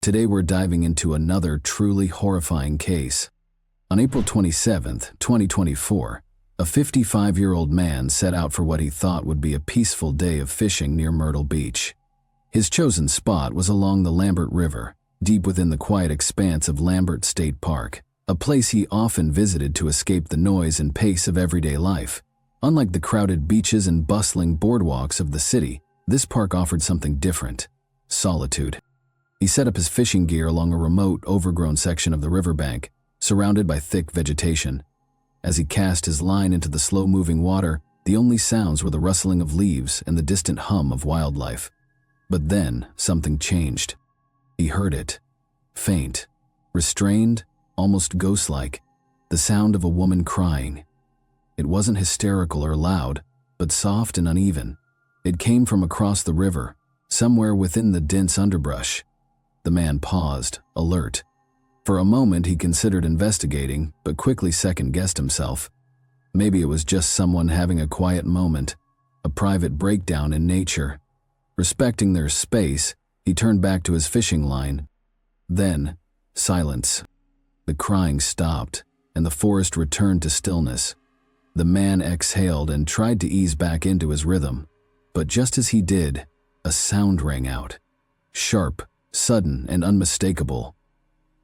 Today we're diving into another truly horrifying case. On April 27, 2024, a 55-year-old man set out for what he thought would be a peaceful day of fishing near Myrtle Beach. His chosen spot was along the Lambert River, deep within the quiet expanse of Lambert State Park, a place he often visited to escape the noise and pace of everyday life. Unlike the crowded beaches and bustling boardwalks of the city, this park offered something different: solitude. He set up his fishing gear along a remote, overgrown section of the riverbank, surrounded by thick vegetation. As he cast his line into the slow-moving water, the only sounds were the rustling of leaves and the distant hum of wildlife. But then, something changed. He heard it. Faint, restrained, almost ghost-like, the sound of a woman crying. It wasn't hysterical or loud, but soft and uneven. It came from across the river, somewhere within the dense underbrush. The man paused, alert. For a moment he considered investigating, but quickly second-guessed himself. Maybe it was just someone having a quiet moment, a private breakdown in nature. Respecting their space, he turned back to his fishing line. Then, silence. The crying stopped, and the forest returned to stillness. The man exhaled and tried to ease back into his rhythm. But just as he did, a sound rang out. Sharp, sudden, and unmistakable.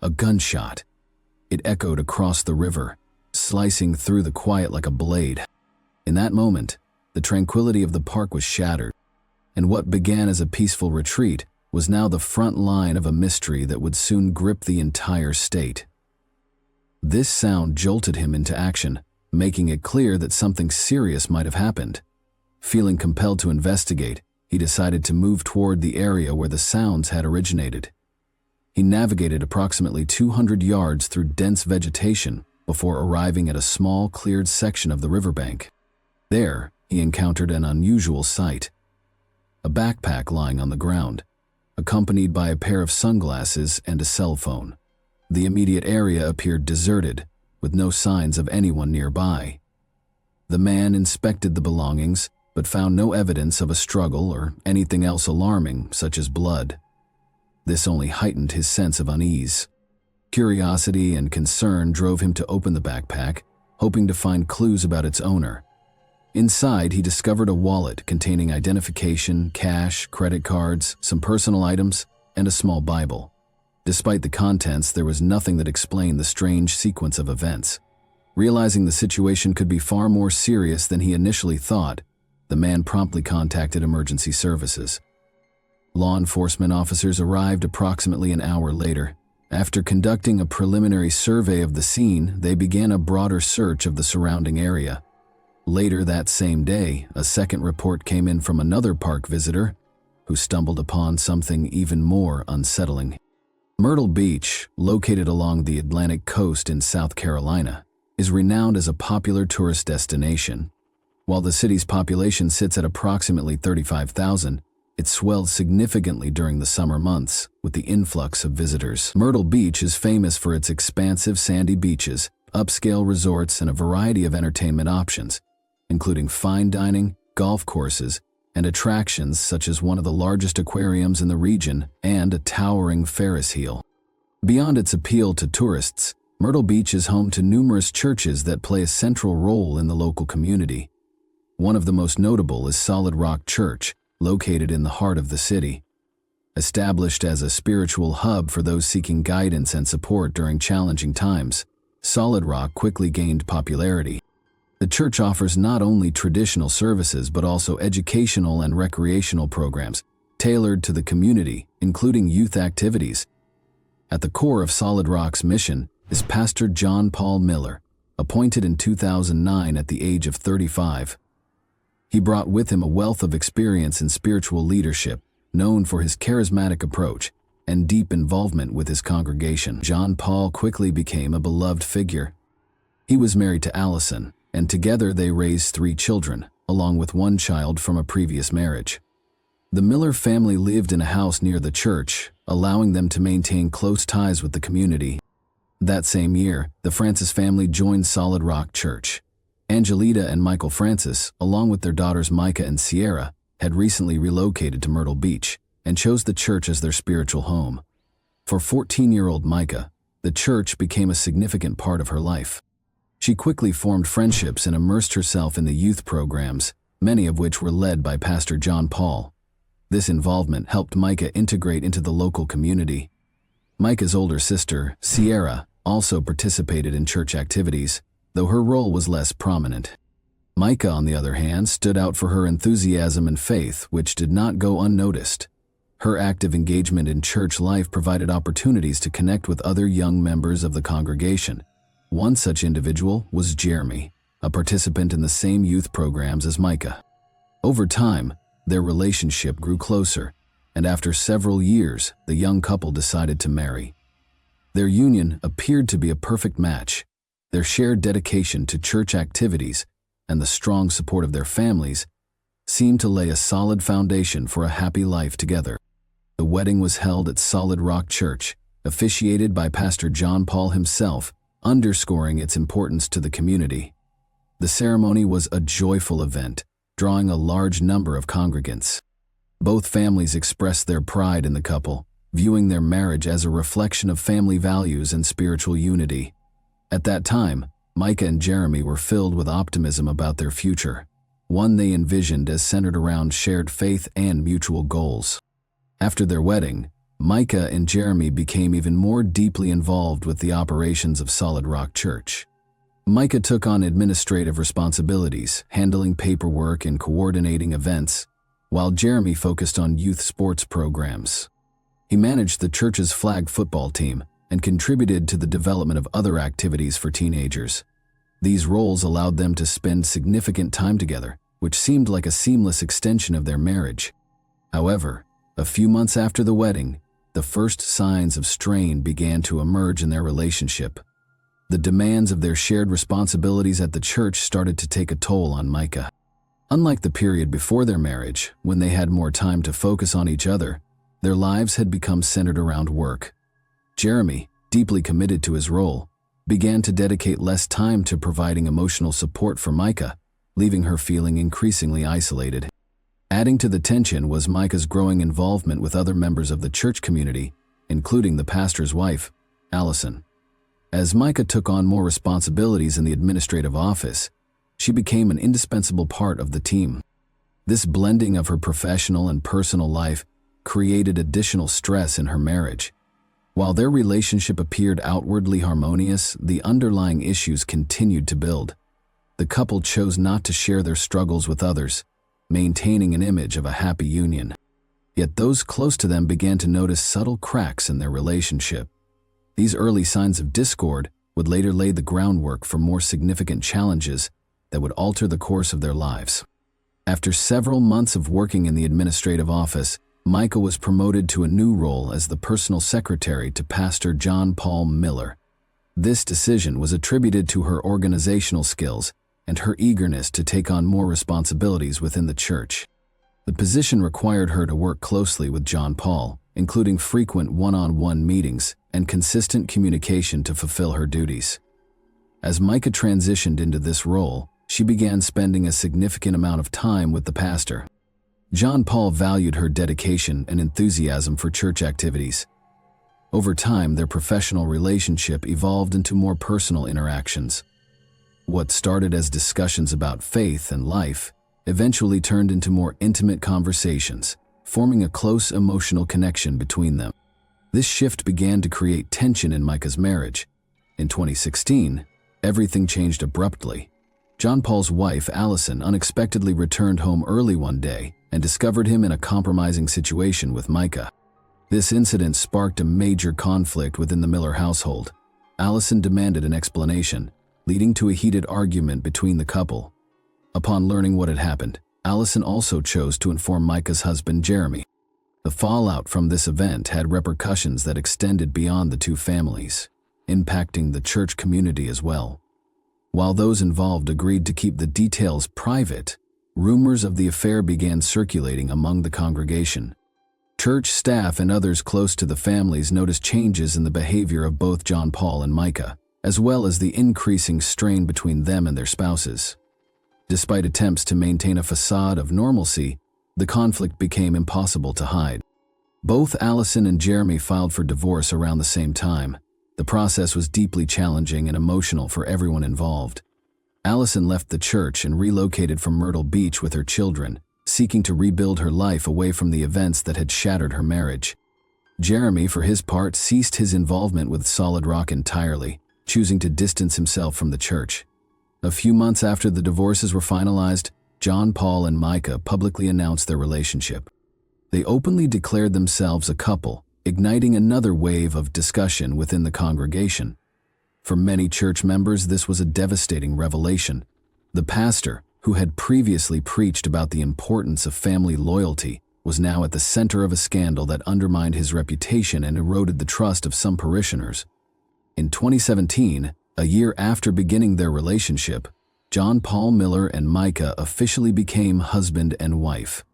A gunshot. It echoed across the river, slicing through the quiet like a blade. In that moment, the tranquility of the park was shattered, and what began as a peaceful retreat was now the front line of a mystery that would soon grip the entire state. This sound jolted him into action, making it clear that something serious might have happened. Feeling compelled to investigate, he decided to move toward the area where the sounds had originated. He navigated approximately 200 yards through dense vegetation before arriving at a small, cleared section of the riverbank. There, he encountered an unusual sight: a backpack lying on the ground, accompanied by a pair of sunglasses and a cell phone. The immediate area appeared deserted, with no signs of anyone nearby. The man inspected the belongings, but found no evidence of a struggle or anything else alarming, such as blood. This only heightened his sense of unease. Curiosity and concern drove him to open the backpack, hoping to find clues about its owner. Inside, he discovered a wallet containing identification, cash, credit cards, some personal items, and a small Bible. Despite the contents, there was nothing that explained the strange sequence of events. Realizing the situation could be far more serious than he initially thought, the man promptly contacted emergency services. Law enforcement officers arrived approximately an hour later. After conducting a preliminary survey of the scene, they began a broader search of the surrounding area. Later that same day, a second report came in from another park visitor who stumbled upon something even more unsettling. Myrtle Beach, located along the Atlantic coast in South Carolina, is renowned as a popular tourist destination. While the city's population sits at approximately 35,000, it swelled significantly during the summer months with the influx of visitors. Myrtle Beach is famous for its expansive sandy beaches, upscale resorts, and a variety of entertainment options, including fine dining, golf courses, and attractions such as one of the largest aquariums in the region and a towering Ferris wheel. Beyond its appeal to tourists, Myrtle Beach is home to numerous churches that play a central role in the local community. One of the most notable is Solid Rock Church, located in the heart of the city. Established as a spiritual hub for those seeking guidance and support during challenging times, Solid Rock quickly gained popularity. The church offers not only traditional services but also educational and recreational programs tailored to the community, including youth activities. At the core of Solid Rock's mission is Pastor John Paul Mueller, appointed in 2009 at the age of 35. He brought with him a wealth of experience in spiritual leadership, known for his charismatic approach and deep involvement with his congregation. John Paul quickly became a beloved figure. He was married to Allison, and together they raised 3 children, along with 1 child from a previous marriage. The Miller family lived in a house near the church, allowing them to maintain close ties with the community. That same year, the Francis family joined Solid Rock Church. Angelita and Michael Francis, along with their daughters Micah and Sierra, had recently relocated to Myrtle Beach and chose the church as their spiritual home. For 14-year-old Micah, the church became a significant part of her life. She quickly formed friendships and immersed herself in the youth programs, many of which were led by Pastor John Paul. This involvement helped Micah integrate into the local community. Micah's older sister, Sierra, also participated in church activities, though her role was less prominent. Micah, on the other hand, stood out for her enthusiasm and faith, which did not go unnoticed. Her active engagement in church life provided opportunities to connect with other young members of the congregation. One such individual was Jeremy, a participant in the same youth programs as Micah. Over time, their relationship grew closer, and after several years, the young couple decided to marry. Their union appeared to be a perfect match. Their shared dedication to church activities and the strong support of their families seemed to lay a solid foundation for a happy life together. The wedding was held at Solid Rock Church, officiated by Pastor John Paul himself, underscoring its importance to the community. The ceremony was a joyful event, drawing a large number of congregants. Both families expressed their pride in the couple, viewing their marriage as a reflection of family values and spiritual unity. At that time, Micah and Jeremy were filled with optimism about their future, one they envisioned as centered around shared faith and mutual goals. After their wedding, Micah and Jeremy became even more deeply involved with the operations of Solid Rock Church. Micah took on administrative responsibilities, handling paperwork and coordinating events, while Jeremy focused on youth sports programs. He managed the church's flag football team and contributed to the development of other activities for teenagers. These roles allowed them to spend significant time together, which seemed like a seamless extension of their marriage. However, a few months after the wedding, the first signs of strain began to emerge in their relationship. The demands of their shared responsibilities at the church started to take a toll on Micah. Unlike the period before their marriage, when they had more time to focus on each other, their lives had become centered around work. Jeremy, deeply committed to his role, began to dedicate less time to providing emotional support for Micah, leaving her feeling increasingly isolated. Adding to the tension was Micah's growing involvement with other members of the church community, including the pastor's wife, Allison. As Micah took on more responsibilities in the administrative office, she became an indispensable part of the team. This blending of her professional and personal life created additional stress in her marriage. While their relationship appeared outwardly harmonious, the underlying issues continued to build. The couple chose not to share their struggles with others, maintaining an image of a happy union. Yet those close to them began to notice subtle cracks in their relationship. These early signs of discord would later lay the groundwork for more significant challenges that would alter the course of their lives. After several months of working in the administrative office, Micah was promoted to a new role as the personal secretary to Pastor John Paul Mueller. This decision was attributed to her organizational skills and her eagerness to take on more responsibilities within the church. The position required her to work closely with John Paul, including frequent one-on-one meetings and consistent communication to fulfill her duties. As Micah transitioned into this role, she began spending a significant amount of time with the pastor. John Paul valued her dedication and enthusiasm for church activities. Over time, their professional relationship evolved into more personal interactions. What started as discussions about faith and life eventually turned into more intimate conversations, forming a close emotional connection between them. This shift began to create tension in Micah's marriage. In 2016, everything changed abruptly. John Paul's wife, Allison, unexpectedly returned home early one day and discovered him in a compromising situation with Micah. This incident sparked a major conflict within the Miller household. Allison demanded an explanation, leading to a heated argument between the couple. Upon learning what had happened, Allison also chose to inform Micah's husband, Jeremy. The fallout from this event had repercussions that extended beyond the two families, impacting the church community as well. While those involved agreed to keep the details private, rumors of the affair began circulating among the congregation. Church staff and others close to the families noticed changes in the behavior of both John Paul and Micah, as well as the increasing strain between them and their spouses. Despite attempts to maintain a facade of normalcy, the conflict became impossible to hide. Both Allison and Jeremy filed for divorce around the same time. The process was deeply challenging and emotional for everyone involved. Allison left the church and relocated from Myrtle Beach with her children, seeking to rebuild her life away from the events that had shattered her marriage. Jeremy, for his part, ceased his involvement with Solid Rock entirely, choosing to distance himself from the church. A few months after the divorces were finalized, John Paul and Micah publicly announced their relationship. They openly declared themselves a couple, igniting another wave of discussion within the congregation. For many church members, this was a devastating revelation. The pastor, who had previously preached about the importance of family loyalty, was now at the center of a scandal that undermined his reputation and eroded the trust of some parishioners. In 2017, a year after beginning their relationship, John Paul Miller and Micah officially became husband and wife.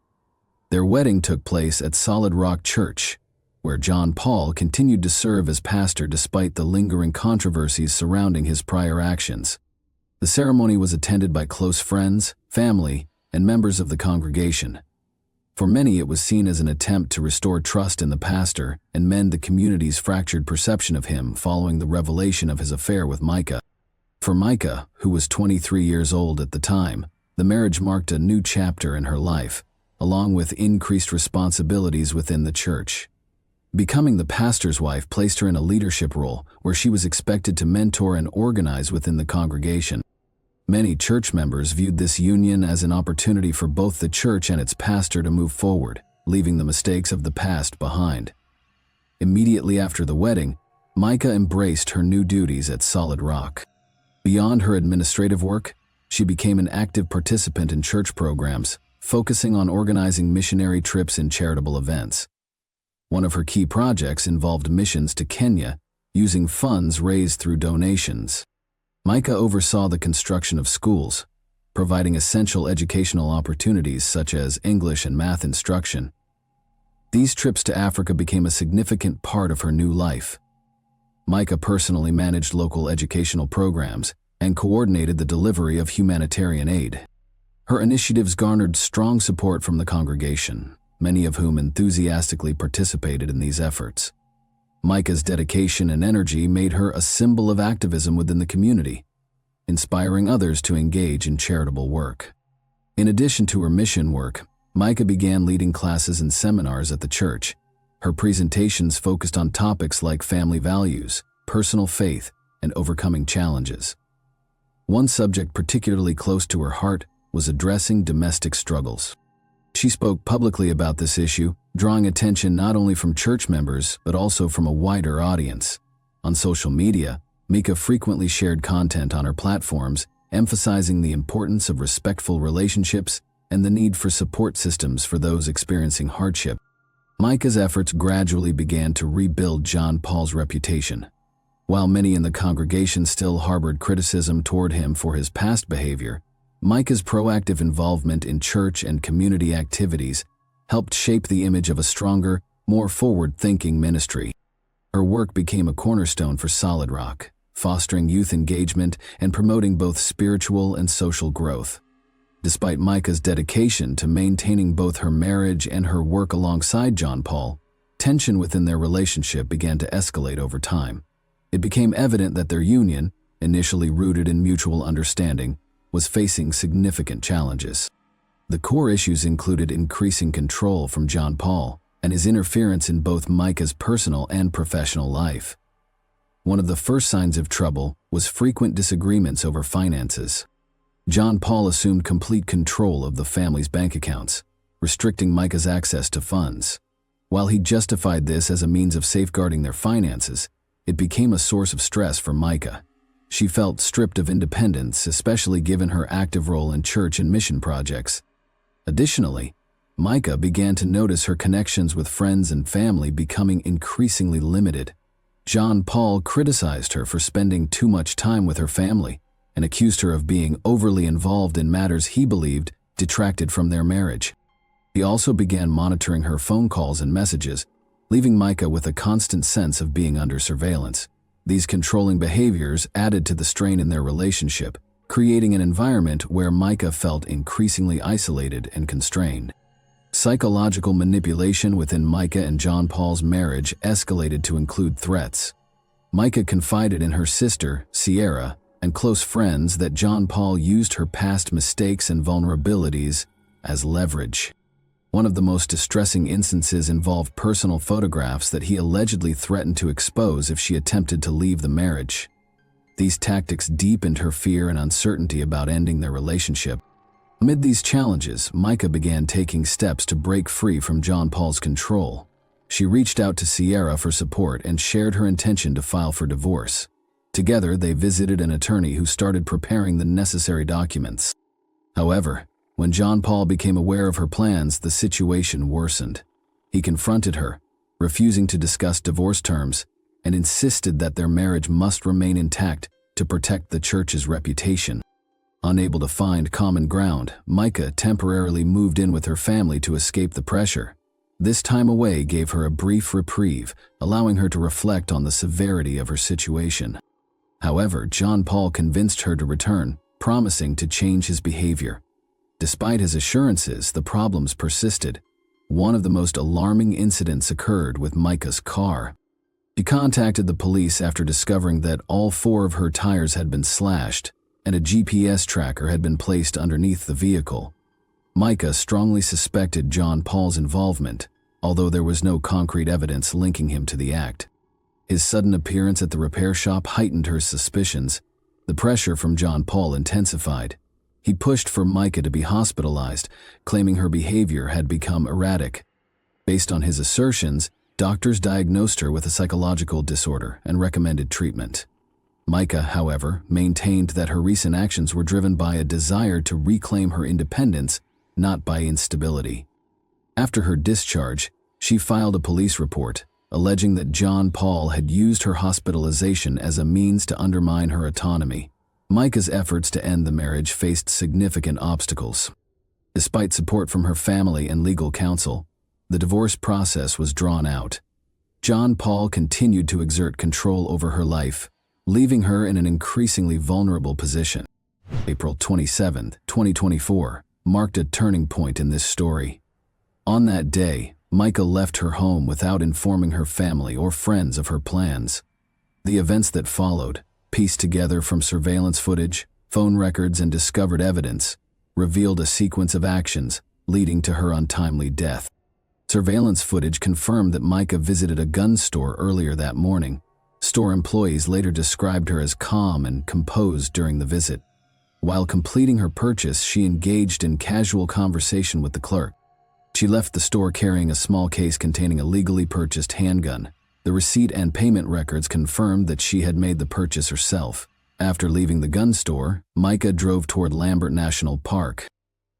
Their wedding took place at Solid Rock Church, where John Paul continued to serve as pastor despite the lingering controversies surrounding his prior actions. The ceremony was attended by close friends, family, and members of the congregation. For many, it was seen as an attempt to restore trust in the pastor and mend the community's fractured perception of him following the revelation of his affair with Micah. For Micah, who was 23 years old at the time, the marriage marked a new chapter in her life, along with increased responsibilities within the church. Becoming the pastor's wife placed her in a leadership role where she was expected to mentor and organize within the congregation. Many church members viewed this union as an opportunity for both the church and its pastor to move forward, leaving the mistakes of the past behind. Immediately after the wedding, Micah embraced her new duties at Solid Rock. Beyond her administrative work, she became an active participant in church programs, focusing on organizing missionary trips and charitable events. One of her key projects involved missions to Kenya, using funds raised through donations. Micah oversaw the construction of schools, providing essential educational opportunities such as English and math instruction. These trips to Africa became a significant part of her new life. Micah personally managed local educational programs and coordinated the delivery of humanitarian aid. Her initiatives garnered strong support from the congregation, many of whom enthusiastically participated in these efforts. Micah's dedication and energy made her a symbol of activism within the community, inspiring others to engage in charitable work. In addition to her mission work, Micah began leading classes and seminars at the church. Her presentations focused on topics like family values, personal faith, and overcoming challenges. One subject particularly close to her heart was addressing domestic struggles. She spoke publicly about this issue, drawing attention not only from church members but also from a wider audience. On social media, Micah frequently shared content on her platforms, emphasizing the importance of respectful relationships and the need for support systems for those experiencing hardship. Micah's efforts gradually began to rebuild John Paul's reputation. While many in the congregation still harbored criticism toward him for his past behavior, Micah's proactive involvement in church and community activities helped shape the image of a stronger, more forward-thinking ministry. Her work became a cornerstone for Solid Rock, fostering youth engagement and promoting both spiritual and social growth. Despite Micah's dedication to maintaining both her marriage and her work alongside John Paul, tension within their relationship began to escalate over time. It became evident that their union, initially rooted in mutual understanding, was facing significant challenges. The core issues included increasing control from John Paul and his interference in both Micah's personal and professional life. One of the first signs of trouble was frequent disagreements over finances. John Paul assumed complete control of the family's bank accounts, restricting Micah's access to funds. While he justified this as a means of safeguarding their finances, it became a source of stress for Micah. She felt stripped of independence, especially given her active role in church and mission projects. Additionally, Micah began to notice her connections with friends and family becoming increasingly limited. John Paul criticized her for spending too much time with her family and accused her of being overly involved in matters he believed detracted from their marriage. He also began monitoring her phone calls and messages, leaving Micah with a constant sense of being under surveillance. These controlling behaviors added to the strain in their relationship, creating an environment where Micah felt increasingly isolated and constrained. psychological manipulation within Micah and John Paul's marriage escalated to include threats. Micah confided in her sister, Sierra, and close friends that John Paul used her past mistakes and vulnerabilities as leverage. One of the most distressing instances involved personal photographs that he allegedly threatened to expose if she attempted to leave the marriage. These tactics deepened her fear and uncertainty about ending their relationship. Amid these challenges, Micah began taking steps to break free from John Paul's control. She reached out to Sierra for support and shared her intention to file for divorce. Together, they visited an attorney who started preparing the necessary documents. However, when John Paul became aware of her plans, the situation worsened. He confronted her, refusing to discuss divorce terms, and insisted that their marriage must remain intact to protect the church's reputation. Unable to find common ground, Micah temporarily moved in with her family to escape the pressure. This time away gave her a brief reprieve, allowing her to reflect on the severity of her situation. However, John Paul convinced her to return, promising to change his behavior. Despite his assurances, the problems persisted. One of the most alarming incidents occurred with Micah's car. She contacted the police after discovering that all 4 of her tires had been slashed, and a GPS tracker had been placed underneath the vehicle. Micah strongly suspected John Paul's involvement, although there was no concrete evidence linking him to the act. His sudden appearance at the repair shop heightened her suspicions. The pressure from John Paul intensified. He pushed for Micah to be hospitalized, claiming her behavior had become erratic. Based on his assertions, doctors diagnosed her with a psychological disorder and recommended treatment. Micah, however, maintained that her recent actions were driven by a desire to reclaim her independence, not by instability. After her discharge, she filed a police report, alleging that John Paul had used her hospitalization as a means to undermine her autonomy. Micah's efforts to end the marriage faced significant obstacles. Despite support from her family and legal counsel, the divorce process was drawn out. John Paul continued to exert control over her life, leaving her in an increasingly vulnerable position. April 27, 2024, marked a turning point in this story. On that day, Micah left her home without informing her family or friends of her plans. The events that followed, pieced together from surveillance footage, phone records, and discovered evidence, revealed a sequence of actions leading to her untimely death. Surveillance footage confirmed that Micah visited a gun store earlier that morning. Store employees later described her as calm and composed during the visit. While completing her purchase, she engaged in casual conversation with the clerk. She left the store carrying a small case containing a legally purchased handgun. The receipt and payment records confirmed that she had made the purchase herself. After leaving the gun store, Micah drove toward Lambert National Park.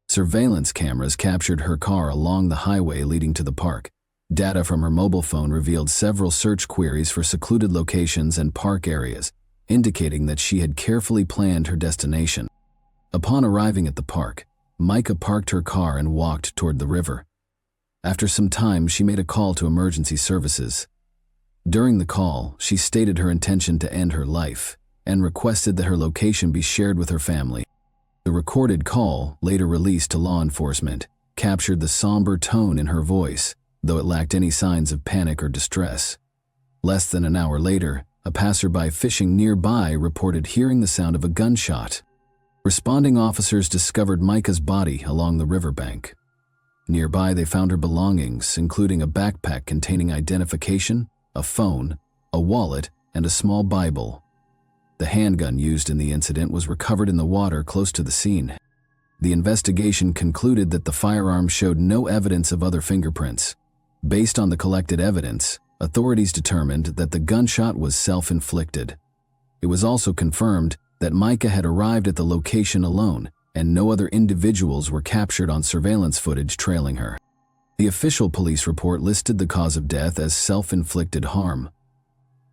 Surveillance cameras captured her car along the highway leading to the park. Data from her mobile phone revealed several search queries for secluded locations and park areas, indicating that she had carefully planned her destination. Upon arriving at the park, Micah parked her car and walked toward the river. After some time, she made a call to emergency services. During the call, she stated her intention to end her life and requested that her location be shared with her family. The recorded call, later released to law enforcement, captured the somber tone in her voice, though it lacked any signs of panic or distress. Less than an hour later, a passerby fishing nearby reported hearing the sound of a gunshot. Responding officers discovered Micah's body along the riverbank. Nearby, they found her belongings, including a backpack containing identification, a phone, a wallet, and a small Bible. The handgun used in the incident was recovered in the water close to the scene. The investigation concluded that the firearm showed no evidence of other fingerprints. Based on the collected evidence, authorities determined that the gunshot was self-inflicted. It was also confirmed that Micah had arrived at the location alone, and no other individuals were captured on surveillance footage trailing her. The official police report listed the cause of death as self-inflicted harm.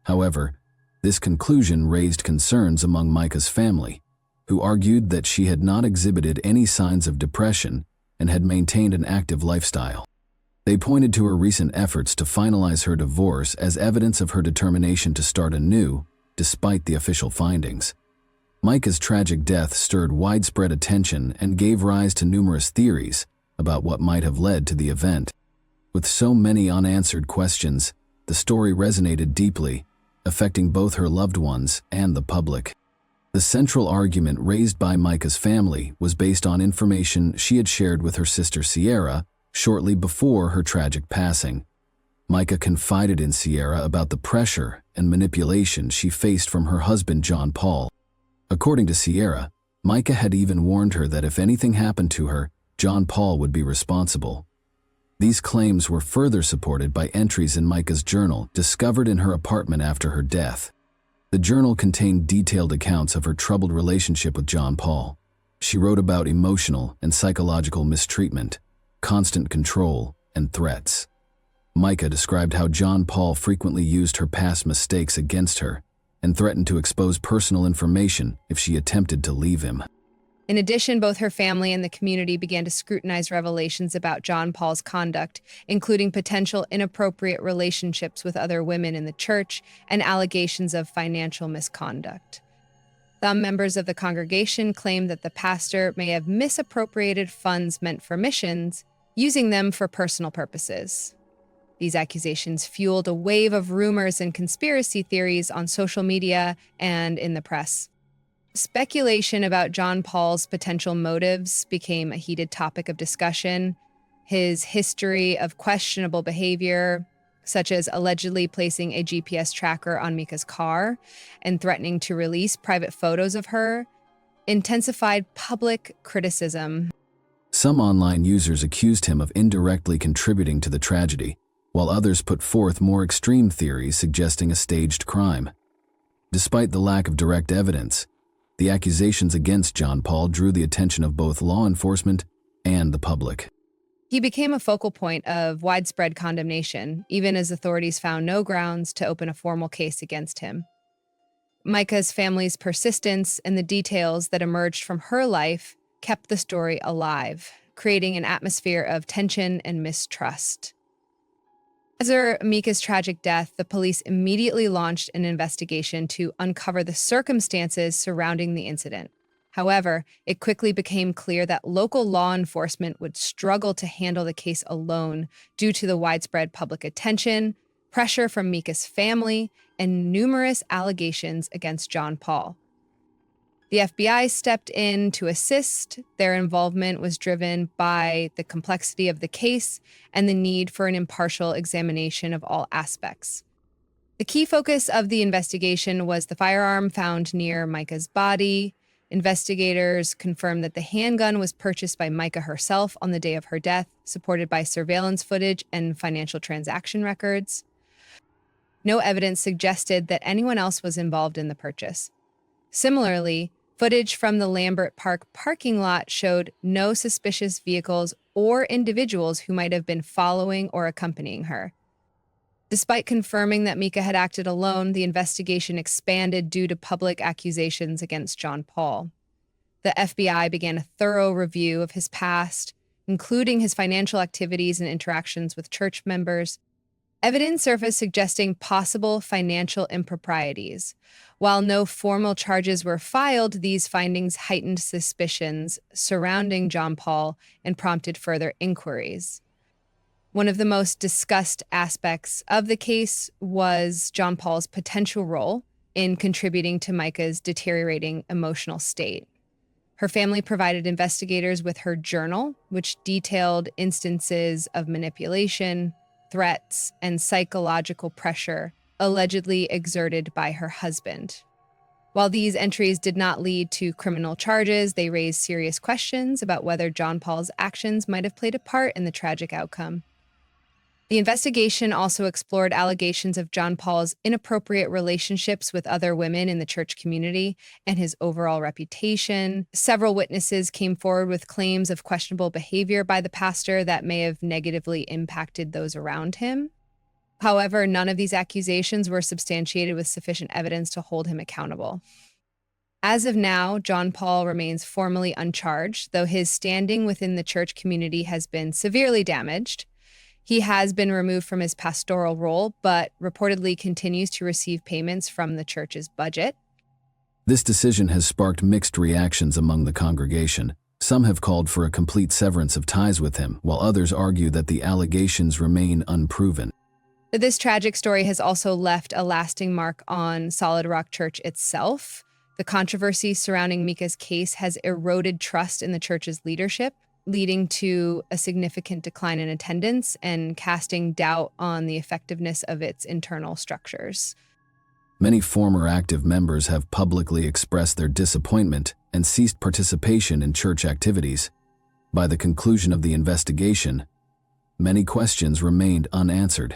However, this conclusion raised concerns among Micah's family, who argued that she had not exhibited any signs of depression and had maintained an active lifestyle. They pointed to her recent efforts to finalize her divorce as evidence of her determination to start anew, despite the official findings. Micah's tragic death stirred widespread attention and gave rise to numerous theories, about what might have led to the event. With so many unanswered questions, the story resonated deeply, affecting both her loved ones and the public. The central argument raised by Micah's family was based on information she had shared with her sister Sierra shortly before her tragic passing. Micah confided in Sierra about the pressure and manipulation she faced from her husband John Paul. According to Sierra, Micah had even warned her that if anything happened to her, John Paul would be responsible. These claims were further supported by entries in Micah's journal discovered in her apartment after her death. The journal contained detailed accounts of her troubled relationship with John Paul. She wrote about emotional and psychological mistreatment, constant control, and threats. Micah described how John Paul frequently used her past mistakes against her and threatened to expose personal information if she attempted to leave him. In addition, both her family and the community began to scrutinize revelations about John Paul's conduct, including potential inappropriate relationships with other women in the church and allegations of financial misconduct. Some members of the congregation claimed that the pastor may have misappropriated funds meant for missions, using them for personal purposes. These accusations fueled a wave of rumors and conspiracy theories on social media and in the press. Speculation about John Paul's potential motives became a heated topic of discussion. His history of questionable behavior, such as allegedly placing a GPS tracker on Micah's car and threatening to release private photos of her, intensified public criticism. Some online users accused him of indirectly contributing to the tragedy, while others put forth more extreme theories suggesting a staged crime. Despite the lack of direct evidence, the accusations against John Paul drew the attention of both law enforcement and the public. He became a focal point of widespread condemnation, even as authorities found no grounds to open a formal case against him. Micah's family's persistence and the details that emerged from her life kept the story alive, creating an atmosphere of tension and mistrust. After Micah's tragic death, the police immediately launched an investigation to uncover the circumstances surrounding the incident. However, it quickly became clear that local law enforcement would struggle to handle the case alone due to the widespread public attention, pressure from Micah's family, and numerous allegations against John Paul. The FBI stepped in to assist. Their involvement was driven by the complexity of the case and the need for an impartial examination of all aspects. The key focus of the investigation was the firearm found near Micah's body. Investigators confirmed that the handgun was purchased by Micah herself on the day of her death, supported by surveillance footage and financial transaction records. No evidence suggested that anyone else was involved in the purchase. Similarly, footage from the Lambert Park parking lot showed no suspicious vehicles or individuals who might have been following or accompanying her. Despite confirming that Micah had acted alone, the investigation expanded due to public accusations against John Paul. The FBI began a thorough review of his past, including his financial activities and interactions with church members. Evidence surfaced suggesting possible financial improprieties. While no formal charges were filed, these findings heightened suspicions surrounding John Paul and prompted further inquiries. One of the most discussed aspects of the case was John Paul's potential role in contributing to Micah's deteriorating emotional state. Her family provided investigators with her journal, which detailed instances of manipulation, threats, and psychological pressure allegedly exerted by her husband. While these entries did not lead to criminal charges, they raised serious questions about whether John Paul's actions might have played a part in the tragic outcome. The investigation also explored allegations of John Paul's inappropriate relationships with other women in the church community and his overall reputation. Several witnesses came forward with claims of questionable behavior by the pastor that may have negatively impacted those around him. However, none of these accusations were substantiated with sufficient evidence to hold him accountable. As of now, John Paul remains formally uncharged, though his standing within the church community has been severely damaged. He has been removed from his pastoral role, but reportedly continues to receive payments from the church's budget. This decision has sparked mixed reactions among the congregation, Some have called for a complete severance of ties with him, while others argue that the allegations remain unproven. This tragic story has also left a lasting mark on Solid Rock Church itself. The controversy surrounding Micah's case has eroded trust in the church's leadership, leading to a significant decline in attendance and casting doubt on the effectiveness of its internal structures. Many former active members have publicly expressed their disappointment and ceased participation in church activities. By the conclusion of the investigation, many questions remained unanswered.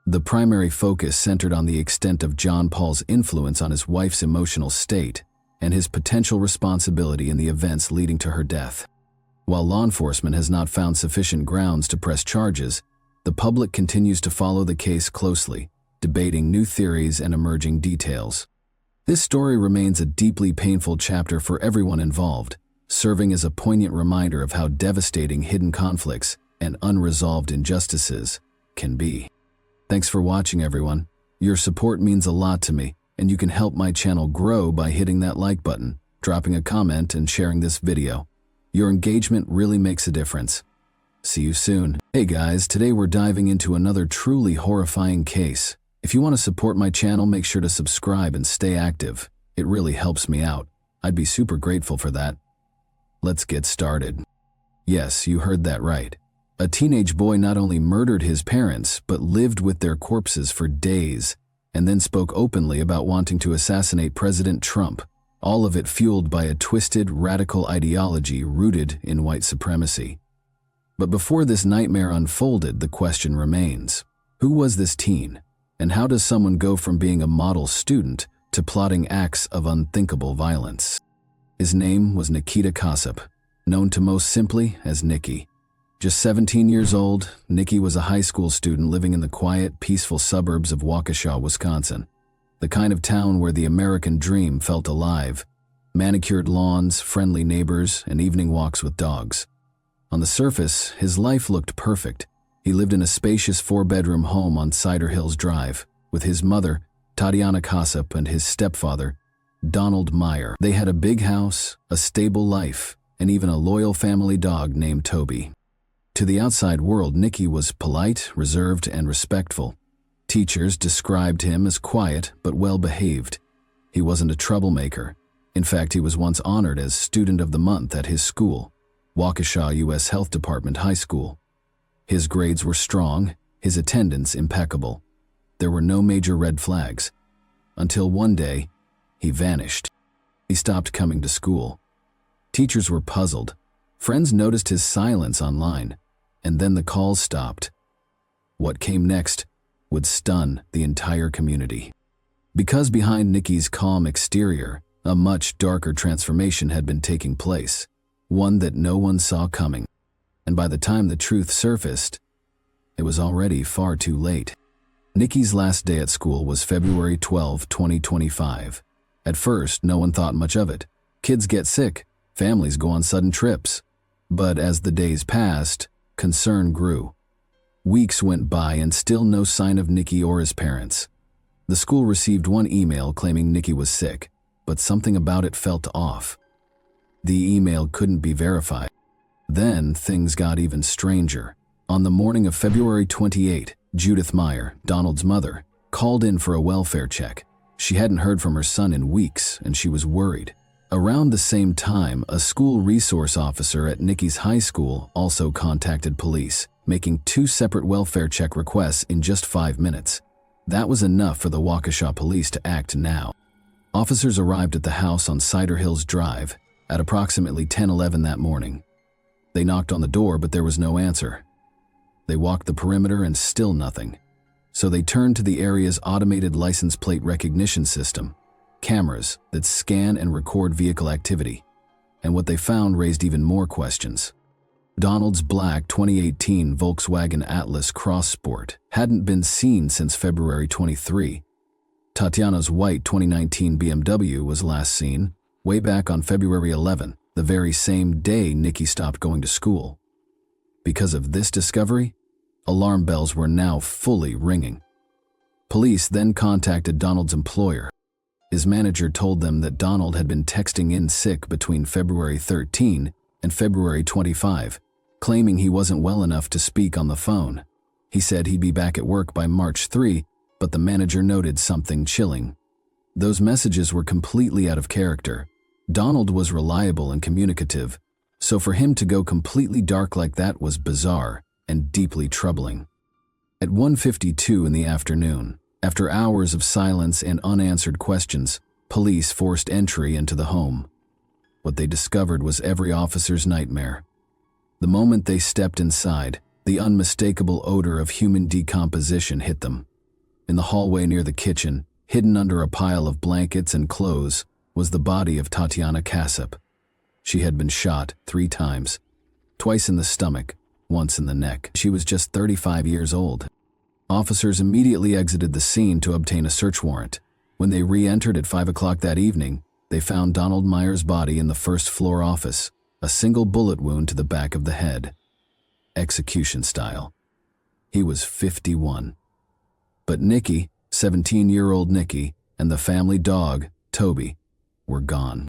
The primary focus centered on the extent of John Paul's influence on his wife's emotional state and his potential responsibility in the events leading to her death. While law enforcement has not found sufficient grounds to press charges, the public continues to follow the case closely, debating new theories and emerging details. This story remains a deeply painful chapter for everyone involved, serving as a poignant reminder of how devastating hidden conflicts and unresolved injustices can be. Thanks for watching, everyone. Your support means a lot to me, and you can help my channel grow by hitting that like button, dropping a comment, and sharing this video. Your engagement really makes a difference. See you soon. Hey guys, today we're diving into another truly horrifying case. If you want to support my channel, make sure to subscribe and stay active. It really helps me out. I'd be super grateful for that. Let's get started. Yes, you heard that right. A teenage boy not only murdered his parents, but lived with their corpses for days, and then spoke openly about wanting to assassinate President Trump, all of it fueled by a twisted, radical ideology rooted in white supremacy. But before this nightmare unfolded, the question remains: who was this teen? And how does someone go from being a model student to plotting acts of unthinkable violence? His name was Nikita Casap, known to most simply as Nicky. Just 17 years old, Nicky was a high school student living in the quiet, peaceful suburbs of Waukesha, Wisconsin. The kind of town where the American dream felt alive. Manicured lawns, friendly neighbors, and evening walks with dogs. On the surface, his life looked perfect. He lived in a spacious 4-bedroom home on Cider Hills Drive, with his mother, Tatiana Casap, and his stepfather, Donald Meyer. They had a big house, a stable life, and even a loyal family dog named Toby. To the outside world, Nicky was polite, reserved, and respectful. Teachers described him as quiet but well-behaved. He wasn't a troublemaker. In fact, he was once honored as Student of the Month at his school, Waukesha U.S. Health Department High School. His grades were strong, his attendance impeccable. There were no major red flags. Until one day, he vanished. He stopped coming to school. Teachers were puzzled. Friends noticed his silence online, and then the calls stopped. What came next would stun the entire community. Because behind Nicky's calm exterior, a much darker transformation had been taking place, one that no one saw coming. And by the time the truth surfaced, it was already far too late. Nicky's last day at school was February 12, 2025. At first, no one thought much of it. Kids get sick, families go on sudden trips. But as the days passed, concern grew. Weeks went by and still no sign of Nicky or his parents. The school received one email claiming Nicky was sick, but something about it felt off. The email couldn't be verified. Then things got even stranger. On the morning of February 28, Judith Meyer, Donald's mother, called in for a welfare check. She hadn't heard from her son in weeks, and she was worried. Around the same time, a school resource officer at Nicky's high school also contacted police, making 2 separate welfare check requests in just 5 minutes. That was enough for the Waukesha police to act now. Officers arrived at the house on Cider Hills Drive at approximately 10:11 that morning. They knocked on the door, but there was no answer. They walked the perimeter and still nothing. So they turned to the area's automated license plate recognition system, cameras that scan and record vehicle activity. And what they found raised even more questions. Donald's black 2018 Volkswagen Atlas Cross Sport hadn't been seen since February 23. Tatiana's white 2019 BMW was last seen way back on February 11, the very same day Nicky stopped going to school. Because of this discovery, alarm bells were now fully ringing. Police then contacted Donald's employer. His manager told them that Donald had been texting in sick between February 13 and February 25, claiming he wasn't well enough to speak on the phone. He said he'd be back at work by March 3, but the manager noted something chilling. Those messages were completely out of character. Donald was reliable and communicative, so for him to go completely dark like that was bizarre and deeply troubling. At 1:52 in the afternoon, after hours of silence and unanswered questions, police forced entry into the home. What they discovered was every officer's nightmare. The moment they stepped inside, the unmistakable odor of human decomposition hit them. In the hallway near the kitchen, hidden under a pile of blankets and clothes, was the body of Nikita Casap. She had been shot 3 times, twice in the stomach, once in the neck. She was just 35 years old. Officers immediately exited the scene to obtain a search warrant. When they re-entered at 5 o'clock that evening, they found Donald Meyer's body in the first-floor office, a single bullet wound to the back of the head. Execution style. He was 51. But Nikki, 17-year-old Nikki, and the family dog, Toby, were gone.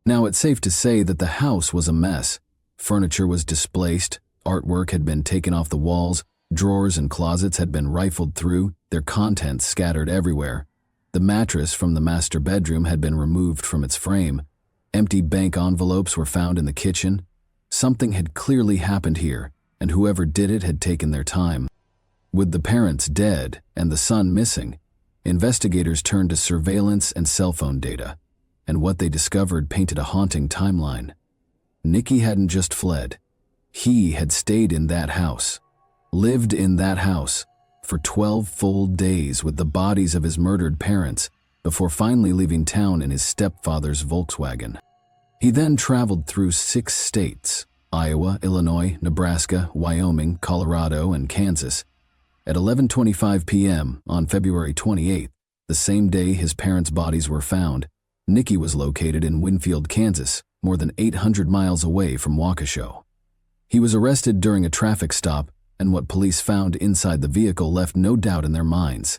Now it's safe to say that the house was a mess. Furniture was displaced, artwork had been taken off the walls, drawers and closets had been rifled through, their contents scattered everywhere. The mattress from the master bedroom had been removed from its frame. Empty bank envelopes were found in the kitchen. Something had clearly happened here, and whoever did it had taken their time. With the parents dead and the son missing, investigators turned to surveillance and cell phone data, and what they discovered painted a haunting timeline. Nikki hadn't just fled. He had stayed in that house, lived in that house, for 12 full days with the bodies of his murdered parents before finally leaving town in his stepfather's Volkswagen. He then traveled through 6 states, Iowa, Illinois, Nebraska, Wyoming, Colorado, and Kansas. At 11:25 p.m. on February 28th, the same day his parents' bodies were found, Nikki was located in Winfield, Kansas, more than 800 miles away from Waukesha. He was arrested during a traffic stop, and what police found inside the vehicle left no doubt in their minds.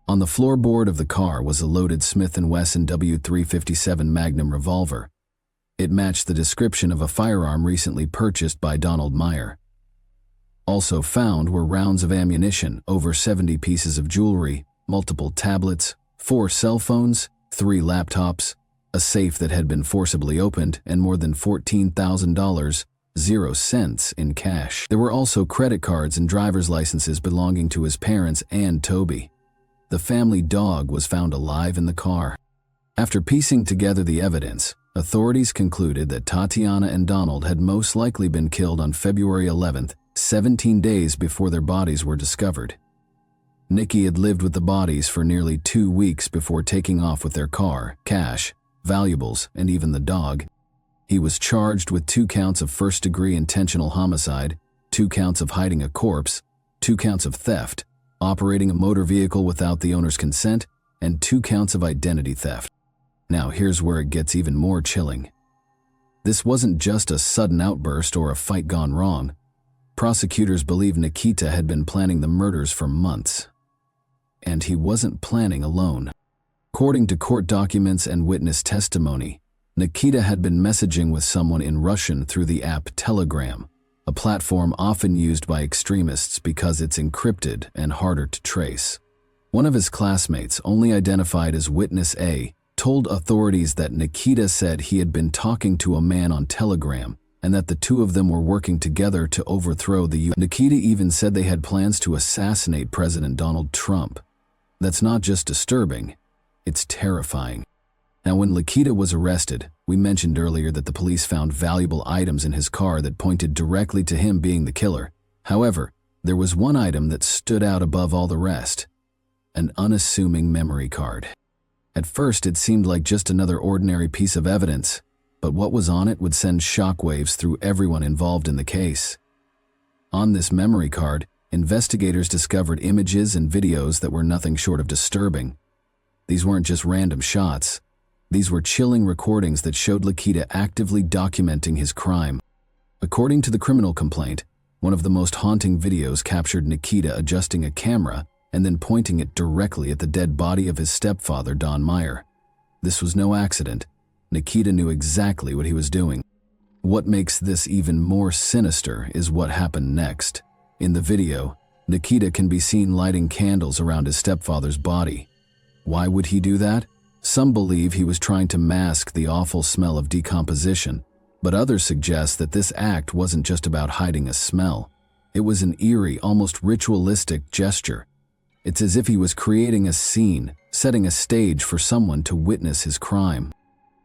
On the floorboard of the car was a loaded Smith & Wesson W357 Magnum revolver. It matched the description of a firearm recently purchased by Donald Meyer. Also found were rounds of ammunition, over 70 pieces of jewelry, multiple tablets, 4 cell phones, 3 laptops, a safe that had been forcibly opened, and more than $14,000, 0 cents in cash. There were also credit cards and driver's licenses belonging to his parents and Toby. The family dog was found alive in the car. After piecing together the evidence, authorities concluded that Tatiana and Donald had most likely been killed on February 11th, 17 days before their bodies were discovered. Nikki had lived with the bodies for nearly 2 weeks before taking off with their car, cash, valuables, and even the dog. He was charged with 2 counts of first-degree intentional homicide, 2 counts of hiding a corpse, 2 counts of theft, operating a motor vehicle without the owner's consent, and 2 counts of identity theft. Now here's where it gets even more chilling. This wasn't just a sudden outburst or a fight gone wrong. Prosecutors believe Nikita had been planning the murders for months. And he wasn't planning alone. According to court documents and witness testimony, Nikita had been messaging with someone in Russian through the app Telegram, a platform often used by extremists because it's encrypted and harder to trace. One of his classmates, only identified as Witness A, told authorities that Nikita said he had been talking to a man on Telegram and that the 2 of them were working together to overthrow the U.S. Nikita even said they had plans to assassinate President Donald Trump. That's not just disturbing, it's terrifying. Now, when Nikita was arrested, we mentioned earlier that the police found valuable items in his car that pointed directly to him being the killer. However, there was one item that stood out above all the rest: an unassuming memory card. At first, it seemed like just another ordinary piece of evidence, but what was on it would send shockwaves through everyone involved in the case. On this memory card, investigators discovered images and videos that were nothing short of disturbing. These weren't just random shots. These were chilling recordings that showed Nikita actively documenting his crime. According to the criminal complaint, one of the most haunting videos captured Nikita adjusting a camera and then pointing it directly at the dead body of his stepfather, Don Meyer. This was no accident. Nikita knew exactly what he was doing. What makes this even more sinister is what happened next. In the video, Nikita can be seen lighting candles around his stepfather's body. Why would he do that? Some believe he was trying to mask the awful smell of decomposition, but others suggest that this act wasn't just about hiding a smell. It was an eerie, almost ritualistic gesture. It's as if he was creating a scene, setting a stage for someone to witness his crime.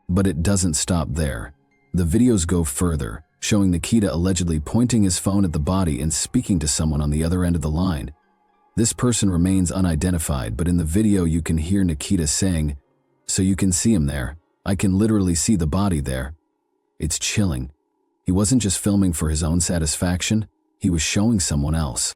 But it doesn't stop there. The videos go further, showing Nikita allegedly pointing his phone at the body and speaking to someone on the other end of the line. This person remains unidentified, but in the video you can hear Nikita saying, "So you can see him there. I can literally see the body there." It's chilling. He wasn't just filming for his own satisfaction, he was showing someone else.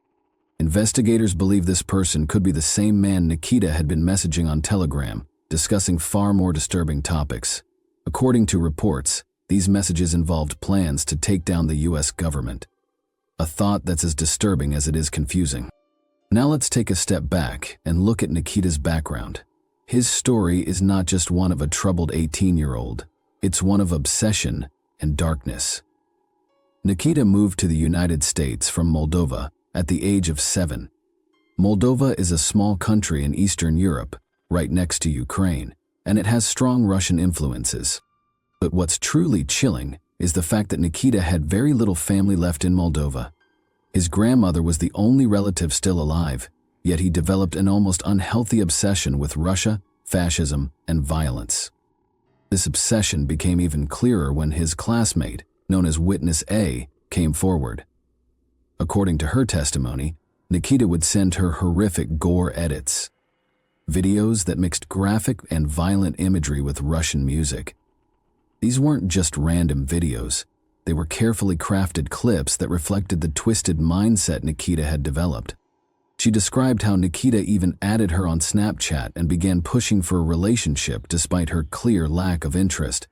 Investigators believe this person could be the same man Nikita had been messaging on Telegram, discussing far more disturbing topics. According to reports, these messages involved plans to take down the US government. A thought that's as disturbing as it is confusing. Now let's take a step back and look at Nikita's background. His story is not just one of a troubled 18-year-old. It's one of obsession and darkness. Nikita moved to the United States from Moldova at the age of 7. Moldova is a small country in Eastern Europe, right next to Ukraine, and it has strong Russian influences. But what's truly chilling is the fact that Nikita had very little family left in Moldova. His grandmother was the only relative still alive, yet he developed an almost unhealthy obsession with Russia, fascism, and violence. This obsession became even clearer when his classmate, known as Witness A, came forward. According to her testimony, Nikita would send her horrific gore edits, videos that mixed graphic and violent imagery with Russian music. These weren't just random videos. They were carefully crafted clips that reflected the twisted mindset Nikita had developed. She described how Nikita even added her on Snapchat and began pushing for a relationship despite her clear lack of interest.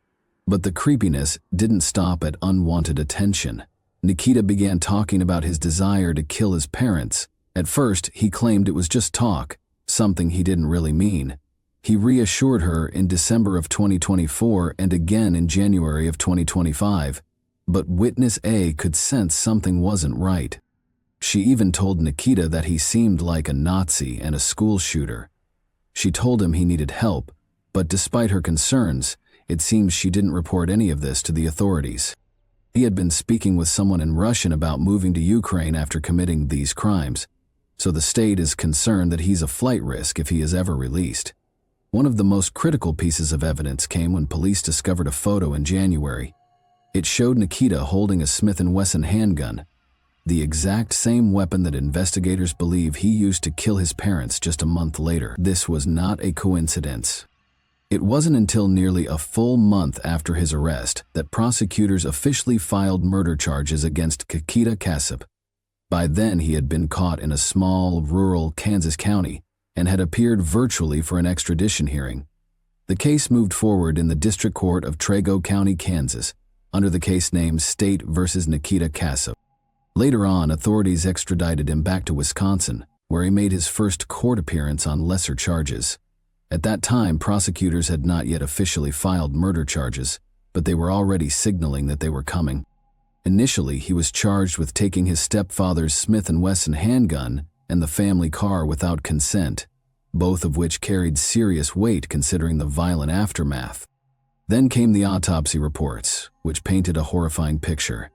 But the creepiness didn't stop at unwanted attention. Nikita began talking about his desire to kill his parents. At first, he claimed it was just talk, something he didn't really mean. He reassured her in December of 2024 and again in January of 2025. But Witness A could sense something wasn't right. She even told Nikita that he seemed like a Nazi and a school shooter. She told him he needed help, but despite her concerns, it seems she didn't report any of this to the authorities. He had been speaking with someone in Russian about moving to Ukraine after committing these crimes, so the state is concerned that he's a flight risk if he is ever released. One of the most critical pieces of evidence came when police discovered a photo in January. It showed Nikita holding a Smith & Wesson handgun, the exact same weapon that investigators believe he used to kill his parents just a month later. This was not a coincidence. It wasn't until nearly a full month after his arrest that prosecutors officially filed murder charges against Nikita Casap. By then, he had been caught in a small, rural Kansas county and had appeared virtually for an extradition hearing. The case moved forward in the District Court of Trego County, Kansas, under the case name State versus Nikita Casap. Later on, authorities extradited him back to Wisconsin, where he made his first court appearance on lesser charges. At that time, prosecutors had not yet officially filed murder charges, but they were already signaling that they were coming. Initially, he was charged with taking his stepfather's Smith & Wesson handgun and the family car without consent, both of which carried serious weight considering the violent aftermath. Then came the autopsy reports, which painted a horrifying picture.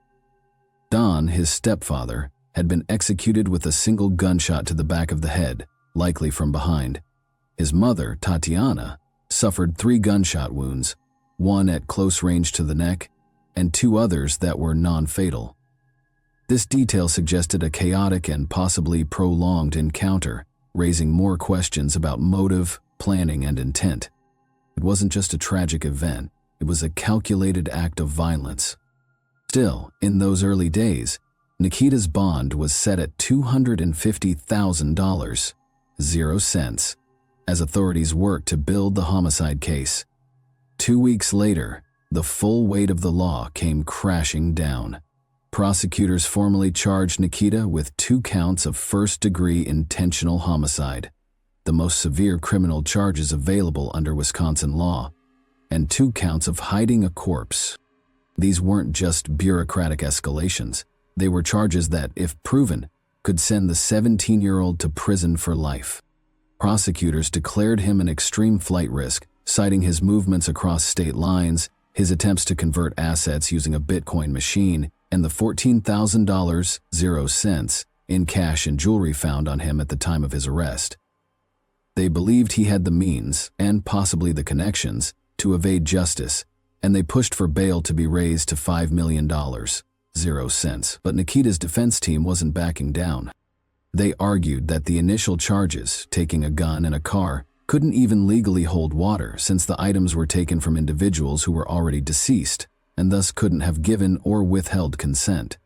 Don, his stepfather, had been executed with a single gunshot to the back of the head, likely from behind. His mother, Tatiana, suffered 3 gunshot wounds, one at close range to the neck, and 2 others that were non-fatal. This detail suggested a chaotic and possibly prolonged encounter, raising more questions about motive, planning, and intent. It wasn't just a tragic event, it was a calculated act of violence. Still, in those early days, Nikita's bond was set at $250,000, 0 cents, as authorities worked to build the homicide case. 2 weeks later, the full weight of the law came crashing down. Prosecutors formally charged Nikita with 2 counts of first-degree intentional homicide, the most severe criminal charges available under Wisconsin law, and 2 counts of hiding a corpse. These weren't just bureaucratic escalations. They were charges that, if proven, could send the 17-year-old to prison for life. Prosecutors declared him an extreme flight risk, citing his movements across state lines, his attempts to convert assets using a Bitcoin machine, and the $14,000 in cash and jewelry found on him at the time of his arrest. They believed he had the means, and possibly the connections, to evade justice, and they pushed for bail to be raised to $5 million. But Nikita's defense team wasn't backing down. They argued that the initial charges, taking a gun and a car, couldn't even legally hold water since the items were taken from individuals who were already deceased and thus couldn't have given or withheld consent.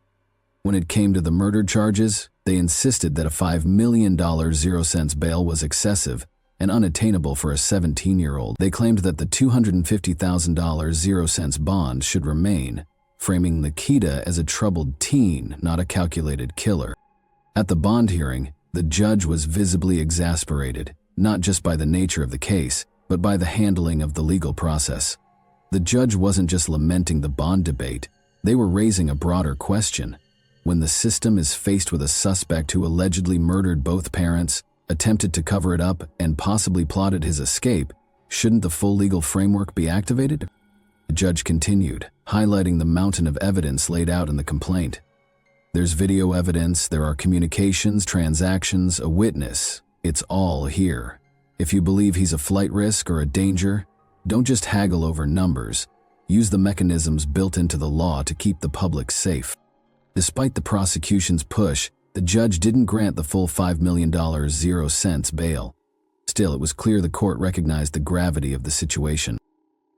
When it came to the murder charges, they insisted that a $5 million bail was excessive and unattainable for a 17-year-old. They claimed that the $250,000 bond should remain, framing Nikita as a troubled teen, not a calculated killer. At the bond hearing, the judge was visibly exasperated, not just by the nature of the case, but by the handling of the legal process. The judge wasn't just lamenting the bond debate, they were raising a broader question. When the system is faced with a suspect who allegedly murdered both parents, attempted to cover it up, and possibly plotted his escape, shouldn't the full legal framework be activated? The judge continued, highlighting the mountain of evidence laid out in the complaint. There's video evidence, there are communications, transactions, a witness. It's all here. If you believe he's a flight risk or a danger, don't just haggle over numbers. Use the mechanisms built into the law to keep the public safe. Despite the prosecution's push, the judge didn't grant the full $5 million bail. Still, it was clear the court recognized the gravity of the situation.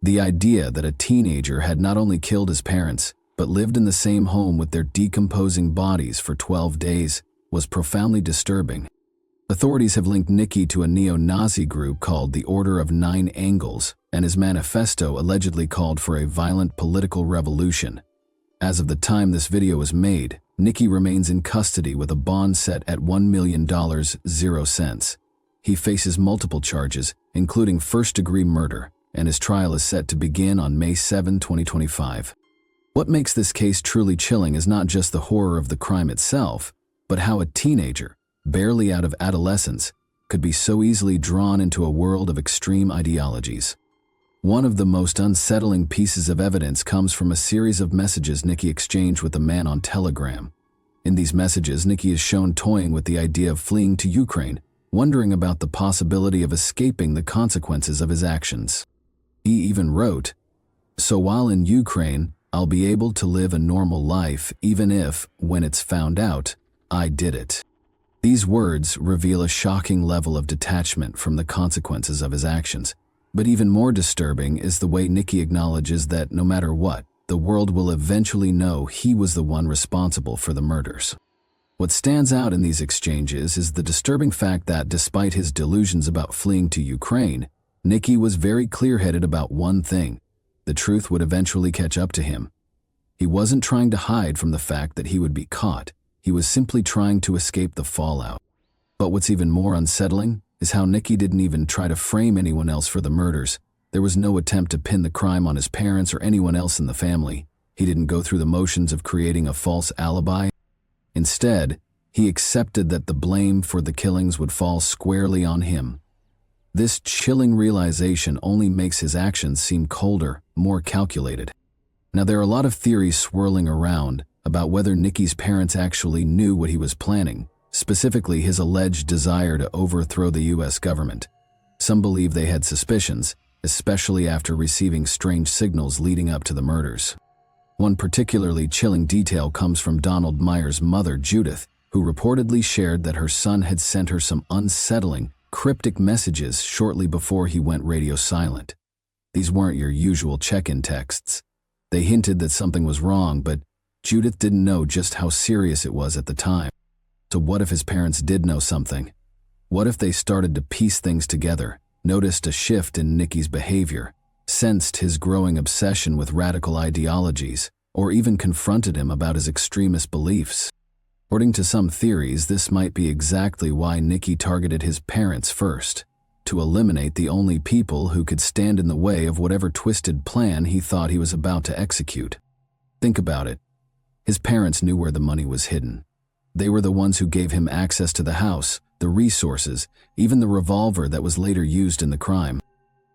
The idea that a teenager had not only killed his parents, but lived in the same home with their decomposing bodies for 12 days was profoundly disturbing. Authorities have linked Nicky to a neo-Nazi group called the Order of Nine Angles, and his manifesto allegedly called for a violent political revolution. As of the time this video was made, Nicky remains in custody with a bond set at $1 million. He faces multiple charges, including first-degree murder, and his trial is set to begin on May 7, 2025. What makes this case truly chilling is not just the horror of the crime itself, but how a teenager, barely out of adolescence, could be so easily drawn into a world of extreme ideologies. One of the most unsettling pieces of evidence comes from a series of messages Nicky exchanged with a man on Telegram. In these messages, Nicky is shown toying with the idea of fleeing to Ukraine, wondering about the possibility of escaping the consequences of his actions. He even wrote, "So while in Ukraine, I'll be able to live a normal life even if, when it's found out, I did it." These words reveal a shocking level of detachment from the consequences of his actions. But even more disturbing is the way Nicky acknowledges that no matter what, the world will eventually know he was the one responsible for the murders. What stands out in these exchanges is the disturbing fact that despite his delusions about fleeing to Ukraine, Nicky was very clear-headed about one thing: the truth would eventually catch up to him. He wasn't trying to hide from the fact that he would be caught. He was simply trying to escape the fallout. But what's even more unsettling is how Nicky didn't even try to frame anyone else for the murders. There was no attempt to pin the crime on his parents or anyone else in the family. He didn't go through the motions of creating a false alibi. Instead, he accepted that the blame for the killings would fall squarely on him. This chilling realization only makes his actions seem colder, more calculated. Now, there are a lot of theories swirling around about whether Nicky's parents actually knew what he was planning, specifically his alleged desire to overthrow the U.S. government. Some believe they had suspicions, especially after receiving strange signals leading up to the murders. One particularly chilling detail comes from Donald Meyer's mother, Judith, who reportedly shared that her son had sent her some unsettling, cryptic messages shortly before he went radio silent. These weren't your usual check-in texts. They hinted that something was wrong, but Judith didn't know just how serious it was at the time. So what if his parents did know something? What if they started to piece things together, noticed a shift in Nicky's behavior, sensed his growing obsession with radical ideologies, or even confronted him about his extremist beliefs? According to some theories, this might be exactly why Nicky targeted his parents first, to eliminate the only people who could stand in the way of whatever twisted plan he thought he was about to execute. Think about it. His parents knew where the money was hidden. They were the ones who gave him access to the house, the resources, even the revolver that was later used in the crime.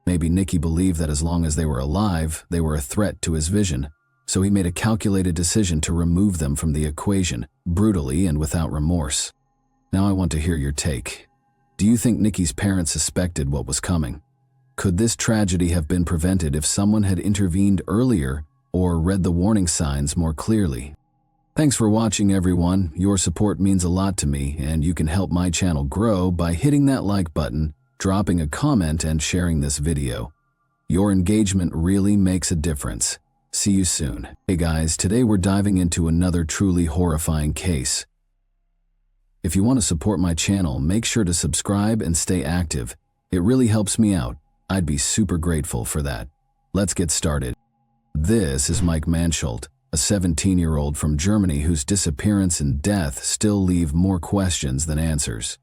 Maybe Nicky believed that as long as they were alive, they were a threat to his vision, so he made a calculated decision to remove them from the equation, brutally and without remorse. Now I want to hear your take. Do you think Nicky's parents suspected what was coming? Could this tragedy have been prevented if someone had intervened earlier or read the warning signs more clearly? Thanks for watching, everyone. Your support means a lot to me, and you can help my channel grow by hitting that like button, dropping a comment, and sharing this video. Your engagement really makes a difference. See you soon. Hey guys, today we're diving into another truly horrifying case. If you want to support my channel, make sure to subscribe and stay active. It really helps me out. I'd be super grateful for that. Let's get started. This is Mike Mansholt, a 17-year-old from Germany whose disappearance and death still leave more questions than answers.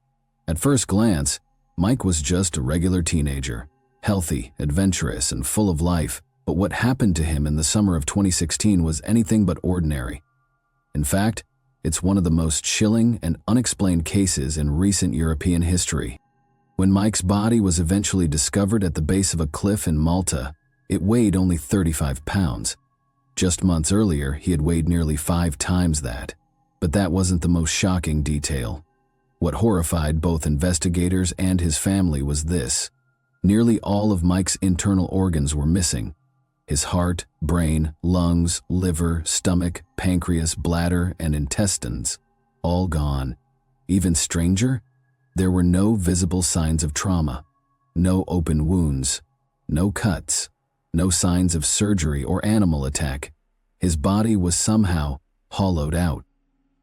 At first glance, Mike was just a regular teenager, healthy, adventurous, and full of life, but what happened to him in the summer of 2016 was anything but ordinary. In fact, it's one of the most chilling and unexplained cases in recent European history. When Mike's body was eventually discovered at the base of a cliff in Malta, it weighed only 35 pounds. Just months earlier, he had weighed nearly 5 times that. But that wasn't the most shocking detail. What horrified both investigators and his family was this. Nearly all of Mike's internal organs were missing. His heart, brain, lungs, liver, stomach, pancreas, bladder, and intestines, all gone. Even stranger, there were no visible signs of trauma, no open wounds, no cuts, no signs of surgery or animal attack. His body was somehow hollowed out.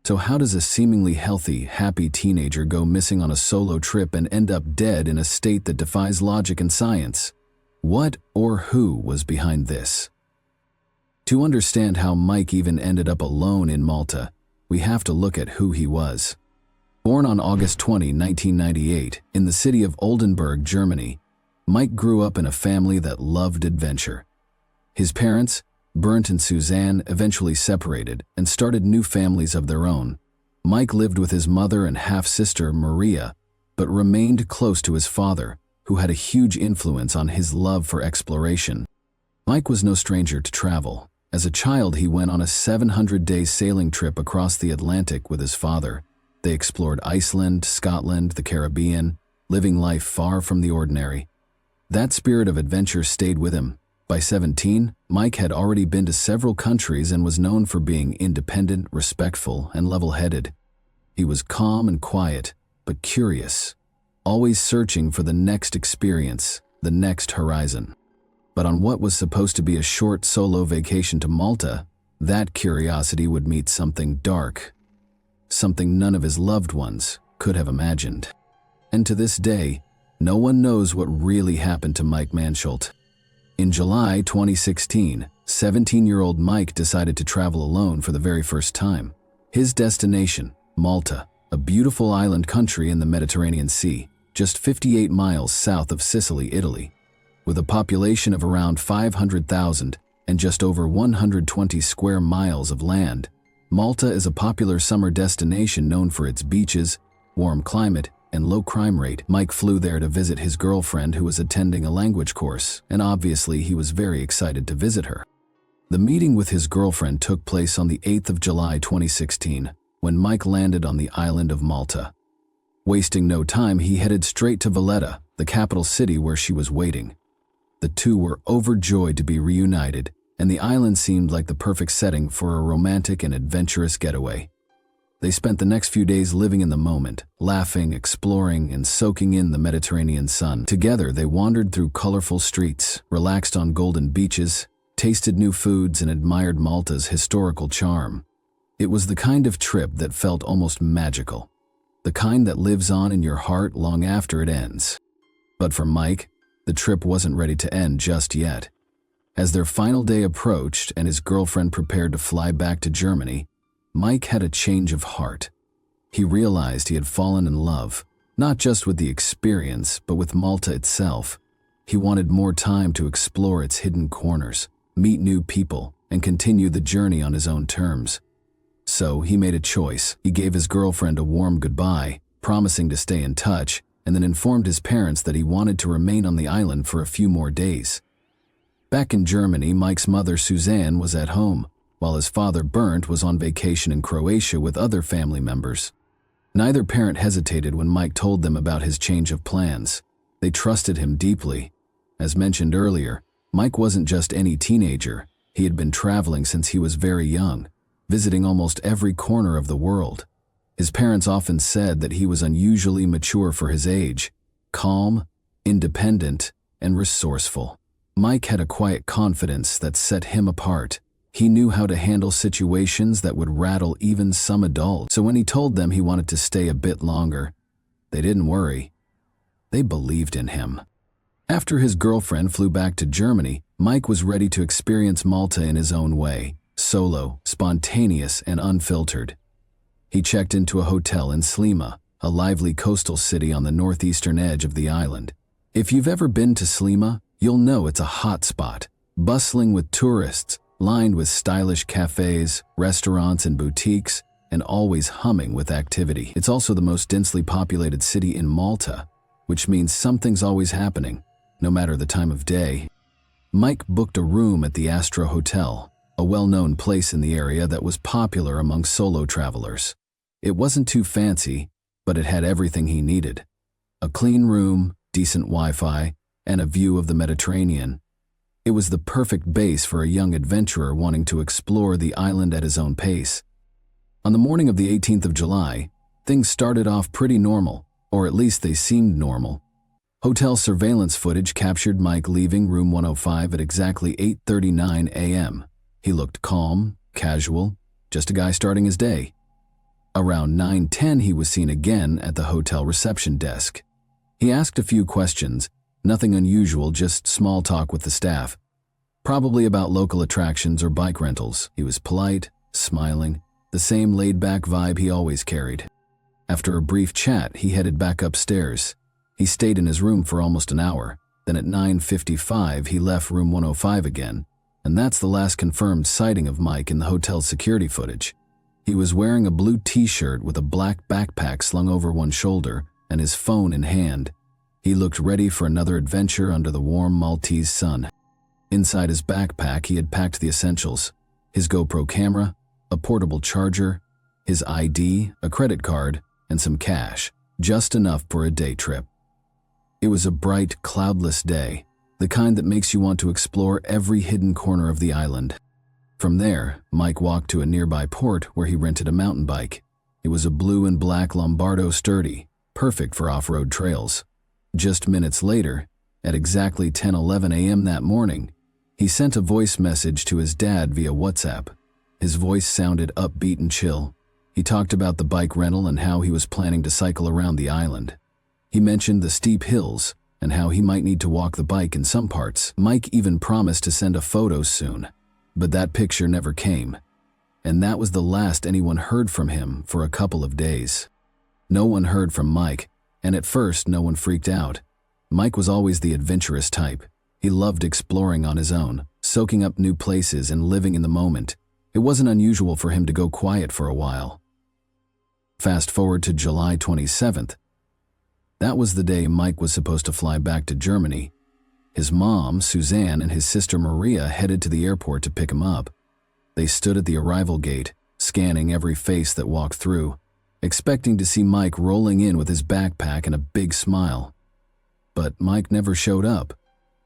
So how does a seemingly healthy, happy teenager go missing on a solo trip and end up dead in a state that defies logic and science? What or who was behind this? To understand how Mike even ended up alone in Malta, we have to look at who he was. Born on August 20, 1998, in the city of Oldenburg, Germany, Mike grew up in a family that loved adventure. His parents, Bernd and Suzanne, eventually separated and started new families of their own. Mike lived with his mother and half-sister, Maria, but remained close to his father, who had a huge influence on his love for exploration. Mike was no stranger to travel. As a child, he went on a 700-day sailing trip across the Atlantic with his father. They explored Iceland, Scotland, the Caribbean, living life far from the ordinary. That spirit of adventure stayed with him. By 17, Mike had already been to several countries and was known for being independent, respectful, and level-headed. He was calm and quiet, but curious, always searching for the next experience, the next horizon. But on what was supposed to be a short solo vacation to Malta, that curiosity would meet something dark, something none of his loved ones could have imagined. And to this day, no one knows what really happened to Mike Mansholt. In July 2016, 17-year-old Mike decided to travel alone for the very first time. His destination, Malta, a beautiful island country in the Mediterranean Sea, just 58 miles south of Sicily, Italy. With a population of around 500,000 and just over 120 square miles of land, Malta is a popular summer destination known for its beaches, warm climate, and low crime rate. Mike flew there to visit his girlfriend who was attending a language course, and obviously he was very excited to visit her. The meeting with his girlfriend took place on the 8th of July 2016, when Mike landed on the island of Malta. Wasting no time, he headed straight to Valletta, the capital city where she was waiting. The two were overjoyed to be reunited, and the island seemed like the perfect setting for a romantic and adventurous getaway. They spent the next few days living in the moment, laughing, exploring, and soaking in the Mediterranean sun. Together, they wandered through colorful streets, relaxed on golden beaches, tasted new foods, and admired Malta's historical charm. It was the kind of trip that felt almost magical, the kind that lives on in your heart long after it ends. But for Mike, the trip wasn't ready to end just yet. As their final day approached and his girlfriend prepared to fly back to Germany, Mike had a change of heart. He realized he had fallen in love, not just with the experience, but with Malta itself. He wanted more time to explore its hidden corners, meet new people, and continue the journey on his own terms. So he made a choice. He gave his girlfriend a warm goodbye, promising to stay in touch, and then informed his parents that he wanted to remain on the island for a few more days. Back in Germany, Mike's mother Suzanne was at home, while his father Bernd was on vacation in Croatia with other family members. Neither parent hesitated when Mike told them about his change of plans. They trusted him deeply. As mentioned earlier, Mike wasn't just any teenager. He had been traveling since he was very young, visiting almost every corner of the world. His parents often said that he was unusually mature for his age, calm, independent, and resourceful. Mike had a quiet confidence that set him apart. He knew how to handle situations that would rattle even some adults. So when he told them he wanted to stay a bit longer, they didn't worry. They believed in him. After his girlfriend flew back to Germany, Mike was ready to experience Malta in his own way, solo, spontaneous, and unfiltered. He checked into a hotel in Slima, a lively coastal city on the northeastern edge of the island. If you've ever been to Slima, you'll know it's a hot spot, bustling with tourists, lined with stylish cafes, restaurants, and boutiques, and always humming with activity. It's also the most densely populated city in Malta, which means something's always happening, no matter the time of day. Mike booked a room at the Astro Hotel, a well-known place in the area that was popular among solo travelers. It wasn't too fancy, but it had everything he needed. A clean room, decent Wi-Fi, and a view of the Mediterranean. It was the perfect base for a young adventurer wanting to explore the island at his own pace. On the morning of the 18th of July, things started off pretty normal, or at least they seemed normal. Hotel surveillance footage captured Mike leaving room 105 at exactly 8:39 a.m. He looked calm, casual, just a guy starting his day. Around 9:10 he was seen again at the hotel reception desk. He asked a few questions, nothing unusual, just small talk with the staff. Probably about local attractions or bike rentals. He was polite, smiling, the same laid-back vibe he always carried. After a brief chat, he headed back upstairs. He stayed in his room for almost an hour. Then at 9:55 he left room 105 again, and that's the last confirmed sighting of Mike in the hotel's security footage. He was wearing a blue t-shirt with a black backpack slung over one shoulder and his phone in hand. He looked ready for another adventure under the warm Maltese sun. Inside his backpack, he had packed the essentials: his GoPro camera, a portable charger, his ID, a credit card, and some cash, just enough for a day trip. It was a bright, cloudless day, the kind that makes you want to explore every hidden corner of the island. From there, Mike walked to a nearby port where he rented a mountain bike. It was a blue and black Lombardo Sturdy, perfect for off-road trails. Just minutes later, at exactly 10:11 a.m. that morning, he sent a voice message to his dad via WhatsApp. His voice sounded upbeat and chill. He talked about the bike rental and how he was planning to cycle around the island. He mentioned the steep hills and how he might need to walk the bike in some parts. Mike even promised to send a photo soon, but that picture never came. And that was the last anyone heard from him for a couple of days. No one heard from Mike, and at first no one freaked out. Mike was always the adventurous type. He loved exploring on his own, soaking up new places and living in the moment. It wasn't unusual for him to go quiet for a while. Fast forward to July 27th. That was the day Mike was supposed to fly back to Germany. His mom, Suzanne, and his sister Maria headed to the airport to pick him up. They stood at the arrival gate, scanning every face that walked through, expecting to see Mike rolling in with his backpack and a big smile. But Mike never showed up,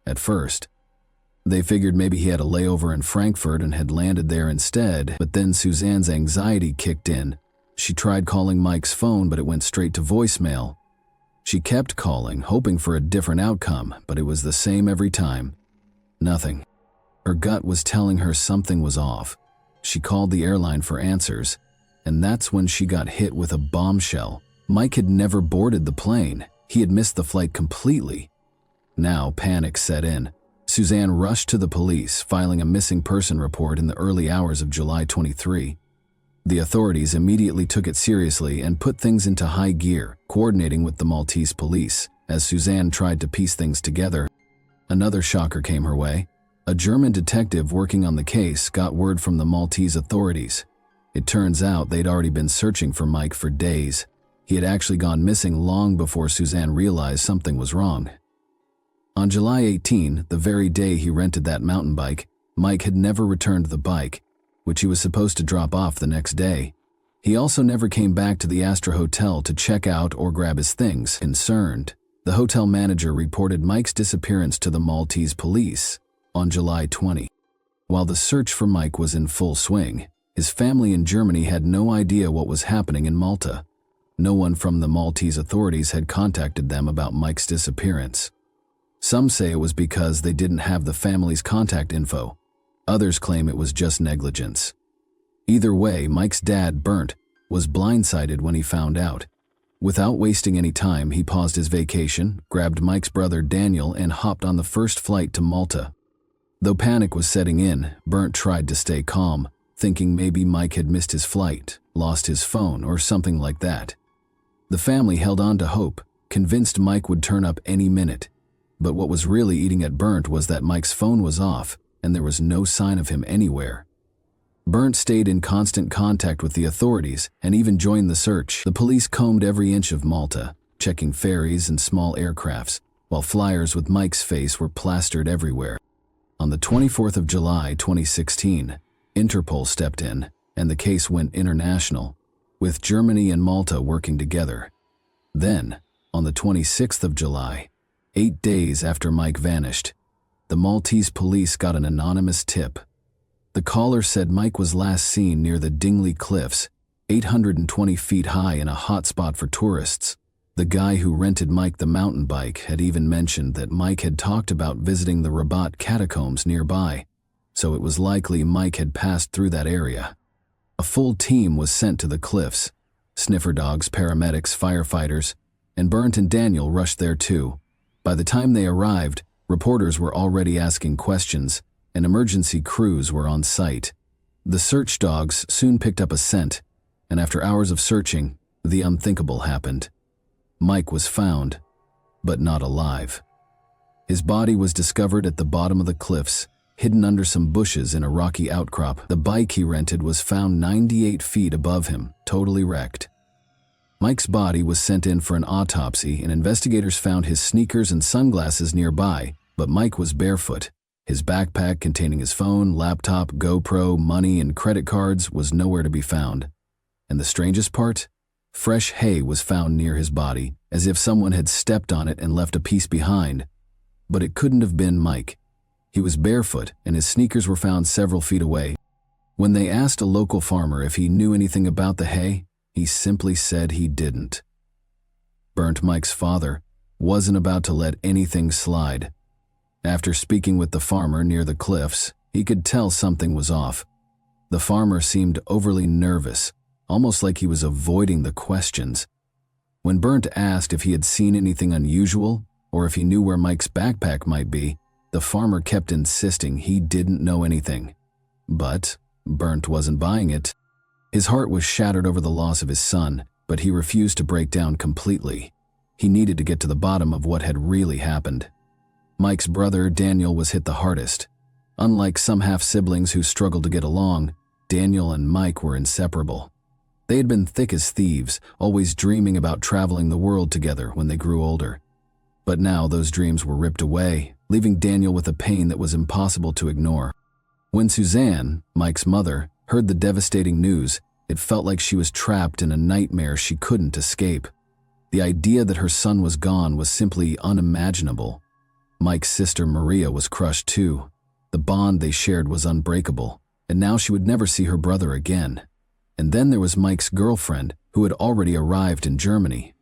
at first. They figured maybe he had a layover in Frankfurt and had landed there instead, but then Suzanne's anxiety kicked in. She tried calling Mike's phone, but it went straight to voicemail. She kept calling, hoping for a different outcome, but it was the same every time. Nothing. Her gut was telling her something was off. She called the airline for answers, and that's when she got hit with a bombshell. Mike had never boarded the plane. He had missed the flight completely. Now panic set in. Suzanne rushed to the police, filing a missing person report in the early hours of July 23. The authorities immediately took it seriously and put things into high gear, coordinating with the Maltese police. As Suzanne tried to piece things together, another shocker came her way. A German detective working on the case got word from the Maltese authorities. It turns out they'd already been searching for Mike for days. He had actually gone missing long before Suzanne realized something was wrong. On July 18, the very day he rented that mountain bike, Mike had never returned the bike, which he was supposed to drop off the next day. He also never came back to the Astra Hotel to check out or grab his things. Concerned, the hotel manager reported Mike's disappearance to the Maltese police on July 20. While the search for Mike was in full swing, his family in Germany had no idea what was happening in Malta. No one from the Maltese authorities had contacted them about Mike's disappearance. Some say it was because they didn't have the family's contact info. Others claim it was just negligence. Either way, Mike's dad, Bernd, was blindsided when he found out. Without wasting any time, he paused his vacation, grabbed Mike's brother Daniel, and hopped on the first flight to Malta. Though panic was setting in, Bernd tried to stay calm, thinking maybe Mike had missed his flight, lost his phone, or something like that. The family held on to hope, convinced Mike would turn up any minute. But what was really eating at Bernd was that Mike's phone was off, and there was no sign of him anywhere. Bernd stayed in constant contact with the authorities and even joined the search. The police combed every inch of Malta, checking ferries and small aircrafts, while flyers with Mike's face were plastered everywhere. On the 24th of July 2016, Interpol stepped in, and the case went international, with Germany and Malta working together. Then, on the 26th of July, 8 days after Mike vanished, the Maltese police got an anonymous tip. The caller said Mike was last seen near the Dingley Cliffs, 820 feet high in a hot spot for tourists. The guy who rented Mike the mountain bike had even mentioned that Mike had talked about visiting the Rabat catacombs nearby, so it was likely Mike had passed through that area. A full team was sent to the cliffs. Sniffer dogs, paramedics, firefighters, and Bernd and Daniel rushed there too. By the time they arrived, reporters were already asking questions, and emergency crews were on site. The search dogs soon picked up a scent, and after hours of searching, the unthinkable happened. Mike was found, but not alive. His body was discovered at the bottom of the cliffs, hidden under some bushes in a rocky outcrop. The bike he rented was found 98 feet above him, totally wrecked. Mike's body was sent in for an autopsy, and investigators found his sneakers and sunglasses nearby, but Mike was barefoot. His backpack containing his phone, laptop, GoPro, money, and credit cards was nowhere to be found. And the strangest part? Fresh hay was found near his body, as if someone had stepped on it and left a piece behind. But it couldn't have been Mike. He was barefoot, and his sneakers were found several feet away. When they asked a local farmer if he knew anything about the hay, he simply said he didn't. Bernd, Mike's father, wasn't about to let anything slide. After speaking with the farmer near the cliffs, he could tell something was off. The farmer seemed overly nervous, almost like he was avoiding the questions. When Bernd asked if he had seen anything unusual, or if he knew where Mike's backpack might be, the farmer kept insisting he didn't know anything. But Bernd wasn't buying it. His heart was shattered over the loss of his son, but he refused to break down completely. He needed to get to the bottom of what had really happened. Mike's brother, Daniel, was hit the hardest. Unlike some half-siblings who struggled to get along, Daniel and Mike were inseparable. They had been thick as thieves, always dreaming about traveling the world together when they grew older. But now those dreams were ripped away, leaving Daniel with a pain that was impossible to ignore. When Suzanne, Mike's mother, heard the devastating news, it felt like she was trapped in a nightmare she couldn't escape. The idea that her son was gone was simply unimaginable. Mike's sister Maria was crushed too. The bond they shared was unbreakable, and now she would never see her brother again. And then there was Mike's girlfriend, who had already arrived in Germany,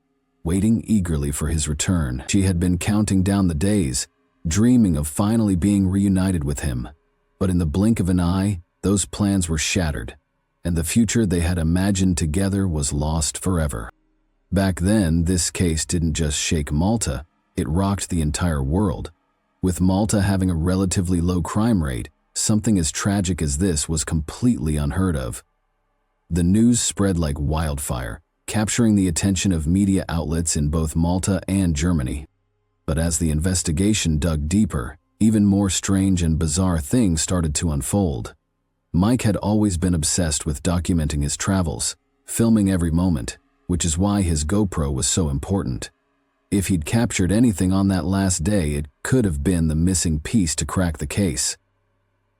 waiting eagerly for his return. She had been counting down the days, dreaming of finally being reunited with him. But in the blink of an eye, those plans were shattered, and the future they had imagined together was lost forever. Back then, this case didn't just shake Malta, it rocked the entire world. With Malta having a relatively low crime rate, something as tragic as this was completely unheard of. The news spread like wildfire, capturing the attention of media outlets in both Malta and Germany. But as the investigation dug deeper, even more strange and bizarre things started to unfold. Mike had always been obsessed with documenting his travels, filming every moment, which is why his GoPro was so important. If he'd captured anything on that last day, it could have been the missing piece to crack the case.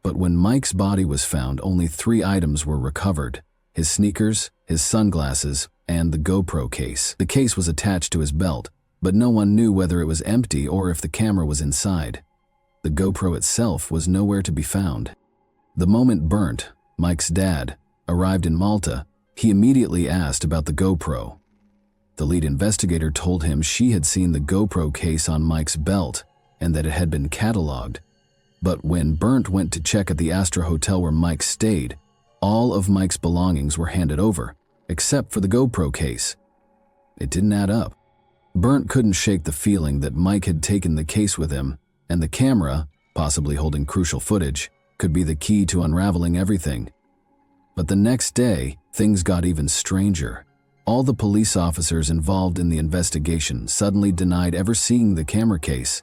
But when Mike's body was found, only 3 items were recovered: his sneakers, his sunglasses, and the GoPro case. The case was attached to his belt, but no one knew whether it was empty or if the camera was inside. The GoPro itself was nowhere to be found. The moment Bernd, Mike's dad, arrived in Malta, he immediately asked about the GoPro. The lead investigator told him she had seen the GoPro case on Mike's belt and that it had been cataloged. But when Bernd went to check at the Astra Hotel where Mike stayed, all of Mike's belongings were handed over, except for the GoPro case. It didn't add up. Bernd couldn't shake the feeling that Mike had taken the case with him, and the camera, possibly holding crucial footage, could be the key to unraveling everything. But the next day, things got even stranger. All the police officers involved in the investigation suddenly denied ever seeing the camera case.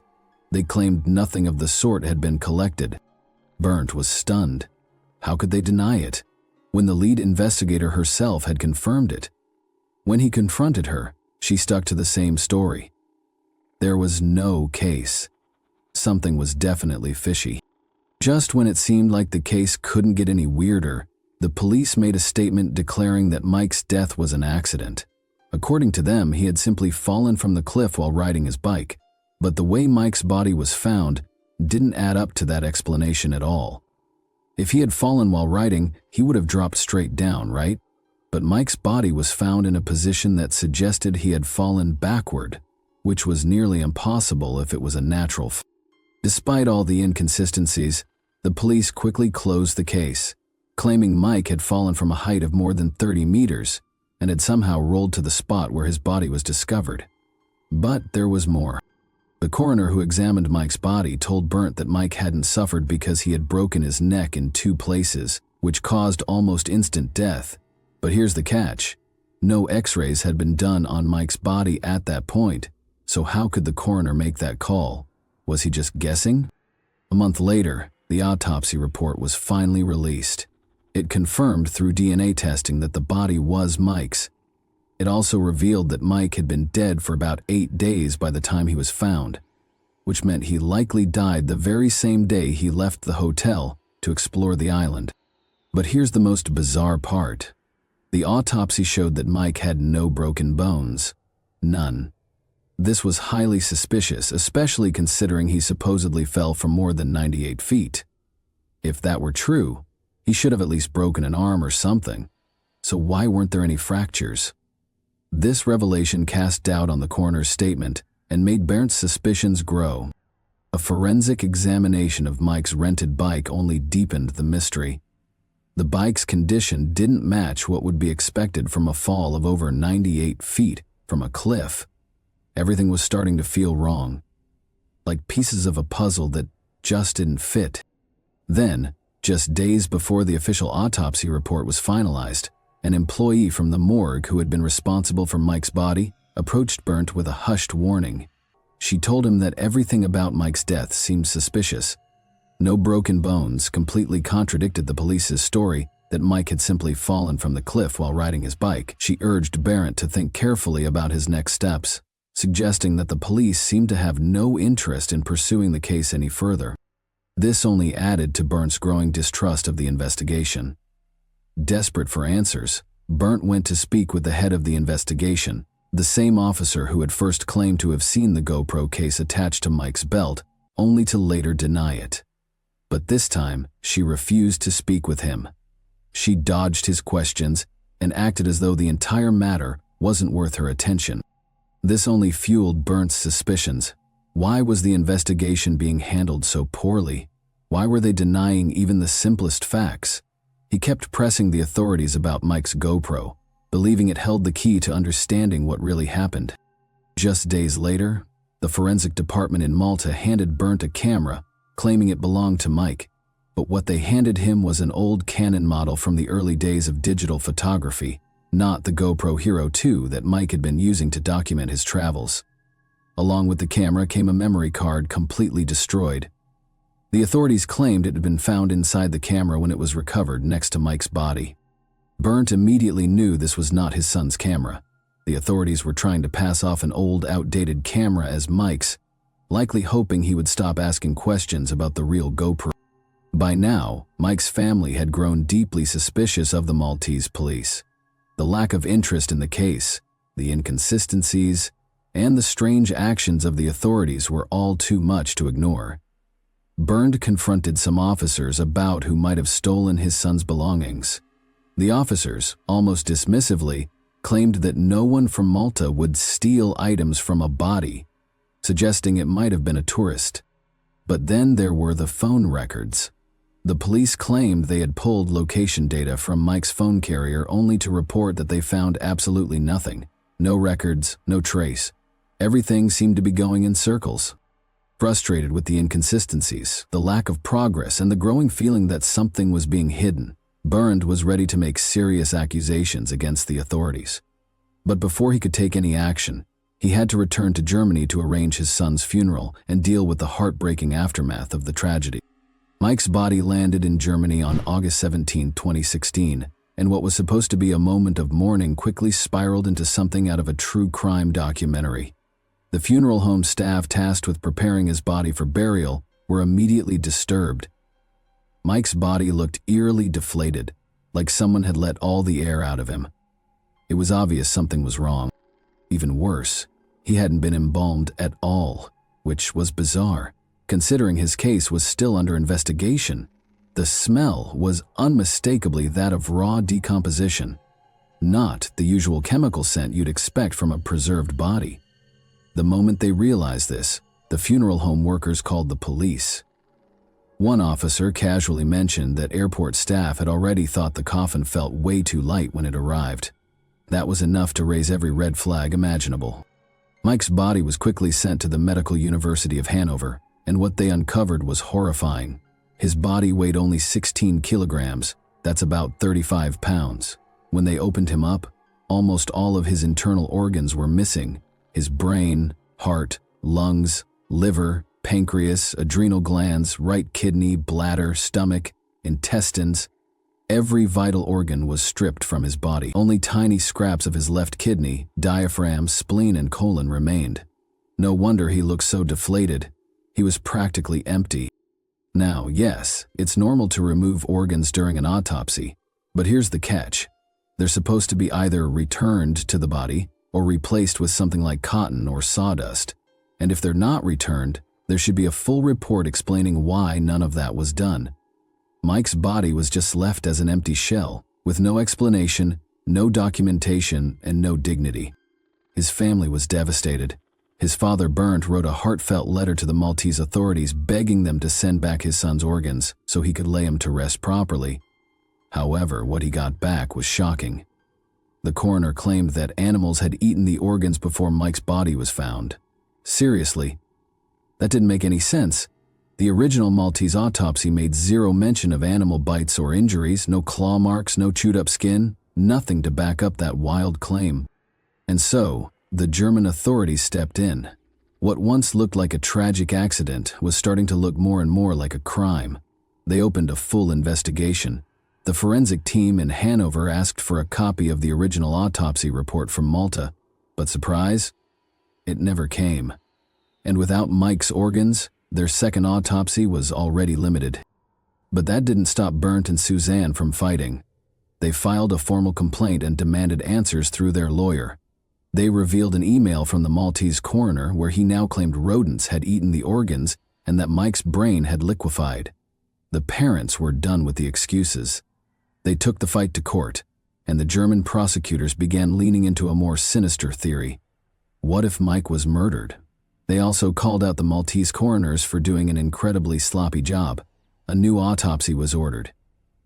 They claimed nothing of the sort had been collected. Bernd was stunned. How could they deny it, when the lead investigator herself had confirmed it? When he confronted her, she stuck to the same story. There was no case. Something was definitely fishy. Just when it seemed like the case couldn't get any weirder, the police made a statement declaring that Mike's death was an accident. According to them, he had simply fallen from the cliff while riding his bike, but the way Mike's body was found didn't add up to that explanation at all. If he had fallen while riding, he would have dropped straight down, right? But Mike's body was found in a position that suggested he had fallen backward, which was nearly impossible if it was a natural fall. Despite all the inconsistencies, the police quickly closed the case, claiming Mike had fallen from a height of more than 30 meters and had somehow rolled to the spot where his body was discovered. But there was more. The coroner who examined Mike's body told Bernd that Mike hadn't suffered because he had broken his neck in 2 places, which caused almost instant death. But here's the catch. No x-rays had been done on Mike's body at that point, so how could the coroner make that call? Was he just guessing? A month later, the autopsy report was finally released. It confirmed through DNA testing that the body was Mike's. It also revealed that Mike had been dead for about 8 days by the time he was found, which meant he likely died the very same day he left the hotel to explore the island. But here's the most bizarre part. The autopsy showed that Mike had no broken bones. None. This was highly suspicious, especially considering he supposedly fell from more than 98 feet. If that were true, he should have at least broken an arm or something. So why weren't there any fractures? This revelation cast doubt on the coroner's statement and made Bernd's suspicions grow. A forensic examination of Mike's rented bike only deepened the mystery. The bike's condition didn't match what would be expected from a fall of over 98 feet from a cliff. Everything was starting to feel wrong, like pieces of a puzzle that just didn't fit. Then, just days before the official autopsy report was finalized, an employee from the morgue who had been responsible for Mike's body approached Bernd with a hushed warning. She told him that everything about Mike's death seemed suspicious. No broken bones completely contradicted the police's story that Mike had simply fallen from the cliff while riding his bike. She urged Bernd to think carefully about his next steps, suggesting that the police seemed to have no interest in pursuing the case any further. This only added to Bernd's growing distrust of the investigation. Desperate for answers, Bernd went to speak with the head of the investigation, the same officer who had first claimed to have seen the GoPro case attached to Mike's belt, only to later deny it. But this time, she refused to speak with him. She dodged his questions and acted as though the entire matter wasn't worth her attention. This only fueled Bernd's suspicions. Why was the investigation being handled so poorly? Why were they denying even the simplest facts? He kept pressing the authorities about Mike's GoPro, believing it held the key to understanding what really happened. Just days later, the forensic department in Malta handed Bernd a camera, claiming it belonged to Mike, but what they handed him was an old Canon model from the early days of digital photography, not the GoPro Hero 2 that Mike had been using to document his travels. Along with the camera came a memory card completely destroyed. The authorities claimed it had been found inside the camera when it was recovered next to Mike's body. Bernd immediately knew this was not his son's camera. The authorities were trying to pass off an old, outdated camera as Mike's, likely hoping he would stop asking questions about the real GoPro. By now, Mike's family had grown deeply suspicious of the Maltese police. The lack of interest in the case, the inconsistencies, and the strange actions of the authorities were all too much to ignore. Bernd confronted some officers about who might have stolen his son's belongings. The officers, almost dismissively, claimed that no one from Malta would steal items from a body, suggesting it might have been a tourist. But then there were the phone records. The police claimed they had pulled location data from Mike's phone carrier only to report that they found absolutely nothing. No records, no trace. Everything seemed to be going in circles. Frustrated with the inconsistencies, the lack of progress, and the growing feeling that something was being hidden, Bernd was ready to make serious accusations against the authorities. But before he could take any action, he had to return to Germany to arrange his son's funeral and deal with the heartbreaking aftermath of the tragedy. Mike's body landed in Germany on August 17, 2016, and what was supposed to be a moment of mourning quickly spiraled into something out of a true crime documentary. The funeral home staff tasked with preparing his body for burial were immediately disturbed. Mike's body looked eerily deflated, like someone had let all the air out of him. It was obvious something was wrong. Even worse, he hadn't been embalmed at all, which was bizarre, considering his case was still under investigation. The smell was unmistakably that of raw decomposition, not the usual chemical scent you'd expect from a preserved body. The moment they realized this, the funeral home workers called the police. One officer casually mentioned that airport staff had already thought the coffin felt way too light when it arrived. That was enough to raise every red flag imaginable. Mike's body was quickly sent to the Medical University of Hanover, and what they uncovered was horrifying. His body weighed only 16 kilograms, that's about 35 pounds. When they opened him up, almost all of his internal organs were missing. His brain, heart, lungs, liver, pancreas, adrenal glands, right kidney, bladder, stomach, intestines. Every vital organ was stripped from his body. Only tiny scraps of his left kidney, diaphragm, spleen, and colon remained. No wonder he looked so deflated. He was practically empty. Now, yes, it's normal to remove organs during an autopsy, but here's the catch. They're supposed to be either returned to the body or replaced with something like cotton or sawdust. And if they're not returned, there should be a full report explaining why none of that was done. Mike's body was just left as an empty shell, with no explanation, no documentation, and no dignity. His family was devastated. His father, Bernd, wrote a heartfelt letter to the Maltese authorities begging them to send back his son's organs so he could lay him to rest properly. However, what he got back was shocking. The coroner claimed that animals had eaten the organs before Mike's body was found. Seriously? That didn't make any sense. The original Maltese autopsy made zero mention of animal bites or injuries, no claw marks, no chewed-up skin, nothing to back up that wild claim. And so, the German authorities stepped in. What once looked like a tragic accident was starting to look more and more like a crime. They opened a full investigation. The forensic team in Hanover asked for a copy of the original autopsy report from Malta, but surprise? It never came. And without Mike's organs, their second autopsy was already limited. But that didn't stop Bernd and Suzanne from fighting. They filed a formal complaint and demanded answers through their lawyer. They revealed an email from the Maltese coroner where he now claimed rodents had eaten the organs and that Mike's brain had liquefied. The parents were done with the excuses. They took the fight to court, and the German prosecutors began leaning into a more sinister theory. What if Mike was murdered? They also called out the Maltese coroners for doing an incredibly sloppy job. A new autopsy was ordered,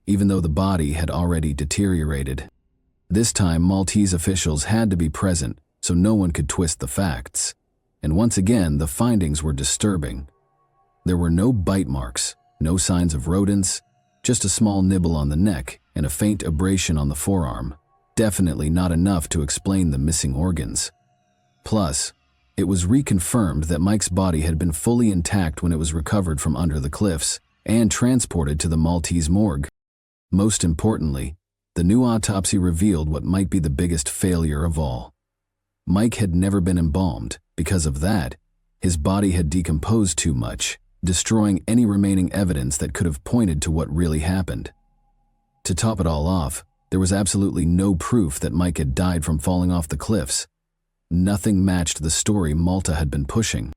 even though the body had already deteriorated. This time, Maltese officials had to be present so no one could twist the facts. And once again, the findings were disturbing. There were no bite marks, no signs of rodents, just a small nibble on the neck and a faint abrasion on the forearm. Definitely not enough to explain the missing organs. Plus, It was reconfirmed that Mike's body had been fully intact when it was recovered from under the cliffs and transported to the Maltese morgue. Most importantly, the new autopsy revealed what might be the biggest failure of all. Mike had never been embalmed. Because of that, his body had decomposed too much, destroying any remaining evidence that could have pointed to what really happened. To top it all off, there was absolutely no proof that Mike had died from falling off the cliffs. Nothing matched the story Malta had been pushing.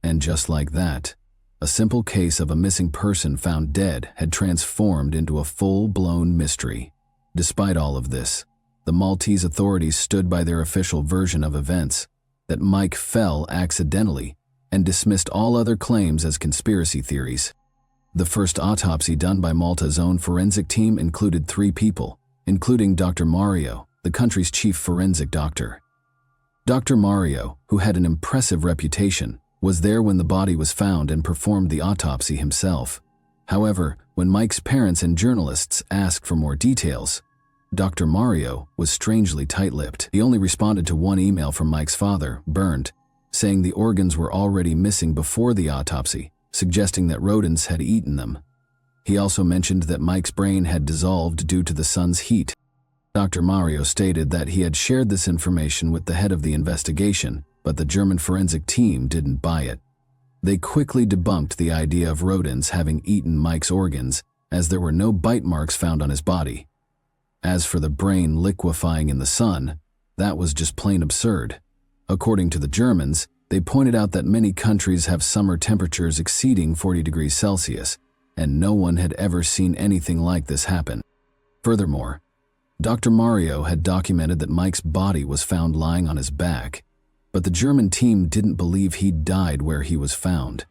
And just like that, a simple case of a missing person found dead had transformed into a full-blown mystery. Despite all of this, the Maltese authorities stood by their official version of events, that Mike fell accidentally, and dismissed all other claims as conspiracy theories. The first autopsy done by Malta's own forensic team included 3 people, including Dr. Mario, the country's chief forensic doctor. Dr. Mario, who had an impressive reputation, was there when the body was found and performed the autopsy himself. However, when Mike's parents and journalists asked for more details, Dr. Mario was strangely tight-lipped. He only responded to one email from Mike's father, Bernd, saying the organs were already missing before the autopsy, suggesting that rodents had eaten them. He also mentioned that Mike's brain had dissolved due to the sun's heat. Dr. Mario stated that he had shared this information with the head of the investigation, but the German forensic team didn't buy it. They quickly debunked the idea of rodents having eaten Mike's organs, as there were no bite marks found on his body. As for the brain liquefying in the sun, that was just plain absurd. According to the Germans, they pointed out that many countries have summer temperatures exceeding 40 degrees Celsius, and no one had ever seen anything like this happen. Furthermore, Dr. Mario had documented that Mike's body was found lying on his back, but the German team didn't believe he'd died where he was found.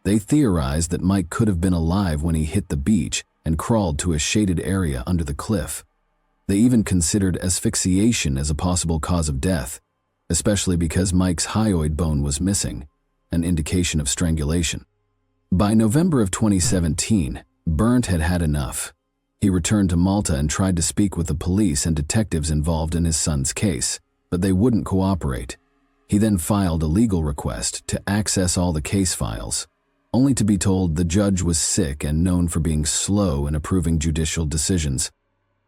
They theorized that Mike could have been alive when he hit the beach and crawled to a shaded area under the cliff. They even considered asphyxiation as a possible cause of death, especially because Mike's hyoid bone was missing, an indication of strangulation. By November of 2017, Bernd had had enough. He returned to Malta and tried to speak with the police and detectives involved in his son's case, but they wouldn't cooperate. He then filed a legal request to access all the case files, only to be told the judge was sick and known for being slow in approving judicial decisions.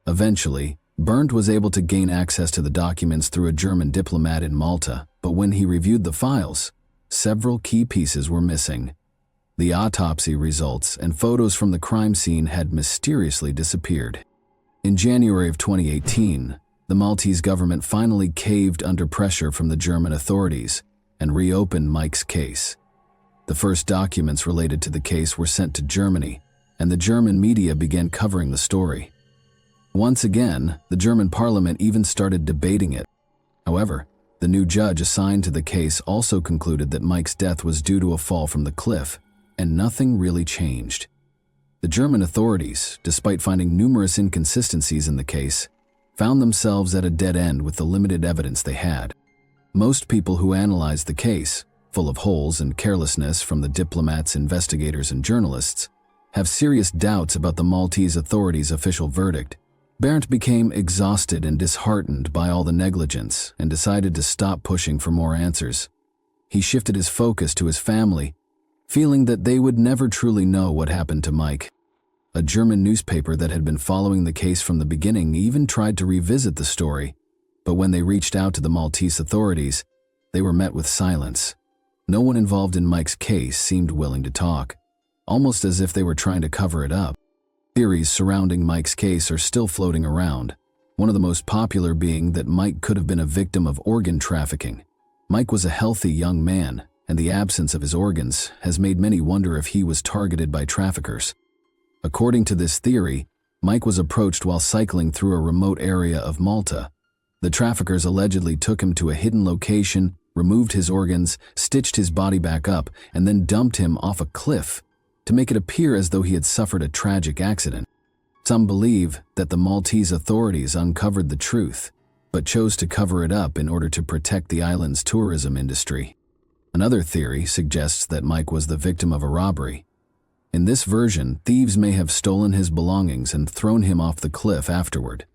Eventually, Bernd was able to gain access to the documents through a German diplomat in Malta, but when he reviewed the files, several key pieces were missing. The autopsy results and photos from the crime scene had mysteriously disappeared. In January of 2018, the Maltese government finally caved under pressure from the German authorities and reopened Mike's case. The first documents related to the case were sent to Germany, and the German media began covering the story. Once again, the German parliament even started debating it. However, the new judge assigned to the case also concluded that Mike's death was due to a fall from the cliff, and nothing really changed. The German authorities, despite finding numerous inconsistencies in the case, found themselves at a dead end with the limited evidence they had. Most people who analyzed the case, full of holes and carelessness from the diplomats, investigators, and journalists, have serious doubts about the Maltese authorities' official verdict. Bernd became exhausted and disheartened by all the negligence and decided to stop pushing for more answers. He shifted his focus to his family, feeling that they would never truly know what happened to Mike. A German newspaper that had been following the case from the beginning even tried to revisit the story, but when they reached out to the Maltese authorities, they were met with silence. No one involved in Mike's case seemed willing to talk, almost as if they were trying to cover it up. Theories surrounding Mike's case are still floating around, one of the most popular being that Mike could have been a victim of organ trafficking. Mike was a healthy young man, and the absence of his organs has made many wonder if he was targeted by traffickers. According to this theory, Mike was approached while cycling through a remote area of Malta. The traffickers allegedly took him to a hidden location, removed his organs, stitched his body back up, and then dumped him off a cliff to make it appear as though he had suffered a tragic accident. Some believe that the Maltese authorities uncovered the truth, but chose to cover it up in order to protect the island's tourism industry. Another theory suggests that Mike was the victim of a robbery. In this version, thieves may have stolen his belongings and thrown him off the cliff afterward.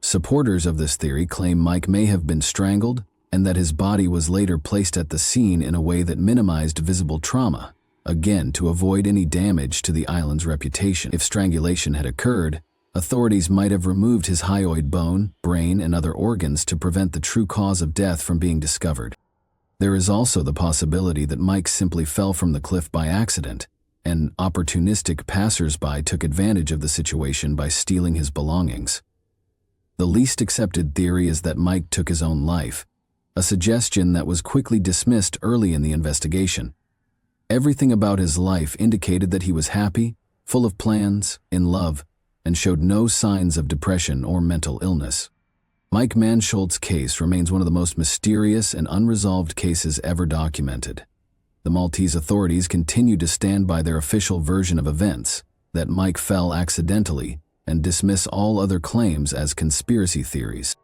Supporters of this theory claim Mike may have been strangled, and that his body was later placed at the scene in a way that minimized visible trauma, again to avoid any damage to the island's reputation. If strangulation had occurred, authorities might have removed his hyoid bone, brain, and other organs to prevent the true cause of death from being discovered. There is also the possibility that Mike simply fell from the cliff by accident, and opportunistic passers-by took advantage of the situation by stealing his belongings. The least accepted theory is that Mike took his own life, a suggestion that was quickly dismissed early in the investigation. Everything about his life indicated that he was happy, full of plans, in love, and showed no signs of depression or mental illness. Mike Mansholt's case remains one of the most mysterious and unresolved cases ever documented. The Maltese authorities continue to stand by their official version of events, that Mike fell accidentally, and dismiss all other claims as conspiracy theories.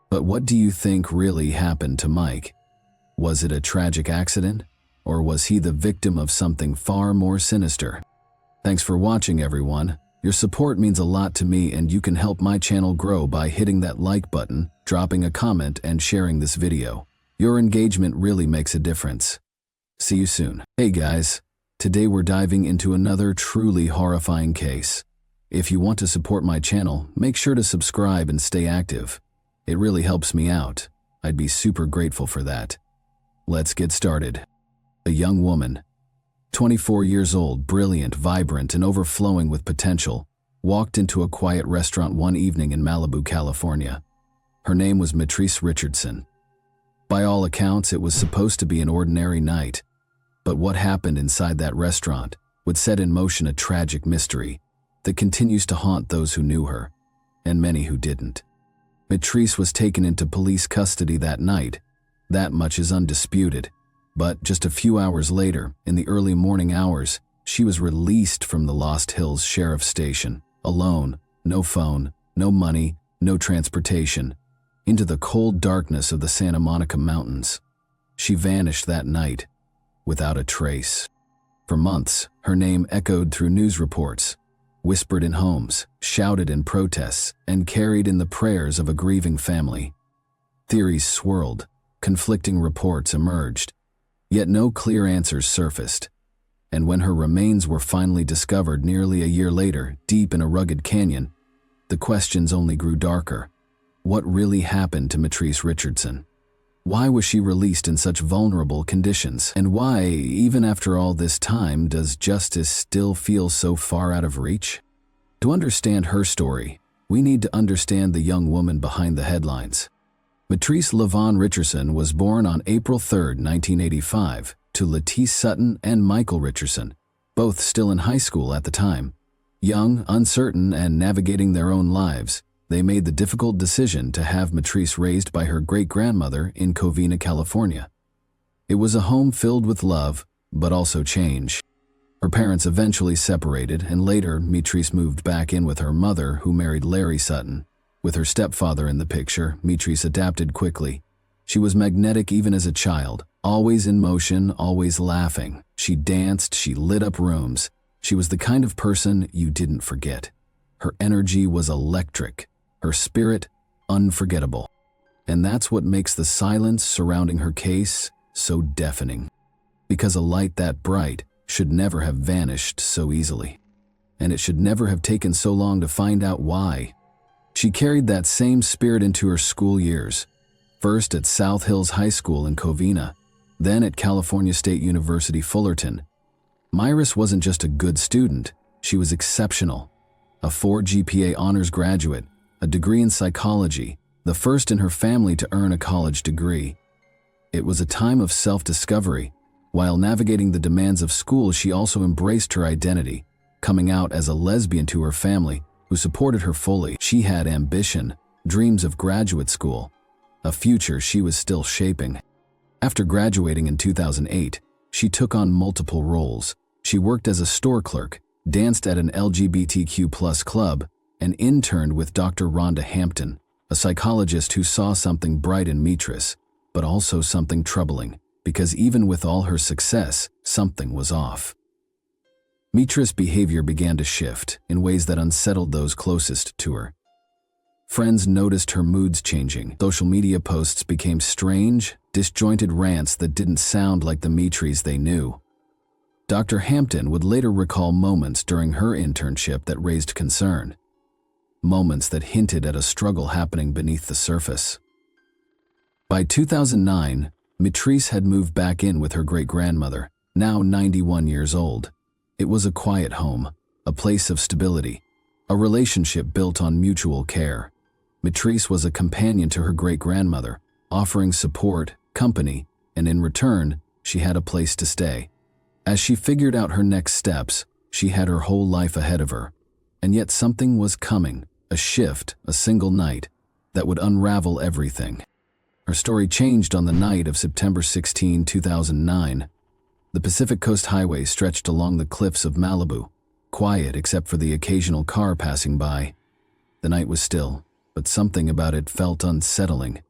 But what do you think really happened to Mike? Was it a tragic accident, or was he the victim of something far more sinister? Thanks for watching, everyone. Your support means a lot to me, and you can help my channel grow by hitting that like button, dropping a comment, and sharing this video. Your engagement really makes a difference. See you soon. Hey guys, today we're diving into another truly horrifying case. If you want to support my channel, make sure to subscribe and stay active. It really helps me out. I'd be super grateful for that. Let's get started. A young woman, 24 years old, brilliant, vibrant, and overflowing with potential, walked into a quiet restaurant one evening in Malibu, California. Her name was Matrice Richardson. By all accounts, it was supposed to be an ordinary night, but what happened inside that restaurant would set in motion a tragic mystery that continues to haunt those who knew her, and many who didn't. Matrice was taken into police custody that night. That much is undisputed. But just a few hours later, in the early morning hours, she was released from the Lost Hills Sheriff Station, alone, no phone, no money, no transportation, into the cold darkness of the Santa Monica Mountains. She vanished that night, without a trace. For months, her name echoed through news reports, whispered in homes, shouted in protests, and carried in the prayers of a grieving family. Theories swirled, conflicting reports emerged, yet no clear answers surfaced. And when her remains were finally discovered nearly a year later, deep in a rugged canyon, the questions only grew darker. What really happened to Matrice Richardson? Why was she released in such vulnerable conditions? And why, even after all this time, does justice still feel so far out of reach? To understand her story, we need to understand the young woman behind the headlines. Matrice LaVaughn Richardson was born on April 3, 1985, to Lettice Sutton and Michael Richardson, both still in high school at the time. Young, uncertain, and navigating their own lives, they made the difficult decision to have Matrice raised by her great-grandmother in Covina, California. It was a home filled with love, but also change. Her parents eventually separated, and later Matrice moved back in with her mother, who married Larry Sutton. With her stepfather in the picture, Matrice adapted quickly. She was magnetic even as a child, always in motion, always laughing. She danced, she lit up rooms. She was the kind of person you didn't forget. Her energy was electric, her spirit unforgettable. And that's what makes the silence surrounding her case so deafening. Because a light that bright should never have vanished so easily. And it should never have taken so long to find out why. She carried that same spirit into her school years, first at South Hills High School in Covina, then at California State University Fullerton. Matrice wasn't just a good student, she was exceptional. A 4 GPA honors graduate, a degree in psychology, the first in her family to earn a college degree. It was a time of self-discovery. While navigating the demands of school, she also embraced her identity, coming out as a lesbian to her family, who supported her fully. She had ambition, dreams of graduate school, a future she was still shaping. After graduating in 2008, she took on multiple roles. She worked as a store clerk, danced at an LGBTQ+ club, and interned with Dr. Rhonda Hampton, a psychologist who saw something bright in Matrice, but also something troubling, because even with all her success, something was off. Matrice's behavior began to shift in ways that unsettled those closest to her. Friends noticed her moods changing. Social media posts became strange, disjointed rants that didn't sound like the Matrice they knew. Dr. Hampton would later recall moments during her internship that raised concern. Moments that hinted at a struggle happening beneath the surface. By 2009, Matrice had moved back in with her great-grandmother, now 91 years old. It was a quiet home, a place of stability, a relationship built on mutual care. Matrice was a companion to her great-grandmother, offering support, company, and in return, she had a place to stay. As she figured out her next steps, she had her whole life ahead of her. And yet something was coming, a shift, a single night, that would unravel everything. Her story changed on the night of September 16, 2009. The Pacific Coast Highway stretched along the cliffs of Malibu, quiet except for the occasional car passing by. The night was still, but something about it felt unsettling.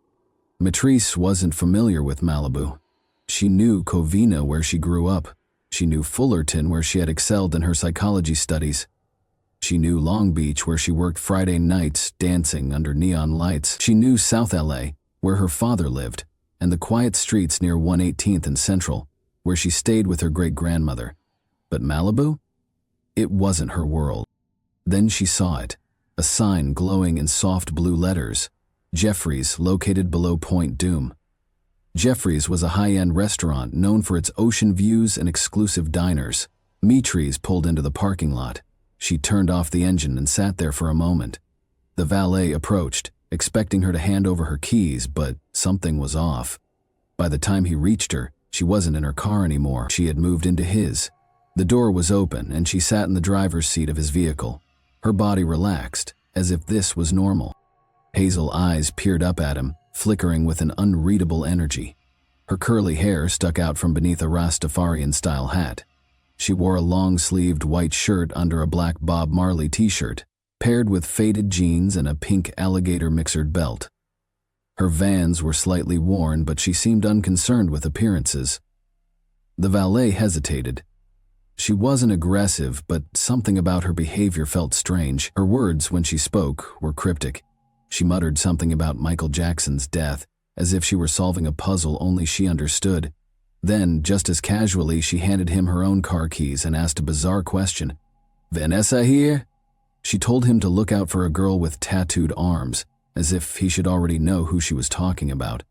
Matrice wasn't familiar with Malibu. She knew Covina, where she grew up. She knew Fullerton, where she had excelled in her psychology studies. She knew Long Beach, where she worked Friday nights dancing under neon lights. She knew South LA, where her father lived, and the quiet streets near 118th and Central, where she stayed with her great-grandmother. But Malibu? It wasn't her world. Then she saw it, a sign glowing in soft blue letters, Jeffrey's, located below Point Dume. Jeffrey's was a high-end restaurant known for its ocean views and exclusive diners. Matrice pulled into the parking lot. She turned off the engine and sat there for a moment. The valet approached, expecting her to hand over her keys, but something was off. By the time he reached her, she wasn't in her car anymore. She had moved into his. The door was open, and she sat in the driver's seat of his vehicle. Her body relaxed, as if this was normal. Hazel eyes peered up at him, flickering with an unreadable energy. Her curly hair stuck out from beneath a Rastafarian-style hat. She wore a long-sleeved white shirt under a black Bob Marley t-shirt, paired with faded jeans and a pink alligator mixered belt. Her Vans were slightly worn, but she seemed unconcerned with appearances. The valet hesitated. She wasn't aggressive, but something about her behavior felt strange. Her words, when she spoke, were cryptic. She muttered something about Michael Jackson's death, as if she were solving a puzzle only she understood. Then, just as casually, she handed him her own car keys and asked a bizarre question. "Vanessa here?" She told him to look out for a girl with tattooed arms, as if he should already know who she was talking about.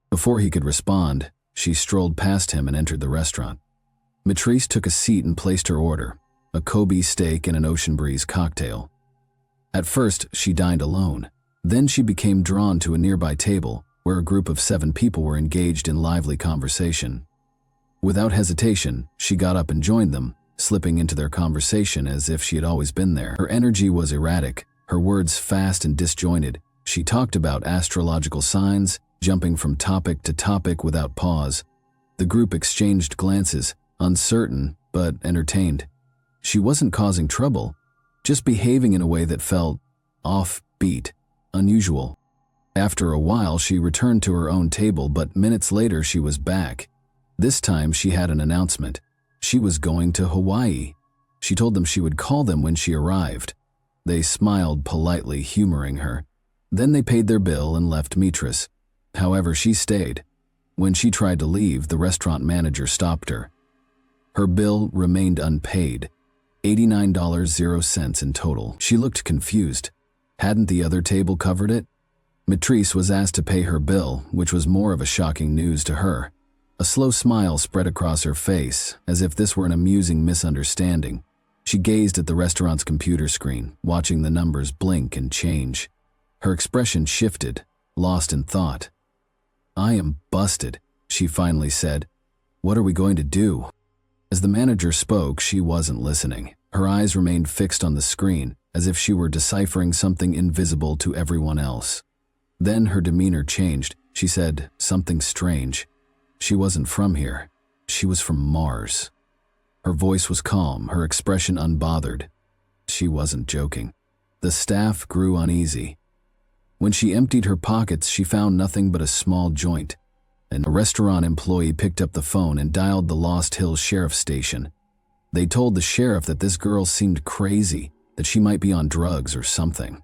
Before he could respond, she strolled past him and entered the restaurant. Matrice took a seat and placed her order, a Kobe steak and an Ocean Breeze cocktail. At first, she dined alone. Then she became drawn to a nearby table, where a group of 7 people were engaged in lively conversation. Without hesitation, she got up and joined them, slipping into their conversation as if she had always been there. Her energy was erratic, her words fast and disjointed. She talked about astrological signs, jumping from topic to topic without pause. The group exchanged glances, uncertain but entertained. She wasn't causing trouble, just behaving in a way that felt offbeat, unusual. After a while, she returned to her own table, but minutes later she was back. This time she had an announcement. She was going to Hawaii. She told them she would call them when she arrived. They smiled politely, humoring her. Then they paid their bill and left Matrice. However, she stayed. When she tried to leave, the restaurant manager stopped her. Her bill remained unpaid, $89.00 in total. She looked confused. Hadn't the other table covered it? Matrice was asked to pay her bill, which was more of a shocking news to her. A slow smile spread across her face, as if this were an amusing misunderstanding. She gazed at the restaurant's computer screen, watching the numbers blink and change. Her expression shifted, lost in thought. "I am busted," she finally said. "What are we going to do?" As the manager spoke, she wasn't listening. Her eyes remained fixed on the screen, as if she were deciphering something invisible to everyone else. Then her demeanor changed. She said something strange. She wasn't from here. She was from Mars. Her voice was calm, her expression unbothered. She wasn't joking. The staff grew uneasy. When she emptied her pockets, she found nothing but a small joint. A restaurant employee picked up the phone and dialed the Lost Hills Sheriff's Station. They told the sheriff that this girl seemed crazy, that she might be on drugs or something.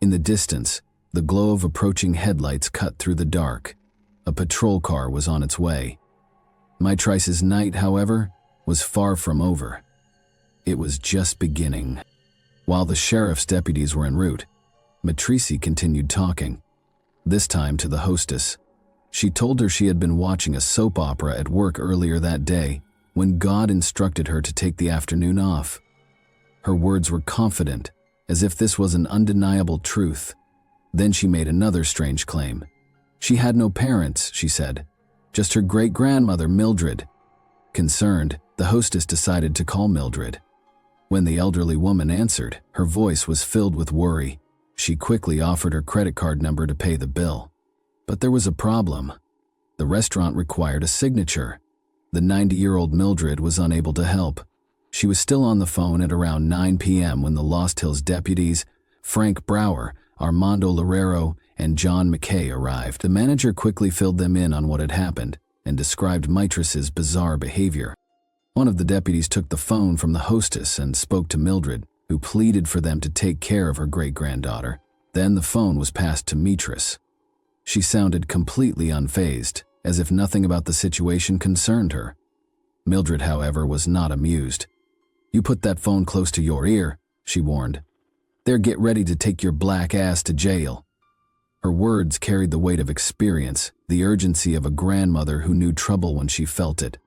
In the distance, the glow of approaching headlights cut through the dark. A patrol car was on its way. Matrice's night, however, was far from over. It was just beginning. While the sheriff's deputies were en route, Matrice continued talking, this time to the hostess. She told her she had been watching a soap opera at work earlier that day when God instructed her to take the afternoon off. Her words were confident, as if this was an undeniable truth. Then she made another strange claim. She had no parents, she said, just her great-grandmother, Mildred. Concerned, the hostess decided to call Mildred. When the elderly woman answered, her voice was filled with worry. She quickly offered her credit card number to pay the bill. But there was a problem. The restaurant required a signature. The 90-year-old Mildred was unable to help. She was still on the phone at around 9 p.m. when the Lost Hills deputies, Frank Brower, Armando Loureiro, and John McKay arrived. The manager quickly filled them in on what had happened and described Matrice's bizarre behavior. One of the deputies took the phone from the hostess and spoke to Mildred, who pleaded for them to take care of her great-granddaughter. Then the phone was passed to Matrice. She sounded completely unfazed, as if nothing about the situation concerned her. Mildred, however, was not amused. "You put that phone close to your ear," she warned. "They're get ready to take your black ass to jail." Her words carried the weight of experience, the urgency of a grandmother who knew trouble when she felt it.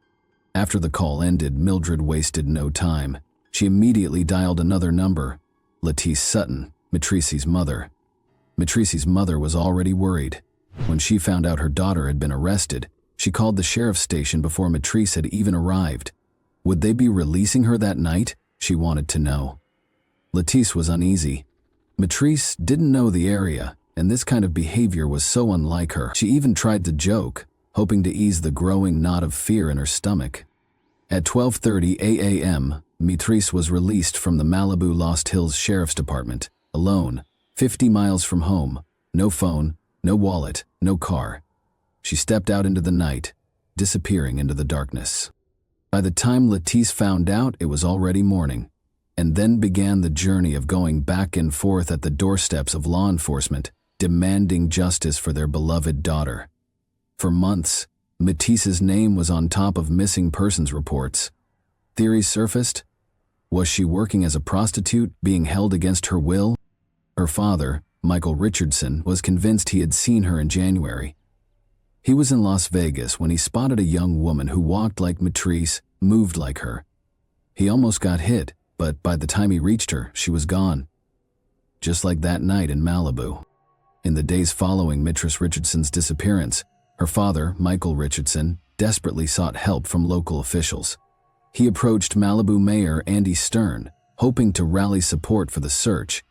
After the call ended, Mildred wasted no time. She immediately dialed another number, Lettice Sutton, Matrice's mother. Matrice's mother was already worried. When she found out her daughter had been arrested, she called the sheriff's station before Matrice had even arrived. Would they be releasing her that night? She wanted to know. Lettice was uneasy. Matrice didn't know the area, and this kind of behavior was so unlike her. She even tried to joke, hoping to ease the growing knot of fear in her stomach. At 12:30 a.m., Matrice was released from the Malibu Lost Hills Sheriff's Department, alone, 50 miles from home, no phone, no wallet, no car. She stepped out into the night, disappearing into the darkness. By the time Lettice found out, it was already morning, and then began the journey of going back and forth at the doorsteps of law enforcement, demanding justice for their beloved daughter. For months, Matrice's name was on top of missing persons reports. Theories surfaced. Was she working as a prostitute, being held against her will? Her father, Michael Richardson, was convinced he had seen her in January. He was in Las Vegas when he spotted a young woman who walked like Matrice, moved like her. He almost got hit, but by the time he reached her, she was gone. Just like that night in Malibu. In the days following Matrice Richardson's disappearance, her father, Michael Richardson, desperately sought help from local officials. He approached Malibu Mayor Andy Stern, hoping to rally support for the search.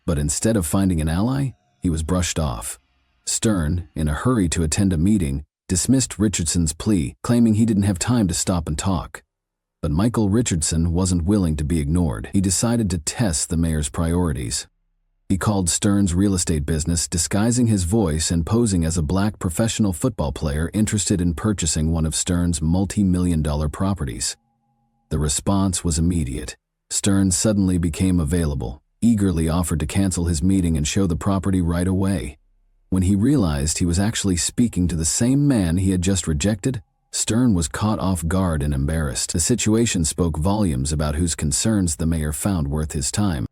But instead of finding an ally, he was brushed off. Stern, in a hurry to attend a meeting, dismissed Richardson's plea, claiming he didn't have time to stop and talk. But Michael Richardson wasn't willing to be ignored. He decided to test the mayor's priorities. He called Stern's real estate business, disguising his voice and posing as a black professional football player interested in purchasing one of Stern's multi-million-dollar properties. The response was immediate. Stern suddenly became available, eagerly offered to cancel his meeting and show the property right away. When he realized he was actually speaking to the same man he had just rejected, Stern was caught off guard and embarrassed. The situation spoke volumes about whose concerns the mayor found worth his time.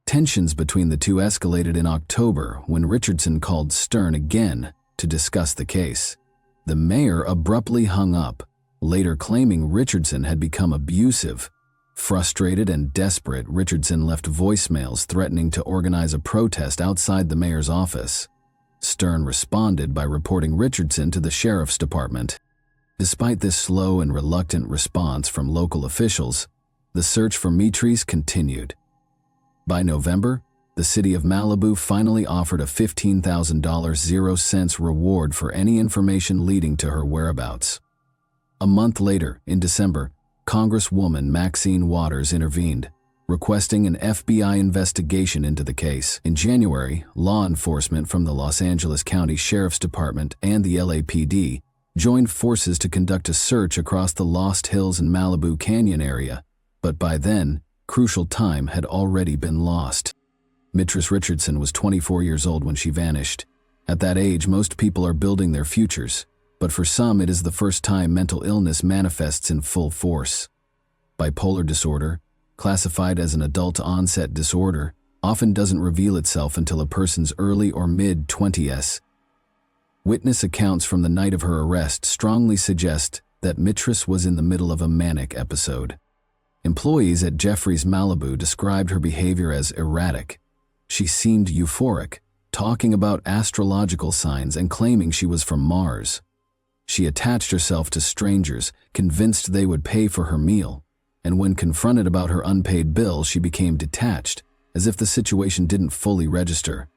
Tensions between the two escalated in October when Richardson called Stern again to discuss the case. The mayor abruptly hung up, later claiming Richardson had become abusive. Frustrated and desperate, Richardson left voicemails threatening to organize a protest outside the mayor's office. Stern responded by reporting Richardson to the sheriff's department. Despite this slow and reluctant response from local officials, the search for Matrice continued. By November, the city of Malibu finally offered a $15,000 0-cents reward for any information leading to her whereabouts. A month later, in December, Congresswoman Maxine Waters intervened, requesting an FBI investigation into the case. In January, law enforcement from the Los Angeles County Sheriff's Department and the LAPD joined forces to conduct a search across the Lost Hills and Malibu Canyon area, but by then, crucial time had already been lost. Matrice Richardson was 24 years old when she vanished. At that age, most people are building their futures, but for some it is the first time mental illness manifests in full force. Bipolar disorder, classified as an adult-onset disorder, often doesn't reveal itself until a person's early or mid-20s. Witness accounts from the night of her arrest strongly suggest that Matrice was in the middle of a manic episode. Employees at Jeffrey's Malibu described her behavior as erratic. She seemed euphoric, talking about astrological signs and claiming she was from Mars. She attached herself to strangers, convinced they would pay for her meal, and when confronted about her unpaid bill, she became detached, as if the situation didn't fully register.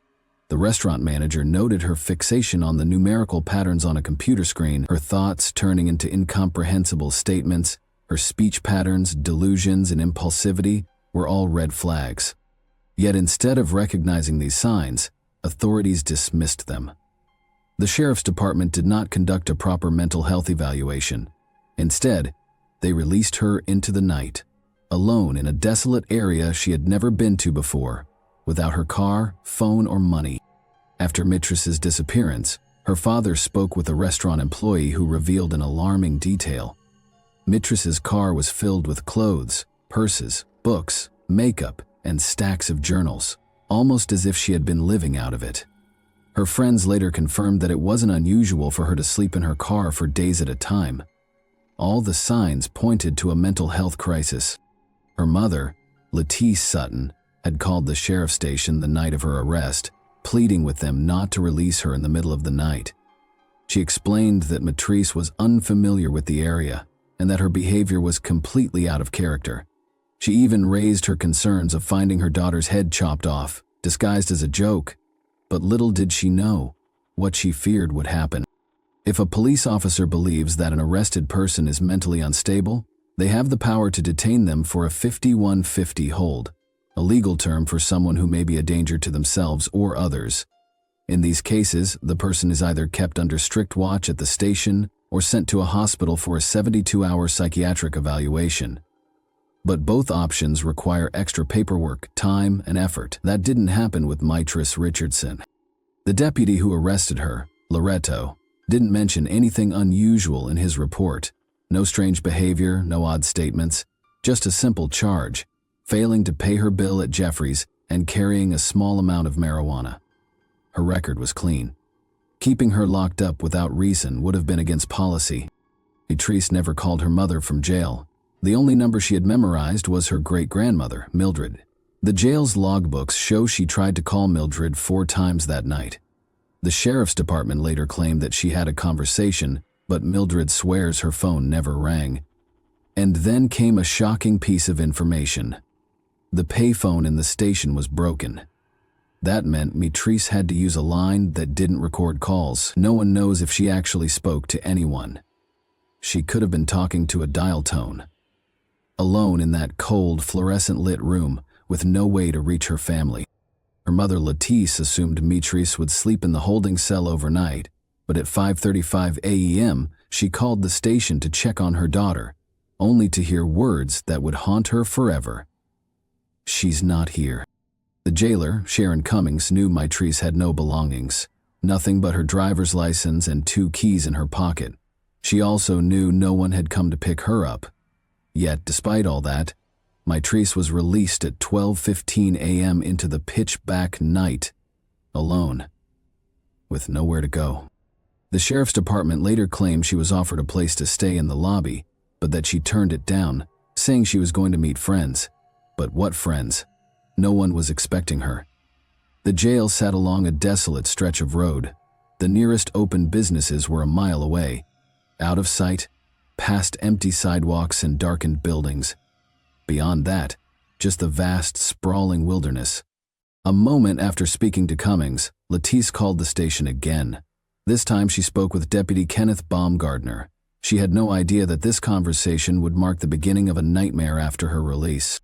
The restaurant manager noted her fixation on the numerical patterns on a computer screen, her thoughts turning into incomprehensible statements, her speech patterns, delusions, and impulsivity were all red flags. Yet instead of recognizing these signs, authorities dismissed them. The sheriff's department did not conduct a proper mental health evaluation. Instead, they released her into the night, alone in a desolate area she had never been to before, without her car, phone, or money. After Matrice's disappearance, her father spoke with a restaurant employee who revealed an alarming detail. Matrice's car was filled with clothes, purses, books, makeup, and stacks of journals, almost as if she had been living out of it. Her friends later confirmed that it wasn't unusual for her to sleep in her car for days at a time. All the signs pointed to a mental health crisis. Her mother, Lettice Sutton, had called the sheriff's station the night of her arrest, pleading with them not to release her in the middle of the night. She explained that Matrice was unfamiliar with the area and that her behavior was completely out of character. She even raised her concerns of finding her daughter's head chopped off, disguised as a joke. But little did she know what she feared would happen. If a police officer believes that an arrested person is mentally unstable, they have the power to detain them for a 5150 hold, a legal term for someone who may be a danger to themselves or others. In these cases, the person is either kept under strict watch at the station or sent to a hospital for a 72-hour psychiatric evaluation. But both options require extra paperwork, time, and effort. That didn't happen with Matrice Richardson. The deputy who arrested her, Loretta, didn't mention anything unusual in his report. No strange behavior, no odd statements, just a simple charge, failing to pay her bill at Jeffrey's and carrying a small amount of marijuana. Her record was clean. Keeping her locked up without reason would have been against policy. Matrice never called her mother from jail. The only number she had memorized was her great-grandmother, Mildred. The jail's logbooks show she tried to call Mildred 4 times that night. The sheriff's department later claimed that she had a conversation, but Mildred swears her phone never rang. And then came a shocking piece of information. The payphone in the station was broken. That meant Matrice had to use a line that didn't record calls. No one knows if she actually spoke to anyone. She could have been talking to a dial tone. Alone in that cold, fluorescent-lit room with no way to reach her family. Her mother Lettice assumed Matrice would sleep in the holding cell overnight, but at 5:35 a.m. she called the station to check on her daughter, only to hear words that would haunt her forever. "She's not here." The jailer, Sharon Cummings, knew Matrice had no belongings, nothing but her driver's license and 2 keys in her pocket. She also knew no one had come to pick her up. Yet, despite all that, Matrice was released at 12:15 a.m. into the pitch-black night, alone, with nowhere to go. The sheriff's department later claimed she was offered a place to stay in the lobby, but that she turned it down, saying she was going to meet friends. But what friends? No one was expecting her. The jail sat along a desolate stretch of road. The nearest open businesses were a mile away, out of sight, past empty sidewalks and darkened buildings. Beyond that, just the vast, sprawling wilderness. A moment after speaking to Cummings, Lettice called the station again. This time she spoke with Deputy Kenneth Baumgardner. She had no idea that this conversation would mark the beginning of a nightmare after her release.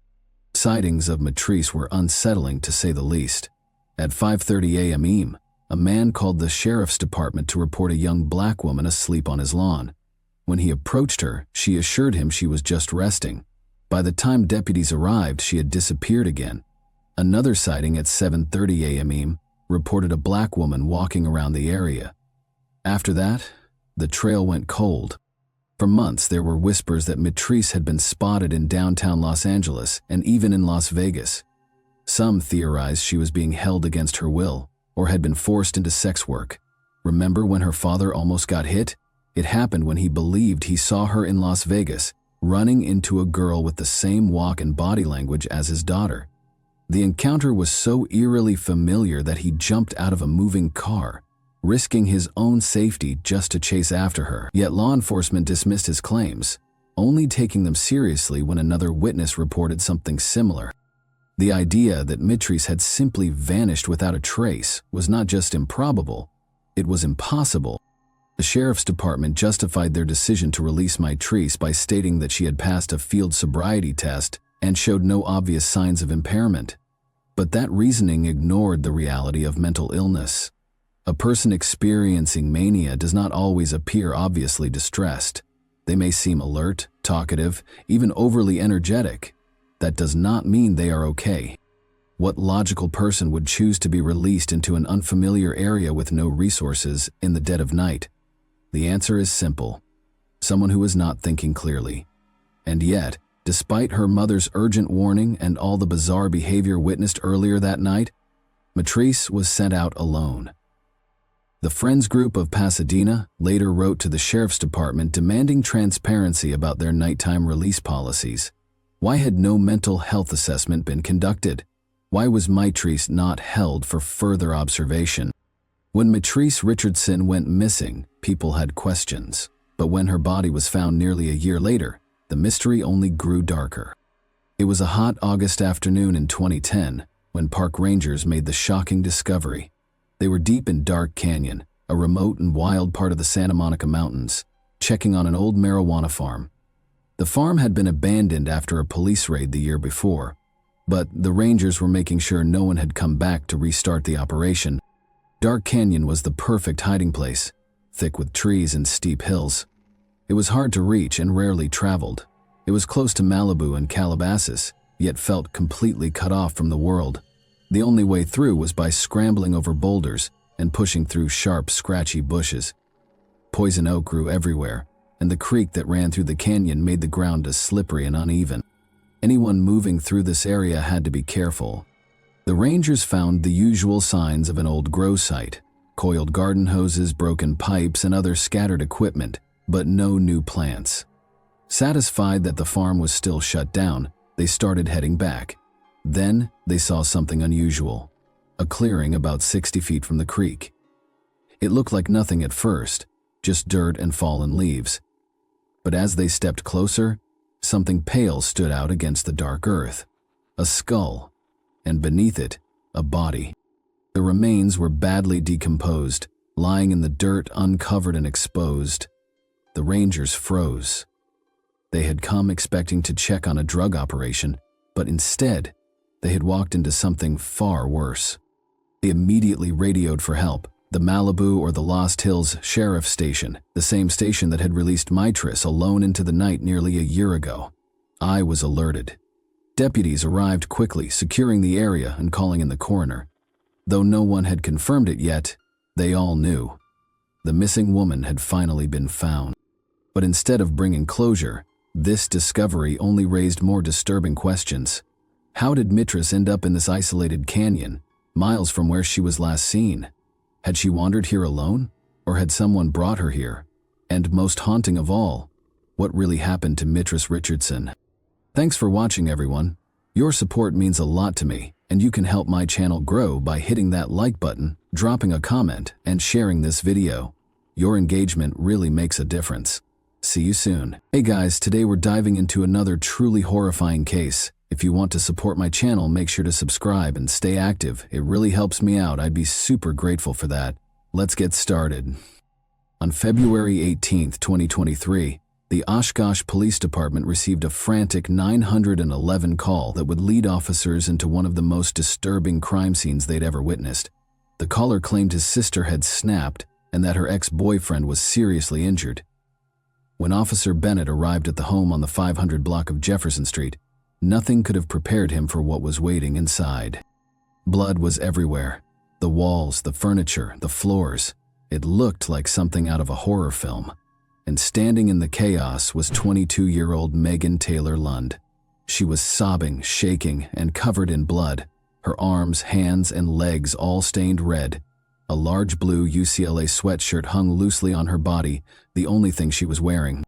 Sightings of Matrice were unsettling, to say the least. At 5:30 a.m., a man called the sheriff's department to report a young black woman asleep on his lawn. When he approached her, she assured him she was just resting. By the time deputies arrived, she had disappeared again. Another sighting at 7:30 a.m. reported a black woman walking around the area. After that, the trail went cold. For months, there were whispers that Matrice had been spotted in downtown Los Angeles and even in Las Vegas. Some theorized she was being held against her will or had been forced into sex work. Remember when her father almost got hit? It happened when he believed he saw her in Las Vegas, running into a girl with the same walk and body language as his daughter. The encounter was so eerily familiar that he jumped out of a moving car, risking his own safety just to chase after her. Yet law enforcement dismissed his claims, only taking them seriously when another witness reported something similar. The idea that Matrice had simply vanished without a trace was not just improbable, it was impossible. The sheriff's department justified their decision to release Matrice by stating that she had passed a field sobriety test and showed no obvious signs of impairment. But that reasoning ignored the reality of mental illness. A person experiencing mania does not always appear obviously distressed. They may seem alert, talkative, even overly energetic. That does not mean they are okay. What logical person would choose to be released into an unfamiliar area with no resources in the dead of night? The answer is simple: someone who is not thinking clearly. And yet, despite her mother's urgent warning and all the bizarre behavior witnessed earlier that night, Matrice was sent out alone. The Friends Group of Pasadena later wrote to the sheriff's department demanding transparency about their nighttime release policies. Why had no mental health assessment been conducted? Why was Matrice not held for further observation? When Matrice Richardson went missing, people had questions. But when her body was found nearly a year later, the mystery only grew darker. It was a hot August afternoon in 2010 when park rangers made the shocking discovery. They were deep in Dark Canyon, a remote and wild part of the Santa Monica Mountains, checking on an old marijuana farm. The farm had been abandoned after a police raid the year before, but the rangers were making sure no one had come back to restart the operation. Dark Canyon was the perfect hiding place, thick with trees and steep hills. It was hard to reach and rarely traveled. It was close to Malibu and Calabasas, yet felt completely cut off from the world. The only way through was by scrambling over boulders and pushing through sharp, scratchy bushes. Poison oak grew everywhere, and the creek that ran through the canyon made the ground as slippery and uneven. Anyone moving through this area had to be careful. The rangers found the usual signs of an old grow site: coiled garden hoses, broken pipes, and other scattered equipment, but no new plants. Satisfied that the farm was still shut down, they started heading back. Then they saw something unusual: a clearing about 60 feet from the creek. It looked like nothing at first, just dirt and fallen leaves. But as they stepped closer, something pale stood out against the dark earth: a skull, and beneath it, a body. The remains were badly decomposed, lying in the dirt, uncovered and exposed. The rangers froze. They had come expecting to check on a drug operation, but instead, they had walked into something far worse. They immediately radioed for help. The Malibu or the Lost Hills Sheriff's Station, the same station that had released Matrice alone into the night nearly a year ago. I was alerted. Deputies arrived quickly, securing the area and calling in the coroner. Though no one had confirmed it yet, they all knew. The missing woman had finally been found. But instead of bringing closure, this discovery only raised more disturbing questions. How did Matrice end up in this isolated canyon, miles from where she was last seen? Had she wandered here alone, or had someone brought her here? And most haunting of all, what really happened to Matrice Richardson? Thanks for watching, everyone. Your support means a lot to me, and you can help my channel grow by hitting that like button, dropping a comment, and sharing this video. Your engagement really makes a difference. See you soon. Hey guys, today we're diving into another truly horrifying case. If you want to support my channel, make sure to subscribe and stay active. It really helps me out. I'd be super grateful for that. Let's get started. On February 18, 2023, the Oshkosh Police Department received a frantic 911 call that would lead officers into one of the most disturbing crime scenes they'd ever witnessed. The caller claimed his sister had snapped and that her ex-boyfriend was seriously injured. When Officer Bennett arrived at the home on the 500 block of Jefferson Street, nothing could have prepared him for what was waiting inside. Blood was everywhere. The walls, the furniture, the floors. It looked like something out of a horror film. And standing in the chaos was 22-year-old Megan Taylor Lund. She was sobbing, shaking, and covered in blood. Her arms, hands, and legs all stained red. A large blue UCLA sweatshirt hung loosely on her body, the only thing she was wearing.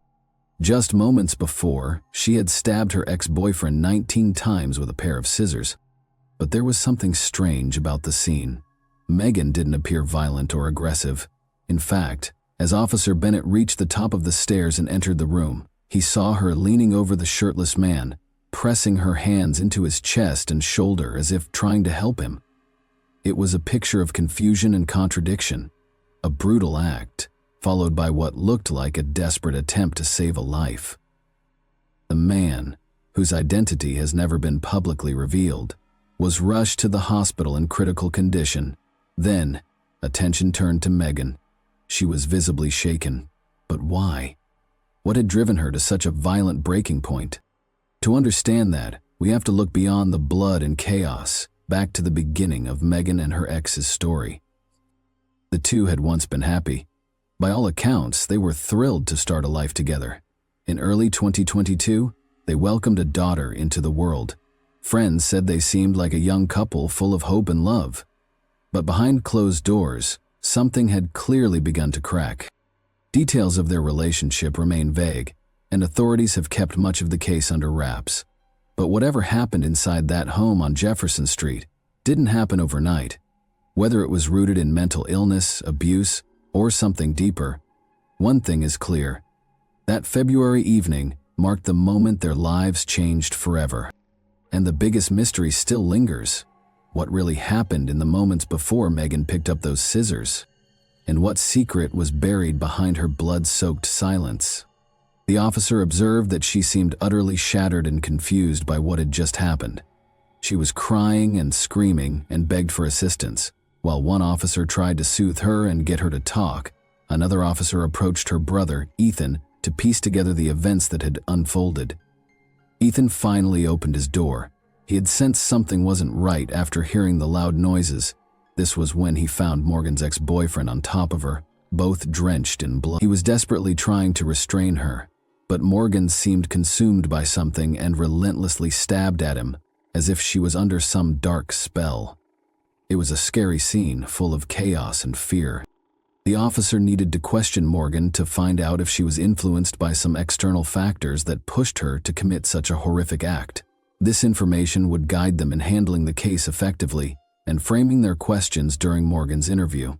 Just moments before, she had stabbed her ex-boyfriend 19 times with a pair of scissors. But there was something strange about the scene. Megan didn't appear violent or aggressive. In fact, as Officer Bennett reached the top of the stairs and entered the room, he saw her leaning over the shirtless man, pressing her hands into his chest and shoulder as if trying to help him. It was a picture of confusion and contradiction, a brutal act, followed by what looked like a desperate attempt to save a life. The man, whose identity has never been publicly revealed, was rushed to the hospital in critical condition. Then, attention turned to Megan. She was visibly shaken. But why? What had driven her to such a violent breaking point? To understand that, we have to look beyond the blood and chaos, back to the beginning of Megan and her ex's story. The two had once been happy. By all accounts, they were thrilled to start a life together. In early 2022, they welcomed a daughter into the world. Friends said they seemed like a young couple full of hope and love. But behind closed doors, something had clearly begun to crack. Details of their relationship remain vague, and authorities have kept much of the case under wraps. But whatever happened inside that home on Jefferson Street didn't happen overnight. Whether it was rooted in mental illness, abuse, or something deeper, one thing is clear. That February evening marked the moment their lives changed forever. And the biggest mystery still lingers. What really happened in the moments before Megan picked up those scissors? And what secret was buried behind her blood-soaked silence? The officer observed that she seemed utterly shattered and confused by what had just happened. She was crying and screaming and begged for assistance. While one officer tried to soothe her and get her to talk, another officer approached her brother, Ethan, to piece together the events that had unfolded. Ethan finally opened his door. He had sensed something wasn't right after hearing the loud noises. This was when he found Morgan's ex-boyfriend on top of her, both drenched in blood. He was desperately trying to restrain her, but Morgan seemed consumed by something and relentlessly stabbed at him, as if she was under some dark spell. It was a scary scene, full of chaos and fear. The officer needed to question Morgan to find out if she was influenced by some external factors that pushed her to commit such a horrific act. This information would guide them in handling the case effectively and framing their questions during Morgan's interview.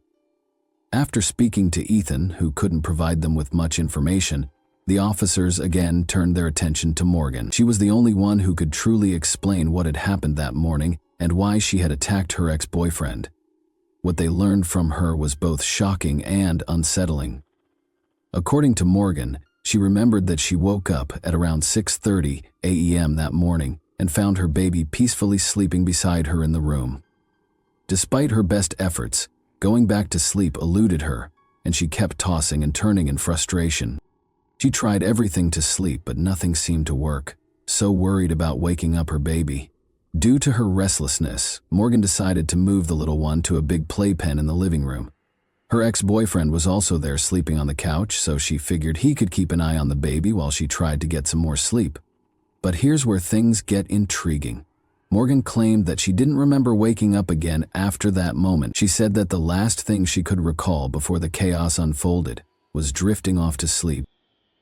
After speaking to Ethan, who couldn't provide them with much information, the officers again turned their attention to Morgan. She was the only one who could truly explain what had happened that morning and why she had attacked her ex-boyfriend. What they learned from her was both shocking and unsettling. According to Morgan, she remembered that she woke up at around 6:30 a.m. that morning and found her baby peacefully sleeping beside her in the room. Despite her best efforts, going back to sleep eluded her, and she kept tossing and turning in frustration. She tried everything to sleep, but nothing seemed to work, so worried about waking up her baby. Due to her restlessness, Morgan decided to move the little one to a big playpen in the living room. Her ex-boyfriend was also there sleeping on the couch, so she figured he could keep an eye on the baby while she tried to get some more sleep. But here's where things get intriguing. Morgan claimed that she didn't remember waking up again after that moment. She said that the last thing she could recall before the chaos unfolded was drifting off to sleep.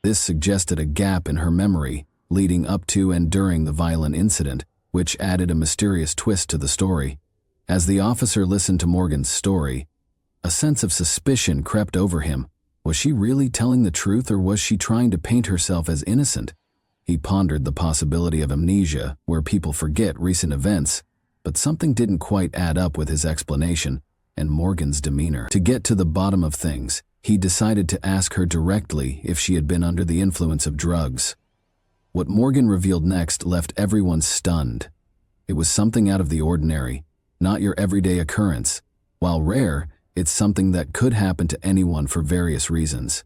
This suggested a gap in her memory leading up to and during the violent incident, which added a mysterious twist to the story. As the officer listened to Morgan's story, a sense of suspicion crept over him. Was she really telling the truth, or was she trying to paint herself as innocent? He pondered the possibility of amnesia, where people forget recent events, but something didn't quite add up with his explanation and Morgan's demeanor. To get to the bottom of things, he decided to ask her directly if she had been under the influence of drugs. What Morgan revealed next left everyone stunned. It was something out of the ordinary, not your everyday occurrence. While rare, it's something that could happen to anyone for various reasons,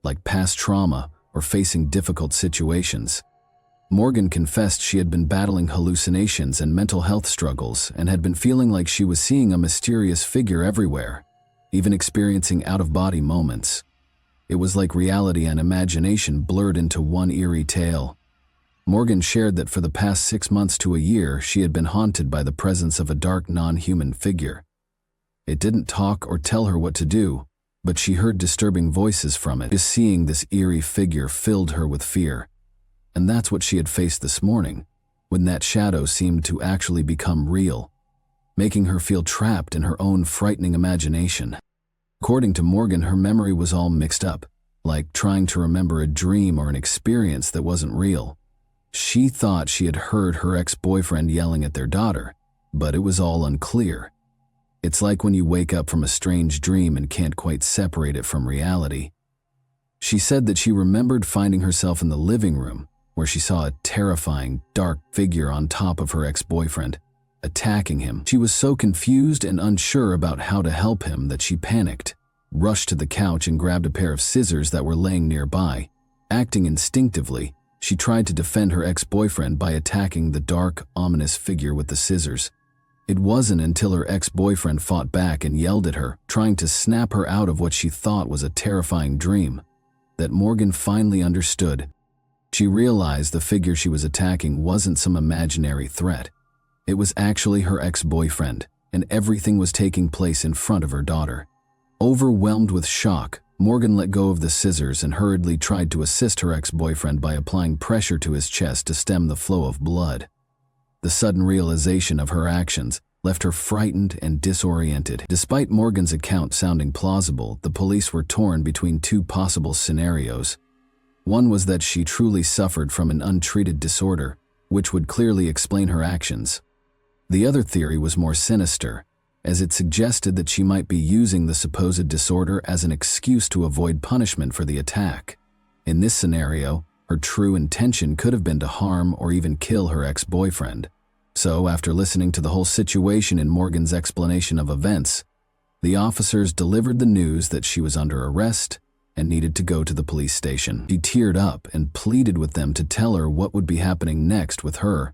like past trauma or facing difficult situations. Morgan confessed she had been battling hallucinations and mental health struggles and had been feeling like she was seeing a mysterious figure everywhere, even experiencing out-of-body moments. It was like reality and imagination blurred into one eerie tale. Morgan shared that for the past 6 months to a year, she had been haunted by the presence of a dark, non-human figure. It didn't talk or tell her what to do, but she heard disturbing voices from it. Just seeing this eerie figure filled her with fear. And that's what she had faced this morning, when that shadow seemed to actually become real, making her feel trapped in her own frightening imagination. According to Morgan, her memory was all mixed up, like trying to remember a dream or an experience that wasn't real. She thought she had heard her ex-boyfriend yelling at their daughter, but it was all unclear. It's like when you wake up from a strange dream and can't quite separate it from reality. She said that she remembered finding herself in the living room, where she saw a terrifying, dark figure on top of her ex-boyfriend, attacking him. She was so confused and unsure about how to help him that she panicked, rushed to the couch and grabbed a pair of scissors that were laying nearby. Acting instinctively, she tried to defend her ex-boyfriend by attacking the dark, ominous figure with the scissors. It wasn't until her ex-boyfriend fought back and yelled at her, trying to snap her out of what she thought was a terrifying dream, that Morgan finally understood. She realized the figure she was attacking wasn't some imaginary threat. It was actually her ex-boyfriend, and everything was taking place in front of her daughter. Overwhelmed with shock, Morgan let go of the scissors and hurriedly tried to assist her ex-boyfriend by applying pressure to his chest to stem the flow of blood. The sudden realization of her actions left her frightened and disoriented. Despite Morgan's account sounding plausible, the police were torn between two possible scenarios. One was that she truly suffered from an untreated disorder, which would clearly explain her actions. The other theory was more sinister, as it suggested that she might be using the supposed disorder as an excuse to avoid punishment for the attack. In this scenario, her true intention could have been to harm or even kill her ex-boyfriend. So, after listening to the whole situation and Morgan's explanation of events, the officers delivered the news that she was under arrest and needed to go to the police station. She teared up and pleaded with them to tell her what would be happening next with her.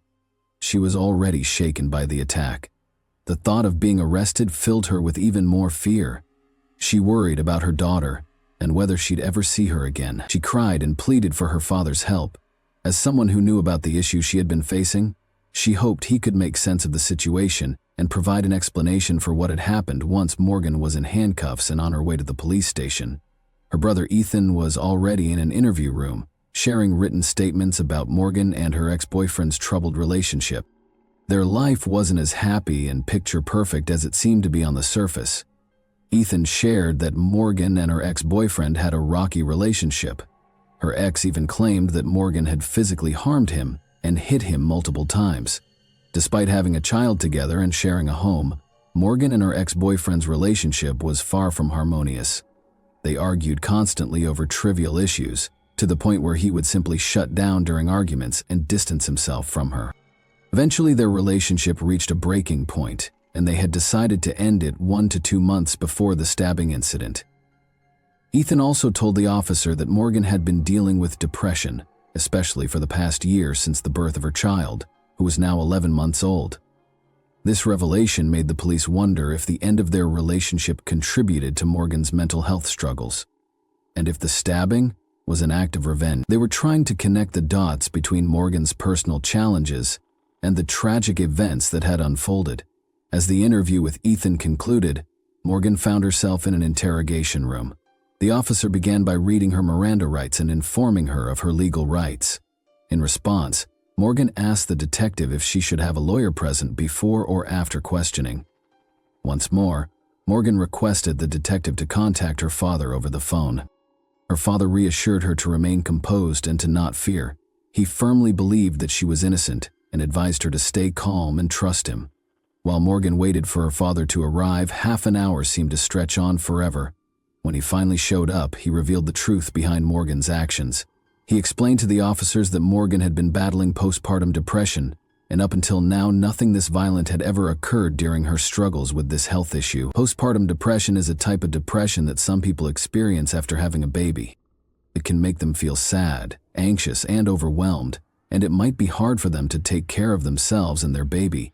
She was already shaken by the attack. The thought of being arrested filled her with even more fear. She worried about her daughter and whether she'd ever see her again. She cried and pleaded for her father's help. As someone who knew about the issue she had been facing, she hoped he could make sense of the situation and provide an explanation for what had happened once Morgan was in handcuffs and on her way to the police station. Her brother Ethan was already in an interview room, sharing written statements about Morgan and her ex-boyfriend's troubled relationship. Their life wasn't as happy and picture-perfect as it seemed to be on the surface. Ethan shared that Morgan and her ex-boyfriend had a rocky relationship. Her ex even claimed that Morgan had physically harmed him and hit him multiple times. Despite having a child together and sharing a home, Morgan and her ex-boyfriend's relationship was far from harmonious. They argued constantly over trivial issues, to the point where he would simply shut down during arguments and distance himself from her. Eventually, their relationship reached a breaking point, and they had decided to end it 1 to 2 months before the stabbing incident. Ethan also told the officer that Morgan had been dealing with depression, especially for the past year since the birth of her child, who was now 11 months old. This revelation made the police wonder if the end of their relationship contributed to Morgan's mental health struggles, and if the stabbing was an act of revenge. They were trying to connect the dots between Morgan's personal challenges and the tragic events that had unfolded. As the interview with Ethan concluded, Morgan found herself in an interrogation room. The officer began by reading her Miranda rights and informing her of her legal rights. In response, Morgan asked the detective if she should have a lawyer present before or after questioning. Once more, Morgan requested the detective to contact her father over the phone. Her father reassured her to remain composed and to not fear. He firmly believed that she was innocent and advised her to stay calm and trust him. While Morgan waited for her father to arrive, half an hour seemed to stretch on forever. When he finally showed up, he revealed the truth behind Morgan's actions. He explained to the officers that Morgan had been battling postpartum depression, and up until now, nothing this violent had ever occurred during her struggles with this health issue. Postpartum depression is a type of depression that some people experience after having a baby. It can make them feel sad, anxious, and overwhelmed, and it might be hard for them to take care of themselves and their baby.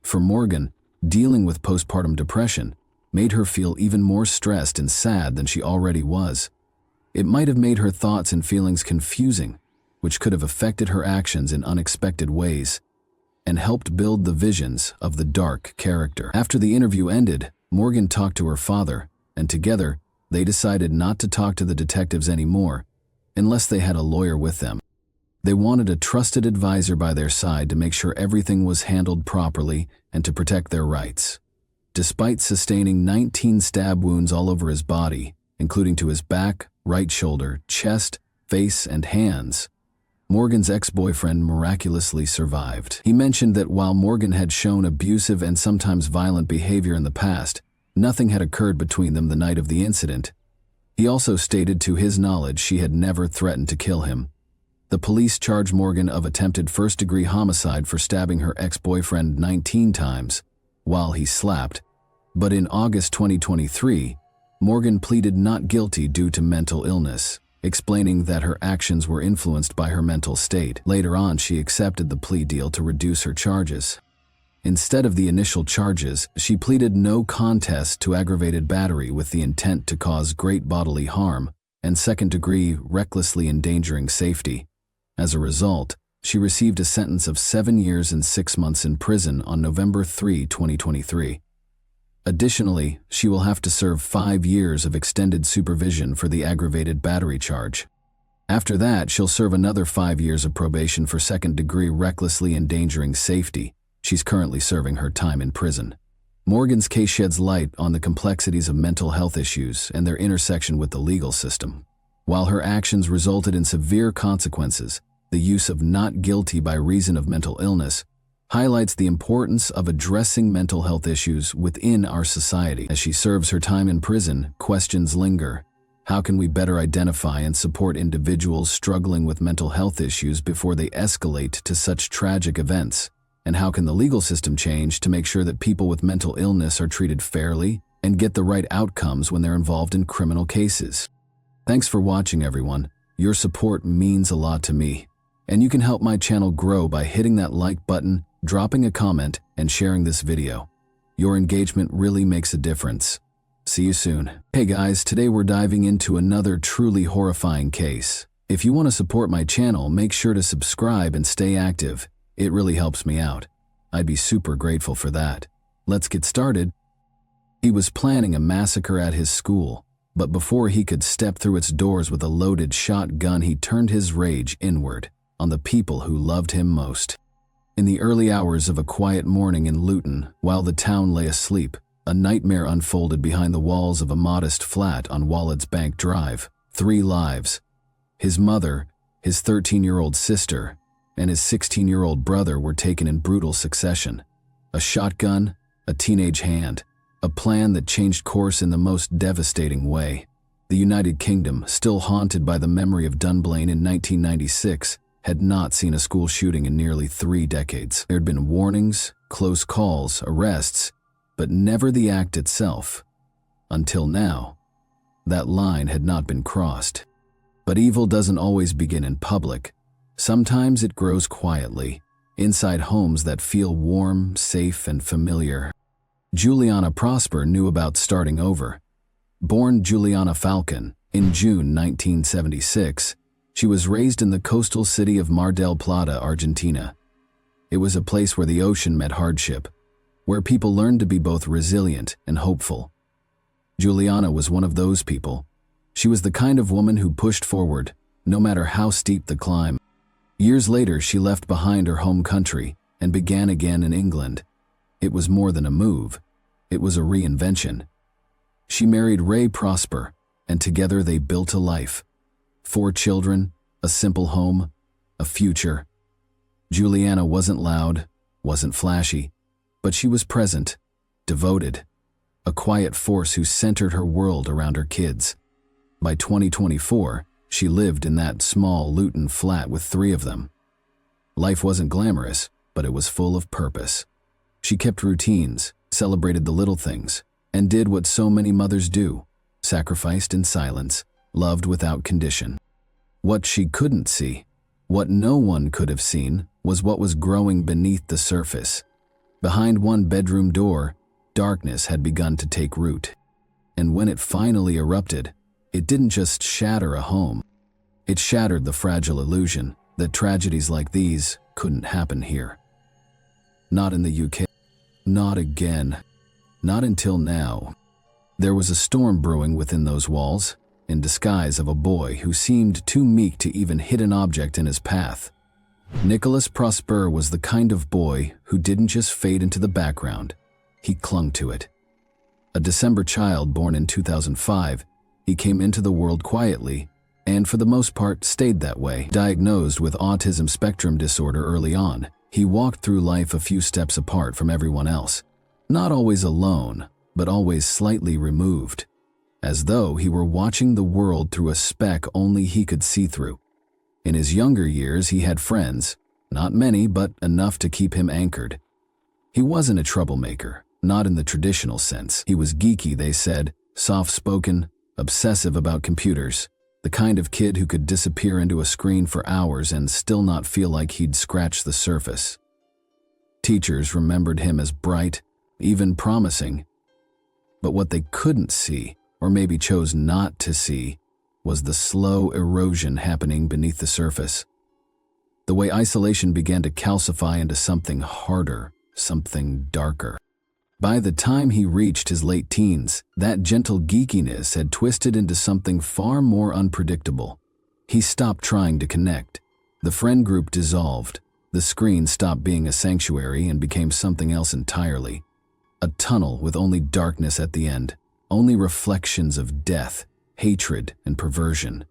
For Morgan, dealing with postpartum depression made her feel even more stressed and sad than she already was. It might have made her thoughts and feelings confusing, which could have affected her actions in unexpected ways, and helped build the visions of the dark character. After the interview ended, Morgan talked to her father, and together, they decided not to talk to the detectives anymore, unless they had a lawyer with them. They wanted a trusted advisor by their side to make sure everything was handled properly and to protect their rights. Despite sustaining 19 stab wounds all over his body, including to his back, right shoulder, chest, face, and hands, Morgan's ex-boyfriend miraculously survived. He mentioned that while Morgan had shown abusive and sometimes violent behavior in the past, nothing had occurred between them the night of the incident. He also stated to his knowledge she had never threatened to kill him. The police charged Morgan of attempted first-degree homicide for stabbing her ex-boyfriend 19 times while he slept, but in August 2023, Morgan pleaded not guilty due to mental illness, explaining that her actions were influenced by her mental state. Later on, she accepted the plea deal to reduce her charges. Instead of the initial charges, she pleaded no contest to aggravated battery with the intent to cause great bodily harm and second-degree recklessly endangering safety. As a result, she received a sentence of 7 years and 6 months in prison on November 3, 2023. Additionally, she will have to serve 5 years of extended supervision for the aggravated battery charge. After that, she'll serve another 5 years of probation for second-degree recklessly endangering safety. She's currently serving her time in prison. Morgan's case sheds light on the complexities of mental health issues and their intersection with the legal system. While her actions resulted in severe consequences, the use of not guilty by reason of mental illness highlights the importance of addressing mental health issues within our society. As she serves her time in prison, questions linger. How can we better identify and support individuals struggling with mental health issues before they escalate to such tragic events? And how can the legal system change to make sure that people with mental illness are treated fairly and get the right outcomes when they're involved in criminal cases? Thanks for watching, everyone. Your support means a lot to me. And you can help my channel grow by hitting that like button, dropping a comment, and sharing this video. Your engagement really makes a difference. See you soon. Hey guys, today we're diving into another truly horrifying case. If you want to support my channel, make sure to subscribe and stay active. It really helps me out. I'd be super grateful for that. Let's get started. He was planning a massacre at his school, but before he could step through its doors with a loaded shotgun, he turned his rage inward on the people who loved him most. In the early hours of a quiet morning in Luton, while the town lay asleep, a nightmare unfolded behind the walls of a modest flat on Wallett's Bank Drive. 3 lives. His mother, his 13-year-old sister, and his 16-year-old brother were taken in brutal succession. A shotgun, a teenage hand, a plan that changed course in the most devastating way. The United Kingdom, still haunted by the memory of Dunblane in 1996, had not seen a school shooting in nearly 3 decades. There had been warnings, close calls, arrests, but never the act itself. Until now, that line had not been crossed. But evil doesn't always begin in public. Sometimes it grows quietly, inside homes that feel warm, safe, and familiar. Juliana Prosper knew about starting over. Born Juliana Falcon in June 1976, she was raised in the coastal city of Mar del Plata, Argentina. It was a place where the ocean met hardship, where people learned to be both resilient and hopeful. Juliana was one of those people. She was the kind of woman who pushed forward, no matter how steep the climb. Years later, she left behind her home country and began again in England. It was more than a move. It was a reinvention. She married Ray Prosper, and together they built a life. 4 children, a simple home, a future. Juliana wasn't loud, wasn't flashy, but she was present, devoted, a quiet force who centered her world around her kids. By 2024, she lived in that small Luton flat with 3 of them. Life wasn't glamorous, but it was full of purpose. She kept routines, celebrated the little things, and did what so many mothers do, sacrificed in silence, loved without condition. What she couldn't see What no one could have seen was what was growing beneath the surface. Behind one bedroom door, darkness had begun to take root. And when it finally erupted, it didn't just shatter a home. It shattered the fragile illusion that tragedies like these couldn't happen here. Not in the UK. Not again. Not until now. There was a storm brewing within those walls, in disguise of a boy who seemed too meek to even hit an object in his path. Nicholas Prosper was the kind of boy who didn't just fade into the background, he clung to it. A December child born in 2005, he came into the world quietly, and for the most part stayed that way. Diagnosed with autism spectrum disorder early on, he walked through life a few steps apart from everyone else. Not always alone, but always slightly removed, as though he were watching the world through a speck only he could see through. In his younger years, he had friends, not many, but enough to keep him anchored. He wasn't a troublemaker, not in the traditional sense. He was geeky, they said, soft-spoken, obsessive about computers, the kind of kid who could disappear into a screen for hours and still not feel like he'd scratched the surface. Teachers remembered him as bright, even promising. But what they couldn't see, or maybe chose not to see, was the slow erosion happening beneath the surface. The way isolation began to calcify into something harder, something darker. By the time he reached his late teens, that gentle geekiness had twisted into something far more unpredictable. He stopped trying to connect. The friend group dissolved. The screen stopped being a sanctuary and became something else entirely. A tunnel with only darkness at the end, only reflections of death, hatred, and perversion.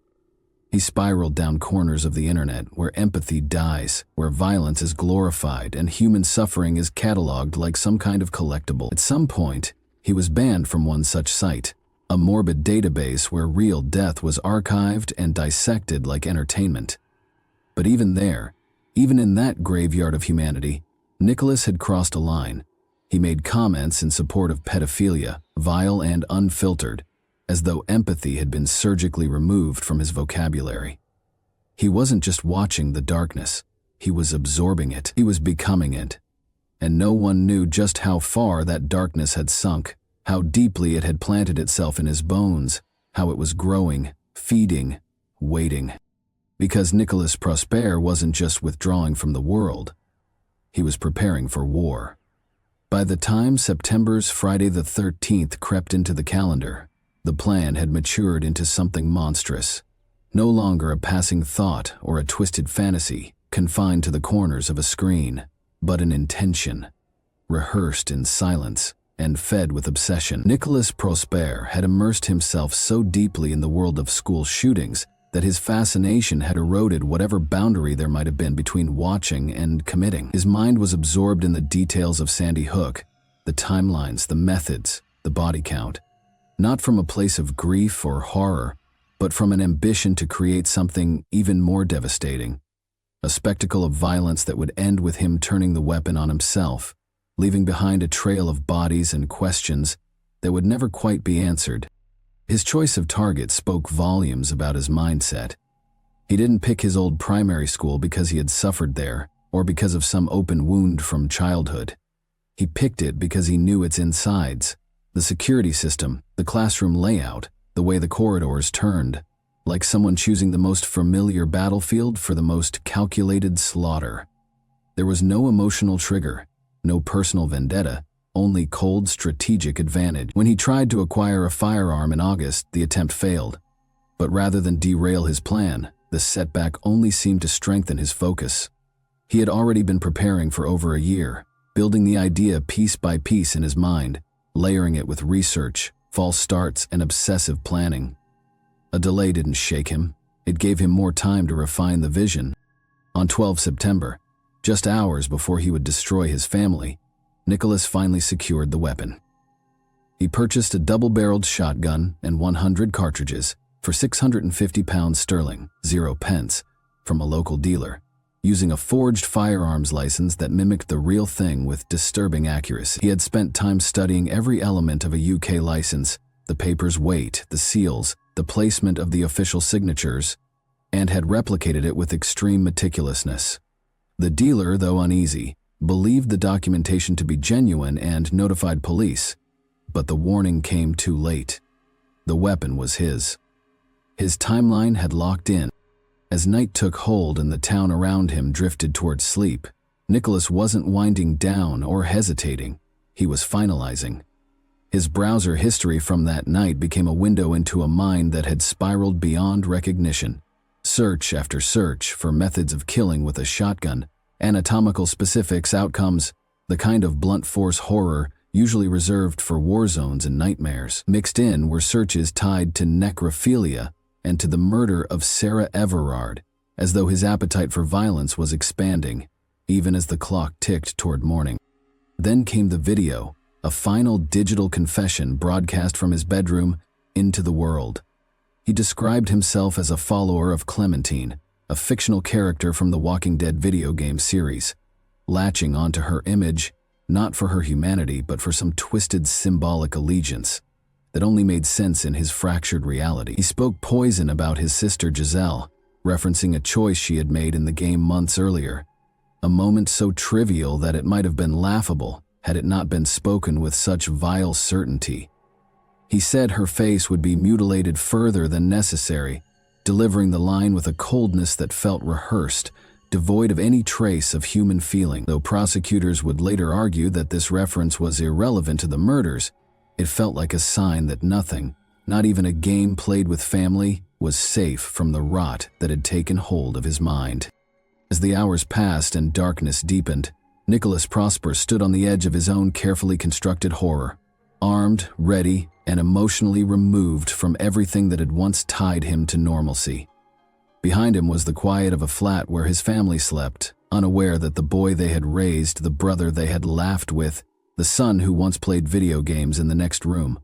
He spiraled down corners of the internet where empathy dies, where violence is glorified and human suffering is cataloged like some kind of collectible. At some point, he was banned from one such site, a morbid database where real death was archived and dissected like entertainment. But even there, even in that graveyard of humanity, Nicholas had crossed a line. He made comments in support of pedophilia, vile and unfiltered, as though empathy had been surgically removed from his vocabulary. He wasn't just watching the darkness, he was absorbing it, he was becoming it. And no one knew just how far that darkness had sunk, how deeply it had planted itself in his bones, how it was growing, feeding, waiting. Because Nicholas Prosper wasn't just withdrawing from the world, he was preparing for war. By the time September's Friday the 13th crept into the calendar, the plan had matured into something monstrous, no longer a passing thought or a twisted fantasy confined to the corners of a screen, but an intention, rehearsed in silence and fed with obsession. Nicholas Prosper had immersed himself so deeply in the world of school shootings that his fascination had eroded whatever boundary there might have been between watching and committing. His mind was absorbed in the details of Sandy Hook, the timelines, the methods, the body count. Not from a place of grief or horror, but from an ambition to create something even more devastating. A spectacle of violence that would end with him turning the weapon on himself, leaving behind a trail of bodies and questions that would never quite be answered. His choice of target spoke volumes about his mindset. He didn't pick his old primary school because he had suffered there, or because of some open wound from childhood. He picked it because he knew its insides. The security system, the classroom layout, the way the corridors turned, like someone choosing the most familiar battlefield for the most calculated slaughter. There was no emotional trigger, no personal vendetta, only cold strategic advantage. When he tried to acquire a firearm in August, the attempt failed. But rather than derail his plan, the setback only seemed to strengthen his focus. He had already been preparing for over a year, building the idea piece by piece in his mind, layering it with research, false starts, and obsessive planning. A delay didn't shake him. It gave him more time to refine the vision. On 12 September, just hours before he would destroy his family, Nicholas finally secured the weapon. He purchased a double-barreled shotgun and 100 cartridges for £650 sterling, 0 pence, from a local dealer, using a forged firearms license that mimicked the real thing with disturbing accuracy. He had spent time studying every element of a UK license, the paper's weight, the seals, the placement of the official signatures. and had replicated it with extreme meticulousness. The dealer, though uneasy, believed the documentation to be genuine and notified police, but the warning came too late. The weapon was his. His timeline had locked in. As night took hold and the town around him drifted towards sleep, Nicholas wasn't winding down or hesitating. He was finalizing. His browser history from that night became a window into a mind that had spiraled beyond recognition. Search after search for methods of killing with a shotgun, anatomical specifics, outcomes, the kind of blunt force horror usually reserved for war zones and nightmares. Mixed in were searches tied to necrophilia and to the murder of Sarah Everard, as though his appetite for violence was expanding, even as the clock ticked toward morning. Then came the video, a final digital confession broadcast from his bedroom into the world. He described himself as a follower of Clementine, a fictional character from the Walking Dead video game series, latching onto her image, not for her humanity but for some twisted symbolic allegiance that only made sense in his fractured reality. He spoke poison about his sister Giselle, referencing a choice she had made in the game months earlier, a moment so trivial that it might have been laughable had it not been spoken with such vile certainty. He said her face would be mutilated further than necessary, delivering the line with a coldness that felt rehearsed, devoid of any trace of human feeling. Though prosecutors would later argue that this reference was irrelevant to the murders, it felt like a sign that nothing, not even a game played with family, was safe from the rot that had taken hold of his mind. As the hours passed and darkness deepened, Nicholas Prosper stood on the edge of his own carefully constructed horror, armed, ready, and emotionally removed from everything that had once tied him to normalcy. Behind him was the quiet of a flat where his family slept, unaware that the boy they had raised, the brother they had laughed with, the son who once played video games in the next room,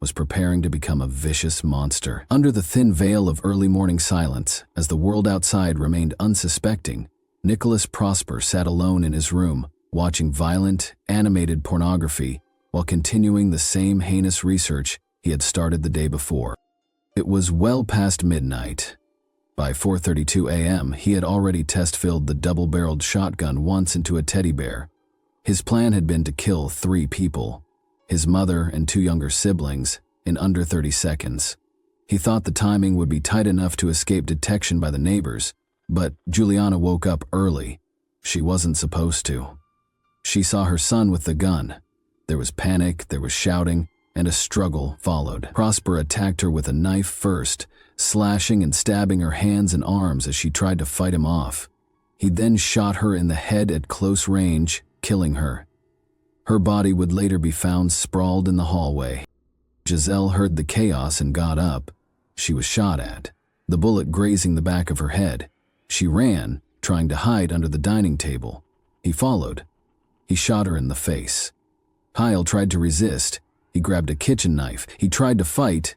was preparing to become a vicious monster. Under the thin veil of early morning silence, as the world outside remained unsuspecting, Nicholas Prosper sat alone in his room, watching violent, animated pornography while continuing the same heinous research he had started the day before. It was well past midnight. By 4:32 a.m., he had already test-filled the double-barreled shotgun once into a teddy bear. His plan had been to kill 3 people, his mother and 2 younger siblings, in under 30 seconds. He thought the timing would be tight enough to escape detection by the neighbors, but Juliana woke up early. She wasn't supposed to. She saw her son with the gun. There was panic, there was shouting, and a struggle followed. Prosper attacked her with a knife first, slashing and stabbing her hands and arms as she tried to fight him off. He then shot her in the head at close range, killing her. Her body would later be found sprawled in the hallway. Giselle heard the chaos and got up. She was shot at, the bullet grazing the back of her head. She ran, trying to hide under the dining table. He followed. He shot her in the face. Kyle tried to resist. He grabbed a kitchen knife. He tried to fight.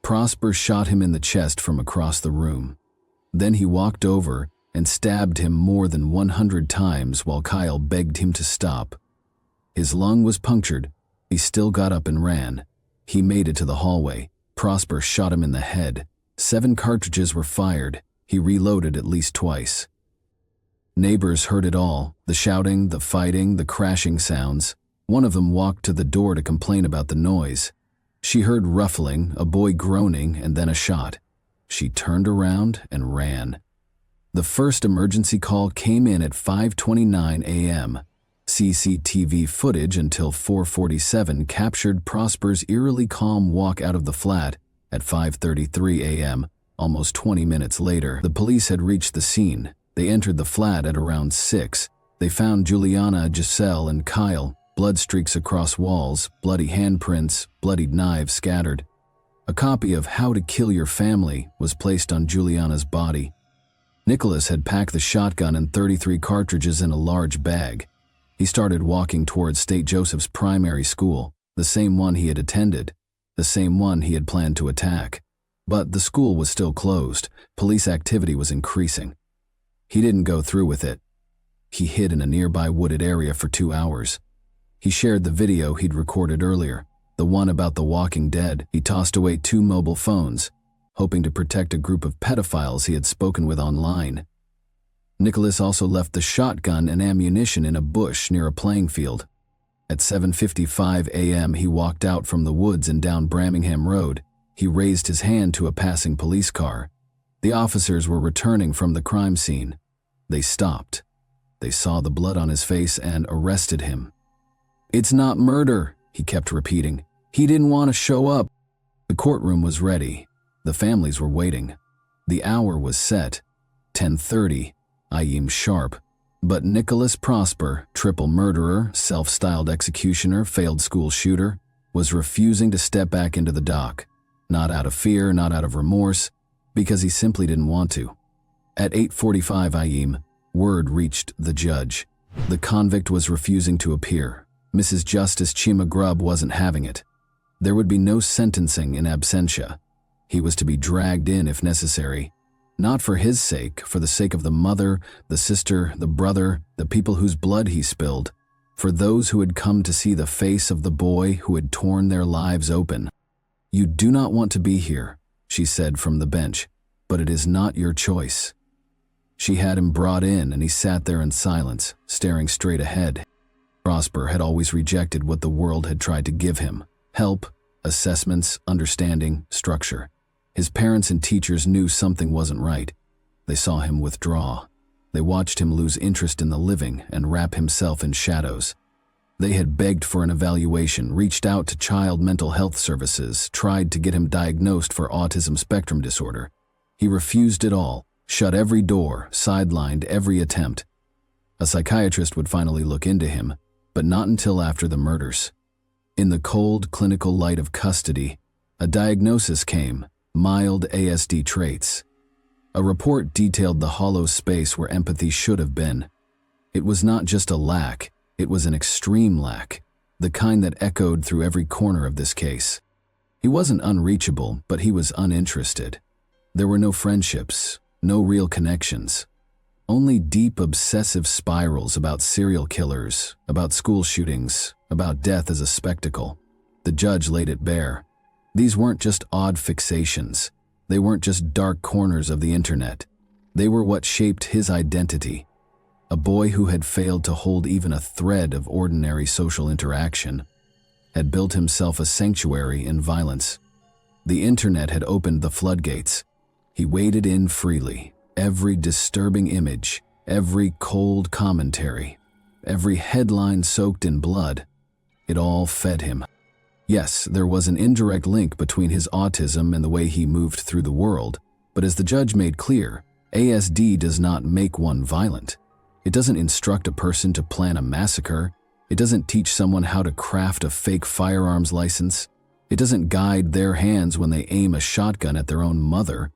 Prosper shot him in the chest from across the room. Then he walked over and stabbed him more than 100 times while Kyle begged him to stop. His lung was punctured. He still got up and ran. He made it to the hallway. Prosper shot him in the head. 7 cartridges were fired. He reloaded at least twice. Neighbors heard it all, the shouting, the fighting, the crashing sounds. One of them walked to the door to complain about the noise. She heard ruffling, a boy groaning, and then a shot. She turned around and ran. The first emergency call came in at 5:29 a.m. CCTV footage until 4:47 captured Prosper's eerily calm walk out of the flat at 5:33 a.m., almost 20 minutes later. The police had reached the scene. They entered the flat at around 6. They found Juliana, Giselle, and Kyle, blood streaks across walls, bloody handprints, bloodied knives scattered. A copy of How to Kill Your Family was placed on Juliana's body. Nicholas had packed the shotgun and 33 cartridges in a large bag. He started walking towards St. Joseph's primary school, the same one he had attended, the same one he had planned to attack. But the school was still closed. Police activity was increasing. He didn't go through with it. He hid in a nearby wooded area for 2 hours. He shared the video he'd recorded earlier, the one about the Walking Dead. He tossed away 2 mobile phones, hoping to protect a group of pedophiles he had spoken with online. Nicholas also left the shotgun and ammunition in a bush near a playing field. At 7:55 a.m., he walked out from the woods and down Birmingham Road. He raised his hand to a passing police car. The officers were returning from the crime scene. They stopped. They saw the blood on his face and arrested him. "It's not murder," he kept repeating. "He didn't want to show up." The courtroom was ready. The families were waiting. The hour was set, 10:30, a.m. sharp. But Nicholas Prosper, triple murderer, self-styled executioner, failed school shooter, was refusing to step back into the dock. Not out of fear, not out of remorse, because he simply didn't want to. At 8:45 a.m., word reached the judge. The convict was refusing to appear. Mrs. Justice Chima Grubb wasn't having it. There would be no sentencing in absentia. He was to be dragged in if necessary. Not for his sake, for the sake of the mother, the sister, the brother, the people whose blood he spilled, for those who had come to see the face of the boy who had torn their lives open. "You do not want to be here," she said from the bench, "but it is not your choice." She had him brought in and he sat there in silence, staring straight ahead. Prosper had always rejected what the world had tried to give him: help, assessments, understanding, structure. His parents and teachers knew something wasn't right. They saw him withdraw. They watched him lose interest in the living and wrap himself in shadows. They had begged for an evaluation, reached out to child mental health services, tried to get him diagnosed for autism spectrum disorder. He refused it all, shut every door, sidelined every attempt. A psychiatrist would finally look into him, but not until after the murders. In the cold, clinical light of custody, a diagnosis came: mild ASD traits. A report detailed the hollow space where empathy should have been. It was not just a lack, it was an extreme lack, the kind that echoed through every corner of this case. He wasn't unreachable, but he was uninterested. There were no friendships, no real connections. Only deep obsessive spirals about serial killers, about school shootings, about death as a spectacle. The judge laid it bare. These weren't just odd fixations. They weren't just dark corners of the internet. They were what shaped his identity. A boy who had failed to hold even a thread of ordinary social interaction, had built himself a sanctuary in violence. The internet had opened the floodgates. He waded in freely. Every disturbing image, every cold commentary, every headline soaked in blood, it all fed him. Yes, there was an indirect link between his autism and the way he moved through the world, but as the judge made clear, ASD does not make one violent. It doesn't instruct a person to plan a massacre. It doesn't teach someone how to craft a fake firearms license. It doesn't guide their hands when they aim a shotgun at their own mother.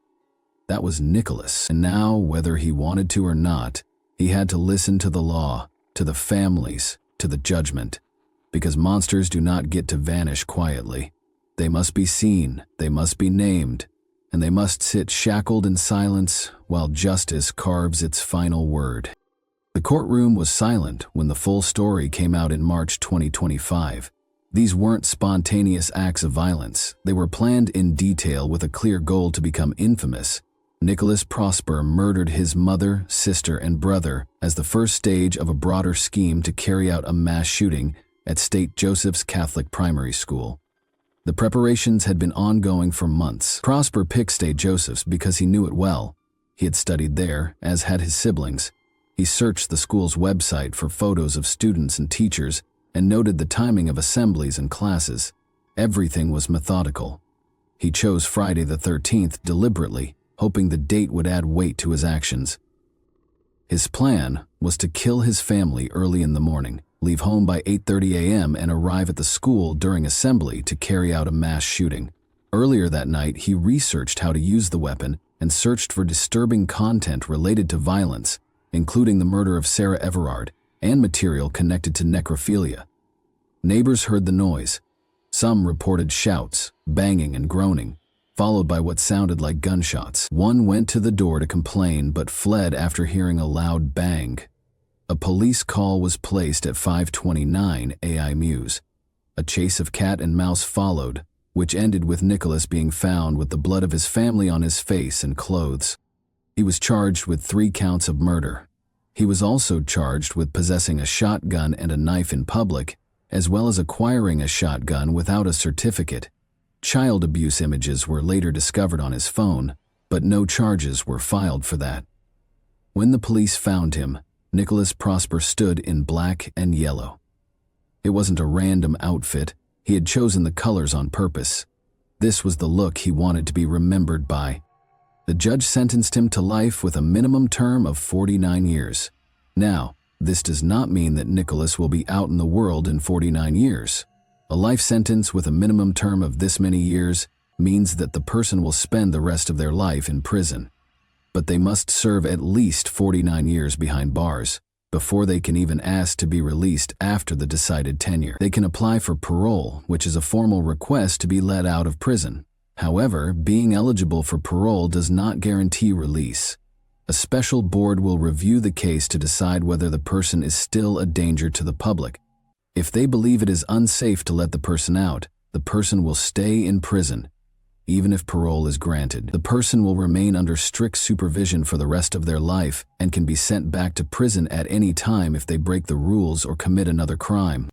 That was Nicholas, and now, whether he wanted to or not, he had to listen to the law, to the families, to the judgment. Because monsters do not get to vanish quietly. They must be seen, they must be named, and they must sit shackled in silence while justice carves its final word. The courtroom was silent when the full story came out in March 2025. These weren't spontaneous acts of violence. They were planned in detail with a clear goal to become infamous. Nicholas Prosper murdered his mother, sister, and brother as the first stage of a broader scheme to carry out a mass shooting at St. Joseph's Catholic Primary School. The preparations had been ongoing for months. Prosper picked St. Joseph's because he knew it well. He had studied there, as had his siblings. He searched the school's website for photos of students and teachers and noted the timing of assemblies and classes. Everything was methodical. He chose Friday the 13th deliberately, hoping the date would add weight to his actions. His plan was to kill his family early in the morning, leave home by 8:30 a.m. and arrive at the school during assembly to carry out a mass shooting. Earlier that night, he researched how to use the weapon and searched for disturbing content related to violence, including the murder of Sarah Everard and material connected to necrophilia. Neighbors heard the noise. Some reported shouts, banging and groaning, followed by what sounded like gunshots. One went to the door to complain but fled after hearing a loud bang. A police call was placed at 5:29 a.m. A chase of cat and mouse followed. which ended with Nicholas being found with the blood of his family on his face and clothes. He was charged with 3 counts of murder. He was also charged with possessing a shotgun and a knife in public, as well as acquiring a shotgun without a certificate. Child abuse images were later discovered on his phone, but no charges were filed for that. When the police found him, Nicholas Prosper stood in black and yellow. It wasn't a random outfit. He had chosen the colors on purpose. This was the look he wanted to be remembered by. The judge sentenced him to life with a minimum term of 49 years. Now, this does not mean that Nicholas will be out in the world in 49 years. A life sentence with a minimum term of this many years means that the person will spend the rest of their life in prison. But they must serve at least 49 years behind bars before they can even ask to be released after the decided tenure. They can apply for parole, which is a formal request to be let out of prison. However, being eligible for parole does not guarantee release. A special board will review the case to decide whether the person is still a danger to the public. If they believe it is unsafe to let the person out, the person will stay in prison. Even if parole is granted, the person will remain under strict supervision for the rest of their life and can be sent back to prison at any time if they break the rules or commit another crime.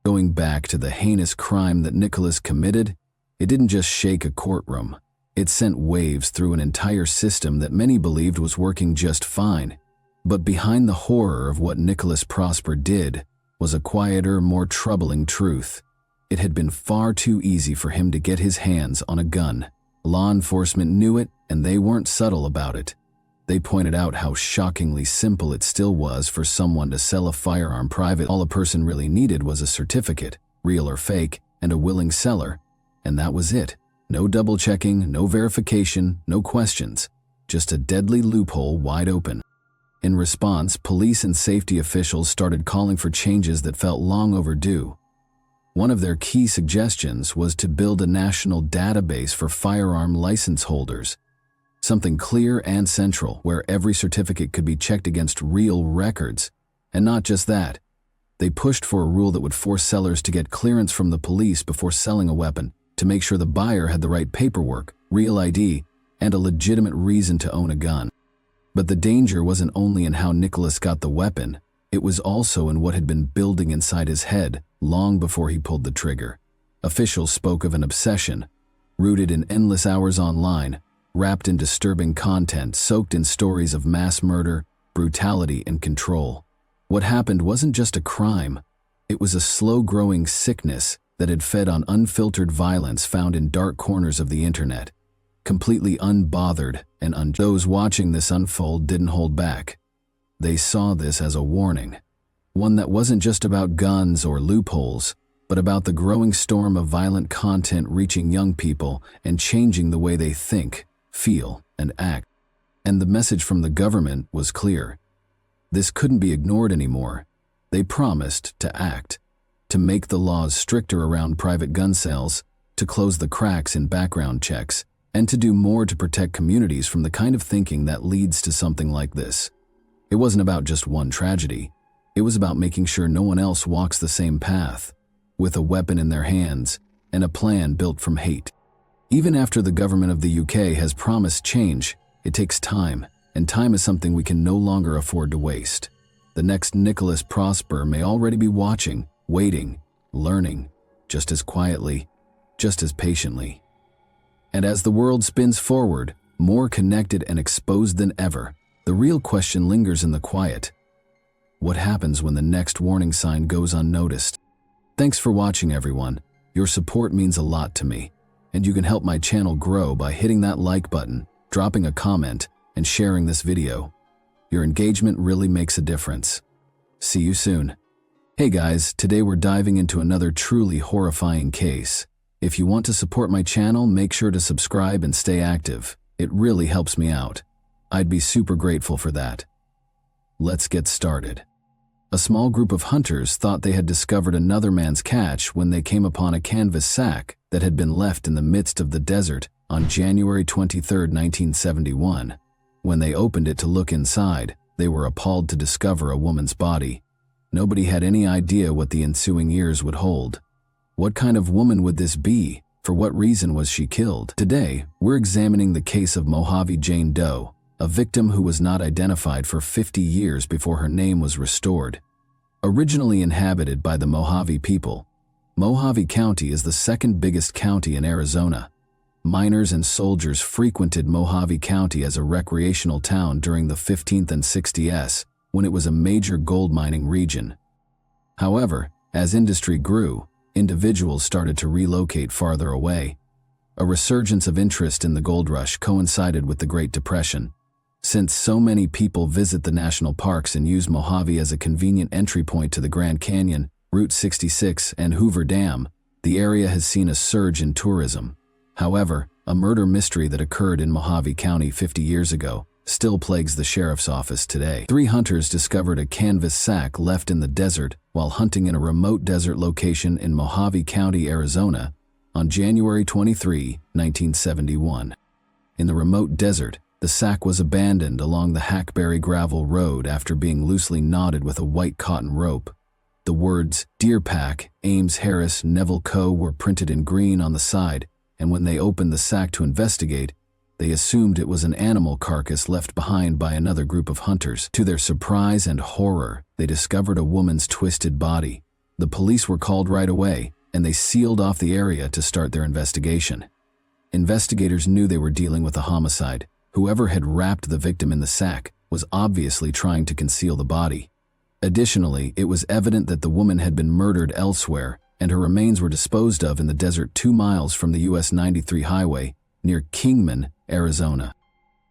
Going back to the heinous crime that Nicholas committed, it didn't just shake a courtroom. It sent waves through an entire system that many believed was working just fine. But behind the horror of what Nicholas Prosper did was a quieter, more troubling truth. It had been far too easy for him to get his hands on a gun. Law enforcement knew it, and they weren't subtle about it. They pointed out how shockingly simple it still was for someone to sell a firearm private. All a person really needed was a certificate, real or fake, and a willing seller. And that was it. No double-checking, no verification, no questions. Just a deadly loophole wide open. In response, police and safety officials started calling for changes that felt long overdue. One of their key suggestions was to build a national database for firearm license holders. Something clear and central, where every certificate could be checked against real records. And not just that. They pushed for a rule that would force sellers to get clearance from the police before selling a weapon, to make sure the buyer had the right paperwork, real ID, and a legitimate reason to own a gun. But the danger wasn't only in how Nicholas got the weapon, it was also in what had been building inside his head long before he pulled the trigger. Officials spoke of an obsession, rooted in endless hours online, wrapped in disturbing content, soaked in stories of mass murder, brutality, and control. What happened wasn't just a crime, it was a slow-growing sickness that had fed on unfiltered violence found in dark corners of the internet. Completely unbothered and those watching this unfold didn't hold back. They saw this as a warning, one that wasn't just about guns or loopholes, but about the growing storm of violent content reaching young people and changing the way they think, feel, and act. And the message from the government was clear. This couldn't be ignored anymore. They promised to act, to make the laws stricter around private gun sales, to close the cracks in background checks, and to do more to protect communities from the kind of thinking that leads to something like this. It wasn't about just one tragedy. It was about making sure no one else walks the same path, with a weapon in their hands and a plan built from hate. Even after the government of the UK has promised change, it takes time, and time is something we can no longer afford to waste. The next Nicholas Prosper may already be watching, waiting, learning, just as quietly, just as patiently. And as the world spins forward, more connected and exposed than ever, the real question lingers in the quiet. What happens when the next warning sign goes unnoticed? Thanks for watching, everyone. Your support means a lot to me, and you can help my channel grow by hitting that like button, dropping a comment, and sharing this video. Your engagement really makes a difference. See you soon. Hey guys, today we're diving into another truly horrifying case. If you want to support my channel, make sure to subscribe and stay active. It really helps me out. I'd be super grateful for that. Let's get started. A small group of hunters thought they had discovered another man's catch when they came upon a canvas sack that had been left in the midst of the desert on January 23, 1971. When they opened it to look inside, they were appalled to discover a woman's body. Nobody had any idea what the ensuing years would hold. What kind of woman would this be, For what reason was she killed? Today, we're examining the case of Mojave Jane Doe, a victim who was not identified for 50 years before her name was restored. Originally inhabited by the Mojave people, Mojave County is the second biggest county in Arizona. Miners and soldiers frequented Mojave County as a recreational town during the 15th and 60s, when it was a major gold mining region. However, as industry grew, individuals started to relocate farther away. A resurgence of interest in the gold rush coincided with the Great Depression. Since so many people visit the national parks and use Mojave as a convenient entry point to the Grand Canyon, Route 66, and Hoover Dam, the area has seen a surge in tourism. However, a murder mystery that occurred in Mojave County 50 years ago still plagues the sheriff's office today. 3 hunters discovered a canvas sack left in the desert while hunting in a remote desert location in Mojave County, Arizona, on January 23, 1971. In the remote desert, the sack was abandoned along the Hackberry gravel road after being loosely knotted with a white cotton rope. The words "Deer Pack, Ames Harris, Neville Co." were printed in green on the side, and when they opened the sack to investigate, they assumed it was an animal carcass left behind by another group of hunters. To their surprise and horror, they discovered a woman's twisted body. The police were called right away, and they sealed off the area to start their investigation. Investigators knew they were dealing with a homicide. Whoever had wrapped the victim in the sack was obviously trying to conceal the body. Additionally, it was evident that the woman had been murdered elsewhere, and her remains were disposed of in the desert 2 miles from the US 93 highway near Kingman, Arizona.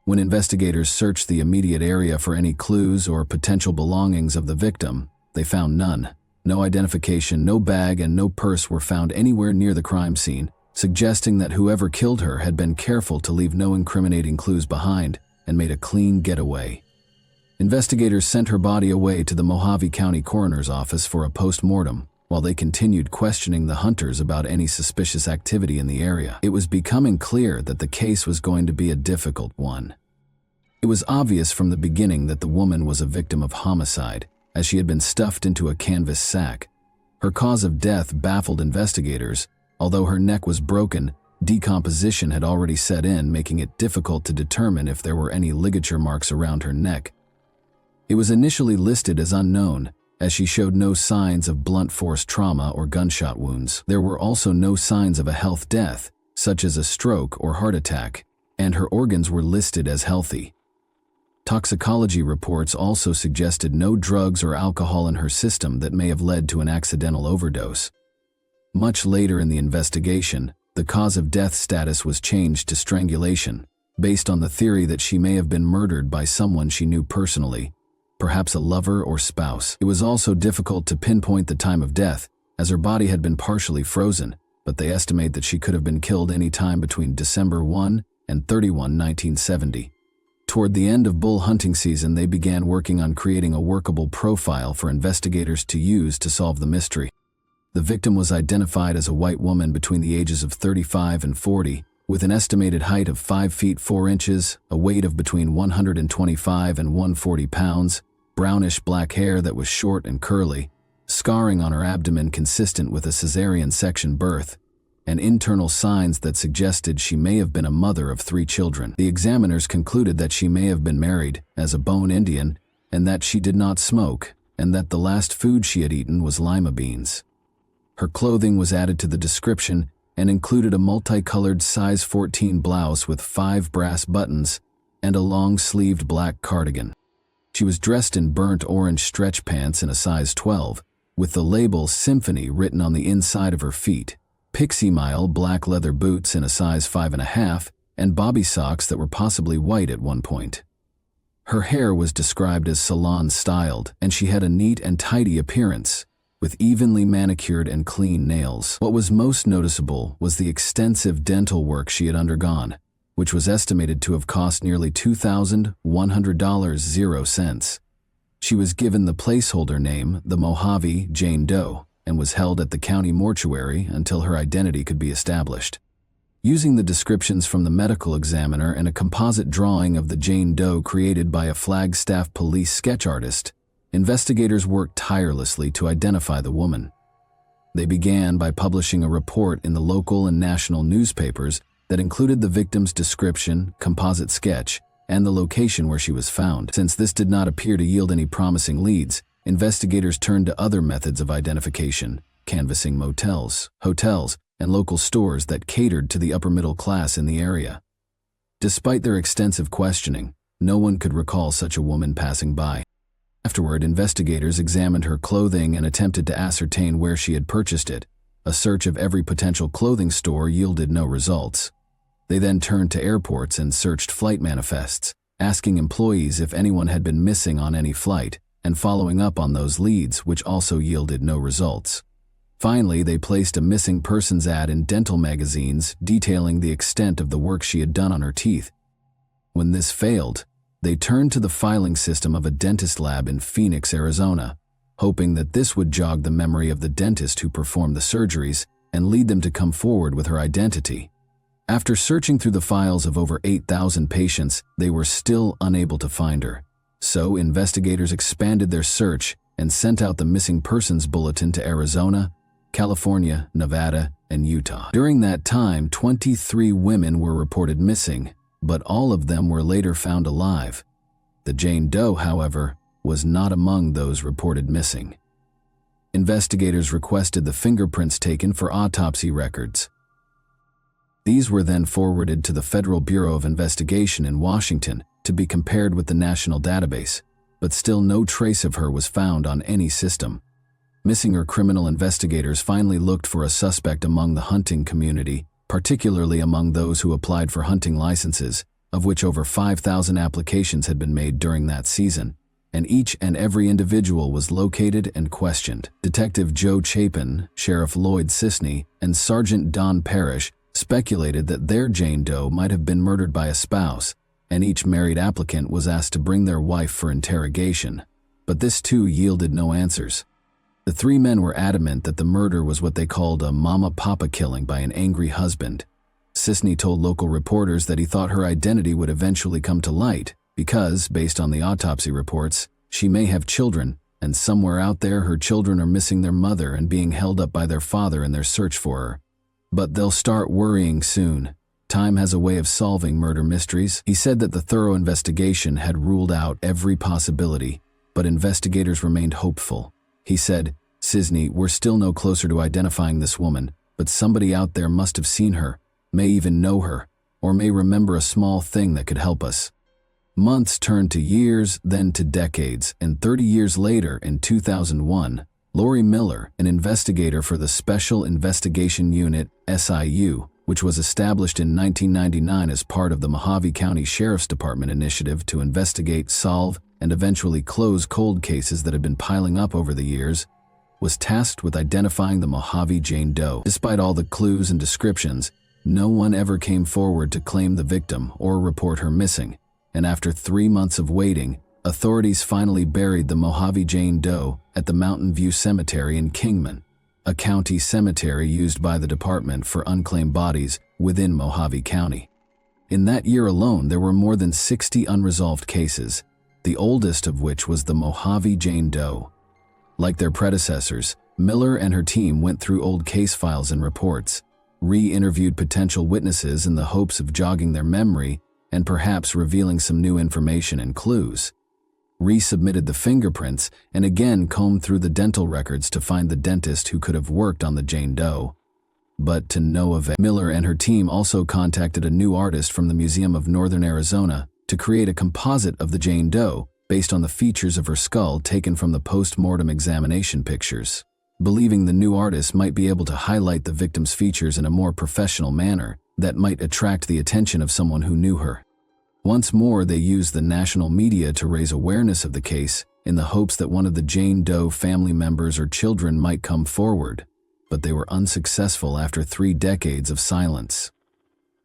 When investigators searched the immediate area for any clues or potential belongings of the victim, they found none. No identification, no bag, and no purse were found anywhere near the crime scene, suggesting that whoever killed her had been careful to leave no incriminating clues behind and made a clean getaway. Investigators sent her body away to the Mojave County Coroner's Office for a post-mortem, while they continued questioning the hunters about any suspicious activity in the area. It was becoming clear that the case was going to be a difficult one. It was obvious from the beginning that the woman was a victim of homicide, as she had been stuffed into a canvas sack. Her cause of death baffled investigators. Although her neck was broken, decomposition had already set in, making it difficult to determine if there were any ligature marks around her neck. It was initially listed as unknown, as she showed no signs of blunt force trauma or gunshot wounds. There were also no signs of a health death, such as a stroke or heart attack, and her organs were listed as healthy. Toxicology reports also suggested no drugs or alcohol in her system that may have led to an accidental overdose. Much later in the investigation, the cause of death status was changed to strangulation, based on the theory that she may have been murdered by someone she knew personally, perhaps a lover or spouse. It was also difficult to pinpoint the time of death, as her body had been partially frozen, but they estimate that she could have been killed any time between December 1 and 31, 1970. Toward the end of bull hunting season, they began working on creating a workable profile for investigators to use to solve the mystery. The victim was identified as a white woman between the ages of 35 and 40, with an estimated height of 5 feet 4 inches, a weight of between 125 and 140 pounds, brownish black hair that was short and curly, scarring on her abdomen consistent with a cesarean section birth, and internal signs that suggested she may have been a mother of 3 children. The examiners concluded that she may have been married, as a Bone Indian, and that she did not smoke, and that the last food she had eaten was lima beans. Her clothing was added to the description and included a multicolored size 14 blouse with 5 brass buttons and a long-sleeved black cardigan. She was dressed in burnt orange stretch pants in a size 12, with the label Symphony written on the inside of her feet, Pixie Mile black leather boots in a size 5.5, and bobby socks that were possibly white at one point. Her hair was described as salon-styled, and she had a neat and tidy appearance, with evenly manicured and clean nails. What was most noticeable was the extensive dental work she had undergone, which was estimated to have cost nearly $2,100.00. She was given the placeholder name, the Mojave Jane Doe, and was held at the county mortuary until her identity could be established. Using the descriptions from the medical examiner and a composite drawing of the Jane Doe created by a Flagstaff police sketch artist, investigators worked tirelessly to identify the woman. They began by publishing a report in the local and national newspapers that included the victim's description, composite sketch, and the location where she was found. Since this did not appear to yield any promising leads, investigators turned to other methods of identification, canvassing motels, hotels, and local stores that catered to the upper middle class in the area. Despite their extensive questioning, no one could recall such a woman passing by. Afterward, investigators examined her clothing and attempted to ascertain where she had purchased it. A search of every potential clothing store yielded no results. They then turned to airports and searched flight manifests, asking employees if anyone had been missing on any flight, and following up on those leads, which also yielded no results. Finally, they placed a missing persons ad in dental magazines detailing the extent of the work she had done on her teeth. When this failed, they turned to the filing system of a dentist lab in Phoenix, Arizona, hoping that this would jog the memory of the dentist who performed the surgeries and lead them to come forward with her identity. After searching through the files of over 8,000 patients, they were still unable to find her. So investigators expanded their search and sent out the missing persons bulletin to Arizona, California, Nevada, and Utah. During that time, 23 women were reported missing, but all of them were later found alive. The Jane Doe, however, was not among those reported missing. Investigators requested the fingerprints taken for autopsy records. These were then forwarded to the Federal Bureau of Investigation in Washington to be compared with the national database, but still no trace of her was found on any system. Missing her criminal investigators finally looked for a suspect among the hunting community, particularly among those who applied for hunting licenses, of which over 5,000 applications had been made during that season, and each and every individual was located and questioned. Detective Joe Chapin, Sheriff Lloyd Sisney, and Sergeant Don Parrish speculated that their Jane Doe might have been murdered by a spouse, and each married applicant was asked to bring their wife for interrogation. But this too yielded no answers. The three men were adamant that the murder was what they called a mama-papa killing by an angry husband. Sisney told local reporters that he thought her identity would eventually come to light because, based on the autopsy reports, she may have children, and somewhere out there her children are missing their mother and being held up by their father in their search for her. But they'll start worrying soon. Time has a way of solving murder mysteries. He said that the thorough investigation had ruled out every possibility, but investigators remained hopeful. He said, "Sisney, we're still no closer to identifying this woman, but somebody out there must have seen her, may even know her, or may remember a small thing that could help us." Months turned to years, then to decades, and 30 years later, in 2001, Lori Mueller, an investigator for the Special Investigation Unit, SIU, which was established in 1999 as part of the Mojave County Sheriff's Department initiative to investigate, solve, and eventually close cold cases that had been piling up over the years, was tasked with identifying the Mojave Jane Doe. Despite all the clues and descriptions, no one ever came forward to claim the victim or report her missing, and after 3 months of waiting, authorities finally buried the Mojave Jane Doe at the Mountain View Cemetery in Kingman, a county cemetery used by the department for unclaimed bodies within Mojave County. In that year alone, there were more than 60 unresolved cases, the oldest of which was the Mojave Jane Doe. Like their predecessors, Mueller and her team went through old case files and reports, re-interviewed potential witnesses in the hopes of jogging their memory and perhaps revealing some new information and clues, resubmitted the fingerprints, and again combed through the dental records to find the dentist who could have worked on the Jane Doe. But to no avail. Mueller and her team also contacted a new artist from the Museum of Northern Arizona to create a composite of the Jane Doe based on the features of her skull taken from the post-mortem examination pictures. Believing the new artist might be able to highlight the victim's features in a more professional manner that might attract the attention of someone who knew her. Once more, they used the national media to raise awareness of the case in the hopes that one of the Jane Doe family members or children might come forward, but they were unsuccessful after 3 decades of silence.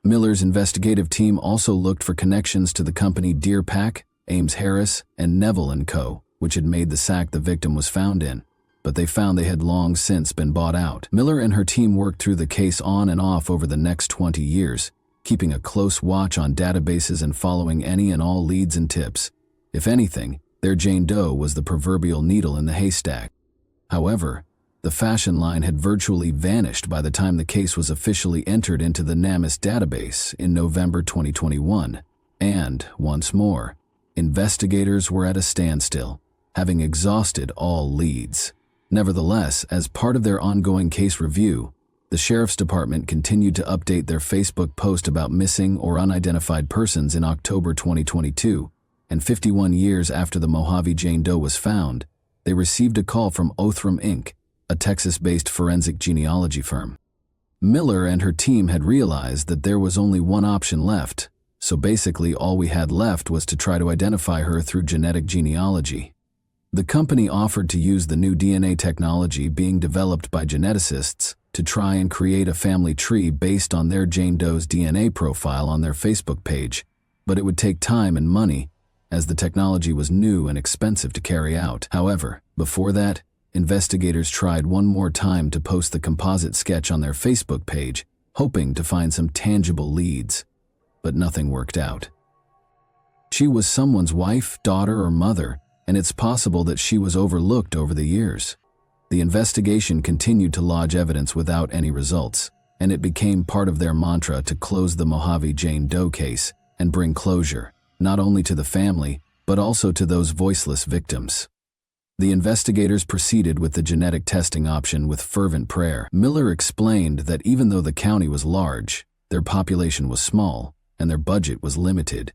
Mueller's investigative team also looked for connections to the company Deer Pack, Ames Harris, and Neville & Co., which had made the sack the victim was found in, but they found they had long since been bought out. Mueller and her team worked through the case on and off over the next 20 years, keeping a close watch on databases and following any and all leads and tips. If anything, their Jane Doe was the proverbial needle in the haystack. However, The fashion line had virtually vanished by the time the case was officially entered into the NamUs database in November 2021. And, once more, investigators were at a standstill, having exhausted all leads. Nevertheless, as part of their ongoing case review, the Sheriff's Department continued to update their Facebook post about missing or unidentified persons in October 2022, and 51 years after the Mojave Jane Doe was found, they received a call from Othram Inc., a Texas-based forensic genealogy firm. Mueller and her team had realized that there was only one option left, so basically all we had left was to try to identify her through genetic genealogy. The company offered to use the new DNA technology being developed by geneticists to try and create a family tree based on their Jane Doe's DNA profile on their Facebook page, but it would take time and money, as the technology was new and expensive to carry out. However, before that, investigators tried one more time to post the composite sketch on their Facebook page, hoping to find some tangible leads, but nothing worked out. She was someone's wife, daughter, or mother, and it's possible that she was overlooked over the years. The investigation continued to lodge evidence without any results, and it became part of their mantra to close the Mojave Jane Doe case and bring closure, not only to the family, but also to those voiceless victims. The investigators proceeded with the genetic testing option with fervent prayer. Mueller explained that even though the county was large, their population was small, and their budget was limited.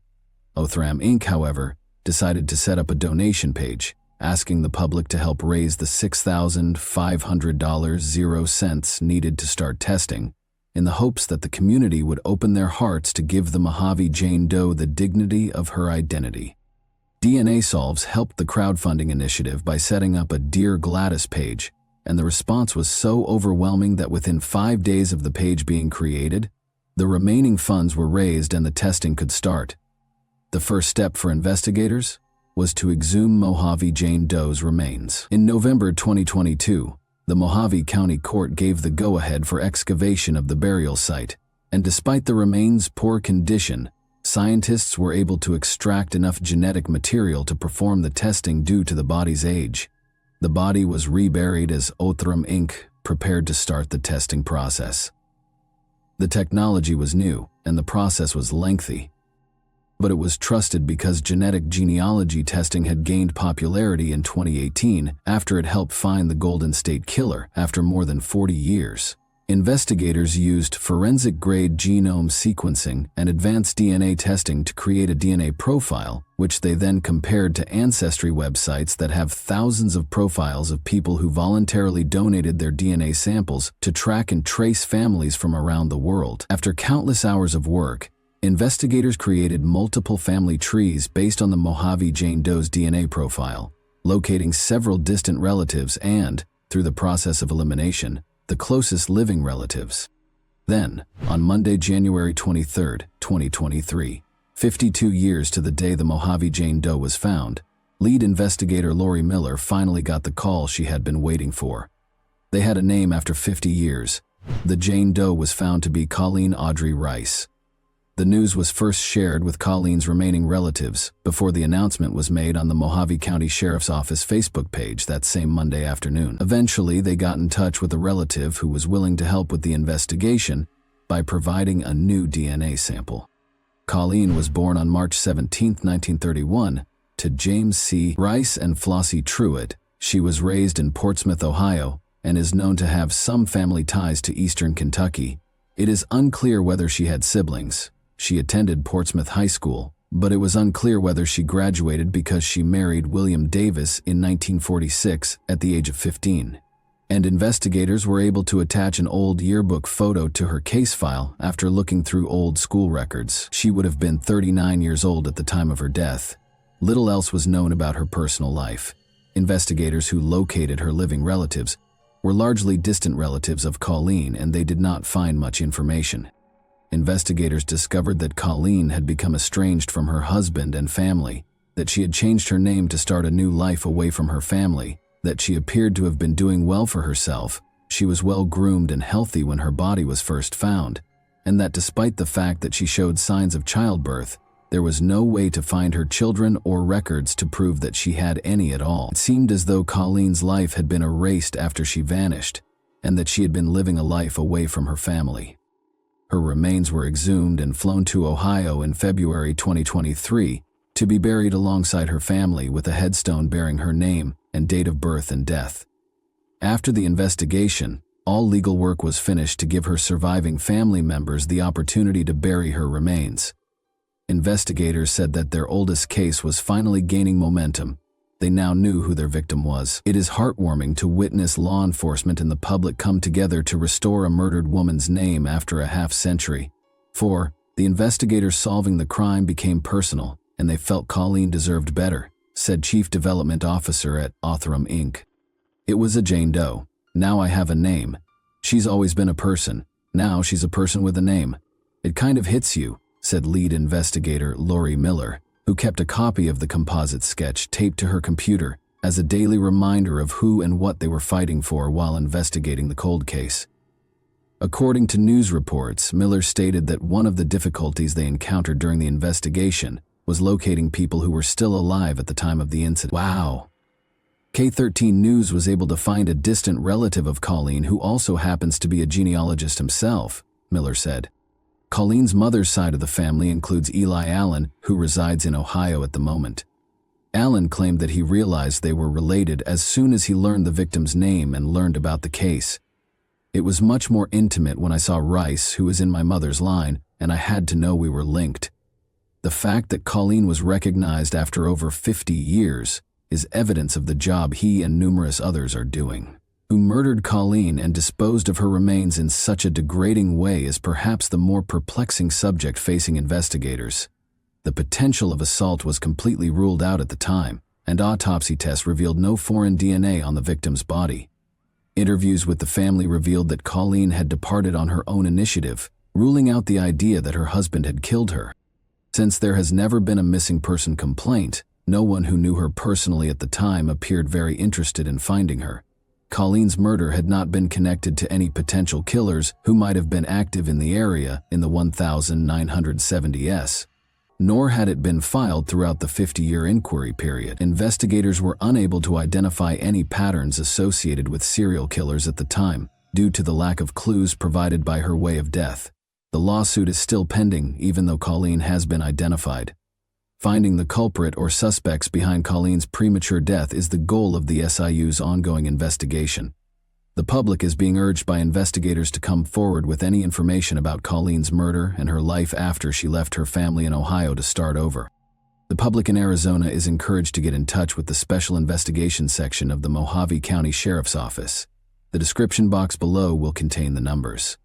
Othram Inc., however, decided to set up a donation page, asking the public to help raise the $6,500.00 needed to start testing, in the hopes that the community would open their hearts to give the Mojave Jane Doe the dignity of her identity. DNA Solves helped the crowdfunding initiative by setting up a Dear Gladys page, and the response was so overwhelming that within 5 days of the page being created, the remaining funds were raised and the testing could start. The first step for investigators was to exhume Mojave Jane Doe's remains. In November 2022, the Mojave County Court gave the go-ahead for excavation of the burial site, and despite the remains' poor condition, scientists were able to extract enough genetic material to perform the testing due to the body's age. The body was reburied as Othram Inc. prepared to start the testing process. The technology was new, and the process was lengthy, but it was trusted because genetic genealogy testing had gained popularity in 2018 after it helped find the Golden State Killer after more than 40 years. Investigators used forensic-grade genome sequencing and advanced DNA testing to create a DNA profile, which they then compared to ancestry websites that have thousands of profiles of people who voluntarily donated their DNA samples to track and trace families from around the world. After countless hours of work, investigators created multiple family trees based on the Mojave Jane Doe's DNA profile, locating several distant relatives and, through the process of elimination, the closest living relatives. Then, on Monday, January 23, 2023, 52 years to the day the Mojave Jane Doe was found, lead investigator Lori Mueller finally got the call she had been waiting for. They had a name after 50 years. The Jane Doe was found to be Colleen Audrey Rice. The news was first shared with Colleen's remaining relatives before the announcement was made on the Mojave County Sheriff's Office Facebook page that same Monday afternoon. Eventually, they got in touch with a relative who was willing to help with the investigation by providing a new DNA sample. Colleen was born on March 17, 1931, to James C. Rice and Flossie Truitt. She was raised in Portsmouth, Ohio, and is known to have some family ties to eastern Kentucky. It is unclear whether she had siblings. She attended Portsmouth High School, but it was unclear whether she graduated because she married William Davis in 1946 at the age of 15. And investigators were able to attach an old yearbook photo to her case file after looking through old school records. She would have been 39 years old at the time of her death. Little else was known about her personal life. Investigators who located her living relatives were largely distant relatives of Colleen, and they did not find much information. Investigators discovered that Colleen had become estranged from her husband and family, that she had changed her name to start a new life away from her family, that she appeared to have been doing well for herself, she was well-groomed and healthy when her body was first found, and that despite the fact that she showed signs of childbirth, There was no way to find her children or records to prove that she had any at all. It seemed as though Colleen's life had been erased after she vanished, and that she had been living a life away from her family. Her remains were exhumed and flown to Ohio in February 2023 to be buried alongside her family with a headstone bearing her name and date of birth and death. After the investigation, all legal work was finished to give her surviving family members the opportunity to bury her remains. Investigators said that their oldest case was finally gaining momentum. They now knew who their victim was. It is heartwarming to witness law enforcement and the public come together to restore a murdered woman's name after a half-century. For the investigators solving the crime became personal, and they felt Colleen deserved better, said Chief Development Officer at Othram Inc. It was a Jane Doe. Now I have a name. She's always been a person. Now she's a person with a name. It kind of hits you, said lead investigator Lori Miller, who kept a copy of the composite sketch taped to her computer as a daily reminder of who and what they were fighting for while investigating the cold case. According to news reports, Miller stated that one of the difficulties they encountered during the investigation was locating people who were still alive at the time of the incident. Wow! K13 News was able to find a distant relative of Colleen who also happens to be a genealogist himself, Miller said. Colleen's mother's side of the family includes Eli Allen, who resides in Ohio at the moment. Allen claimed that he realized they were related as soon as he learned the victim's name and learned about the case. It was much more intimate when I saw Rice, who was in my mother's line, and I had to know we were linked. The fact that Colleen was recognized after over 50 years is evidence of the job he and numerous others are doing. Who murdered Colleen and disposed of her remains in such a degrading way is perhaps the more perplexing subject facing investigators. The potential of assault was completely ruled out at the time, and autopsy tests revealed no foreign DNA on the victim's body. Interviews with the family revealed that Colleen had departed on her own initiative, ruling out the idea that her husband had killed her. Since there has never been a missing person complaint, no one who knew her personally at the time appeared very interested in finding her. Colleen's murder had not been connected to any potential killers who might have been active in the area in the 1970s, nor had it been filed throughout the 50-year inquiry period. Investigators were unable to identify any patterns associated with serial killers at the time, due to the lack of clues provided by her way of death. The lawsuit is still pending, even though Colleen has been identified. Finding the culprit or suspects behind Colleen's premature death is the goal of the SIU's ongoing investigation. The public is being urged by investigators to come forward with any information about Colleen's murder and her life after she left her family in Ohio to start over. The public in Arizona is encouraged to get in touch with the Special Investigations section of the Mojave County Sheriff's Office. The description box below will contain the numbers.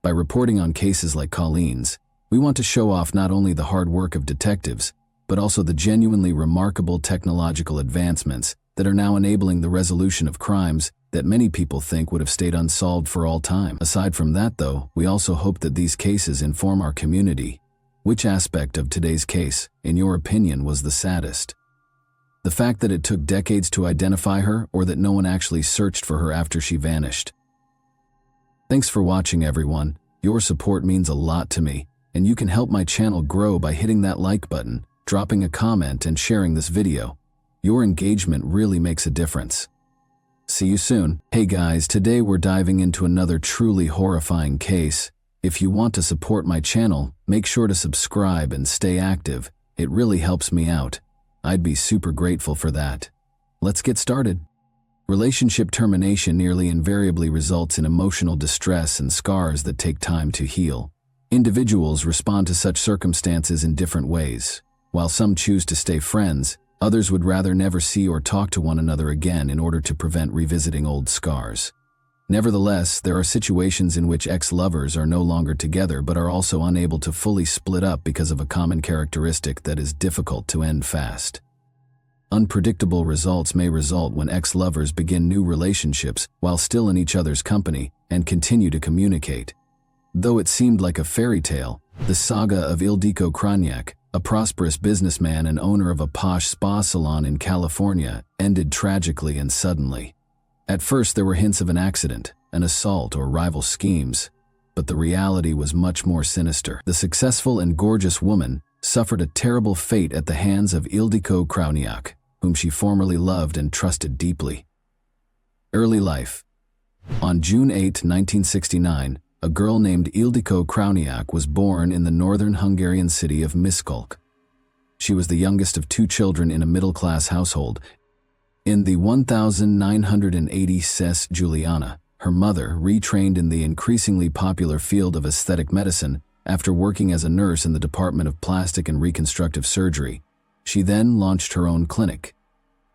By reporting on cases like Colleen's, we want to show off not only the hard work of detectives, but also the genuinely remarkable technological advancements that are now enabling the resolution of crimes that many people think would have stayed unsolved for all time. Aside from that, though, we also hope that these cases inform our community. Which aspect of today's case, in your opinion, was the saddest? The fact that it took decades to identify her, or that no one actually searched for her after she vanished? Thanks for watching, everyone. Your support means a lot to me, and you can help my channel grow by hitting that like button, dropping a comment, and sharing this video. Your engagement really makes a difference. See you soon. Hey guys, today we're diving into another truly horrifying case. If you want to support my channel, make sure to subscribe and stay active. It really helps me out. I'd be super grateful for that. Let's get started. Relationship termination nearly invariably results in emotional distress and scars that take time to heal. Individuals respond to such circumstances in different ways. While some choose to stay friends, others would rather never see or talk to one another again in order to prevent revisiting old scars. Nevertheless, there are situations in which ex-lovers are no longer together but are also unable to fully split up because of a common characteristic that is difficult to end fast. Unpredictable results may result when ex-lovers begin new relationships while still in each other's company and continue to communicate. Though it seemed like a fairy tale, the saga of Ildiko Krajniak, a prosperous businessman and owner of a posh spa salon in California, ended tragically and suddenly. At first there were hints of an accident, an assault, or rival schemes, but the reality was much more sinister. The successful and gorgeous woman, suffered a terrible fate at the hands of Ildiko Krauniak, whom she formerly loved and trusted deeply. Early life. On June 8, 1969, a girl named Ildiko Krauniak was born in the northern Hungarian city of Miskolc. She was the youngest of 2 children in a middle-class household. In the 1980 Ses Juliana, her mother, retrained in the increasingly popular field of aesthetic medicine after working as a nurse in the Department of Plastic and Reconstructive Surgery. She then launched her own clinic.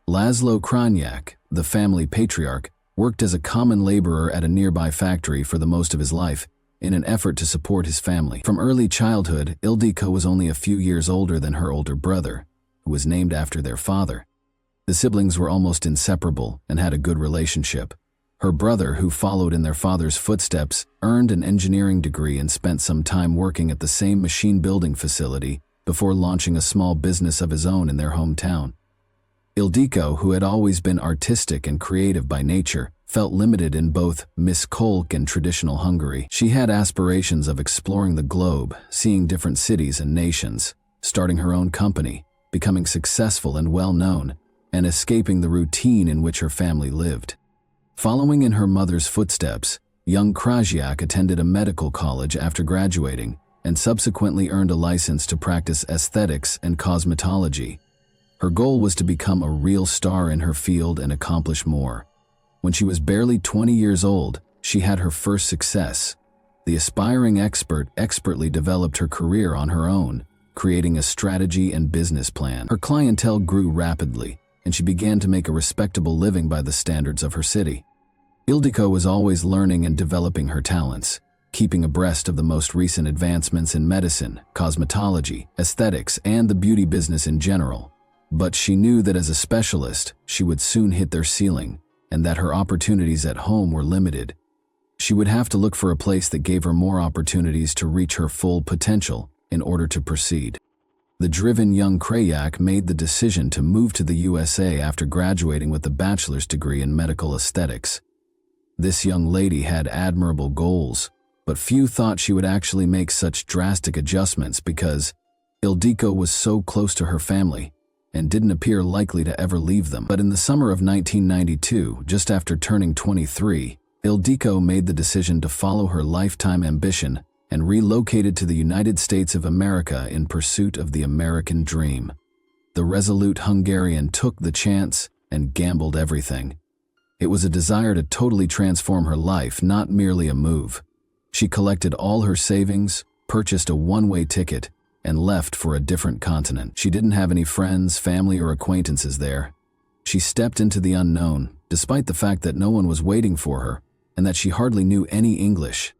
Laszlo Krauniak, the family patriarch, worked as a common laborer at a nearby factory for the most of his life in an effort to support his family. From early childhood, Ildiko was only a few years older than her older brother, who was named after their father. The siblings were almost inseparable and had a good relationship. Her brother, who followed in their father's footsteps, earned an engineering degree and spent some time working at the same machine-building facility before launching a small business of his own in their hometown. Ildiko, who had always been artistic and creative by nature, felt limited in both Miskolc and traditional Hungary. She had aspirations of exploring the globe, seeing different cities and nations, starting her own company, becoming successful and well-known, and escaping the routine in which her family lived. Following in her mother's footsteps, young Krajiak attended a medical college after graduating and subsequently earned a license to practice aesthetics and cosmetology. Her goal was to become a real star in her field and accomplish more. When she was barely 20 years old, she had her first success. The aspiring expert expertly developed her career on her own, creating a strategy and business plan. Her clientele grew rapidly, and she began to make a respectable living by the standards of her city. Ildiko was always learning and developing her talents, keeping abreast of the most recent advancements in medicine, cosmetology, aesthetics, and the beauty business in general. But she knew that as a specialist, she would soon hit their ceiling, and that her opportunities at home were limited. She would have to look for a place that gave her more opportunities to reach her full potential in order to proceed. The driven young Krayak made the decision to move to the USA after graduating with a bachelor's degree in medical aesthetics. This young lady had admirable goals, but few thought she would actually make such drastic adjustments because Ildiko was so close to her family and didn't appear likely to ever leave them. But in the summer of 1992, just after turning 23, Ildiko made the decision to follow her lifetime ambition and relocated to the United States of America in pursuit of the American dream. The resolute Hungarian took the chance and gambled everything. It was a desire to totally transform her life, not merely a move. She collected all her savings, purchased a one-way ticket, and left for a different continent. She didn't have any friends, family, or acquaintances there. She stepped into the unknown, despite the fact that no one was waiting for her and that she hardly knew any English.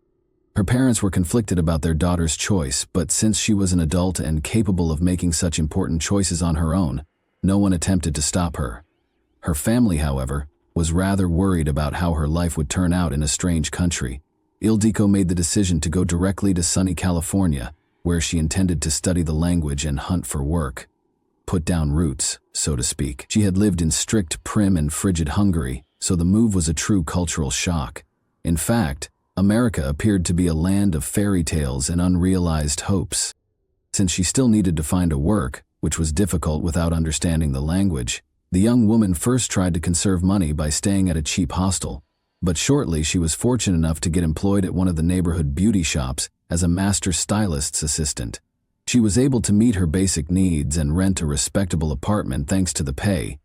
Her parents were conflicted about their daughter's choice, but since she was an adult and capable of making such important choices on her own, no one attempted to stop her. Her family, however, was rather worried about how her life would turn out in a strange country. Ildiko made the decision to go directly to sunny California, where she intended to study the language and hunt for work. Put down roots, so to speak. She had lived in strict, prim, and frigid Hungary, so the move was a true cultural shock. In fact, America appeared to be a land of fairy tales and unrealized hopes. Since she still needed to find a work, which was difficult without understanding the language, the young woman first tried to conserve money by staying at a cheap hostel, but shortly she was fortunate enough to get employed at one of the neighborhood beauty shops as a master stylist's assistant. She was able to meet her basic needs and rent a respectable apartment thanks to the pay,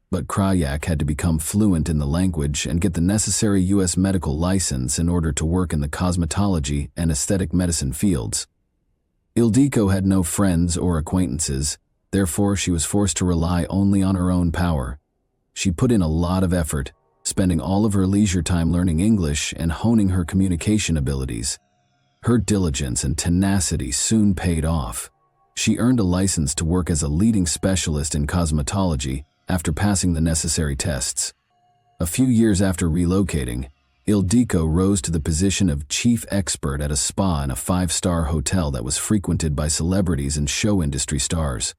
but Krayak had to become fluent in the language and get the necessary U.S. medical license in order to work in the cosmetology and aesthetic medicine fields. Ildiko had no friends or acquaintances, therefore she was forced to rely only on her own power. She put in a lot of effort, spending all of her leisure time learning English and honing her communication abilities. Her diligence and tenacity soon paid off. She earned a license to work as a leading specialist in cosmetology after passing the necessary tests. A few years after relocating, Ildiko rose to the position of chief expert at a spa in a 5-star hotel that was frequented by celebrities and show industry stars.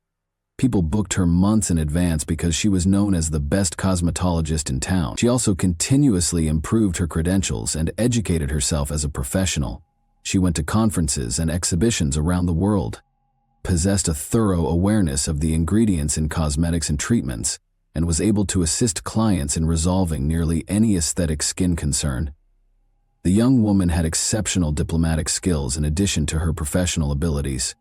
People booked her months in advance because she was known as the best cosmetologist in town. She also continuously improved her credentials and educated herself as a professional. She went to conferences and exhibitions around the world. possessed a thorough awareness of the ingredients in cosmetics and treatments, and was able to assist clients in resolving nearly any aesthetic skin concern. The young woman had exceptional diplomatic skills in addition to her professional abilities.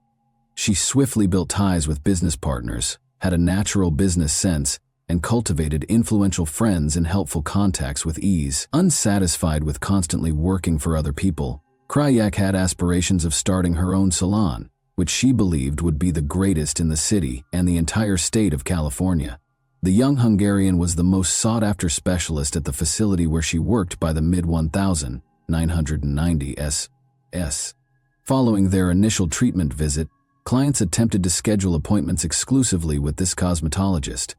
She swiftly built ties with business partners, had a natural business sense, and cultivated influential friends and helpful contacts with ease. Unsatisfied with constantly working for other people, Krajak had aspirations of starting her own salon, which she believed would be the greatest in the city and the entire state of California. The young Hungarian was the most sought-after specialist at the facility where she worked by the mid-1990s. Following their initial treatment visit, clients attempted to schedule appointments exclusively with this cosmetologist.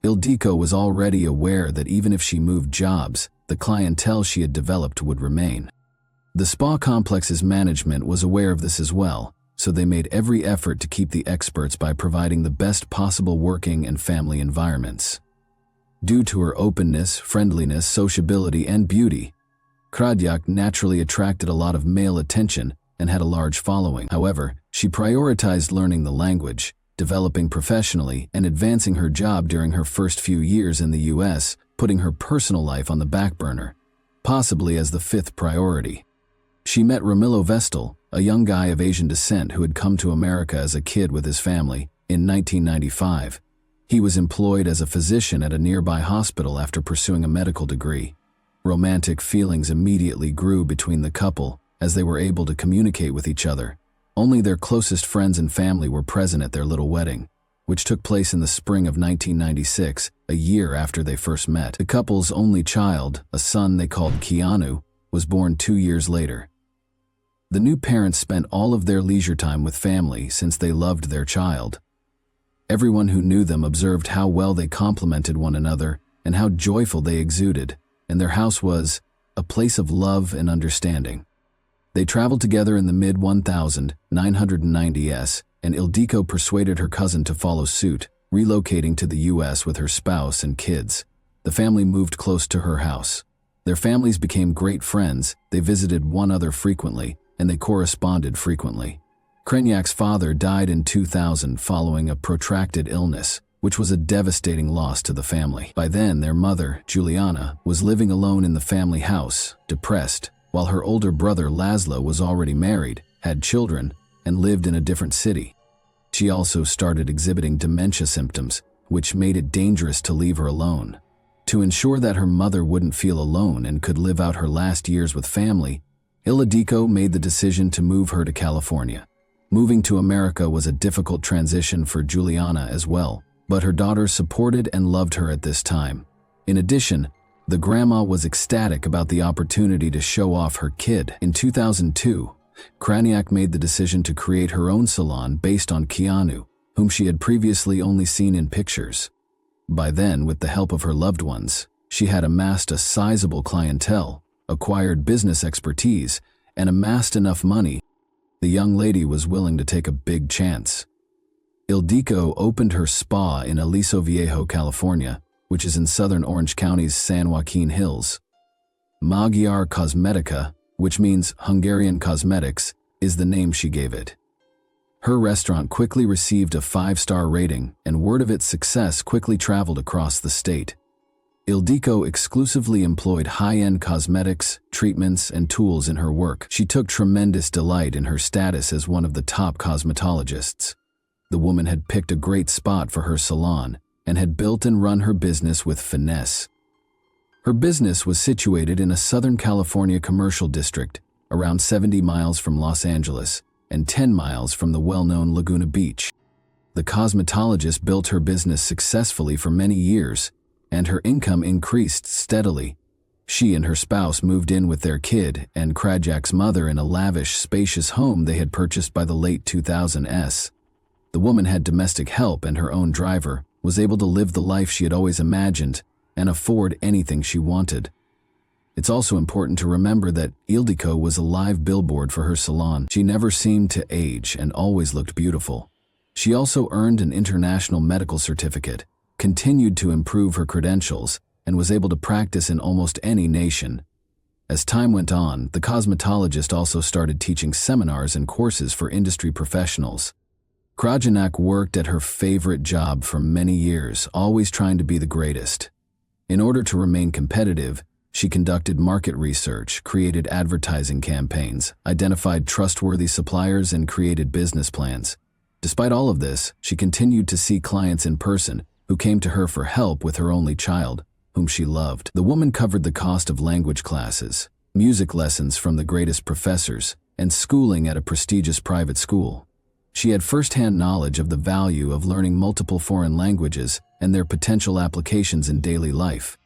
Ildiko was already aware that even if she moved jobs, the clientele she had developed would remain. The spa complex's management was aware of this as well, so they made every effort to keep the experts by providing the best possible working and family environments. Due to her openness, friendliness, sociability, and beauty, Krajak naturally attracted a lot of male attention and had a large following. However, she prioritized learning the language, developing professionally, and advancing her job during her first few years in the U.S., putting her personal life on the back burner, possibly as the fifth priority. She met Ramilo Vestal, a young guy of Asian descent who had come to America as a kid with his family, in 1995. He was employed as a physician at a nearby hospital after pursuing a medical degree. Romantic feelings immediately grew between the couple as they were able to communicate with each other. Only their closest friends and family were present at their little wedding, which took place in the spring of 1996, a year after they first met. The couple's only child, a son they called Keanu, was born 2 years later. The new parents spent all of their leisure time with family since they loved their child. Everyone who knew them observed how well they complemented one another and how joyful they exuded, and their house was a place of love and understanding. They traveled together in the mid-1990s, and Ildiko persuaded her cousin to follow suit, relocating to the U.S. with her spouse and kids. The family moved close to her house. Their families became great friends, they visited one another frequently, and they corresponded frequently. Krajnak's father died in 2000 following a protracted illness, which was a devastating loss to the family. By then, their mother, Juliana, was living alone in the family house, depressed, while her older brother Laszlo was already married, had children, and lived in a different city. She also started exhibiting dementia symptoms, which made it dangerous to leave her alone. To ensure that her mother wouldn't feel alone and could live out her last years with family, Ildiko made the decision to move her to California. Moving to America was a difficult transition for Juliana as well, but her daughters supported and loved her at this time. In addition, the grandma was ecstatic about the opportunity to show off her kid. In 2002, Krajnak made the decision to create her own salon based on Keanu, whom she had previously only seen in pictures. By then, with the help of her loved ones, she had amassed a sizable clientele, acquired business expertise, and amassed enough money. The young lady was willing to take a big chance. Ildiko opened her spa in Aliso Viejo, California, which is in southern Orange County's San Joaquin Hills. Magyar Cosmetica, which means Hungarian cosmetics, is the name she gave it. Her restaurant quickly received a 5-star rating, and word of its success quickly traveled across the state. Ildiko exclusively employed high-end cosmetics, treatments, and tools in her work. She took tremendous delight in her status as one of the top cosmetologists. The woman had picked a great spot for her salon and had built and run her business with finesse. Her business was situated in a Southern California commercial district, around 70 miles from Los Angeles and 10 miles from the well-known Laguna Beach. The cosmetologist built her business successfully for many years, and her income increased steadily. She and her spouse moved in with their kid and Krajnak's mother in a lavish, spacious home they had purchased by the late 2000s. The woman had domestic help and her own driver, was able to live the life she had always imagined and afford anything she wanted. It's also important to remember that Ildiko was a live billboard for her salon. She never seemed to age and always looked beautiful. She also earned an international medical certificate, continued to improve her credentials, and was able to practice in almost any nation. As time went on, the cosmetologist also started teaching seminars and courses for industry professionals. Krajanak worked at her favorite job for many years, always trying to be the greatest. In order to remain competitive, she conducted market research, created advertising campaigns, identified trustworthy suppliers, and created business plans. Despite all of this, she continued to see clients in person who came to her for help with her only child, whom she loved. The woman covered the cost of language classes, music lessons from the greatest professors, and schooling at a prestigious private school. She had first-hand knowledge of the value of learning multiple foreign languages and their potential applications in daily life.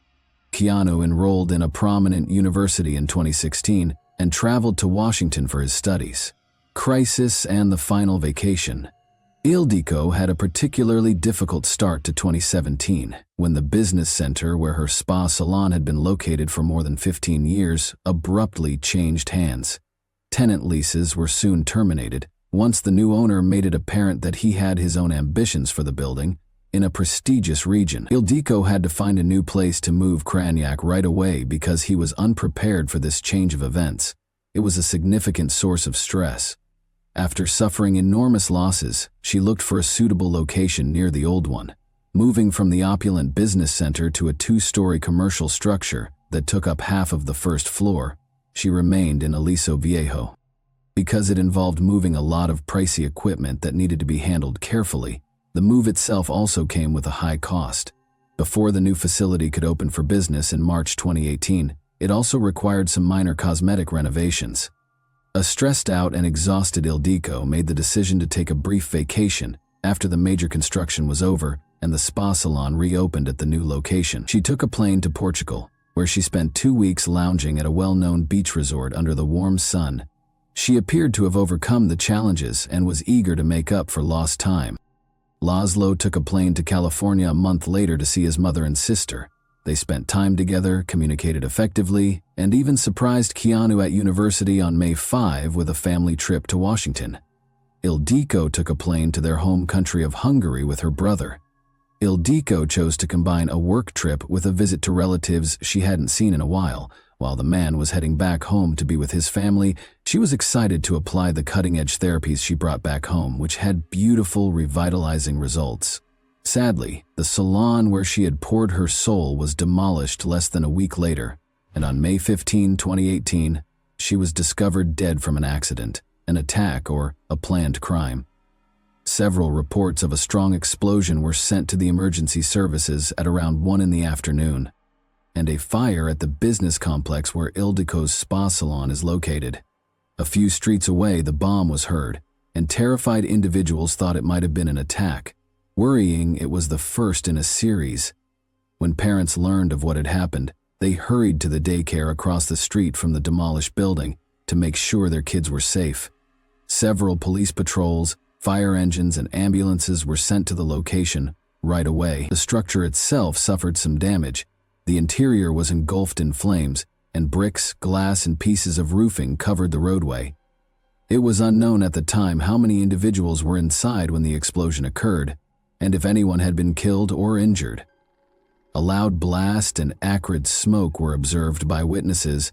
Keanu enrolled in a prominent university in 2016 and traveled to Washington for his studies. Crisis and the final vacation. Ildiko had a particularly difficult start to 2017, when the business center where her spa salon had been located for more than 15 years abruptly changed hands. Tenant leases were soon terminated, once the new owner made it apparent that he had his own ambitions for the building. In a prestigious region, Ildiko had to find a new place to move Krajniak right away because he was unprepared for this change of events. It was a significant source of stress. After suffering enormous losses, she looked for a suitable location near the old one. Moving from the opulent business center to a 2-story commercial structure that took up half of the first floor, she remained in Aliso Viejo. Because it involved moving a lot of pricey equipment that needed to be handled carefully, the move itself also came with a high cost. Before the new facility could open for business in March 2018, it also required some minor cosmetic renovations. A stressed-out and exhausted Ildiko made the decision to take a brief vacation after the major construction was over and the spa salon reopened at the new location. She took a plane to Portugal, where she spent 2 weeks lounging at a well-known beach resort under the warm sun. She appeared to have overcome the challenges and was eager to make up for lost time. Laszlo took a plane to California a month later to see his mother and sister. They spent time together, communicated effectively, and even surprised Keanu at university on May 5 with a family trip to Washington. Ildiko took a plane to their home country of Hungary with her brother. Ildiko chose to combine a work trip with a visit to relatives she hadn't seen in a while. While the man was heading back home to be with his family, she was excited to apply the cutting-edge therapies she brought back home, which had beautiful, revitalizing results. Sadly, the salon where she had poured her soul was demolished less than a week later, and on May 15, 2018, she was discovered dead from an accident, an attack, or a planned crime. Several reports of a strong explosion were sent to the emergency services at around 1 in the afternoon, and a fire at the business complex where Ildiko's spa salon is located. A few streets away, the bomb was heard, and terrified individuals thought it might have been an attack, worrying it was the first in a series. When parents learned of what had happened, they hurried to the daycare across the street from the demolished building to make sure their kids were safe. Several police patrols, fire engines, and ambulances were sent to the location right away. The structure itself suffered some damage. The interior was engulfed in flames, and bricks, glass, and pieces of roofing covered the roadway. It was unknown at the time how many individuals were inside when the explosion occurred, and if anyone had been killed or injured. A loud blast and acrid smoke were observed by witnesses,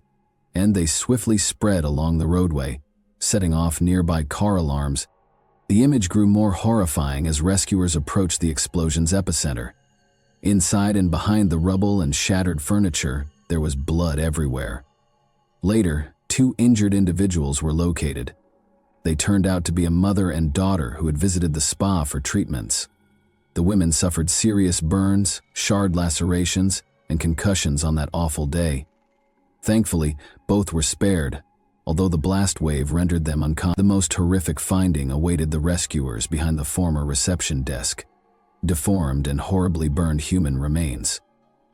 and they swiftly spread along the roadway, setting off nearby car alarms. The image grew more horrifying as rescuers approached the explosion's epicenter. Inside and behind the rubble and shattered furniture, there was blood everywhere. Later, 2 injured individuals were located. They turned out to be a mother and daughter who had visited the spa for treatments. The women suffered serious burns, shard lacerations, and concussions on that awful day. Thankfully, both were spared, although the blast wave rendered them unconscious. The most horrific finding awaited the rescuers behind the former reception desk: deformed and horribly burned human remains.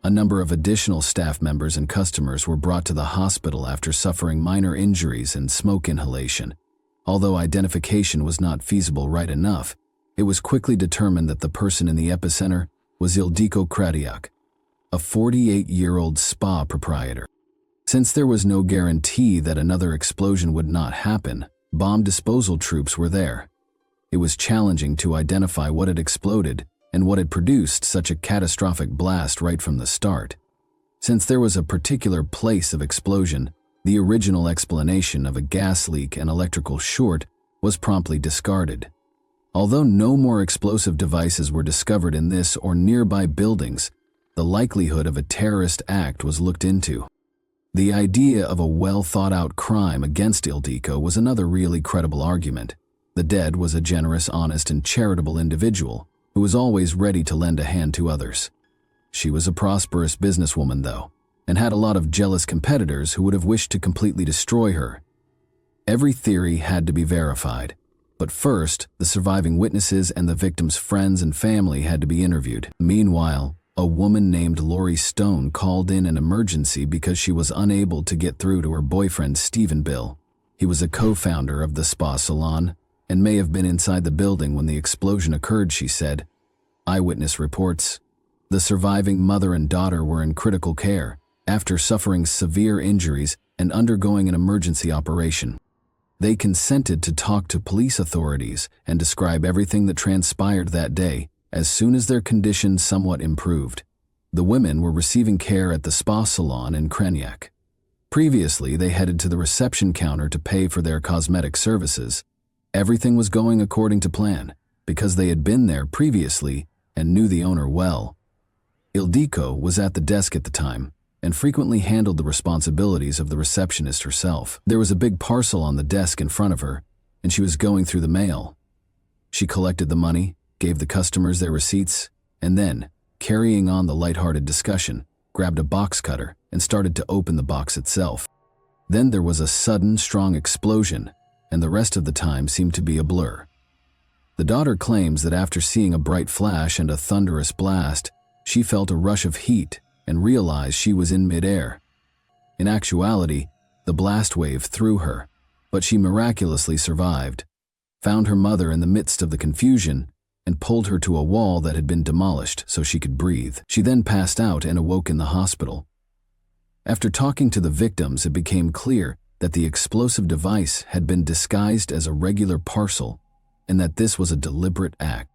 A number of additional staff members and customers were brought to the hospital after suffering minor injuries and smoke inhalation. Although identification was not feasible right enough, it was quickly determined that the person in the epicenter was Ildiko Krajniak, a 48-year-old spa proprietor. Since there was no guarantee that another explosion would not happen, bomb disposal troops were there. It was challenging to identify what had exploded and what had produced such a catastrophic blast right from the start. Since there was a particular place of explosion, the original explanation of a gas leak and electrical short was promptly discarded. Although no more explosive devices were discovered in this or nearby buildings, the likelihood of a terrorist act was looked into. The idea of a well-thought-out crime against Ildiko was another really credible argument. The dead was a generous, honest, and charitable individual who was always ready to lend a hand to others. She was a prosperous businesswoman, though, and had a lot of jealous competitors who would have wished to completely destroy her. Every theory had to be verified, but first, the surviving witnesses and the victim's friends and family had to be interviewed. Meanwhile, a woman named Lori Stone called in an emergency because she was unable to get through to her boyfriend, Stephen Beiel. He was a co-founder of the spa salon and may have been inside the building when the explosion occurred, she said. Eyewitness reports. The surviving mother and daughter were in critical care after suffering severe injuries and undergoing an emergency operation. They consented to talk to police authorities and describe everything that transpired that day as soon as their condition somewhat improved. The women were receiving care at the spa salon in Krenyak. Previously, they headed to the reception counter to pay for their cosmetic services. Everything was going according to plan because they had been there previously and knew the owner well. Ildiko was at the desk at the time and frequently handled the responsibilities of the receptionist herself. There was a big parcel on the desk in front of her, and she was going through the mail. She collected the money, gave the customers their receipts, and then, carrying on the lighthearted discussion, grabbed a box cutter and started to open the box itself. Then there was a sudden, strong explosion, and the rest of the time seemed to be a blur. The daughter claims that after seeing a bright flash and a thunderous blast, she felt a rush of heat and realized she was in midair. In actuality, the blast wave threw her, but she miraculously survived, found her mother in the midst of the confusion, and pulled her to a wall that had been demolished so she could breathe. She then passed out and awoke in the hospital. After talking to the victims, it became clear that the explosive device had been disguised as a regular parcel and that this was a deliberate act.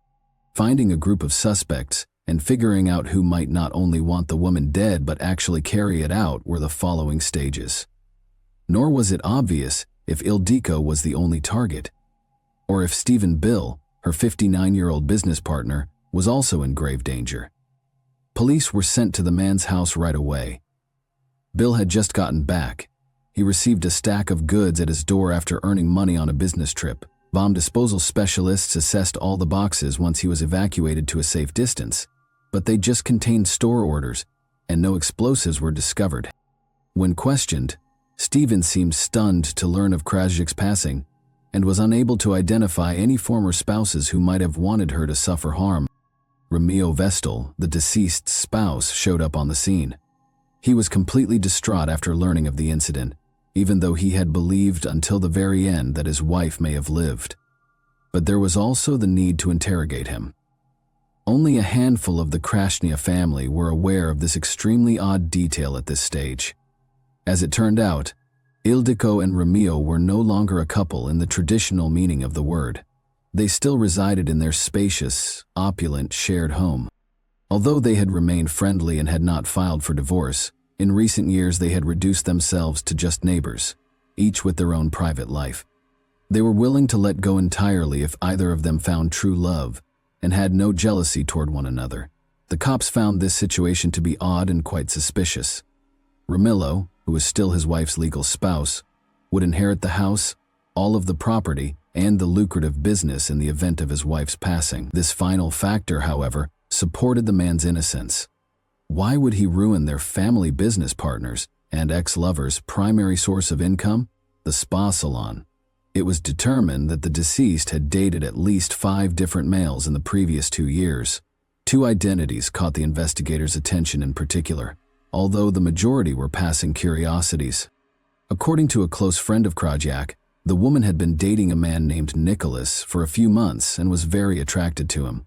Finding a group of suspects and figuring out who might not only want the woman dead but actually carry it out were the following stages. Nor was it obvious if Ildiko was the only target, or if Stephen Beiel, her 59-year-old business partner, was also in grave danger. Police were sent to the man's house right away. Beiel had just gotten back. He received a stack of goods at his door after earning money on a business trip. Bomb disposal specialists assessed all the boxes once he was evacuated to a safe distance, but they just contained store orders, and no explosives were discovered. When questioned, Stephen seemed stunned to learn of Krasic's passing and was unable to identify any former spouses who might have wanted her to suffer harm. Romeo Vestal, the deceased's spouse, showed up on the scene. He was completely distraught after learning of the incident, even though he had believed until the very end that his wife may have lived. But there was also the need to interrogate him. Only a handful of the Krasnia family were aware of this extremely odd detail at this stage. As it turned out, Ildiko and Romeo were no longer a couple in the traditional meaning of the word. They still resided in their spacious, opulent, shared home. Although they had remained friendly and had not filed for divorce, in recent years they had reduced themselves to just neighbors, each with their own private life. They were willing to let go entirely if either of them found true love, and had no jealousy toward one another. The cops found this situation to be odd and quite suspicious. Romillo, who was still his wife's legal spouse, would inherit the house, all of the property, and the lucrative business in the event of his wife's passing. This final factor, however, supported the man's innocence. Why would he ruin their family business partners and ex-lover's primary source of income? The spa salon. It was determined that the deceased had dated at least 5 different males in the previous 2 years. 2 identities caught the investigators' attention in particular, although the majority were passing curiosities. According to a close friend of Krajak, the woman had been dating a man named Nicholas for a few months and was very attracted to him.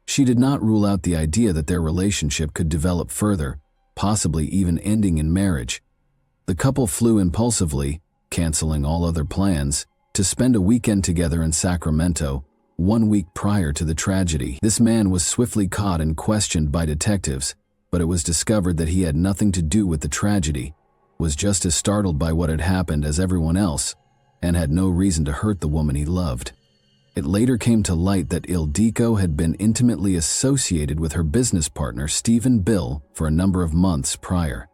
She did not rule out the idea that their relationship could develop further, possibly even ending in marriage. The couple flew impulsively, canceling all other plans, to spend a weekend together in Sacramento, 1 week prior to the tragedy. This man was swiftly caught and questioned by detectives, but it was discovered that he had nothing to do with the tragedy, was just as startled by what had happened as everyone else, and had no reason to hurt the woman he loved. It later came to light that Ildiko had been intimately associated with her business partner Stephen Beiel for a number of months prior.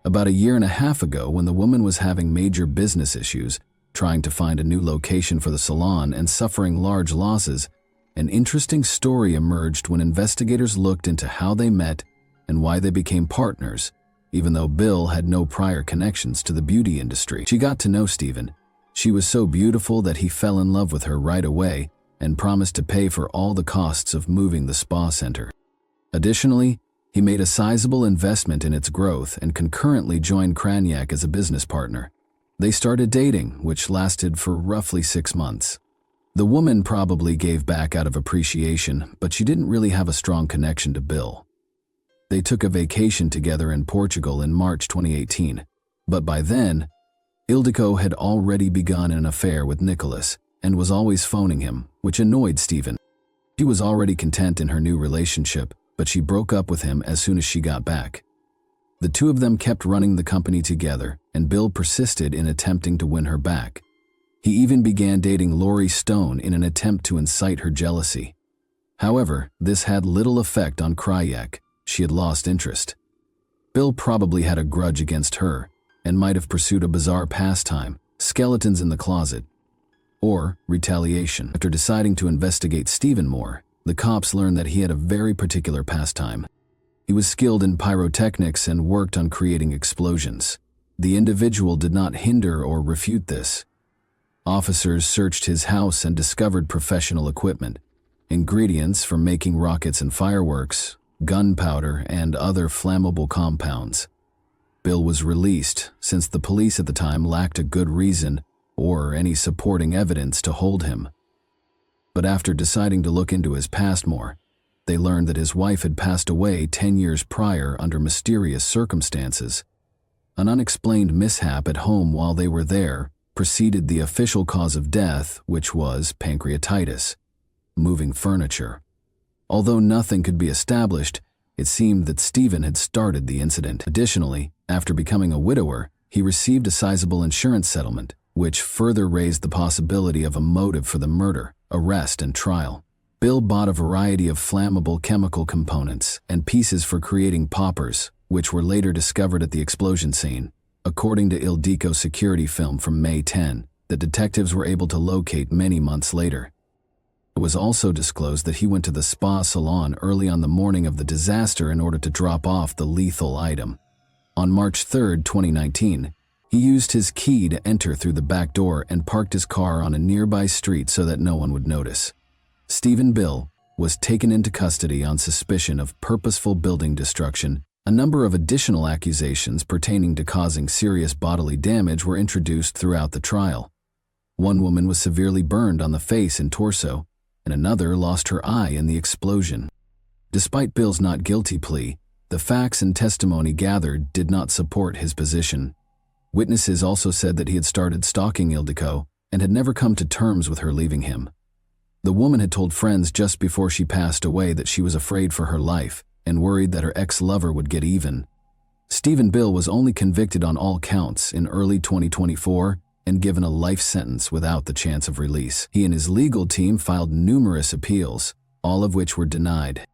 About a year and a half ago, when the woman was having major business issues, trying to find a new location for the salon and suffering large losses, an interesting story emerged when investigators looked into how they met and why they became partners, even though Beiel had no prior connections to the beauty industry. She got to know Stephen. She was so beautiful that he fell in love with her right away and promised to pay for all the costs of moving the spa center. Additionally, he made a sizable investment in its growth and concurrently joined Kraniak as a business partner. They started dating, which lasted for roughly 6 months. The woman probably gave back out of appreciation, but she didn't really have a strong connection to Beiel. They took a vacation together in Portugal in March 2018, but by then, Ildiko had already begun an affair with Nicholas and was always phoning him, which annoyed Stephen. She was already content in her new relationship, but she broke up with him as soon as she got back. The two of them kept running the company together, and Beiel persisted in attempting to win her back. He even began dating Laurie Stone in an attempt to incite her jealousy. However, this had little effect on Kraniak. She had lost interest. Beiel probably had a grudge against her and might have pursued a bizarre pastime, skeletons in the closet, or retaliation. After deciding to investigate Stephen more, the cops learned that he had a very particular pastime. He was skilled in pyrotechnics and worked on creating explosions. The individual did not hinder or refute this. Officers searched his house and discovered professional equipment, ingredients for making rockets and fireworks, gunpowder, and other flammable compounds. Beiel was released since the police at the time lacked a good reason or any supporting evidence to hold him. But after deciding to look into his past more, they learned that his wife had passed away 10 years prior under mysterious circumstances. An unexplained mishap at home while they were there preceded the official cause of death, which was pancreatitis, moving furniture. Although nothing could be established, it seemed that Stephen had started the incident. Additionally, after becoming a widower, he received a sizable insurance settlement, which further raised the possibility of a motive for the murder, arrest, and trial. Beiel bought a variety of flammable chemical components and pieces for creating poppers, which were later discovered at the explosion scene. According to Ildiko's security film from May 10, the detectives were able to locate many months later. It was also disclosed that he went to the spa salon early on the morning of the disaster in order to drop off the lethal item. On March 3, 2019, he used his key to enter through the back door and parked his car on a nearby street so that no one would notice. Stephen Beiel was taken into custody on suspicion of purposeful building destruction. A number of additional accusations pertaining to causing serious bodily damage were introduced throughout the trial. One woman was severely burned on the face and torso, and another lost her eye in the explosion. Despite Bill's not guilty plea, the facts and testimony gathered did not support his position. Witnesses also said that he had started stalking Ildiko and had never come to terms with her leaving him. The woman had told friends just before she passed away that she was afraid for her life and worried that her ex-lover would get even. Stephen Beiel was only convicted on all counts in early 2024 and given a life sentence without the chance of release. He and his legal team filed numerous appeals, all of which were denied.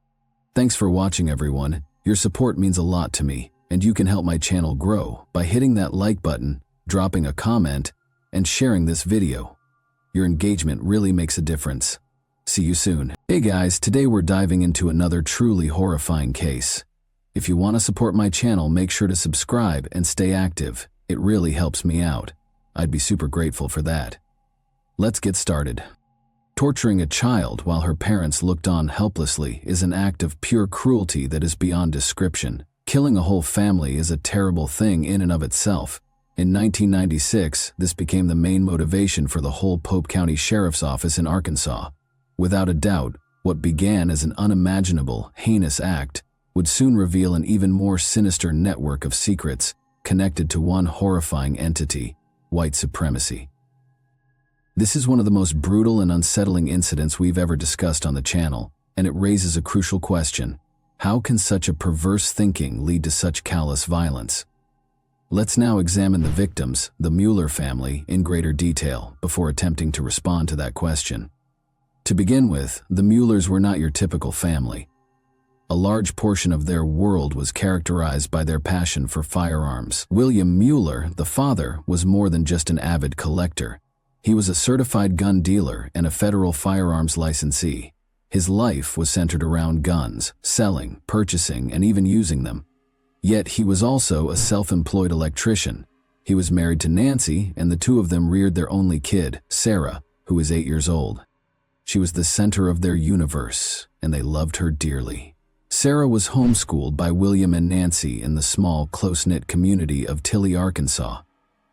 Thanks for watching, everyone. Your support means a lot to me, and you can help my channel grow by hitting that like button, dropping a comment, and sharing this video. Your engagement really makes a difference. See you soon. Hey guys, today we're diving into another truly horrifying case. If you want to support my channel, make sure to subscribe and stay active. It really helps me out. I'd be super grateful for that. Let's get started. Torturing a child while her parents looked on helplessly is an act of pure cruelty that is beyond description. Killing a whole family is a terrible thing in and of itself. In 1996, this became the main motivation for the whole Pope County Sheriff's Office in Arkansas. Without a doubt, what began as an unimaginable, heinous act would soon reveal an even more sinister network of secrets connected to one horrifying entity: white supremacy. This is one of the most brutal and unsettling incidents we've ever discussed on the channel, and it raises a crucial question. How can such a perverse thinking lead to such callous violence? Let's now examine the victims, the Mueller family, in greater detail before attempting to respond to that question. To begin with, the Muellers were not your typical family. A large portion of their world was characterized by their passion for firearms. William Mueller, the father, was more than just an avid collector. He was a certified gun dealer and a federal firearms licensee. His life was centered around guns, selling, purchasing, and even using them. Yet he was also a self-employed electrician. He was married to Nancy, and the two of them reared their only kid, Sarah, who was 8 years old. She was the center of their universe, and they loved her dearly. Sarah was homeschooled by William and Nancy in the small, close-knit community of Tilly, Arkansas.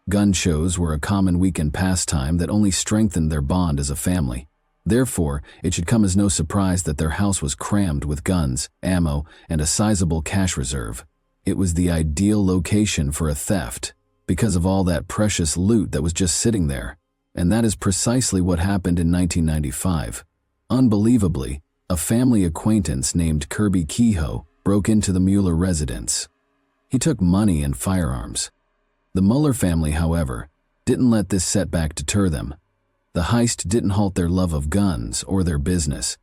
Gun shows were a common weekend pastime that only strengthened their bond as a family. Therefore, it should come as no surprise that their house was crammed with guns, ammo, and a sizable cash reserve. It was the ideal location for a theft, because of all that precious loot that was just sitting there. And that is precisely what happened in 1995. Unbelievably, a family acquaintance named Kirby Kehoe broke into the Mueller residence. He took money and firearms. The Mueller family, however, didn't let this setback deter them. The heist didn't halt their love of guns or their business.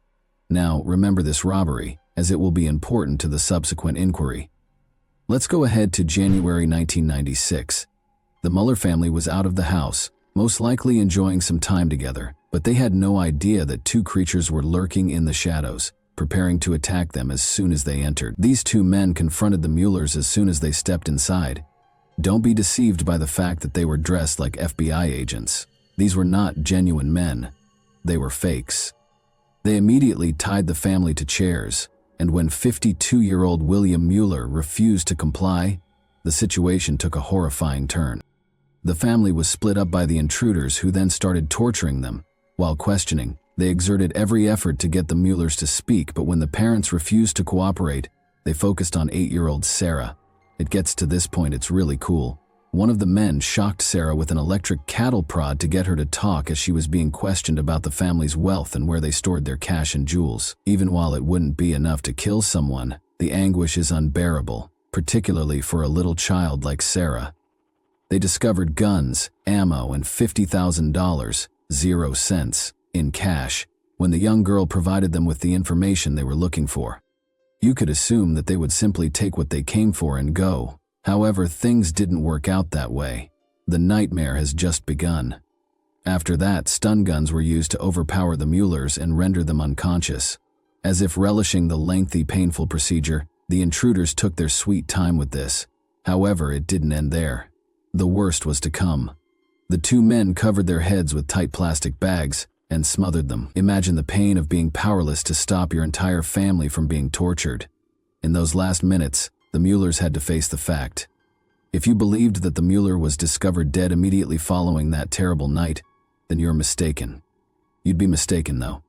Now, remember this robbery, as it will be important to the subsequent inquiry. Let's go ahead to January 1996. The Mueller family was out of the house, most likely enjoying some time together, but they had no idea that two creatures were lurking in the shadows, preparing to attack them as soon as they entered. These two men confronted the Muellers as soon as they stepped inside. Don't be deceived by the fact that they were dressed like FBI agents. These were not genuine men. They were fakes. They immediately tied the family to chairs, and when 52-year-old William Mueller refused to comply, the situation took a horrifying turn. The family was split up by the intruders, who then started torturing them. While questioning, they exerted every effort to get the Muellers to speak, but when the parents refused to cooperate, they focused on 8-year-old Sarah. It gets to this point, it's really cool. One of the men shocked Sarah with an electric cattle prod to get her to talk as she was being questioned about the family's wealth and where they stored their cash and jewels. Even while it wouldn't be enough to kill someone, the anguish is unbearable, particularly for a little child like Sarah. They discovered guns, ammo, and $50,000, 0 cents, in cash, when the young girl provided them with the information they were looking for. You could assume that they would simply take what they came for and go. However, things didn't work out that way. The nightmare has just begun. After that, stun guns were used to overpower the Muellers and render them unconscious. As if relishing the lengthy, painful procedure, the intruders took their sweet time with this. However, it didn't end there. The worst was to come. The two men covered their heads with tight plastic bags and smothered them. Imagine the pain of being powerless to stop your entire family from being tortured. In those last minutes, the Muellers had to face the fact. If you believed that the Mueller was discovered dead immediately following that terrible night, then you're mistaken. You'd be mistaken, though.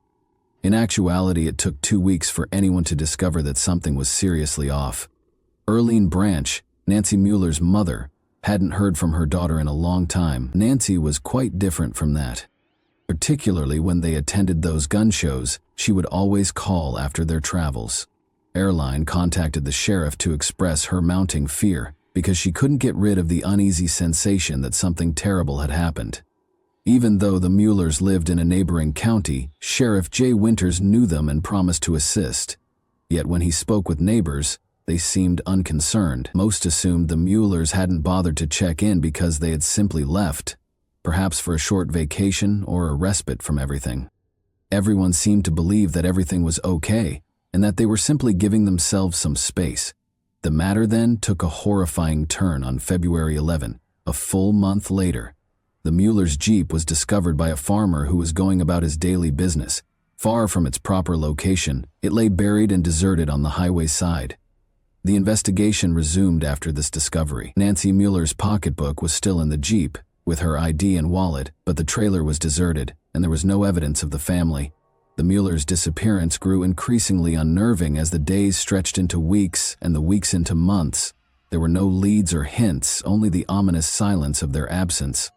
In actuality, it took 2 weeks for anyone to discover that something was seriously off. Earlene Branch, Nancy Mueller's mother, hadn't heard from her daughter in a long time. Nancy was quite different from that. Particularly when they attended those gun shows, she would always call after their travels. Earlene contacted the sheriff to express her mounting fear because she couldn't get rid of the uneasy sensation that something terrible had happened. Even though the Muellers lived in a neighboring county, Sheriff Jay Winters knew them and promised to assist. Yet when he spoke with neighbors, they seemed unconcerned. Most assumed the Muellers hadn't bothered to check in because they had simply left, perhaps for a short vacation or a respite from everything. Everyone seemed to believe that everything was okay, and that they were simply giving themselves some space. The matter then took a horrifying turn on February 11, a full month later. The Mueller's Jeep was discovered by a farmer who was going about his daily business. Far from its proper location, it lay buried and deserted on the highway side. The investigation resumed after this discovery. Nancy Mueller's pocketbook was still in the Jeep, with her ID and wallet, but the trailer was deserted, and there was no evidence of the family. The Mueller's disappearance grew increasingly unnerving as the days stretched into weeks and the weeks into months. There were no leads or hints, only the ominous silence of their absence.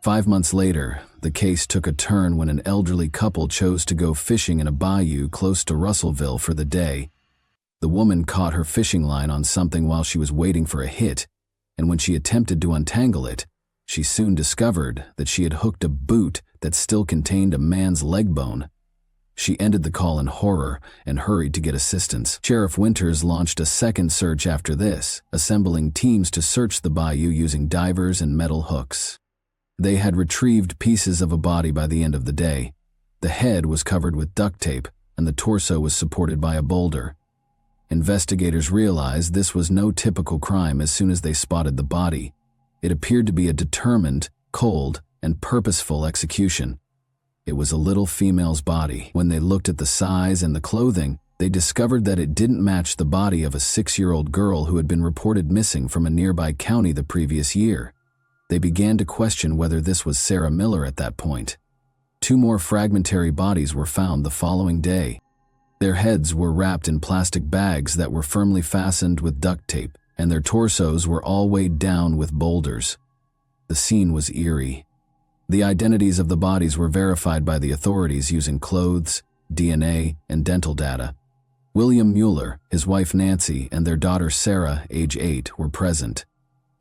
5 months later, the case took a turn when an elderly couple chose to go fishing in a bayou close to Russellville for the day. The woman caught her fishing line on something while she was waiting for a hit, and when she attempted to untangle it, she soon discovered that she had hooked a boot that still contained a man's leg bone. She ended the call in horror and hurried to get assistance. Sheriff Winters launched a second search after this, assembling teams to search the bayou using divers and metal hooks. They had retrieved pieces of a body by the end of the day. The head was covered with duct tape, and the torso was supported by a boulder. Investigators realized this was no typical crime as soon as they spotted the body. It appeared to be a determined, cold, and purposeful execution. It was a little female's body. When they looked at the size and the clothing, they discovered that it didn't match the body of a 6-year-old girl who had been reported missing from a nearby county the previous year. They began to question whether this was Sarah Miller at that point. 2 more fragmentary bodies were found the following day. Their heads were wrapped in plastic bags that were firmly fastened with duct tape, and their torsos were all weighed down with boulders. The scene was eerie. The identities of the bodies were verified by the authorities using clothes, DNA, and dental data. William Mueller, his wife Nancy, and their daughter Sarah, age 8, were present.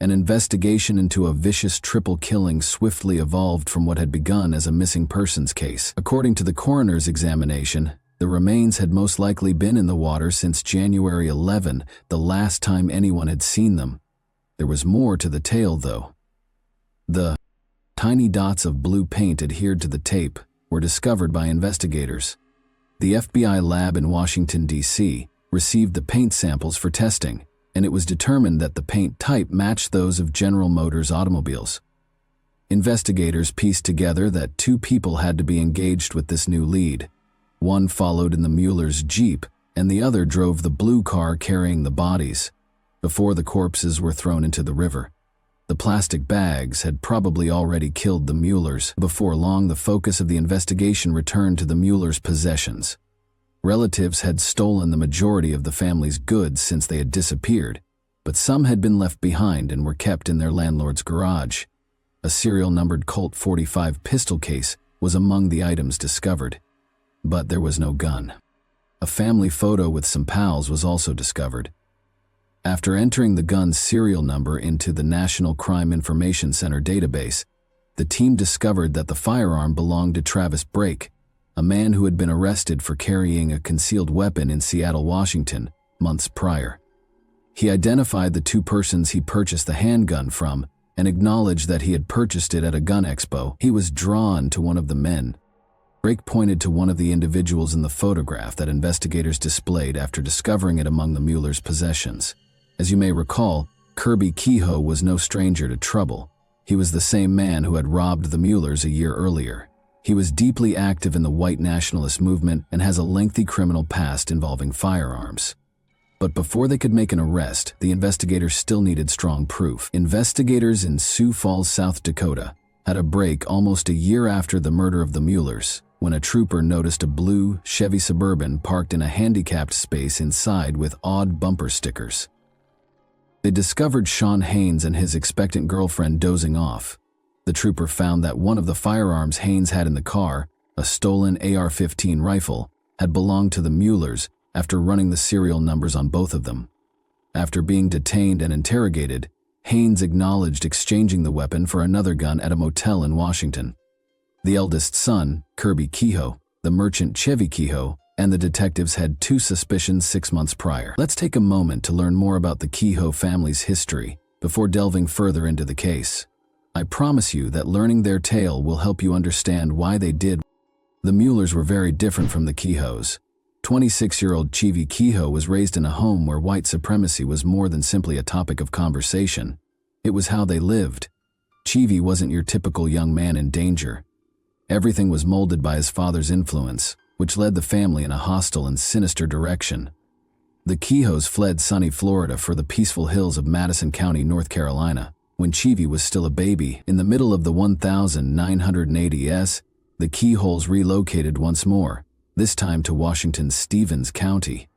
An investigation into a vicious triple killing swiftly evolved from what had begun as a missing persons case. According to the coroner's examination, the remains had most likely been in the water since January 11, the last time anyone had seen them. There was more to the tale, though. The tiny dots of blue paint adhered to the tape were discovered by investigators. The FBI lab in Washington, D.C., received the paint samples for testing, and it was determined that the paint type matched those of General Motors automobiles. Investigators pieced together that 2 people had to be engaged with this new lead. One followed in the Mueller's Jeep, and the other drove the blue car carrying the bodies, before the corpses were thrown into the river. The plastic bags had probably already killed the Muellers. Before long, the focus of the investigation returned to the Muellers' possessions. Relatives had stolen the majority of the family's goods since they had disappeared, but some had been left behind and were kept in their landlord's garage. A serial-numbered Colt .45 pistol case was among the items discovered. But there was no gun. A family photo with some pals was also discovered. After entering the gun's serial number into the National Crime Information Center database, the team discovered that the firearm belonged to Travis Brake, a man who had been arrested for carrying a concealed weapon in Seattle, Washington, months prior. He identified the 2 persons he purchased the handgun from and acknowledged that he had purchased it at a gun expo. He was drawn to one of the men. Brake pointed to one of the individuals in the photograph that investigators displayed after discovering it among the Muellers' possessions. As you may recall, Kirby Kehoe was no stranger to trouble. He was the same man who had robbed the Muellers a year earlier. He was deeply active in the white nationalist movement and has a lengthy criminal past involving firearms. But before they could make an arrest, the investigators still needed strong proof. Investigators in Sioux Falls, South Dakota, had a break almost a year after the murder of the Muellers, when a trooper noticed a blue Chevy Suburban parked in a handicapped space inside with odd bumper stickers. They discovered Sean Haynes and his expectant girlfriend dozing off. The trooper found that one of the firearms Haynes had in the car, a stolen AR-15 rifle, had belonged to the Muellers after running the serial numbers on both of them. After being detained and interrogated, Haynes acknowledged exchanging the weapon for another gun at a motel in Washington. The eldest son, Kirby Kehoe, the merchant Chevy Kehoe, and the detectives had 2 suspicions 6 months prior. Let's take a moment to learn more about the Kehoe family's history before delving further into the case. I promise you that learning their tale will help you understand why they did. The Muellers were very different from the Kehoes. 26-year-old Chevy Kehoe was raised in a home where white supremacy was more than simply a topic of conversation. It was how they lived. Chevy wasn't your typical young man in danger. Everything was molded by his father's influence, which led the family in a hostile and sinister direction. The Kehoes fled sunny Florida for the peaceful hills of Madison County, North Carolina, when Chevy was still a baby. In the middle of the 1980s, the Kehoes relocated once more, this time to Washington's Stevens County.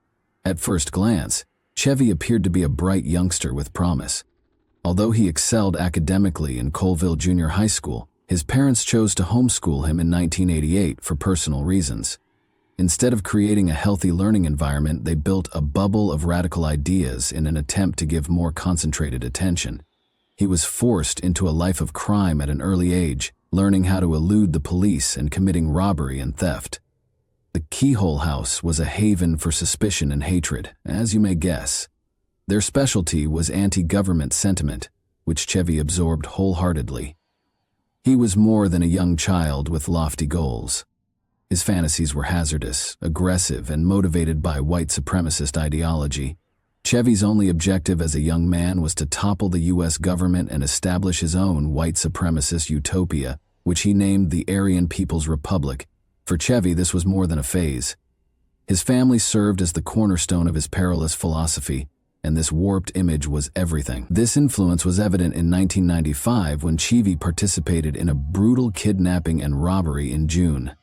At first glance, Chevy appeared to be a bright youngster with promise. Although he excelled academically in Colville Junior High School, his parents chose to homeschool him in 1988 for personal reasons. Instead of creating a healthy learning environment, they built a bubble of radical ideas in an attempt to give more concentrated attention. He was forced into a life of crime at an early age, learning how to elude the police and committing robbery and theft. The Keyhole House was a haven for suspicion and hatred, as you may guess. Their specialty was anti-government sentiment, which Chevy absorbed wholeheartedly. He was more than a young child with lofty goals. His fantasies were hazardous, aggressive, and motivated by white supremacist ideology. Chevy's only objective as a young man was to topple the U.S. government and establish his own white supremacist utopia, which he named the Aryan People's Republic. For Chevy, this was more than a phase. His family served as the cornerstone of his perilous philosophy, and this warped image was everything. This influence was evident in 1995 when Chevy participated in a brutal kidnapping and robbery in June.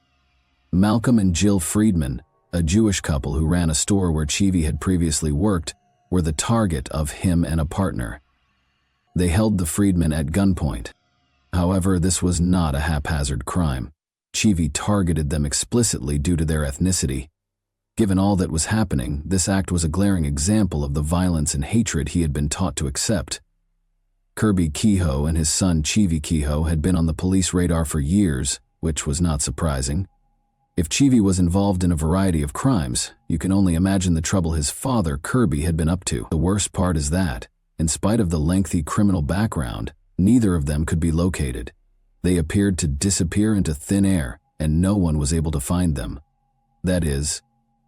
Malcolm and Jill Friedman, a Jewish couple who ran a store where Chevy had previously worked, were the target of him and a partner. They held the Friedman at gunpoint. However, this was not a haphazard crime. Chevy targeted them explicitly due to their ethnicity. Given all that was happening, this act was a glaring example of the violence and hatred he had been taught to accept. Kirby Kehoe and his son Chevy Kehoe had been on the police radar for years, which was not surprising. If Chevy was involved in a variety of crimes, you can only imagine the trouble his father, Kirby, had been up to. The worst part is that, in spite of the lengthy criminal background, neither of them could be located. They appeared to disappear into thin air, and no one was able to find them. That is,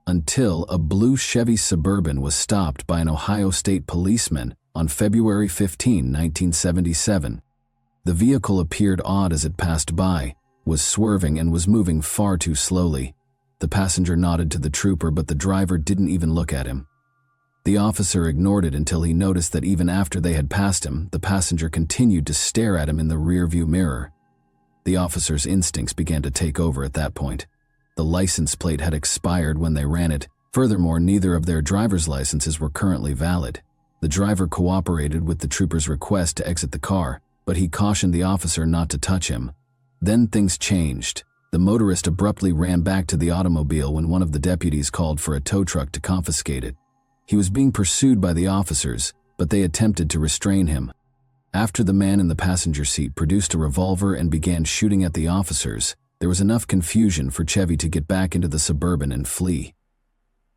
until a blue Chevy Suburban was stopped by an Ohio State policeman on February 15, 1977. The vehicle appeared odd as it passed by, was swerving and was moving far too slowly. The passenger nodded to the trooper, but the driver didn't even look at him. The officer ignored it until he noticed that even after they had passed him, the passenger continued to stare at him in the rearview mirror. The officer's instincts began to take over at that point. The license plate had expired when they ran it. Furthermore, neither of their driver's licenses were currently valid. The driver cooperated with the trooper's request to exit the car, but he cautioned the officer not to touch him. Then things changed. The motorist abruptly ran back to the automobile when one of the deputies called for a tow truck to confiscate it. He was being pursued by the officers, but they attempted to restrain him. After the man in the passenger seat produced a revolver and began shooting at the officers, there was enough confusion for Chevy to get back into the Suburban and flee.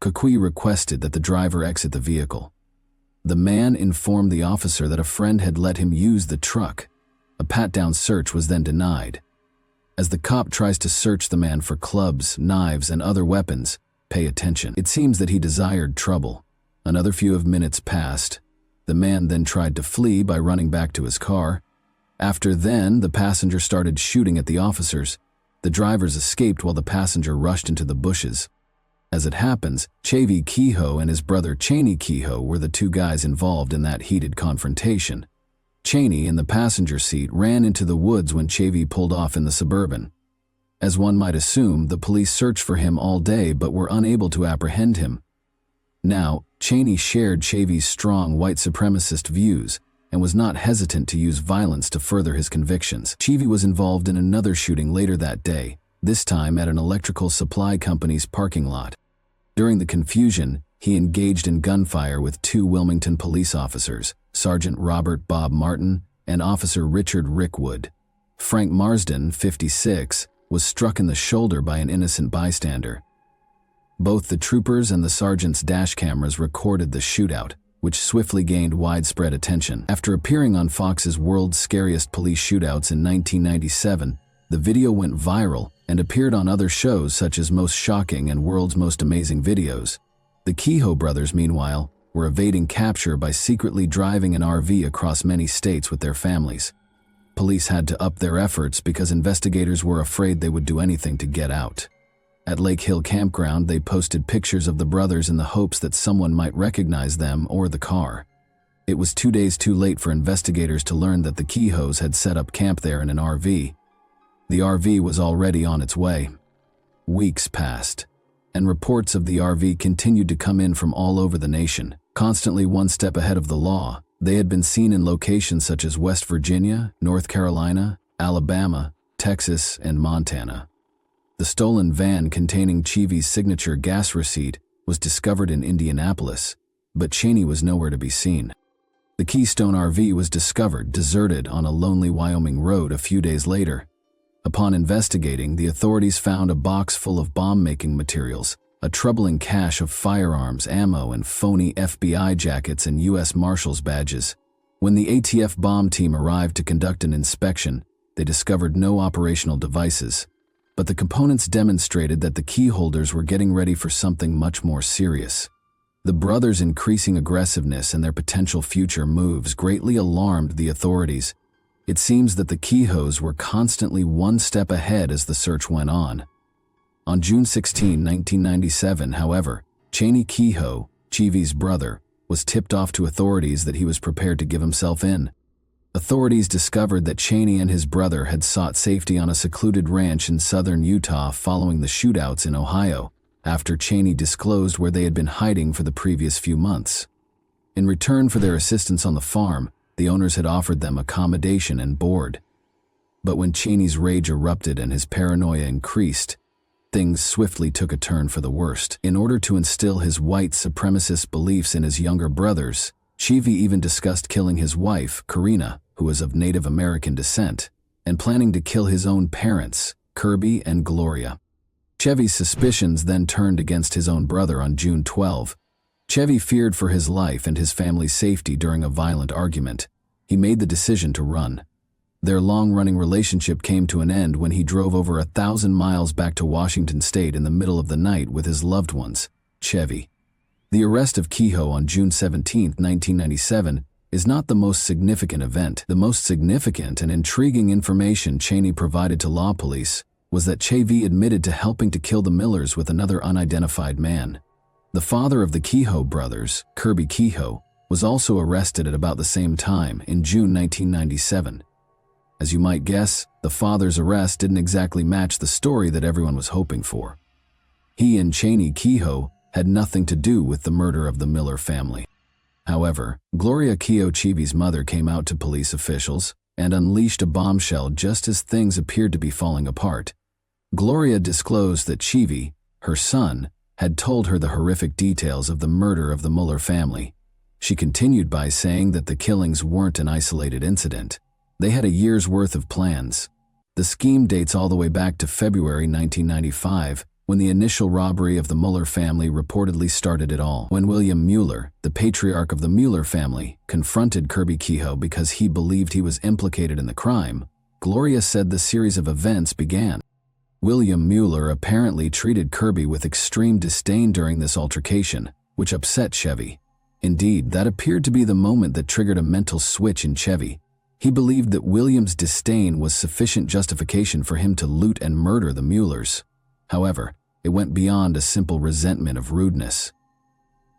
Kukui requested that the driver exit the vehicle. The man informed the officer that a friend had let him use the truck. A pat-down search was then denied. As the cop tries to search the man for clubs, knives, and other weapons, pay attention. It seems that he desired trouble. Another few of minutes passed. The man then tried to flee by running back to his car. After then, the passenger started shooting at the officers. The drivers escaped while the passenger rushed into the bushes. As it happens, Chevy Kehoe and his brother Cheney Kehoe were the two guys involved in that heated confrontation. Cheney, in the passenger seat, ran into the woods when Chevy pulled off in the Suburban. As one might assume, the police searched for him all day but were unable to apprehend him. Now, Cheney shared Chevy's strong white supremacist views and was not hesitant to use violence to further his convictions. Chevy was involved in another shooting later that day, this time at an electrical supply company's parking lot. During the confusion, he engaged in gunfire with two Wilmington police officers, Sergeant Robert Bob Martin and Officer Richard Rickwood. Frank Marsden, 56, was struck in the shoulder by an innocent bystander. Both the troopers and the sergeant's dash cameras recorded the shootout, which swiftly gained widespread attention. After appearing on Fox's World's Scariest Police Shootouts in 1997, the video went viral and appeared on other shows such as Most Shocking and World's Most Amazing Videos. The Kehoe brothers, meanwhile, were evading capture by secretly driving an RV across many states with their families. Police had to up their efforts because investigators were afraid they would do anything to get out. At Lake Hill Campground, they posted pictures of the brothers in the hopes that someone might recognize them or the car. It was 2 days too late for investigators to learn that the Kehoes had set up camp there in an RV. The RV was already on its way. Weeks passed, and reports of the RV continued to come in from all over the nation, constantly one step ahead of the law. They had been seen in locations such as West Virginia, North Carolina, Alabama, Texas, and Montana. The stolen van containing Chevy's signature gas receipt was discovered in Indianapolis, but Cheney was nowhere to be seen. The Keystone RV was discovered deserted on a lonely Wyoming road a few days later. Upon investigating, the authorities found a box full of bomb-making materials, a troubling cache of firearms, ammo, and phony FBI jackets and U.S. Marshals badges. When the ATF bomb team arrived to conduct an inspection, they discovered no operational devices, but the components demonstrated that the key holders were getting ready for something much more serious. The brothers' increasing aggressiveness and their potential future moves greatly alarmed the authorities. It seems that the Keyhoes were constantly one step ahead as the search went on. On June 16, 1997, however, Cheney Keyhoe, Chevy's brother, was tipped off to authorities that he was prepared to give himself in. Authorities discovered that Cheney and his brother had sought safety on a secluded ranch in southern Utah following the shootouts in Ohio, after Cheney disclosed where they had been hiding for the previous few months. In return for their assistance on the farm, the owners had offered them accommodation and board. But when Cheney's rage erupted and his paranoia increased, things swiftly took a turn for the worst. In order to instill his white supremacist beliefs in his younger brothers, Chevy even discussed killing his wife, Karina, who was of Native American descent, and planning to kill his own parents, Kirby and Gloria. Chevy's suspicions then turned against his own brother on June 12. Chevy feared for his life and his family's safety during a violent argument. He made the decision to run. Their long-running relationship came to an end when he drove over 1,000 miles back to Washington State in the middle of the night with his loved ones, Chevy. The arrest of Keyhoe on June 17, 1997, is not the most significant event. The most significant and intriguing information Cheney provided to law police was that Chevy admitted to helping to kill the Millers with another unidentified man. The father of the Keyhoe brothers, Kirby Keyhoe, was also arrested at about the same time in June 1997. As you might guess, the father's arrest didn't exactly match the story that everyone was hoping for. He and Cheney Keyhoe had nothing to do with the murder of the Miller family. However, Gloria Keogh Chevy's mother came out to police officials and unleashed a bombshell just as things appeared to be falling apart. Gloria disclosed that Chevy, her son, had told her the horrific details of the murder of the Mueller family. She continued by saying that the killings weren't an isolated incident. They had a year's worth of plans. The scheme dates all the way back to February 1995, when the initial robbery of the Mueller family reportedly started it all. When William Mueller, the patriarch of the Mueller family, confronted Kirby Keyhoe because he believed he was implicated in the crime, Gloria said the series of events began. William Mueller apparently treated Kirby with extreme disdain during this altercation, which upset Chevy. Indeed, that appeared to be the moment that triggered a mental switch in Chevy. He believed that William's disdain was sufficient justification for him to loot and murder the Muellers. However, it went beyond a simple resentment of rudeness.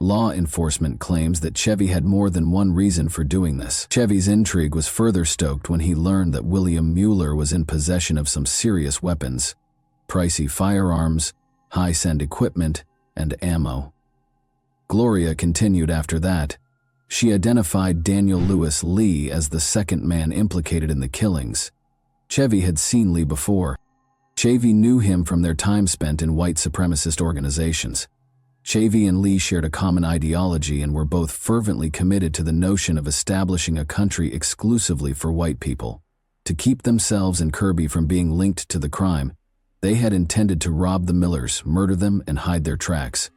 Law enforcement claims that Chevy had more than one reason for doing this. Chevy's intrigue was further stoked when he learned that William Mueller was in possession of some serious weapons, pricey firearms, high-end equipment, and ammo. Gloria continued after that. She identified Daniel Lewis Lee as the second man implicated in the killings. Chevy had seen Lee before. Chevy knew him from their time spent in white supremacist organizations. Chevy and Lee shared a common ideology and were both fervently committed to the notion of establishing a country exclusively for white people. To keep themselves and Kirby from being linked to the crime, they had intended to rob the Millers, murder them, and hide their tracks.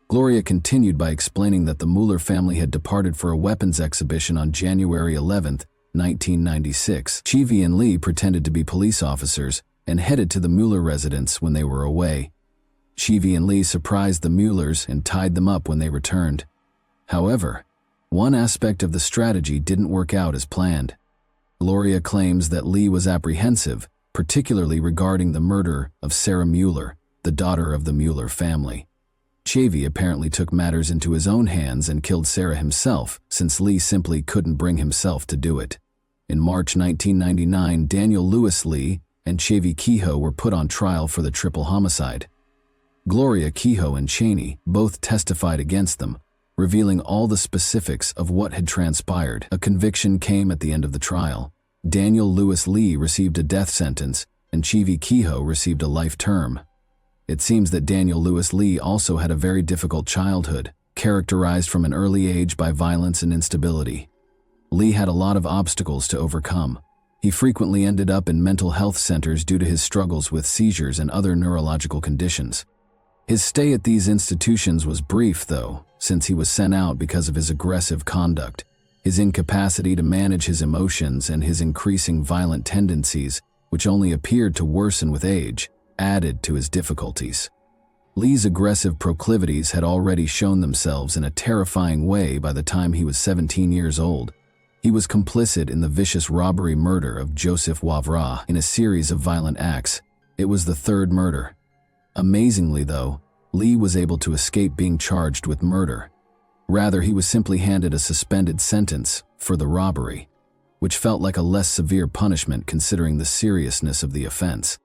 Gloria continued by explaining that the Mueller family had departed for a weapons exhibition on January 11, 1996. Chevy and Lee pretended to be police officers and headed to the Mueller residence when they were away. Chevy and Lee surprised the Muellers and tied them up when they returned. However, one aspect of the strategy didn't work out as planned. Gloria claims that Lee was apprehensive, particularly regarding the murder of Sarah Mueller, the daughter of the Mueller family. Chevy apparently took matters into his own hands and killed Sarah himself, since Lee simply couldn't bring himself to do it. In March 1999, Daniel Lewis Lee and Chevy Keyhoe were put on trial for the triple homicide. Gloria Keyhoe and Cheney both testified against them, revealing all the specifics of what had transpired. A conviction came at the end of the trial. Daniel Lewis Lee received a death sentence, and Chevy Keyhoe received a life term. It seems that Daniel Lewis Lee also had a very difficult childhood, characterized from an early age by violence and instability. Lee had a lot of obstacles to overcome. He frequently ended up in mental health centers due to his struggles with seizures and other neurological conditions. His stay at these institutions was brief, though, since he was sent out because of his aggressive conduct, his incapacity to manage his emotions, and his increasing violent tendencies, which only appeared to worsen with age, added to his difficulties. Lee's aggressive proclivities had already shown themselves in a terrifying way by the time he was 17 years old. He was complicit in the vicious robbery murder of Joseph Wavra in a series of violent acts. It was the third murder. Amazingly, though, Lee was able to escape being charged with murder. Rather, he was simply handed a suspended sentence for the robbery, which felt like a less severe punishment considering the seriousness of the offense.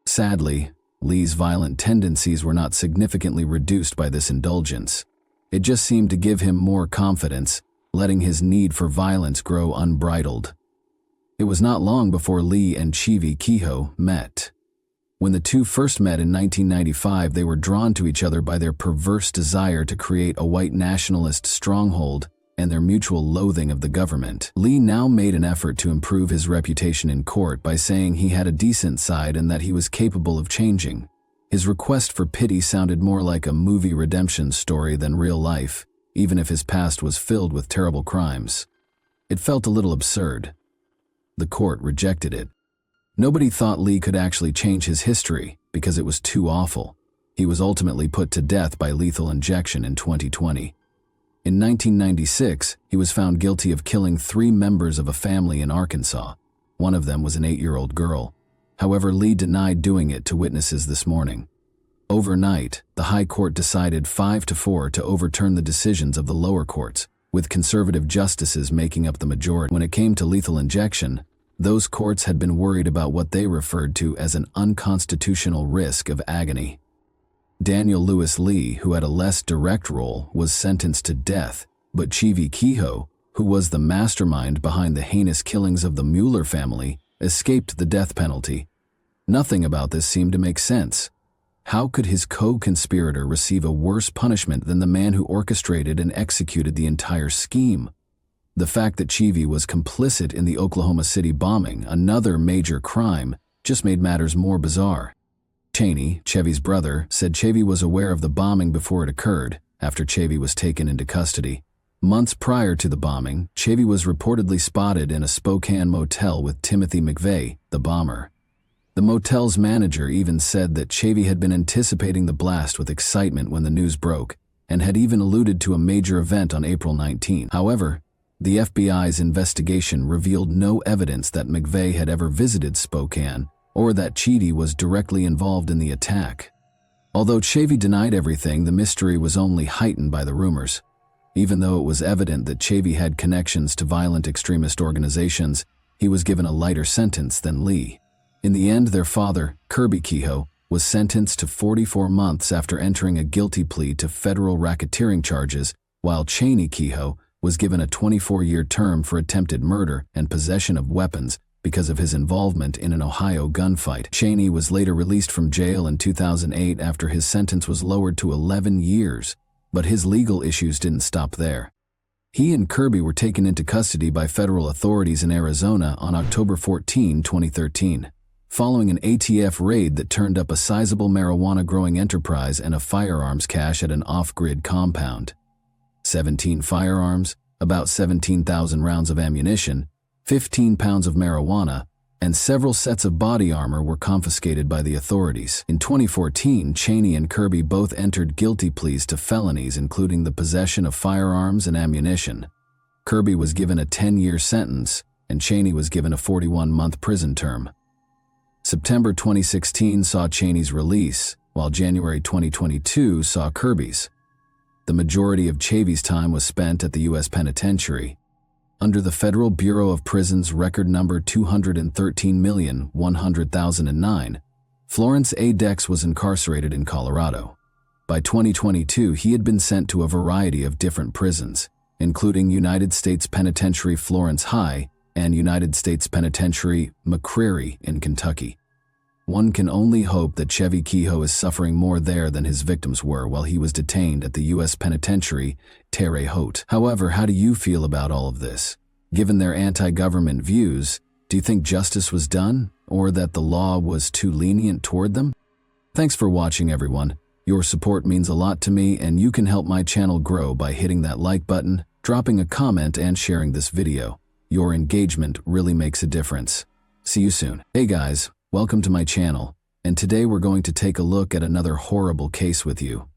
Sadly, Lee's violent tendencies were not significantly reduced by this indulgence. It just seemed to give him more confidence, letting his need for violence grow unbridled. It was not long before Lee and Chivi Kehoe met. When the two first met in 1995, they were drawn to each other by their perverse desire to create a white nationalist stronghold and their mutual loathing of the government. Lee now made an effort to improve his reputation in court by saying he had a decent side and that he was capable of changing. His request for pity sounded more like a movie redemption story than real life, even if his past was filled with terrible crimes. It felt a little absurd. The court rejected it. Nobody thought Lee could actually change his history because it was too awful. He was ultimately put to death by lethal injection in 2020. In 1996, he was found guilty of killing 3 members of a family in Arkansas. One of them was an 8-year-old girl. However, Lee denied doing it to witnesses this morning. Overnight, the High Court decided 5-4 to overturn the decisions of the lower courts, with conservative justices making up the majority. When it came to lethal injection, those courts had been worried about what they referred to as an unconstitutional risk of agony. Daniel Lewis Lee, who had a less direct role, was sentenced to death, but Chivi Kehoe, who was the mastermind behind the heinous killings of the Mueller family, escaped the death penalty. Nothing about this seemed to make sense. How could his co-conspirator receive a worse punishment than the man who orchestrated and executed the entire scheme? The fact that Chivi was complicit in the Oklahoma City bombing, another major crime, just made matters more bizarre. Cheney, Chevy's brother, said Chevy was aware of the bombing before it occurred, after Chevy was taken into custody. Months prior to the bombing, Chevy was reportedly spotted in a Spokane motel with Timothy McVeigh, the bomber. The motel's manager even said that Chevy had been anticipating the blast with excitement when the news broke, and had even alluded to a major event on April 19. However, the FBI's investigation revealed no evidence that McVeigh had ever visited Spokane, or that Chidi was directly involved in the attack. Although Chevy denied everything, the mystery was only heightened by the rumors. Even though it was evident that Chevy had connections to violent extremist organizations, he was given a lighter sentence than Lee. In the end, their father, Kirby Kehoe, was sentenced to 44 months after entering a guilty plea to federal racketeering charges, while Cheney Kehoe was given a 24-year term for attempted murder and possession of weapons because of his involvement in an Ohio gunfight. Cheney was later released from jail in 2008 after his sentence was lowered to 11 years, but his legal issues didn't stop there. He and Kirby were taken into custody by federal authorities in Arizona on October 14, 2013, following an ATF raid that turned up a sizable marijuana-growing enterprise and a firearms cache at an off-grid compound. 17 firearms, about 17,000 rounds of ammunition, 15 pounds of marijuana, and several sets of body armor were confiscated by the authorities. In 2014, Cheney and Kirby both entered guilty pleas to felonies including the possession of firearms and ammunition. Kirby was given a 10-year sentence, and Cheney was given a 41-month prison term. September 2016 saw Cheney's release, while January 2022 saw Kirby's. The majority of Chevy's time was spent at the U.S. Penitentiary. Under the Federal Bureau of Prisons record number 213,100,009, Florence A. Dex was incarcerated in Colorado. By 2022, he had been sent to a variety of different prisons, including United States Penitentiary Florence High and United States Penitentiary McCreary in Kentucky. One can only hope that Chevy Kehoe is suffering more there than his victims were while he was detained at the U.S. Penitentiary Terre Haute. However, how do you feel about all of this? Given their anti-government views, do Do you think justice was done, or that the law was too lenient toward them? Thanks for watching, everyone. Your support means a lot to me, and you can help my channel grow by hitting that like button, dropping a comment, and sharing this video. Your engagement really makes a difference. See you soon. Hey guys, welcome to my channel, and today we're going to take a look at another horrible case with you.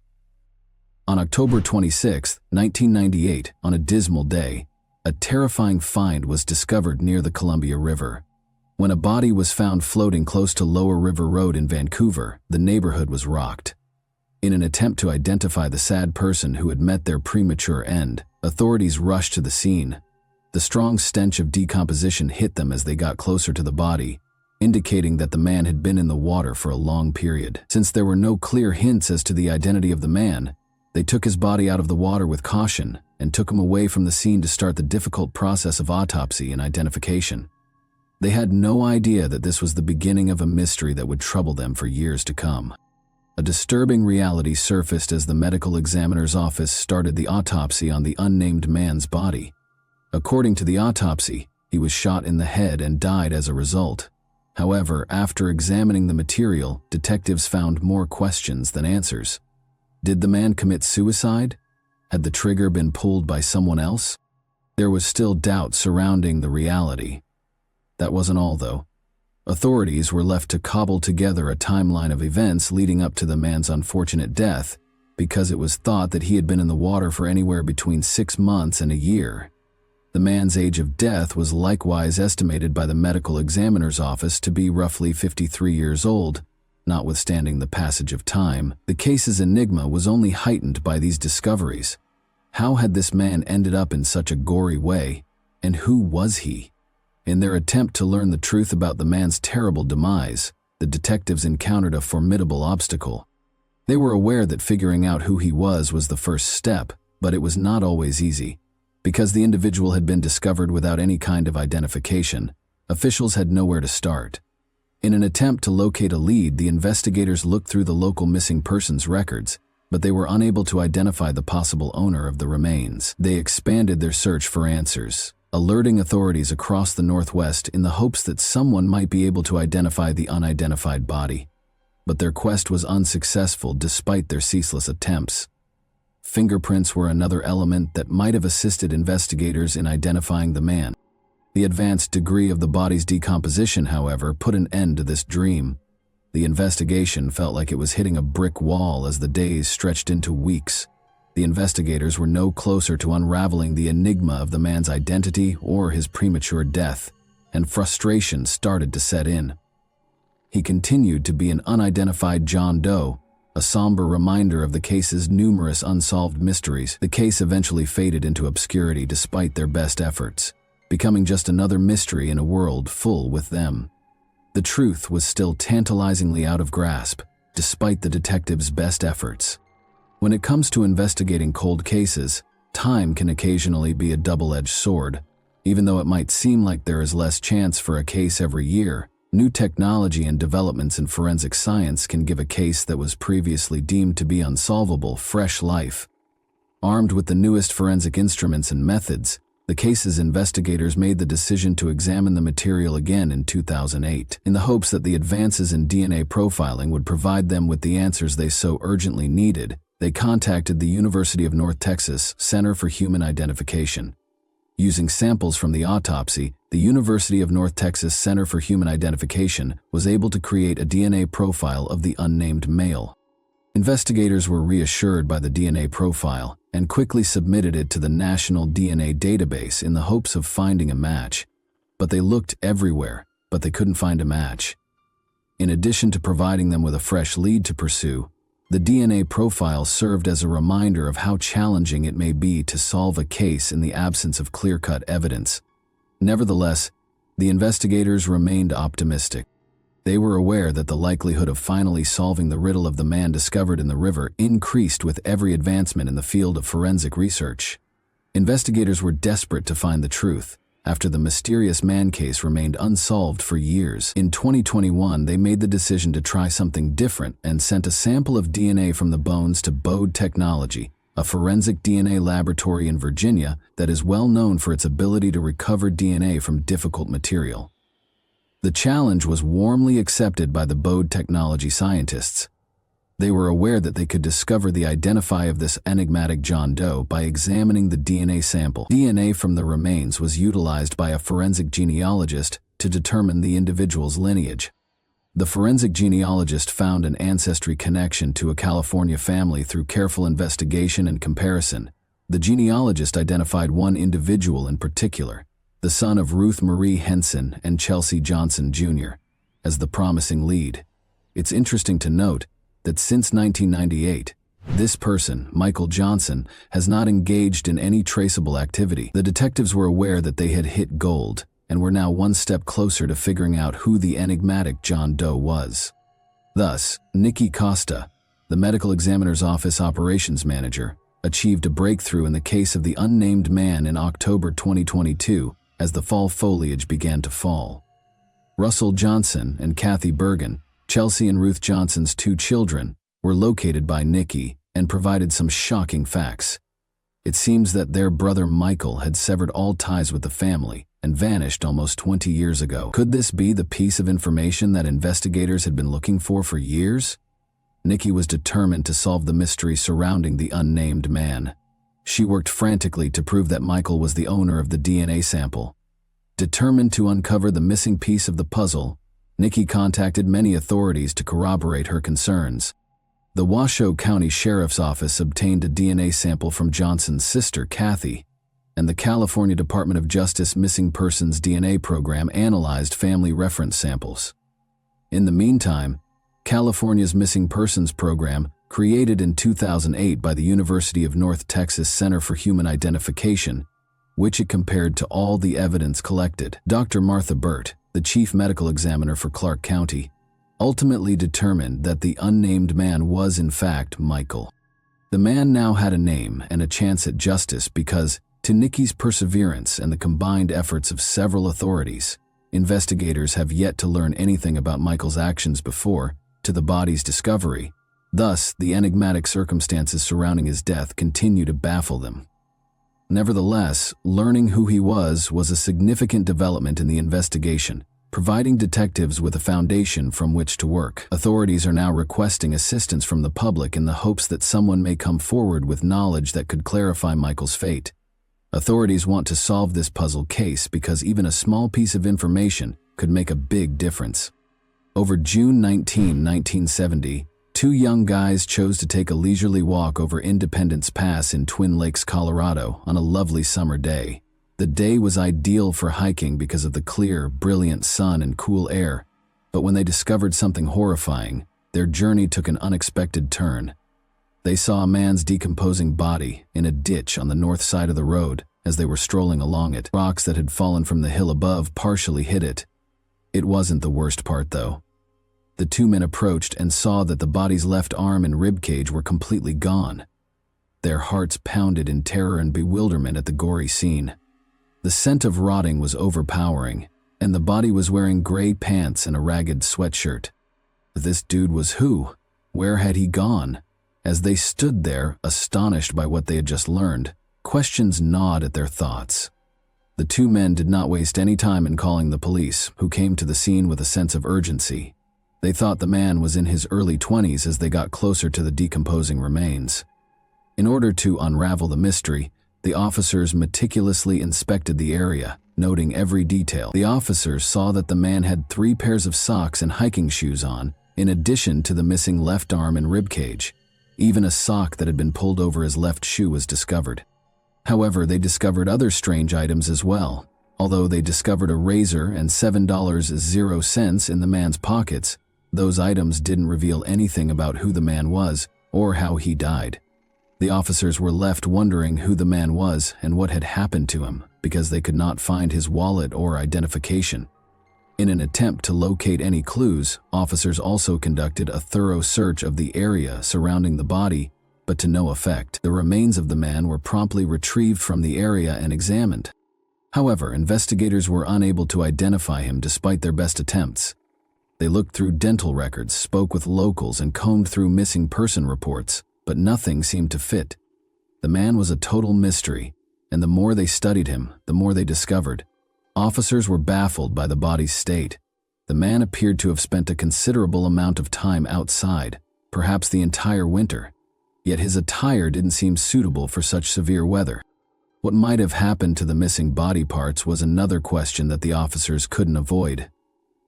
On October 26, 1998, on a dismal day, a terrifying find was discovered near the Columbia River. When a body was found floating close to Lower River Road in Vancouver, the neighborhood was rocked. In an attempt to identify the sad person who had met their premature end, authorities rushed to the scene. The strong stench of decomposition hit them as they got closer to the body, indicating that the man had been in the water for a long period. Since there were no clear hints as to the identity of the man, they took his body out of the water with caution and took him away from the scene to start the difficult process of autopsy and identification. They had no idea that this was the beginning of a mystery that would trouble them for years to come. A disturbing reality surfaced as the medical examiner's office started the autopsy on the unnamed man's body. According to the autopsy, he was shot in the head and died as a result. However, after examining the material, detectives found more questions than answers. Did the man commit suicide? Had the trigger been pulled by someone else? There was still doubt surrounding the reality. That wasn't all, though. Authorities were left to cobble together a timeline of events leading up to the man's unfortunate death, because it was thought that he had been in the water for anywhere between 6 months and a year. The man's age of death was likewise estimated by the medical examiner's office to be roughly 53 years old. Notwithstanding the passage of time, the case's enigma was only heightened by these discoveries. How had this man ended up in such a gory way, and who was he? In their attempt to learn the truth about the man's terrible demise, the detectives encountered a formidable obstacle. They were aware that figuring out who he was the first step, but it was not always easy. Because the individual had been discovered without any kind of identification, officials had nowhere to start. In an attempt to locate a lead, the investigators looked through the local missing persons records, but they were unable to identify the possible owner of the remains. They expanded their search for answers, alerting authorities across the Northwest in the hopes that someone might be able to identify the unidentified body. But their quest was unsuccessful despite their ceaseless attempts. Fingerprints were another element that might have assisted investigators in identifying the man. The advanced degree of the body's decomposition, however, put an end to this dream. The investigation felt like it was hitting a brick wall as the days stretched into weeks. The investigators were no closer to unraveling the enigma of the man's identity or his premature death, and frustration started to set in. He continued to be an unidentified John Doe, a somber reminder of the case's numerous unsolved mysteries. The case eventually faded into obscurity despite their best efforts, becoming just another mystery in a world full with them. The truth was still tantalizingly out of grasp, despite the detectives' best efforts. When it comes to investigating cold cases, time can occasionally be a double-edged sword. Even though it might seem like there is less chance for a case every year, new technology and developments in forensic science can give a case that was previously deemed to be unsolvable fresh life. Armed with the newest forensic instruments and methods, the case's investigators made the decision to examine the material again in 2008, in the hopes that the advances in DNA profiling would provide them with the answers they so urgently needed. They contacted the University of North Texas Center for Human Identification. Using samples from the autopsy, the University of North Texas Center for Human Identification was able to create a DNA profile of the unnamed male. Investigators were reassured by the DNA profile and quickly submitted it to the National DNA Database in the hopes of finding a match. But they looked everywhere, but they couldn't find a match. In addition to providing them with a fresh lead to pursue, the DNA profile served as a reminder of how challenging it may be to solve a case in the absence of clear-cut evidence. Nevertheless, the investigators remained optimistic. They were aware that the likelihood of finally solving the riddle of the man discovered in the river increased with every advancement in the field of forensic research. Investigators were desperate to find the truth, after the mysterious man case remained unsolved for years. In 2021, they made the decision to try something different and sent a sample of DNA from the bones to Bode Technology, a forensic DNA laboratory in Virginia that is well known for its ability to recover DNA from difficult material. The challenge was warmly accepted by the Bode technology scientists. They were aware that they could discover the identity of this enigmatic John Doe by examining the DNA sample. DNA from the remains was utilized by a forensic genealogist to determine the individual's lineage. The forensic genealogist found an ancestry connection to a California family through careful investigation and comparison. The genealogist identified one individual in particular, the son of Ruth Marie Henson and Chelsea Johnson Jr., as the promising lead. It's interesting to note that since 1998, this person, Michael Johnson, has not engaged in any traceable activity. The detectives were aware that they had hit gold and were now one step closer to figuring out who the enigmatic John Doe was. Thus, Nikki Costa, the medical examiner's office operations manager, achieved a breakthrough in the case of the unnamed man in October 2022 as the fall foliage began to fall. Russell Johnson and Kathy Bergen, Chelsea and Ruth Johnson's two children, were located by Nikki and provided some shocking facts. It seems that their brother Michael had severed all ties with the family and vanished almost 20 years ago. Could this be the piece of information that investigators had been looking for years? Nikki was determined to solve the mystery surrounding the unnamed man. She worked frantically to prove that Michael was the owner of the DNA sample. Determined to uncover the missing piece of the puzzle, Nikki contacted many authorities to corroborate her concerns. The Washoe County Sheriff's Office obtained a DNA sample from Johnson's sister, Kathy, and the California Department of Justice Missing Persons DNA program analyzed family reference samples. In the meantime, California's Missing Persons program, created in 2008 by the University of North Texas Center for Human Identification, which it compared to all the evidence collected. Dr. Martha Burt, the chief medical examiner for Clark County, ultimately determined that the unnamed man was in fact Michael. The man now had a name and a chance at justice because, to Nikki's perseverance and the combined efforts of several authorities, investigators have yet to learn anything about Michael's actions before, to the body's discovery. Thus, the enigmatic circumstances surrounding his death continue to baffle them. Nevertheless, learning who he was a significant development in the investigation, providing detectives with a foundation from which to work. Authorities are now requesting assistance from the public in the hopes that someone may come forward with knowledge that could clarify Michael's fate. Authorities want to solve this puzzle case because even a small piece of information could make a big difference. Over June 19, 1970, two young guys chose to take a leisurely walk over Independence Pass in Twin Lakes, Colorado, on a lovely summer day. The day was ideal for hiking because of the clear, brilliant sun and cool air, but when they discovered something horrifying, their journey took an unexpected turn. They saw a man's decomposing body in a ditch on the north side of the road as they were strolling along it. Rocks that had fallen from the hill above partially hid it. It wasn't the worst part, though. The two men approached and saw that the body's left arm and ribcage were completely gone. Their hearts pounded in terror and bewilderment at the gory scene. The scent of rotting was overpowering, and the body was wearing gray pants and a ragged sweatshirt. This dude was who? Where had he gone? As they stood there, astonished by what they had just learned, questions gnawed at their thoughts. The two men did not waste any time in calling the police, who came to the scene with a sense of urgency. They thought the man was in his early 20s as they got closer to the decomposing remains. In order to unravel the mystery, the officers meticulously inspected the area, noting every detail. The officers saw that the man had 3 pairs of socks and hiking shoes on, in addition to the missing left arm and ribcage. Even a sock that had been pulled over his left shoe was discovered. However, they discovered other strange items as well. Although they discovered a razor and $7.00 in the man's pockets, those items didn't reveal anything about who the man was or how he died. The officers were left wondering who the man was and what had happened to him because they could not find his wallet or identification. In an attempt to locate any clues, officers also conducted a thorough search of the area surrounding the body, but to no effect. The remains of the man were promptly retrieved from the area and examined. However, investigators were unable to identify him despite their best attempts. They looked through dental records, spoke with locals, and combed through missing person reports, but nothing seemed to fit. The man was a total mystery, and the more they studied him, the more they discovered. Officers were baffled by the body's state. The man appeared to have spent a considerable amount of time outside, perhaps the entire winter, yet his attire didn't seem suitable for such severe weather. What might have happened to the missing body parts was another question that the officers couldn't avoid.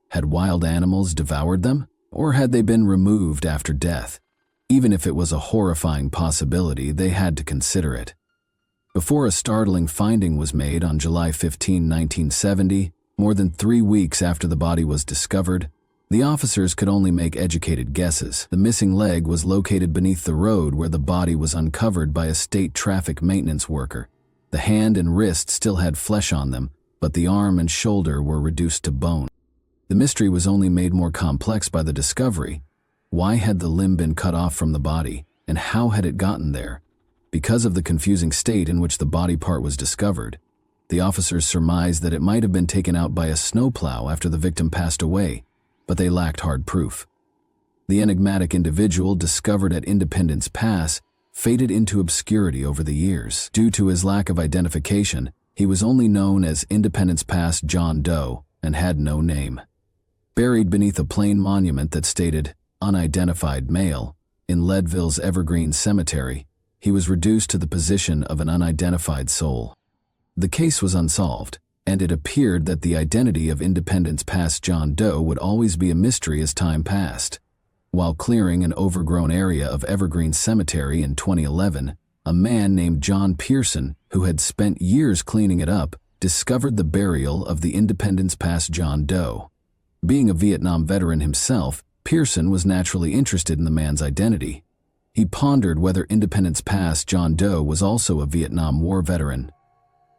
Had wild animals devoured them, or had they been removed after death? Even if it was a horrifying possibility, they had to consider it. Before a startling finding was made on July 15, 1970, more than 3 weeks after the body was discovered, the officers could only make educated guesses. The missing leg was located beneath the road where the body was uncovered by a state traffic maintenance worker. The hand and wrist still had flesh on them, but the arm and shoulder were reduced to bone. The mystery was only made more complex by the discovery. Why had the limb been cut off from the body, and how had it gotten there? Because of the confusing state in which the body part was discovered, the officers surmised that it might have been taken out by a snowplow after the victim passed away, but they lacked hard proof. The enigmatic individual discovered at Independence Pass faded into obscurity over the years. Due to his lack of identification, he was only known as Independence Pass John Doe and had no name. Buried beneath a plain monument that stated, "Unidentified Male," in Leadville's Evergreen Cemetery, he was reduced to the position of an unidentified soul. The case was unsolved, and it appeared that the identity of Independence Pass John Doe would always be a mystery as time passed. While clearing an overgrown area of Evergreen Cemetery in 2011, a man named John Pearson, who had spent years cleaning it up, discovered the burial of the Independence Pass John Doe. Being a Vietnam veteran himself, Pearson was naturally interested in the man's identity. He pondered whether Independence Pass John Doe was also a Vietnam War veteran.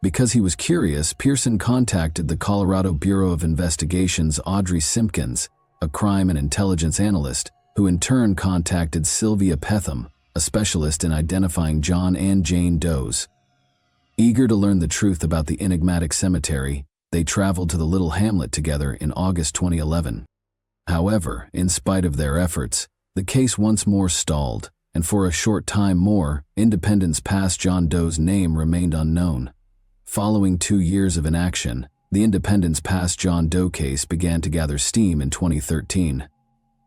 Because he was curious, Pearson contacted the Colorado Bureau of Investigation's Audrey Simpkins, a crime and intelligence analyst, who in turn contacted Sylvia Petham, a specialist in identifying John and Jane Does. Eager to learn the truth about the enigmatic cemetery, they traveled to the little hamlet together in August 2011. However, in spite of their efforts, the case once more stalled, and for a short time more, Independence Pass John Doe's name remained unknown. Following 2 years of inaction, the Independence Pass John Doe case began to gather steam in 2013.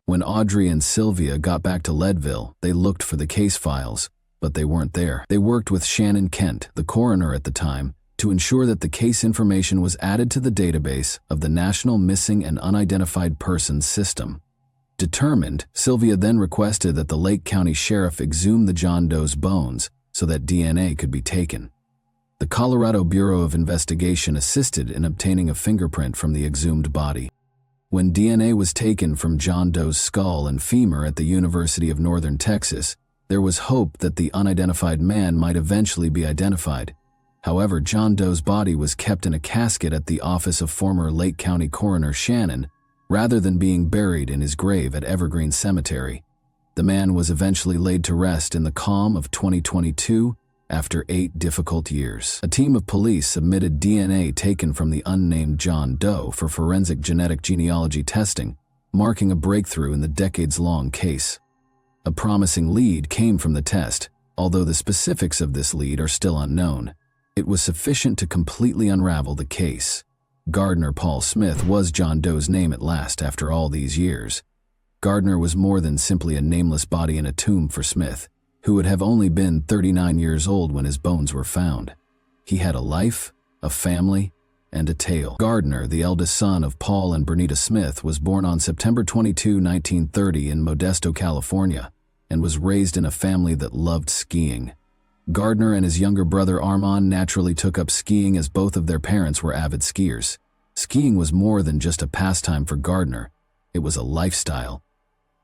When Audrey and Sylvia got back to Leadville, they looked for the case files, but they weren't there. They worked with Shannon Kent, the coroner at the time, to ensure that the case information was added to the database of the National Missing and Unidentified Persons System. Determined, Sylvia then requested that the Lake County Sheriff exhume the John Doe's bones so that DNA could be taken. The Colorado Bureau of Investigation assisted in obtaining a fingerprint from the exhumed body. When DNA was taken from John Doe's skull and femur at the University of Northern Texas, there was hope that the unidentified man might eventually be identified. However, John Doe's body was kept in a casket at the office of former Lake County Coroner Shannon, rather than being buried in his grave at Evergreen Cemetery. The man was eventually laid to rest in the calm of 2022 after 8 difficult years. A team of police submitted DNA taken from the unnamed John Doe for forensic genetic genealogy testing, marking a breakthrough in the decades-long case. A promising lead came from the test, although the specifics of this lead are still unknown. It was sufficient to completely unravel the case. Gardner Paul Smith was John Doe's name at last after all these years. Gardner was more than simply a nameless body in a tomb for Smith, who would have only been 39 years old when his bones were found. He had a life, a family, and a tale. Gardner, the eldest son of Paul and Bernita Smith, was born on September 22, 1930 in Modesto, California, and was raised in a family that loved skiing. Gardner and his younger brother Armand naturally took up skiing as both of their parents were avid skiers. Skiing was more than just a pastime for Gardner, it was a lifestyle.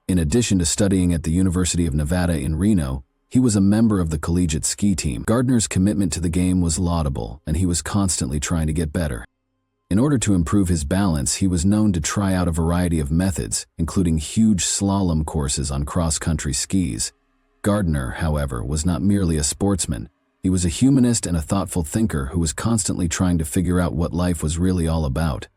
In addition to studying at the University of Nevada in Reno, he was a member of the collegiate ski team. Gardner's commitment to the game was laudable, and he was constantly trying to get better. In order to improve his balance, he was known to try out a variety of methods, including huge slalom courses on cross-country skis. Gardner, however, was not merely a sportsman. He was a humanist and a thoughtful thinker who was constantly trying to figure out what life was really all about.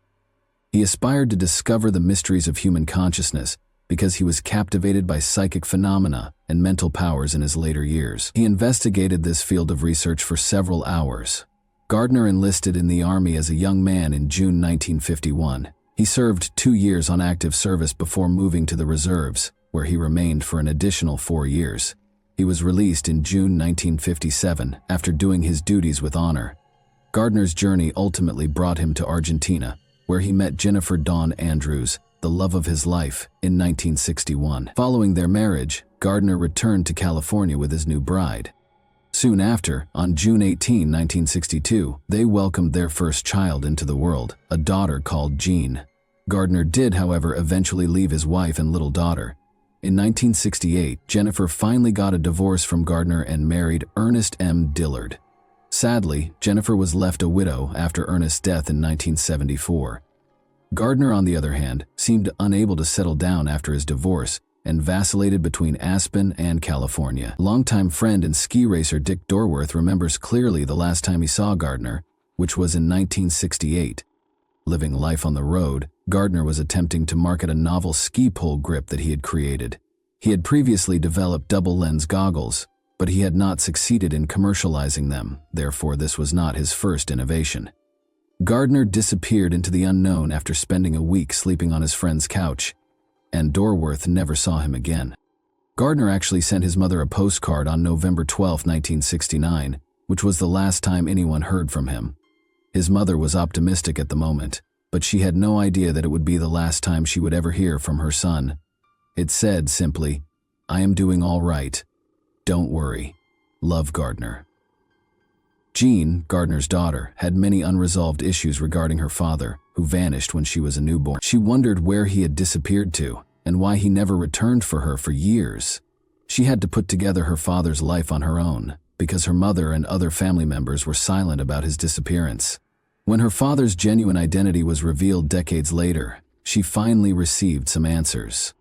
He aspired to discover the mysteries of human consciousness because he was captivated by psychic phenomena and mental powers in his later years. He investigated this field of research for several hours. Gardner enlisted in the Army as a young man in June 1951. He served 2 years on active service before moving to the reserves, where he remained for an additional 4 years. He was released in June 1957 after doing his duties with honor. Gardner's journey ultimately brought him to Argentina, where he met Jennifer Dawn Andrews, the love of his life, in 1961. Following their marriage, Gardner returned to California with his new bride. Soon after, on June 18, 1962, they welcomed their first child into the world, a daughter called Jean. Gardner did, however, eventually leave his wife and little daughter. In 1968, Jennifer finally got a divorce from Gardner and married Ernest M. Dillard. Sadly, Jennifer was left a widow after Ernest's death in 1974. Gardner, on the other hand, seemed unable to settle down after his divorce and vacillated between Aspen and California. Longtime friend and ski racer Dick Dorworth remembers clearly the last time he saw Gardner, which was in 1968. Living life on the road, Gardner was attempting to market a novel ski pole grip that he had created. He had previously developed double-lens goggles, but he had not succeeded in commercializing them, therefore this was not his first innovation. Gardner disappeared into the unknown after spending a week sleeping on his friend's couch, and Dorworth never saw him again. Gardner actually sent his mother a postcard on November 12, 1969, which was the last time anyone heard from him. His mother was optimistic at the moment, but she had no idea that it would be the last time she would ever hear from her son. It said simply, "I am doing all right. Don't worry. Love, Gardner." Jean, Gardner's daughter, had many unresolved issues regarding her father, who vanished when she was a newborn. She wondered where he had disappeared to and why he never returned for her for years. She had to put together her father's life on her own, because her mother and other family members were silent about his disappearance. When her father's genuine identity was revealed decades later, she finally received some answers.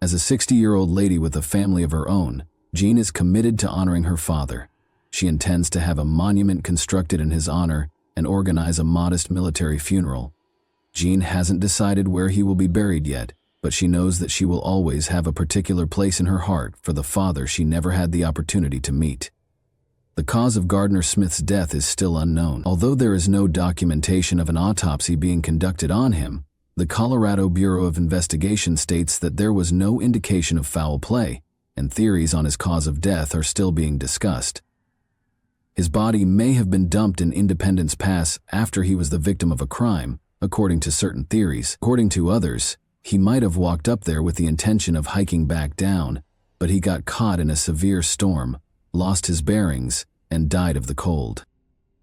As a 60-year-old lady with a family of her own, Jean is committed to honoring her father. She intends to have a monument constructed in his honor and organize a modest military funeral. Jean hasn't decided where he will be buried yet, but she knows that she will always have a particular place in her heart for the father she never had the opportunity to meet. The cause of Gardner Smith's death is still unknown. Although there is no documentation of an autopsy being conducted on him, the Colorado Bureau of Investigation states that there was no indication of foul play, and theories on his cause of death are still being discussed. His body may have been dumped in Independence Pass after he was the victim of a crime, according to certain theories. According to others, he might have walked up there with the intention of hiking back down, but he got caught in a severe storm, lost his bearings, and died of the cold.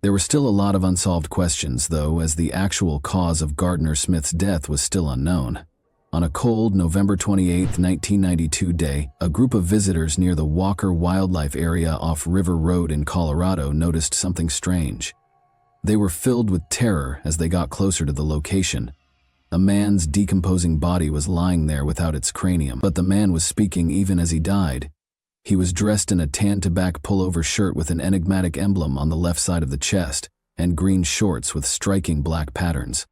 There were still a lot of unsolved questions, though, as the actual cause of Gardner Smith's death was still unknown. On a cold November 28, 1992 day, a group of visitors near the Walker Wildlife Area off River Road in Colorado noticed something strange. They were filled with terror as they got closer to the location. A man's decomposing body was lying there without its cranium, but the man was speaking even as he died. He was dressed in a tan tobacco pullover shirt with an enigmatic emblem on the left side of the chest and green shorts with striking black patterns.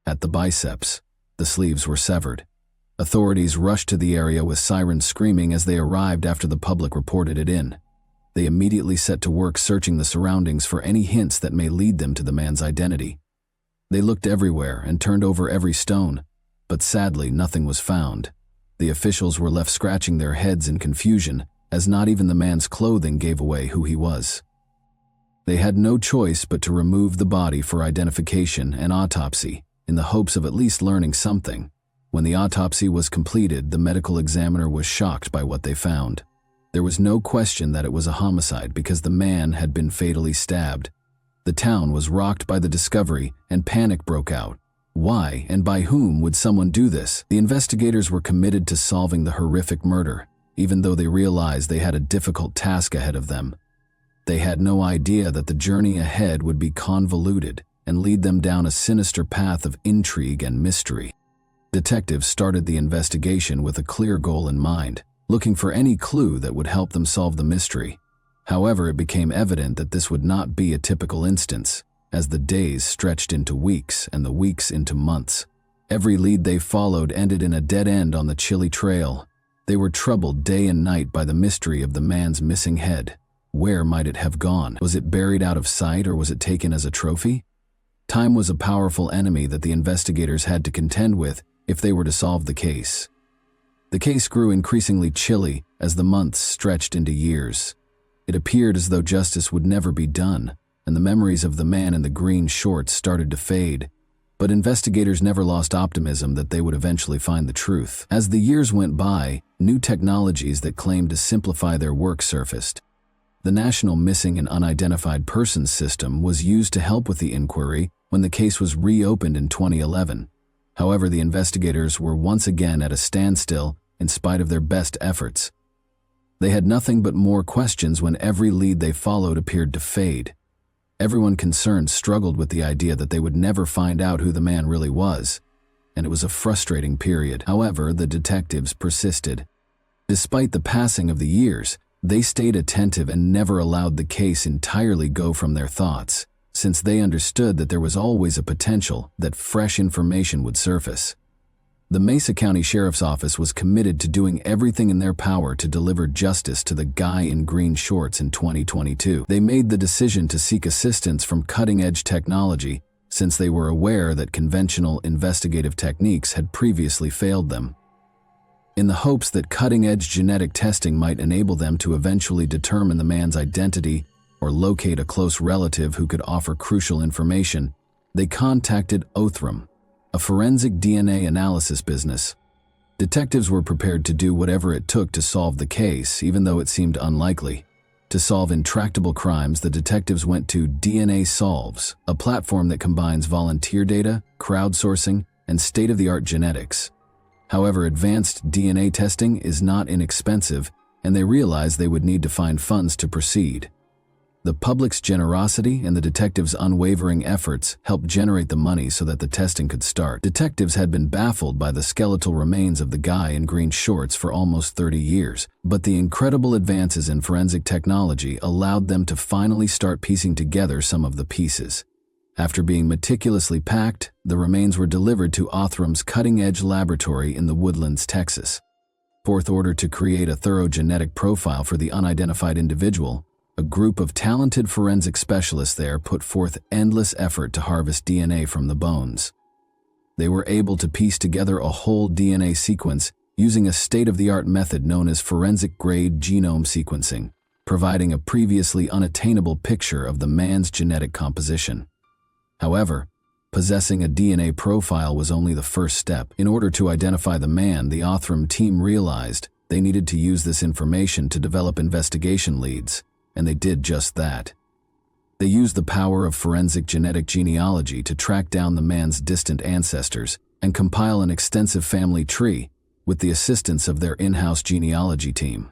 At the biceps, the sleeves were severed. Authorities rushed to the area with sirens screaming as they arrived after the public reported it in. They immediately set to work searching the surroundings for any hints that may lead them to the man's identity. They looked everywhere and turned over every stone, but sadly nothing was found. The officials were left scratching their heads in confusion, as not even the man's clothing gave away who he was. They had no choice but to remove the body for identification and autopsy, in the hopes of at least learning something. When the autopsy was completed, the medical examiner was shocked by what they found. There was no question that it was a homicide because the man had been fatally stabbed. The town was rocked by the discovery, and panic broke out. Why and by whom would someone do this? The investigators were committed to solving the horrific murder, even though they realized they had a difficult task ahead of them. They had no idea that the journey ahead would be convoluted and lead them down a sinister path of intrigue and mystery. Detectives started the investigation with a clear goal in mind, looking for any clue that would help them solve the mystery. However, it became evident that this would not be a typical instance, as the days stretched into weeks and the weeks into months. Every lead they followed ended in a dead end on the chilly trail. They were troubled day and night by the mystery of the man's missing head. Where might it have gone? Was it buried out of sight or was it taken as a trophy? Time was a powerful enemy that the investigators had to contend with if they were to solve the case. The case grew increasingly chilly as the months stretched into years. It appeared as though justice would never be done, and the memories of the man in the green shorts started to fade. But investigators never lost optimism that they would eventually find the truth. As the years went by, new technologies that claimed to simplify their work surfaced. The National Missing and Unidentified Persons System was used to help with the inquiry when the case was reopened in 2011. However, the investigators were once again at a standstill in spite of their best efforts. They had nothing but more questions when every lead they followed appeared to fade. Everyone concerned struggled with the idea that they would never find out who the man really was, and it was a frustrating period. However, the detectives persisted. Despite the passing of the years, they stayed attentive and never allowed the case entirely go from their thoughts, since they understood that there was always a potential that fresh information would surface. The Mesa County Sheriff's Office was committed to doing everything in their power to deliver justice to the guy in green shorts in 2022. They made the decision to seek assistance from cutting-edge technology, since they were aware that conventional investigative techniques had previously failed them. In the hopes that cutting-edge genetic testing might enable them to eventually determine the man's identity or locate a close relative who could offer crucial information, they contacted Othram, a forensic DNA analysis business. Detectives were prepared to do whatever it took to solve the case, even though it seemed unlikely. To solve intractable crimes, the detectives went to DNA Solves, a platform that combines volunteer data, crowdsourcing, and state-of-the-art genetics. However, advanced DNA testing is not inexpensive, and they realized they would need to find funds to proceed. The public's generosity and the detectives' unwavering efforts helped generate the money so that the testing could start. Detectives had been baffled by the skeletal remains of the guy in green shorts for almost 30 years, but the incredible advances in forensic technology allowed them to finally start piecing together some of the pieces. After being meticulously packed, the remains were delivered to Othram's cutting-edge laboratory in the Woodlands, Texas. Fourth, order to create a thorough genetic profile for the unidentified individual, a group of talented forensic specialists there put forth endless effort to harvest DNA from the bones. They were able to piece together a whole DNA sequence using a state-of-the-art method known as forensic-grade genome sequencing, providing a previously unattainable picture of the man's genetic composition. However, possessing a DNA profile was only the first step. In order to identify the man, the Othram team realized they needed to use this information to develop investigation leads. And they did just that. They used the power of forensic genetic genealogy to track down the man's distant ancestors and compile an extensive family tree with the assistance of their in-house genealogy team.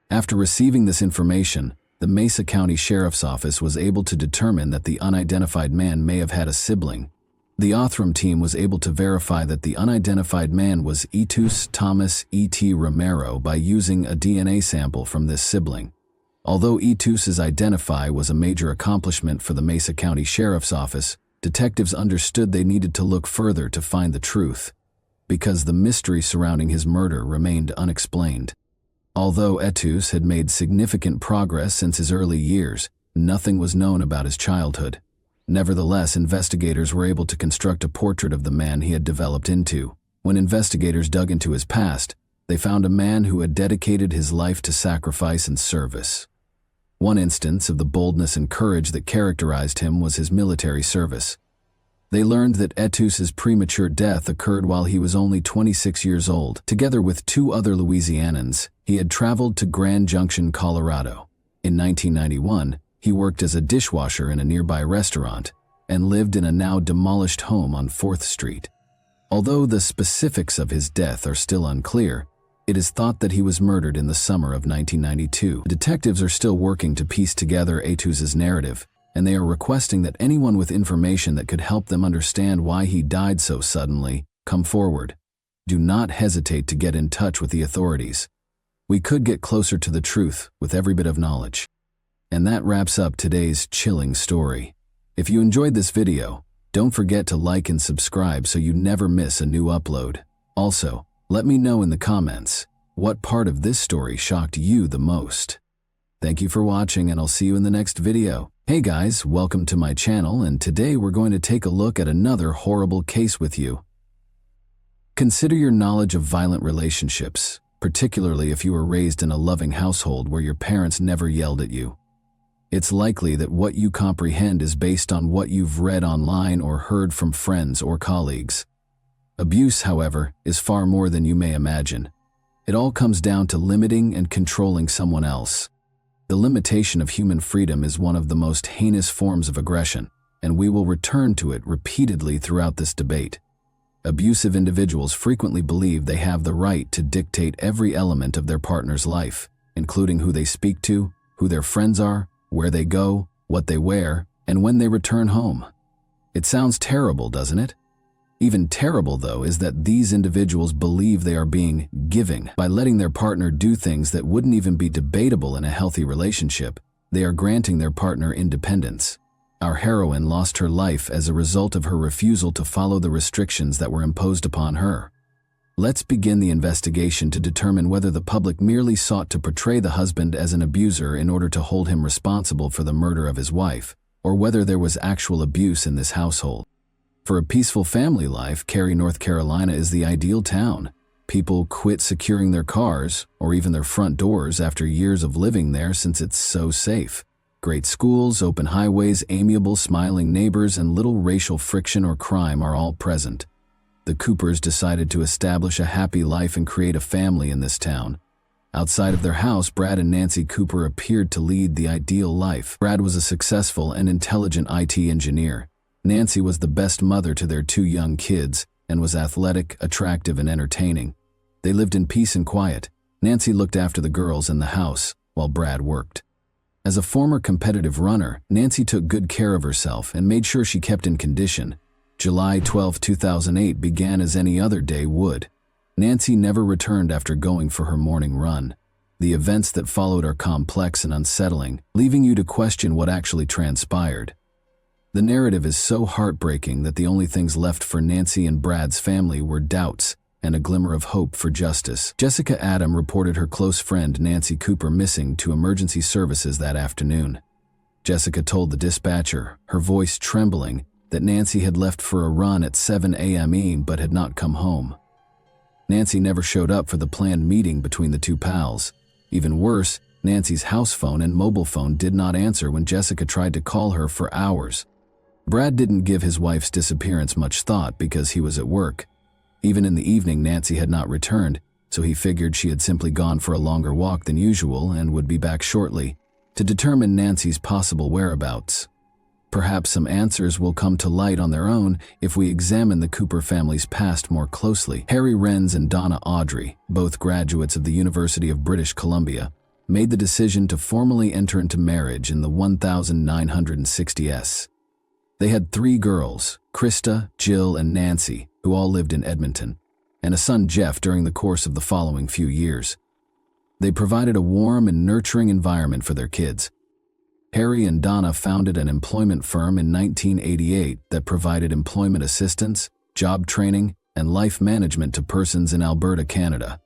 After receiving this information, the Mesa County Sheriff's Office was able to determine that the unidentified man may have had a sibling. The Othram team was able to verify that the unidentified man was Etus Thomas E.T. Romero by using a DNA sample from this sibling. Although Etus's identify was a major accomplishment for the Mesa County Sheriff's Office, detectives understood they needed to look further to find the truth, because the mystery surrounding his murder remained unexplained. Although Etus had made significant progress since his early years, nothing was known about his childhood. Nevertheless, investigators were able to construct a portrait of the man he had developed into. When investigators dug into his past, they found a man who had dedicated his life to sacrifice and service. One instance of the boldness and courage that characterized him was his military service. They learned that Etus's premature death occurred while he was only 26 years old. Together with two other Louisianans, he had traveled to Grand Junction, Colorado. In 1991, he worked as a dishwasher in a nearby restaurant and lived in a now demolished home on 4th Street. Although the specifics of his death are still unclear, it is thought that he was murdered in the summer of 1992. Detectives are still working to piece together Etus's narrative, and they are requesting that anyone with information that could help them understand why he died so suddenly come forward. Do not hesitate to get in touch with the authorities. We could get closer to the truth with every bit of knowledge. And that wraps up today's chilling story. If you enjoyed this video, don't forget to like and subscribe so you never miss a new upload. Also, let me know in the comments, what part of this story shocked you the most? Thank you for watching, and I'll see you in the next video. Hey guys, welcome to my channel, and today we're going to take a look at another horrible case with you. Consider your knowledge of violent relationships, particularly if you were raised in a loving household where your parents never yelled at you. It's likely that what you comprehend is based on what you've read online or heard from friends or colleagues. Abuse, however, is far more than you may imagine. It all comes down to limiting and controlling someone else. The limitation of human freedom is one of the most heinous forms of aggression, and we will return to it repeatedly throughout this debate. Abusive individuals frequently believe they have the right to dictate every element of their partner's life, including who they speak to, who their friends are, where they go, what they wear, and when they return home. It sounds terrible, doesn't it? Even terrible, though, is that these individuals believe they are being giving. By letting their partner do things that wouldn't even be debatable in a healthy relationship, they are granting their partner independence. Our heroine lost her life as a result of her refusal to follow the restrictions that were imposed upon her. Let's begin the investigation to determine whether the public merely sought to portray the husband as an abuser in order to hold him responsible for the murder of his wife, or whether there was actual abuse in this household. For a peaceful family life, Cary, North Carolina is the ideal town. People quit securing their cars, or even their front doors, after years of living there since it's so safe. Great schools, open highways, amiable, smiling neighbors, and little racial friction or crime are all present. The Coopers decided to establish a happy life and create a family in this town. Outside of their house, Brad and Nancy Cooper appeared to lead the ideal life. Brad was a successful and intelligent IT engineer. Nancy was the best mother to their two young kids and was athletic, attractive, and entertaining. They lived in peace and quiet. Nancy looked after the girls in the house while Brad worked. As a former competitive runner, Nancy took good care of herself and made sure she kept in condition. July 12, 2008 began as any other day would. Nancy never returned after going for her morning run. The events that followed are complex and unsettling, leaving you to question what actually transpired. The narrative is so heartbreaking that the only things left for Nancy and Brad's family were doubts and a glimmer of hope for justice. Jessica Adam reported her close friend Nancy Cooper missing to emergency services that afternoon. Jessica told the dispatcher, her voice trembling, that Nancy had left for a run at 7 a.m. but had not come home. Nancy never showed up for the planned meeting between the two pals. Even worse, Nancy's house phone and mobile phone did not answer when Jessica tried to call her for hours. Brad didn't give his wife's disappearance much thought because he was at work. Even in the evening, Nancy had not returned, so he figured she had simply gone for a longer walk than usual and would be back shortly. To determine Nancy's possible whereabouts, perhaps some answers will come to light on their own if we examine the Cooper family's past more closely. Harry Renz and Donna Audrey, both graduates of the University of British Columbia, made the decision to formally enter into marriage in the 1960s. They had 3 girls, Krista, Jill, and Nancy, who all lived in Edmonton, and a son, Jeff, during the course of the following few years. They provided a warm and nurturing environment for their kids. Harry and Donna founded an employment firm in 1988 that provided employment assistance, job training, and life management to persons in Alberta, Canada.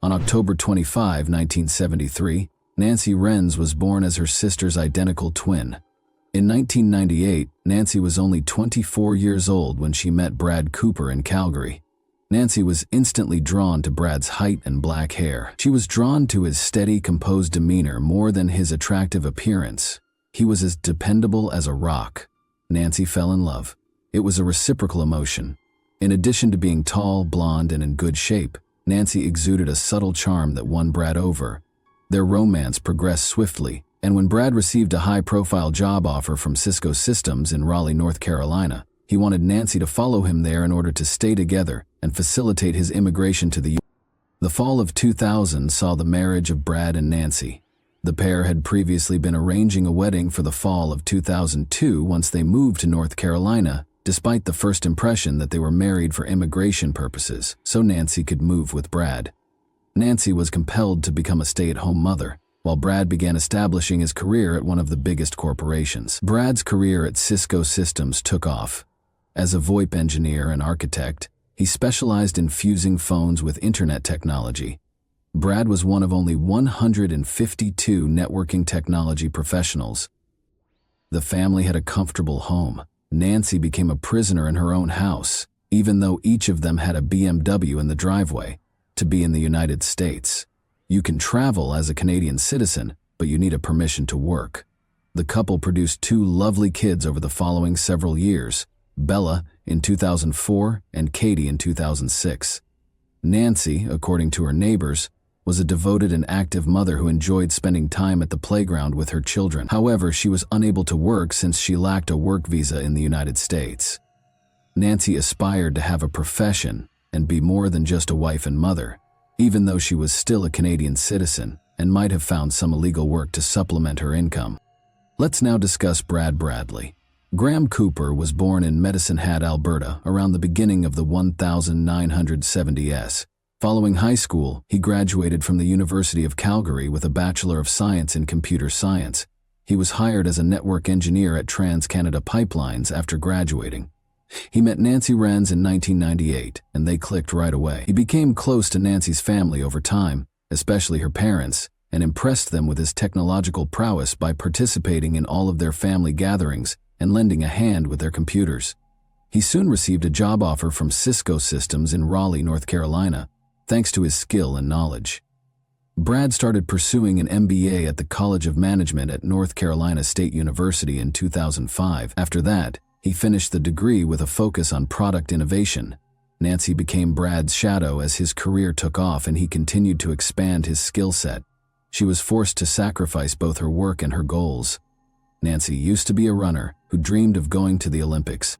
On October 25, 1973, Nancy Renz was born as her sister's identical twin. In 1998, Nancy was only 24 years old when she met Brad Cooper in Calgary. Nancy was instantly drawn to Brad's height and black hair. She was drawn to his steady, composed demeanor more than his attractive appearance. He was as dependable as a rock. Nancy fell in love. It was a reciprocal emotion. In addition to being tall, blonde, and in good shape, Nancy exuded a subtle charm that won Brad over. Their romance progressed swiftly, and when Brad received a high-profile job offer from Cisco Systems in Raleigh, North Carolina, he wanted Nancy to follow him there in order to stay together and facilitate his immigration to the U.S. The fall of 2000 saw the marriage of Brad and Nancy. The pair had previously been arranging a wedding for the fall of 2002 once they moved to North Carolina, despite the first impression that they were married for immigration purposes, so Nancy could move with Brad. Nancy was compelled to become a stay-at-home mother, while Brad began establishing his career at one of the biggest corporations. Brad's career at Cisco Systems took off. As a VoIP engineer and architect, he specialized in fusing phones with internet technology. Brad was one of only 152 networking technology professionals. The family had a comfortable home. Nancy became a prisoner in her own house, even though each of them had a BMW in the driveway. To be in the United States, you can travel as a Canadian citizen, but you need a permission to work. The couple produced 2 lovely kids over the following several years, Bella in 2004 and Katie in 2006. Nancy, according to her neighbors, was a devoted and active mother who enjoyed spending time at the playground with her children. However, she was unable to work since she lacked a work visa in the United States. Nancy aspired to have a profession and be more than just a wife and mother, even though she was still a Canadian citizen and might have found some illegal work to supplement her income. Let's now discuss Brad Bradley. Graham Cooper was born in Medicine Hat, Alberta, around the beginning of the 1970s. Following high school, he graduated from the University of Calgary with a Bachelor of Science in Computer Science. He was hired as a network engineer at TransCanada Pipelines after graduating. He met Nancy Renz in 1998, and they clicked right away. He became close to Nancy's family over time, especially her parents, and impressed them with his technological prowess by participating in all of their family gatherings and lending a hand with their computers. He soon received a job offer from Cisco Systems in Raleigh, North Carolina, thanks to his skill and knowledge. Brad started pursuing an MBA at the College of Management at North Carolina State University in 2005. After that, he finished the degree with a focus on product innovation. Nancy became Brad's shadow as his career took off and he continued to expand his skill set. She was forced to sacrifice both her work and her goals. Nancy used to be a runner who dreamed of going to the Olympics.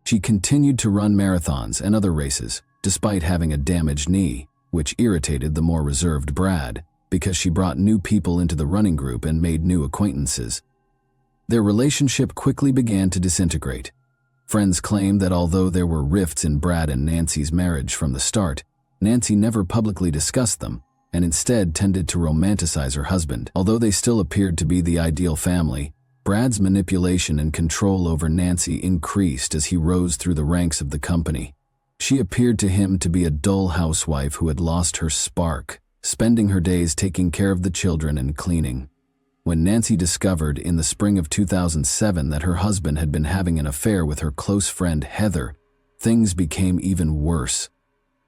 She continued to run marathons and other races, despite having a damaged knee, which irritated the more reserved Brad, because she brought new people into the running group and made new acquaintances. Their relationship quickly began to disintegrate. Friends claimed that although there were rifts in Brad and Nancy's marriage from the start, Nancy never publicly discussed them, and instead tended to romanticize her husband. Although they still appeared to be the ideal family, Brad's manipulation and control over Nancy increased as he rose through the ranks of the company. She appeared to him to be a dull housewife who had lost her spark, spending her days taking care of the children and cleaning. When Nancy discovered in the spring of 2007 that her husband had been having an affair with her close friend Heather, things became even worse.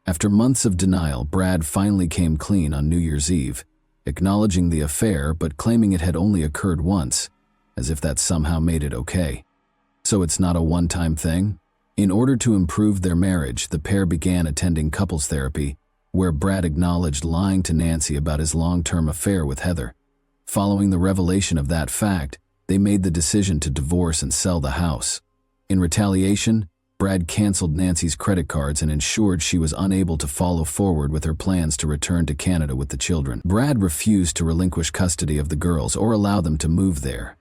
After months of denial, Brad finally came clean on New Year's Eve, acknowledging the affair but claiming it had only occurred once, as if that somehow made it okay. So it's not a one-time thing? In order to improve their marriage, the pair began attending couples therapy, where Brad acknowledged lying to Nancy about his long-term affair with Heather. Following the revelation of that fact, they made the decision to divorce and sell the house. In retaliation, Brad canceled Nancy's credit cards and ensured she was unable to follow forward with her plans to return to Canada with the children. Brad refused to relinquish custody of the girls or allow them to move there.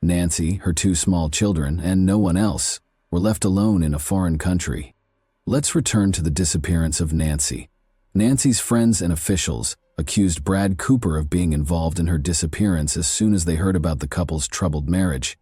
Nancy, her 2 small children, and no one else were left alone in a foreign country. Let's return to the disappearance of Nancy. Nancy's friends and officials accused Brad Cooper of being involved in her disappearance as soon as they heard about the couple's troubled marriage.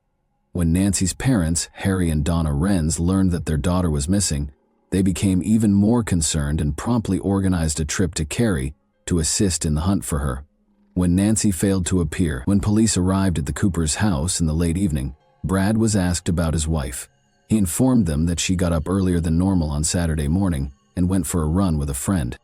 When Nancy's parents, Harry and Donna Renz, learned that their daughter was missing, they became even more concerned and promptly organized a trip to Cary to assist in the hunt for her. When Nancy failed to appear, when police arrived at the Coopers' house in the late evening, Brad was asked about his wife. He informed them that she got up earlier than normal on Saturday morning and went for a run with a friend.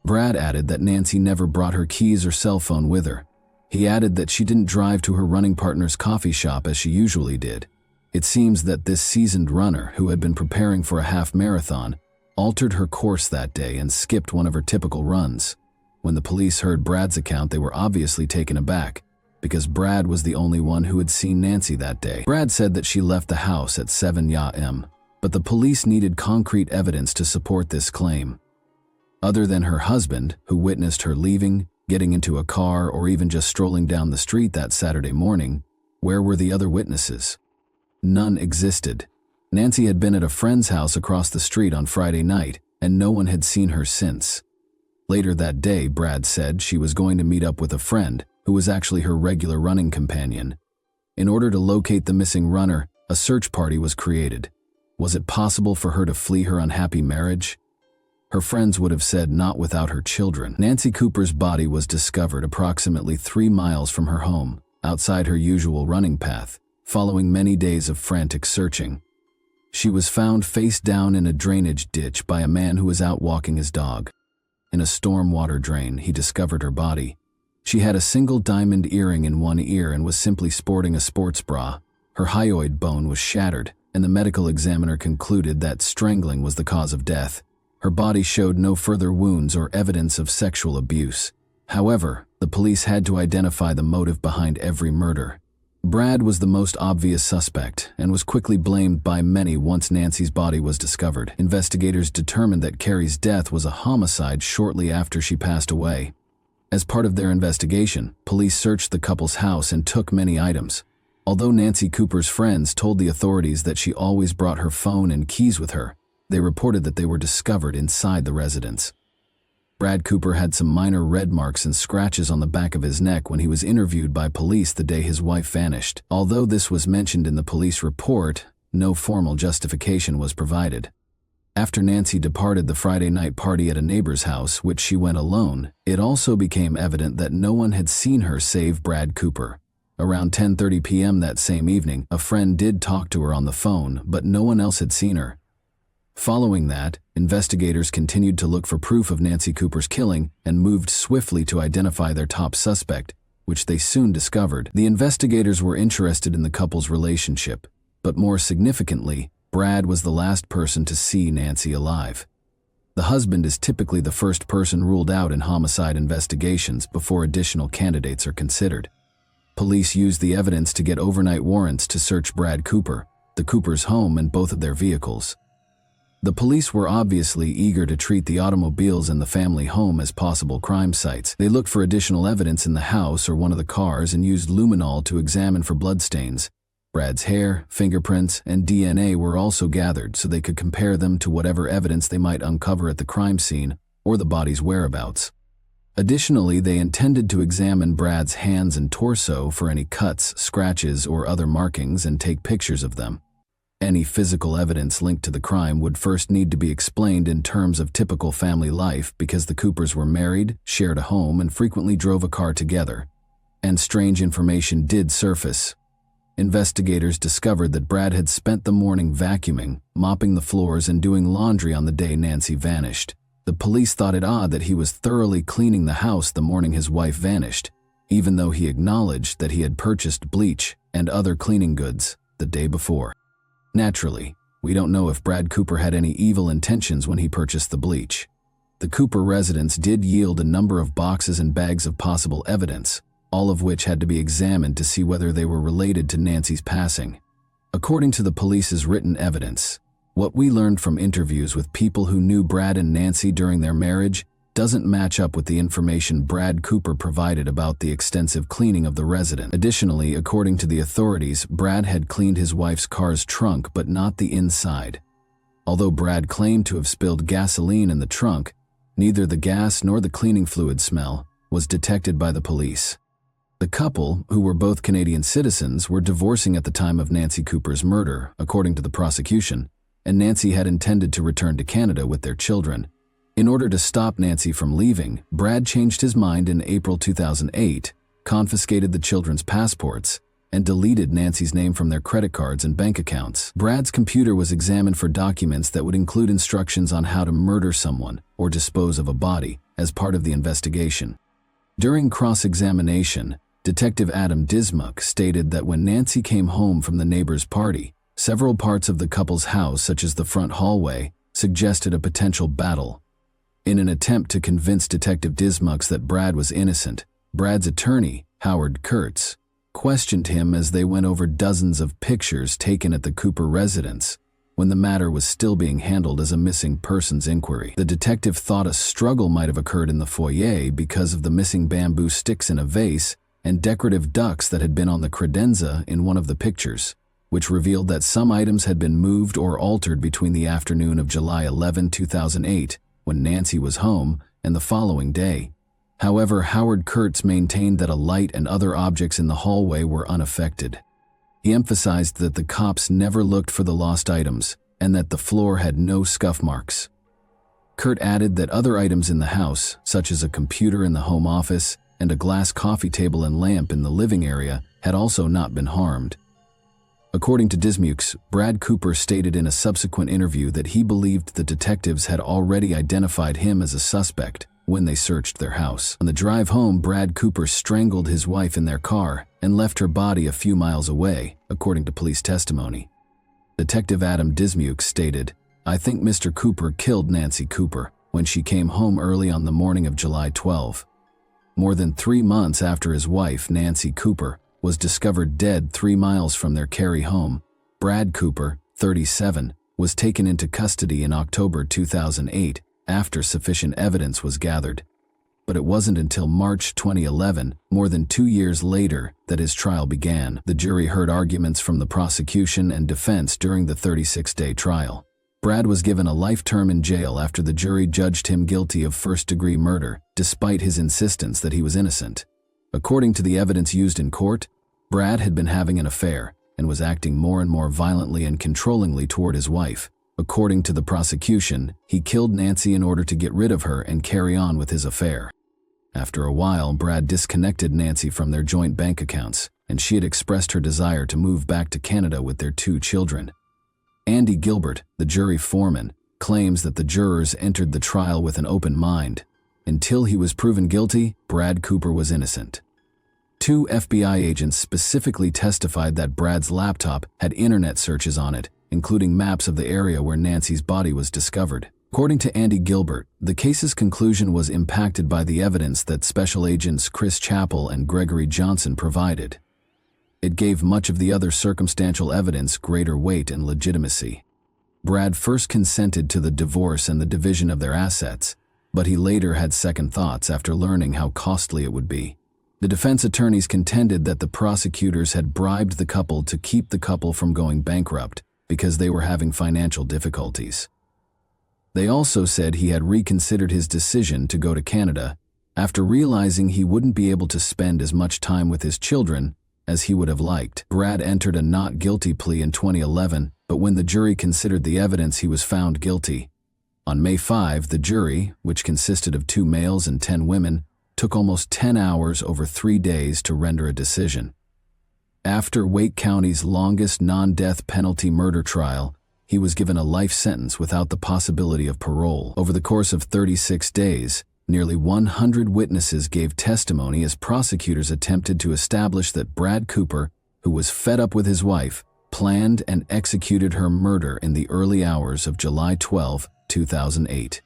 Brad added that Nancy never brought her keys or cell phone with her. He added that she didn't drive to her running partner's coffee shop as she usually did. It seems that this seasoned runner, who had been preparing for a half marathon, altered her course that day and skipped one of her typical runs. When the police heard Brad's account, they were obviously taken aback, because Brad was the only one who had seen Nancy that day. Brad said that she left the house at 7 a.m., but the police needed concrete evidence to support this claim. Other than her husband, who witnessed her leaving, getting into a car, or even just strolling down the street that Saturday morning, where were the other witnesses? None existed. Nancy had been at a friend's house across the street on Friday night, and no one had seen her since. Later that day, Brad said she was going to meet up with a friend, who was actually her regular running companion. In order to locate the missing runner, a search party was created. Was it possible for her to flee her unhappy marriage? Her friends would have said not without her children. Nancy Cooper's body was discovered approximately 3 miles from her home, outside her usual running path, following many days of frantic searching. She was found face down in a drainage ditch by a man who was out walking his dog. In a storm water drain, he discovered her body. She had a single diamond earring in one ear and was simply sporting a sports bra. Her hyoid bone was shattered, and the medical examiner concluded that strangling was the cause of death. Her body showed no further wounds or evidence of sexual abuse. However, the police had to identify the motive behind every murder. Brad was the most obvious suspect and was quickly blamed by many once Nancy's body was discovered. Investigators determined that Carrie's death was a homicide shortly after she passed away. As part of their investigation, police searched the couple's house and took many items. Although Nancy Cooper's friends told the authorities that she always brought her phone and keys with her, they reported that they were discovered inside the residence. Brad Cooper had some minor red marks and scratches on the back of his neck when he was interviewed by police the day his wife vanished. Although this was mentioned in the police report, no formal justification was provided. After Nancy departed the Friday night party at a neighbor's house, which she went alone, it also became evident that no one had seen her save Brad Cooper. Around 10:30 p.m. that same evening, a friend did talk to her on the phone, but no one else had seen her. Following that, investigators continued to look for proof of Nancy Cooper's killing and moved swiftly to identify their top suspect, which they soon discovered. The investigators were interested in the couple's relationship, but more significantly, Brad was the last person to see Nancy alive. The husband is typically the first person ruled out in homicide investigations before additional candidates are considered. Police used the evidence to get overnight warrants to search Brad Cooper, the Coopers' home, and both of their vehicles. The police were obviously eager to treat the automobiles in the family home as possible crime sites. They looked for additional evidence in the house or one of the cars and used luminol to examine for bloodstains. Brad's hair, fingerprints, and DNA were also gathered so they could compare them to whatever evidence they might uncover at the crime scene or the body's whereabouts. Additionally, they intended to examine Brad's hands and torso for any cuts, scratches, or other markings and take pictures of them. Any physical evidence linked to the crime would first need to be explained in terms of typical family life because the Coopers were married, shared a home, and frequently drove a car together. And strange information did surface. Investigators discovered that Brad had spent the morning vacuuming, mopping the floors, and doing laundry on the day Nancy vanished. The police thought it odd that he was thoroughly cleaning the house the morning his wife vanished, even though he acknowledged that he had purchased bleach and other cleaning goods the day before. Naturally, we don't know if Brad Cooper had any evil intentions when he purchased the bleach. The Cooper residence did yield a number of boxes and bags of possible evidence, all of which had to be examined to see whether they were related to Nancy's passing. According to the police's written evidence, what we learned from interviews with people who knew Brad and Nancy during their marriage doesn't match up with the information Brad Cooper provided about the extensive cleaning of the residence. Additionally, according to the authorities, Brad had cleaned his wife's car's trunk but not the inside. Although Brad claimed to have spilled gasoline in the trunk, neither the gas nor the cleaning fluid smell was detected by the police. The couple, who were both Canadian citizens, were divorcing at the time of Nancy Cooper's murder, according to the prosecution, and Nancy had intended to return to Canada with their children. In order to stop Nancy from leaving, Brad changed his mind in April 2008, confiscated the children's passports, and deleted Nancy's name from their credit cards and bank accounts. Brad's computer was examined for documents that would include instructions on how to murder someone or dispose of a body as part of the investigation. During cross-examination, Detective Adam Dismuck stated that when Nancy came home from the neighbor's party, several parts of the couple's house, such as the front hallway, suggested a potential battle. In an attempt to convince Detective Dismuck that Brad was innocent, Brad's attorney, Howard Kurtz, questioned him as they went over dozens of pictures taken at the Cooper residence when the matter was still being handled as a missing persons inquiry. The detective thought a struggle might have occurred in the foyer because of the missing bamboo sticks in a vase and decorative ducks that had been on the credenza in one of the pictures, which revealed that some items had been moved or altered between the afternoon of July 11, 2008, when Nancy was home, and the following day. However, Howard Kurtz maintained that a light and other objects in the hallway were unaffected. He emphasized that the cops never looked for the lost items and that the floor had no scuff marks. Kurt added that other items in the house, such as a computer in the home office and a glass coffee table and lamp in the living area, had also not been harmed. According to Dismukes, Brad Cooper stated in a subsequent interview that he believed the detectives had already identified him as a suspect when they searched their house. On the drive home, Brad Cooper strangled his wife in their car and left her body a few miles away, according to police testimony. Detective Adam Dismukes stated, "I think Mr. Cooper killed Nancy Cooper when she came home early on the morning of July 12. More than 3 months after his wife, Nancy Cooper, was discovered dead 3 miles from their Cary home, Brad Cooper, 37, was taken into custody in October 2008 after sufficient evidence was gathered. But it wasn't until March 2011, more than 2 years later, that his trial began. The jury heard arguments from the prosecution and defense during the 36-day trial. Brad was given a life term in jail after the jury judged him guilty of first-degree murder, despite his insistence that he was innocent. According to the evidence used in court, Brad had been having an affair and was acting more and more violently and controllingly toward his wife. According to the prosecution, he killed Nancy in order to get rid of her and carry on with his affair. After a while, Brad disconnected Nancy from their joint bank accounts, and she had expressed her desire to move back to Canada with their 2 children. Andy Gilbert, the jury foreman, claims that the jurors entered the trial with an open mind. Until he was proven guilty, Brad Cooper was innocent. 2 FBI agents specifically testified that Brad's laptop had internet searches on it, including maps of the area where Nancy's body was discovered. According to Andy Gilbert, the case's conclusion was impacted by the evidence that Special Agents Chris Chappell and Gregory Johnson provided. It gave much of the other circumstantial evidence greater weight and legitimacy. Brad first consented to the divorce and the division of their assets, but he later had second thoughts after learning how costly it would be. The defense attorneys contended that the prosecutors had bribed the couple to keep the couple from going bankrupt because they were having financial difficulties. They also said he had reconsidered his decision to go to Canada after realizing he wouldn't be able to spend as much time with his children as he would have liked. Brad entered a not guilty plea in 2011, but when the jury considered the evidence, he was found guilty. On May 5, the jury, which consisted of 2 males and 10 women, took almost 10 hours over 3 days to render a decision. After Wake County's longest non-death penalty murder trial, he was given a life sentence without the possibility of parole. Over the course of 36 days, nearly 100 witnesses gave testimony as prosecutors attempted to establish that Brad Cooper, who was fed up with his wife, planned and executed her murder in the early hours of July 12, 2008.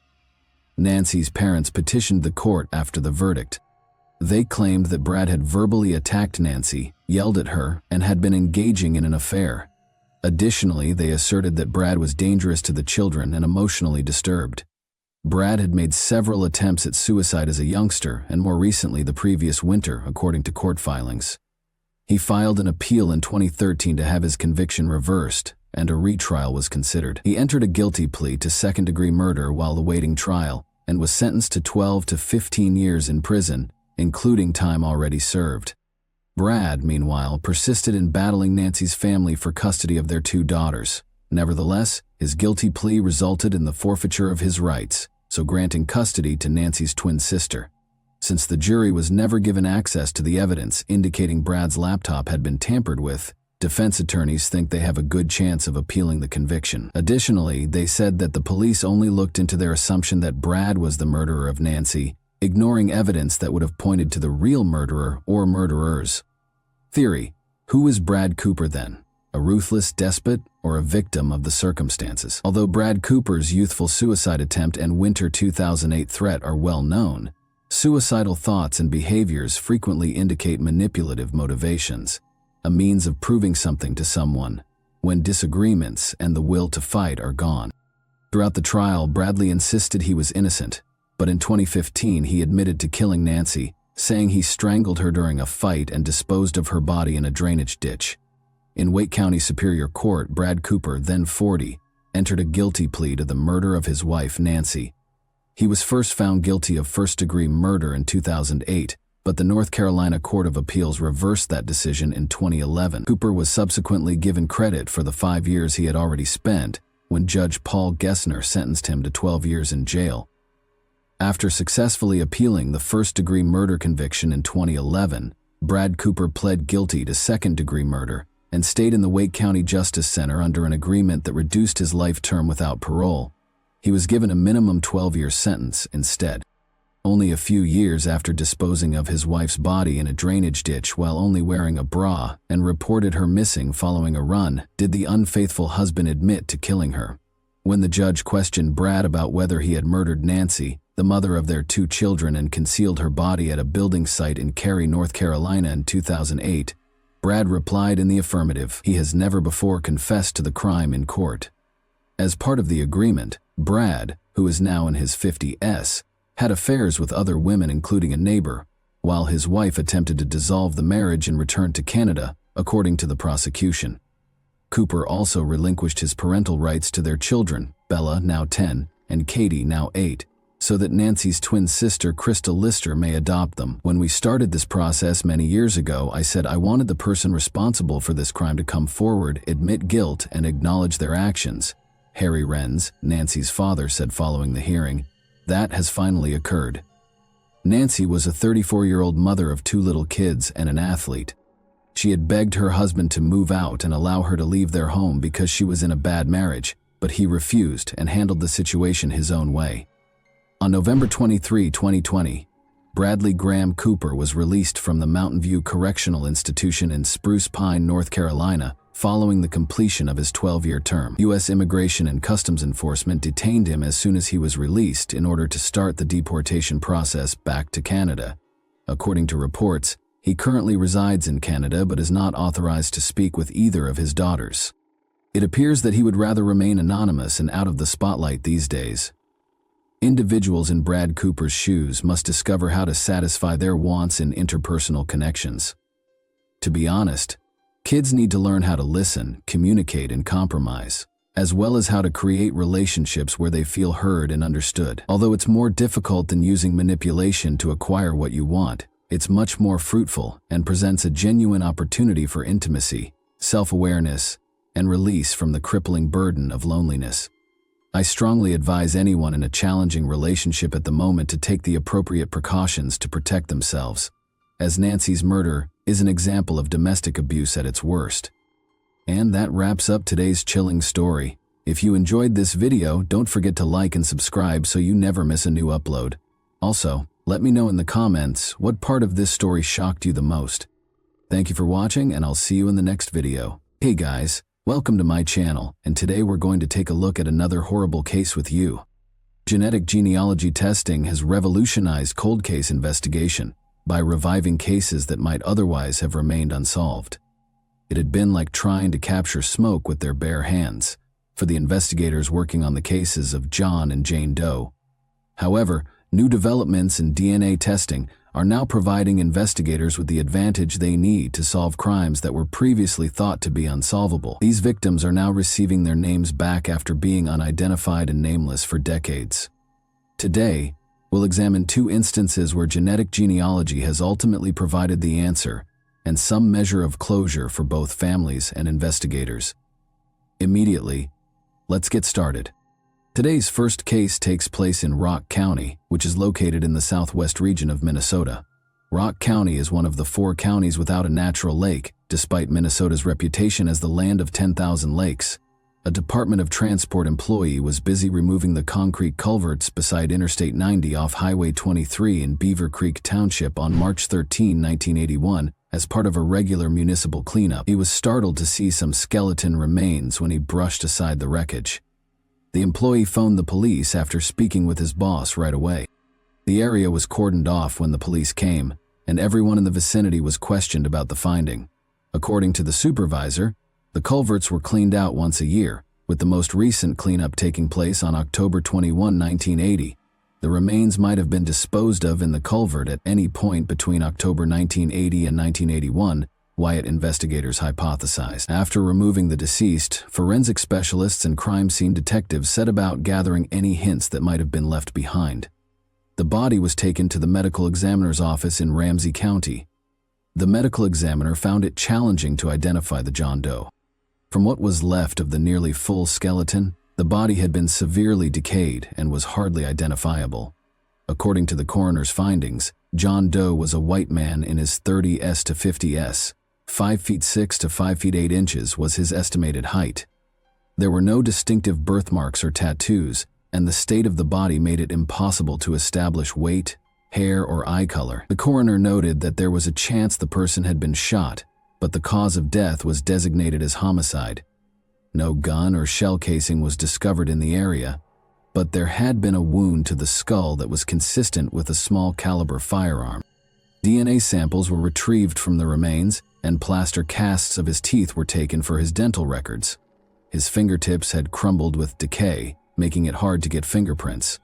Nancy's parents petitioned the court after the verdict. They claimed that Brad had verbally attacked Nancy, yelled at her, and had been engaging in an affair. Additionally, they asserted that Brad was dangerous to the children and emotionally disturbed. Brad had made several attempts at suicide as a youngster and more recently the previous winter, according to court filings. He filed an appeal in 2013 to have his conviction reversed, and a retrial was considered. He entered a guilty plea to second-degree murder while awaiting trial and was sentenced to 12 to 15 years in prison, including time already served. Brad, meanwhile, persisted in battling Nancy's family for custody of their 2 daughters. Nevertheless, his guilty plea resulted in the forfeiture of his rights, so granting custody to Nancy's twin sister. Since the jury was never given access to the evidence indicating Brad's laptop had been tampered with, defense attorneys think they have a good chance of appealing the conviction. Additionally, they said that the police only looked into their assumption that Brad was the murderer of Nancy, ignoring evidence that would have pointed to the real murderer or murderers. Theory: who is Brad Cooper then? A ruthless despot or a victim of the circumstances? Although Brad Cooper's youthful suicide attempt and winter 2008 threat are well known, suicidal thoughts and behaviors frequently indicate manipulative motivations, a means of proving something to someone when disagreements and the will to fight are gone. Throughout the trial, Bradley insisted he was innocent, but in 2015 he admitted to killing Nancy, saying he strangled her during a fight and disposed of her body in a drainage ditch. In Wake County Superior Court, Brad Cooper, then 40, entered a guilty plea to the murder of his wife, Nancy. He was first found guilty of first-degree murder in 2008, but the North Carolina Court of Appeals reversed that decision in 2011. Cooper was subsequently given credit for the 5 years he had already spent when Judge Paul Gessner sentenced him to 12 years in jail. After successfully appealing the first-degree murder conviction in 2011, Brad Cooper pled guilty to second-degree murder and stayed in the Wake County Justice Center under an agreement that reduced his life term without parole. He was given a minimum 12-year sentence instead. Only a few years after disposing of his wife's body in a drainage ditch while only wearing a bra and reported her missing following a run, did the unfaithful husband admit to killing her. When the judge questioned Brad about whether he had murdered Nancy, the mother of their 2 children, and concealed her body at a building site in Cary, North Carolina in 2008, Brad replied in the affirmative. He has never before confessed to the crime in court. As part of the agreement, Brad, who is now in his 50s, had affairs with other women including a neighbor, while his wife attempted to dissolve the marriage and return to Canada, according to the prosecution. Cooper also relinquished his parental rights to their children, Bella, now 10, and Katie, now 8, so that Nancy's twin sister, Crystal Lister, may adopt them. When we started this process many years ago, I said I wanted the person responsible for this crime to come forward, admit guilt, and acknowledge their actions. Harry Renz, Nancy's father, said following the hearing. That has finally occurred. Nancy was a 34-year-old mother of 2 little kids and an athlete. She had begged her husband to move out and allow her to leave their home because she was in a bad marriage, but he refused and handled the situation his own way. On November 23, 2020, Bradley Graham Cooper was released from the Mountain View Correctional Institution in Spruce Pine, North Carolina, following the completion of his 12-year term. U.S. Immigration and Customs Enforcement detained him as soon as he was released in order to start the deportation process back to Canada. According to reports, he currently resides in Canada but is not authorized to speak with either of his daughters. It appears that he would rather remain anonymous and out of the spotlight these days. Individuals in Brad Cooper's shoes must discover how to satisfy their wants in interpersonal connections. To be honest, kids need to learn how to listen, communicate, and compromise, as well as how to create relationships where they feel heard and understood. Although it's more difficult than using manipulation to acquire what you want, it's much more fruitful and presents a genuine opportunity for intimacy, self-awareness, and release from the crippling burden of loneliness. I strongly advise anyone in a challenging relationship at the moment to take the appropriate precautions to protect themselves, as Nancy's murder is an example of domestic abuse at its worst. And that wraps up today's chilling story. If you enjoyed this video, don't forget to like and subscribe so you never miss a new upload. Also, let me know in the comments what part of this story shocked you the most. Thank you for watching, and I'll see you in the next video. Hey guys, welcome to my channel, and today we're going to take a look at another horrible case with you. Genetic genealogy testing has revolutionized cold case investigation by reviving cases that might otherwise have remained unsolved. It had been like trying to capture smoke with their bare hands for the investigators working on the cases of John and Jane Doe. However, new developments in DNA testing are now providing investigators with the advantage they need to solve crimes that were previously thought to be unsolvable. These victims are now receiving their names back after being unidentified and nameless for decades. Today, we'll examine 2 instances where genetic genealogy has ultimately provided the answer and some measure of closure for both families and investigators. Immediately, let's get started. Today's first case takes place in Rock County, which is located in the southwest region of Minnesota. Rock County is one of the 4 counties without a natural lake, despite Minnesota's reputation as the land of 10,000 lakes. A Department of Transport employee was busy removing the concrete culverts beside Interstate 90 off Highway 23 in Beaver Creek Township on March 13, 1981, as part of a regular municipal cleanup. He was startled to see some skeleton remains when he brushed aside the wreckage. The employee phoned the police after speaking with his boss right away. The area was cordoned off when the police came, and everyone in the vicinity was questioned about the finding. According to the supervisor, the culverts were cleaned out once a year, with the most recent cleanup taking place on October 21, 1980. The remains might have been disposed of in the culvert at any point between October 1980 and 1981, Wyatt investigators hypothesized. After removing the deceased, forensic specialists and crime scene detectives set about gathering any hints that might have been left behind. The body was taken to the medical examiner's office in Ramsey County. The medical examiner found it challenging to identify the John Doe. From what was left of the nearly full skeleton, the body had been severely decayed and was hardly identifiable. According to the coroner's findings, John Doe was a white man in his 30s to 50s. 5 feet 6 to 5 feet 8 inches was his estimated height. There were no distinctive birthmarks or tattoos, and the state of the body made it impossible to establish weight, hair, or eye color. The coroner noted that there was a chance the person had been shot, but the cause of death was designated as homicide. No gun or shell casing was discovered in the area, but there had been a wound to the skull that was consistent with a small caliber firearm. DNA samples were retrieved from the remains, and plaster casts of his teeth were taken for his dental records. His fingertips had crumbled with decay, making it hard to get fingerprints.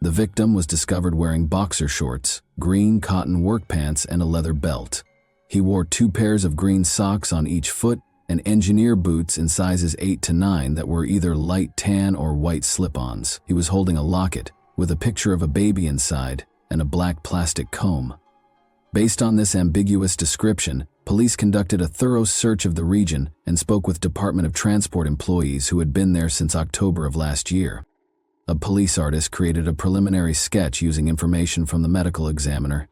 The victim was discovered wearing boxer shorts, green cotton work pants, and a leather belt. He wore 2 pairs of green socks on each foot and engineer boots in sizes 8 to 9 that were either light tan or white slip-ons. He was holding a locket with a picture of a baby inside and a black plastic comb. Based on this ambiguous description, police conducted a thorough search of the region and spoke with Department of Transport employees who had been there since October of last year. A police artist created a preliminary sketch using information from the medical examiner.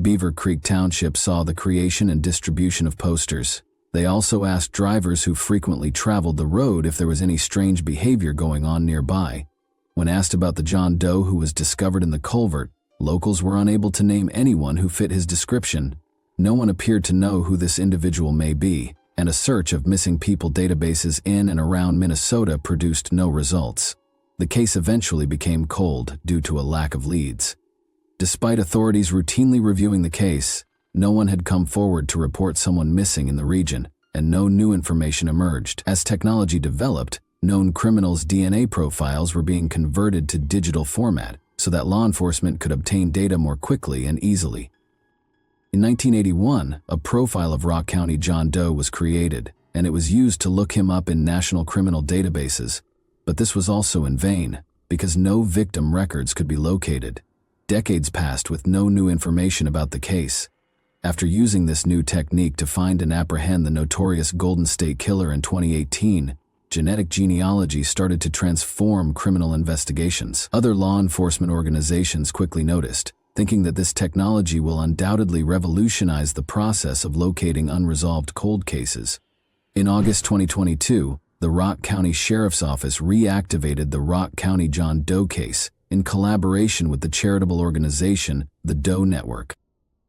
Beaver Creek Township saw the creation and distribution of posters. They also asked drivers who frequently traveled the road if there was any strange behavior going on nearby. When asked about the John Doe who was discovered in the culvert, locals were unable to name anyone who fit his description. No one appeared to know who this individual may be, and a search of missing people databases in and around Minnesota produced no results. The case eventually became cold due to a lack of leads. Despite authorities routinely reviewing the case, no one had come forward to report someone missing in the region, and no new information emerged. As technology developed, known criminals' DNA profiles were being converted to digital format so that law enforcement could obtain data more quickly and easily. In 1981, a profile of Rock County John Doe was created, and it was used to look him up in national criminal databases. But this was also in vain, because no victim records could be located. Decades passed with no new information about the case. After using this new technique to find and apprehend the notorious Golden State Killer in 2018, genetic genealogy started to transform criminal investigations. Other law enforcement organizations quickly noticed, thinking that this technology will undoubtedly revolutionize the process of locating unresolved cold cases. In August 2022, the Rock County Sheriff's Office reactivated the Rock County John Doe case in collaboration with the charitable organization, the Doe Network.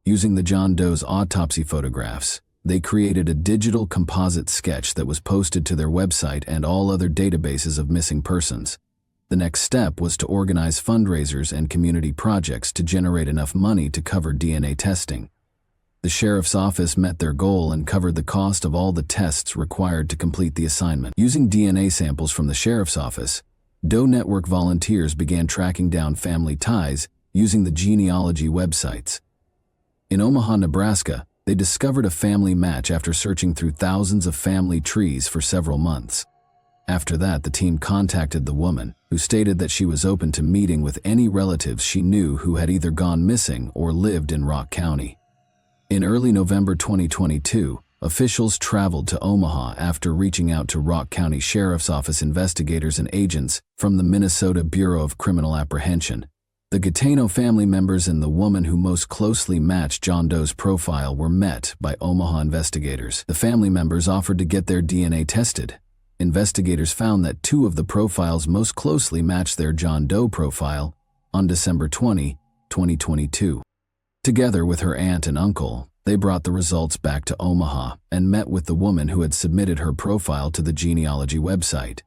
Using the John Doe's autopsy photographs, they created a digital composite sketch that was posted to their website and all other databases of missing persons. The next step was to organize fundraisers and community projects to generate enough money to cover DNA testing. The sheriff's office met their goal and covered the cost of all the tests required to complete the assignment. Using DNA samples from the sheriff's office, Doe Network volunteers began tracking down family ties using the genealogy websites. In Omaha, Nebraska, they discovered a family match after searching through thousands of family trees for several months. After that, the team contacted the woman, who stated that she was open to meeting with any relatives she knew who had either gone missing or lived in Rock County. In early November 2022, officials traveled to Omaha after reaching out to Rock County Sheriff's Office investigators and agents from the Minnesota Bureau of Criminal Apprehension. The Gatano family members and the woman who most closely matched John Doe's profile were met by Omaha investigators. The family members offered to get their DNA tested. Investigators found that 2 of the profiles most closely matched their John Doe profile on December 20, 2022. Together with her aunt and uncle, they brought the results back to Omaha and met with the woman who had submitted her profile to the genealogy website.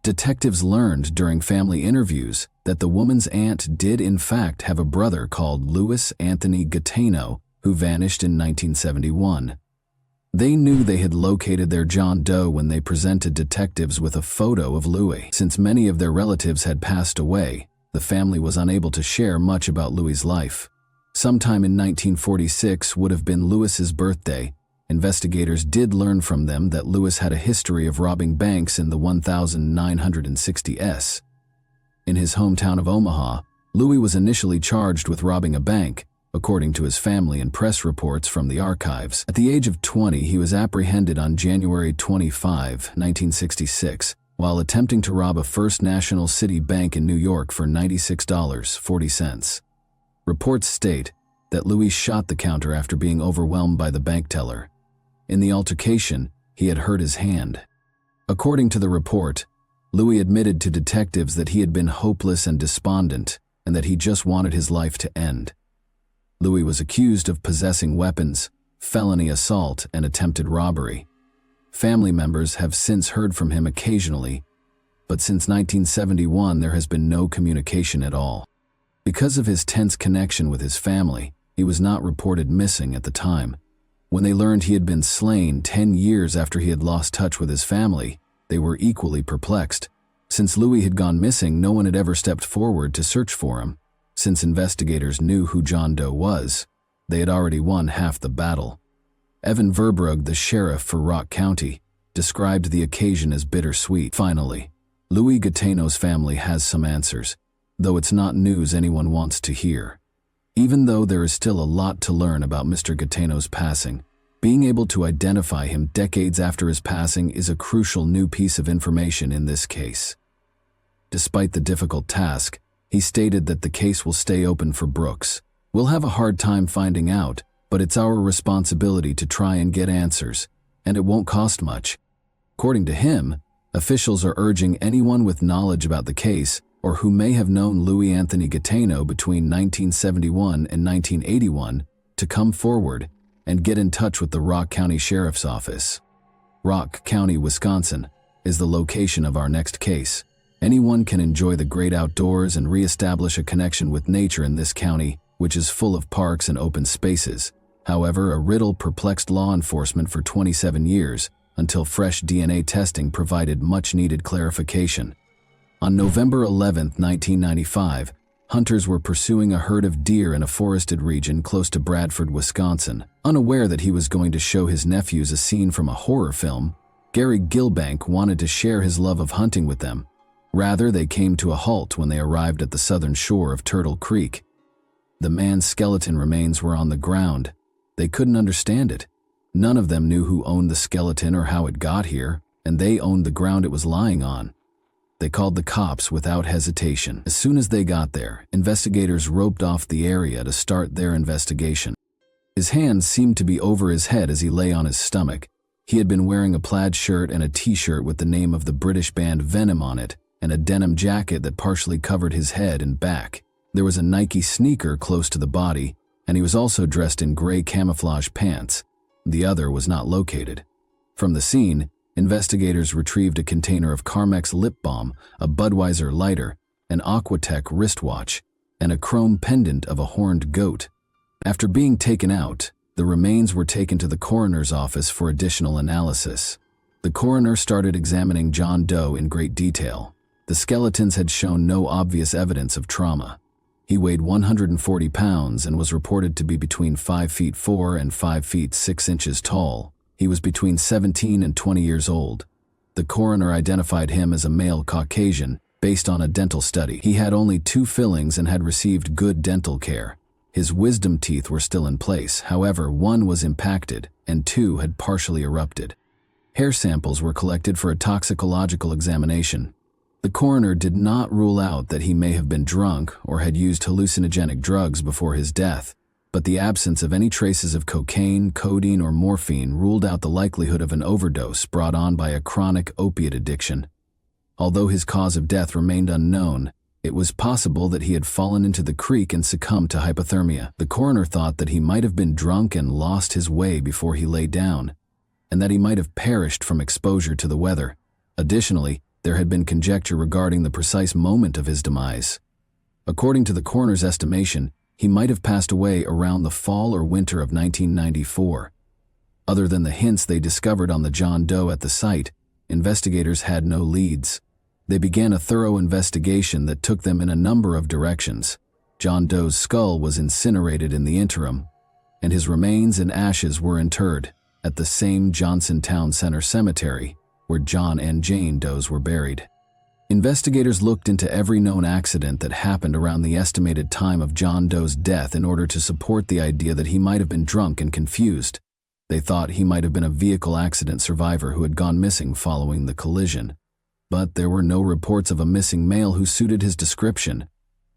Detectives learned during family interviews that the woman's aunt did in fact have a brother called Louis Anthony Gatano who vanished in 1971. They knew they had located their John Doe when they presented detectives with a photo of Louis. Since many of their relatives had passed away, the family was unable to share much about Louis's life. Sometime in 1946 would have been Louis's birthday. Investigators did learn from them that Louis had a history of robbing banks in the 1960s. In his hometown of Omaha, Louis was initially charged with robbing a bank, according to his family and press reports from the archives. At the age of 20, he was apprehended on January 25, 1966, while attempting to rob a First National City bank in New York for $96.40. Reports state that Louis shot the counter after being overwhelmed by the bank teller. In the altercation, he had hurt his hand. According to the report, Louis admitted to detectives that he had been hopeless and despondent and that he just wanted his life to end. Louis was accused of possessing weapons, felony assault, and attempted robbery. Family members have since heard from him occasionally, but since 1971 there has been no communication at all. Because of his tense connection with his family, he was not reported missing at the time. When they learned he had been slain 10 years after he had lost touch with his family, they were equally perplexed. Since Louis had gone missing, no one had ever stepped forward to search for him. Since investigators knew who John Doe was, they had already won half the battle. Evan Verbrugge, the sheriff for Rock County, described the occasion as bittersweet. Finally, Louis Gaetano's family has some answers, though it's not news anyone wants to hear. Even though there is still a lot to learn about Mr. Gaetano's passing, being able to identify him decades after his passing is a crucial new piece of information in this case. Despite the difficult task, he stated that the case will stay open for Brooks. We'll have a hard time finding out, but it's our responsibility to try and get answers, and it won't cost much. According to him, officials are urging anyone with knowledge about the case or who may have known Louis Anthony Gaetano between 1971 and 1981 to come forward and get in touch with the Rock County Sheriff's Office. Rock County, Wisconsin, is the location of our next case. Anyone can enjoy the great outdoors and reestablish a connection with nature in this county, which is full of parks and open spaces. However, a riddle perplexed law enforcement for 27 years until fresh DNA testing provided much-needed clarification. On November 11, 1995, hunters were pursuing a herd of deer in a forested region close to Bradford, Wisconsin. Unaware that he was going to show his nephews a scene from a horror film, Gary Gilbank wanted to share his love of hunting with them. Rather, they came to a halt when they arrived at the southern shore of Turtle Creek. The man's skeleton remains were on the ground. They couldn't understand it. None of them knew who owned the skeleton or how it got here, and they owned the ground it was lying on. They called the cops without hesitation. As soon as they got there, investigators roped off the area to start their investigation. His hands seemed to be over his head as he lay on his stomach. He had been wearing a plaid shirt and a t-shirt with the name of the British band Venom on it, and a denim jacket that partially covered his head and back. There was a Nike sneaker close to the body, and he was also dressed in gray camouflage pants. The other was not located. From the scene, investigators retrieved a container of Carmex lip balm, a Budweiser lighter, an Aquatech wristwatch, and a chrome pendant of a horned goat. After being taken out, the remains were taken to the coroner's office for additional analysis. The coroner started examining John Doe in great detail. The skeletons had shown no obvious evidence of trauma. He weighed 140 pounds and was reported to be between 5 feet 4 and 5 feet 6 inches tall. He was between 17 and 20 years old. The coroner identified him as a male Caucasian based on a dental study. He had only 2 fillings and had received good dental care. His wisdom teeth were still in place, however, 1 was impacted and 2 had partially erupted. Hair samples were collected for a toxicological examination. The coroner did not rule out that he may have been drunk or had used hallucinogenic drugs before his death, but the absence of any traces of cocaine, codeine, or morphine ruled out the likelihood of an overdose brought on by a chronic opiate addiction. Although his cause of death remained unknown, it was possible that he had fallen into the creek and succumbed to hypothermia. The coroner thought that he might have been drunk and lost his way before he lay down, and that he might have perished from exposure to the weather. Additionally, there had been conjecture regarding the precise moment of his demise. According to the coroner's estimation, he might have passed away around the fall or winter of 1994. Other than the hints they discovered on the John Doe at the site, investigators had no leads. They began a thorough investigation that took them in a number of directions. John Doe's skull was incinerated in the interim, and his remains and ashes were interred at the same Johnson Town Center Cemetery where John and Jane Does were buried. Investigators looked into every known accident that happened around the estimated time of John Doe's death in order to support the idea that he might have been drunk and confused. They thought he might have been a vehicle accident survivor who had gone missing following the collision. But there were no reports of a missing male who suited his description.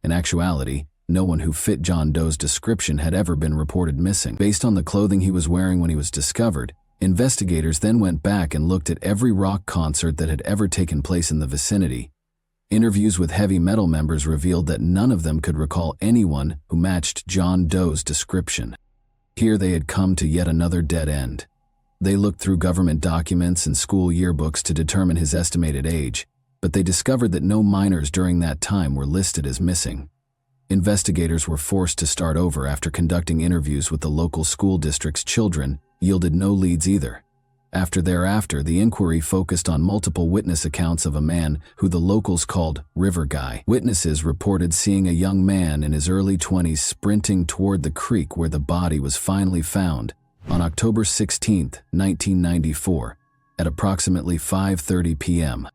In actuality, no one who fit John Doe's description had ever been reported missing. Based on the clothing he was wearing when he was discovered, Investigators then went back and looked at every rock concert that had ever taken place in the vicinity. Interviews with heavy metal members revealed that none of them could recall anyone who matched John Doe's description. Here they had come to yet another dead end. They looked through government documents and school yearbooks to determine his estimated age, but they discovered that no minors during that time were listed as missing. Investigators were forced to start over after conducting interviews with the local school district's children yielded no leads either. Thereafter, the inquiry focused on multiple witness accounts of a man who the locals called River Guy. Witnesses reported seeing a young man in his early 20s sprinting toward the creek where the body was finally found on October 16, 1994, at approximately 5:30 p.m.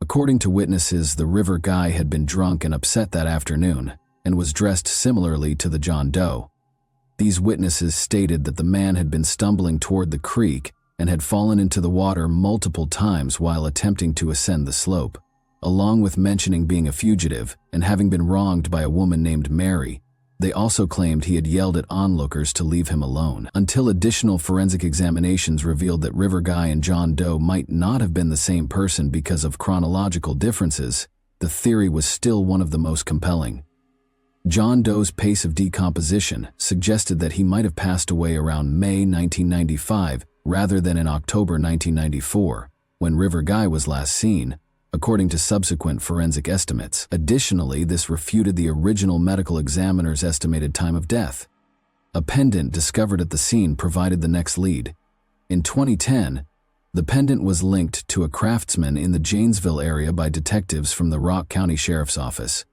According to witnesses, the River Guy had been drunk and upset that afternoon and was dressed similarly to the John Doe. These witnesses stated that the man had been stumbling toward the creek and had fallen into the water multiple times while attempting to ascend the slope, along with mentioning being a fugitive and having been wronged by a woman named Mary. They also claimed he had yelled at onlookers to leave him alone, until additional forensic examinations revealed that River Guy and John Doe might not have been the same person because of chronological differences. The theory was still one of the most compelling. John Doe's pace of decomposition suggested that he might have passed away around May 1995 rather than in October 1994, when River Guy was last seen, according to subsequent forensic estimates. Additionally, this refuted the original medical examiner's estimated time of death. A pendant discovered at the scene provided the next lead. In 2010, the pendant was linked to a craftsman in the Janesville area by detectives from the Rock County Sheriff's Office.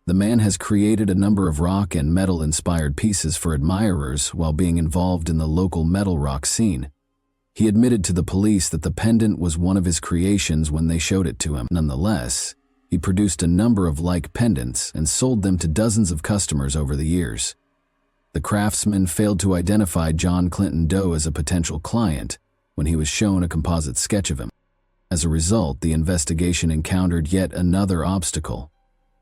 The man has created a number of rock and metal-inspired pieces for admirers while being involved in the local metal rock scene. He admitted to the police that the pendant was one of his creations when they showed it to him. Nonetheless, he produced a number of like pendants and sold them to dozens of customers over the years. The craftsman failed to identify John Clinton Doe as a potential client when he was shown a composite sketch of him. As a result, the investigation encountered yet another obstacle.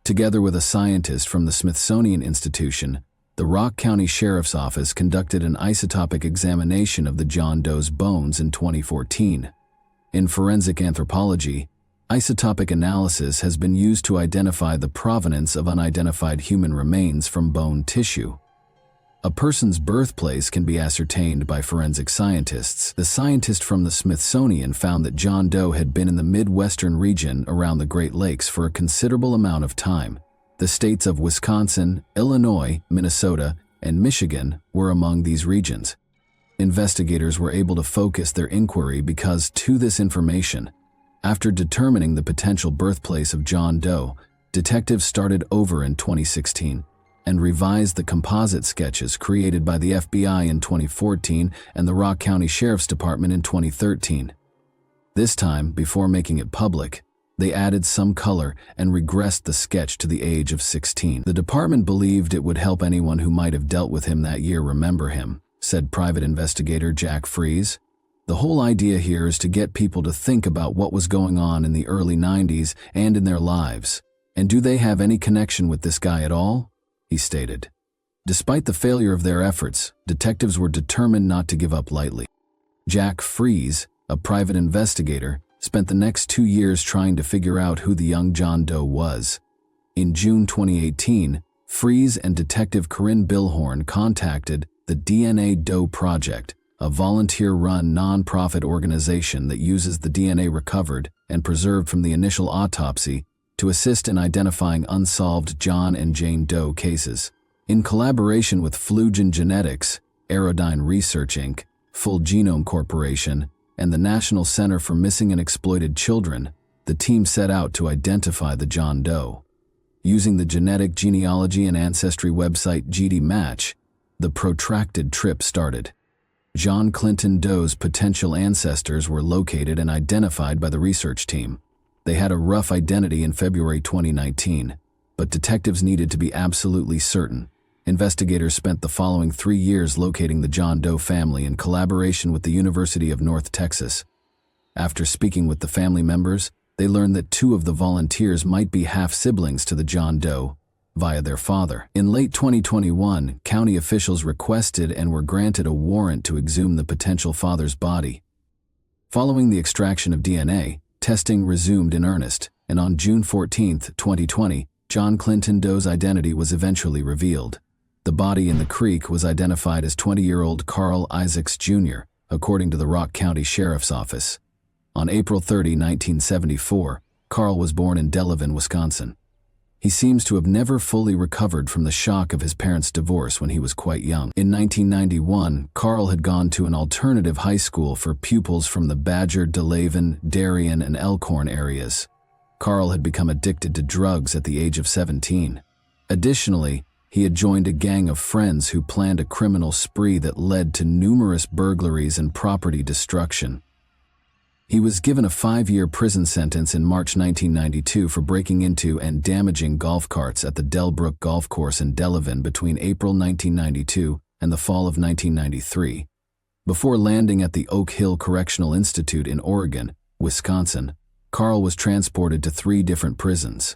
Together with a scientist from the Smithsonian Institution, the Rock County Sheriff's Office conducted an isotopic examination of the John Doe's bones in 2014. In forensic anthropology, isotopic analysis has been used to identify the provenance of unidentified human remains from bone tissue. A person's birthplace can be ascertained by forensic scientists. The scientist from the Smithsonian found that John Doe had been in the Midwestern region around the Great Lakes for a considerable amount of time. The states of Wisconsin, Illinois, Minnesota, and Michigan were among these regions. Investigators were able to focus their inquiry because to this information, after determining the potential birthplace of John Doe, detectives started over in 2016 and revised the composite sketches created by the FBI in 2014 and the Rock County Sheriff's Department in 2013. This time, before making it public, they added some color and regressed the sketch to the age of 16. The department believed it would help anyone who might have dealt with him that year remember him, said private investigator Jack Fries. The whole idea here is to get people to think about what was going on in the early 90s and in their lives. And do they have any connection with this guy at all? He stated. Despite the failure of their efforts, detectives were determined not to give up lightly. Jack Fries, a private investigator, spent the next 2 years trying to figure out who the young John Doe was. In June 2018, Fries and Detective Corinne Billhorn contacted the DNA Doe Project, a volunteer-run non-profit organization that uses the DNA recovered and preserved from the initial autopsy to assist in identifying unsolved John and Jane Doe cases. In collaboration with Flugen Genetics, Aerodyne Research Inc., Full Genome Corporation, and the National Center for Missing and Exploited Children, the team set out to identify the John Doe. Using the genetic genealogy and ancestry website GDMatch, the protracted trip started. John Clinton Doe's potential ancestors were located and identified by the research team. They had a rough identity in February 2019, but detectives needed to be absolutely certain. Investigators spent the following 3 years locating the John Doe family in collaboration with the University of North Texas. After speaking with the family members, they learned that 2 of the volunteers might be half-siblings to the John Doe, via their father. In late 2021, county officials requested and were granted a warrant to exhume the potential father's body. Following the extraction of DNA, testing resumed in earnest, and on June 14, 2020, John Clinton Doe's identity was eventually revealed. The body in the creek was identified as 20-year-old Carl Isaacs Jr., according to the Rock County Sheriff's Office. On April 30, 1974, Carl was born in Delavan, Wisconsin. He seems to have never fully recovered from the shock of his parents' divorce when he was quite young. In 1991, Carl had gone to an alternative high school for pupils from the Badger, Delavan, Darien, and Elkhorn areas. Carl had become addicted to drugs at the age of 17. Additionally, he had joined a gang of friends who planned a criminal spree that led to numerous burglaries and property destruction. He was given a 5-year prison sentence in March 1992 for breaking into and damaging golf carts at the Delbrook Golf Course in Delavan between April 1992 and the fall of 1993. Before landing at the Oak Hill Correctional Institute in Oregon, Wisconsin, Carl was transported to 3 different prisons.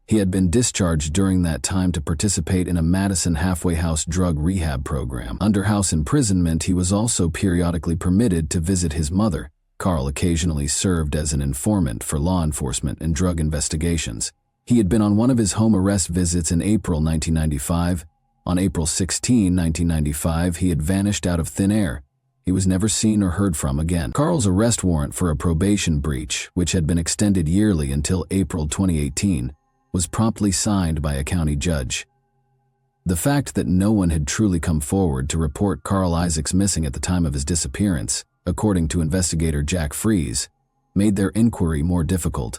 He had been discharged during that time to participate in a Madison halfway house drug rehab program. Under house imprisonment, he was also periodically permitted to visit his mother. Carl occasionally served as an informant for law enforcement and drug investigations. He had been on one of his home arrest visits in April 1995. On April 16, 1995, he had vanished out of thin air. He was never seen or heard from again. Carl's arrest warrant for a probation breach, which had been extended yearly until April 2018, was promptly signed by a county judge. The fact that no one had truly come forward to report Carl Isaacs missing at the time of his disappearance, according to investigator Jack Fries, made their inquiry more difficult.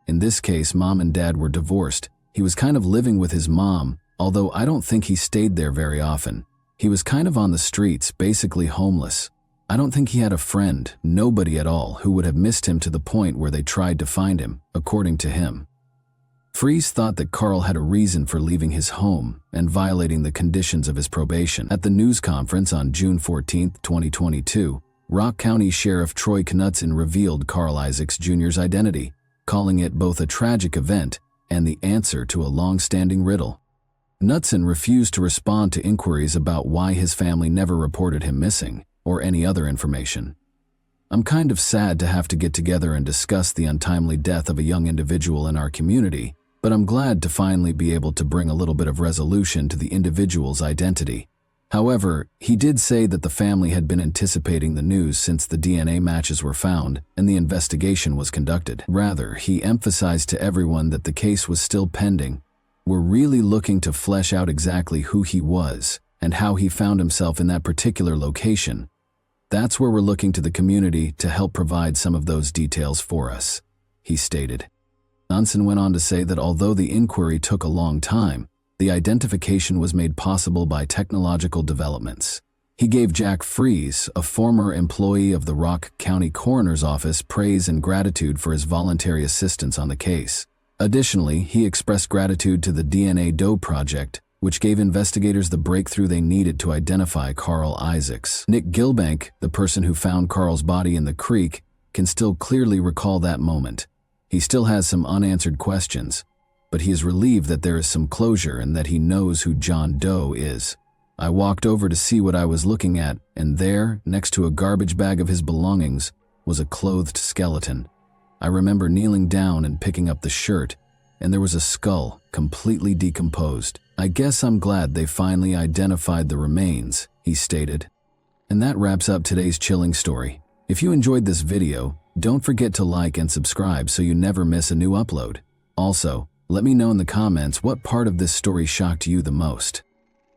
In this case, Mom and Dad were divorced. He was kind of living with his mom, although I don't think he stayed there very often. He was kind of on the streets, basically homeless. I don't think he had a friend, nobody at all, who would have missed him to the point where they tried to find him, according to him. Fries thought that Carl had a reason for leaving his home and violating the conditions of his probation. At the news conference on June 14, 2022, Rock County Sheriff Troy Knutson revealed Carl Isaacs Jr.'s identity, calling it both a tragic event and the answer to a long-standing riddle. Knutson refused to respond to inquiries about why his family never reported him missing or any other information. I'm kind of sad to have to get together and discuss the untimely death of a young individual in our community, but I'm glad to finally be able to bring a little bit of resolution to the individual's identity. However, he did say that the family had been anticipating the news since the DNA matches were found and the investigation was conducted. Rather, he emphasized to everyone that the case was still pending. We're really looking to flesh out exactly who he was and how he found himself in that particular location. That's where we're looking to the community to help provide some of those details for us, he stated. Knutson went on to say that although the inquiry took a long time, the identification was made possible by technological developments. He gave Jack Fries, a former employee of the Rock County Coroner's Office, praise and gratitude for his voluntary assistance on the case. Additionally, he expressed gratitude to the DNA Doe Project, which gave investigators the breakthrough they needed to identify Carl Isaacs. Nick Gilbank, the person who found Carl's body in the creek, can still clearly recall that moment. He still has some unanswered questions, but he is relieved that there is some closure and that he knows who John Doe is. I walked over to see what I was looking at, and there, next to a garbage bag of his belongings, was a clothed skeleton. I remember kneeling down and picking up the shirt, and there was a skull, completely decomposed. I guess I'm glad they finally identified the remains, he stated. And that wraps up today's chilling story. If you enjoyed this video, don't forget to like and subscribe so you never miss a new upload. Also, let me know in the comments what part of this story shocked you the most.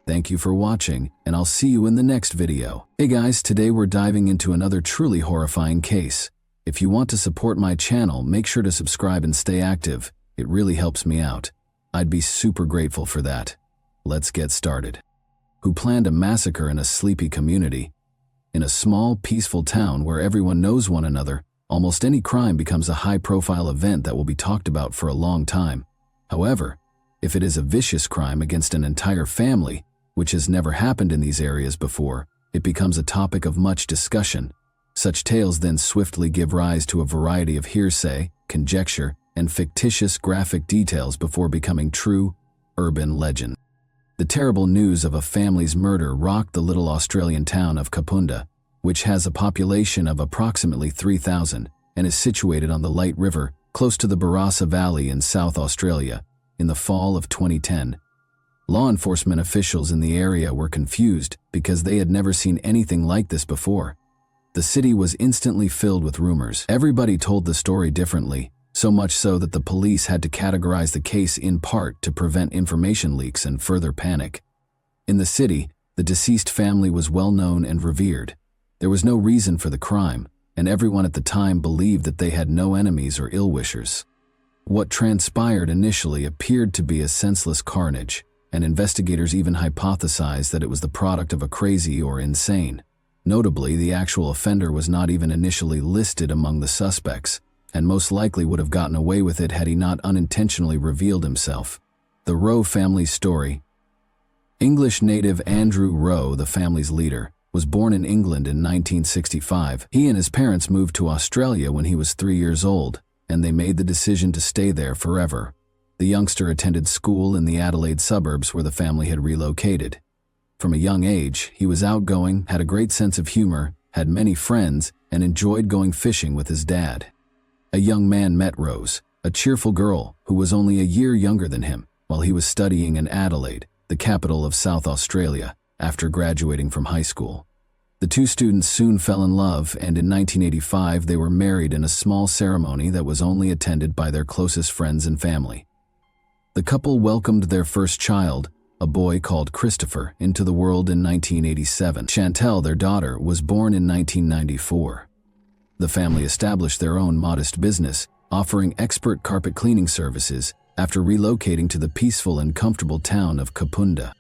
Thank you for watching, and I'll see you in the next video. Hey guys, today we're diving into another truly horrifying case. If you want to support my channel, make sure to subscribe and stay active. It really helps me out. I'd be super grateful for that. Let's get started. Who planned a massacre in a sleepy community? In a small, peaceful town where everyone knows one another, almost any crime becomes a high-profile event that will be talked about for a long time. However, if it is a vicious crime against an entire family, which has never happened in these areas before, it becomes a topic of much discussion. Such tales then swiftly give rise to a variety of hearsay, conjecture, and fictitious graphic details before becoming true, urban legend. The terrible news of a family's murder rocked the little Australian town of Kapunda, which has a population of approximately 3,000 and is situated on the Light River, close to the Barossa Valley in South Australia, in the fall of 2010. Law enforcement officials in the area were confused because they had never seen anything like this before. The city was instantly filled with rumors. Everybody told the story differently, so much so that the police had to categorize the case in part to prevent information leaks and further panic. In the city, the deceased family was well known and revered. There was no reason for the crime, and everyone at the time believed that they had no enemies or ill-wishers. What transpired initially appeared to be a senseless carnage, and investigators even hypothesized that it was the product of a crazy or insane. Notably, the actual offender was not even initially listed among the suspects, and most likely would have gotten away with it had he not unintentionally revealed himself. The Rowe family's story. English native Andrew Rowe, the family's leader, was born in England in 1965. He and his parents moved to Australia when he was 3 years old, and they made the decision to stay there forever. The youngster attended school in the Adelaide suburbs where the family had relocated. From a young age, he was outgoing, had a great sense of humor, had many friends, and enjoyed going fishing with his dad. A young man met Rose, a cheerful girl who was only a year younger than him, while he was studying in Adelaide, the capital of South Australia, after graduating from high school. The two students soon fell in love, and in 1985 they were married in a small ceremony that was only attended by their closest friends and family. The couple welcomed their first child, a boy called Christopher, into the world in 1987. Chantel, their daughter, was born in 1994. The family established their own modest business, offering expert carpet cleaning services after relocating to the peaceful and comfortable town of Kapunda.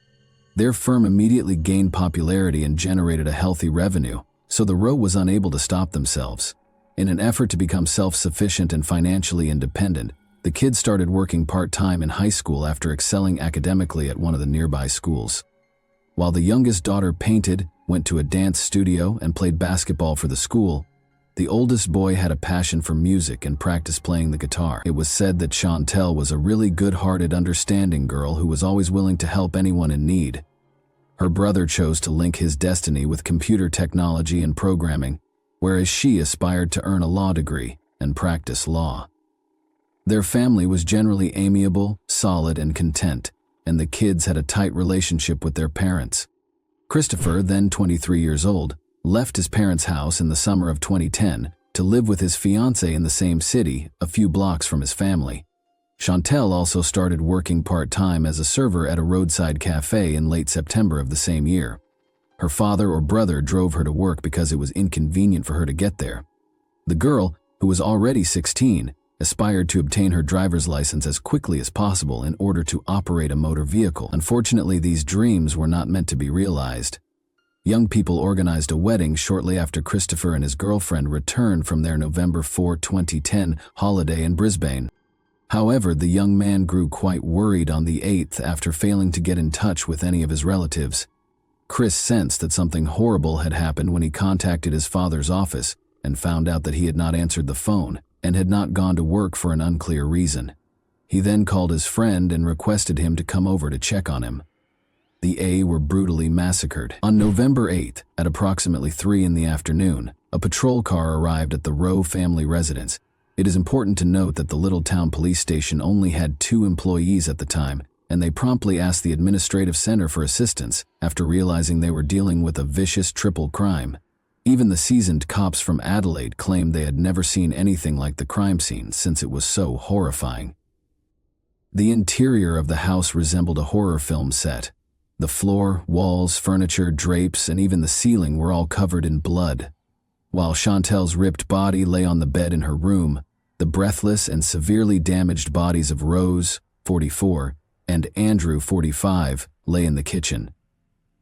Their firm immediately gained popularity and generated a healthy revenue, so the Rowe was unable to stop themselves. In an effort to become self-sufficient and financially independent, the kids started working part-time in high school after excelling academically at one of the nearby schools. While the youngest daughter painted, went to a dance studio, and played basketball for the school, the oldest boy had a passion for music and practiced playing the guitar. It was said that Chantel was a really good-hearted, understanding girl who was always willing to help anyone in need. Her brother chose to link his destiny with computer technology and programming, whereas she aspired to earn a law degree and practice law. Their family was generally amiable, solid, and content, and the kids had a tight relationship with their parents. Christopher, then 23 years old, left his parents' house in the summer of 2010 to live with his fiancée in the same city, a few blocks from his family. Chantel also started working part-time as a server at a roadside cafe in late September of the same year. Her father or brother drove her to work because it was inconvenient for her to get there. The girl, who was already 16, aspired to obtain her driver's license as quickly as possible in order to operate a motor vehicle. Unfortunately, these dreams were not meant to be realized. Young people organized a wedding shortly after Christopher and his girlfriend returned from their November 4, 2010 holiday in Brisbane. However, the young man grew quite worried on the 8th after failing to get in touch with any of his relatives. Chris sensed that something horrible had happened when he contacted his father's office and found out that he had not answered the phone and had not gone to work for an unclear reason. He then called his friend and requested him to come over to check on him. The A were brutally massacred. On November 8th, at approximately 3 in the afternoon, a patrol car arrived at the Rowe family residence. It is important to note that the little town police station only had 2 employees at the time, and they promptly asked the administrative center for assistance after realizing they were dealing with a vicious triple crime. Even the seasoned cops from Adelaide claimed they had never seen anything like the crime scene since it was so horrifying. The interior of the house resembled a horror film set. The floor, walls, furniture, drapes, and even the ceiling were all covered in blood. While Chantel's ripped body lay on the bed in her room, the breathless and severely damaged bodies of Rose, 44, and Andrew, 45, lay in the kitchen.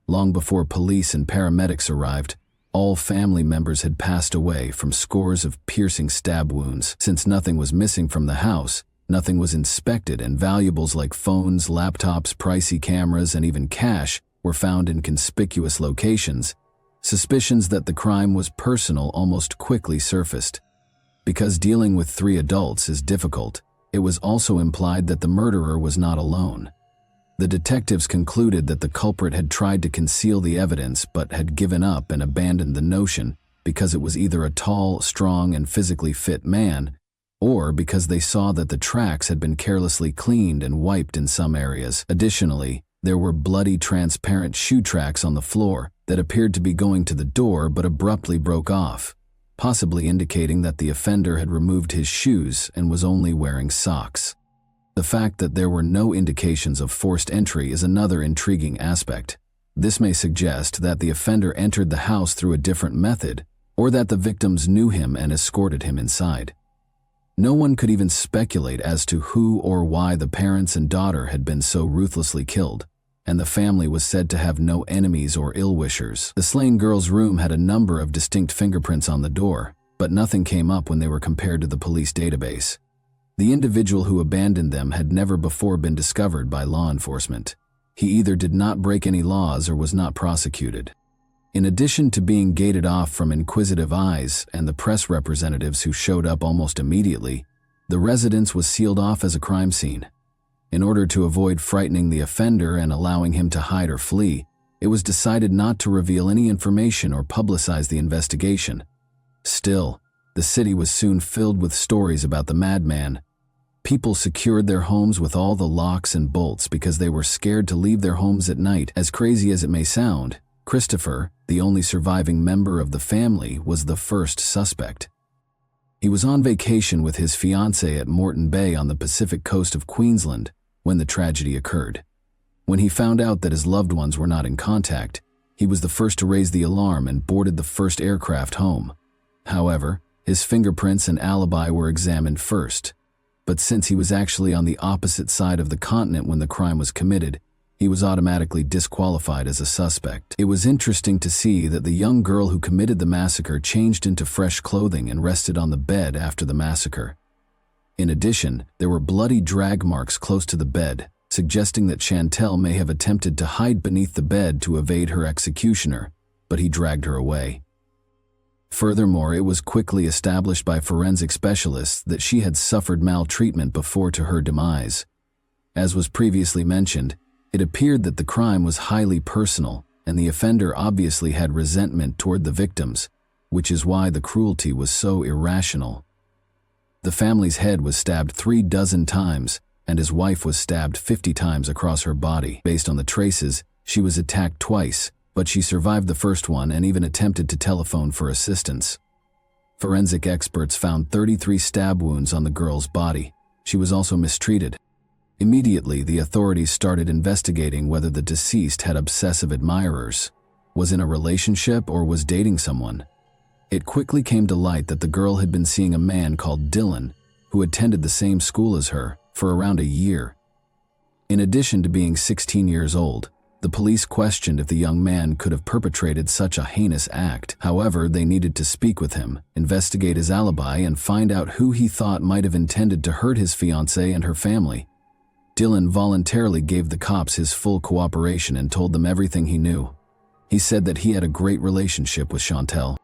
Long before police and paramedics arrived, all family members had passed away from scores of piercing stab wounds. Since nothing was missing from the house, nothing was inspected, and valuables like phones, laptops, pricey cameras, and even cash were found in conspicuous locations. Suspicions that the crime was personal almost quickly surfaced. Because dealing with 3 adults is difficult, it was also implied that the murderer was not alone. The detectives concluded that the culprit had tried to conceal the evidence but had given up and abandoned the notion because it was either a tall, strong, and physically fit man, or because they saw that the tracks had been carelessly cleaned and wiped in some areas. Additionally, there were bloody, transparent shoe tracks on the floor that appeared to be going to the door but abruptly broke off, possibly indicating that the offender had removed his shoes and was only wearing socks. The fact that there were no indications of forced entry is another intriguing aspect. This may suggest that the offender entered the house through a different method, or that the victims knew him and escorted him inside. No one could even speculate as to who or why the parents and daughter had been so ruthlessly killed, and the family was said to have no enemies or ill-wishers. The slain girl's room had a number of distinct fingerprints on the door, but nothing came up when they were compared to the police database. The individual who abandoned them had never before been discovered by law enforcement. He either did not break any laws or was not prosecuted. In addition to being gated off from inquisitive eyes and the press representatives who showed up almost immediately, the residence was sealed off as a crime scene. In order to avoid frightening the offender and allowing him to hide or flee, it was decided not to reveal any information or publicize the investigation. Still, the city was soon filled with stories about the madman. People secured their homes with all the locks and bolts because they were scared to leave their homes at night. As crazy as it may sound, Christopher, the only surviving member of the family, was the first suspect. He was on vacation with his fiancée at Moreton Bay on the Pacific coast of Queensland when the tragedy occurred. When he found out that his loved ones were not in contact, he was the first to raise the alarm and boarded the first aircraft home. However, his fingerprints and alibi were examined first. But since he was actually on the opposite side of the continent when the crime was committed, he was automatically disqualified as a suspect. It was interesting to see that the young girl who committed the massacre changed into fresh clothing and rested on the bed after the massacre. In addition, there were bloody drag marks close to the bed, suggesting that Chantel may have attempted to hide beneath the bed to evade her executioner, but he dragged her away. Furthermore, it was quickly established by forensic specialists that she had suffered maltreatment before to her demise. As was previously mentioned, it appeared that the crime was highly personal, and the offender obviously had resentment toward the victims, which is why the cruelty was so irrational. The family's head was stabbed 36 times, and his wife was stabbed 50 times across her body. Based on the traces, she was attacked twice, but she survived the first one and even attempted to telephone for assistance. Forensic experts found 33 stab wounds on the girl's body. She was also mistreated. Immediately, the authorities started investigating whether the deceased had obsessive admirers, was in a relationship, or was dating someone. It quickly came to light that the girl had been seeing a man called Dylan, who attended the same school as her, for around a year. In addition to being 16 years old, the police questioned if the young man could have perpetrated such a heinous act. However, they needed to speak with him, investigate his alibi, and find out who he thought might have intended to hurt his fiancée and her family. Dylan voluntarily gave the cops his full cooperation and told them everything he knew. He said that he had a great relationship with Chantel.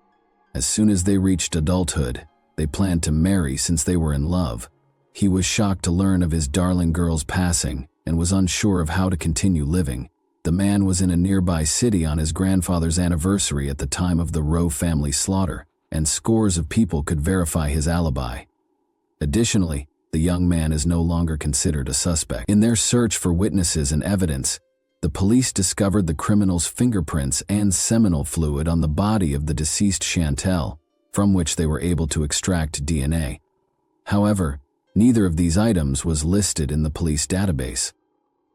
As soon as they reached adulthood, they planned to marry since they were in love. He was shocked to learn of his darling girl's passing and was unsure of how to continue living. The man was in a nearby city on his grandfather's anniversary at the time of the Rowe family slaughter, and scores of people could verify his alibi. Additionally, the young man is no longer considered a suspect. In their search for witnesses and evidence, the police discovered the criminal's fingerprints and seminal fluid on the body of the deceased Chantel, from which they were able to extract DNA. However, neither of these items was listed in the police database.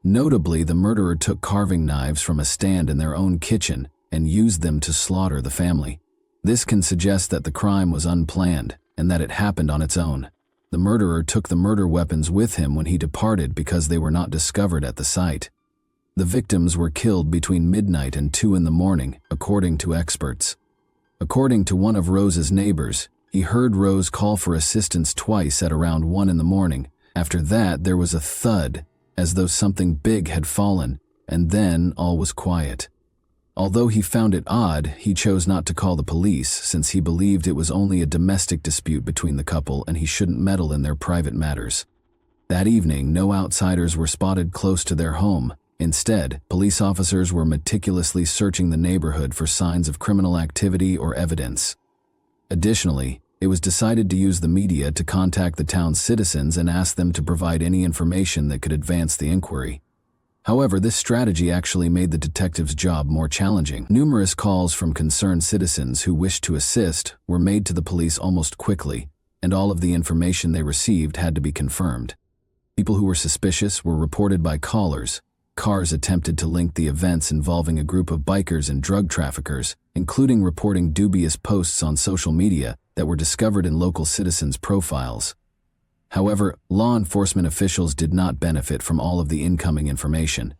Notably, the murderer took carving knives from a stand in their own kitchen and used them to slaughter the family. This can suggest that the crime was unplanned and that it happened on its own. The murderer took the murder weapons with him when he departed because they were not discovered at the site. The victims were killed between midnight and 2 in the morning, according to experts. According to one of Rose's neighbors, he heard Rose call for assistance twice at around 1 in the morning. After that, there was a thud, as though something big had fallen, and then all was quiet. Although he found it odd, he chose not to call the police since he believed it was only a domestic dispute between the couple and he shouldn't meddle in their private matters. That evening, no outsiders were spotted close to their home, Instead, police officers were meticulously searching the neighborhood for signs of criminal activity or evidence. Additionally, it was decided to use the media to contact the town's citizens and ask them to provide any information that could advance the inquiry. However, this strategy actually made the detectives' job more challenging. Numerous calls from concerned citizens who wished to assist were made to the police almost quickly, and all of the information they received had to be confirmed. People who were suspicious were reported by callers. Cars attempted to link the events involving a group of bikers and drug traffickers, including reporting dubious posts on social media that were discovered in local citizens' profiles. However, law enforcement officials did not benefit from all of the incoming information.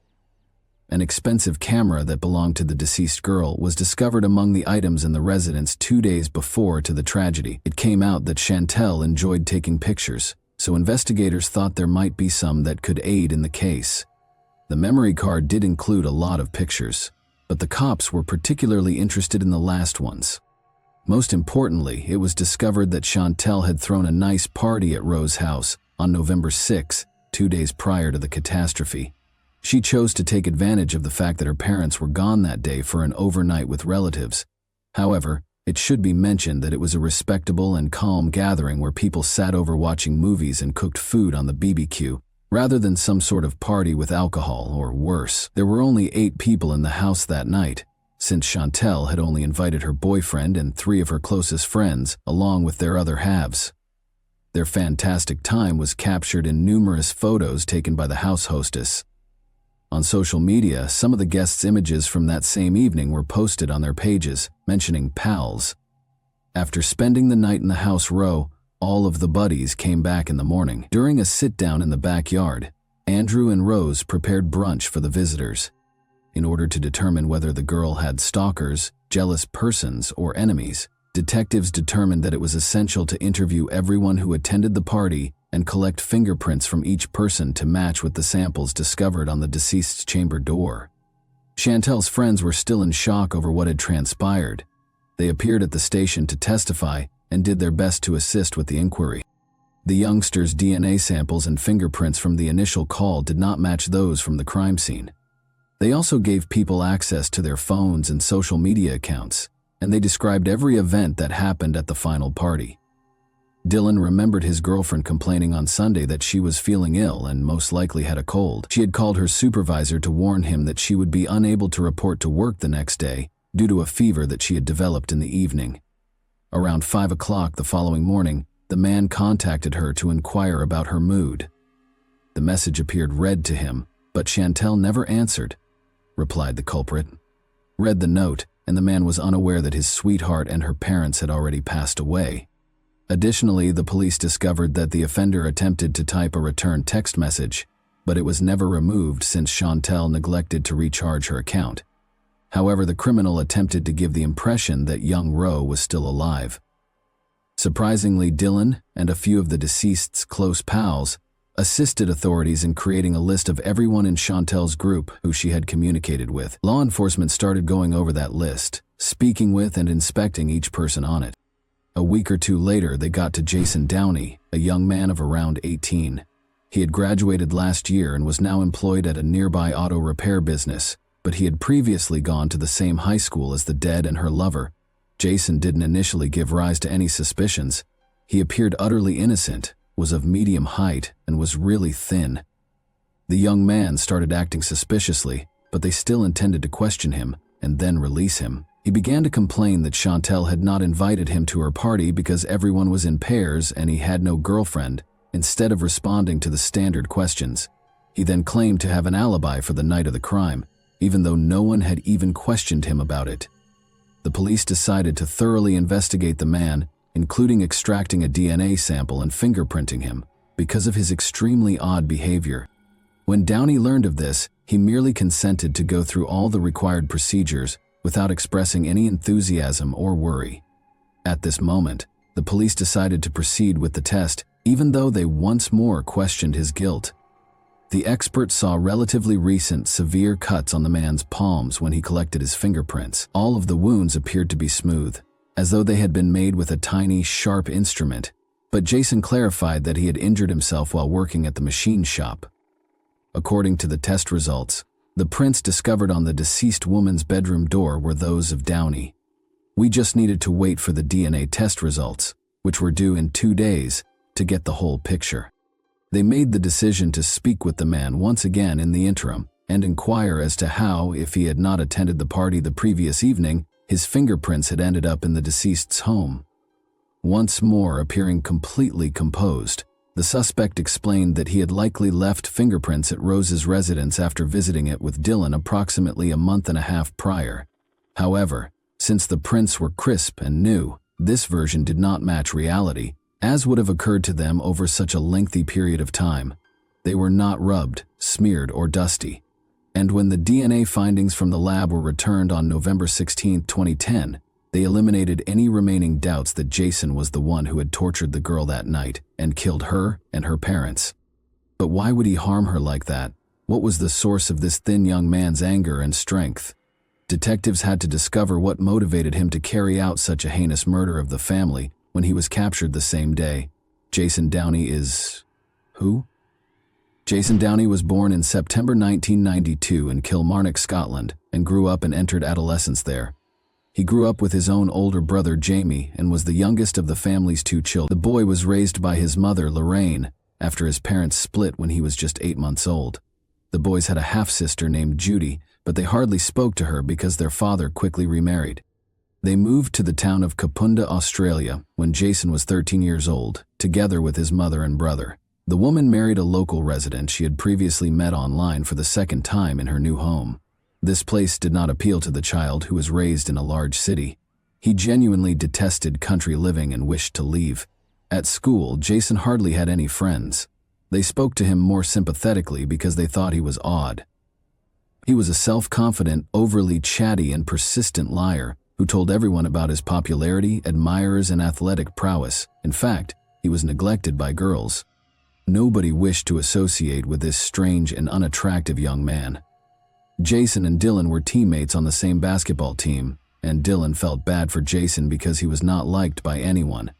An expensive camera that belonged to the deceased girl was discovered among the items in the residence 2 days before to the tragedy. It came out that Chantel enjoyed taking pictures, so investigators thought there might be some that could aid in the case. The memory card did include a lot of pictures, but the cops were particularly interested in the last ones. Most importantly, it was discovered that Chantel had thrown a nice party at Rose's house on November 6, 2 days prior to the catastrophe. She chose to take advantage of the fact that her parents were gone that day for an overnight with relatives. However, it should be mentioned that it was a respectable and calm gathering where people sat over watching movies and cooked food on the BBQ, rather than some sort of party with alcohol or worse. There were only 8 people in the house that night, since Chantel had only invited her boyfriend and 3 of her closest friends, along with their other halves. Their fantastic time was captured in numerous photos taken by the house hostess. On social media, some of the guests' images from that same evening were posted on their pages, mentioning pals. After spending the night in the house row, all of the buddies came back in the morning. During a sit-down in the backyard, Andrew and Rose prepared brunch for the visitors. In order to determine whether the girl had stalkers, jealous persons, or enemies, detectives determined that it was essential to interview everyone who attended the party and collect fingerprints from each person to match with the samples discovered on the deceased's chamber door. Chantel's friends were still in shock over what had transpired. They appeared at the station to testify and did their best to assist with the inquiry. The youngster's DNA samples and fingerprints from the initial call did not match those from the crime scene. They also gave people access to their phones and social media accounts, and they described every event that happened at the final party. Dylan remembered his girlfriend complaining on Sunday that she was feeling ill and most likely had a cold. She had called her supervisor to warn him that she would be unable to report to work the next day due to a fever that she had developed in the evening. Around 5 o'clock the following morning, the man contacted her to inquire about her mood. The message appeared read to him, but Chantel never answered, replied the culprit. Read the note, and the man was unaware that his sweetheart and her parents had already passed away. Additionally, the police discovered that the offender attempted to type a return text message, but it was never removed since Chantel neglected to recharge her account. However, the criminal attempted to give the impression that young Roe was still alive. Surprisingly, Dylan and a few of the deceased's close pals assisted authorities in creating a list of everyone in Chantel's group who she had communicated with. Law enforcement started going over that list, speaking with and inspecting each person on it. A week or 2 later, they got to Jason Downey, a young man of around 18. He had graduated last year and was now employed at a nearby auto repair business, but he had previously gone to the same high school as the dead and her lover. Jason didn't initially give rise to any suspicions. He appeared utterly innocent, was of medium height, and was really thin. The young man started acting suspiciously, but they still intended to question him and then release him. He began to complain that Chantel had not invited him to her party because everyone was in pairs and he had no girlfriend, instead of responding to the standard questions. He then claimed to have an alibi for the night of the crime, even though no one had even questioned him about it. The police decided to thoroughly investigate the man, including extracting a DNA sample and fingerprinting him, because of his extremely odd behavior. When Downey learned of this, he merely consented to go through all the required procedures without expressing any enthusiasm or worry. At this moment, the police decided to proceed with the test, even though they once more questioned his guilt. The expert saw relatively recent severe cuts on the man's palms when he collected his fingerprints. All of the wounds appeared to be smooth, as though they had been made with a tiny, sharp instrument, but Jason clarified that he had injured himself while working at the machine shop. According to the test results, The prints discovered on the deceased woman's bedroom door were those of Downey. We just needed to wait for the DNA test results, which were due in 2 days, to get the whole picture. They made the decision to speak with the man once again in the interim and inquire as to how, if he had not attended the party the previous evening, his fingerprints had ended up in the deceased's home. Once more appearing completely composed, the suspect explained that he had likely left fingerprints at Rose's residence after visiting it with Dylan approximately a month and a half prior. However, since the prints were crisp and new, this version did not match reality, as would have occurred to them over such a lengthy period of time. They were not rubbed, smeared, or dusty. And when the DNA findings from the lab were returned on November 16, 2010, they eliminated any remaining doubts that Jason was the one who had tortured the girl that night and killed her and her parents. But why would he harm her like that? What was the source of this thin young man's anger and strength? Detectives had to discover what motivated him to carry out such a heinous murder of the family when he was captured the same day. Jason Downey is... who? Jason Downey was born in September 1992 in Kilmarnock, Scotland, and grew up and entered adolescence there. He grew up with his own older brother Jamie and was the youngest of the family's 2 children. The boy was raised by his mother Lorraine after his parents split when he was just 8 months old. The boys had a half-sister named Judy, but they hardly spoke to her because their father quickly remarried. They moved to the town of Kapunda, Australia, when Jason was 13 years old, together with his mother and brother. The woman married a local resident she had previously met online for the second time in her new home. This place did not appeal to the child who was raised in a large city. He genuinely detested country living and wished to leave. At school, Jason hardly had any friends. They spoke to him more sympathetically because they thought he was odd. He was a self-confident, overly chatty, and persistent liar who told everyone about his popularity, admirers, and athletic prowess. In fact, he was neglected by girls. Nobody wished to associate with this strange and unattractive young man. Jason and Dylan were teammates on the same basketball team, and Dylan felt bad for Jason because he was not liked by anyone.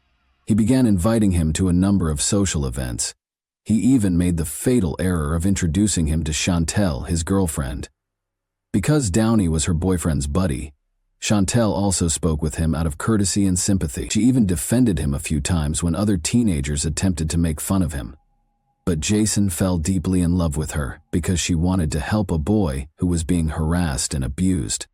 He began inviting him to a number of social events. He even made the fatal error of introducing him to Chantel, his girlfriend. Because Downey was her boyfriend's buddy, Chantel also spoke with him out of courtesy and sympathy. She even defended him a few times when other teenagers attempted to make fun of him. But Jason fell deeply in love with her because she wanted to help a boy who was being harassed and abused.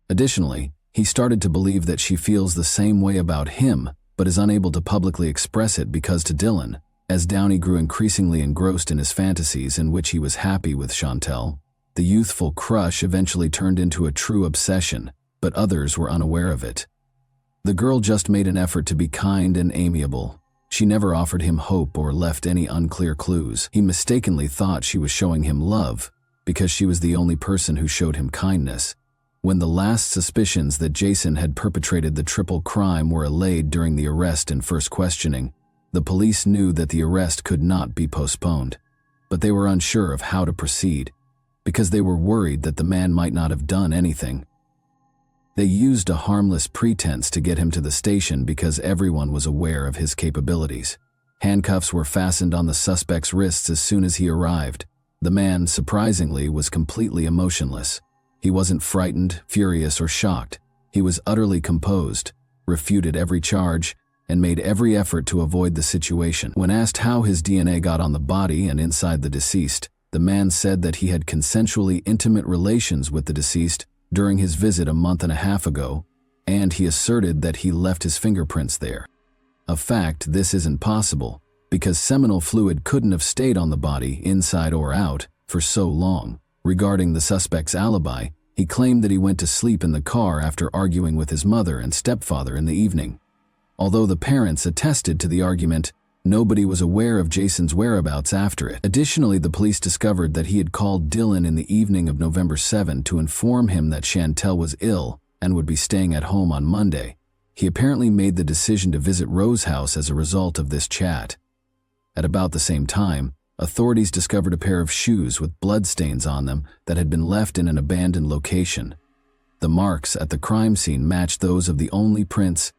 Additionally, he started to believe that she feels the same way about him but is unable to publicly express it because to Dylan, as Downey grew increasingly engrossed in his fantasies in which he was happy with Chantel, the youthful crush eventually turned into a true obsession, but others were unaware of it. The girl just made an effort to be kind and amiable. She never offered him hope or left any unclear clues. He mistakenly thought she was showing him love because she was the only person who showed him kindness. When the last suspicions that Jason had perpetrated the triple crime were allayed during the arrest and first questioning, the police knew that the arrest could not be postponed. But they were unsure of how to proceed because they were worried that the man might not have done anything. They used a harmless pretense to get him to the station because everyone was aware of his capabilities. Handcuffs were fastened on the suspect's wrists as soon as he arrived. The man, surprisingly, was completely emotionless. He wasn't frightened, furious, or shocked. He was utterly composed, refuted every charge, and made every effort to avoid the situation. When asked how his DNA got on the body and inside the deceased, the man said that he had consensually intimate relations with the deceased during his visit a month and a half ago, and he asserted that he left his fingerprints there. A fact this isn't possible, because seminal fluid couldn't have stayed on the body, inside or out, for so long. Regarding the suspect's alibi, he claimed that he went to sleep in the car after arguing with his mother and stepfather in the evening. Although the parents attested to the argument, nobody was aware of Jason's whereabouts after it. Additionally, the police discovered that he had called Dylan in the evening of November 7 to inform him that Chantel was ill and would be staying at home on Monday. He apparently made the decision to visit Rose's house as a result of this chat. At about the same time, authorities discovered a pair of shoes with bloodstains on them that had been left in an abandoned location. The marks at the crime scene matched those of the only prints.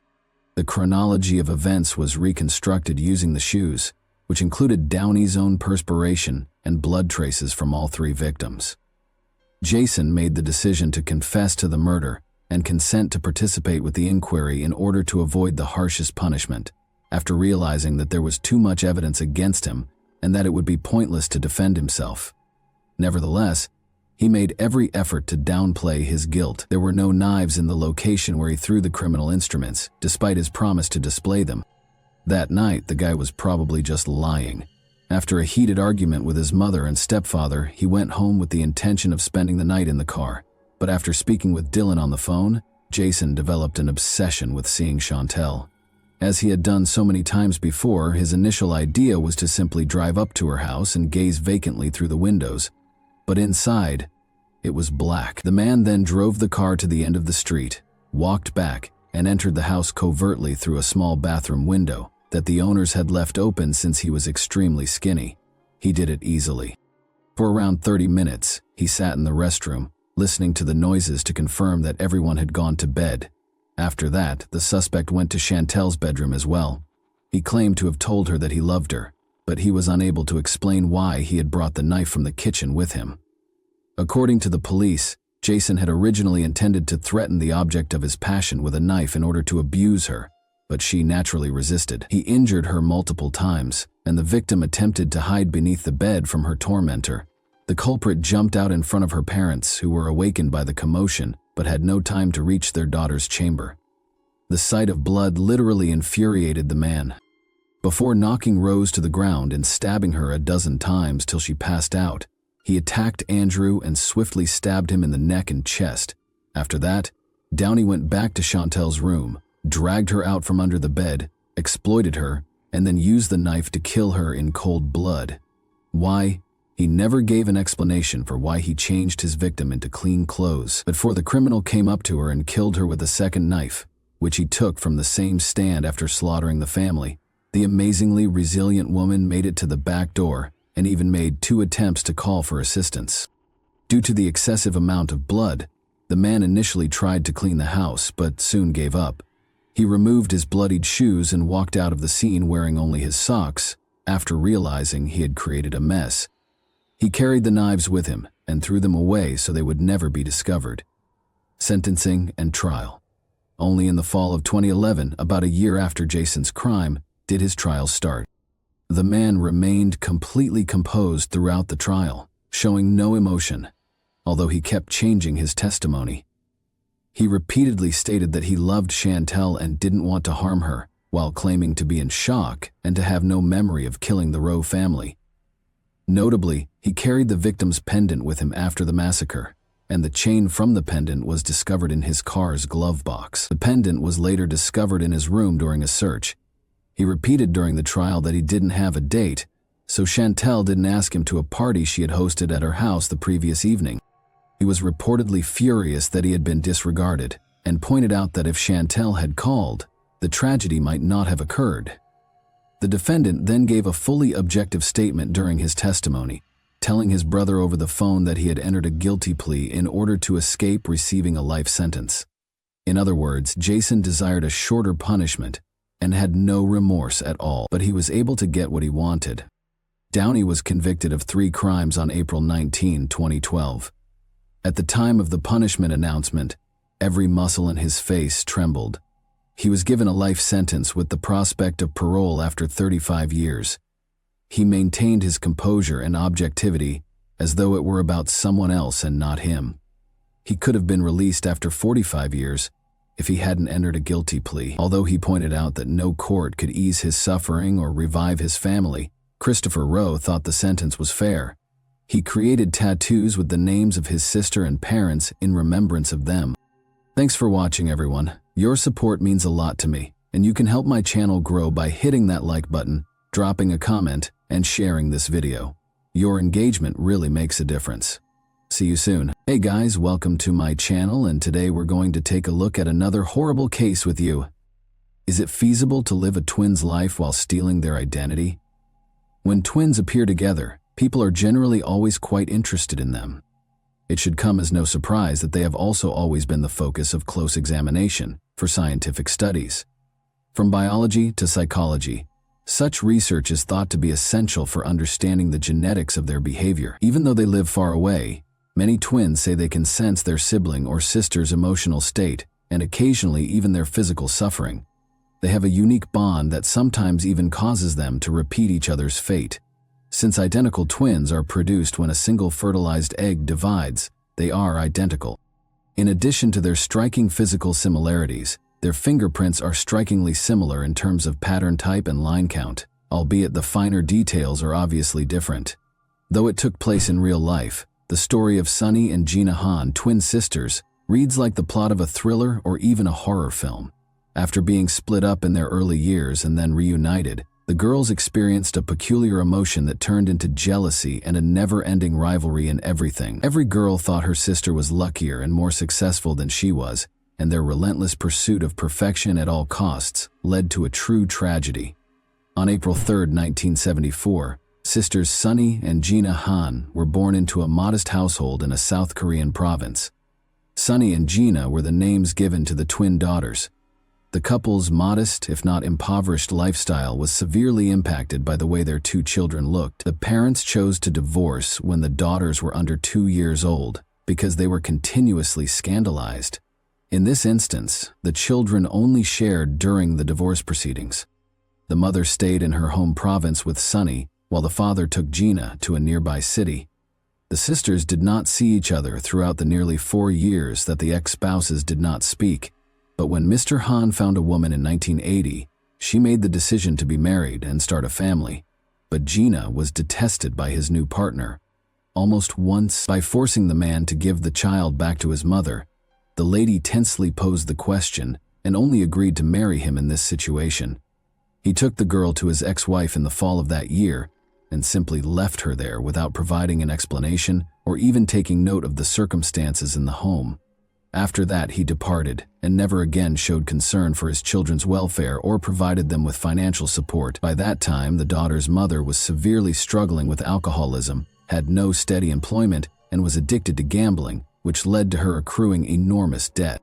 The chronology of events was reconstructed using the shoes, which included Downey's own perspiration and blood traces from all 3 victims. Jason made the decision to confess to the murder and consent to participate with the inquiry in order to avoid the harshest punishment, after realizing that there was too much evidence against him and that it would be pointless to defend himself. Nevertheless, he made every effort to downplay his guilt. There were no knives in the location where he threw the criminal instruments, despite his promise to display them. That night, the guy was probably just lying. After a heated argument with his mother and stepfather, he went home with the intention of spending the night in the car. But after speaking with Dylan on the phone, Jason developed an obsession with seeing Chantel. As he had done so many times before, his initial idea was to simply drive up to her house and gaze vacantly through the windows. But inside, it was black. The man then drove the car to the end of the street, walked back, and entered the house covertly through a small bathroom window that the owners had left open since he was extremely skinny. He did it easily. For around 30 minutes, he sat in the restroom, listening to the noises to confirm that everyone had gone to bed. After that, the suspect went to Chantel's bedroom as well. He claimed to have told her that he loved her, but he was unable to explain why he had brought the knife from the kitchen with him. According to the police, Jason had originally intended to threaten the object of his passion with a knife in order to abuse her, but she naturally resisted. He injured her multiple times, and the victim attempted to hide beneath the bed from her tormentor. The culprit jumped out in front of her parents, who were awakened by the commotion, but had no time to reach their daughter's chamber. The sight of blood literally infuriated the man. Before knocking Rose to the ground and stabbing her a dozen times till she passed out, he attacked Andrew and swiftly stabbed him in the neck and chest. After that, Downey went back to Chantel's room, dragged her out from under the bed, exploited her, and then used the knife to kill her in cold blood. Why? He never gave an explanation for why he changed his victim into clean clothes, but the criminal came up to her and killed her with a second knife, which he took from the same stand after slaughtering the family. The amazingly resilient woman made it to the back door and even made 2 attempts to call for assistance. Due to the excessive amount of blood, the man initially tried to clean the house but soon gave up. He removed his bloodied shoes and walked out of the scene wearing only his socks after realizing he had created a mess. He carried the knives with him and threw them away so they would never be discovered. Sentencing and trial. Only in the fall of 2011, about a year after Jason's crime, did his trial start. The man remained completely composed throughout the trial, showing no emotion, although he kept changing his testimony. He repeatedly stated that he loved Chantel and didn't want to harm her, while claiming to be in shock and to have no memory of killing the Rowe family. Notably, he carried the victim's pendant with him after the massacre, and the chain from the pendant was discovered in his car's glove box. The pendant was later discovered in his room during a search. He repeated during the trial that he didn't have a date, so Chantel didn't ask him to a party she had hosted at her house the previous evening. He was reportedly furious that he had been disregarded, and pointed out that if Chantel had called, the tragedy might not have occurred. The defendant then gave a fully objective statement during his testimony, telling his brother over the phone that he had entered a guilty plea in order to escape receiving a life sentence. In other words, Jason desired a shorter punishment and had no remorse at all, but he was able to get what he wanted. Downey was convicted of 3 crimes on April 19, 2012. At the time of the punishment announcement, every muscle in his face trembled. He was given a life sentence with the prospect of parole after 35 years. He maintained his composure and objectivity as though it were about someone else and not him. He could have been released after 45 years if he hadn't entered a guilty plea. Although he pointed out that no court could ease his suffering or revive his family, Christopher Rowe thought the sentence was fair. He created tattoos with the names of his sister and parents in remembrance of them. Thanks for watching, everyone. Your support means a lot to me, and you can help my channel grow by hitting that like button, dropping a comment, and sharing this video. Your engagement really makes a difference. See you soon. Hey guys, welcome to my channel, and today we're going to take a look at another horrible case with you. Is it feasible to live a twin's life while stealing their identity? When twins appear together, people are generally always quite interested in them. It should come as no surprise that they have also always been the focus of close examination for scientific studies. From biology to psychology, such research is thought to be essential for understanding the genetics of their behavior. Even though they live far away, Many twins say they can sense their sibling or sister's emotional state, and occasionally even their physical suffering. They have a unique bond that sometimes even causes them to repeat each other's fate. Since identical twins are produced when a single fertilized egg divides, they are identical. In addition to their striking physical similarities, their fingerprints are strikingly similar in terms of pattern type and line count, albeit the finer details are obviously different. Though it took place in real life, the story of Sunny and Gina Hahn, twin sisters, reads like the plot of a thriller or even a horror film. After being split up in their early years and then reunited, the girls experienced a peculiar emotion that turned into jealousy and a never-ending rivalry in everything. Every girl thought her sister was luckier and more successful than she was, and their relentless pursuit of perfection at all costs led to a true tragedy. On April 3, 1974, sisters Sunny and Gina Hahn were born into a modest household in a South Korean province. Sunny and Gina were the names given to the twin daughters. The couple's modest, if not impoverished lifestyle was severely impacted by the way their two children looked. The parents chose to divorce when the daughters were under 2 years old because they were continuously scandalized. In this instance, the children only shared during the divorce proceedings. The mother stayed in her home province with Sunny, while the father took Gina to a nearby city. The sisters did not see each other throughout the nearly 4 years that the ex-spouses did not speak, but when Mr. Hahn found a woman in 1980, she made the decision to be married and start a family. But Gina was detested by his new partner. Almost once, by forcing the man to give the child back to his mother, the lady tensely posed the question and only agreed to marry him in this situation. He took the girl to his ex-wife in the fall of that year and simply left her there without providing an explanation or even taking note of the circumstances in the home. After that, he departed and never again showed concern for his children's welfare or provided them with financial support. By that time, the daughter's mother was severely struggling with alcoholism, had no steady employment, and was addicted to gambling, which led to her accruing enormous debt.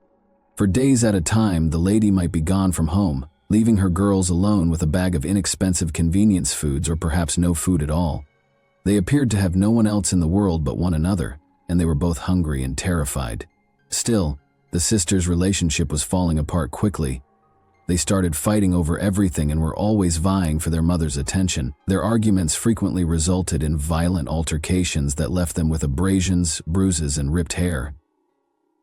For days at a time, the lady might be gone from home, leaving her girls alone with a bag of inexpensive convenience foods or perhaps no food at all. They appeared to have no one else in the world but one another, and they were both hungry and terrified. Still, the sisters' relationship was falling apart quickly. They started fighting over everything and were always vying for their mother's attention. Their arguments frequently resulted in violent altercations that left them with abrasions, bruises, and ripped hair.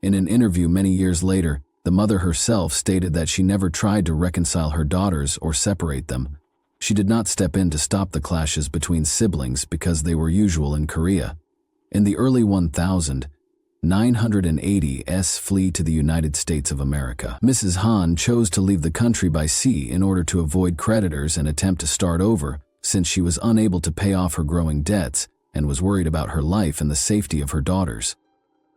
In an interview many years later, the mother herself stated that she never tried to reconcile her daughters or separate them. She did not step in to stop the clashes between siblings because they were usual in Korea. In the early 1000s, 980s flee to the United States of America. Mrs. Hahn chose to leave the country by sea in order to avoid creditors and attempt to start over, since she was unable to pay off her growing debts and was worried about her life and the safety of her daughters.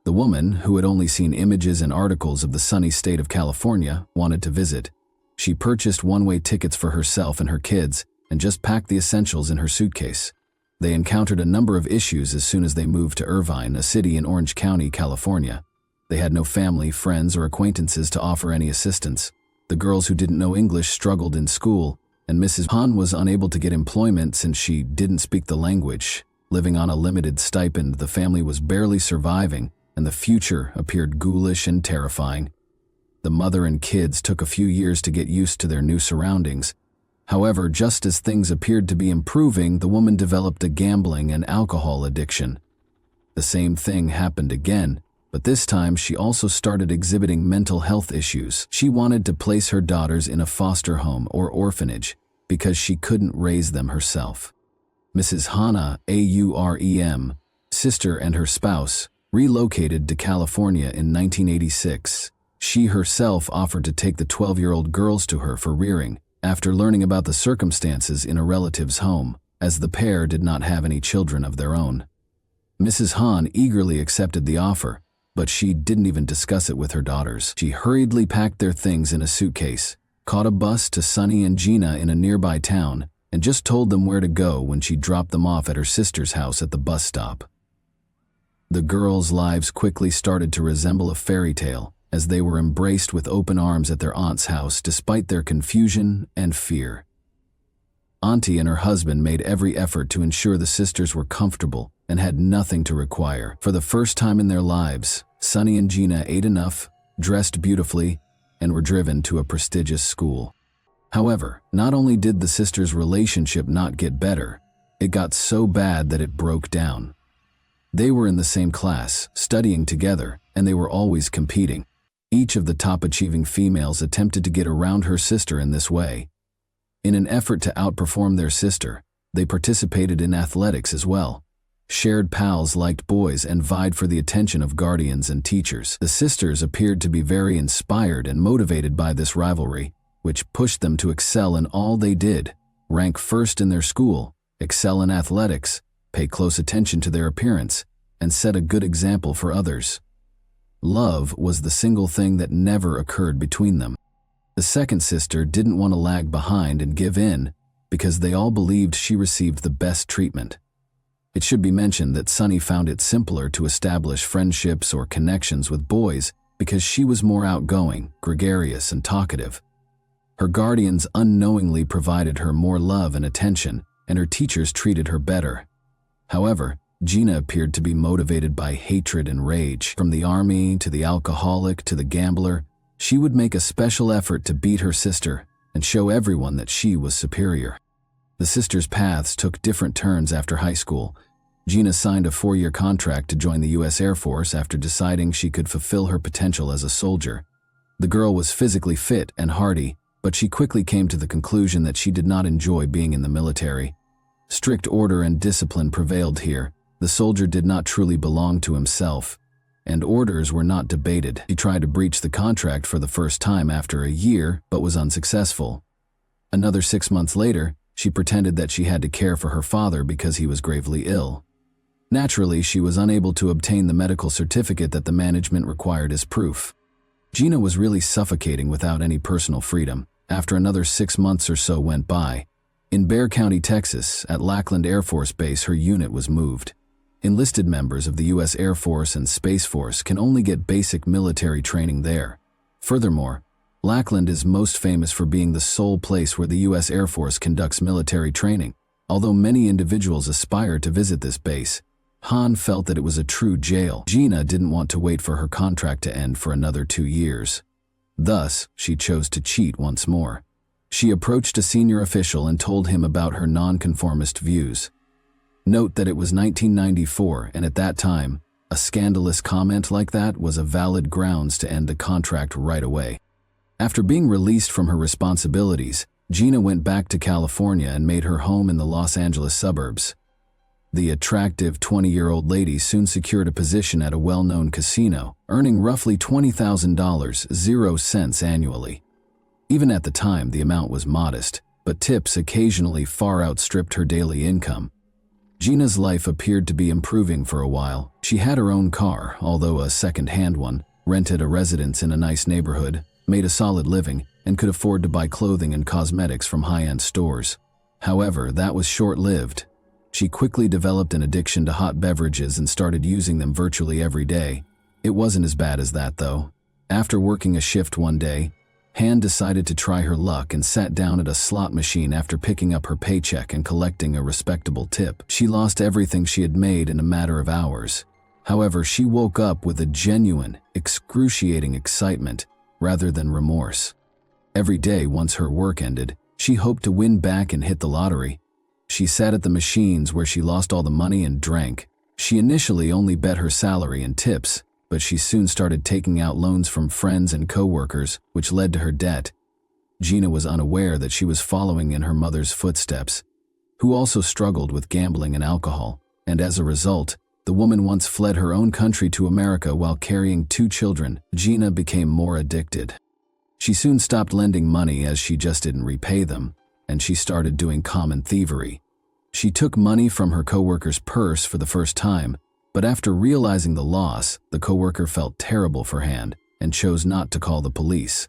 The woman, who had only seen images and articles of the sunny state of California, wanted to visit. She purchased one-way tickets for herself and her kids and just packed the essentials in her suitcase. They encountered a number of issues as soon as they moved to Irvine, a city in Orange County, California. They had no family, friends, or acquaintances to offer any assistance. The girls who didn't know English struggled in school, and Mrs. Hahn was unable to get employment since she didn't speak the language. Living on a limited stipend, the family was barely surviving, and the future appeared ghoulish and terrifying. The mother and kids took a few years to get used to their new surroundings. However, just as things appeared to be improving, the woman developed a gambling and alcohol addiction. The same thing happened again, but this time she also started exhibiting mental health issues. She wanted to place her daughters in a foster home or orphanage because she couldn't raise them herself. Mrs. Hannah, Aurem, sister and her spouse, relocated to California in 1986. She herself offered to take the 12-year-old girls to her for rearing, after learning about the circumstances in a relative's home, as the pair did not have any children of their own. Mrs. Hahn eagerly accepted the offer, but she didn't even discuss it with her daughters. She hurriedly packed their things in a suitcase, caught a bus to Sunny and Gina in a nearby town, and just told them where to go when she dropped them off at her sister's house at the bus stop. The girls' lives quickly started to resemble a fairy tale, as they were embraced with open arms at their aunt's house despite their confusion and fear. Auntie and her husband made every effort to ensure the sisters were comfortable and had nothing to require. For the first time in their lives, Sunny and Gina ate enough, dressed beautifully, and were driven to a prestigious school. However, not only did the sisters' relationship not get better, it got so bad that it broke down. They were in the same class, studying together, and they were always competing. Each of the top-achieving females attempted to get around her sister in this way. In an effort to outperform their sister, they participated in athletics as well. Shared pals liked boys and vied for the attention of guardians and teachers. The sisters appeared to be very inspired and motivated by this rivalry, which pushed them to excel in all they did, rank first in their school, excel in athletics, pay close attention to their appearance, and set a good example for others. Love was the single thing that never occurred between them. The second sister didn't want to lag behind and give in because they all believed she received the best treatment. It should be mentioned that Sunny found it simpler to establish friendships or connections with boys because she was more outgoing, gregarious, and talkative. Her guardians unknowingly provided her more love and attention, and her teachers treated her better. However, Gina appeared to be motivated by hatred and rage. From the army to the alcoholic to the gambler, she would make a special effort to beat her sister and show everyone that she was superior. The sisters' paths took different turns after high school. Gina signed a 4-year contract to join the U.S. Air Force after deciding she could fulfill her potential as a soldier. The girl was physically fit and hardy, but she quickly came to the conclusion that she did not enjoy being in the military. Strict order and discipline prevailed here. The soldier did not truly belong to himself, and orders were not debated. She tried to breach the contract for the first time after a year, but was unsuccessful. Another 6 months later, she pretended that she had to care for her father because he was gravely ill. Naturally, she was unable to obtain the medical certificate that the management required as proof. Gina was really suffocating without any personal freedom. After another 6 months or so went by, in Bexar County, Texas, at Lackland Air Force Base, her unit was moved. Enlisted members of the U.S. Air Force and Space Force can only get basic military training there. Furthermore, Lackland is most famous for being the sole place where the U.S. Air Force conducts military training. Although many individuals aspire to visit this base, Han felt that it was a true jail. Gina didn't want to wait for her contract to end for another 2 years. Thus, she chose to cheat once more. She approached a senior official and told him about her nonconformist views. Note that it was 1994, and at that time, a scandalous comment like that was a valid grounds to end the contract right away. After being released from her responsibilities, Gina went back to California and made her home in the Los Angeles suburbs. The attractive 20-year-old lady soon secured a position at a well-known casino, earning roughly $20,000, 0 cents annually. Even at the time, the amount was modest, but tips occasionally far outstripped her daily income. Gina's life appeared to be improving for a while. She had her own car, although a second-hand one, rented a residence in a nice neighborhood, made a solid living, and could afford to buy clothing and cosmetics from high-end stores. However, that was short-lived. She quickly developed an addiction to hot beverages and started using them virtually every day. It wasn't as bad as that, though. After working a shift one day, Han decided to try her luck and sat down at a slot machine after picking up her paycheck and collecting a respectable tip. She lost everything she had made in a matter of hours. However, she woke up with a genuine, excruciating excitement rather than remorse. Every day once her work ended, she hoped to win back and hit the lottery. She sat at the machines where she lost all the money and drank. She initially only bet her salary and tips, but she soon started taking out loans from friends and co-workers, which led to her debt. Gina was unaware that she was following in her mother's footsteps, who also struggled with gambling and alcohol, and as a result, the woman once fled her own country to America while carrying 2 children. Gina became more addicted. She soon stopped lending money as she just didn't repay them, and she started doing common thievery. She took money from her co-worker's purse for the first time, but after realizing the loss, the co-worker felt terrible for Han and chose not to call the police.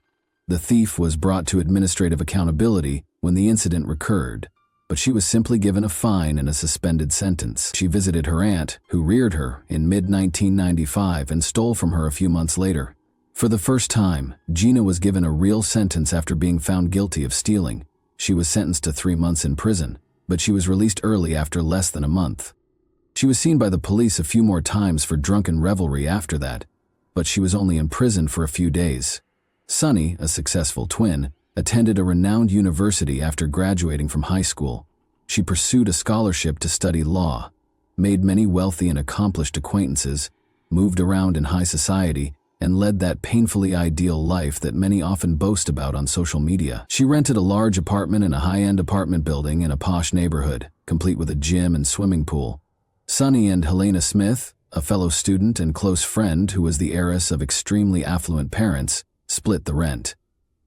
The thief was brought to administrative accountability when the incident recurred, but she was simply given a fine and a suspended sentence. She visited her aunt, who reared her, in mid-1995 and stole from her a few months later. For the first time, Gina was given a real sentence after being found guilty of stealing. She was sentenced to 3 months in prison, but she was released early after less than a month. She was seen by the police a few more times for drunken revelry after that, but she was only in prison for a few days. Sunny, a successful twin, attended a renowned university after graduating from high school. She pursued a scholarship to study law, made many wealthy and accomplished acquaintances, moved around in high society, and led that painfully ideal life that many often boast about on social media. She rented a large apartment in a high-end apartment building in a posh neighborhood, complete with a gym and swimming pool. Sunny and Helena Smith, a fellow student and close friend who was the heiress of extremely affluent parents, split the rent.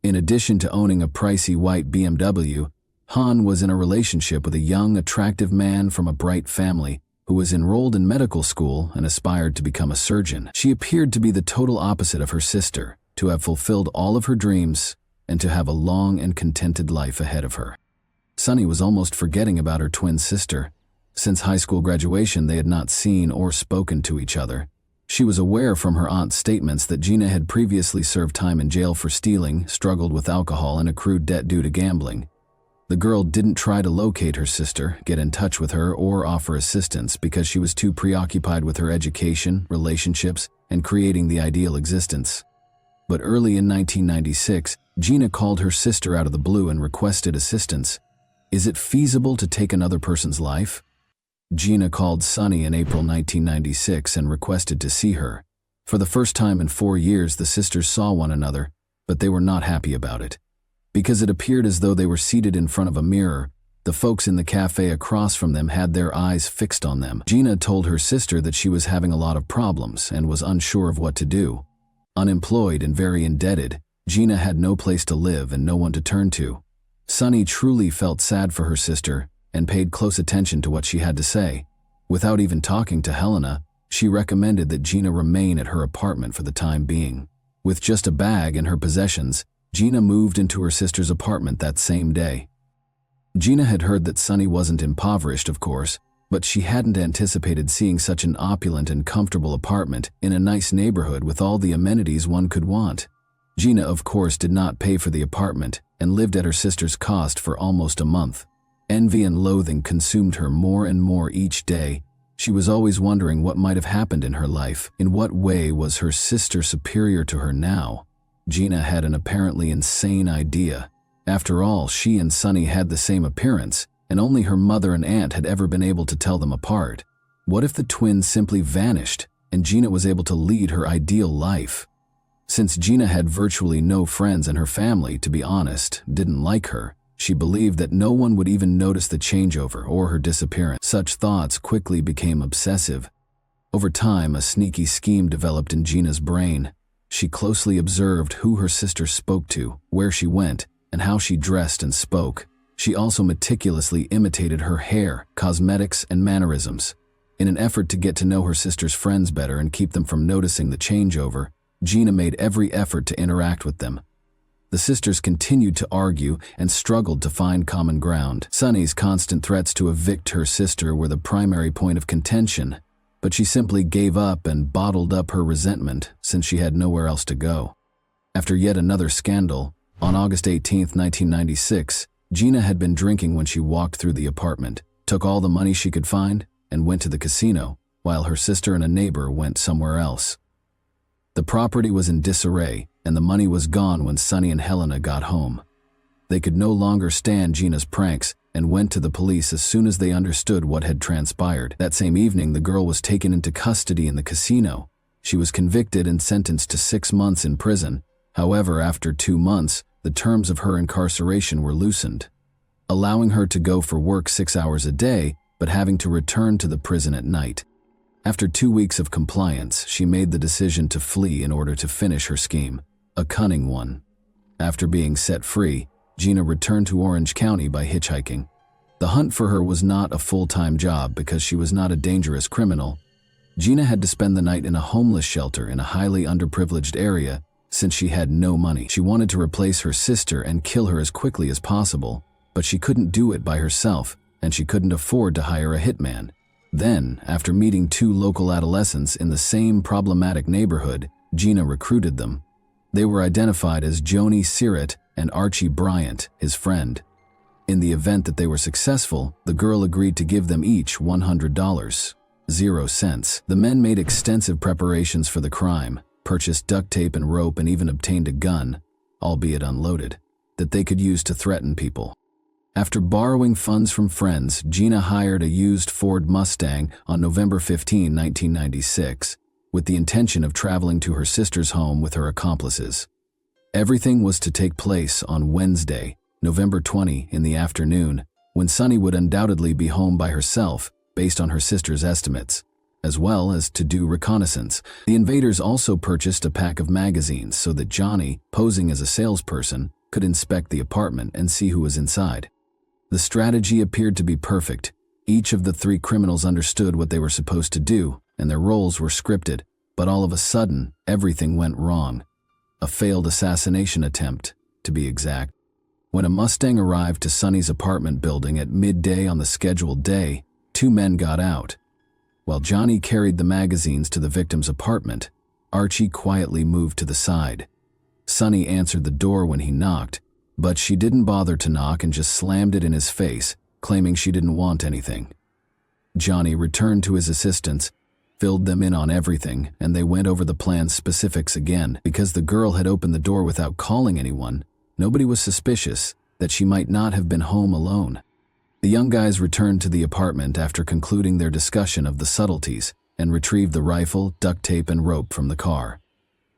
In addition to owning a pricey white BMW, Han was in a relationship with a young, attractive man from a bright family who was enrolled in medical school and aspired to become a surgeon. She appeared to be the total opposite of her sister, to have fulfilled all of her dreams and to have a long and contented life ahead of her. Sunny was almost forgetting about her twin sister. Since high school graduation, they had not seen or spoken to each other. She was aware from her aunt's statements that Gina had previously served time in jail for stealing, struggled with alcohol, and accrued debt due to gambling. The girl didn't try to locate her sister, get in touch with her, or offer assistance because she was too preoccupied with her education, relationships, and creating the ideal existence. But early in 1996, Gina called her sister out of the blue and requested assistance. Is it feasible to take another person's life? Gina called Sunny in April 1996 and requested to see her. For the first time in 4 years, the sisters saw one another, but they were not happy about it. Because it appeared as though they were seated in front of a mirror, the folks in the cafe across from them had their eyes fixed on them. Gina told her sister that she was having a lot of problems and was unsure of what to do. Unemployed and very indebted, Gina had no place to live and no one to turn to. Sunny truly felt sad for her sister and paid close attention to what she had to say. Without even talking to Helena, she recommended that Gina remain at her apartment for the time being. With just a bag and her possessions, Gina moved into her sister's apartment that same day. Gina had heard that Sunny wasn't impoverished, of course, but she hadn't anticipated seeing such an opulent and comfortable apartment in a nice neighborhood with all the amenities one could want. Gina, of course, did not pay for the apartment and lived at her sister's cost for almost a month. Envy and loathing consumed her more and more each day. She was always wondering what might have happened in her life. In what way was her sister superior to her now? Gina had an apparently insane idea. After all, she and Sunny had the same appearance, and only her mother and aunt had ever been able to tell them apart. What if the twins simply vanished, and Gina was able to lead her ideal life? Since Gina had virtually no friends and her family, to be honest, didn't like her, she believed that no one would even notice the changeover or her disappearance. Such thoughts quickly became obsessive. Over time, a sneaky scheme developed in Gina's brain. She closely observed who her sister spoke to, where she went, and how she dressed and spoke. She also meticulously imitated her hair, cosmetics, and mannerisms. In an effort to get to know her sister's friends better and keep them from noticing the changeover, Gina made every effort to interact with them. The sisters continued to argue and struggled to find common ground. Sunny's constant threats to evict her sister were the primary point of contention, but she simply gave up and bottled up her resentment since she had nowhere else to go. After yet another scandal, on August 18, 1996, Gina had been drinking when she walked through the apartment, took all the money she could find, and went to the casino, while her sister and a neighbor went somewhere else. The property was in disarray, and the money was gone when Sunny and Helena got home. They could no longer stand Gina's pranks and went to the police as soon as they understood what had transpired. That same evening, the girl was taken into custody in the casino. She was convicted and sentenced to 6 months in prison. However, after 2 months, the terms of her incarceration were loosened, allowing her to go for work 6 hours a day, but having to return to the prison at night. After 2 weeks of compliance, she made the decision to flee in order to finish her scheme, a cunning one. After being set free, Gina returned to Orange County by hitchhiking. The hunt for her was not a full-time job because she was not a dangerous criminal. Gina had to spend the night in a homeless shelter in a highly underprivileged area since she had no money. She wanted to replace her sister and kill her as quickly as possible, but she couldn't do it by herself, and she couldn't afford to hire a hitman. Then, after meeting 2 local adolescents in the same problematic neighborhood, Gina recruited them. They were identified as Joni Sirrett and Archie Bryant, his friend. In the event that they were successful, the girl agreed to give them each $100. 0 cents. The men made extensive preparations for the crime, purchased duct tape and rope, and even obtained a gun, albeit unloaded, that they could use to threaten people. After borrowing funds from friends, Gina hired a used Ford Mustang on November 15, 1996, with the intention of traveling to her sister's home with her accomplices. Everything was to take place on Wednesday, November 20, in the afternoon, when Sunny would undoubtedly be home by herself, based on her sister's estimates, as well as to do reconnaissance. The invaders also purchased a pack of magazines so that Johnny, posing as a salesperson, could inspect the apartment and see who was inside. The strategy appeared to be perfect. Each of the three criminals understood what they were supposed to do, and their roles were scripted, but all of a sudden, everything went wrong. A failed assassination attempt, to be exact. When a Mustang arrived to Sunny's apartment building at midday on the scheduled day, 2 men got out. While Johnny carried the magazines to the victim's apartment, Archie quietly moved to the side. Sunny answered the door when he knocked, but she didn't bother to knock and just slammed it in his face, claiming she didn't want anything. Johnny returned to his assistants, filled them in on everything, and they went over the plan's specifics again. Because the girl had opened the door without calling anyone, nobody was suspicious that she might not have been home alone. The young guys returned to the apartment after concluding their discussion of the subtleties and retrieved the rifle, duct tape, and rope from the car.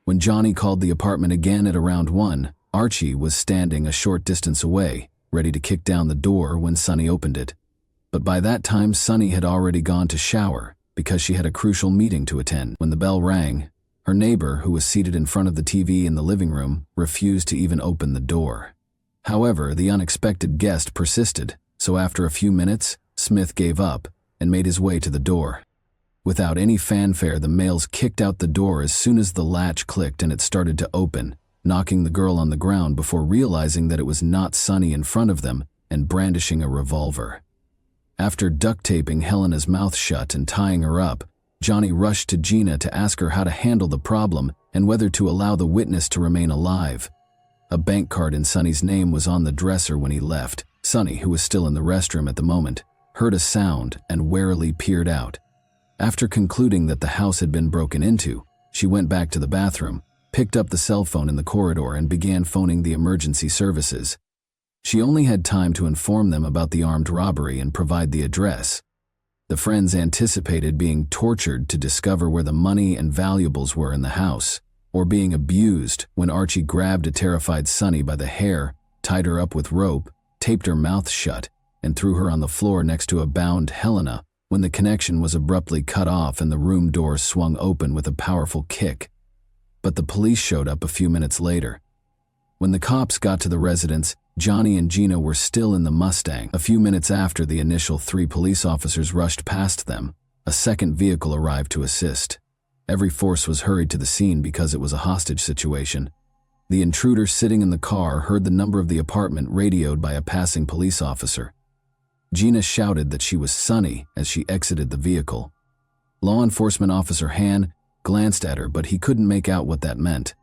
When Johnny called the apartment again at around 1, Archie was standing a short distance away, ready to kick down the door when Sunny opened it. But by that time, Sunny had already gone to shower because she had a crucial meeting to attend. When the bell rang, her neighbor, who was seated in front of the TV in the living room, refused to even open the door. However, the unexpected guest persisted. So after a few minutes, Smith gave up and made his way to the door. Without any fanfare, the males kicked out the door as soon as the latch clicked and it started to open, knocking the girl on the ground before realizing that it was not Sunny in front of them and brandishing a revolver. After duct taping Helena's mouth shut and tying her up, Johnny rushed to Gina to ask her how to handle the problem and whether to allow the witness to remain alive. A bank card in Sunny's name was on the dresser when he left. Sunny, who was still in the restroom at the moment, heard a sound and warily peered out. After concluding that the house had been broken into, she went back to the bathroom, picked up the cell phone in the corridor, and began phoning the emergency services. She only had time to inform them about the armed robbery and provide the address. The friends anticipated being tortured to discover where the money and valuables were in the house, or being abused when Archie grabbed a terrified Sunny by the hair, tied her up with rope, taped her mouth shut, and threw her on the floor next to a bound Helena when the connection was abruptly cut off and the room door swung open with a powerful kick. But the police showed up a few minutes later. When the cops got to the residence, Johnny and Gina were still in the Mustang. A few minutes after the initial 3 police officers rushed past them, a second vehicle arrived to assist. Every force was hurried to the scene because it was a hostage situation. The intruder sitting in the car heard the number of the apartment radioed by a passing police officer. Gina shouted that she was Sunny as she exited the vehicle. Law enforcement officer Han glanced at her, but he couldn't make out what that meant.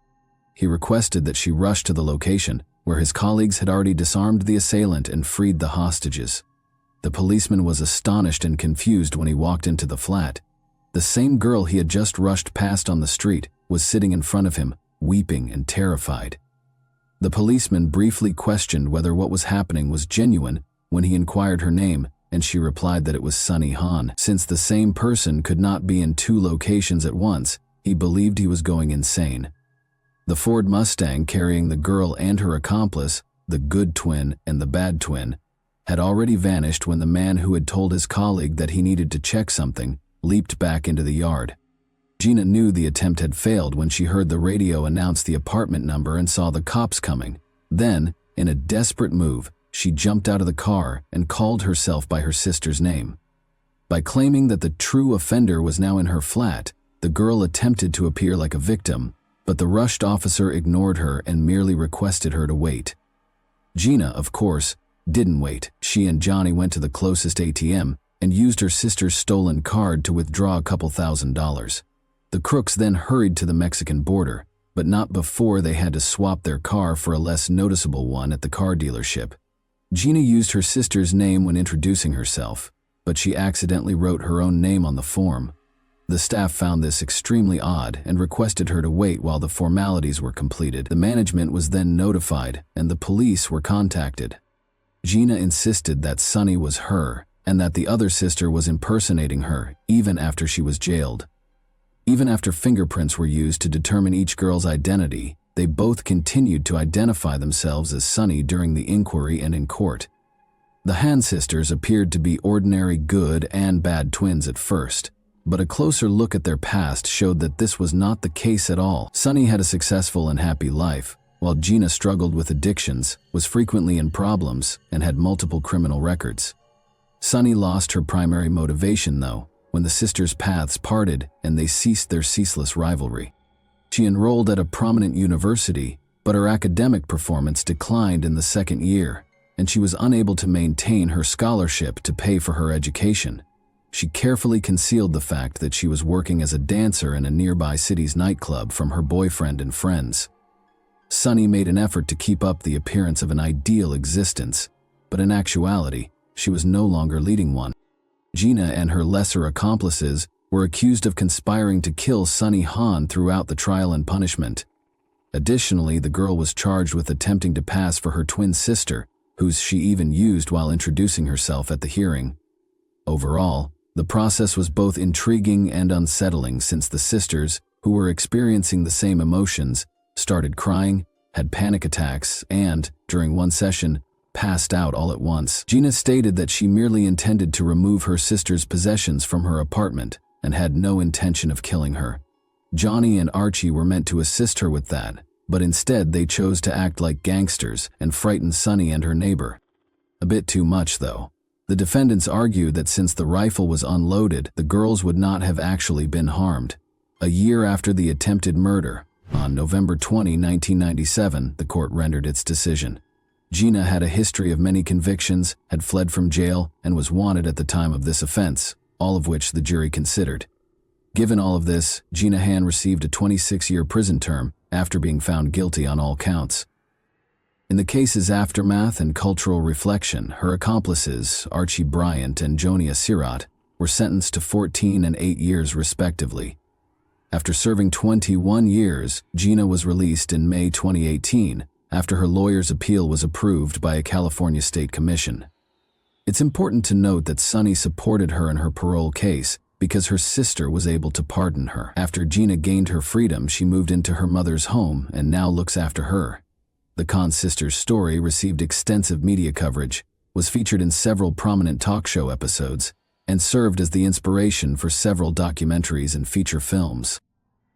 He requested that she rush to the location, where his colleagues had already disarmed the assailant and freed the hostages. The policeman was astonished and confused when he walked into the flat. The same girl he had just rushed past on the street was sitting in front of him, weeping and terrified. The policeman briefly questioned whether what was happening was genuine when he inquired her name, and she replied that it was Sunny Han. Since the same person could not be in 2 locations at once, he believed he was going insane. The Ford Mustang carrying the girl and her accomplice, the good twin and the bad twin, had already vanished when the man who had told his colleague that he needed to check something leaped back into the yard. Gina knew the attempt had failed when she heard the radio announce the apartment number and saw the cops coming. Then, in a desperate move, she jumped out of the car and called herself by her sister's name. By claiming that the true offender was now in her flat, the girl attempted to appear like a victim, but the rushed officer ignored her and merely requested her to wait. Gina, of course, didn't wait. She and Johnny went to the closest ATM and used her sister's stolen card to withdraw a couple $1,000s. The crooks then hurried to the Mexican border, but not before they had to swap their car for a less noticeable one at the car dealership. Gina used her sister's name when introducing herself, but she accidentally wrote her own name on the form. The staff found this extremely odd and requested her to wait while the formalities were completed. The management was then notified, and the police were contacted. Gina insisted that Sunny was her, and that the other sister was impersonating her, even after she was jailed. Even after fingerprints were used to determine each girl's identity, they both continued to identify themselves as Sunny during the inquiry and in court. The Han sisters appeared to be ordinary good and bad twins at first, but a closer look at their past showed that this was not the case at all. Sunny had a successful and happy life, while Gina struggled with addictions, was frequently in problems, and had multiple criminal records. Sunny lost her primary motivation, though, when the sisters' paths parted and they ceased their ceaseless rivalry. She enrolled at a prominent university, but her academic performance declined in the second year, and she was unable to maintain her scholarship to pay for her education. She carefully concealed the fact that she was working as a dancer in a nearby city's nightclub from her boyfriend and friends. Sunny made an effort to keep up the appearance of an ideal existence, but in actuality, she was no longer leading one. Gina and her lesser accomplices were accused of conspiring to kill Sunny Han throughout the trial and punishment. Additionally, the girl was charged with attempting to pass for her twin sister, whose she even used while introducing herself at the hearing. Overall, the process was both intriguing and unsettling since the sisters, who were experiencing the same emotions, started crying, had panic attacks, and, during one session, passed out all at once. Gina stated that she merely intended to remove her sister's possessions from her apartment and had no intention of killing her. Johnny and Archie were meant to assist her with that, but instead they chose to act like gangsters and frighten Sunny and her neighbor. A bit too much, though. The defendants argued that since the rifle was unloaded, the girls would not have actually been harmed. A year after the attempted murder, on November 20, 1997, the court rendered its decision. Gina had a history of many convictions, had fled from jail, and was wanted at the time of this offense, all of which the jury considered. Given all of this, Gina Han received a 26-year prison term after being found guilty on all counts. In the case's aftermath and cultural reflection, her accomplices, Archie Bryant and Jonia Sirat, were sentenced to 14 and 8 years respectively. After serving 21 years, Gina was released in May 2018 after her lawyer's appeal was approved by a California state commission. It's important to note that Sunny supported her in her parole case because her sister was able to pardon her. After Gina gained her freedom, she moved into her mother's home and now looks after her. The Khan sisters' story received extensive media coverage, was featured in several prominent talk show episodes, and served as the inspiration for several documentaries and feature films.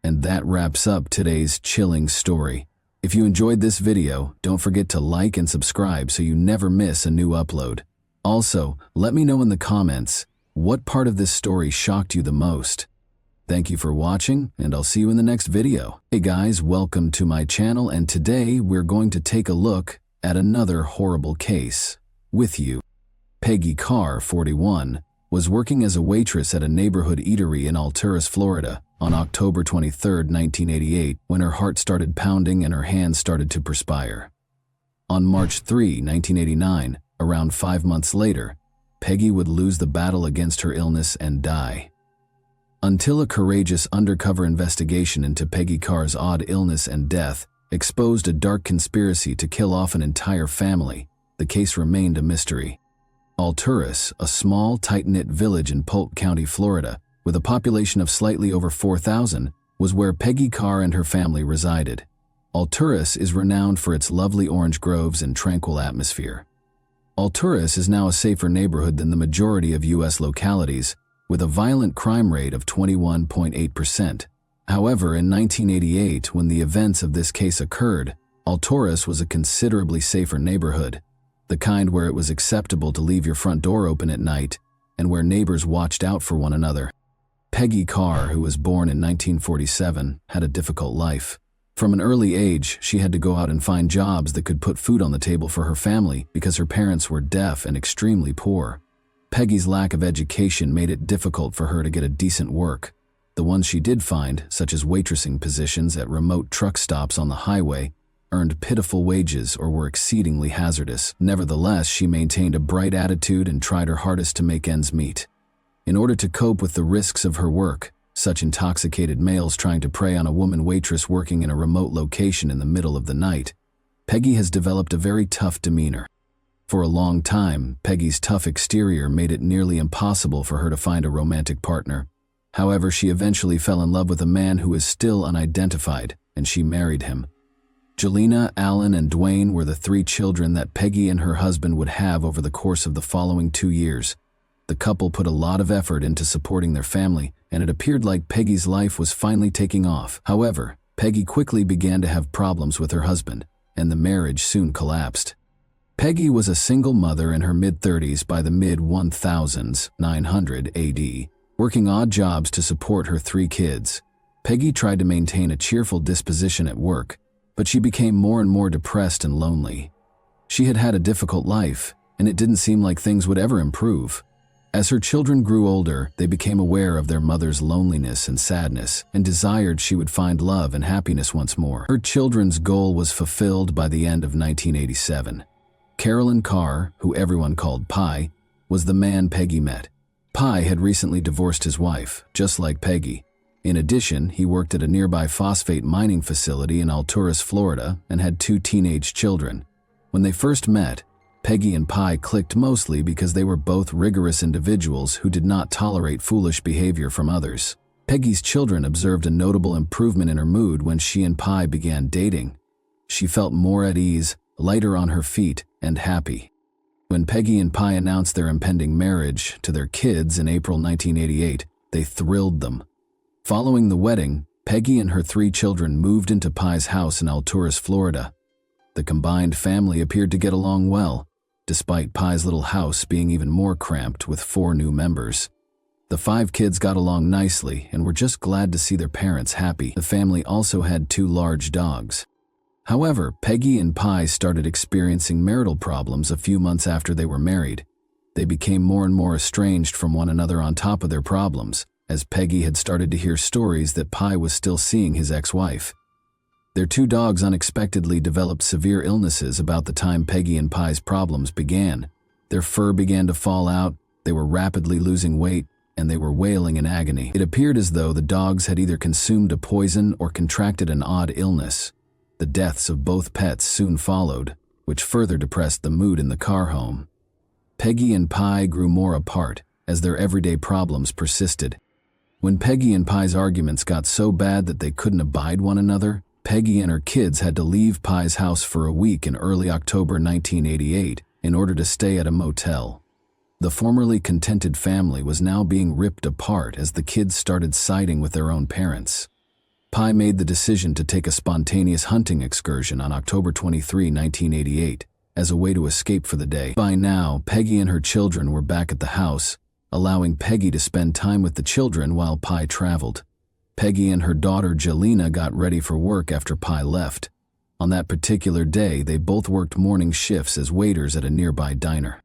And that wraps up today's chilling story. If you enjoyed this video, don't forget to like and subscribe so you never miss a new upload. Also, let me know in the comments, what part of this story shocked you the most? Thank you for watching, and I'll see you in the next video. Hey guys, welcome to my channel, and today we're going to take a look at another horrible case with you. Peggy Carr, 41, was working as a waitress at a neighborhood eatery in Alturas, Florida, on October 23, 1988, when her heart started pounding and her hands started to perspire. On March 3, 1989, around 5 months later, Peggy would lose the battle against her illness and die. Until a courageous undercover investigation into Peggy Carr's odd illness and death exposed a dark conspiracy to kill off an entire family, the case remained a mystery. Alturas, a small, tight-knit village in Polk County, Florida, with a population of slightly over 4,000, was where Peggy Carr and her family resided. Alturas is renowned for its lovely orange groves and tranquil atmosphere. Alturas is now a safer neighborhood than the majority of U.S. localities, with a violent crime rate of 21.8%. However, in 1988, when the events of this case occurred, Alturas was a considerably safer neighborhood, the kind where it was acceptable to leave your front door open at night and where neighbors watched out for one another. Peggy Carr, who was born in 1947, had a difficult life. From an early age, she had to go out and find jobs that could put food on the table for her family because her parents were deaf and extremely poor. Peggy's lack of education made it difficult for her to get a decent work. The ones she did find, such as waitressing positions at remote truck stops on the highway, earned pitiful wages or were exceedingly hazardous. Nevertheless, she maintained a bright attitude and tried her hardest to make ends meet. In order to cope with the risks of her work, such intoxicated males trying to prey on a woman waitress working in a remote location in the middle of the night, Peggy has developed a very tough demeanor. For a long time, Peggy's tough exterior made it nearly impossible for her to find a romantic partner. However, she eventually fell in love with a man who is still unidentified, and she married him. Jelena, Alan, and Dwayne were the 3 children that Peggy and her husband would have over the course of the following 2 years. The couple put a lot of effort into supporting their family, and it appeared like Peggy's life was finally taking off. However, Peggy quickly began to have problems with her husband, and the marriage soon collapsed. Peggy was a single mother in her mid-30s by the mid-1000s, 900 AD, working odd jobs to support her 3 kids. Peggy tried to maintain a cheerful disposition at work, but she became more and more depressed and lonely. She had had a difficult life, and it didn't seem like things would ever improve. As her children grew older, they became aware of their mother's loneliness and sadness and desired she would find love and happiness once more. Her children's goal was fulfilled by the end of 1987. Carolyn Carr, who everyone called Pi, was the man Peggy met. Pi had recently divorced his wife, just like Peggy. In addition, he worked at a nearby phosphate mining facility in Alturas, Florida, and had 2 teenage children. When they first met, Peggy and Pi clicked mostly because they were both rigorous individuals who did not tolerate foolish behavior from others. Peggy's children observed a notable improvement in her mood when she and Pi began dating. She felt more at ease, lighter on her feet, and happy. When Peggy and Pi announced their impending marriage to their kids in April 1988, they thrilled them. Following the wedding, Peggy and her 3 children moved into Pi's house in Alturas, Florida. The combined family appeared to get along well, despite Pi's little house being even more cramped with 4 new members. The 5 kids got along nicely and were just glad to see their parents happy. The family also had 2 large dogs. However, Peggy and Pi started experiencing marital problems a few months after they were married. They became more and more estranged from one another on top of their problems, as Peggy had started to hear stories that Pi was still seeing his ex-wife. Their 2 dogs unexpectedly developed severe illnesses about the time Peggy and Pi's problems began. Their fur began to fall out, they were rapidly losing weight, and they were wailing in agony. It appeared as though the dogs had either consumed a poison or contracted an odd illness. The deaths of both pets soon followed, which further depressed the mood in the Carr home. Peggy and Pi grew more apart as their everyday problems persisted. When Peggy and Pi's arguments got so bad that they couldn't abide one another, Peggy and her kids had to leave Pi's house for a week in early October 1988 in order to stay at a motel. The formerly contented family was now being ripped apart as the kids started siding with their own parents. Pi made the decision to take a spontaneous hunting excursion on October 23, 1988, as a way to escape for the day. By now, Peggy and her children were back at the house, allowing Peggy to spend time with the children while Pi traveled. Peggy and her daughter Jelena got ready for work after Pi left. On that particular day, they both worked morning shifts as waiters at a nearby diner.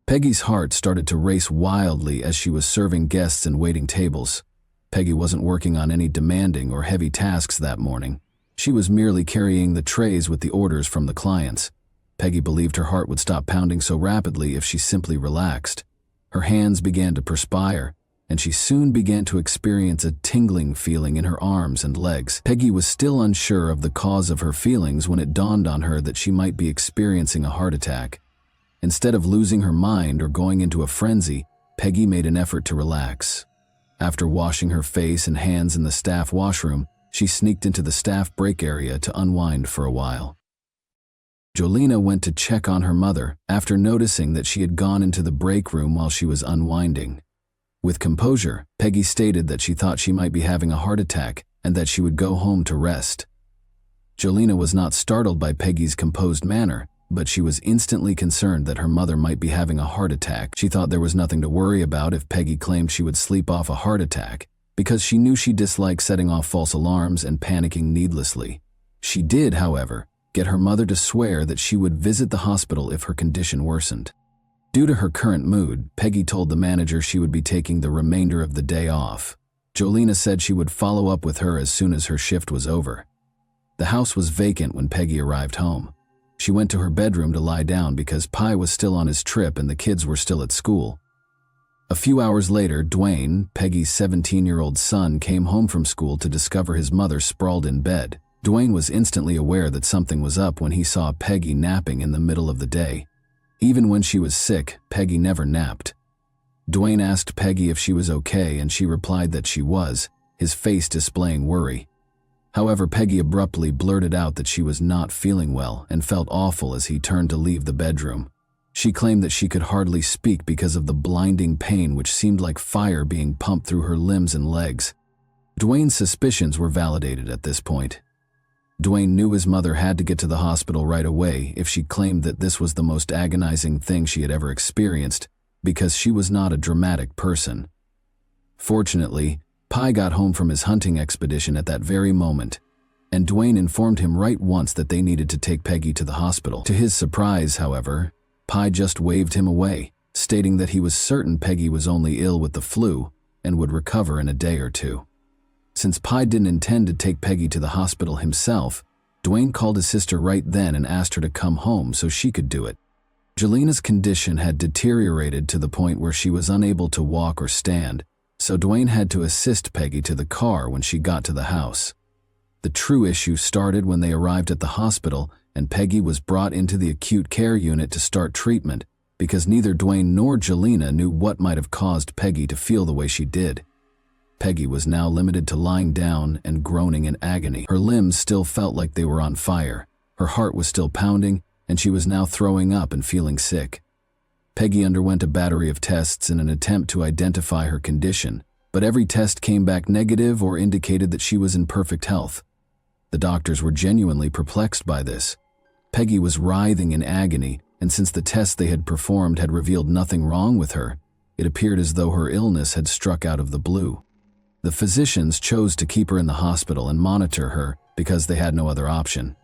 Peggy's heart started to race wildly as she was serving guests and waiting tables. Peggy wasn't working on any demanding or heavy tasks that morning. She was merely carrying the trays with the orders from the clients. Peggy believed her heart would stop pounding so rapidly if she simply relaxed. Her hands began to perspire, and she soon began to experience a tingling feeling in her arms and legs. Peggy was still unsure of the cause of her feelings when it dawned on her that she might be experiencing a heart attack. Instead of losing her mind or going into a frenzy, Peggy made an effort to relax. After washing her face and hands in the staff washroom, she sneaked into the staff break area to unwind for a while. Jelena went to check on her mother after noticing that she had gone into the break room while she was unwinding. With composure, Peggy stated that she thought she might be having a heart attack and that she would go home to rest. Jelena was not startled by Peggy's composed manner, but she was instantly concerned that her mother might be having a heart attack. She thought there was nothing to worry about if Peggy claimed she would sleep off a heart attack, because she knew she disliked setting off false alarms and panicking needlessly. She did, however, get her mother to swear that she would visit the hospital if her condition worsened. Due to her current mood, Peggy told the manager she would be taking the remainder of the day off. Jelena said she would follow up with her as soon as her shift was over. The house was vacant when Peggy arrived home. She went to her bedroom to lie down because Pi was still on his trip and the kids were still at school. A few hours later, Dwayne, Peggy's 17-year-old son, came home from school to discover his mother sprawled in bed. Dwayne was instantly aware that something was up when he saw Peggy napping in the middle of the day. Even when she was sick, Peggy never napped. Dwayne asked Peggy if she was okay and she replied that she was, his face displaying worry. However, Peggy abruptly blurted out that she was not feeling well and felt awful as he turned to leave the bedroom. She claimed that she could hardly speak because of the blinding pain which seemed like fire being pumped through her limbs and legs. Dwayne's suspicions were validated at this point. Dwayne knew his mother had to get to the hospital right away if she claimed that this was the most agonizing thing she had ever experienced, because she was not a dramatic person. Fortunately, Pi got home from his hunting expedition at that very moment, and Dwayne informed him right once that they needed to take Peggy to the hospital. To his surprise, however, Pi just waved him away, stating that he was certain Peggy was only ill with the flu and would recover in a day or two. Since Pi didn't intend to take Peggy to the hospital himself, Dwayne called his sister right then and asked her to come home so she could do it. Jeleena's condition had deteriorated to the point where she was unable to walk or stand, so Dwayne had to assist Peggy to the car when she got to the house. The true issue started when they arrived at the hospital and Peggy was brought into the acute care unit to start treatment because neither Dwayne nor Jeleena knew what might have caused Peggy to feel the way she did. Peggy was now limited to lying down and groaning in agony. Her limbs still felt like they were on fire, her heart was still pounding, and she was now throwing up and feeling sick. Peggy underwent a battery of tests in an attempt to identify her condition, but every test came back negative or indicated that she was in perfect health. The doctors were genuinely perplexed by this. Peggy was writhing in agony, and since the tests they had performed had revealed nothing wrong with her, it appeared as though her illness had struck out of the blue. The physicians chose to keep her in the hospital and monitor her because they had no other option.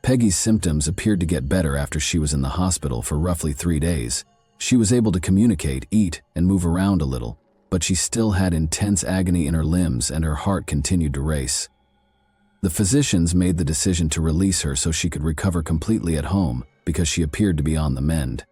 Peggy's symptoms appeared to get better after she was in the hospital for roughly 3 days. She was able to communicate, eat, and move around a little, but she still had intense agony in her limbs and her heart continued to race. The physicians made the decision to release her so she could recover completely at home because she appeared to be on the mend.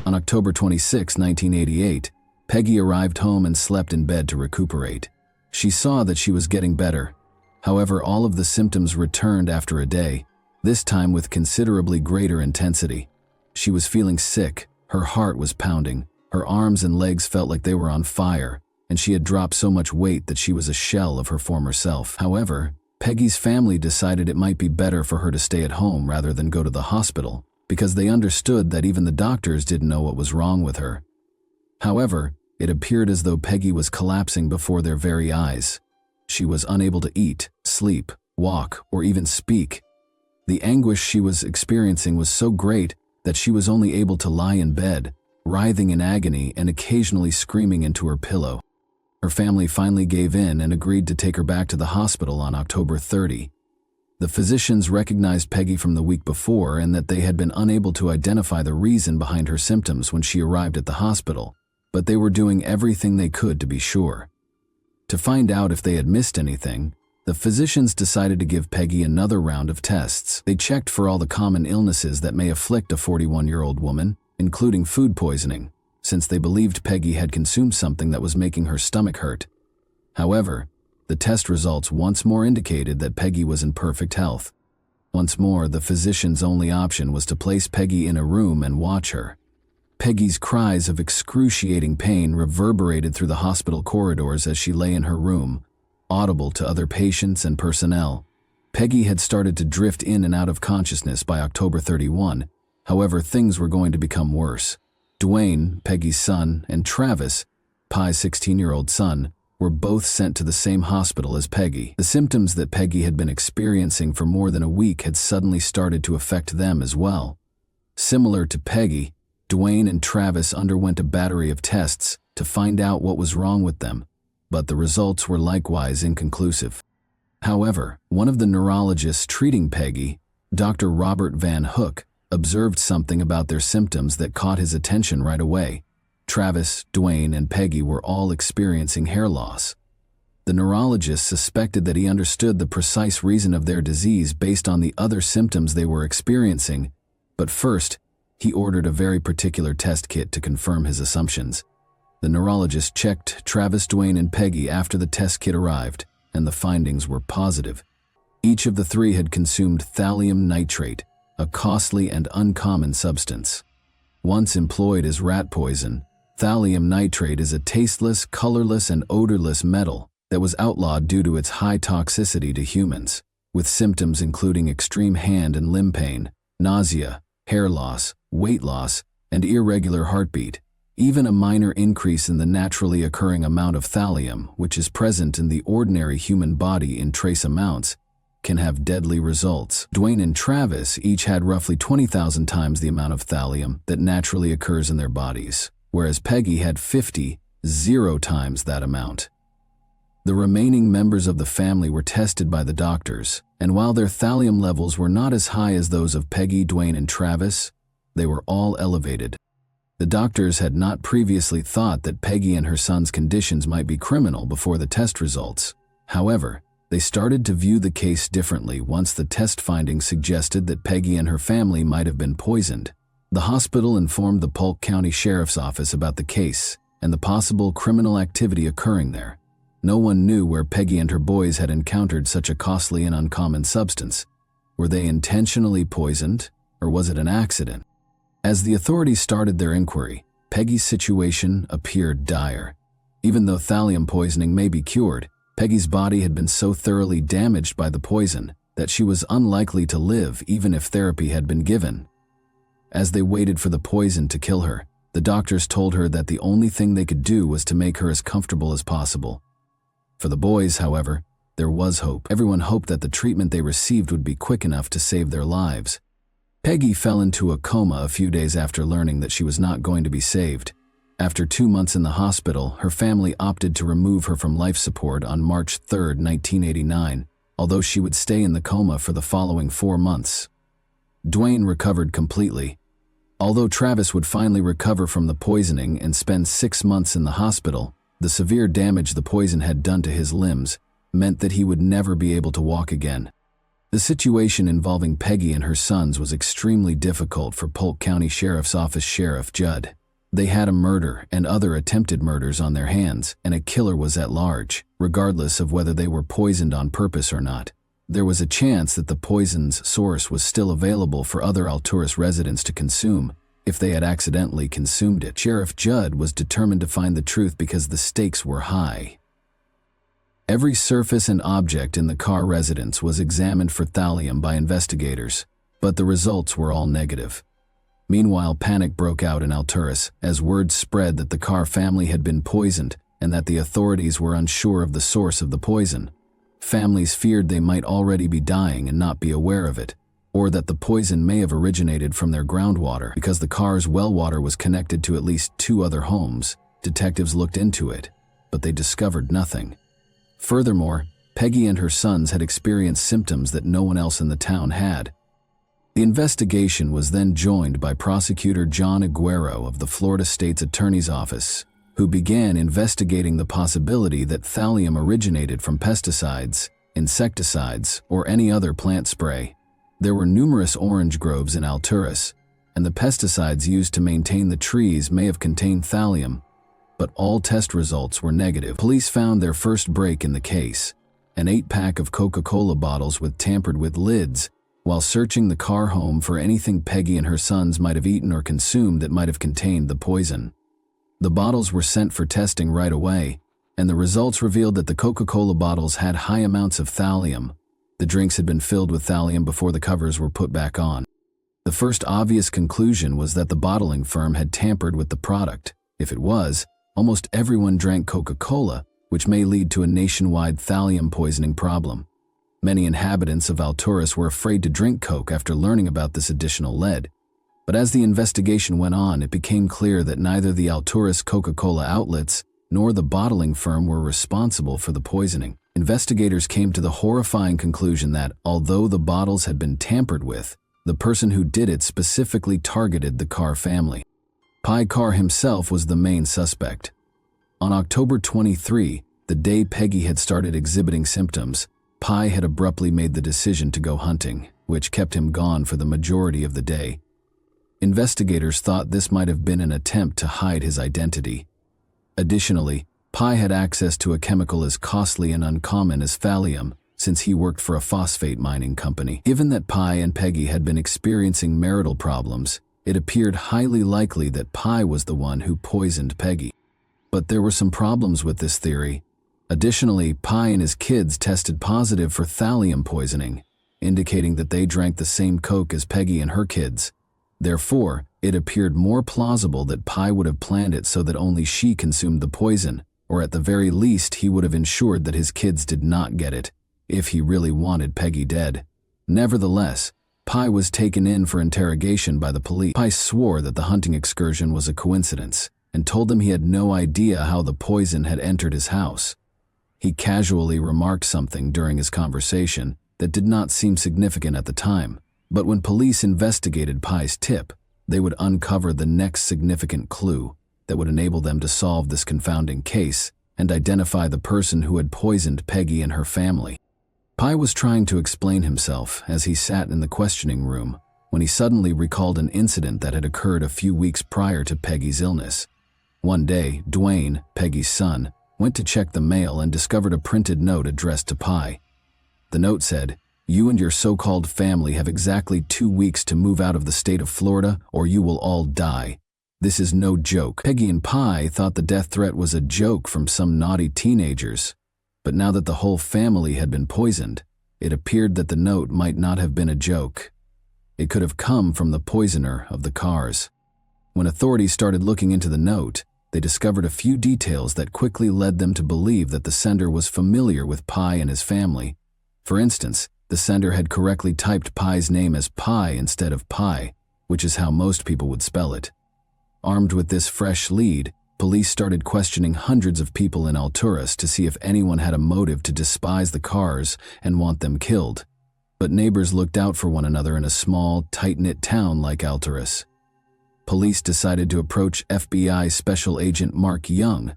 On October 26, 1988, Peggy arrived home and slept in bed to recuperate. She saw that she was getting better. However, all of the symptoms returned after a day, this time with considerably greater intensity. She was feeling sick, her heart was pounding, her arms and legs felt like they were on fire, and she had dropped so much weight that she was a shell of her former self. However, Peggy's family decided it might be better for her to stay at home rather than go to the hospital, because they understood that even the doctors didn't know what was wrong with her. However, it appeared as though Peggy was collapsing before their very eyes. She was unable to eat, sleep, walk, or even speak. The anguish she was experiencing was so great that she was only able to lie in bed, writhing in agony and occasionally screaming into her pillow. Her family finally gave in and agreed to take her back to the hospital on October 30. The physicians recognized Peggy from the week before and that they had been unable to identify the reason behind her symptoms when she arrived at the hospital, but they were doing everything they could to be sure. To find out if they had missed anything, the physicians decided to give Peggy another round of tests. They checked for all the common illnesses that may afflict a 41-year-old woman, including food poisoning, since they believed Peggy had consumed something that was making her stomach hurt. However, the test results once more indicated that Peggy was in perfect health. Once more, the physician's only option was to place Peggy in a room and watch her. Peggy's cries of excruciating pain reverberated through the hospital corridors as she lay in her room, audible to other patients and personnel. Peggy had started to drift in and out of consciousness by October 31. However, things were going to become worse. Dwayne, Peggy's son, and Travis, Pi's 16-year-old son, were both sent to the same hospital as Peggy. The symptoms that Peggy had been experiencing for more than a week had suddenly started to affect them as well. Similar to Peggy, Dwayne and Travis underwent a battery of tests to find out what was wrong with them, but the results were likewise inconclusive. However, one of the neurologists treating Peggy, Dr. Robert Van Hook, observed something about their symptoms that caught his attention right away. Travis, Dwayne, and Peggy were all experiencing hair loss. The neurologist suspected that he understood the precise reason of their disease based on the other symptoms they were experiencing, but first, he ordered a very particular test kit to confirm his assumptions. The neurologist checked Travis, Dwayne, and Peggy after the test kit arrived, and the findings were positive. Each of the three had consumed thallium nitrate, a costly and uncommon substance. Once employed as rat poison, thallium nitrate is a tasteless, colorless, and odorless metal that was outlawed due to its high toxicity to humans, with symptoms including extreme hand and limb pain, nausea, hair loss, weight loss, and irregular heartbeat. Even a minor increase in the naturally occurring amount of thallium, which is present in the ordinary human body in trace amounts, can have deadly results. Dwayne and Travis each had roughly 20,000 times the amount of thallium that naturally occurs in their bodies, whereas Peggy had 50 times that amount. The remaining members of the family were tested by the doctors, and while their thallium levels were not as high as those of Peggy, Dwayne, and Travis, they were all elevated. The doctors had not previously thought that Peggy and her son's conditions might be criminal before the test results. However, they started to view the case differently once the test findings suggested that Peggy and her family might have been poisoned. The hospital informed the Polk County Sheriff's Office about the case and the possible criminal activity occurring there. No one knew where Peggy and her boys had encountered such a costly and uncommon substance. Were they intentionally poisoned, or was it an accident? As the authorities started their inquiry, Peggy's situation appeared dire. Even though thallium poisoning may be cured, Peggy's body had been so thoroughly damaged by the poison that she was unlikely to live even if therapy had been given. As they waited for the poison to kill her, the doctors told her that the only thing they could do was to make her as comfortable as possible. For the boys, however, there was hope. Everyone hoped that the treatment they received would be quick enough to save their lives. Peggy fell into a coma a few days after learning that she was not going to be saved. After 2 months in the hospital, her family opted to remove her from life support on March 3, 1989, although she would stay in the coma for the following 4 months. Dwayne recovered completely. Although Travis would finally recover from the poisoning and spend 6 months in the hospital, the severe damage the poison had done to his limbs meant that he would never be able to walk again. The situation involving Peggy and her sons was extremely difficult for Polk County Sheriff's Office Sheriff Judd. They had a murder and other attempted murders on their hands, and a killer was at large, regardless of whether they were poisoned on purpose or not. There was a chance that the poison's source was still available for other Alturas residents to consume if they had accidentally consumed it. Sheriff Judd was determined to find the truth because the stakes were high. Every surface and object in the Carr residence was examined for thallium by investigators, but the results were all negative. Meanwhile, panic broke out in Alturas as word spread that the Carr family had been poisoned and that the authorities were unsure of the source of the poison. Families feared they might already be dying and not be aware of it, or that the poison may have originated from their groundwater. Because the Carr's well water was connected to at least 2 other homes, detectives looked into it, but they discovered nothing. Furthermore, Peggy and her sons had experienced symptoms that no one else in the town had. The investigation was then joined by prosecutor John Aguero of the Florida State's Attorney's Office, who began investigating the possibility that thallium originated from pesticides, insecticides, or any other plant spray. There were numerous orange groves in Alturas, and the pesticides used to maintain the trees may have contained thallium, but all test results were negative. Police found their first break in the case, an 8-pack of Coca-Cola bottles with tampered-with lids, while searching the Carr home for anything Peggy and her sons might have eaten or consumed that might have contained the poison. The bottles were sent for testing right away, and the results revealed that the Coca-Cola bottles had high amounts of thallium. The drinks had been filled with thallium before the covers were put back on. The first obvious conclusion was that the bottling firm had tampered with the product. If it was, almost everyone drank Coca-Cola, which may lead to a nationwide thallium poisoning problem. Many inhabitants of Alturas were afraid to drink Coke after learning about this additional lead. But as the investigation went on, it became clear that neither the Alturas Coca-Cola outlets nor the bottling firm were responsible for the poisoning. Investigators came to the horrifying conclusion that, although the bottles had been tampered with, the person who did it specifically targeted the Carr family. Peggy Carr himself was the main suspect. On October 23, The day Peggy had started exhibiting symptoms, Pi had abruptly made the decision to go hunting, which kept him gone for the majority of the day. Investigators thought this might have been an attempt to hide his identity. Additionally, Pi had access to a chemical as costly and uncommon as thallium, since he worked for a phosphate mining company. Given that Pi and Peggy had been experiencing marital problems, it appeared highly likely that Pi was the one who poisoned Peggy. But there were some problems with this theory. Additionally, Pi and his kids tested positive for thallium poisoning, indicating that they drank the same Coke as Peggy and her kids. Therefore, it appeared more plausible that Pi would have planned it so that only she consumed the poison, or at the very least he would have ensured that his kids did not get it, if he really wanted Peggy dead. Nevertheless, Pi was taken in for interrogation by the police. Pi swore that the hunting excursion was a coincidence, and told them he had no idea how the poison had entered his house. He casually remarked something during his conversation that did not seem significant at the time, but when police investigated Pi's tip, they would uncover the next significant clue that would enable them to solve this confounding case and identify the person who had poisoned Peggy and her family. Pi was trying to explain himself as he sat in the questioning room when he suddenly recalled an incident that had occurred a few weeks prior to Peggy's illness. One day, Dwayne, Peggy's son, went to check the mail and discovered a printed note addressed to Pi. The note said, "You and your so-called family have exactly 2 weeks to move out of the state of Florida or you will all die. This is no joke." Peggy and Pi thought the death threat was a joke from some naughty teenagers, but now that the whole family had been poisoned, it appeared that the note might not have been a joke. It could have come from the poisoner of the Carrs. When authorities started looking into the note, they discovered a few details that quickly led them to believe that the sender was familiar with Pi and his family. For instance, the sender had correctly typed Pi's name as Pi instead of Pi, which is how most people would spell it. Armed with this fresh lead, police started questioning hundreds of people in Alturas to see if anyone had a motive to despise the Carrs and want them killed. But neighbors looked out for one another in a small, tight-knit town like Alturas. Police decided to approach FBI Special Agent Mark Young,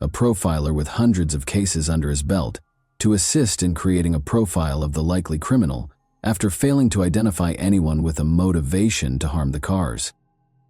a profiler with hundreds of cases under his belt, to assist in creating a profile of the likely criminal after failing to identify anyone with a motivation to harm the Carrs.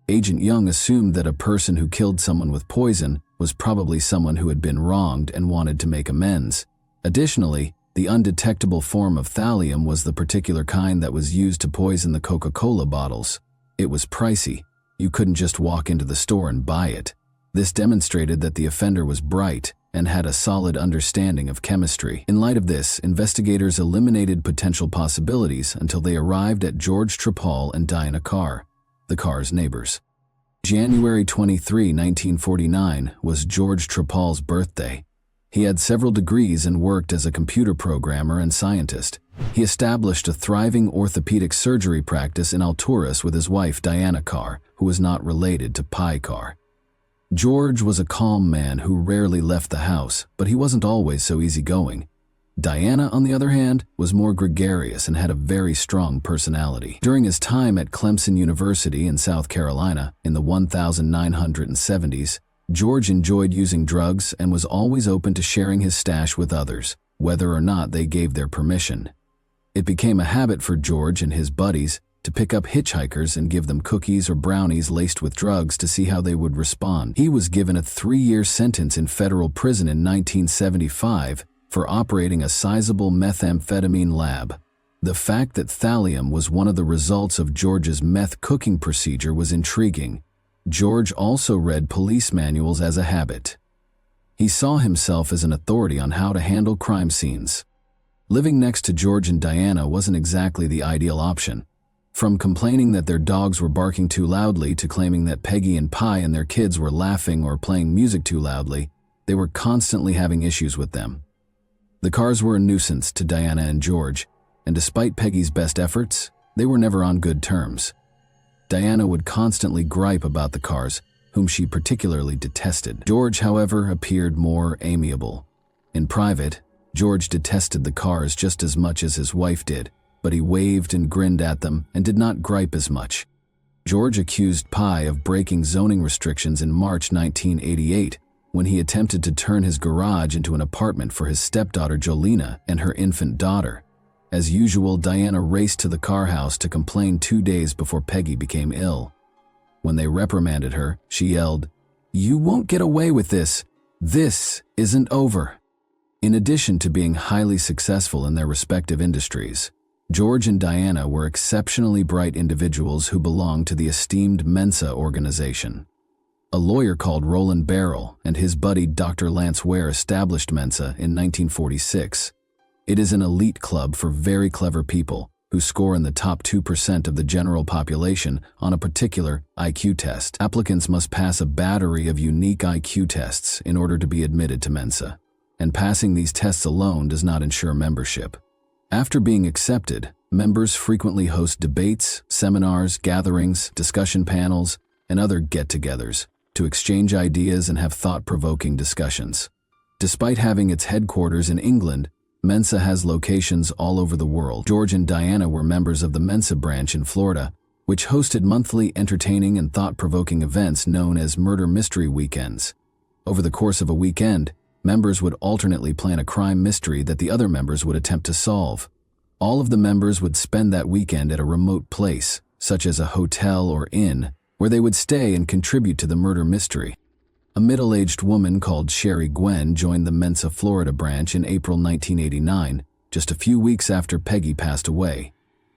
Agent Young assumed that a person who killed someone with poison was probably someone who had been wronged and wanted to make amends. Additionally, the undetectable form of thallium was the particular kind that was used to poison the Coca-Cola bottles. It was pricey. You couldn't just walk into the store and buy it. This demonstrated that the offender was bright and had a solid understanding of chemistry. In light of this, investigators eliminated potential possibilities until they arrived at George Trapal and Diana Carr, the Carrs' neighbors. January 23, 1949 was George Trapal's birthday. He had several degrees and worked as a computer programmer and scientist. He established a thriving orthopedic surgery practice in Alturas with his wife Diana Carr, who was not related to Pi Carr. George was a calm man who rarely left the house, but he wasn't always so easygoing. Diana, on the other hand, was more gregarious and had a very strong personality. During his time at Clemson University in South Carolina in the 1970s, George enjoyed using drugs and was always open to sharing his stash with others, whether or not they gave their permission. It became a habit for George and his buddies to pick up hitchhikers and give them cookies or brownies laced with drugs to see how they would respond. He was given a 3-year sentence in federal prison in 1975 for operating a sizable methamphetamine lab. The fact that thallium was one of the results of George's meth cooking procedure was intriguing. George also read police manuals as a habit. He saw himself as an authority on how to handle crime scenes. Living next to George and Diana wasn't exactly the ideal option. From complaining that their dogs were barking too loudly to claiming that Peggy and Pi and their kids were laughing or playing music too loudly, they were constantly having issues with them. The Carrs were a nuisance to Diana and George, and despite Peggy's best efforts, they were never on good terms. Diana would constantly gripe about the Carrs, whom she particularly detested. George, however, appeared more amiable. In private, George detested the Carrs just as much as his wife did, but he waved and grinned at them and did not gripe as much. George accused Pi of breaking zoning restrictions in March 1988 when he attempted to turn his garage into an apartment for his stepdaughter Jolena and her infant daughter. As usual, Diana raced to the car house to complain 2 days before Peggy became ill. When they reprimanded her, she yelled, "You won't get away with this. This isn't over." In addition to being highly successful in their respective industries, George and Diana were exceptionally bright individuals who belonged to the esteemed Mensa organization. A lawyer called Roland Barrel and his buddy Dr. Lance Ware established Mensa in 1946. It is an elite club for very clever people who score in the top 2% of the general population on a particular IQ test. Applicants must pass a battery of unique IQ tests in order to be admitted to Mensa, and passing these tests alone does not ensure membership. After being accepted, members frequently host debates, seminars, gatherings, discussion panels, and other get-togethers to exchange ideas and have thought-provoking discussions. Despite having its headquarters in England, Mensa has locations all over the world. George and Diana were members of the Mensa branch in Florida, which hosted monthly entertaining and thought-provoking events known as murder mystery weekends. Over the course of a weekend, members would alternately plan a crime mystery that the other members would attempt to solve. All of the members would spend that weekend at a remote place, such as a hotel or inn, where they would stay and contribute to the murder mystery. A middle-aged woman called Sherry Gwen joined the Mensa Florida branch in April 1989, just a few weeks after Peggy passed away.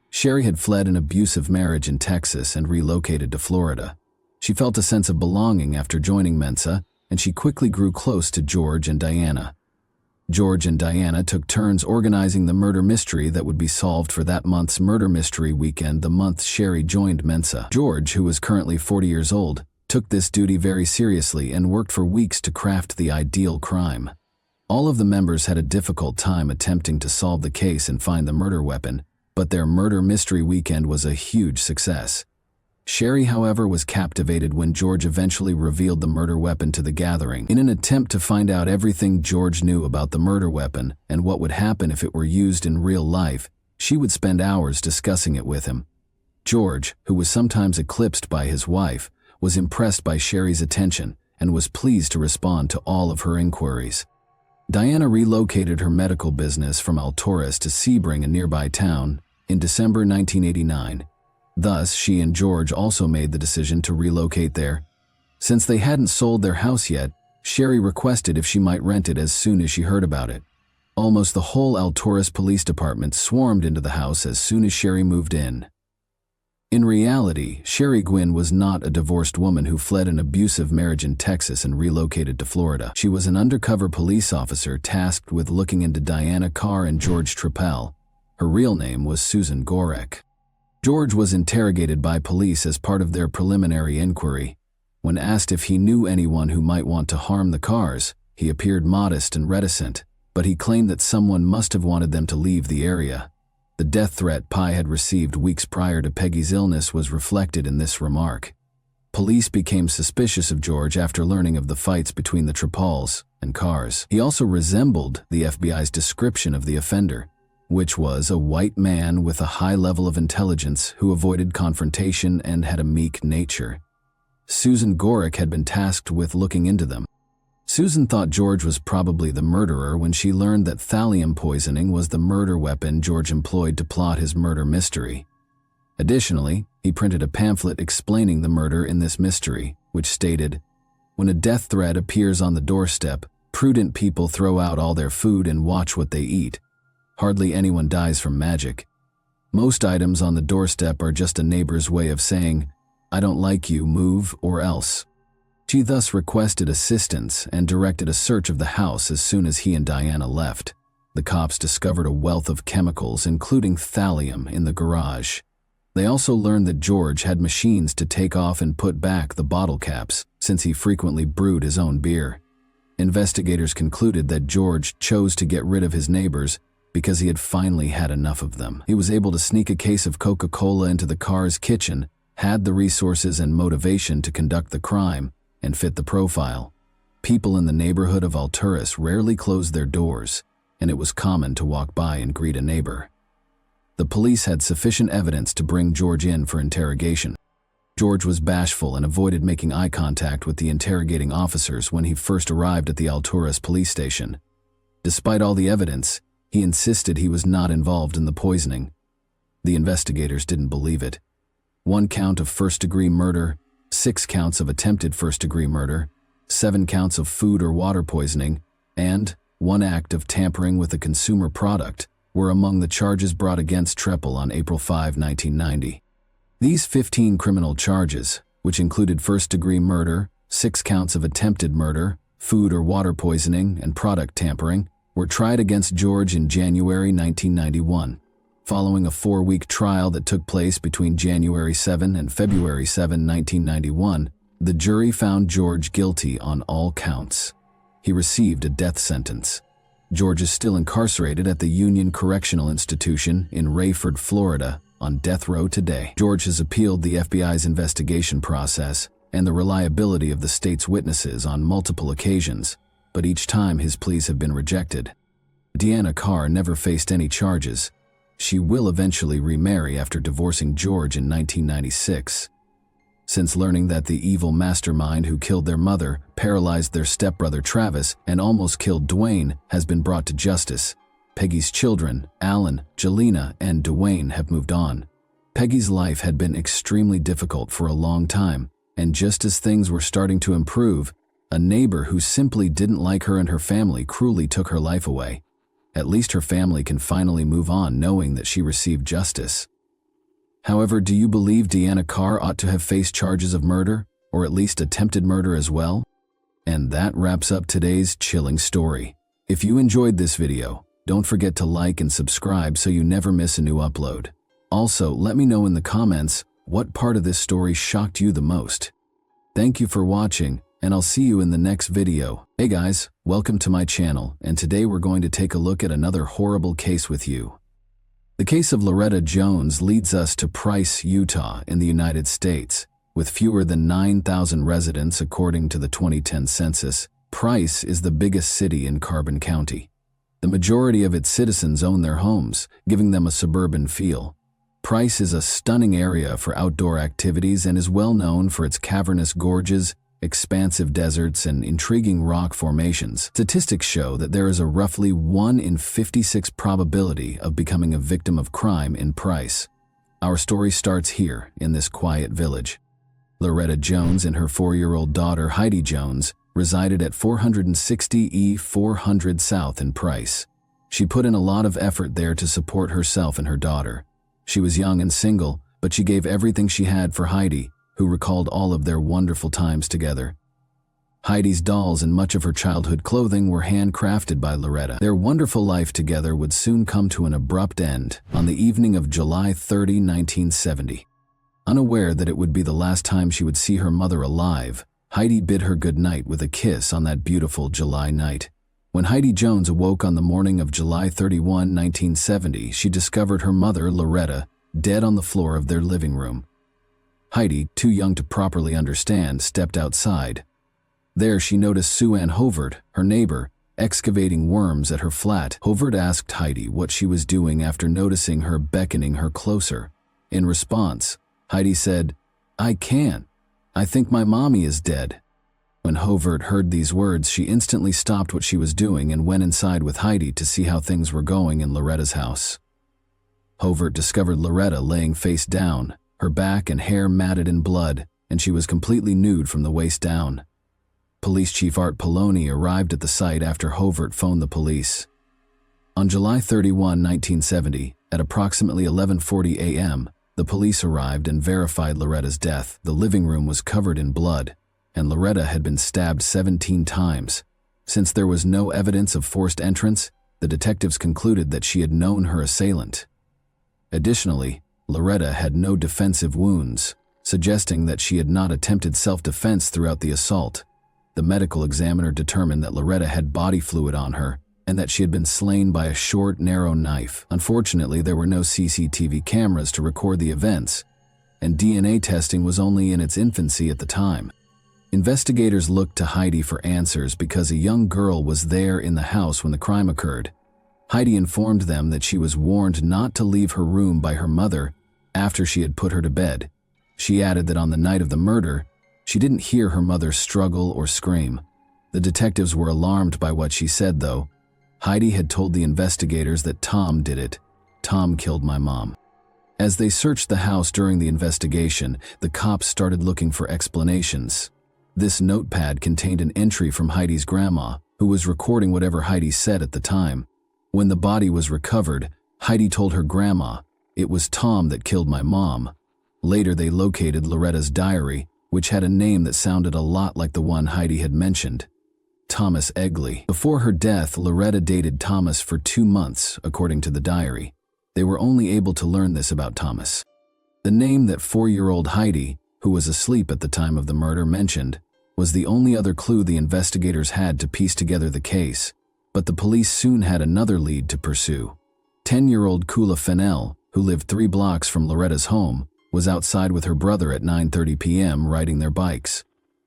Sherry had fled an abusive marriage in Texas and relocated to Florida. She felt a sense of belonging after joining Mensa, and she quickly grew close to George and Diana. George and Diana took turns organizing the murder mystery that would be solved for that month's murder mystery weekend the month Sherry joined Mensa. George, who was currently 40 years old, took this duty very seriously and worked for weeks to craft the ideal crime. All of the members had a difficult time attempting to solve the case and find the murder weapon, but their murder mystery weekend was a huge success. Sherry, however, was captivated when George eventually revealed the murder weapon to the gathering. In an attempt to find out everything George knew about the murder weapon and what would happen if it were used in real life, she would spend hours discussing it with him. George, who was sometimes eclipsed by his wife, was impressed by Sherry's attention and was pleased to respond to all of her inquiries. Diana relocated her medical business from Alturas to Sebring, a nearby town, in December 1989. Thus, she and George also made the decision to relocate there. Since they hadn't sold their house yet, Sherry requested if she might rent it as soon as she heard about it. Almost the whole Alturas Police Department swarmed into the house as soon as Sherry moved in. In reality, Sherry Gwynn was not a divorced woman who fled an abusive marriage in Texas and relocated to Florida. She was an undercover police officer tasked with looking into Diana Carr and George Trappell. Her real name was Susan Gorek. George was interrogated by police as part of their preliminary inquiry. When asked if he knew anyone who might want to harm the Carrs, he appeared modest and reticent, but he claimed that someone must have wanted them to leave the area. The death threat Pi had received weeks prior to Peggy's illness was reflected in this remark. Police became suspicious of George after learning of the fights between the Trappells and Carrs. He also resembled the FBI's description of the offender, which was a white man with a high level of intelligence who avoided confrontation and had a meek nature. Susan Gorek had been tasked with looking into them. Susan thought George was probably the murderer when she learned that thallium poisoning was the murder weapon George employed to plot his murder mystery. Additionally, he printed a pamphlet explaining the murder in this mystery, which stated, "When a death threat appears on the doorstep, prudent people throw out all their food and watch what they eat. Hardly anyone dies from magic. Most items on the doorstep are just a neighbor's way of saying, 'I don't like you, move or else.'" She thus requested assistance and directed a search of the house as soon as he and Diana left. The cops discovered a wealth of chemicals, including thallium, in the garage. They also learned that George had machines to take off and put back the bottle caps, since he frequently brewed his own beer. Investigators concluded that George chose to get rid of his neighbors because he had finally had enough of them. He was able to sneak a case of Coca-Cola into the Carr's kitchen, had the resources and motivation to conduct the crime, and fit the profile. People in the neighborhood of Alturas rarely closed their doors, and it was common to walk by and greet a neighbor. The police had sufficient evidence to bring George in for interrogation. George was bashful and avoided making eye contact with the interrogating officers when he first arrived at the Alturas police station. Despite all the evidence, he insisted he was not involved in the poisoning. The investigators didn't believe it. 1 count of first-degree murder, 6 counts of attempted first-degree murder, 7 counts of food or water poisoning, and 1 act of tampering with a consumer product were among the charges brought against Treppel on April 5, 1990. These 15 criminal charges, which included first-degree murder, 6 counts of attempted murder, food or water poisoning, and product tampering, were tried against George in January 1991. Following a 4-week trial that took place between January 7 and February 7, 1991, the jury found George guilty on all counts. He received a death sentence. George is still incarcerated at the Union Correctional Institution in Rayford, Florida, on death row today. George has appealed the FBI's investigation process and the reliability of the state's witnesses on multiple occasions, but each time his pleas have been rejected. Deanna Carr never faced any charges. She will eventually remarry after divorcing George in 1996. Since learning that the evil mastermind who killed their mother, paralyzed their stepbrother Travis, and almost killed Dwayne has been brought to justice, Peggy's children, Alan, Jelena, and Dwayne, have moved on. Peggy's life had been extremely difficult for a long time, and just as things were starting to improve, a neighbor who simply didn't like her and her family cruelly took her life away. At least her family can finally move on knowing that she received justice. However, do you believe Deanna Carr ought to have faced charges of murder, or at least attempted murder as well? And that wraps up today's chilling story. If you enjoyed this video, don't forget to like and subscribe so you never miss a new upload. Also, let me know in the comments what part of this story shocked you the most. Thank you for watching, and I'll see you in the next video. Hey guys, welcome to my channel, and today we're going to take a look at another horrible case with you. The case of Loretta Jones leads us to Price, Utah, in the United States. With fewer than 9,000 residents according to the 2010 census, Price is the biggest city in Carbon County. The majority of its citizens own their homes, giving them a suburban feel. Price is a stunning area for outdoor activities and is well known for its cavernous gorges, expansive deserts, and intriguing rock formations. Statistics show that there is a roughly 1 in 56 probability of becoming a victim of crime in Price. Our story starts here, in this quiet village. Loretta Jones and her 4-year-old daughter Heidi Jones resided at 460 E 400 South in Price. She put in a lot of effort there to support herself and her daughter. She was young and single, but she gave everything she had for Heidi, who recalled all of their wonderful times together. Heidi's dolls and much of her childhood clothing were handcrafted by Loretta. Their wonderful life together would soon come to an abrupt end on the evening of July 30, 1970. Unaware that it would be the last time she would see her mother alive, Heidi bid her goodnight with a kiss on that beautiful July night. When Heidi Jones awoke on the morning of July 31, 1970, she discovered her mother, Loretta, dead on the floor of their living room. Heidi, too young to properly understand, stepped outside. There she noticed Sue Ann Hovert, her neighbor, excavating worms at her flat. Hovert asked Heidi what she was doing after noticing her beckoning her closer. In response, Heidi said, "I can't. I think my mommy is dead." When Hovert heard these words, she instantly stopped what she was doing and went inside with Heidi to see how things were going in Loretta's house. Hovert discovered Loretta laying face down, her back and hair matted in blood, and she was completely nude from the waist down. Police Chief Art Poloni arrived at the site after Hovert phoned the police. On July 31, 1970, at approximately 11:40 a.m., the police arrived and verified Loretta's death. The living room was covered in blood, and Loretta had been stabbed 17 times. Since there was no evidence of forced entrance, the detectives concluded that she had known her assailant. Additionally, Loretta had no defensive wounds, suggesting that she had not attempted self-defense throughout the assault. The medical examiner determined that Loretta had body fluid on her and that she had been slain by a short, narrow knife. Unfortunately, there were no CCTV cameras to record the events, and DNA testing was only in its infancy at the time. Investigators looked to Heidi for answers because a young girl was there in the house when the crime occurred. Heidi informed them that she was warned not to leave her room by her mother after she had put her to bed. She added that on the night of the murder, she didn't hear her mother struggle or scream. The detectives were alarmed by what she said, though. Heidi had told the investigators that Tom did it. Tom killed my mom. As they searched the house during the investigation, the cops started looking for explanations. This notepad contained an entry from Heidi's grandma, who was recording whatever Heidi said at the time. When the body was recovered, Heidi told her grandma, "It was Tom that killed my mom." Later, they located Loretta's diary, which had a name that sounded a lot like the one Heidi had mentioned. Thomas Egley. Before her death, Loretta dated Thomas for 2 months, according to the diary. They were only able to learn this about Thomas. The name that 4-year-old Heidi, who was asleep at the time of the murder, mentioned was the only other clue the investigators had to piece together the case, but the police soon had another lead to pursue. 10-year-old Kula Fennell, who lived 3 blocks from Loretta's home, was outside with her brother at 9:30 p.m. riding their bikes.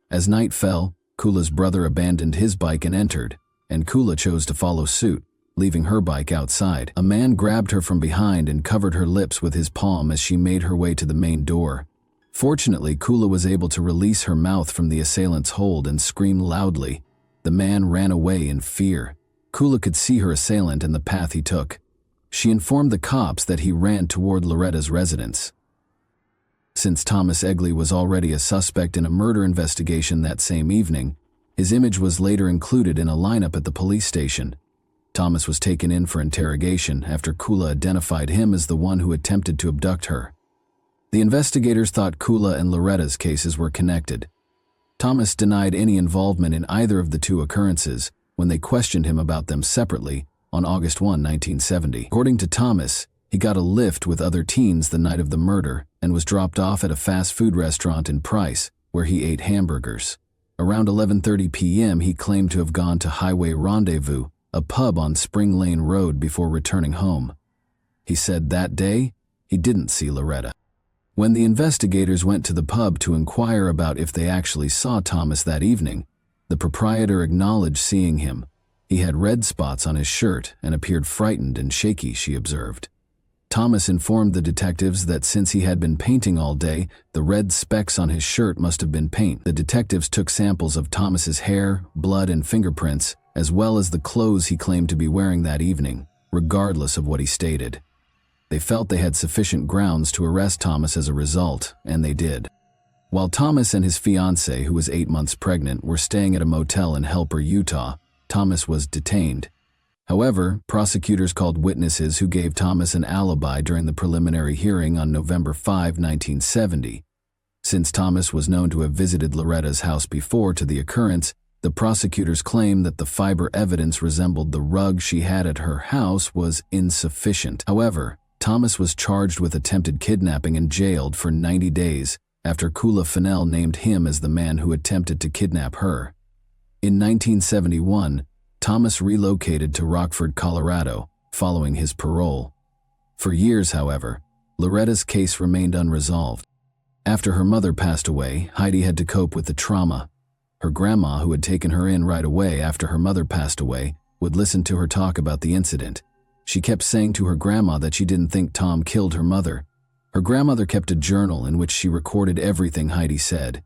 As night fell, Kula's brother abandoned his bike and entered, and Kula chose to follow suit, leaving her bike outside. A man grabbed her from behind and covered her lips with his palm as she made her way to the main door. Fortunately, Kula was able to release her mouth from the assailant's hold and scream loudly. The man ran away in fear. Kula could see her assailant and the path he took. She informed the cops that he ran toward Loretta's residence. Since Thomas Egley was already a suspect in a murder investigation that same evening, his image was later included in a lineup at the police station. Thomas was taken in for interrogation after Kula identified him as the one who attempted to abduct her. The investigators thought Kula and Loretta's cases were connected. Thomas denied any involvement in either of the 2 occurrences when they questioned him about them separately on August 1, 1970. According to Thomas, he got a lift with other teens the night of the murder and was dropped off at a fast food restaurant in Price, where he ate hamburgers. Around 11:30 p.m., he claimed to have gone to Highway Rendezvous, a pub on Spring Lane Road, before returning home. He said that day, he didn't see Loretta. When the investigators went to the pub to inquire about if they actually saw Thomas that evening, the proprietor acknowledged seeing him. He had red spots on his shirt and appeared frightened and shaky, she observed. Thomas informed the detectives that since he had been painting all day, the red specks on his shirt must have been paint. The detectives took samples of Thomas's hair, blood, and fingerprints, as well as the clothes he claimed to be wearing that evening, regardless of what he stated. They felt they had sufficient grounds to arrest Thomas as a result, and they did. While Thomas and his fiancée, who was 8 months pregnant, were staying at a motel in Helper, Utah, Thomas was detained. However, prosecutors called witnesses who gave Thomas an alibi during the preliminary hearing on November 5, 1970. Since Thomas was known to have visited Loretta's house before to the occurrence, the prosecutors claimed that the fiber evidence resembled the rug she had at her house was insufficient. However, Thomas was charged with attempted kidnapping and jailed for 90 days after Kula Fennell named him as the man who attempted to kidnap her. In 1971, Thomas relocated to Rockford, Colorado, following his parole. For years, however, Loretta's case remained unresolved. After her mother passed away, Heidi had to cope with the trauma. Her grandma, who had taken her in right away after her mother passed away, would listen to her talk about the incident. She kept saying to her grandma that she didn't think Tom killed her mother. Her grandmother kept a journal in which she recorded everything Heidi said.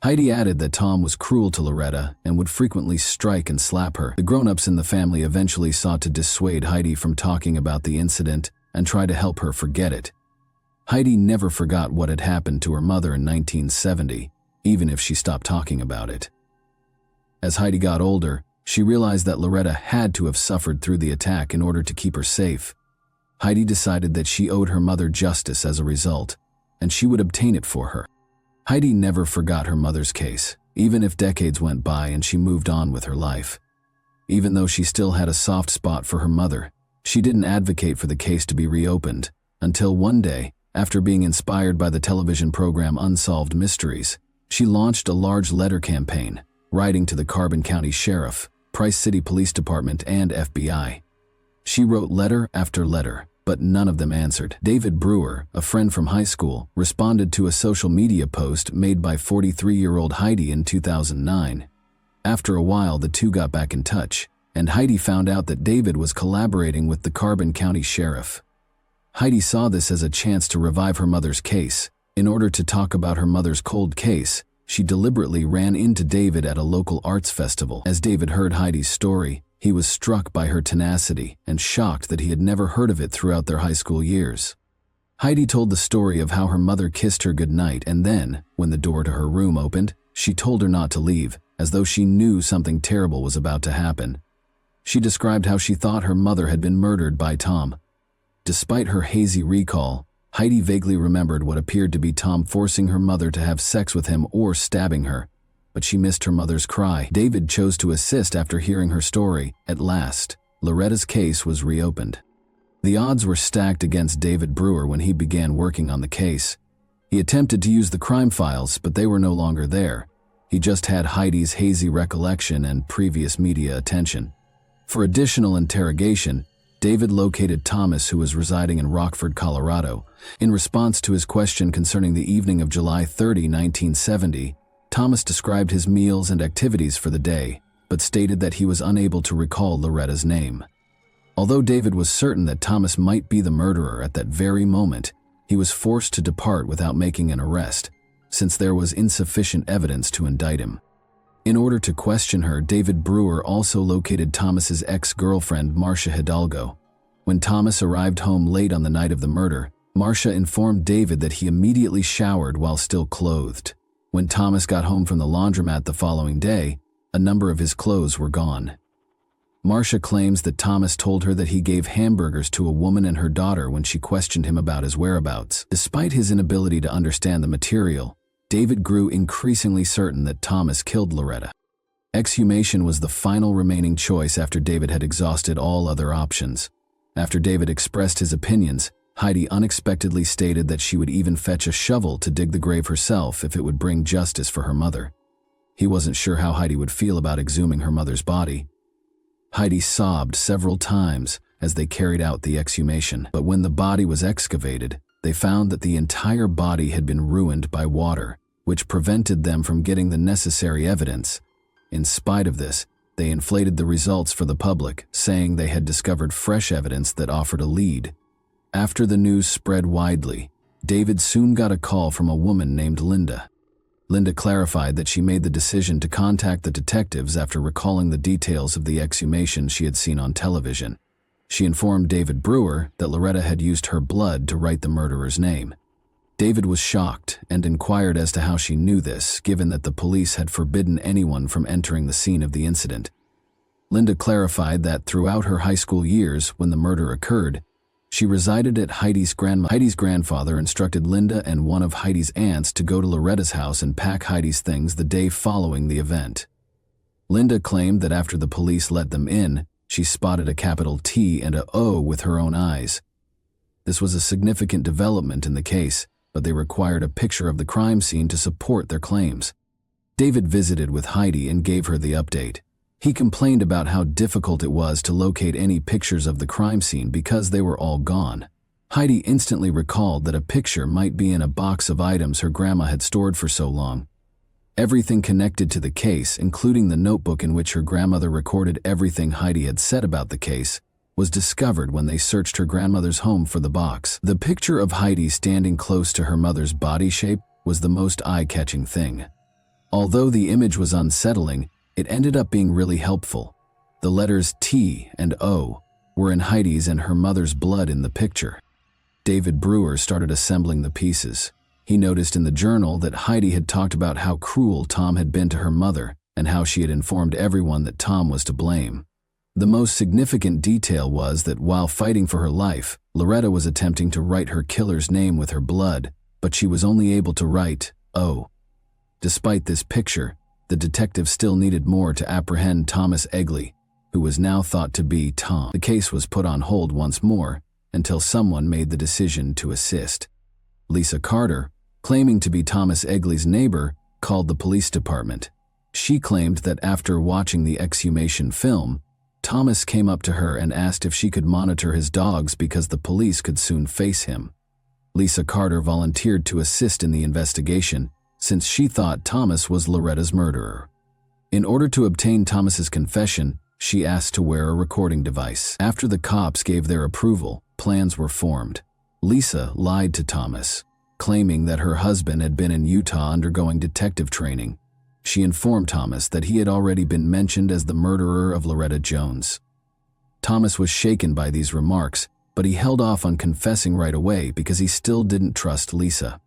Heidi added that Tom was cruel to Loretta and would frequently strike and slap her. The grown-ups in the family eventually sought to dissuade Heidi from talking about the incident and try to help her forget it. Heidi never forgot what had happened to her mother in 1970, even if she stopped talking about it. As Heidi got older, she realized that Loretta had to have suffered through the attack in order to keep her safe. Heidi decided that she owed her mother justice as a result, and she would obtain it for her. Heidi never forgot her mother's case, even if decades went by and she moved on with her life. Even though she still had a soft spot for her mother, she didn't advocate for the case to be reopened, until one day, after being inspired by the television program Unsolved Mysteries, she launched a large letter campaign, writing to the Carbon County Sheriff, Price City Police Department, and FBI. She wrote letter after letter, but none of them answered. David Brewer, a friend from high school, responded to a social media post made by 43-year-old Heidi in 2009. After a while, the two got back in touch, and Heidi found out that David was collaborating with the Carbon County Sheriff. Heidi saw this as a chance to revive her mother's case, In order to talk about her mother's cold case, she deliberately ran into David at a local arts festival. As David heard Heidi's story, he was struck by her tenacity and shocked that he had never heard of it throughout their high school years. Heidi told the story of how her mother kissed her goodnight, and then, when the door to her room opened, she told her not to leave, as though she knew something terrible was about to happen. She described how she thought her mother had been murdered by Tom. Despite her hazy recall, Heidi vaguely remembered what appeared to be Tom forcing her mother to have sex with him or stabbing her, but she missed her mother's cry. David chose to assist after hearing her story. At last, Loretta's case was reopened. The odds were stacked against David Brewer when he began working on the case. He attempted to use the crime files, but they were no longer there. He just had Heidi's hazy recollection and previous media attention. For additional interrogation, David located Thomas, who was residing in Rockford, Colorado. In response to his question concerning the evening of July 30, 1970, Thomas described his meals and activities for the day, but stated that he was unable to recall Loretta's name. Although David was certain that Thomas might be the murderer at that very moment, he was forced to depart without making an arrest, since there was insufficient evidence to indict him. In order to question her, David Brewer also located Thomas's ex-girlfriend, Marcia Hidalgo. When Thomas arrived home late on the night of the murder, Marcia informed David that he immediately showered while still clothed. When Thomas got home from the laundromat the following day, a number of his clothes were gone. Marcia claims that Thomas told her that he gave hamburgers to a woman and her daughter when she questioned him about his whereabouts. Despite his inability to understand the material, David grew increasingly certain that Thomas killed Loretta. Exhumation was the final remaining choice after David had exhausted all other options. After David expressed his opinions, Heidi unexpectedly stated that she would even fetch a shovel to dig the grave herself if it would bring justice for her mother. He wasn't sure how Heidi would feel about exhuming her mother's body. Heidi sobbed several times as they carried out the exhumation, but when the body was excavated, they found that the entire body had been ruined by water, which prevented them from getting the necessary evidence. In spite of this, they inflated the results for the public, saying they had discovered fresh evidence that offered a lead. After the news spread widely, David soon got a call from a woman named Linda. Linda clarified that she made the decision to contact the detectives after recalling the details of the exhumation she had seen on television. She informed David Brewer that Loretta had used her blood to write the murderer's name. David was shocked and inquired as to how she knew this, given that the police had forbidden anyone from entering the scene of the incident. Linda clarified that throughout her high school years, when the murder occurred, she resided at Heidi's grandmother. Heidi's grandfather instructed Linda and one of Heidi's aunts to go to Loretta's house and pack Heidi's things the day following the event. Linda claimed that after the police let them in, she spotted a capital T and a O with her own eyes. This was a significant development in the case, but they required a picture of the crime scene to support their claims. David visited with Heidi and gave her the update. He complained about how difficult it was to locate any pictures of the crime scene because they were all gone. Heidi instantly recalled that a picture might be in a box of items her grandma had stored for so long. Everything connected to the case, including the notebook in which her grandmother recorded everything Heidi had said about the case, was discovered when they searched her grandmother's home for the box. The picture of Heidi standing close to her mother's body shape was the most eye-catching thing. Although the image was unsettling, it ended up being really helpful. The letters T and O were in Heidi's and her mother's blood in the picture. David Brewer started assembling the pieces. He noticed in the journal that Heidi had talked about how cruel Tom had been to her mother and how she had informed everyone that Tom was to blame. The most significant detail was that while fighting for her life, Loretta was attempting to write her killer's name with her blood, but she was only able to write O. Despite this picture, the detective still needed more to apprehend Thomas Egley, who was now thought to be Tom. The case was put on hold once more until someone made the decision to assist. Lisa Carter, claiming to be Thomas Egley's neighbor, called the police department. She claimed that after watching the exhumation film, Thomas came up to her and asked if she could monitor his dogs because the police could soon face him. Lisa Carter volunteered to assist in the investigation since she thought Thomas was Loretta's murderer. In order to obtain Thomas's confession, she asked to wear a recording device. After the cops gave their approval, plans were formed. Lisa lied to Thomas. claiming that her husband had been in Utah undergoing detective training. She informed Thomas that he had already been mentioned as the murderer of Loretta Jones. Thomas was shaken by these remarks, but he held off on confessing right away because he still didn't trust Lisa.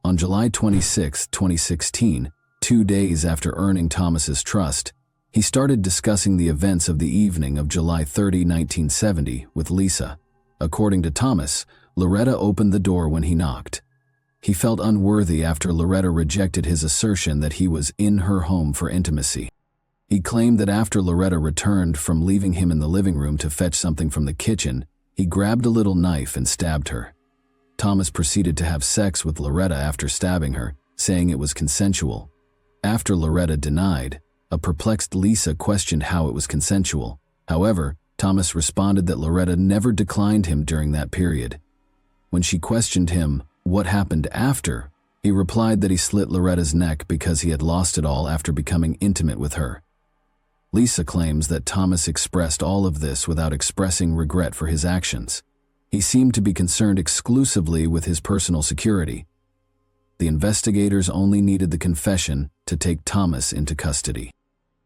On July 26, 2016, 2 days after earning Thomas's trust, he started discussing the events of the evening of July 30, 1970, with Lisa. According to Thomas, Loretta opened the door when he knocked. He felt unworthy after Loretta rejected his assertion that he was in her home for intimacy. He claimed that after Loretta returned from leaving him in the living room to fetch something from the kitchen, he grabbed a little knife and stabbed her. Thomas proceeded to have sex with Loretta after stabbing her, saying it was consensual. After Loretta denied, a perplexed Lisa questioned how it was consensual. However, Thomas responded that Loretta never declined him during that period. When she questioned him what happened after, he replied that he slit Loretta's neck because he had lost it all after becoming intimate with her. Lisa claims that Thomas expressed all of this without expressing regret for his actions. He seemed to be concerned exclusively with his personal security. The investigators only needed the confession to take Thomas into custody.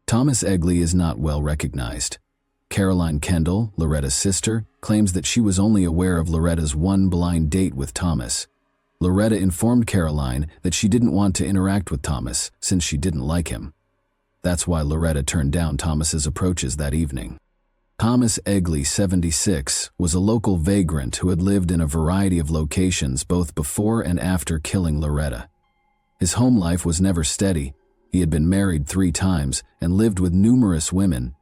Thomas Egley is not well recognized. Caroline Kendall, Loretta's sister, claims that she was only aware of Loretta's one blind date with Thomas. Loretta informed Caroline that she didn't want to interact with Thomas since she didn't like him. That's why Loretta turned down Thomas's approaches that evening. Thomas Egley, 76, was a local vagrant who had lived in a variety of locations both before and after killing Loretta. His home life was never steady. He had been married 3 times and lived with numerous women.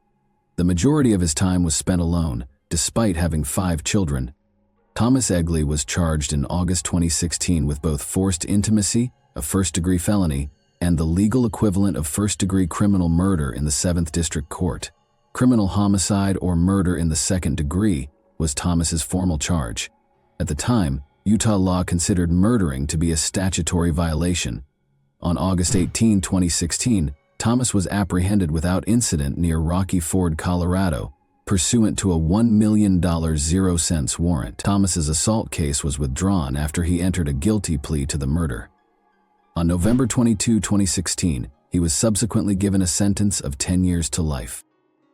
The majority of his time was spent alone, despite having 5 children. Thomas Egley was charged in August 2016 with both forced intimacy, a first-degree felony, and the legal equivalent of first-degree criminal murder in the 7th District Court. Criminal homicide or murder in the 2nd degree was Thomas's formal charge. At the time, Utah law considered murdering to be a statutory violation. On August 18, 2016, Thomas was apprehended without incident near Rocky Ford, Colorado, pursuant to a $1 million 0-cents warrant. Thomas's assault case was withdrawn after he entered a guilty plea to the murder. On November 22, 2016, he was subsequently given a sentence of 10 years to life.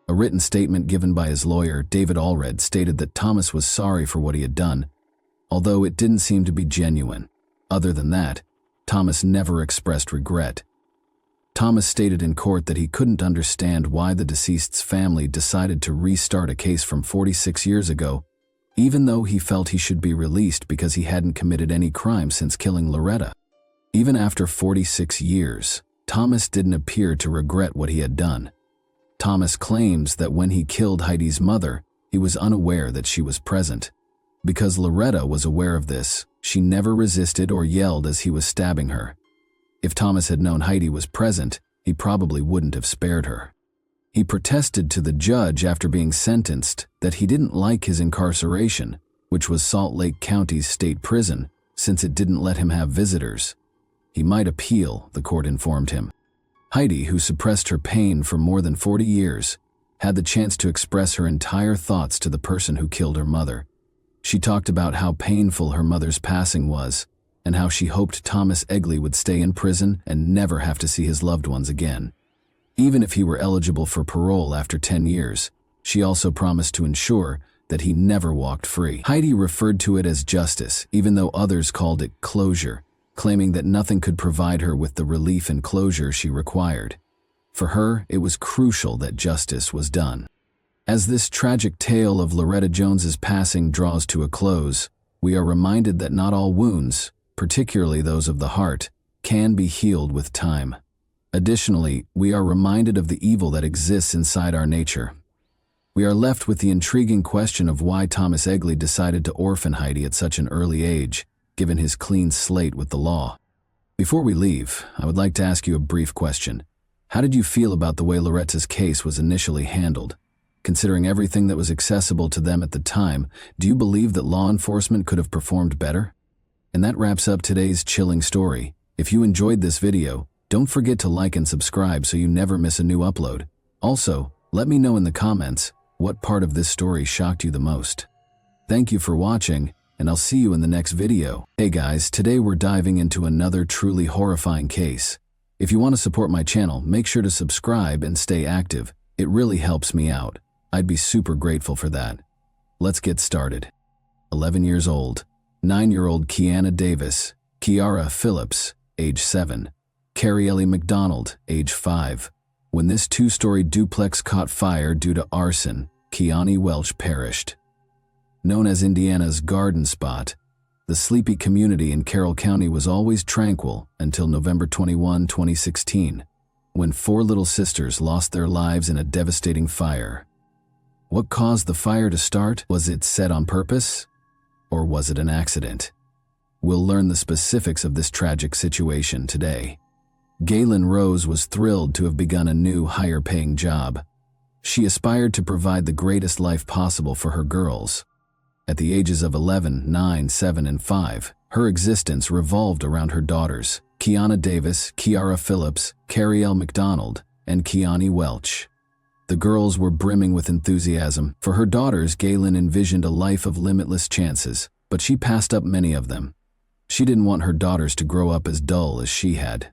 A written statement given by his lawyer, David Allred, stated that Thomas was sorry for what he had done, although it didn't seem to be genuine. Other than that, Thomas never expressed regret. Thomas stated in court that he couldn't understand why the deceased's family decided to restart a case from 46 years ago, even though he felt he should be released because he hadn't committed any crime since killing Loretta. Even after 46 years, Thomas didn't appear to regret what he had done. Thomas claims that when he killed Heidi's mother, he was unaware that she was present. Because Loretta was aware of this, she never resisted or yelled as he was stabbing her. If Thomas had known Heidi was present, he probably wouldn't have spared her. He protested to the judge after being sentenced that he didn't like his incarceration, which was Salt Lake County's state prison, since it didn't let him have visitors. He might appeal, the court informed him. Heidi, who suppressed her pain for more than 40 years, had the chance to express her entire thoughts to the person who killed her mother. She talked about how painful her mother's passing was, and how she hoped Thomas Egley would stay in prison and never have to see his loved ones again. Even if he were eligible for parole after 10 years, she also promised to ensure that he never walked free. Heidi referred to it as justice, even though others called it closure, claiming that nothing could provide her with the relief and closure she required. For her, it was crucial that justice was done. As this tragic tale of Loretta Jones's passing draws to a close, we are reminded that not all wounds, particularly those of the heart, can be healed with time. Additionally, we are reminded of the evil that exists inside our nature. We are left with the intriguing question of why Thomas Egley decided to orphan Heidi at such an early age, given his clean slate with the law. Before we leave, I would like to ask you a brief question. How did you feel about the way Loretta's case was initially handled? Considering everything that was accessible to them at the time, do you believe that law enforcement could have performed better? And that wraps up today's chilling story. If you enjoyed this video, don't forget to like and subscribe so you never miss a new upload. Also, let me know in the comments what part of this story shocked you the most. Thank you for watching, and I'll see you in the next video. Hey guys, today we're diving into another truly horrifying case. If you want to support my channel, make sure to subscribe and stay active. It really helps me out. I'd be super grateful for that. Let's get started. 11 years old, 9-year-old Kiana Davis, Kiara Phillips, age 7, Carrie Ellie McDonald, age 5. When this 2-story duplex caught fire due to arson, Kiani Welch perished. Known as Indiana's Garden Spot, the sleepy community in Carroll County was always tranquil until November 21, 2016, when 4 little sisters lost their lives in a devastating fire. What caused the fire to start? Was it set on purpose? Or was it an accident? We'll learn the specifics of this tragic situation today. Galen Rose was thrilled to have begun a new, higher-paying job. She aspired to provide the greatest life possible for her girls. At the ages of 11, 9, 7, and 5, her existence revolved around her daughters, Kiana Davis, Kiara Phillips, Carrie L. McDonald, and Kiani Welch. The girls were brimming with enthusiasm. For her daughters, Galen envisioned a life of limitless chances, but she passed up many of them. She didn't want her daughters to grow up as dull as she had.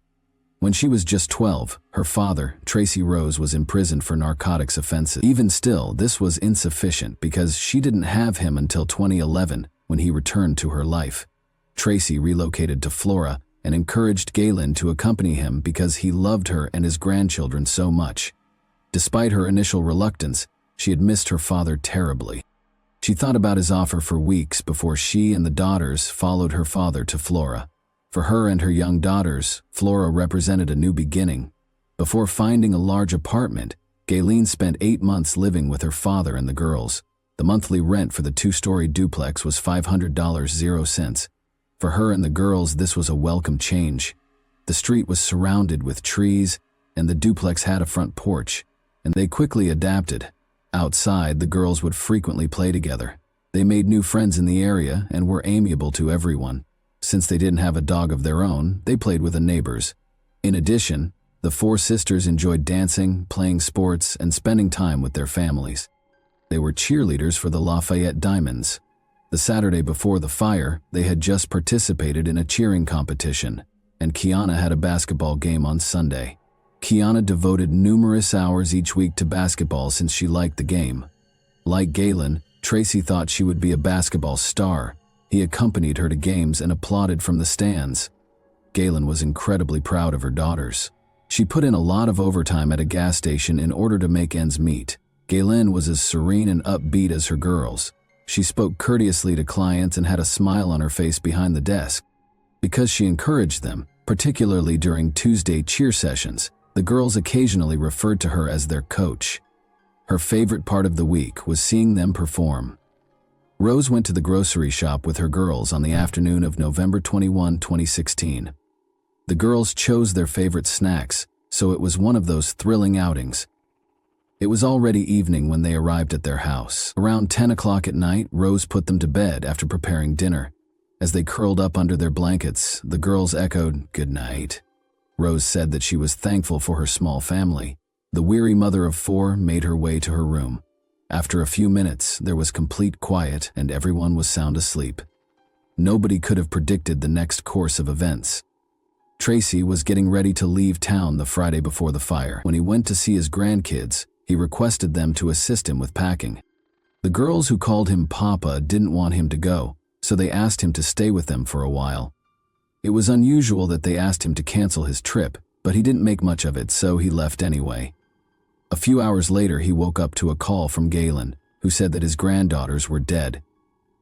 When she was just 12, her father, Tracy Rose, was imprisoned for narcotics offenses. Even still, this was insufficient because she didn't have him until 2011 when he returned to her life. Tracy relocated to Flora and encouraged Galen to accompany him because he loved her and his grandchildren so much. Despite her initial reluctance, she had missed her father terribly. She thought about his offer for weeks before she and the daughters followed her father to Flora. For her and her young daughters, Flora represented a new beginning. Before finding a large apartment, Galen spent 8 months living with her father and the girls. The monthly rent for the 2-story duplex was $500.00. For her and the girls, this was a welcome change. The street was surrounded with trees, and the duplex had a front porch, and they quickly adapted. Outside, the girls would frequently play together. They made new friends in the area and were amiable to everyone. Since they didn't have a dog of their own, they played with the neighbors. In addition, the 4 sisters enjoyed dancing, playing sports, and spending time with their families. They were cheerleaders for the Lafayette Diamonds. The Saturday before the fire, they had just participated in a cheering competition, and Kiana had a basketball game on Sunday. Kiana devoted numerous hours each week to basketball since she liked the game. Like Galen, Tracy thought she would be a basketball star. He accompanied her to games and applauded from the stands. Galen was incredibly proud of her daughters. She put in a lot of overtime at a gas station in order to make ends meet. Galen was as serene and upbeat as her girls. She spoke courteously to clients and had a smile on her face behind the desk. Because she encouraged them, particularly during Tuesday cheer sessions, the girls occasionally referred to her as their coach. Her favorite part of the week was seeing them perform. Rose went to the grocery shop with her girls on the afternoon of November 21, 2016. The girls chose their favorite snacks, so it was one of those thrilling outings. It was already evening when they arrived at their house. Around 10 o'clock at night, Rose put them to bed after preparing dinner. As they curled up under their blankets, the girls echoed, "Good night." Rose said that she was thankful for her small family. The weary mother of 4 made her way to her room. After a few minutes, there was complete quiet and everyone was sound asleep. Nobody could have predicted the next course of events. Tracy was getting ready to leave town the Friday before the fire. When he went to see his grandkids, he requested them to assist him with packing. The girls who called him Papa didn't want him to go, so they asked him to stay with them for a while. It was unusual that they asked him to cancel his trip, but he didn't make much of it, so he left anyway. A few hours later, he woke up to a call from Galen, who said that his granddaughters were dead.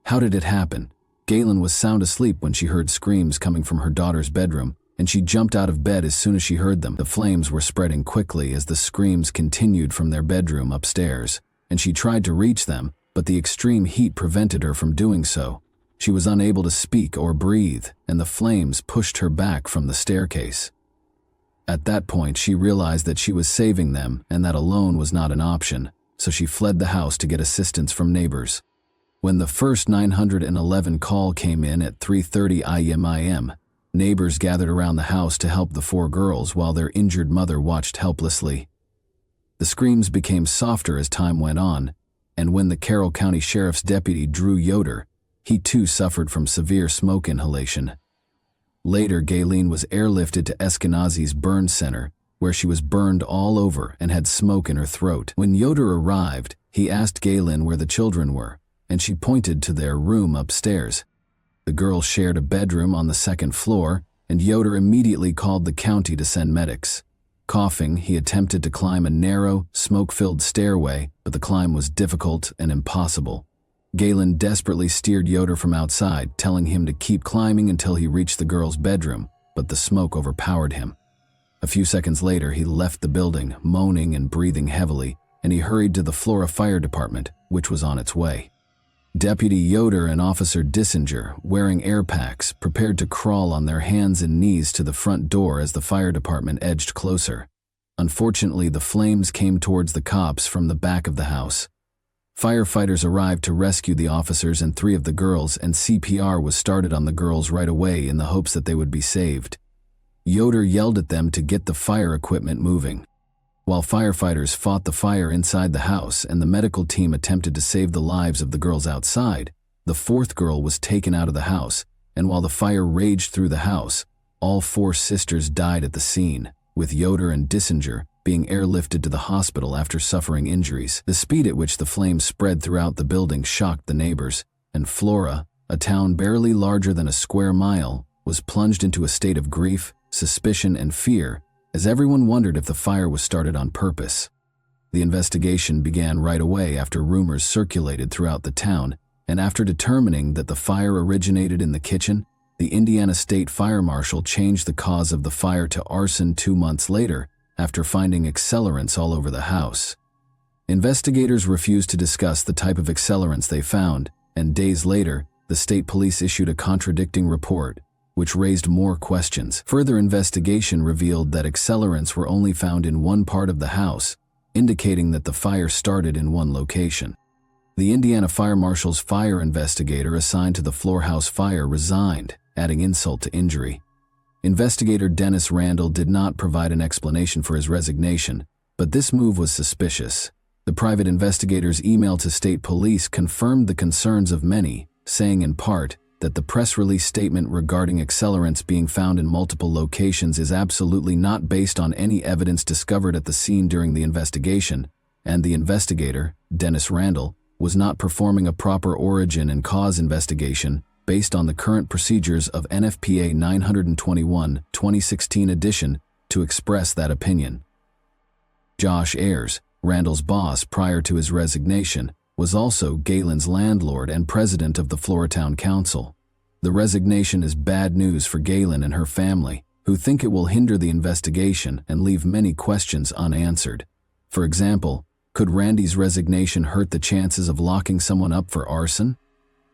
How did it happen? Galen was sound asleep when she heard screams coming from her daughter's bedroom, and she jumped out of bed as soon as she heard them. The flames were spreading quickly as the screams continued from their bedroom upstairs, and she tried to reach them, but the extreme heat prevented her from doing so. She was unable to speak or breathe, and the flames pushed her back from the staircase. At that point, she realized that she was saving them and that alone was not an option, so she fled the house to get assistance from neighbors. When the first 911 call came in at 3:30 a.m., neighbors gathered around the house to help the 4 girls while their injured mother watched helplessly. The screams became softer as time went on, and when the Carroll County Sheriff's deputy Drew Yoder He too suffered from severe smoke inhalation. Later, Galen was airlifted to Eskenazi's burn center, where she was burned all over and had smoke in her throat. When Yoder arrived, he asked Galen where the children were, and she pointed to their room upstairs. The girls shared a bedroom on the second floor, and Yoder immediately called the county to send medics. Coughing, he attempted to climb a narrow, smoke-filled stairway, but the climb was difficult and impossible. Galen desperately steered Yoder from outside, telling him to keep climbing until he reached the girls' bedroom, but the smoke overpowered him. A few seconds later, he left the building, moaning and breathing heavily, and he hurried to the Flora Fire Department, which was on its way. Deputy Yoder and Officer Dissinger, wearing air packs, prepared to crawl on their hands and knees to the front door as the fire department edged closer. Unfortunately, the flames came towards the cops from the back of the house. Firefighters arrived to rescue the officers and 3 of the girls, and CPR was started on the girls right away in the hopes that they would be saved. Yoder yelled at them to get the fire equipment moving. While firefighters fought the fire inside the house and the medical team attempted to save the lives of the girls outside, the 4th girl was taken out of the house, and while the fire raged through the house, all 4 sisters died at the scene, with Yoder and Dissinger being airlifted to the hospital after suffering injuries. The speed at which the flames spread throughout the building shocked the neighbors, and Flora, a town barely larger than a square mile, was plunged into a state of grief, suspicion, and fear, as everyone wondered if the fire was started on purpose. The investigation began right away after rumors circulated throughout the town, and after determining that the fire originated in the kitchen, the Indiana State Fire Marshal changed the cause of the fire to arson 2 months later, after finding accelerants all over the house. Investigators refused to discuss the type of accelerants they found, and days later, the state police issued a contradicting report, which raised more questions. Further investigation revealed that accelerants were only found in one part of the house, indicating that the fire started in one location. The Indiana Fire Marshal's fire investigator assigned to the Flora House fire resigned, adding insult to injury. Investigator Dennis Randall did not provide an explanation for his resignation, but this move was suspicious. The private investigator's email to state police confirmed the concerns of many, saying in part that the press release statement regarding accelerants being found in multiple locations is absolutely not based on any evidence discovered at the scene during the investigation, and the investigator, Dennis Randall, was not performing a proper origin and cause investigation based on the current procedures of NFPA 921, 2016 edition, to express that opinion. Josh Ayers, Randall's boss prior to his resignation, was also Galen's landlord and president of the Flora Town Council. The resignation is bad news for Galen and her family, who think it will hinder the investigation and leave many questions unanswered. For example, could Randy's resignation hurt the chances of locking someone up for arson?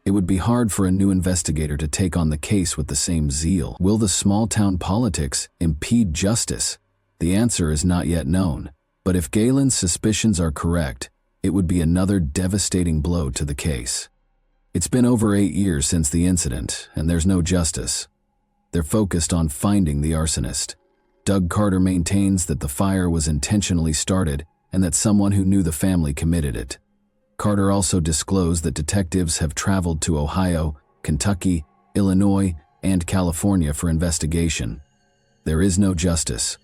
It would be hard for a new investigator to take on the case with the same zeal. Will the small-town politics impede justice? The answer is not yet known, but if Galen's suspicions are correct, it would be another devastating blow to the case. It's been over 8 years since the incident, and there's no justice. They're focused on finding the arsonist. Doug Carter maintains that the fire was intentionally started and that someone who knew the family committed it. Carter also disclosed that detectives have traveled to Ohio, Kentucky, Illinois, and California for investigation. There is no justice,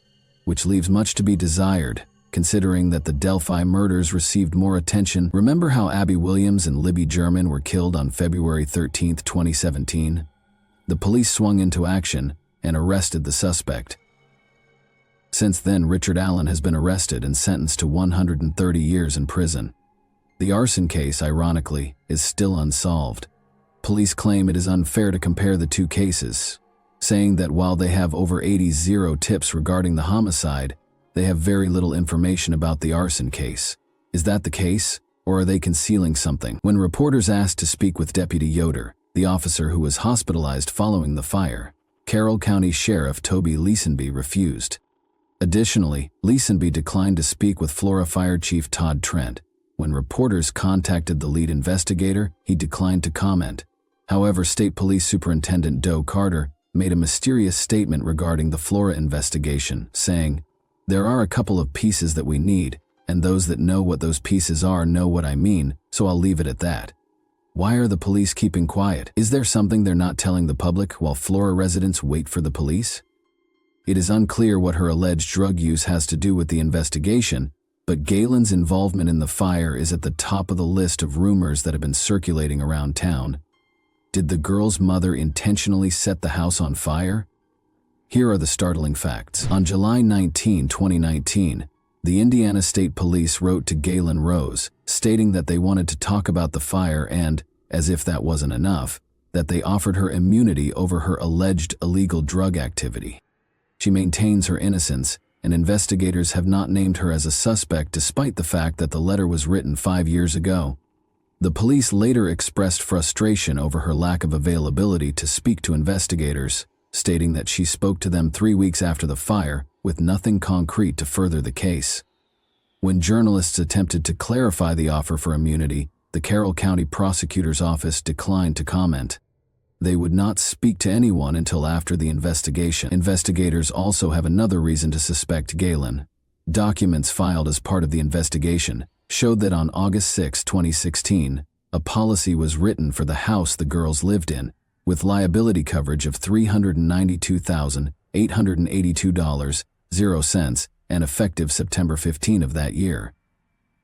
which leaves much to be desired, considering that the Delphi murders received more attention. Remember how Abby Williams and Libby German were killed on February 13, 2017? The police swung into action and arrested the suspect. Since then, Richard Allen has been arrested and sentenced to 130 years in prison. The arson case, ironically, is still unsolved. Police claim it is unfair to compare the two cases, saying that while they have over 80 tips regarding the homicide, they have very little information about the arson case. Is that the case, or are they concealing something? When reporters asked to speak with Deputy Yoder, the officer who was hospitalized following the fire, Carroll County Sheriff Toby Leesenby refused. Additionally, Leesenby declined to speak with Flora Fire Chief Todd Trent. When reporters contacted the lead investigator, he declined to comment. However, State Police Superintendent Doe Carter made a mysterious statement regarding the Flora investigation, saying, "There are a couple of pieces that we need, and those that know what those pieces are know what I mean, so I'll leave it at that." Why are the police keeping quiet? Is there something they're not telling the public while Flora residents wait for the police? It is unclear what her alleged drug use has to do with the investigation, but Galen's involvement in the fire is at the top of the list of rumors that have been circulating around town. Did the girl's mother intentionally set the house on fire? Here are the startling facts. On July 19, 2019, the Indiana State Police wrote to Galen Rose, stating that they wanted to talk about the fire and, as if that wasn't enough, that they offered her immunity over her alleged illegal drug activity. She maintains her innocence, and investigators have not named her as a suspect despite the fact that the letter was written 5 years ago. The police later expressed frustration over her lack of availability to speak to investigators, stating that she spoke to them 3 weeks after the fire with nothing concrete to further the case. When journalists attempted to clarify the offer for immunity, the Carroll County Prosecutor's Office declined to comment. They would not speak to anyone until after the investigation. Investigators also have another reason to suspect Galen. Documents filed as part of the investigation showed that on August 6, 2016, a policy was written for the house the girls lived in, with liability coverage of $392,882.00 and effective September 15 of that year.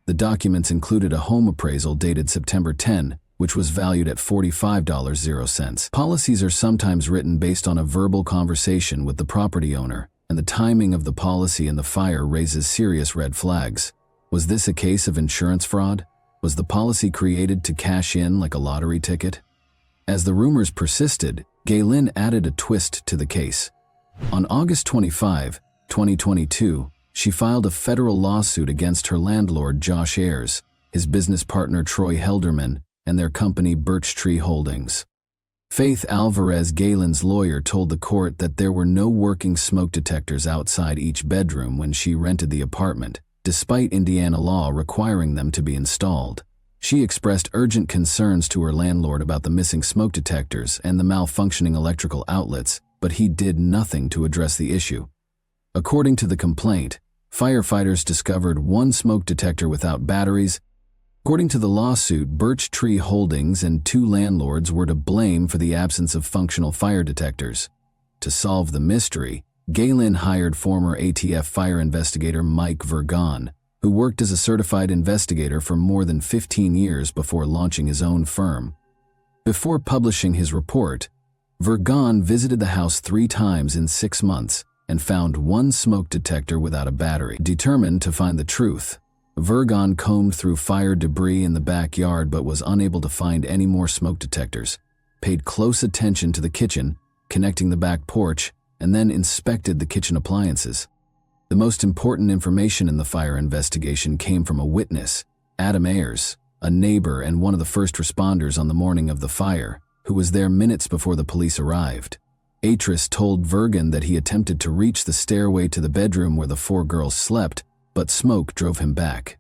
The documents included a home appraisal dated September 10, which was valued at $45.00. Policies are sometimes written based on a verbal conversation with the property owner, and the timing of the policy and the fire raises serious red flags. Was this a case of insurance fraud? Was the policy created to cash in like a lottery ticket? As the rumors persisted, Galen added a twist to the case. On August 25, 2022, she filed a federal lawsuit against her landlord Josh Ayers, his business partner Troy Helderman, and their company Birch Tree Holdings. Faith Alvarez, Galen's lawyer, told the court that there were no working smoke detectors outside each bedroom when she rented the apartment, despite Indiana law requiring them to be installed. She expressed urgent concerns to her landlord about the missing smoke detectors and the malfunctioning electrical outlets, but he did nothing to address the issue. According to the complaint, firefighters discovered one smoke detector without batteries. According to the lawsuit, Birch Tree Holdings and 2 landlords were to blame for the absence of functional fire detectors. To solve the mystery, Galen hired former ATF fire investigator Mike Vergon, who worked as a certified investigator for more than 15 years before launching his own firm. Before publishing his report, Vergon visited the house 3 times in 6 months and found one smoke detector without a battery. Determined to find the truth, Vergon combed through fire debris in the backyard but was unable to find any more smoke detectors, paid close attention to the kitchen, connecting the back porch, and then inspected the kitchen appliances. The most important information in the fire investigation came from a witness, Adam Ayers, a neighbor and one of the first responders on the morning of the fire, who was there minutes before the police arrived. Ayers told Vergon that he attempted to reach the stairway to the bedroom where the 4 girls slept, but smoke drove him back.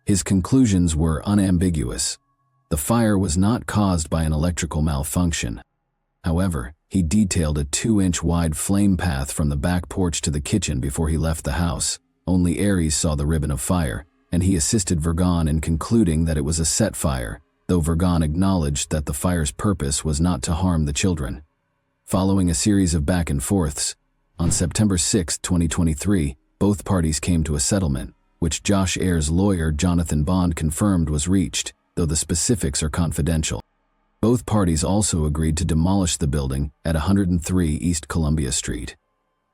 His conclusions were unambiguous. The fire was not caused by an electrical malfunction. However, he detailed a 2-inch wide flame path from the back porch to the kitchen before he left the house. Only Ayers saw the ribbon of fire, and he assisted Vergon in concluding that it was a set fire, though Vergon acknowledged that the fire's purpose was not to harm the children. Following a series of back and forths, on September 6, 2023, both parties came to a settlement, which Josh Ayers' lawyer Jonathan Bond confirmed was reached, though the specifics are confidential. Both parties also agreed to demolish the building at 103 East Columbia Street.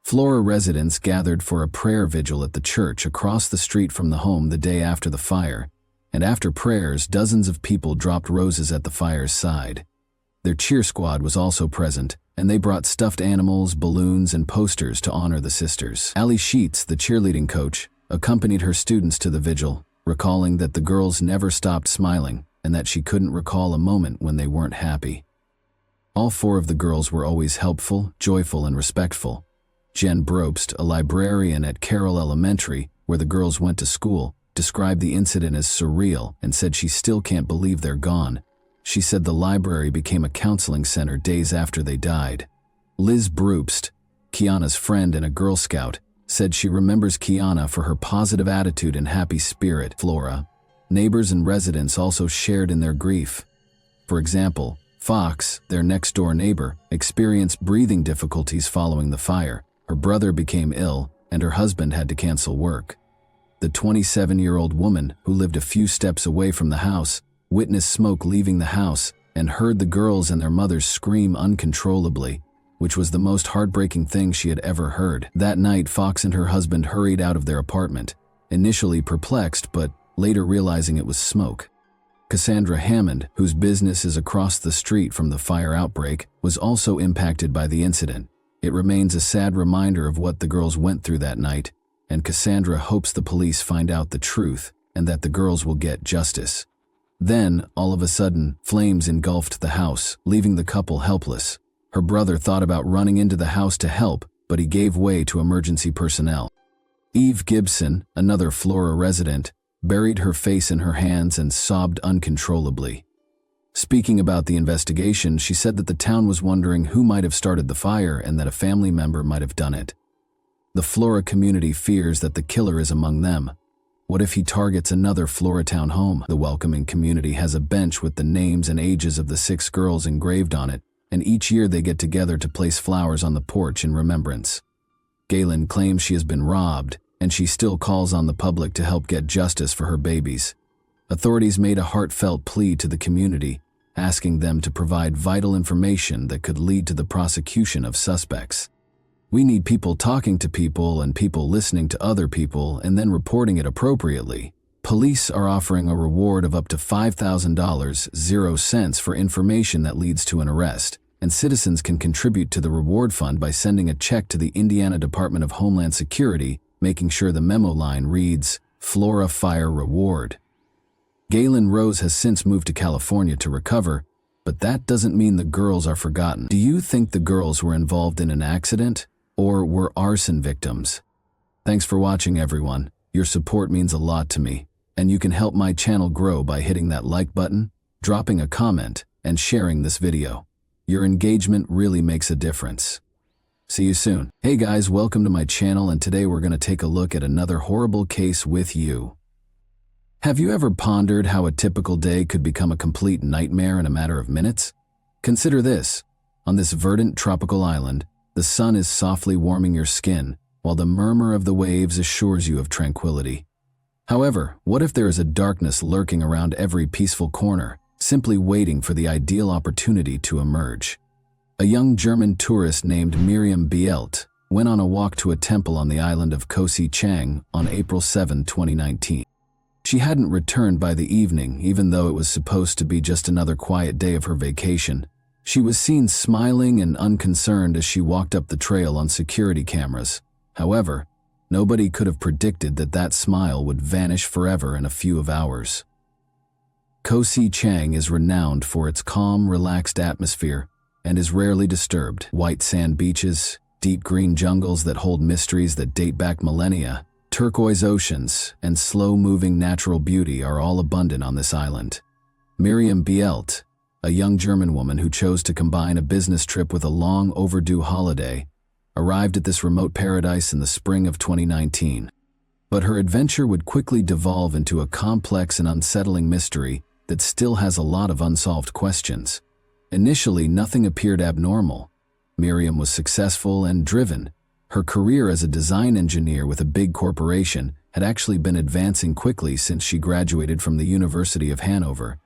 Flora residents gathered for a prayer vigil at the church across the street from the home the day after the fire, and after prayers, dozens of people dropped roses at the fire's side. Their cheer squad was also present, and they brought stuffed animals, balloons, and posters to honor the sisters. Allie Sheets, the cheerleading coach, accompanied her students to the vigil, recalling that the girls never stopped smiling and that she couldn't recall a moment when they weren't happy. All 4 of the girls were always helpful, joyful, and respectful. Jen Brobst, a librarian at Carroll Elementary, where the girls went to school, described the incident as surreal and said she still can't believe they're gone. She said the library became a counseling center days after they died. Liz Brobst, Kiana's friend and a Girl Scout, said she remembers Kiana for her positive attitude and happy spirit. Flora. Neighbors and residents also shared in their grief. For example, Fox, their next-door neighbor, experienced breathing difficulties following the fire. Her brother became ill, and her husband had to cancel work. The 27-year-old woman, who lived a few steps away from the house, witnessed smoke leaving the house and heard the girls and their mothers scream uncontrollably, which was the most heartbreaking thing she had ever heard. That night, Fox and her husband hurried out of their apartment, initially perplexed but later realizing it was smoke. Cassandra Hammond, whose business is across the street from the fire outbreak, was also impacted by the incident. It remains a sad reminder of what the girls went through that night, and Cassandra hopes the police find out the truth and that the girls will get justice. Then, all of a sudden, flames engulfed the house, leaving the couple helpless. Her brother thought about running into the house to help, but he gave way to emergency personnel. Eve Gibson, another Flora resident, buried her face in her hands and sobbed uncontrollably. Speaking about the investigation, she said that the town was wondering who might have started the fire and that a family member might have done it. The Flora community fears that the killer is among them. What if he targets another Flora town home? The welcoming community has a bench with the names and ages of the 6 girls engraved on it, and each year they get together to place flowers on the porch in remembrance. Galen claims she has been robbed, and she still calls on the public to help get justice for her babies. Authorities made a heartfelt plea to the community, asking them to provide vital information that could lead to the prosecution of suspects. We need people talking to people and people listening to other people and then reporting it appropriately. Police are offering a reward of up to $5,000, 0 cents for information that leads to an arrest, and citizens can contribute to the reward fund by sending a check to the Indiana Department of Homeland Security, making sure the memo line reads, Flora Fire Reward. Galen Rose has since moved to California to recover, but that doesn't mean the girls are forgotten. Do you think the girls were involved in an accident? Or were arson victims? Thanks for watching, everyone. Your support means a lot to me, and you can help my channel grow by hitting that like button, dropping a comment, and sharing this video. Your engagement really makes a difference. See you soon. Hey guys, welcome to my channel, and today we're going to take a look at another horrible case with you. Have you ever pondered how a typical day could become a complete nightmare in a matter of minutes? Consider this. On this verdant tropical island, the sun is softly warming your skin, while the murmur of the waves assures you of tranquility. However, what if there is a darkness lurking around every peaceful corner, simply waiting for the ideal opportunity to emerge? A young German tourist named Miriam Beiel went on a walk to a temple on the island of Koh Si Chang on April 7, 2019. She hadn't returned by the evening, even though it was supposed to be just another quiet day of her vacation. She was seen smiling and unconcerned as she walked up the trail on security cameras. However, nobody could have predicted that that smile would vanish forever in a few hours. Koh Si Chang is renowned for its calm, relaxed atmosphere and is rarely disturbed. White sand beaches, deep green jungles that hold mysteries that date back millennia, turquoise oceans, and slow-moving natural beauty are all abundant on this island. Miriam Beiel, a young German woman who chose to combine a business trip with a long overdue holiday, arrived at this remote paradise in the spring of 2019. But her adventure would quickly devolve into a complex and unsettling mystery that still has a lot of unsolved questions. Initially, nothing appeared abnormal. Miriam was successful and driven. Her career as a design engineer with a big corporation had actually been advancing quickly since she graduated from the University of Hanover.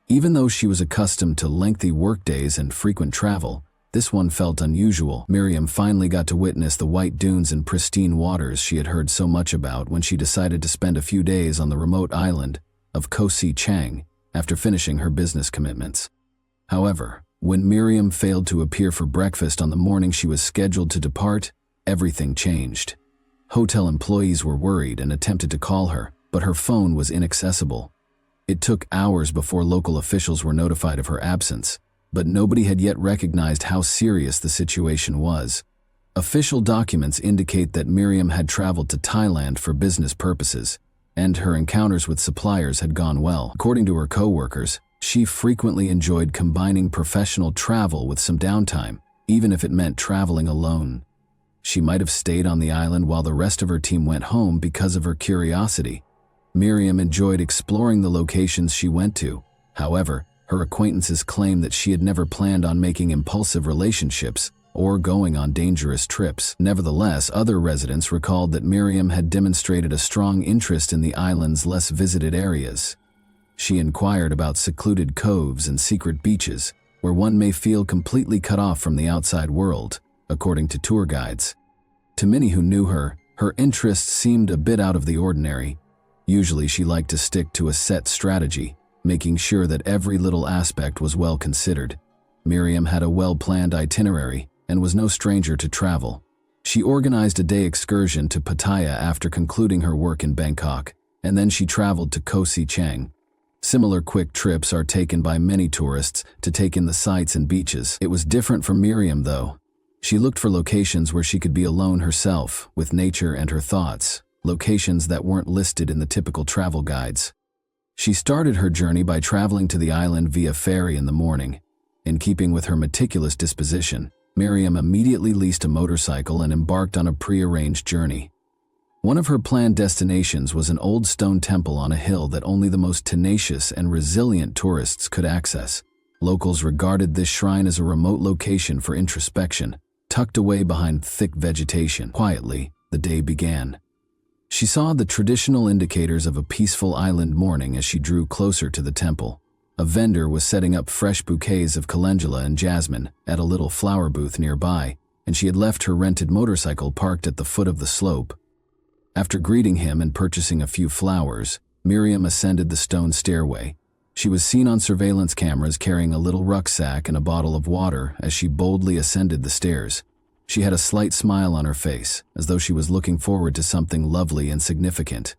Even though she was accustomed to lengthy workdays and frequent travel, this one felt unusual. Miriam finally got to witness the white dunes and pristine waters she had heard so much about when she decided to spend a few days on the remote island of Koh Si Chang after finishing her business commitments. However, when Miriam failed to appear for breakfast on the morning she was scheduled to depart, everything changed. Hotel employees were worried and attempted to call her, but her phone was inaccessible. It took hours before local officials were notified of her absence, but nobody had yet recognized how serious the situation was. Official documents indicate that Miriam had traveled to Thailand for business purposes, and her encounters with suppliers had gone well. According to her co-workers, she frequently enjoyed combining professional travel with some downtime, even if it meant traveling alone. She might have stayed on the island while the rest of her team went home because of her curiosity. Miriam enjoyed exploring the locations she went to. However, Her acquaintances claimed that she had never planned on making impulsive relationships or going on dangerous trips. Nevertheless, other residents recalled that Miriam had demonstrated a strong interest in the island's less visited areas. She inquired about secluded coves and secret beaches, where one may feel completely cut off from the outside world, according to tour guides. To many who knew her, her interests seemed a bit out of the ordinary. Usually she liked to stick to a set strategy, making sure that every little aspect was well considered. Miriam had a well-planned itinerary and was no stranger to travel. She organized a day excursion to Pattaya after concluding her work in Bangkok, and then she traveled to Koh Si Chang. Similar quick trips are taken by many tourists to take in the sights and beaches. It was different for Miriam, though. She looked for locations where she could be alone herself, with nature and her thoughts, locations that weren't listed in the typical travel guides. She started her journey by traveling to the island via ferry in the morning. In keeping with her meticulous disposition, Miriam immediately leased a motorcycle and embarked on a pre-arranged journey. One of her planned destinations was an old stone temple on a hill that only the most tenacious and resilient tourists could access. Locals regarded this shrine as a remote location for introspection, tucked away behind thick vegetation. Quietly, the day began. She saw the traditional indicators of a peaceful island morning as she drew closer to the temple. A vendor was setting up fresh bouquets of calendula and jasmine at a little flower booth nearby, and she had left her rented motorcycle parked at the foot of the slope. After greeting him and purchasing a few flowers, Miriam ascended the stone stairway. She was seen on surveillance cameras carrying a little rucksack and a bottle of water as she boldly ascended the stairs. She had a slight smile on her face, as though she was looking forward to something lovely and significant.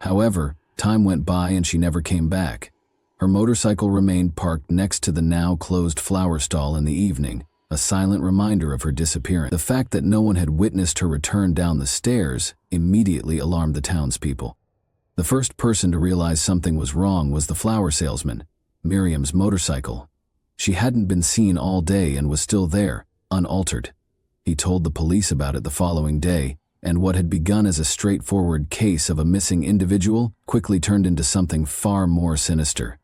However, time went by and she never came back. Her motorcycle remained parked next to the now closed flower stall in the evening, a silent reminder of her disappearance. The fact that no one had witnessed her return down the stairs immediately alarmed the townspeople. The first person to realize something was wrong was the flower salesman, Miriam's motorcycle. She hadn't been seen all day and was still there, unaltered. He told the police about it the following day, and what had begun as a straightforward case of a missing individual quickly turned into something far more sinister.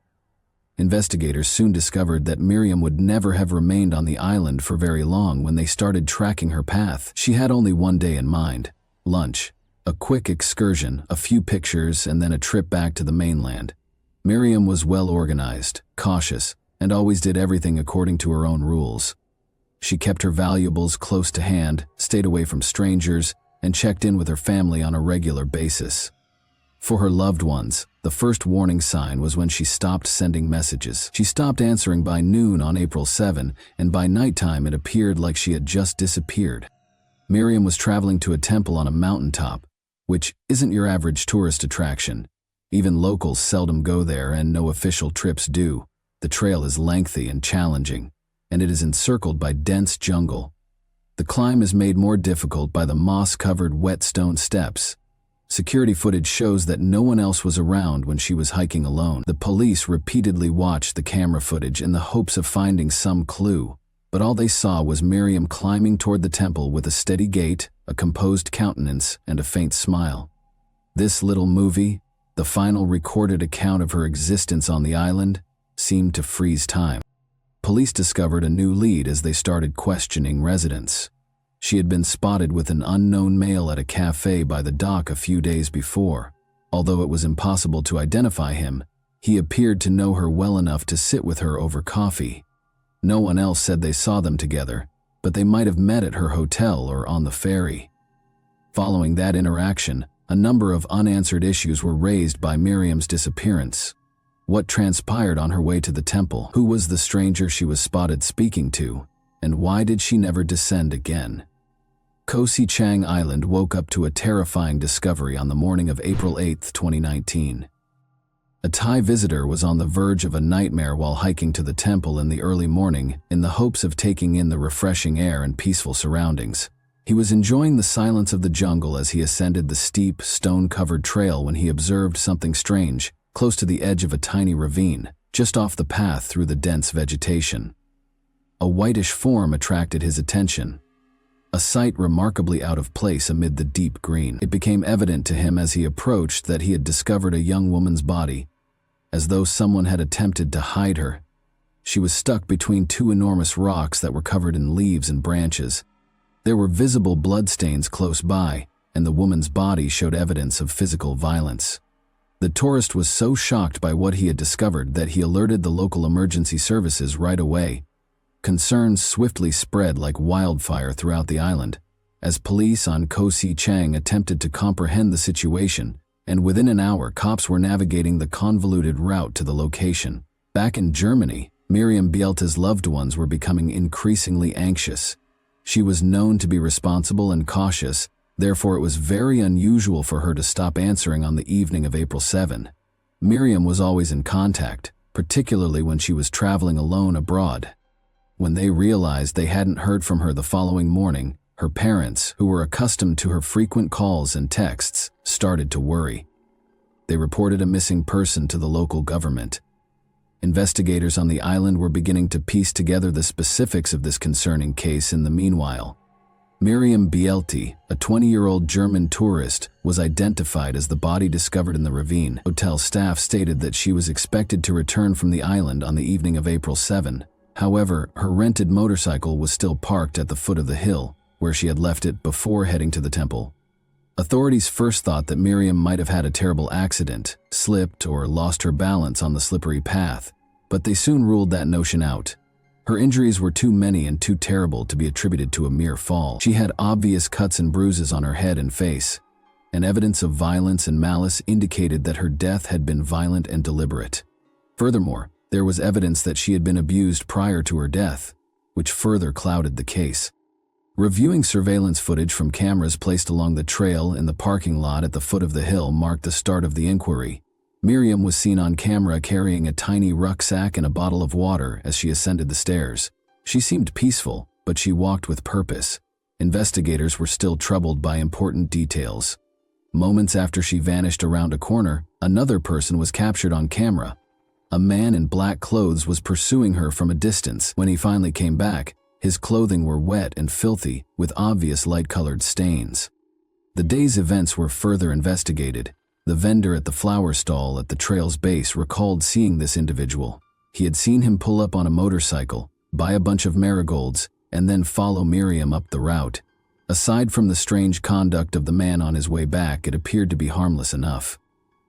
Investigators soon discovered that Miriam would never have remained on the island for very long when they started tracking her path. She had only one day in mind: lunch, a quick excursion, a few pictures, and then a trip back to the mainland. Miriam was well organized, cautious, and always did everything according to her own rules. She kept her valuables close to hand, stayed away from strangers, and checked in with her family on a regular basis. For her loved ones, the first warning sign was when she stopped sending messages. She stopped answering by noon on April 7, and by nighttime it appeared like she had just disappeared. Miriam was traveling to a temple on a mountaintop, which isn't your average tourist attraction. Even locals seldom go there, and no official trips do. The trail is lengthy and challenging, and it is encircled by dense jungle. The climb is made more difficult by the moss-covered wet stone steps. Security footage shows that no one else was around when she was hiking alone. The police repeatedly watched the camera footage in the hopes of finding some clue, but all they saw was Miriam climbing toward the temple with a steady gait, a composed countenance, and a faint smile. This little movie, the final recorded account of her existence on the island, seemed to freeze time. Police discovered a new lead as they started questioning residents. She had been spotted with an unknown male at a cafe by the dock a few days before. Although it was impossible to identify him, he appeared to know her well enough to sit with her over coffee. No one else said they saw them together, but they might have met at her hotel or on the ferry. Following that interaction, a number of unanswered issues were raised by Miriam's disappearance. What transpired on her way to the temple? Who was the stranger she was spotted speaking to? And why did she never descend again? Koh Si Chang Island woke up to a terrifying discovery on the morning of April 8, 2019. A Thai visitor was on the verge of a nightmare while hiking to the temple in the early morning in the hopes of taking in the refreshing air and peaceful surroundings. He was enjoying the silence of the jungle as he ascended the steep, stone-covered trail when he observed something strange, close to the edge of a tiny ravine, just off the path through the dense vegetation. A whitish form attracted his attention, a sight remarkably out of place amid the deep green. It became evident to him as he approached that he had discovered a young woman's body. As though someone had attempted to hide her, She was stuck between two enormous rocks that were covered in leaves and branches. There were visible bloodstains close by, and the woman's body showed evidence of physical violence. The tourist was so shocked by what he had discovered that he alerted the local emergency services right away. Concerns swiftly spread like wildfire throughout the island, as police on Koh Si Chang attempted to comprehend the situation, and within an hour cops were navigating the convoluted route to the location. Back in Germany, Miriam Bielta's loved ones were becoming increasingly anxious. She was known to be responsible and cautious, therefore it was very unusual for her to stop answering on the evening of April 7. Miriam was always in contact, particularly when she was traveling alone abroad. When they realized they hadn't heard from her the following morning, her parents, who were accustomed to her frequent calls and texts, started to worry. They reported a missing person to the local government. Investigators on the island were beginning to piece together the specifics of this concerning case in the meanwhile. Miriam Beiel, a 20-year-old German tourist, was identified as the body discovered in the ravine. Hotel staff stated that she was expected to return from the island on the evening of April 7. However, her rented motorcycle was still parked at the foot of the hill, where she had left it before heading to the temple. Authorities first thought that Miriam might have had a terrible accident, slipped, or lost her balance on the slippery path, but they soon ruled that notion out. Her injuries were too many and too terrible to be attributed to a mere fall. She had obvious cuts and bruises on her head and face, and evidence of violence and malice indicated that her death had been violent and deliberate. Furthermore, there was evidence that she had been abused prior to her death, which further clouded the case. Reviewing surveillance footage from cameras placed along the trail in the parking lot at the foot of the hill marked the start of the inquiry. Miriam was seen on camera carrying a tiny rucksack and a bottle of water as she ascended the stairs. She seemed peaceful, but she walked with purpose. Investigators were still troubled by important details. Moments after she vanished around a corner, another person was captured on camera. A man in black clothes was pursuing her from a distance. When he finally came back, his clothing were wet and filthy, with obvious light-colored stains. The day's events were further investigated. The vendor at the flower stall at the trail's base recalled seeing this individual. He had seen him pull up on a motorcycle, buy a bunch of marigolds, and then follow Miriam up the route. Aside from the strange conduct of the man on his way back, it appeared to be harmless enough.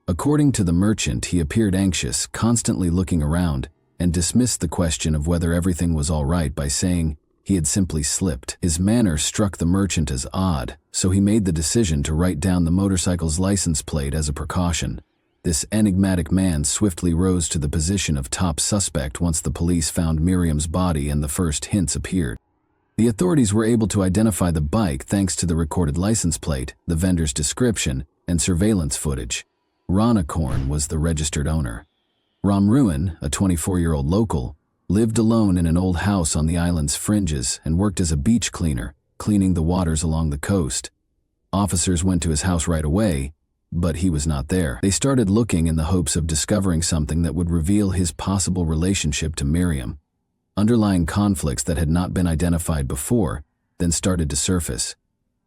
According to the merchant, he appeared anxious, constantly looking around, and dismissed the question of whether everything was all right by saying he had simply slipped. His manner struck the merchant as odd, so he made the decision to write down the motorcycle's license plate as a precaution. This enigmatic man swiftly rose to the position of top suspect once the police found Miriam's body and the first hints appeared. The authorities were able to identify the bike thanks to the recorded license plate, the vendor's description, and surveillance footage. Rana Korn was the registered owner. Ram Ruin, a 24-year-old local, lived alone in an old house on the island's fringes and worked as a beach cleaner, cleaning the waters along the coast. Officers went to his house right away, but he was not there. They started looking in the hopes of discovering something that would reveal his possible relationship to Miriam. Underlying conflicts that had not been identified before then started to surface.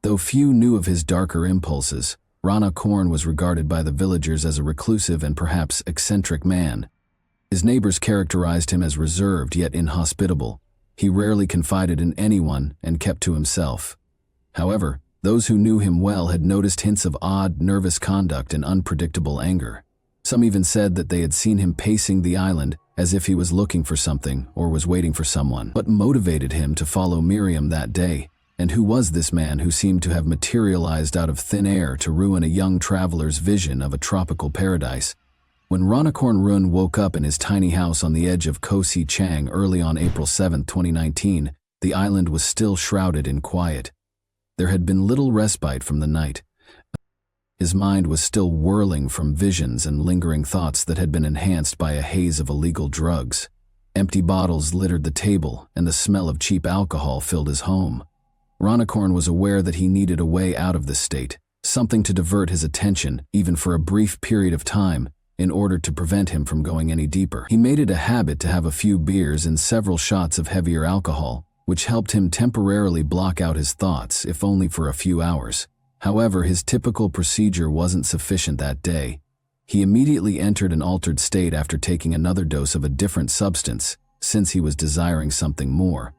Though few knew of his darker impulses, Rana Korn was regarded by the villagers as a reclusive and perhaps eccentric man. His neighbors characterized him as reserved yet inhospitable. He rarely confided in anyone and kept to himself. However, those who knew him well had noticed hints of odd, nervous conduct and unpredictable anger. Some even said that they had seen him pacing the island as if he was looking for something or was waiting for someone. What motivated him to follow Miriam that day? And who was this man who seemed to have materialized out of thin air to ruin a young traveler's vision of a tropical paradise? When Ranakorn Run woke up in his tiny house on the edge of Koh Si Chang early on April 7, 2019, the island was still shrouded in quiet. There had been little respite from the night. His mind was still whirling from visions and lingering thoughts that had been enhanced by a haze of illegal drugs. Empty bottles littered the table, and the smell of cheap alcohol filled his home. Ranakorn was aware that he needed a way out of this state, something to divert his attention, even for a brief period of time, in order to prevent him from going any deeper. He made it a habit to have a few beers and several shots of heavier alcohol, which helped him temporarily block out his thoughts, if only for a few hours. However, his typical procedure wasn't sufficient that day. He immediately entered an altered state after taking another dose of a different substance, since he was desiring something more.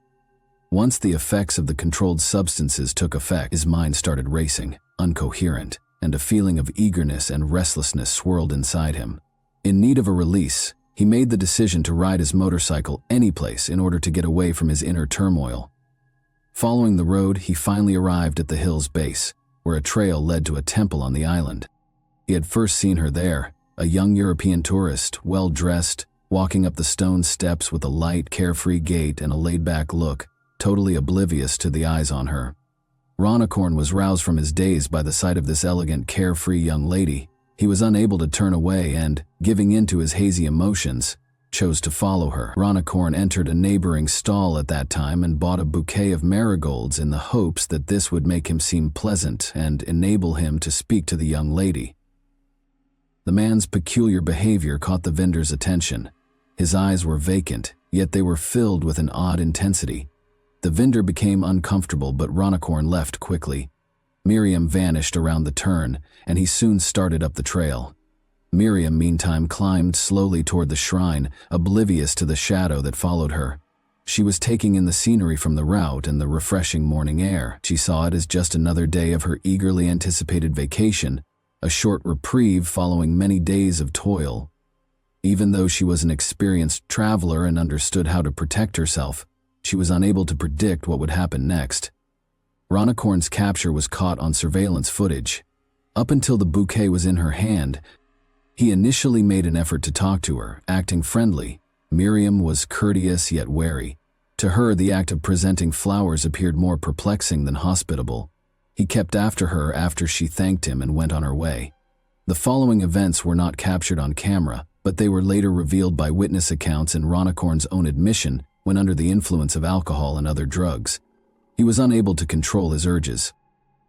Once the effects of the controlled substances took effect, his mind started racing, incoherent, and a feeling of eagerness and restlessness swirled inside him. In need of a release, he made the decision to ride his motorcycle anyplace in order to get away from his inner turmoil. Following the road, he finally arrived at the hill's base, where a trail led to a temple on the island. He had first seen her there, a young European tourist, well-dressed, walking up the stone steps with a light, carefree gait and a laid-back look, totally oblivious to the eyes on her. Ronicorn was roused from his daze by the sight of this elegant, carefree young lady. He was unable to turn away and, giving in to his hazy emotions, chose to follow her. Ronicorn entered a neighboring stall at that time and bought a bouquet of marigolds in the hopes that this would make him seem pleasant and enable him to speak to the young lady. The man's peculiar behavior caught the vendor's attention. His eyes were vacant, yet they were filled with an odd intensity. The vendor became uncomfortable, but Ronicorn left quickly. Miriam vanished around the turn, and he soon started up the trail. Miriam, meantime, climbed slowly toward the shrine, oblivious to the shadow that followed her. She was taking in the scenery from the route and the refreshing morning air. She saw it as just another day of her eagerly anticipated vacation, a short reprieve following many days of toil. Even though she was an experienced traveler and understood how to protect herself, she was unable to predict what would happen next. Ronicorn's capture was caught on surveillance footage. Up until the bouquet was in her hand, he initially made an effort to talk to her, acting friendly. Miriam was courteous yet wary. To her, the act of presenting flowers appeared more perplexing than hospitable. He kept after her after she thanked him and went on her way. The following events were not captured on camera, but they were later revealed by witness accounts and Ronicorn's own admission when under the influence of alcohol and other drugs. He was unable to control his urges.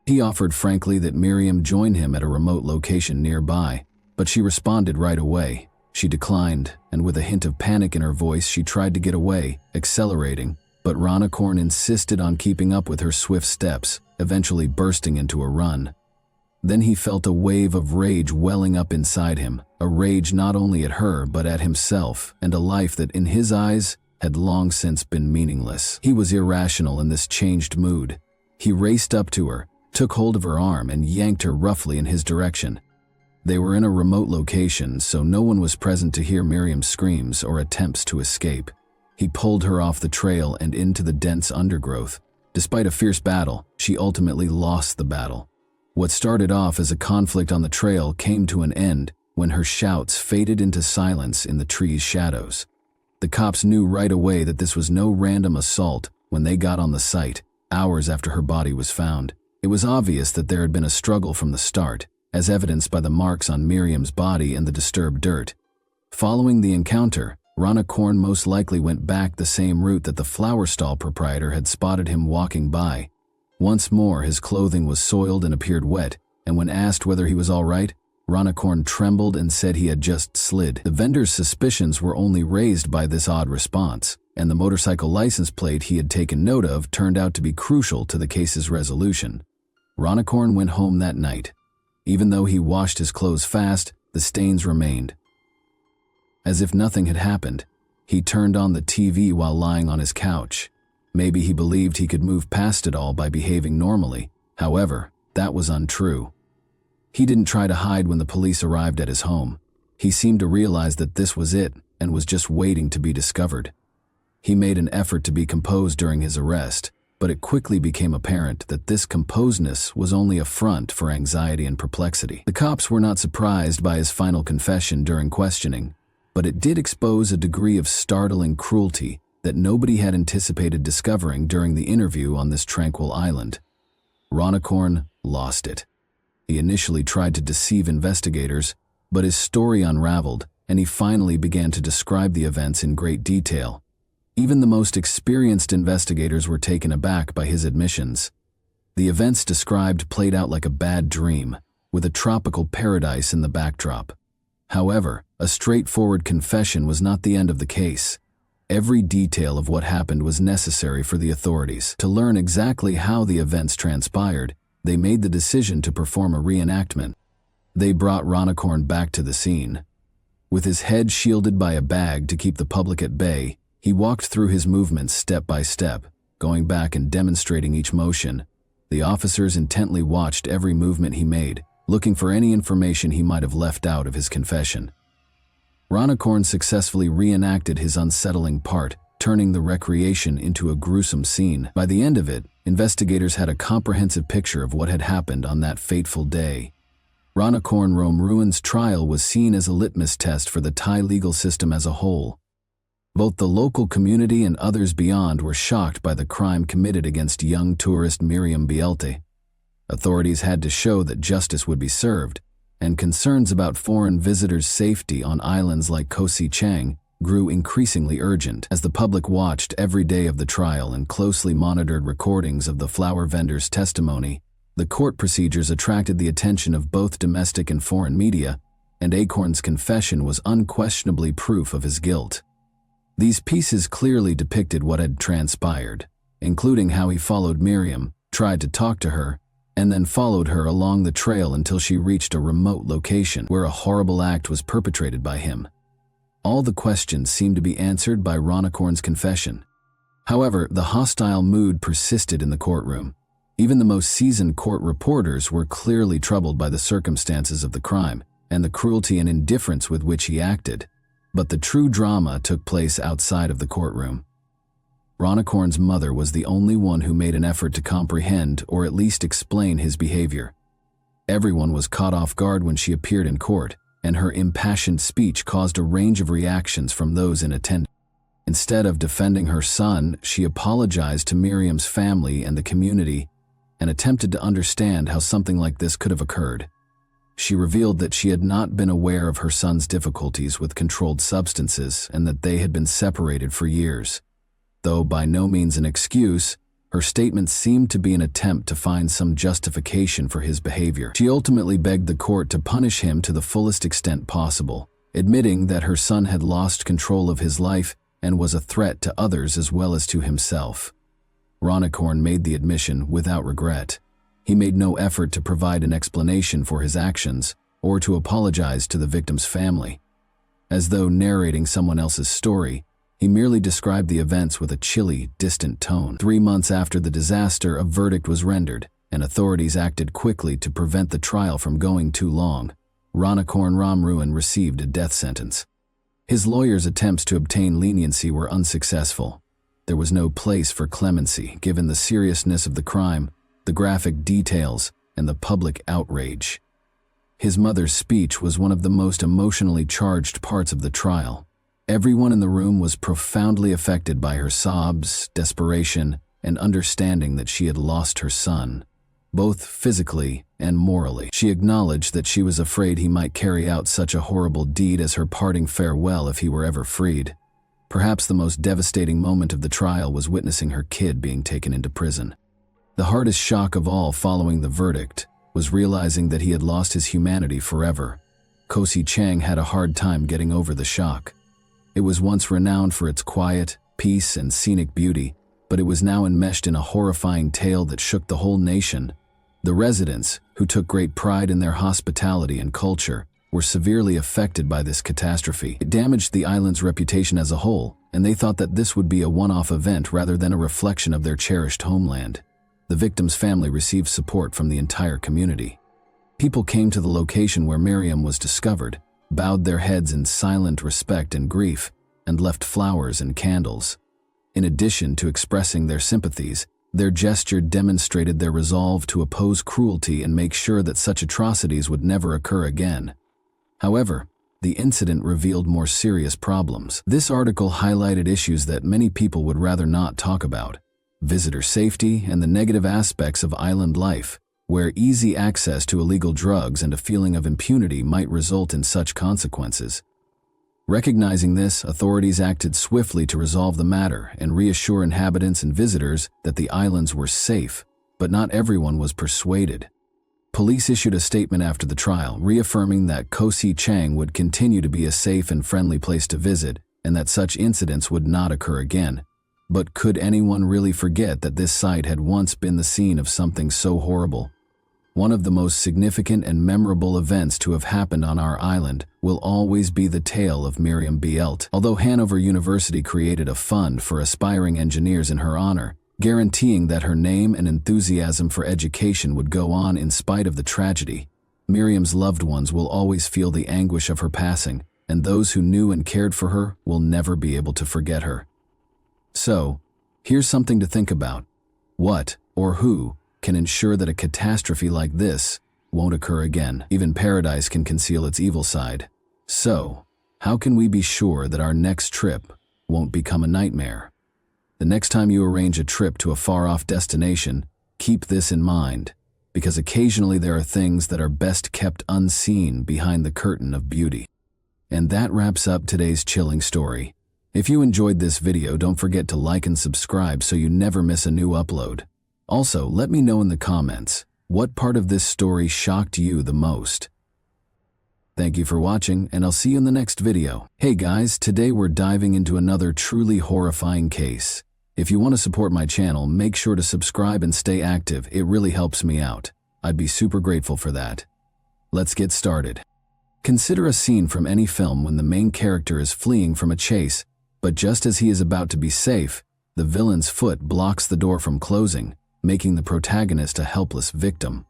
He offered frankly that Miriam join him at a remote location nearby, but she responded right away. She declined, and with a hint of panic in her voice, she tried to get away, accelerating, but Ronicorn insisted on keeping up with her swift steps, eventually bursting into a run. Then he felt a wave of rage welling up inside him, a rage not only at her but at himself, and a life that, in his eyes, had long since been meaningless. He was irrational in this changed mood. He raced up to her, took hold of her arm, and yanked her roughly in his direction. They were in a remote location, so no one was present to hear Miriam's screams or attempts to escape. He pulled her off the trail and into the dense undergrowth. Despite a fierce battle, she ultimately lost the battle. What started off as a conflict on the trail came to an end when her shouts faded into silence in the tree's shadows. The cops knew right away that this was no random assault when they got on the site, hours after her body was found. It was obvious that there had been a struggle from the start, as evidenced by the marks on Miriam's body and the disturbed dirt. Following the encounter, Ronicorn most likely went back the same route that the flower stall proprietor had spotted him walking by. Once more, his clothing was soiled and appeared wet, and when asked whether he was all right, Ronicorn trembled and said he had just slid. The vendor's suspicions were only raised by this odd response, and the motorcycle license plate he had taken note of turned out to be crucial to the case's resolution. Ronicorn went home that night. Even though he washed his clothes fast, the stains remained. As if nothing had happened, he turned on the TV while lying on his couch. Maybe he believed he could move past it all by behaving normally. However, that was untrue. He didn't try to hide when the police arrived at his home. He seemed to realize that this was it and was just waiting to be discovered. He made an effort to be composed during his arrest, but it quickly became apparent that this composedness was only a front for anxiety and perplexity. The cops were not surprised by his final confession during questioning, but it did expose a degree of startling cruelty that nobody had anticipated discovering during the interview on this tranquil island. Ronicorn lost it. He initially tried to deceive investigators, but his story unraveled, and he finally began to describe the events in great detail. Even the most experienced investigators were taken aback by his admissions. The events described played out like a bad dream, with a tropical paradise in the backdrop. However, a straightforward confession was not the end of the case. Every detail of what happened was necessary for the authorities. To learn exactly how the events transpired, they made the decision to perform a reenactment. They brought Ronicorn back to the scene. With his head shielded by a bag to keep the public at bay, He walked through his movements step by step, going back and demonstrating each motion. The officers intently watched every movement he made, looking for any information he might have left out of his confession. Ronicorn successfully reenacted his unsettling part, turning the recreation into a gruesome scene. By the end of it, investigators had a comprehensive picture of what had happened on that fateful day. Ronicorn Romruan's trial was seen as a litmus test for the Thai legal system as a whole. Both the local community and others beyond were shocked by the crime committed against young tourist Miriam Beiel. Authorities had to show that justice would be served, and concerns about foreign visitors' safety on islands like Koh Si Chang grew increasingly urgent as the public watched every day of the trial and closely monitored recordings of the flower vendor's testimony. The court procedures attracted the attention of both domestic and foreign media, and Acorn's confession was unquestionably proof of his guilt. These pieces clearly depicted what had transpired, including how he followed Miriam, tried to talk to her, and then followed her along the trail until she reached a remote location where a horrible act was perpetrated by him. All the questions seemed to be answered by Ronicorn's confession. However, the hostile mood persisted in the courtroom. Even the most seasoned court reporters were clearly troubled by the circumstances of the crime and the cruelty and indifference with which he acted. But the true drama took place outside of the courtroom. Ronicorn's mother was the only one who made an effort to comprehend or at least explain his behavior. Everyone was caught off guard when she appeared in court, and her impassioned speech caused a range of reactions from those in attendance. Instead of defending her son, she apologized to Miriam's family and the community and attempted to understand how something like this could have occurred. She revealed that she had not been aware of her son's difficulties with controlled substances and that they had been separated for years. Though by no means an excuse, her statements seemed to be an attempt to find some justification for his behavior. She ultimately begged the court to punish him to the fullest extent possible, admitting that her son had lost control of his life and was a threat to others as well as to himself. Ronicorn made the admission without regret. He made no effort to provide an explanation for his actions or to apologize to the victim's family. As though narrating someone else's story, he merely described the events with a chilly, distant tone. 3 months after the disaster, a verdict was rendered, and authorities acted quickly to prevent the trial from going too long. Ronicorn Romruan received a death sentence. His lawyer's attempts to obtain leniency were unsuccessful. There was no place for clemency, given the seriousness of the crime, the graphic details, and the public outrage. His mother's speech was one of the most emotionally charged parts of the trial. Everyone in the room was profoundly affected by her sobs, desperation, and understanding that she had lost her son, both physically and morally. She acknowledged that she was afraid he might carry out such a horrible deed as her parting farewell if he were ever freed. Perhaps the most devastating moment of the trial was witnessing her kid being taken into prison. The hardest shock of all following the verdict was realizing that he had lost his humanity forever. Koh Si Chang had a hard time getting over the shock. It was once renowned for its quiet, peace, and scenic beauty, but it was now enmeshed in a horrifying tale that shook the whole nation. The residents, who took great pride in their hospitality and culture, were severely affected by this catastrophe. It damaged the island's reputation as a whole, and they thought that this would be a one-off event rather than a reflection of their cherished homeland. The victim's family received support from the entire community. People came to the location where Miriam was discovered, bowed their heads in silent respect and grief, and left flowers and candles. In addition to expressing their sympathies, their gesture demonstrated their resolve to oppose cruelty and make sure that such atrocities would never occur again. However, the incident revealed more serious problems. This article highlighted issues that many people would rather not talk about: visitor safety and the negative aspects of island life, where easy access to illegal drugs and a feeling of impunity might result in such consequences. Recognizing this, authorities acted swiftly to resolve the matter and reassure inhabitants and visitors that the islands were safe, but not everyone was persuaded. Police issued a statement after the trial, reaffirming that Koh Si Chang would continue to be a safe and friendly place to visit and that such incidents would not occur again. But could anyone really forget that this site had once been the scene of something so horrible? One of the most significant and memorable events to have happened on our island will always be the tale of Miriam Beiel. Although Hanover University created a fund for aspiring engineers in her honor, guaranteeing that her name and enthusiasm for education would go on in spite of the tragedy, Miriam's loved ones will always feel the anguish of her passing, and those who knew and cared for her will never be able to forget her. So, here's something to think about. What, or who, can ensure that a catastrophe like this won't occur again? Even paradise can conceal its evil side. So, how can we be sure that our next trip won't become a nightmare? The next time you arrange a trip to a far-off destination, keep this in mind, because occasionally there are things that are best kept unseen behind the curtain of beauty. And that wraps up today's chilling story. If you enjoyed this video, don't forget to like and subscribe so you never miss a new upload. Also, let me know in the comments, what part of this story shocked you the most? Thank you for watching, and I'll see you in the next video. Hey guys, today we're diving into another truly horrifying case. If you want to support my channel, make sure to subscribe and stay active. It really helps me out. I'd be super grateful for that. Let's get started. Consider a scene from any film when the main character is fleeing from a chase, but just as he is about to be safe, the villain's foot blocks the door from closing, making the protagonist a helpless victim.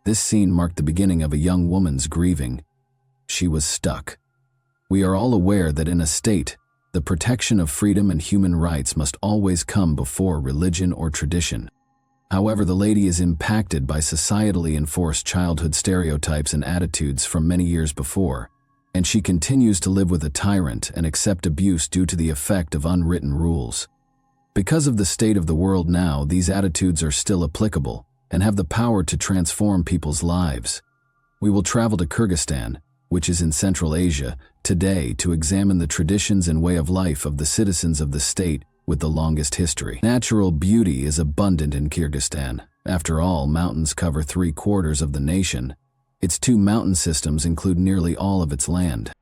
This scene marked the beginning of a young woman's grieving. She was stuck. We are all aware that in a state, the protection of freedom and human rights must always come before religion or tradition. However, the lady is impacted by societally enforced childhood stereotypes and attitudes from many years before, and she continues to live with a tyrant and accept abuse due to the effect of unwritten rules. Because of the state of the world now, these attitudes are still applicable and have the power to transform people's lives. We will travel to Kyrgyzstan, which is in Central Asia, today to examine the traditions and way of life of the citizens of the state with the longest history. Natural beauty is abundant in Kyrgyzstan. After all, mountains cover 3/4 of the nation. Its two mountain systems include nearly all of its land.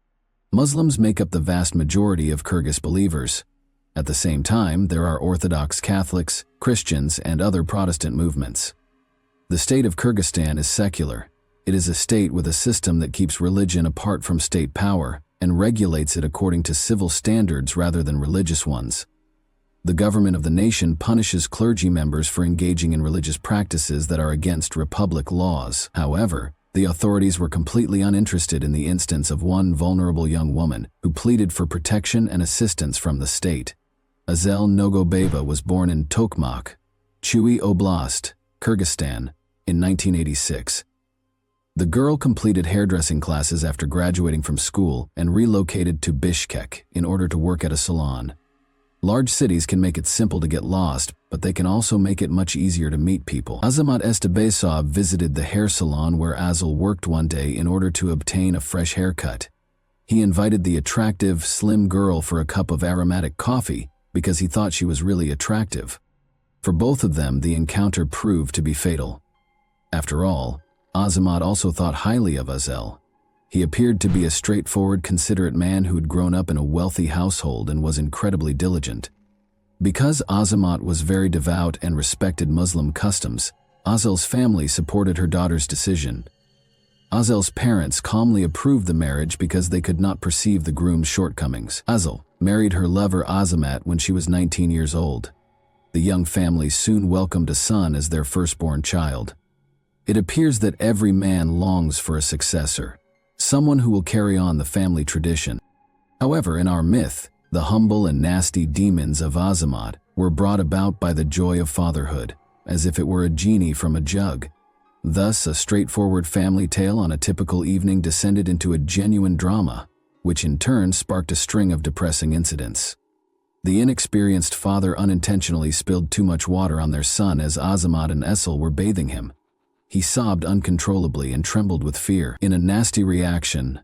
Muslims make up the vast majority of Kyrgyz believers. At the same time, there are Orthodox Catholics, Christians, and other Protestant movements. The state of Kyrgyzstan is secular. It is a state with a system that keeps religion apart from state power and regulates it according to civil standards rather than religious ones. The government of the nation punishes clergy members for engaging in religious practices that are against republic laws. However, the authorities were completely uninterested in the instance of one vulnerable young woman who pleaded for protection and assistance from the state. Asel Noguva was born in Tokmak, Chui Oblast, Kyrgyzstan, in 1986. The girl completed hairdressing classes after graduating from school and relocated to Bishkek in order to work at a salon. Large cities can make it simple to get lost, but they can also make it much easier to meet people. Azamat Estebesov visited the hair salon where Asel worked one day in order to obtain a fresh haircut. He invited the attractive, slim girl for a cup of aromatic coffee because he thought she was really attractive. For both of them, the encounter proved to be fatal. After all, Azamat also thought highly of Asel. He appeared to be a straightforward, considerate man who had grown up in a wealthy household and was incredibly diligent. Because Azamat was very devout and respected Muslim customs, Azel's family supported her daughter's decision. Azel's parents calmly approved the marriage because they could not perceive the groom's shortcomings. Asel married her lover Azamat when she was 19 years old. The young family soon welcomed a son as their firstborn child. It appears that every man longs for a successor, someone who will carry on the family tradition. However, in our myth, the humble and nasty demons of Azamat were brought about by the joy of fatherhood, as if it were a genie from a jug. Thus, a straightforward family tale on a typical evening descended into a genuine drama, which in turn sparked a string of depressing incidents. The inexperienced father unintentionally spilled too much water on their son as Azamat and Asel were bathing him. He sobbed uncontrollably and trembled with fear. In a nasty reaction,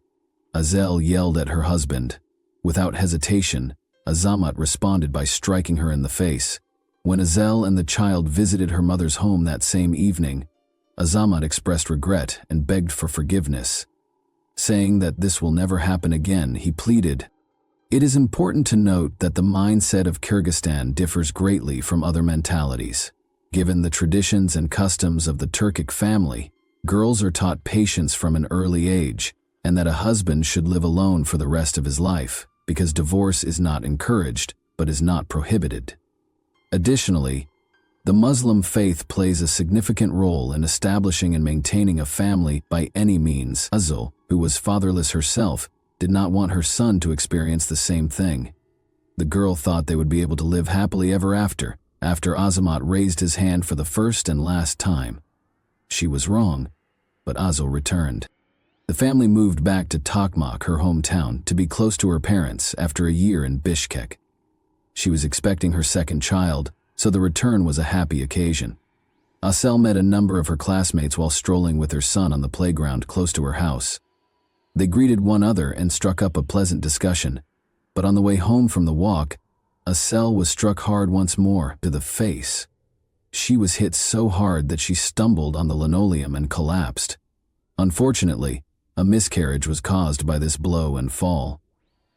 Asel yelled at her husband. Without hesitation, Azamat responded by striking her in the face. When Asel and the child visited her mother's home that same evening, Azamat expressed regret and begged for forgiveness. Saying that this will never happen again, he pleaded. It is important to note that the mindset of Kyrgyzstan differs greatly from other mentalities. Given the traditions and customs of the Turkic family, Girls are taught patience from an early age, and that a husband should live alone for the rest of his life, because divorce is not encouraged, but is not prohibited. Additionally, the Muslim faith plays a significant role in establishing and maintaining a family by any means. Asel, who was fatherless herself, did not want her son to experience the same thing. The girl thought they would be able to live happily ever after Azamat raised his hand for the first and last time. She was wrong, but Asel returned. The family moved back to Tokmak, her hometown, to be close to her parents after a year in Bishkek. She was expecting her second child, so the return was a happy occasion. Asel met a number of her classmates while strolling with her son on the playground close to her house. They greeted one another and struck up a pleasant discussion, but on the way home from the walk, Asel was struck hard once more to the face. She was hit so hard that she stumbled on the linoleum and collapsed. Unfortunately, a miscarriage was caused by this blow and fall.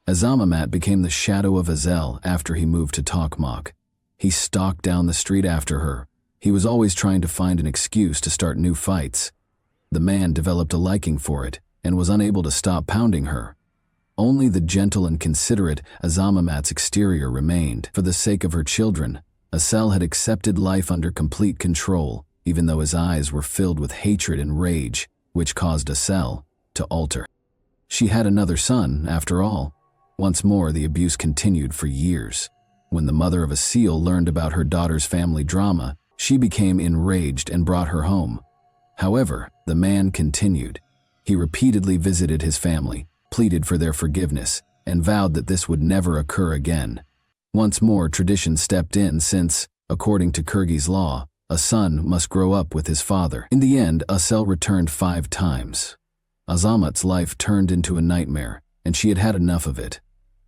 Azamat became the shadow of Asel after he moved to Tokmak. He stalked down the street after her. He was always trying to find an excuse to start new fights. The man developed a liking for it and was unable to stop pounding her. Only the gentle and considerate Azamat's exterior remained. For the sake of her children, Asel had accepted life under complete control, even though his eyes were filled with hatred and rage, which caused Asel to alter. She had another son, after all. Once more, the abuse continued for years. When the mother of Asel learned about her daughter's family drama, she became enraged and brought her home. However, the man continued. He repeatedly visited his family, pleaded for their forgiveness, and vowed that this would never occur again. Once more, tradition stepped in since, according to Kyrgyz law, a son must grow up with his father. In the end, Asel returned 5 times. Azamat's life turned into a nightmare, and she had had enough of it.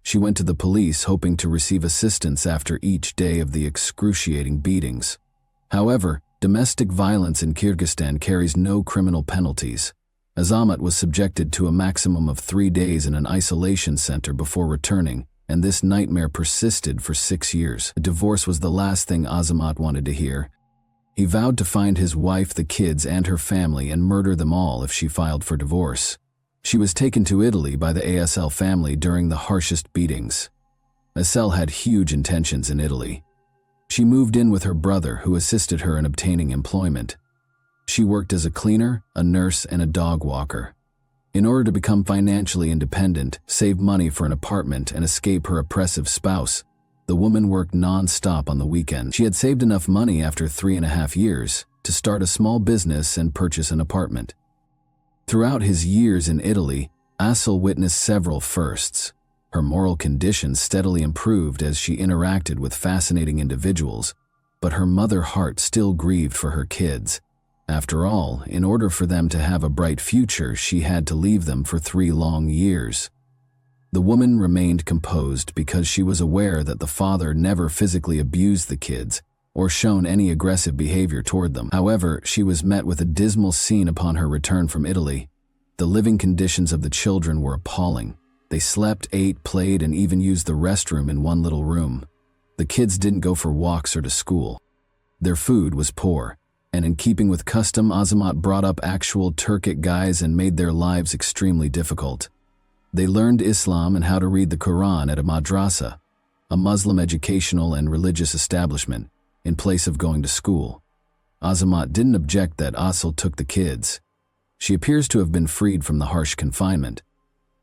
She went to the police hoping to receive assistance after each day of the excruciating beatings. However, domestic violence in Kyrgyzstan carries no criminal penalties. Azamat was subjected to a maximum of 3 days in an isolation center before returning, and this nightmare persisted for 6 years. A divorce was the last thing Azamat wanted to hear. He vowed to find his wife, the kids, and her family and murder them all if she filed for divorce. She was taken to Italy by the Asel family during the harshest beatings. Asel had huge intentions in Italy. She moved in with her brother, who assisted her in obtaining employment. She worked as a cleaner, a nurse, and a dog walker. In order to become financially independent, save money for an apartment, and escape her oppressive spouse, the woman worked non-stop on the weekends. She had saved enough money after 3.5 years to start a small business and purchase an apartment. Throughout his years in Italy, Asel witnessed several firsts. Her moral condition steadily improved as she interacted with fascinating individuals, but her mother heart still grieved for her kids. After all, in order for them to have a bright future, she had to leave them for 3 long years. The woman remained composed because she was aware that the father never physically abused the kids or shown any aggressive behavior toward them. However, she was met with a dismal scene upon her return from Italy. The living conditions of the children were appalling. They slept, ate, played, and even used the restroom in one little room. The kids didn't go for walks or to school. Their food was poor, and in keeping with custom, Azamat brought up actual Turkic guys and made their lives extremely difficult. They learned Islam and how to read the Quran at a madrasa, a Muslim educational and religious establishment, in place of going to school. Azamat didn't object that Asel took the kids. She appears to have been freed from the harsh confinement.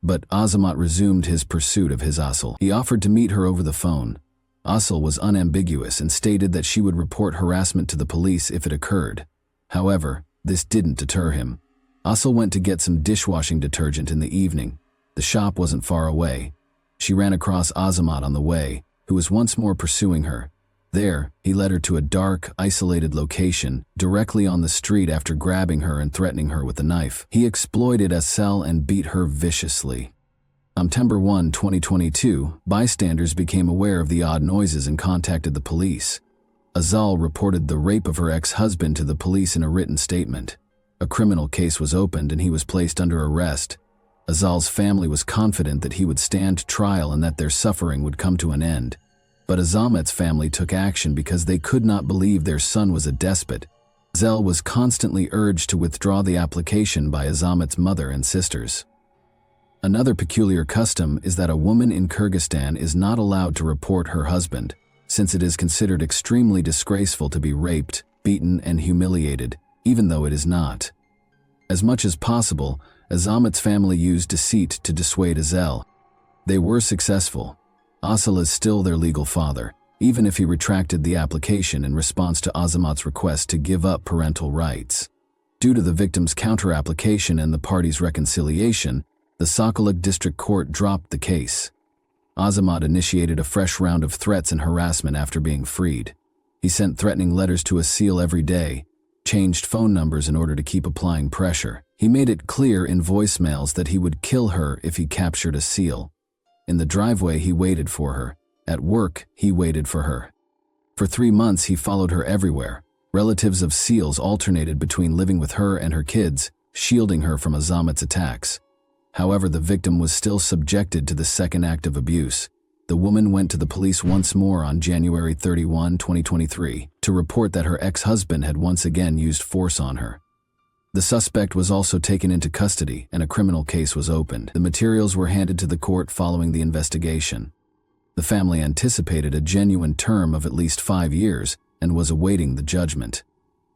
But Azamat resumed his pursuit of his Asel. He offered to meet her over the phone. Asel was unambiguous and stated that she would report harassment to the police if it occurred. However, this didn't deter him. Asel went to get some dishwashing detergent in the evening. The shop wasn't far away. She ran across Azamat on the way, who was once more pursuing her. There, he led her to a dark, isolated location, directly on the street after grabbing her and threatening her with a knife. He exploited Asel and beat her viciously. On September 1, 2022, bystanders became aware of the odd noises and contacted the police. Asel reported the rape of her ex-husband to the police in a written statement. A criminal case was opened and he was placed under arrest. Asel's family was confident that he would stand trial and that their suffering would come to an end. But Azamat's family took action because they could not believe their son was a despot. Asel was constantly urged to withdraw the application by Azamat's mother and sisters. Another peculiar custom is that a woman in Kyrgyzstan is not allowed to report her husband, since it is considered extremely disgraceful to be raped, beaten, and humiliated, even though it is not. As much as possible, Azamat's family used deceit to dissuade Asel. They were successful. Asel is still their legal father, even if he retracted the application in response to Azamat's request to give up parental rights. Due to the victim's counter-application and the parties' reconciliation, the Sokoluk District Court dropped the case. Azamat initiated a fresh round of threats and harassment after being freed. He sent threatening letters to Asel every day, changed phone numbers in order to keep applying pressure. He made it clear in voicemails that he would kill her if he captured Asel. In the driveway, he waited for her. At work, he waited for her. For 3 months, he followed her everywhere. Relatives of Asel's alternated between living with her and her kids, shielding her from Azamat's attacks. However, the victim was still subjected to the second act of abuse. The woman went to the police once more on January 31, 2023, to report that her ex-husband had once again used force on her. The suspect was also taken into custody, and a criminal case was opened. The materials were handed to the court following the investigation. The family anticipated a genuine term of at least 5 years and was awaiting the judgment.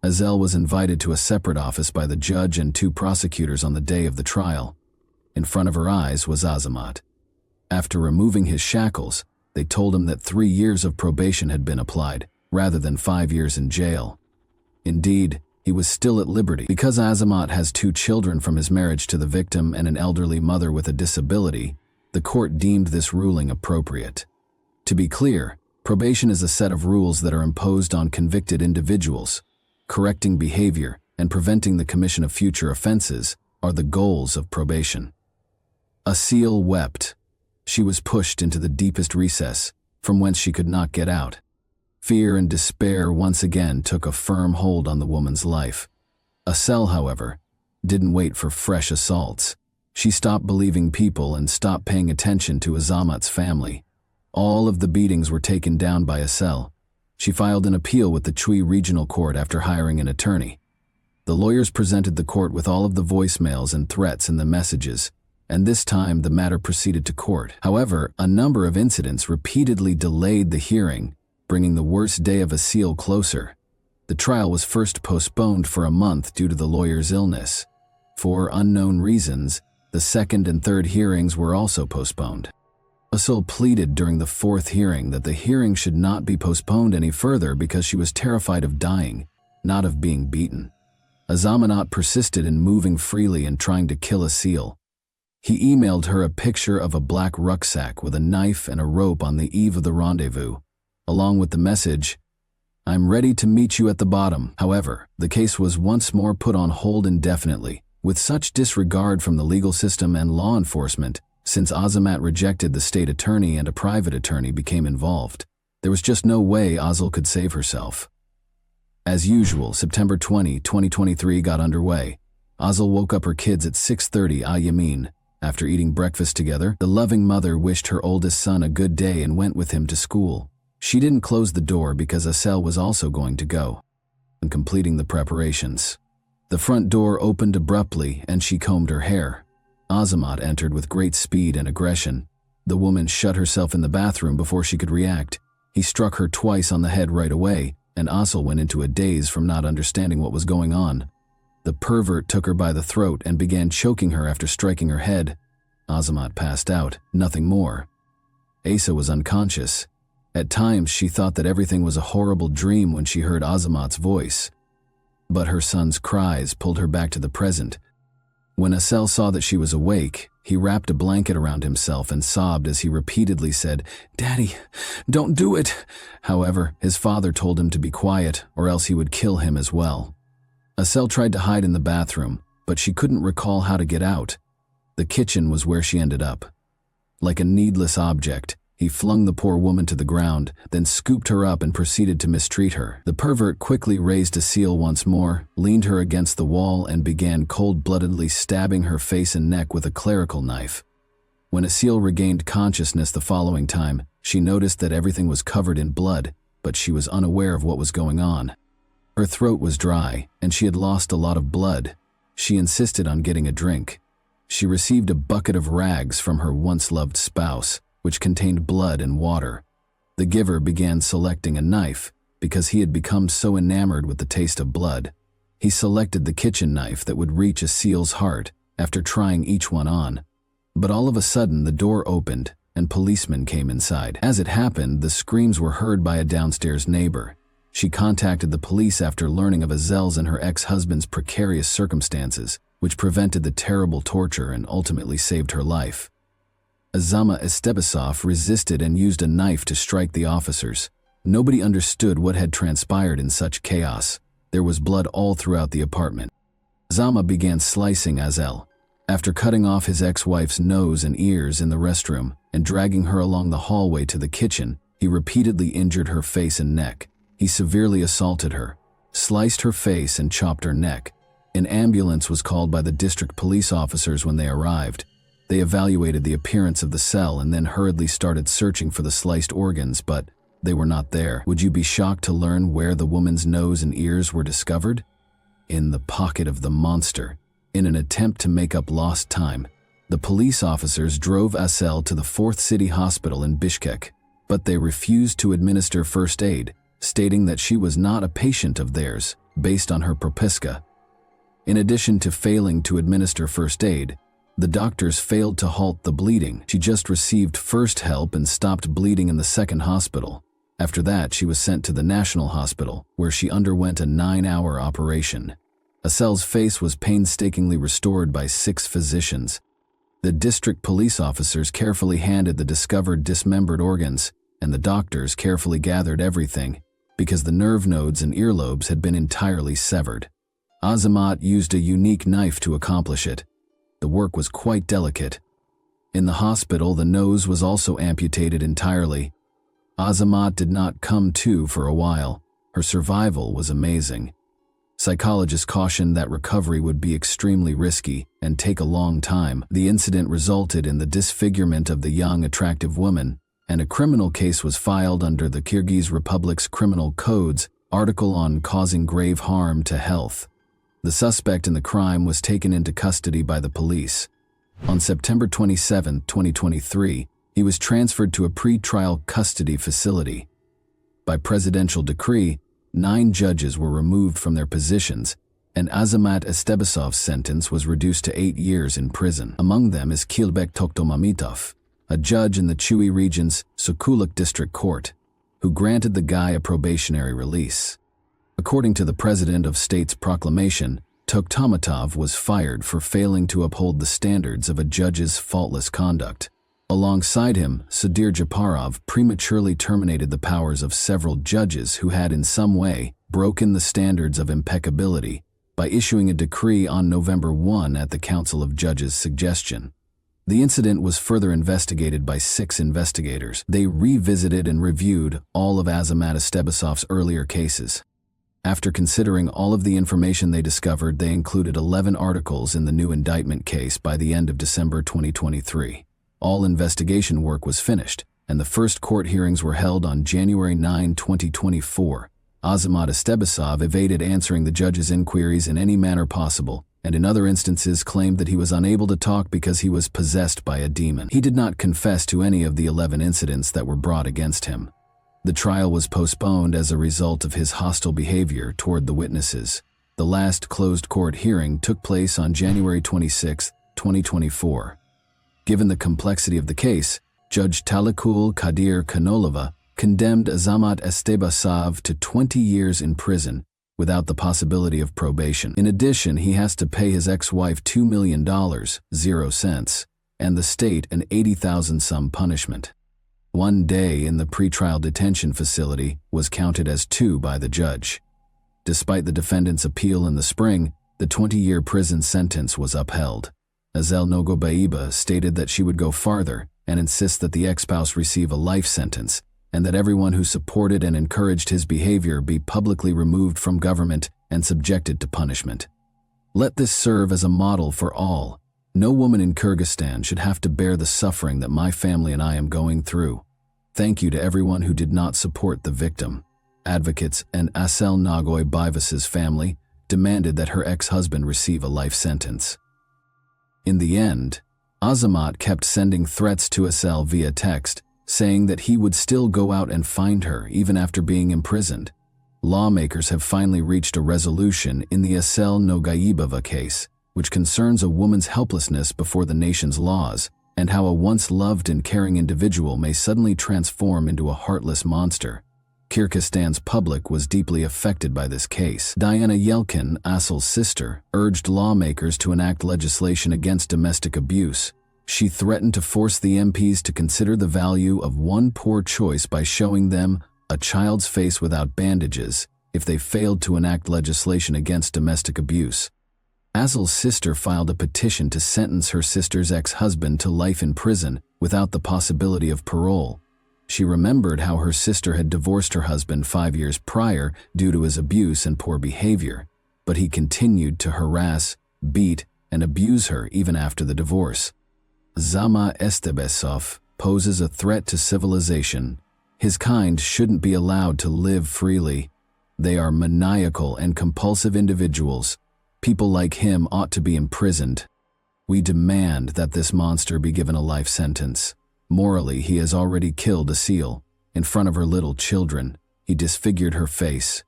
Asel was invited to a separate office by the judge and 2 prosecutors on the day of the trial. In front of her eyes was Azamat. After removing his shackles, they told him that 3 years of probation had been applied, rather than 5 years in jail. Indeed, he was still at liberty. Because Azamat has 2 children from his marriage to the victim and an elderly mother with a disability, the court deemed this ruling appropriate. To be clear, probation is a set of rules that are imposed on convicted individuals. Correcting behavior and preventing the commission of future offenses are the goals of probation. Asel wept. She was pushed into the deepest recess, from whence she could not get out. Fear and despair once again took a firm hold on the woman's life. Asel, however, didn't wait for fresh assaults. She stopped believing people and stopped paying attention to Azamat's family. All of the beatings were taken down by Asel. She filed an appeal with the Chui Regional Court after hiring an attorney. The lawyers presented the court with all of the voicemails and threats in the messages, and this time the matter proceeded to court. However, a number of incidents repeatedly delayed the hearing, bringing the worst day of Asel closer. The trial was first postponed for a month due to the lawyer's illness. For unknown reasons, the second and third hearings were also postponed. Asel pleaded during the 4th hearing that the hearing should not be postponed any further because she was terrified of dying, not of being beaten. Azamat persisted in moving freely and trying to kill Asel. He emailed her a picture of a black rucksack with a knife and a rope on the eve of the rendezvous, along with the message, "I'm ready to meet you at the bottom." However, the case was once more put on hold indefinitely, with such disregard from the legal system and law enforcement. Since Azamat rejected the state attorney and a private attorney became involved, there was just no way Asel could save herself. As usual, September 20, 2023 got underway. Asel woke up her kids at 6:30 a.m. After eating breakfast together, the loving mother wished her oldest son a good day and went with him to school. She didn't close the door because Asel was also going to go and completing the preparations. The front door opened abruptly and she combed her hair. Azamat entered with great speed and aggression. The woman shut herself in the bathroom before she could react. He struck her twice on the head right away, and Asel went into a daze from not understanding what was going on. The pervert took her by the throat and began choking her after striking her head. Azamat passed out, nothing more. Asa was unconscious. At times, she thought that everything was a horrible dream when she heard Azamat's voice. But her son's cries pulled her back to the present. When Asel saw that she was awake, he wrapped a blanket around himself and sobbed as he repeatedly said, "Daddy, don't do it." However, his father told him to be quiet or else he would kill him as well. Asel tried to hide in the bathroom, but she couldn't recall how to get out. The kitchen was where she ended up. Like a needless object, he flung the poor woman to the ground, then scooped her up and proceeded to mistreat her. The pervert quickly raised Asel once more, leaned her against the wall, and began cold-bloodedly stabbing her face and neck with a clerical knife. When Asel regained consciousness the following time, she noticed that everything was covered in blood, but she was unaware of what was going on. Her throat was dry, and she had lost a lot of blood. She insisted on getting a drink. She received a bucket of rags from her once-loved spouse, which contained blood and water. The giver began selecting a knife because he had become so enamored with the taste of blood. He selected the kitchen knife that would reach a seal's heart after trying each one on. But all of a sudden, the door opened and policemen came inside. As it happened, the screams were heard by a downstairs neighbor. She contacted the police after learning of Asel's and her ex-husband's precarious circumstances, which prevented the terrible torture and ultimately saved her life. Azama Estebasov resisted and used a knife to strike the officers. Nobody understood what had transpired in such chaos. There was blood all throughout the apartment. Azama began slicing Asel. After cutting off his ex-wife's nose and ears in the restroom and dragging her along the hallway to the kitchen, he repeatedly injured her face and neck. He severely assaulted her, sliced her face and chopped her neck. An ambulance was called by the district police officers when they arrived. They evaluated the appearance of the cell and then hurriedly started searching for the sliced organs, but they were not there. Would you be shocked to learn where the woman's nose and ears were discovered? In the pocket of the monster. In an attempt to make up lost time, the police officers drove Asel to the 4th City Hospital in Bishkek, but they refused to administer first aid, stating that she was not a patient of theirs, based on her propiska. In addition to failing to administer first aid, the doctors failed to halt the bleeding. She just received first help and stopped bleeding in the 2nd hospital. After that, she was sent to the National Hospital, where she underwent a 9-hour operation. Asel's face was painstakingly restored by 6 physicians. The district police officers carefully handed the discovered dismembered organs, and the doctors carefully gathered everything, because the nerve nodes and earlobes had been entirely severed. Azamat used a unique knife to accomplish it. The work was quite delicate. In the hospital, the nose was also amputated entirely. Azamat did not come to for a while. Her survival was amazing. Psychologists cautioned that recovery would be extremely risky and take a long time. The incident resulted in the disfigurement of the young, attractive woman, and a criminal case was filed under the Kyrgyz Republic's Criminal Code's article on causing grave harm to health. The suspect in the crime was taken into custody by the police. On September 27, 2023, he was transferred to a pre-trial custody facility. By presidential decree, 9 judges were removed from their positions, and Azamat Estebasov's sentence was reduced to 8 years in prison. Among them is Kilbek Toktomamitov, a judge in the Chuy region's Sokuluk District Court, who granted the guy a probationary release. According to the President of State's proclamation, Toktomatov was fired for failing to uphold the standards of a judge's faultless conduct. Alongside him, Sadir Japarov prematurely terminated the powers of several judges who had in some way broken the standards of impeccability by issuing a decree on November 1 at the Council of Judges' suggestion. The incident was further investigated by 6 investigators. They revisited and reviewed all of Azamat Estebasov's earlier cases. After considering all of the information they discovered, they included 11 articles in the new indictment case by the end of December 2023. All investigation work was finished, and the first court hearings were held on January 9, 2024. Azamat Estebasov evaded answering the judge's inquiries in any manner possible, and in other instances claimed that he was unable to talk because he was possessed by a demon. He did not confess to any of the 11 incidents that were brought against him. The trial was postponed as a result of his hostile behavior toward the witnesses. The last closed court hearing took place on January 26, 2024. Given the complexity of the case, Judge Talikul Kadir Kanolova condemned Azamat Estebasov to 20 years in prison without the possibility of probation. In addition, he has to pay his ex-wife $2 million, 0 cents, and the state an $80,000 sum punishment. 1 day in the pretrial detention facility was counted as 2 by the judge. Despite the defendant's appeal in the spring, the 20-year prison sentence was upheld. Asel Noguva stated that she would go farther and insist that the ex-spouse receive a life sentence, and that everyone who supported and encouraged his behavior be publicly removed from government and subjected to punishment. Let this serve as a model for all. No woman in Kyrgyzstan should have to bear the suffering that my family and I am going through. Thank you to everyone who did not support the victim. advocates, and Asel Noguva's family demanded that her ex-husband receive a life sentence. In the end, Azamat kept sending threats to Asel via text, saying that he would still go out and find her even after being imprisoned. Lawmakers have finally reached a resolution in the Asel Noguva case, which concerns a woman's helplessness before the nation's laws and how a once loved and caring individual may suddenly transform into a heartless monster. Kyrgyzstan's public was deeply affected by this case. Diana Yelkin, Asel's sister, urged lawmakers to enact legislation against domestic abuse. She threatened to force the MPs to consider the value of one poor choice by showing them a child's face without bandages if they failed to enact legislation against domestic abuse. Asel's sister filed a petition to sentence her sister's ex-husband to life in prison without the possibility of parole. She remembered how her sister had divorced her husband 5 years prior due to his abuse and poor behavior, but he continued to harass, beat, and abuse her even after the divorce. Zama Estebesov poses a threat to civilization. His kind shouldn't be allowed to live freely. They are maniacal and compulsive individuals. People like him ought to be imprisoned. We demand that this monster be given a life sentence. Morally, he has already killed Asel. In front of her little children, he disfigured her face.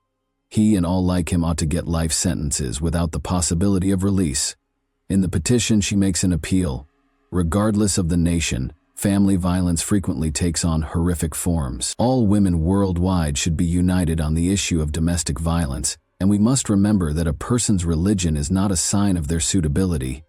He and all like him ought to get life sentences without the possibility of release. In the petition, she makes an appeal. Regardless of the nation, family violence frequently takes on horrific forms. All women worldwide should be united on the issue of domestic violence, and we must remember that a person's religion is not a sign of their suitability.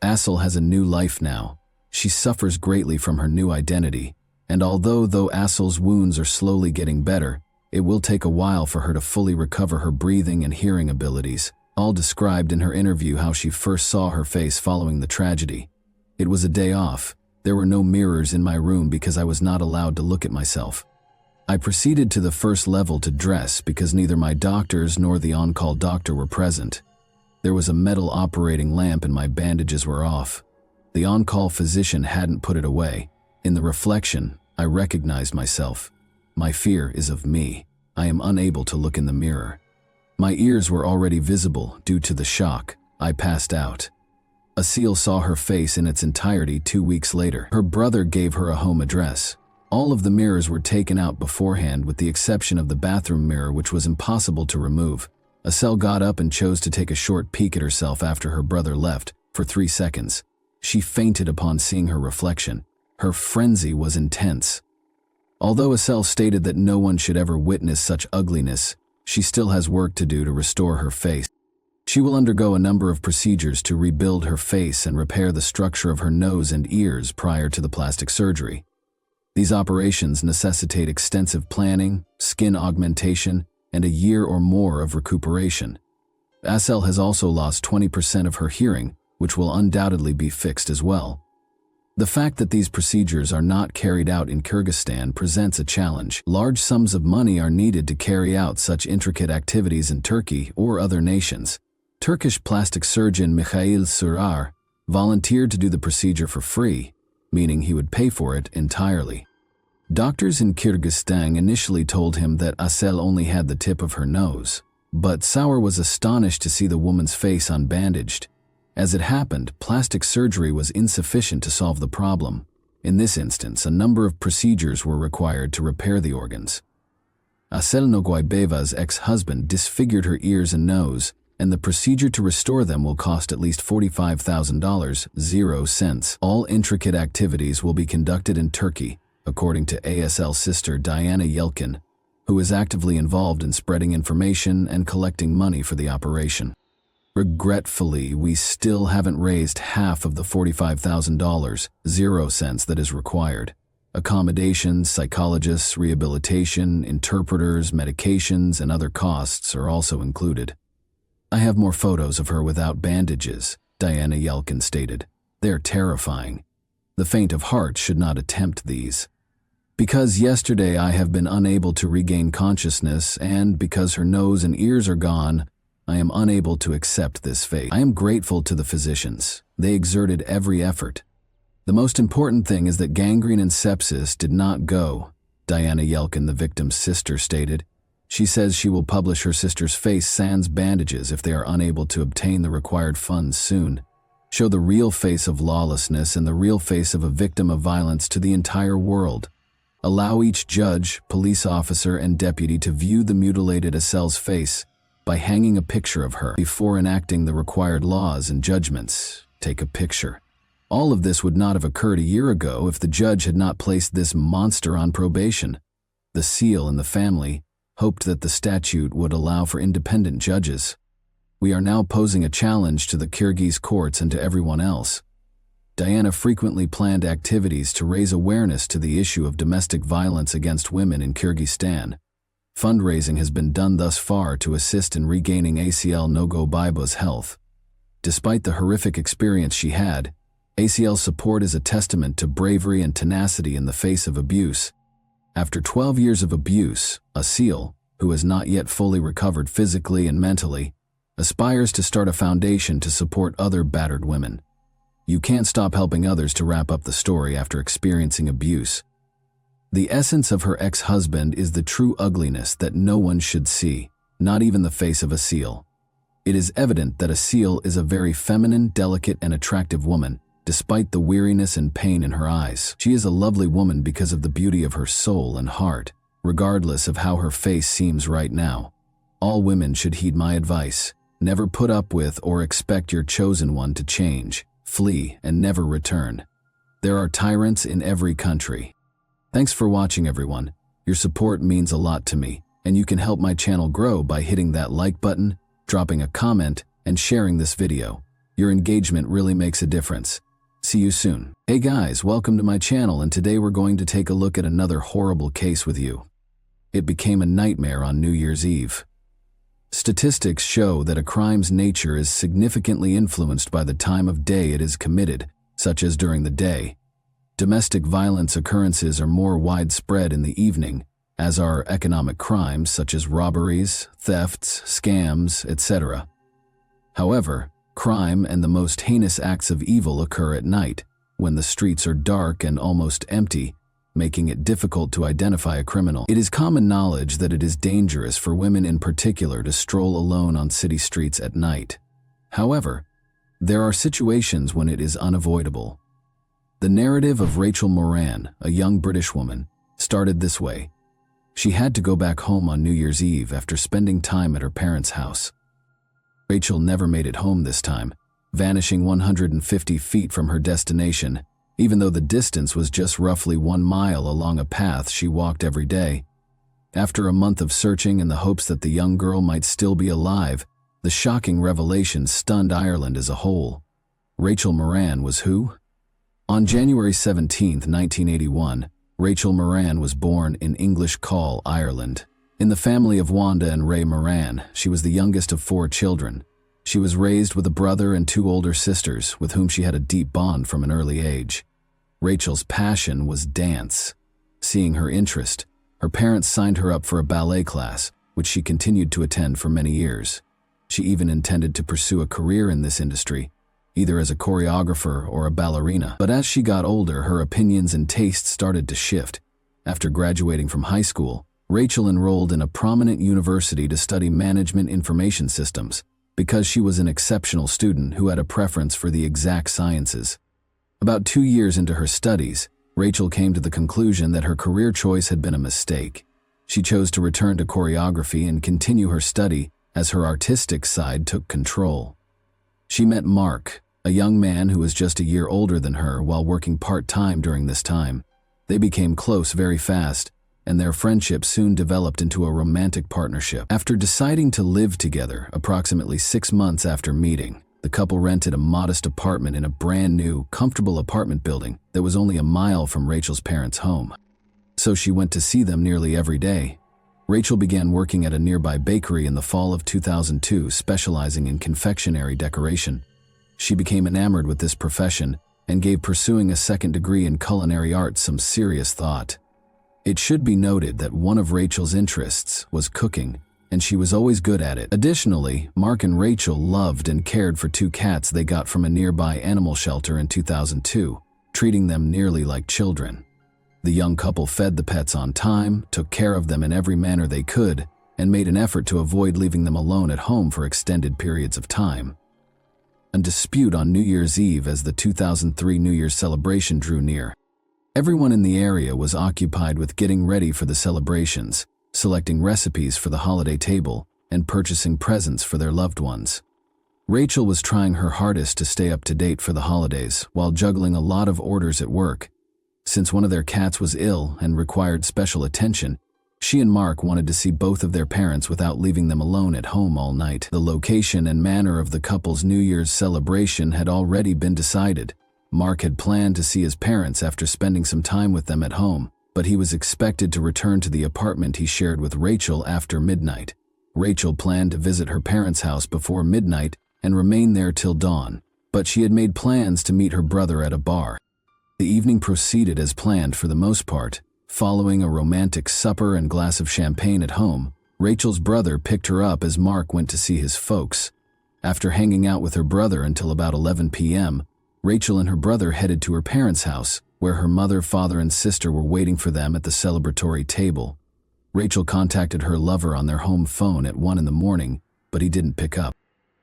Asel has a new life now. She suffers greatly from her new identity, and although Asel's wounds are slowly getting better, it will take a while for her to fully recover her breathing and hearing abilities, all described in her interview how she first saw her face following the tragedy. It was a day off. There were no mirrors in my room because I was not allowed to look at myself. I proceeded to the first level to dress because neither my doctors nor the on-call doctor were present. There was a metal operating lamp and my bandages were off. The on-call physician hadn't put it away. In the reflection, I recognized myself. My fear is of me. I am unable to look in the mirror. My ears were already visible due to the shock. I passed out. Asel saw her face in its entirety 2 weeks later. Her brother gave her a home address. All of the mirrors were taken out beforehand with the exception of the bathroom mirror, which was impossible to remove. Asel got up and chose to take a short peek at herself after her brother left, for 3 seconds. She fainted upon seeing her reflection. Her frenzy was intense. Although Asel stated that no one should ever witness such ugliness, she still has work to do to restore her face. She will undergo a number of procedures to rebuild her face and repair the structure of her nose and ears prior to the plastic surgery. These operations necessitate extensive planning, skin augmentation, and a year or more of recuperation. Asel has also lost 20% of her hearing, which will undoubtedly be fixed as well. The fact that these procedures are not carried out in Kyrgyzstan presents a challenge. Large sums of money are needed to carry out such intricate activities in Turkey or other nations. Turkish plastic surgeon Mikhail Surar volunteered to do the procedure for free, meaning he would pay for it entirely. Doctors in Kyrgyzstan initially told him that Asel only had the tip of her nose, but Sauer was astonished to see the woman's face unbandaged. As it happened, plastic surgery was insufficient to solve the problem. In this instance, a number of procedures were required to repair the organs. Asel Noguva's ex-husband disfigured her ears and nose, and the procedure to restore them will cost at least $45,000, 0 cents. All intricate activities will be conducted in Turkey, according to Asel's sister Diana Yelkin, who is actively involved in spreading information and collecting money for the operation. Regretfully, we still haven't raised half of the $45,000, 0 cents that is required. Accommodations, psychologists, rehabilitation, interpreters, medications, and other costs are also included. I have more photos of her without bandages, Diana Yelkin stated. They're terrifying. The faint of heart should not attempt these. Because yesterday I have been unable to regain consciousness, and because her nose and ears are gone, I am unable to accept this fate. I am grateful to the physicians. They exerted every effort. The most important thing is that gangrene and sepsis did not go, Diana Yelkin, the victim's sister, stated. She says she will publish her sister's face sans bandages if they are unable to obtain the required funds soon. Show the real face of lawlessness and the real face of a victim of violence to the entire world. Allow each judge, police officer, and deputy to view the mutilated Asel's face by hanging a picture of her. Before enacting the required laws and judgments, take a picture. All of this would not have occurred a year ago if the judge had not placed this monster on probation. The seal and the family hoped that the statute would allow for independent judges. We are now posing a challenge to the Kyrgyz courts and to everyone else. Diana frequently planned activities to raise awareness to the issue of domestic violence against women in Kyrgyzstan. Fundraising has been done thus far to assist in regaining Asel Noguva's health. Despite the horrific experience she had, Asel's support is a testament to bravery and tenacity in the face of abuse. After 12 years of abuse, Asel, who has not yet fully recovered physically and mentally, aspires to start a foundation to support other battered women. You can't stop helping others to wrap up the story after experiencing abuse. The essence of her ex-husband is the true ugliness that no one should see, not even the face of Asel. It is evident that Asel is a very feminine, delicate, and attractive woman, despite the weariness and pain in her eyes. She is a lovely woman because of the beauty of her soul and heart, regardless of how her face seems right now. All women should heed my advice. Never put up with or expect your chosen one to change, flee, and never return. There are tyrants in every country. Thanks for watching, everyone. Your support means a lot to me, and you can help my channel grow by hitting that like button, dropping a comment, and sharing this video. Your engagement really makes a difference. See you soon. Hey guys, welcome to my channel, and today we're going to take a look at another horrible case with you. It became a nightmare on New Year's Eve. Statistics show that a crime's nature is significantly influenced by the time of day it is committed, such as during the day. Domestic violence occurrences are more widespread in the evening, as are economic crimes such as robberies, thefts, scams, etc. However, crime and the most heinous acts of evil occur at night, when the streets are dark and almost empty, making it difficult to identify a criminal. It is common knowledge that it is dangerous for women in particular to stroll alone on city streets at night. However, there are situations when it is unavoidable. The narrative of Rachel Moran, a young British woman, started this way. She had to go back home on New Year's Eve after spending time at her parents' house. Rachel never made it home this time, vanishing 150 feet from her destination, even though the distance was just roughly 1 mile along a path she walked every day. After a month of searching in the hopes that the young girl might still be alive, the shocking revelation stunned Ireland as a whole. Rachel Moran was who? On January 17, 1981, Rachel Moran was born in English Call, Ireland. In the family of Wanda and Ray Moran, she was the youngest of 4 children. She was raised with a brother and 2 older sisters with whom she had a deep bond from an early age. Rachel's passion was dance. Seeing her interest, her parents signed her up for a ballet class, which she continued to attend for many years. She even intended to pursue a career in this industry, either as a choreographer or a ballerina. But as she got older, her opinions and tastes started to shift. After graduating from high school, Rachel enrolled in a prominent university to study management information systems because she was an exceptional student who had a preference for the exact sciences. About 2 years into her studies, Rachel came to the conclusion that her career choice had been a mistake. She chose to return to choreography and continue her study as her artistic side took control. She met Mark, a young man who was just a year older than her while working part-time during this time. They became close very fast, and their friendship soon developed into a romantic partnership. After deciding to live together approximately 6 months after meeting, the couple rented a modest apartment in a brand new, comfortable apartment building that was only a mile from Rachel's parents' home. So she went to see them nearly every day. Rachel began working at a nearby bakery in the fall of 2002, specializing in confectionery decoration. She became enamored with this profession and gave pursuing a second degree in culinary arts some serious thought. It should be noted that one of Rachel's interests was cooking, and she was always good at it. Additionally, Mark and Rachel loved and cared for 2 cats they got from a nearby animal shelter in 2002, treating them nearly like children. The young couple fed the pets on time, took care of them in every manner they could, and made an effort to avoid leaving them alone at home for extended periods of time. A dispute on New Year's Eve as the 2003 New Year's celebration drew near. Everyone in the area was occupied with getting ready for the celebrations, selecting recipes for the holiday table, and purchasing presents for their loved ones. Rachel was trying her hardest to stay up to date for the holidays while juggling a lot of orders at work. Since one of their cats was ill and required special attention, she and Mark wanted to see both of their parents without leaving them alone at home all night. The location and manner of the couple's New Year's celebration had already been decided. Mark had planned to see his parents after spending some time with them at home, but he was expected to return to the apartment he shared with Rachel after midnight. Rachel planned to visit her parents' house before midnight and remain there till dawn, but she had made plans to meet her brother at a bar. The evening proceeded as planned for the most part. Following a romantic supper and glass of champagne at home, Rachel's brother picked her up as Mark went to see his folks. After hanging out with her brother until about 11 p.m., Rachel and her brother headed to her parents' house, where her mother, father, and sister were waiting for them at the celebratory table. Rachel contacted her lover on their home phone at 1 in the morning, but he didn't pick up.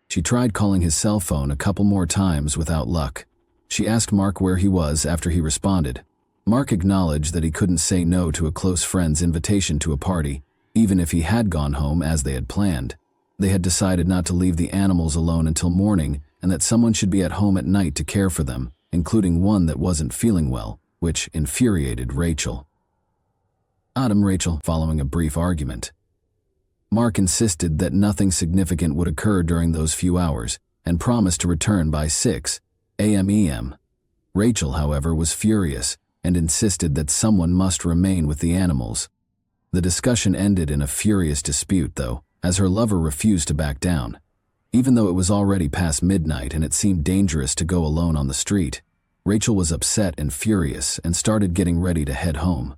She tried calling his cell phone a couple more times without luck. She asked Mark where he was after he responded. Mark acknowledged that he couldn't say no to a close friend's invitation to a party, even if he had gone home as they had planned. They had decided not to leave the animals alone until morning and that someone should be at home at night to care for them, including one that wasn't feeling well, which infuriated Rachel. Rachel, following a brief argument. Mark insisted that nothing significant would occur during those few hours and promised to return by 6 a.m. Rachel, however, was furious and insisted that someone must remain with the animals. The discussion ended in a furious dispute, though, as her lover refused to back down. Even though it was already past midnight and it seemed dangerous to go alone on the street, Rachel was upset and furious and started getting ready to head home.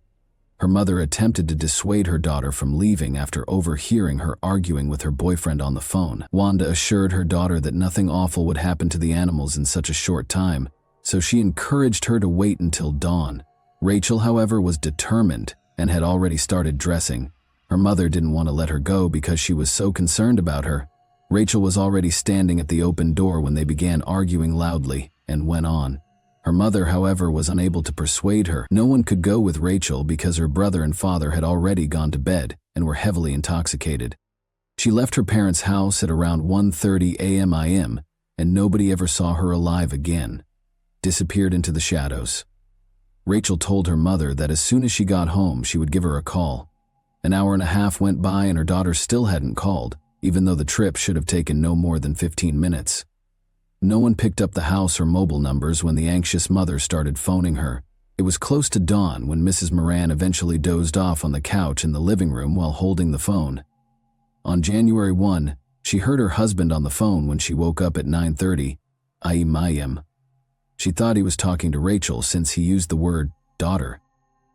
Her mother attempted to dissuade her daughter from leaving after overhearing her arguing with her boyfriend on the phone. Wanda assured her daughter that nothing awful would happen to the animals in such a short time, so she encouraged her to wait until dawn. Rachel, however, was determined and had already started dressing. Her mother didn't want to let her go because she was so concerned about her. Rachel was already standing at the open door when they began arguing loudly and went on. Her mother, however, was unable to persuade her. No one could go with Rachel because her brother and father had already gone to bed and were heavily intoxicated. She left her parents' house at around 1:30 a.m. and nobody ever saw her alive again. Disappeared into the shadows. Rachel told her mother that as soon as she got home, she would give her a call. An hour and a half went by and her daughter still hadn't called, even though the trip should have taken no more than 15 minutes. No one picked up the house or mobile numbers when the anxious mother started phoning her. It was close to dawn when Mrs. Moran eventually dozed off on the couch in the living room while holding the phone. On January 1, she heard her husband on the phone when she woke up at 9:30 a.m. She thought he was talking to Rachel since he used the word daughter.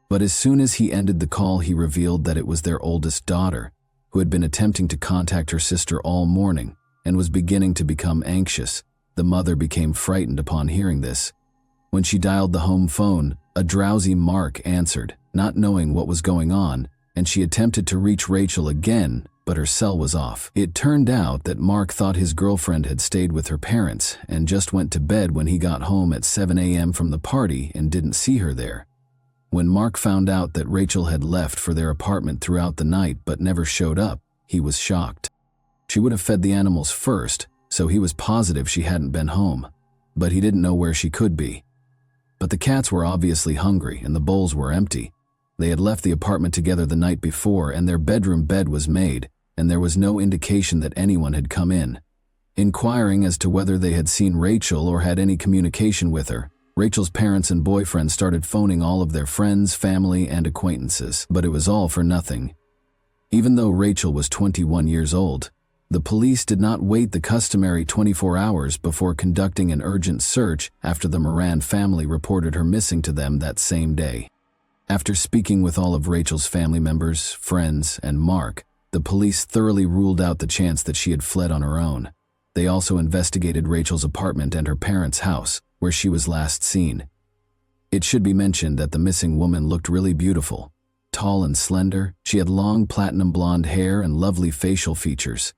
But as soon as he ended the call, he revealed that it was their oldest daughter, who had been attempting to contact her sister all morning and was beginning to become anxious. The mother became frightened upon hearing this. When she dialed the home phone, a drowsy Mark answered, not knowing what was going on, and she attempted to reach Rachel again, but her cell was off. It turned out that Mark thought his girlfriend had stayed with her parents and just went to bed when he got home at 7 a.m. from the party and didn't see her there. When Mark found out that Rachel had left for their apartment throughout the night but never showed up, he was shocked. She would have fed the animals first, so he was positive she hadn't been home, but he didn't know where she could be. But the cats were obviously hungry and the bowls were empty. They had left the apartment together the night before and their bedroom bed was made, and there was no indication that anyone had come in. Inquiring as to whether they had seen Rachel or had any communication with her, Rachel's parents and boyfriend started phoning all of their friends, family, and acquaintances, but it was all for nothing. Even though Rachel was 21 years old, the police did not wait the customary 24 hours before conducting an urgent search after the Moran family reported her missing to them that same day. After speaking with all of Rachel's family members, friends, and Mark, the police thoroughly ruled out the chance that she had fled on her own. They also investigated Rachel's apartment and her parents' house, where she was last seen. It should be mentioned that the missing woman looked really beautiful. Tall and slender, she had long platinum blonde hair and lovely facial features.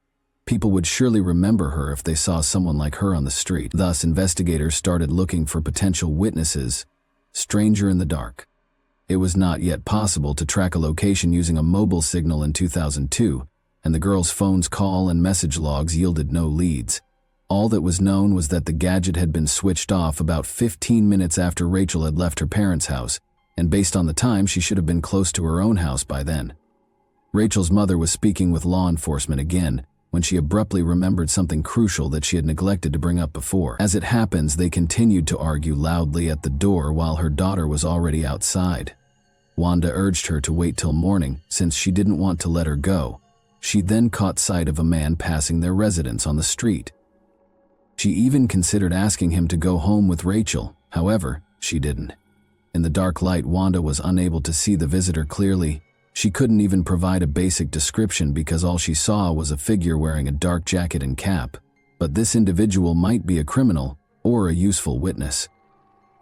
People would surely remember her if they saw someone like her on the street. Thus, investigators started looking for potential witnesses. Stranger in the dark. It was not yet possible to track a location using a mobile signal in 2002, and the girl's phone's call and message logs yielded no leads. All that was known was that the gadget had been switched off about 15 minutes after Rachel had left her parents' house, and based on the time, she should have been close to her own house by then. Rachel's mother was speaking with law enforcement again when she abruptly remembered something crucial that she had neglected to bring up before. As it happens, they continued to argue loudly at the door while her daughter was already outside. Wanda urged her to wait till morning since she didn't want to let her go. She then caught sight of a man passing their residence on the street. She even considered asking him to go home with Rachel, however, she didn't. In the dark light, Wanda was unable to see the visitor clearly. She couldn't even provide a basic description because all she saw was a figure wearing a dark jacket and cap. But this individual might be a criminal or a useful witness.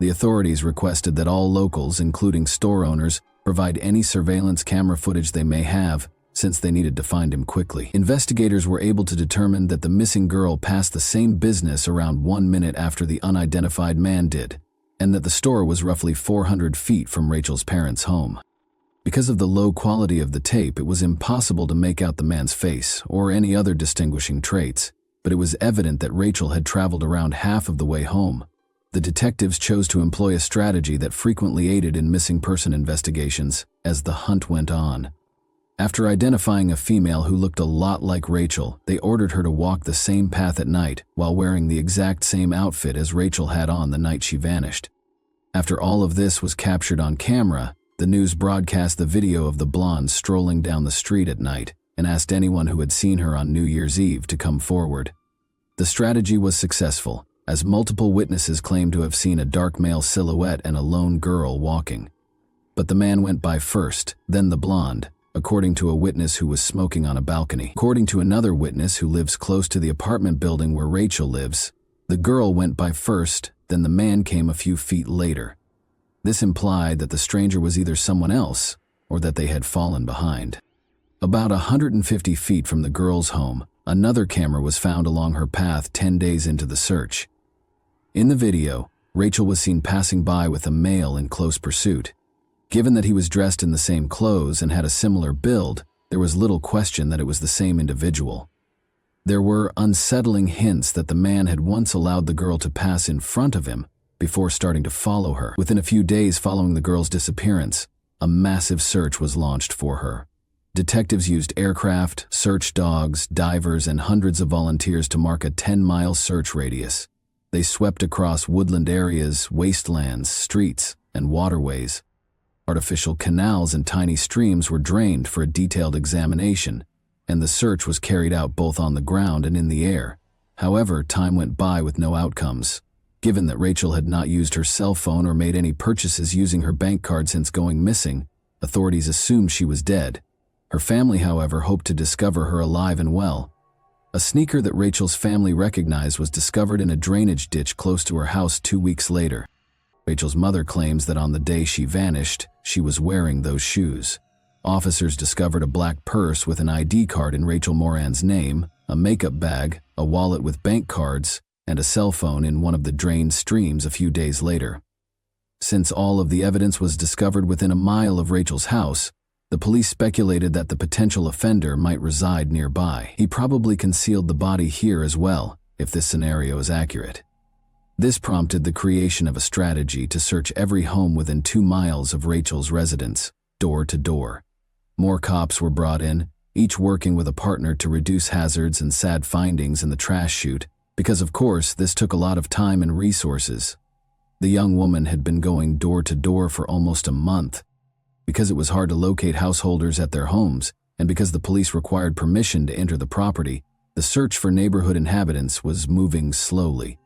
The authorities requested that all locals, including store owners, provide any surveillance camera footage they may have, since they needed to find him quickly. Investigators were able to determine that the missing girl passed the same business around 1 minute after the unidentified man did, and that the store was roughly 400 feet from Rachel's parents' home. Because of the low quality of the tape, it was impossible to make out the man's face or any other distinguishing traits, but it was evident that Rachel had traveled around half of the way home. The detectives chose to employ a strategy that frequently aided in missing person investigations as the hunt went on. After identifying a female who looked a lot like Rachel, they ordered her to walk the same path at night while wearing the exact same outfit as Rachel had on the night she vanished. After all of this was captured on camera, the news broadcast the video of the blonde strolling down the street at night and asked anyone who had seen her on New Year's Eve to come forward. The strategy was successful, as multiple witnesses claimed to have seen a dark male silhouette and a lone girl walking. But the man went by first, then the blonde, according to a witness who was smoking on a balcony. According to another witness who lives close to the apartment building where Rachel lives, the girl went by first, then the man came a few feet later. This implied that the stranger was either someone else or that they had fallen behind. About 150 feet from the girl's home, another camera was found along her path 10 days into the search. In the video, Rachel was seen passing by with a male in close pursuit. Given that he was dressed in the same clothes and had a similar build, there was little question that it was the same individual. There were unsettling hints that the man had once allowed the girl to pass in front of him before starting to follow her. Within a few days following the girl's disappearance, a massive search was launched for her. Detectives used aircraft, search dogs, divers, and hundreds of volunteers to mark a 10-mile search radius. They swept across woodland areas, wastelands, streets, and waterways. Artificial canals and tiny streams were drained for a detailed examination, and the search was carried out both on the ground and in the air. However, time went by with no outcomes. Given that Rachel had not used her cell phone or made any purchases using her bank card since going missing, authorities assumed she was dead. Her family, however, hoped to discover her alive and well. A sneaker that Rachel's family recognized was discovered in a drainage ditch close to her house 2 weeks later. Rachel's mother claims that on the day she vanished, she was wearing those shoes. Officers discovered a black purse with an ID card in Rachel Moran's name, a makeup bag, a wallet with bank cards, and a cell phone in one of the drained streams a few days later. Since all of the evidence was discovered within a mile of Rachel's house, the police speculated that the potential offender might reside nearby. He probably concealed the body here as well, if this scenario is accurate. This prompted the creation of a strategy to search every home within 2 miles of Rachel's residence, door to door. More cops were brought in, each working with a partner to reduce hazards and sad findings in the trash chute, because of course this took a lot of time and resources. The young woman had been going door to door for almost a month. Because it was hard to locate householders at their homes, and because the police required permission to enter the property, the search for neighborhood inhabitants was moving slowly.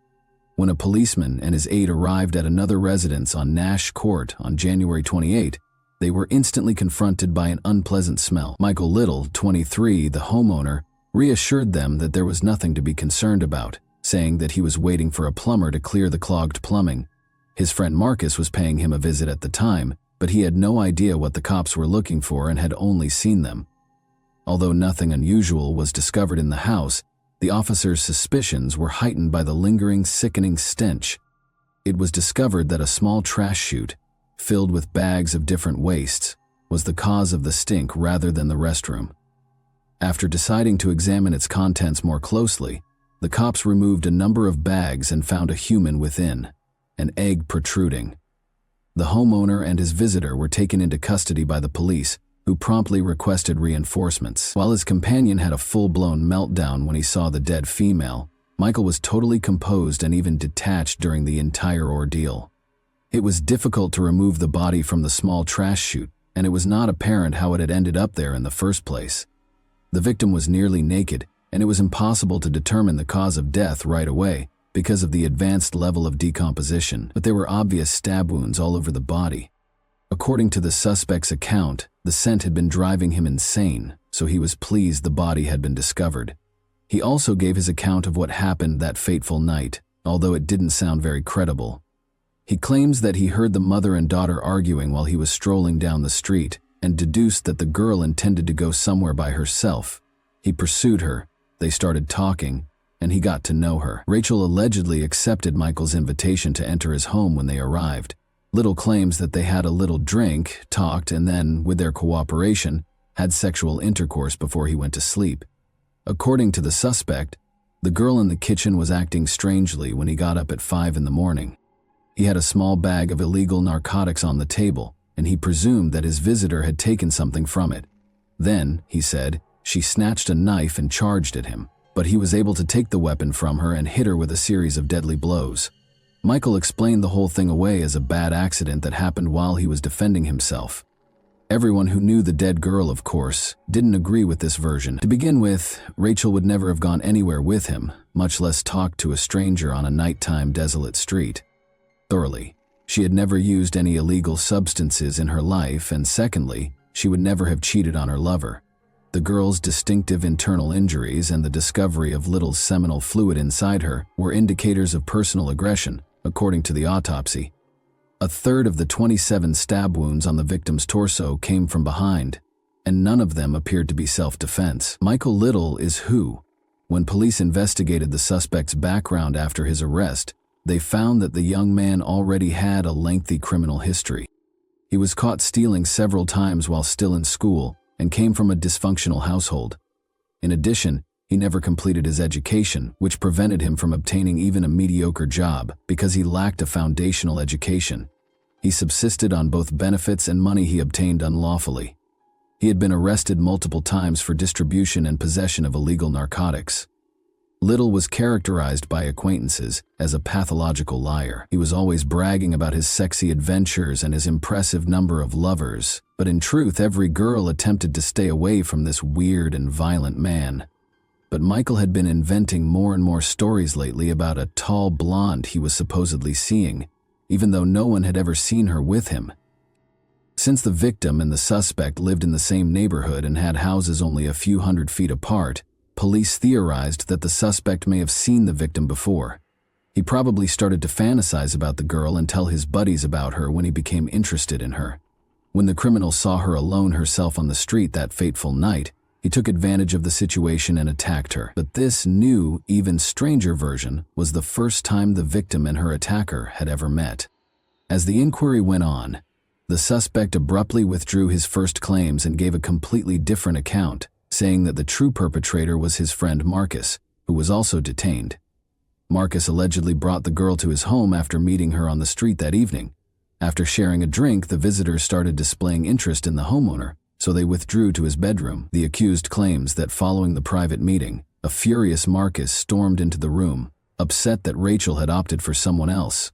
When a policeman and his aide arrived at another residence on Nash Court on January 28, they were instantly confronted by an unpleasant smell. Michael Little, 23, the homeowner, reassured them that there was nothing to be concerned about, saying that he was waiting for a plumber to clear the clogged plumbing. His friend Marcus was paying him a visit at the time, but he had no idea what the cops were looking for and had only seen them. Although nothing unusual was discovered in the house, the officers' suspicions were heightened by the lingering, sickening stench. It was discovered that a small trash chute, filled with bags of different wastes, was the cause of the stink rather than the restroom. After deciding to examine its contents more closely, the cops removed a number of bags and found a human within, an egg protruding. The homeowner and his visitor were taken into custody by the police, who promptly requested reinforcements. While his companion had a full-blown meltdown when he saw the dead female, Michael was totally composed and even detached during the entire ordeal. It was difficult to remove the body from the small trash chute, and it was not apparent how it had ended up there in the first place. The victim was nearly naked, and it was impossible to determine the cause of death right away because of the advanced level of decomposition, but there were obvious stab wounds all over the body. According to the suspect's account, the scent had been driving him insane, so he was pleased the body had been discovered. He also gave his account of what happened that fateful night, although it didn't sound very credible. He claims that he heard the mother and daughter arguing while he was strolling down the street and deduced that the girl intended to go somewhere by herself. He pursued her, they started talking, and he got to know her. Rachel allegedly accepted Michael's invitation to enter his home when they arrived. Little claims that they had a little drink, talked, and then, with their cooperation, had sexual intercourse before he went to sleep. According to the suspect, the girl in the kitchen was acting strangely when he got up at 5 in the morning. He had a small bag of illegal narcotics on the table, and he presumed that his visitor had taken something from it. Then, he said, she snatched a knife and charged at him, but he was able to take the weapon from her and hit her with a series of deadly blows. Michael explained the whole thing away as a bad accident that happened while he was defending himself. Everyone who knew the dead girl, of course, didn't agree with this version. To begin with, Rachel would never have gone anywhere with him, much less talked to a stranger on a nighttime desolate street. Thoroughly, she had never used any illegal substances in her life, and secondly, she would never have cheated on her lover. The girl's distinctive internal injuries and the discovery of little seminal fluid inside her were indicators of personal aggression, according to the autopsy. A third of the 27 stab wounds on the victim's torso came from behind, and none of them appeared to be self-defense. Michael Little is who? When police investigated the suspect's background after his arrest, they found that the young man already had a lengthy criminal history. He was caught stealing several times while still in school and came from a dysfunctional household. In addition, he never completed his education, which prevented him from obtaining even a mediocre job because he lacked a foundational education. He subsisted on both benefits and money he obtained unlawfully. He had been arrested multiple times for distribution and possession of illegal narcotics. Little was characterized by acquaintances as a pathological liar. He was always bragging about his sexy adventures and his impressive number of lovers, but in truth, every girl attempted to stay away from this weird and violent man. But Michael had been inventing more and more stories lately about a tall blonde he was supposedly seeing, even though no one had ever seen her with him. Since the victim and the suspect lived in the same neighborhood and had houses only a few hundred feet apart, police theorized that the suspect may have seen the victim before. He probably started to fantasize about the girl and tell his buddies about her when he became interested in her. When the criminal saw her alone herself on the street that fateful night, he took advantage of the situation and attacked her. But this new, even stranger version was the first time the victim and her attacker had ever met. As the inquiry went on, the suspect abruptly withdrew his first claims and gave a completely different account, saying that the true perpetrator was his friend Marcus, who was also detained. Marcus allegedly brought the girl to his home after meeting her on the street that evening. After sharing a drink, the visitors started displaying interest in the homeowner, so they withdrew to his bedroom. The accused claims that following the private meeting, a furious Marcus stormed into the room, upset that Rachel had opted for someone else.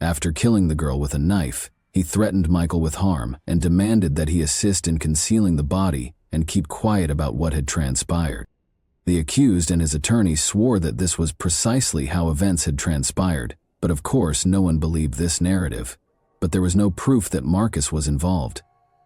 After killing the girl with a knife, he threatened Michael with harm and demanded that he assist in concealing the body and keep quiet about what had transpired. The accused and his attorney swore that this was precisely how events had transpired, but of course no one believed this narrative. But there was no proof that Marcus was involved.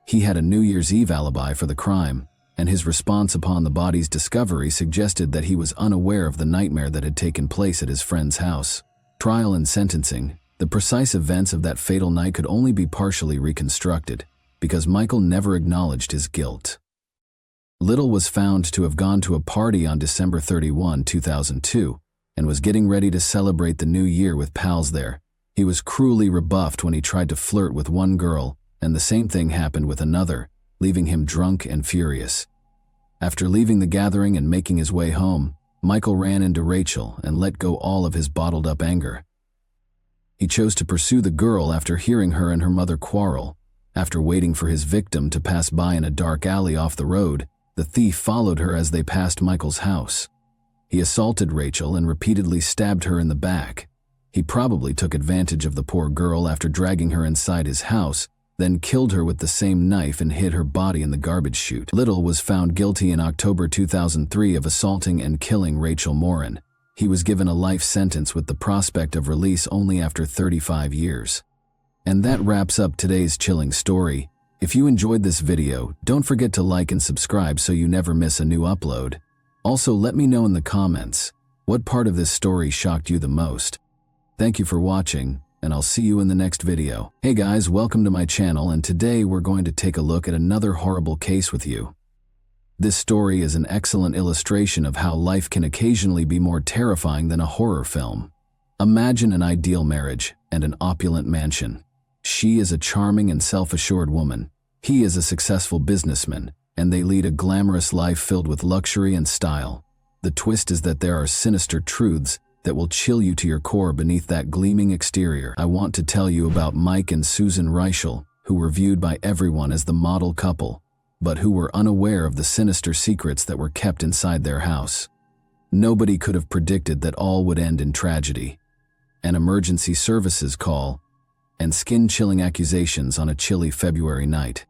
He had a New Year's Eve alibi for the crime, and his response upon the body's discovery suggested that he was unaware of the nightmare that had taken place at his friend's house. Trial and sentencing. The precise events of that fatal night could only be partially reconstructed, because Michael never acknowledged his guilt. Little was found to have gone to a party on December 31, 2002, and was getting ready to celebrate the new year with pals there. He was cruelly rebuffed when he tried to flirt with one girl, and the same thing happened with another, leaving him drunk and furious. After leaving the gathering and making his way home, Michael ran into Rachel and let go all of his bottled-up anger. He chose to pursue the girl after hearing her and her mother quarrel. After waiting for his victim to pass by in a dark alley off the road, the thief followed her as they passed Michael's house. He assaulted Rachel and repeatedly stabbed her in the back. He probably took advantage of the poor girl after dragging her inside his house, then killed her with the same knife and hid her body in the garbage chute. Little was found guilty in October 2003 of assaulting and killing Rachel Moran. He was given a life sentence with the prospect of release only after 35 years. And that wraps up today's chilling story. If you enjoyed this video, don't forget to like and subscribe so you never miss a new upload. Also, let me know in the comments, what part of this story shocked you the most? Thank you for watching, and I'll see you in the next video. Hey guys, welcome to my channel, and today we're going to take a look at another horrible case with you. This story is an excellent illustration of how life can occasionally be more terrifying than a horror film. Imagine an ideal marriage and an opulent mansion. She is a charming and self-assured woman. He is a successful businessman, and they lead a glamorous life filled with luxury and style. The twist is that there are sinister truths that will chill you to your core beneath that gleaming exterior. I want to tell you about Mike and Susan Raichel, who were viewed by everyone as the model couple, but who were unaware of the sinister secrets that were kept inside their house. Nobody could have predicted that all would end in tragedy. An emergency services call, and skin-chilling accusations on a chilly February night.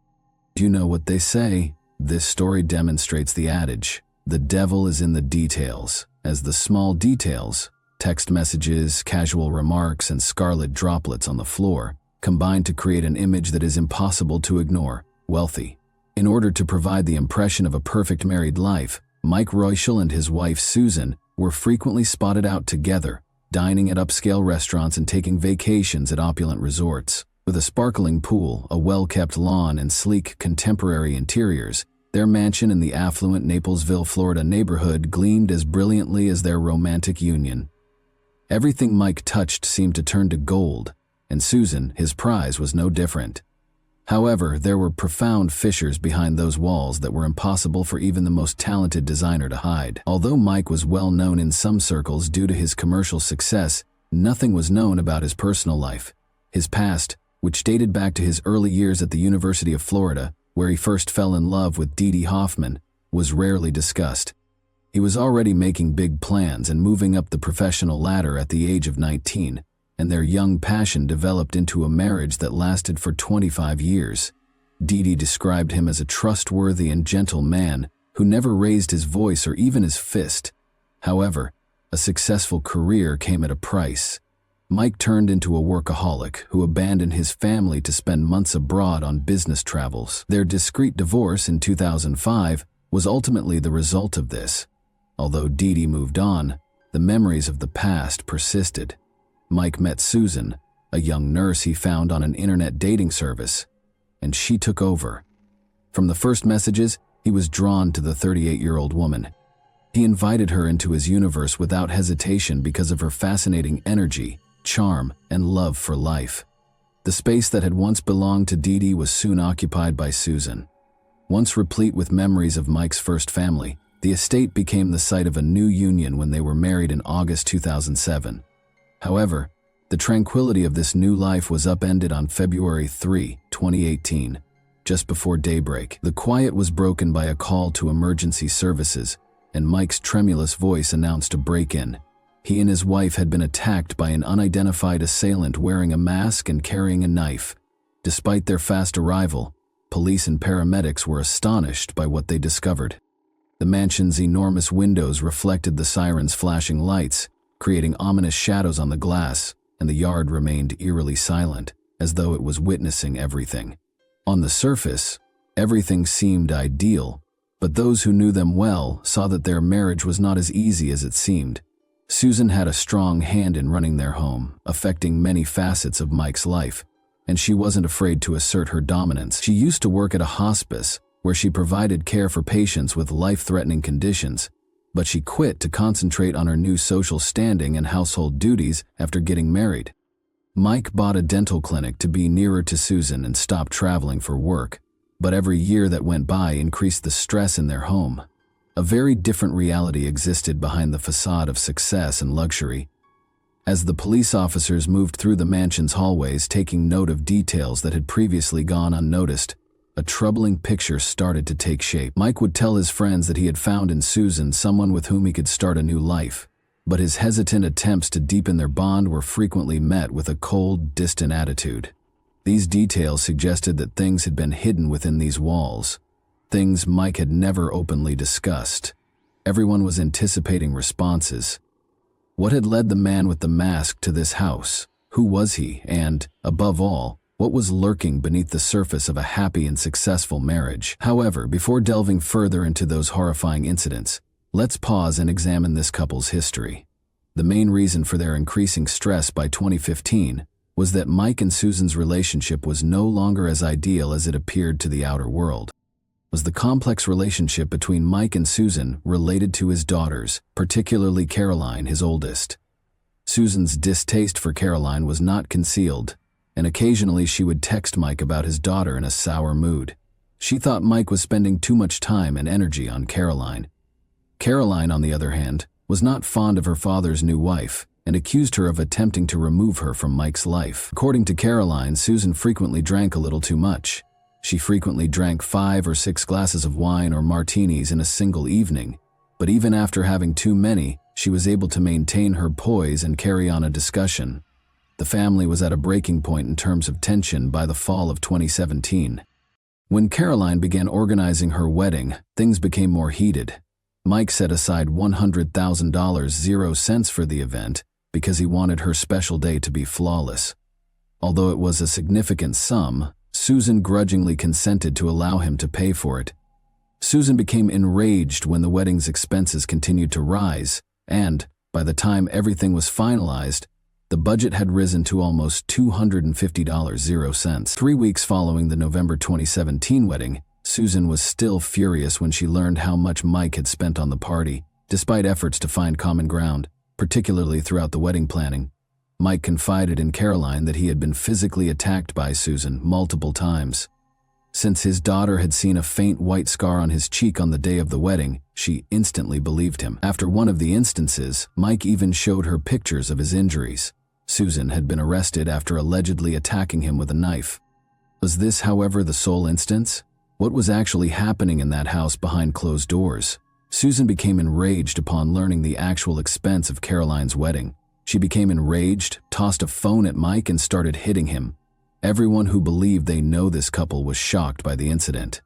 Do you know what they say? This story demonstrates the adage, the devil is in the details, as the small details, text messages, casual remarks, and scarlet droplets on the floor, combine to create an image that is impossible to ignore. Wealthy. In order to provide the impression of a perfect married life, Mike Raichel and his wife Susan were frequently spotted out together, dining at upscale restaurants and taking vacations at opulent resorts. With a sparkling pool, a well-kept lawn, and sleek, contemporary interiors, their mansion in the affluent Naplesville, Florida neighborhood gleamed as brilliantly as their romantic union. Everything Mike touched seemed to turn to gold, and Susan, his prize, was no different. However, there were profound fissures behind those walls that were impossible for even the most talented designer to hide. Although Mike was well known in some circles due to his commercial success, nothing was known about his personal life. His past, which dated back to his early years at the University of Florida, where he first fell in love with Dee Dee Hoffman, was rarely discussed. He was already making big plans and moving up the professional ladder at the age of 19, and their young passion developed into a marriage that lasted for 25 years. Dee Dee described him as a trustworthy and gentle man who never raised his voice or even his fist. However, a successful career came at a price. Mike turned into a workaholic who abandoned his family to spend months abroad on business travels. Their discreet divorce in 2005 was ultimately the result of this. Although Dee Dee moved on, the memories of the past persisted. Mike met Susan, a young nurse he found on an internet dating service, and she took over. From the first messages, he was drawn to the 38-year-old woman. He invited her into his universe without hesitation because of her fascinating energy, charm, and love for life. The space that had once belonged to Dee Dee was soon occupied by Susan. Once replete with memories of Mike's first family, the estate became the site of a new union when they were married in August 2007. However, the tranquility of this new life was upended on February 3, 2018. Just before daybreak, the quiet was broken by a call to emergency services, and Mike's tremulous voice announced a break-in. He and his wife had been attacked by an unidentified assailant wearing a mask and carrying a knife. Despite their fast arrival, police and paramedics were astonished by what they discovered. The mansion's enormous windows reflected the siren's flashing lights, creating ominous shadows on the glass, and the yard remained eerily silent, as though it was witnessing everything. On the surface, everything seemed ideal, but those who knew them well saw that their marriage was not as easy as it seemed. Susan had a strong hand in running their home, affecting many facets of Mike's life, and she wasn't afraid to assert her dominance. She used to work at a hospice where she provided care for patients with life-threatening conditions, but she quit to concentrate on her new social standing and household duties after getting married. Mike bought a dental clinic to be nearer to Susan and stopped traveling for work, but every year that went by increased the stress in their home. A very different reality existed behind the facade of success and luxury. As the police officers moved through the mansion's hallways, taking note of details that had previously gone unnoticed, a troubling picture started to take shape. Mike would tell his friends that he had found in Susan someone with whom he could start a new life, but his hesitant attempts to deepen their bond were frequently met with a cold, distant attitude. These details suggested that things had been hidden within these walls, things Mike had never openly discussed. Everyone was anticipating responses. What had led the man with the mask to this house? Who was he? And, above all, what was lurking beneath the surface of a happy and successful marriage? However, before delving further into those horrifying incidents, let's pause and examine this couple's history. The main reason for their increasing stress by 2015 was that Mike and Susan's relationship was no longer as ideal as it appeared to the outer world. Was the complex relationship between Mike and Susan related to his daughters, particularly Caroline, his oldest? Susan's distaste for Caroline was not concealed, and occasionally she would text Mike about his daughter in a sour mood. She thought Mike was spending too much time and energy on Caroline. Caroline, on the other hand, was not fond of her father's new wife and accused her of attempting to remove her from Mike's life. According to Caroline, Susan frequently drank a little too much. She frequently drank 5 or 6 glasses of wine or martinis in a single evening, but even after having too many, she was able to maintain her poise and carry on a discussion. The family was at a breaking point in terms of tension by the fall of 2017. When Caroline began organizing her wedding, things became more heated. Mike set aside $100,000 0 cents for the event because he wanted her special day to be flawless. Although it was a significant sum, Susan grudgingly consented to allow him to pay for it. Susan became enraged when the wedding's expenses continued to rise, and, by the time everything was finalized, the budget had risen to almost $250 0 cents. 3 weeks following the November 2017 wedding, Susan was still furious when she learned how much Mike had spent on the party, despite efforts to find common ground, particularly throughout the wedding planning. Mike confided in Caroline that he had been physically attacked by Susan multiple times. Since his daughter had seen a faint white scar on his cheek on the day of the wedding, she instantly believed him. After one of the instances, Mike even showed her pictures of his injuries. Susan had been arrested after allegedly attacking him with a knife. Was this, however, the sole instance? What was actually happening in that house behind closed doors? Susan became enraged upon learning the actual expense of Caroline's wedding. She became enraged, tossed a phone at Mike, and started hitting him. Everyone who believed they know this couple was shocked by the incident.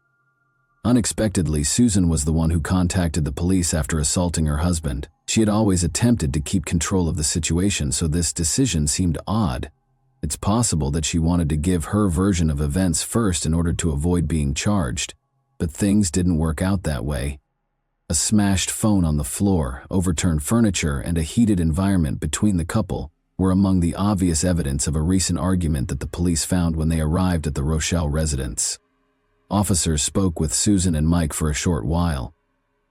Unexpectedly, Susan was the one who contacted the police after assaulting her husband. She had always attempted to keep control of the situation, so this decision seemed odd. It's possible that she wanted to give her version of events first in order to avoid being charged, but things didn't work out that way. A smashed phone on the floor, overturned furniture, and a heated environment between the couple were among the obvious evidence of a recent argument that the police found when they arrived at the Rochelle residence. Officers spoke with Susan and Mike for a short while.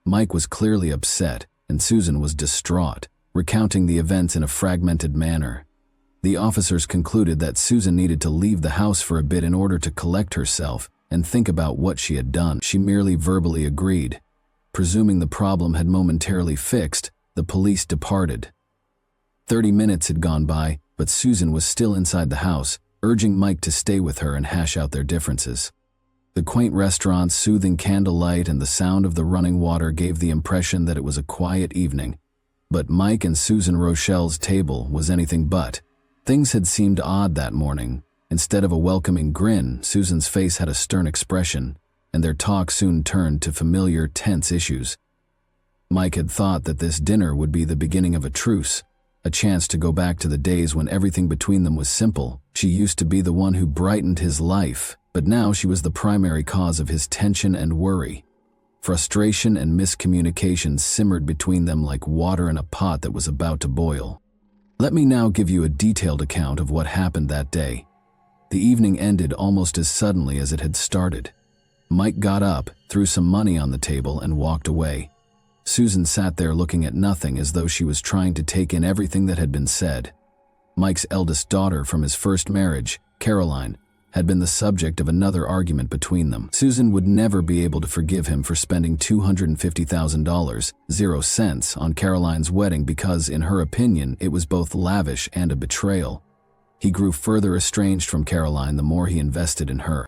Mike was clearly upset, and Susan was distraught, recounting the events in a fragmented manner. The officers concluded that Susan needed to leave the house for a bit in order to collect herself and think about what she had done. She merely verbally agreed. Presuming the problem had momentarily fixed, the police departed. 30 minutes had gone by, but Susan was still inside the house, urging Mike to stay with her and hash out their differences. The quaint restaurant's soothing candlelight and the sound of the running water gave the impression that it was a quiet evening. But Mike and Susan Rochelle's table was anything but. Things had seemed odd that morning. Instead of a welcoming grin, Susan's face had a stern expression, and their talk soon turned to familiar, tense issues. Mike had thought that this dinner would be the beginning of a truce, a chance to go back to the days when everything between them was simple. She used to be the one who brightened his life, but now she was the primary cause of his tension and worry. Frustration and miscommunication simmered between them like water in a pot that was about to boil. Let me now give you a detailed account of what happened that day. The evening ended almost as suddenly as it had started. Mike got up, threw some money on the table, and walked away. Susan sat there looking at nothing, as though she was trying to take in everything that had been said. Mike's eldest daughter from his first marriage, Caroline, had been the subject of another argument between them. Susan would never be able to forgive him for spending $250,000, 0 cents, on Caroline's wedding because, in her opinion, it was both lavish and a betrayal. He grew further estranged from Caroline the more he invested in her.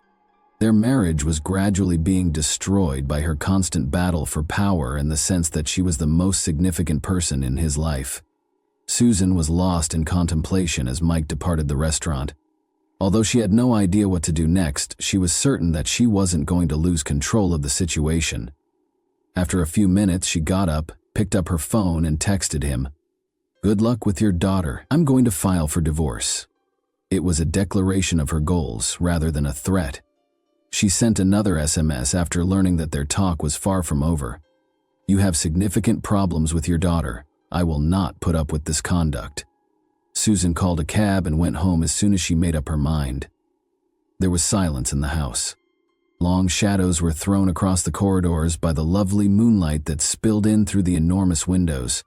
Their marriage was gradually being destroyed by her constant battle for power and the sense that she was the most significant person in his life. Susan was lost in contemplation as Mike departed the restaurant. Although she had no idea what to do next, she was certain that she wasn't going to lose control of the situation. After a few minutes, she got up, picked up her phone, and texted him, "Good luck with your daughter. I'm going to file for divorce." It was a declaration of her goals rather than a threat. She sent another SMS after learning that their talk was far from over. "You have significant problems with your daughter. I will not put up with this conduct." Susan called a cab and went home as soon as she made up her mind. There was silence in the house. Long shadows were thrown across the corridors by the lovely moonlight that spilled in through the enormous windows.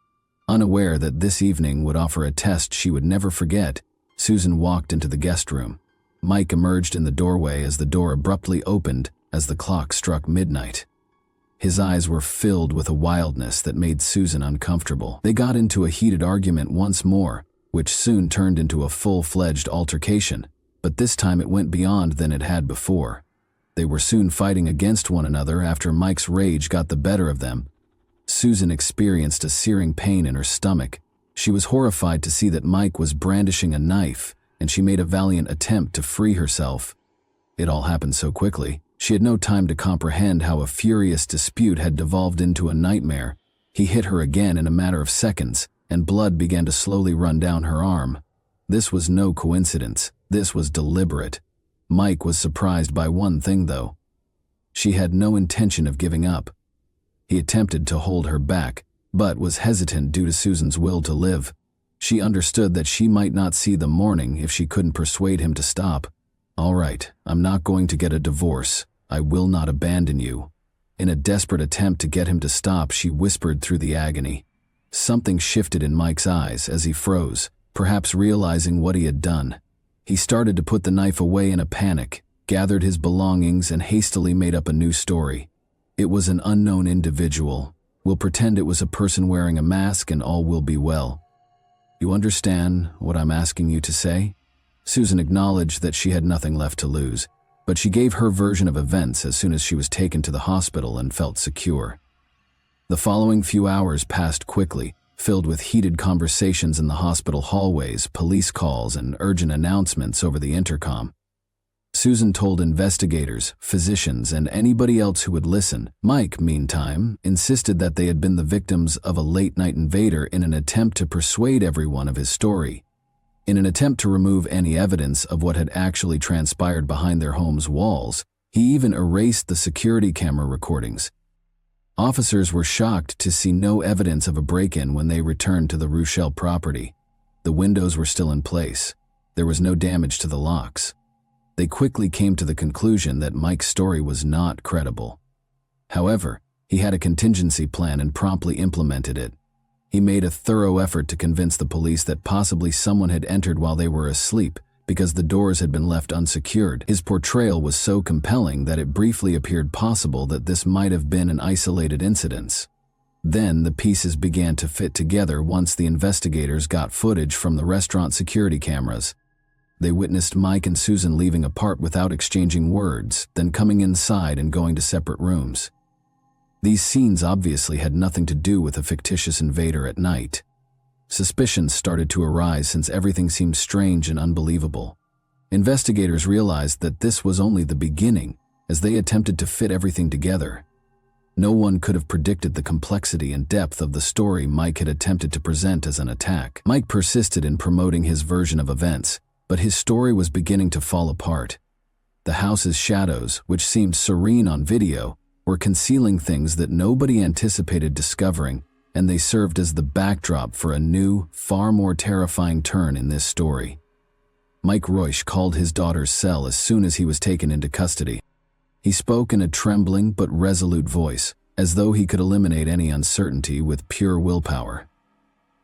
Unaware that this evening would offer a test she would never forget, Susan walked into the guest room. Mike emerged in the doorway as the door abruptly opened as the clock struck midnight. His eyes were filled with a wildness that made Susan uncomfortable. They got into a heated argument once more, which soon turned into a full-fledged altercation, but this time it went beyond than it had before. They were soon fighting against one another after Mike's rage got the better of them. Susan experienced a searing pain in her stomach. She was horrified to see that Mike was brandishing a knife, and she made a valiant attempt to free herself. It all happened so quickly. She had no time to comprehend how a furious dispute had devolved into a nightmare. He hit her again in a matter of seconds, and blood began to slowly run down her arm. This was no coincidence. This was deliberate. Mike was surprised by one thing, though. She had no intention of giving up. He attempted to hold her back, but was hesitant due to Susan's will to live. She understood that she might not see the morning if she couldn't persuade him to stop. "All right, I'm not going to get a divorce. I will not abandon you." In a desperate attempt to get him to stop, she whispered through the agony. Something shifted in Mike's eyes as he froze, perhaps realizing what he had done. He started to put the knife away in a panic, gathered his belongings, and hastily made up a new story. It was an unknown individual. We'll pretend it was a person wearing a mask and all will be well. You understand what I'm asking you to say? Susan acknowledged that she had nothing left to lose, but she gave her version of events as soon as she was taken to the hospital and felt secure. The following few hours passed quickly, filled with heated conversations in the hospital hallways, police calls, and urgent announcements over the intercom. Susan told investigators, physicians, and anybody else who would listen. Mike, meantime, insisted that they had been the victims of a late-night invader in an attempt to persuade everyone of his story. In an attempt to remove any evidence of what had actually transpired behind their home's walls, he even erased the security camera recordings. Officers were shocked to see no evidence of a break-in when they returned to the Raichel property. The windows were still in place. There was no damage to the locks. They quickly came to the conclusion that Mike's story was not credible. However, he had a contingency plan and promptly implemented it. He made a thorough effort to convince the police that possibly someone had entered while they were asleep because the doors had been left unsecured. His portrayal was so compelling that it briefly appeared possible that this might have been an isolated incident. Then the pieces began to fit together once the investigators got footage from the restaurant security cameras. They witnessed Mike and Susan leaving apart without exchanging words, then coming inside and going to separate rooms. These scenes obviously had nothing to do with a fictitious invader at night. Suspicions started to arise since everything seemed strange and unbelievable. Investigators realized that this was only the beginning as they attempted to fit everything together. No one could have predicted the complexity and depth of the story Mike had attempted to present as an attack. Mike persisted in promoting his version of events, but his story was beginning to fall apart. The house's shadows, which seemed serene on video, were concealing things that nobody anticipated discovering, and they served as the backdrop for a new, far more terrifying turn in this story. Mike Royce called his daughter's cell as soon as he was taken into custody. He spoke in a trembling but resolute voice, as though he could eliminate any uncertainty with pure willpower.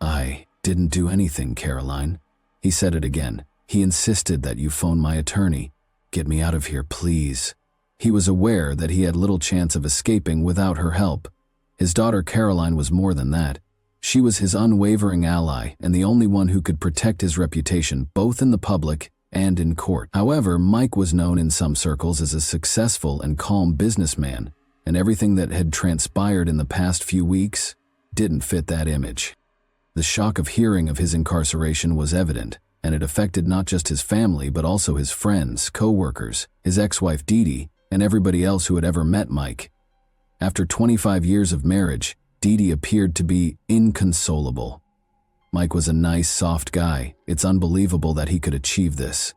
"I didn't do anything, Caroline." He said it again. "He insisted that you phone my attorney. Get me out of here, please." He was aware that he had little chance of escaping without her help. His daughter Caroline was more than that. She was his unwavering ally and the only one who could protect his reputation both in the public and in court. However, Mike was known in some circles as a successful and calm businessman, and everything that had transpired in the past few weeks didn't fit that image. The shock of hearing of his incarceration was evident, and it affected not just his family but also his friends, co-workers, his ex-wife Dee Dee, and everybody else who had ever met Mike. After 25 years of marriage, Dee Dee appeared to be inconsolable. Mike was a nice, soft guy. It's unbelievable that he could achieve this.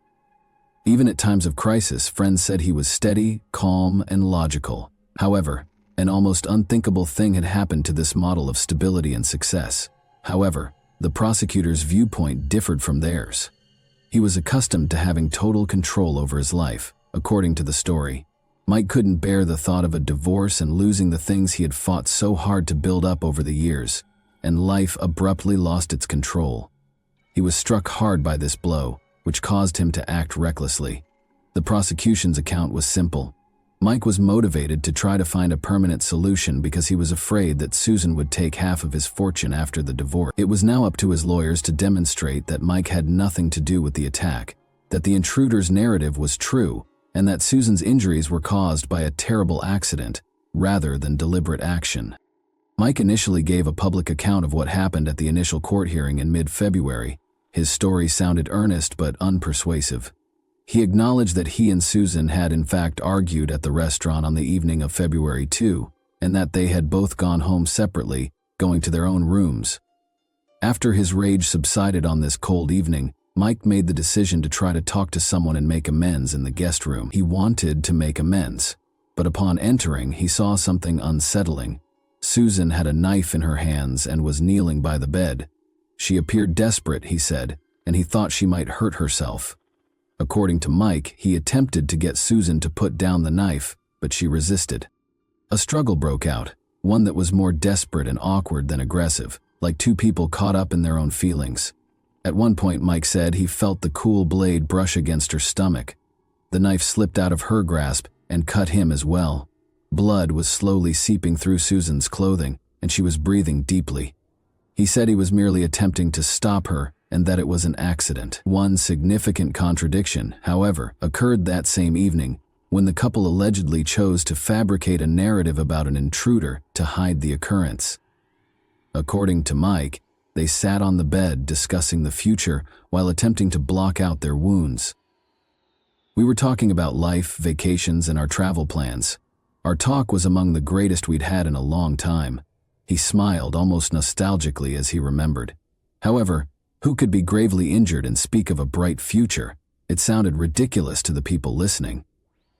Even at times of crisis, friends said he was steady, calm, and logical. However, an almost unthinkable thing had happened to this model of stability and success. However, the prosecutor's viewpoint differed from theirs. He was accustomed to having total control over his life, according to the story. Mike couldn't bear the thought of a divorce and losing the things he had fought so hard to build up over the years, and life abruptly lost its control. He was struck hard by this blow, which caused him to act recklessly. The prosecution's account was simple. Mike was motivated to try to find a permanent solution because he was afraid that Susan would take half of his fortune after the divorce. It was now up to his lawyers to demonstrate that Mike had nothing to do with the attack, that the intruder's narrative was true, and that Susan's injuries were caused by a terrible accident rather than deliberate action. Mike initially gave a public account of what happened at the initial court hearing in mid-February. His story sounded earnest but unpersuasive. He acknowledged that he and Susan had in fact argued at the restaurant on the evening of February 2, and that they had both gone home separately, going to their own rooms. After his rage subsided on this cold evening, Mike made the decision to try to talk to someone and make amends in the guest room. He wanted to make amends, but upon entering, he saw something unsettling. Susan had a knife in her hands and was kneeling by the bed. She appeared desperate, he said, and he thought she might hurt herself. According to Mike, he attempted to get Susan to put down the knife, but she resisted. A struggle broke out, one that was more desperate and awkward than aggressive, like two people caught up in their own feelings. At one point, Mike said he felt the cool blade brush against her stomach. The knife slipped out of her grasp and cut him as well. Blood was slowly seeping through Susan's clothing, and she was breathing deeply. He said he was merely attempting to stop her and that it was an accident. One significant contradiction, however, occurred that same evening when the couple allegedly chose to fabricate a narrative about an intruder to hide the occurrence. According to Mike, they sat on the bed discussing the future while attempting to block out their wounds. "We were talking about life, vacations, and our travel plans. Our talk was among the greatest we'd had in a long time." He smiled almost nostalgically as he remembered. However, who could be gravely injured and speak of a bright future? It sounded ridiculous to the people listening.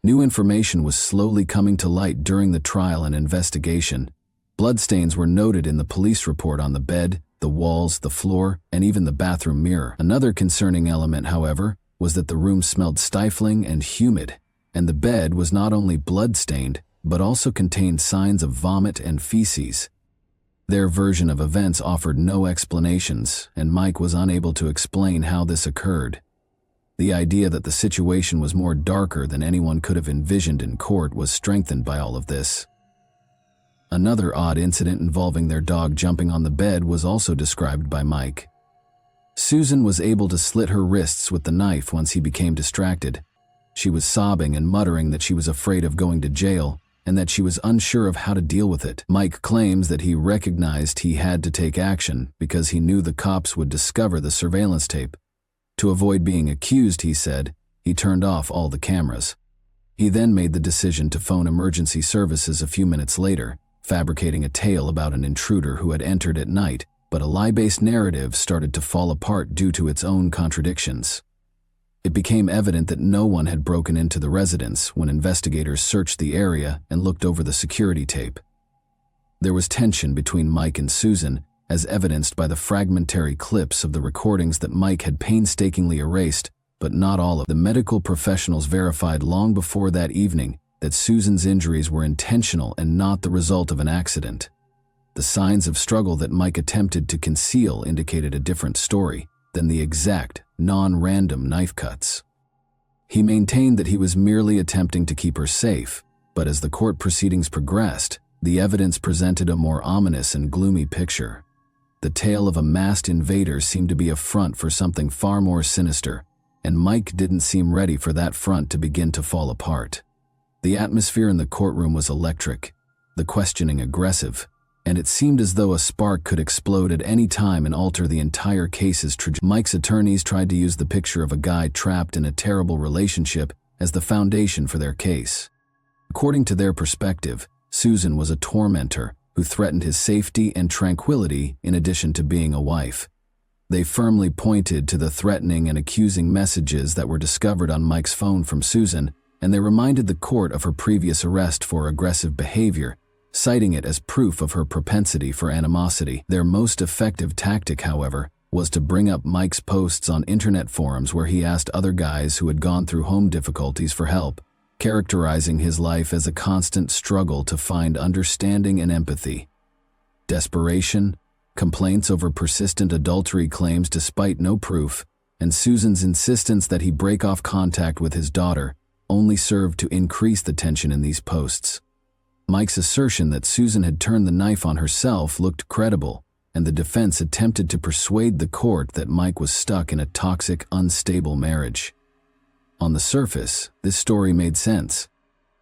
New information was slowly coming to light during the trial and investigation. Bloodstains were noted in the police report on the bed, the walls, the floor, and even the bathroom mirror. Another concerning element, however, was that the room smelled stifling and humid, and the bed was not only blood-stained, but also contained signs of vomit and feces. Their version of events offered no explanations, and Mike was unable to explain how this occurred. The idea that the situation was more darker than anyone could have envisioned in court was strengthened by all of this. Another odd incident involving their dog jumping on the bed was also described by Mike. Susan was able to slit her wrists with the knife once he became distracted. She was sobbing and muttering that she was afraid of going to jail and that she was unsure of how to deal with it. Mike claims that he recognized he had to take action because he knew the cops would discover the surveillance tape. To avoid being accused, he said, he turned off all the cameras. He then made the decision to phone emergency services a few minutes later, fabricating a tale about an intruder who had entered at night, but a lie-based narrative started to fall apart due to its own contradictions. It became evident that no one had broken into the residence when investigators searched the area and looked over the security tape. There was tension between Mike and Susan, as evidenced by the fragmentary clips of the recordings that Mike had painstakingly erased, but not all of them. The medical professionals verified long before that evening that Susan's injuries were intentional and not the result of an accident. The signs of struggle that Mike attempted to conceal indicated a different story than the exact, non-random knife cuts. He maintained that he was merely attempting to keep her safe, but as the court proceedings progressed, the evidence presented a more ominous and gloomy picture. The tale of a masked invader seemed to be a front for something far more sinister, and Mike didn't seem ready for that front to begin to fall apart. The atmosphere in the courtroom was electric, the questioning aggressive, and it seemed as though a spark could explode at any time and alter the entire case's trajectory. Mike's attorneys tried to use the picture of a guy trapped in a terrible relationship as the foundation for their case. According to their perspective, Susan was a tormentor who threatened his safety and tranquility in addition to being a wife. They firmly pointed to the threatening and accusing messages that were discovered on Mike's phone from Susan, and they reminded the court of her previous arrest for aggressive behavior, citing it as proof of her propensity for animosity. Their most effective tactic, however, was to bring up Mike's posts on internet forums where he asked other guys who had gone through home difficulties for help, characterizing his life as a constant struggle to find understanding and empathy. Desperation, complaints over persistent adultery claims despite no proof, and Susan's insistence that he break off contact with his daughter only served to increase the tension in these posts. Mike's assertion that Susan had turned the knife on herself looked credible, and the defense attempted to persuade the court that Mike was stuck in a toxic, unstable marriage. On the surface, this story made sense.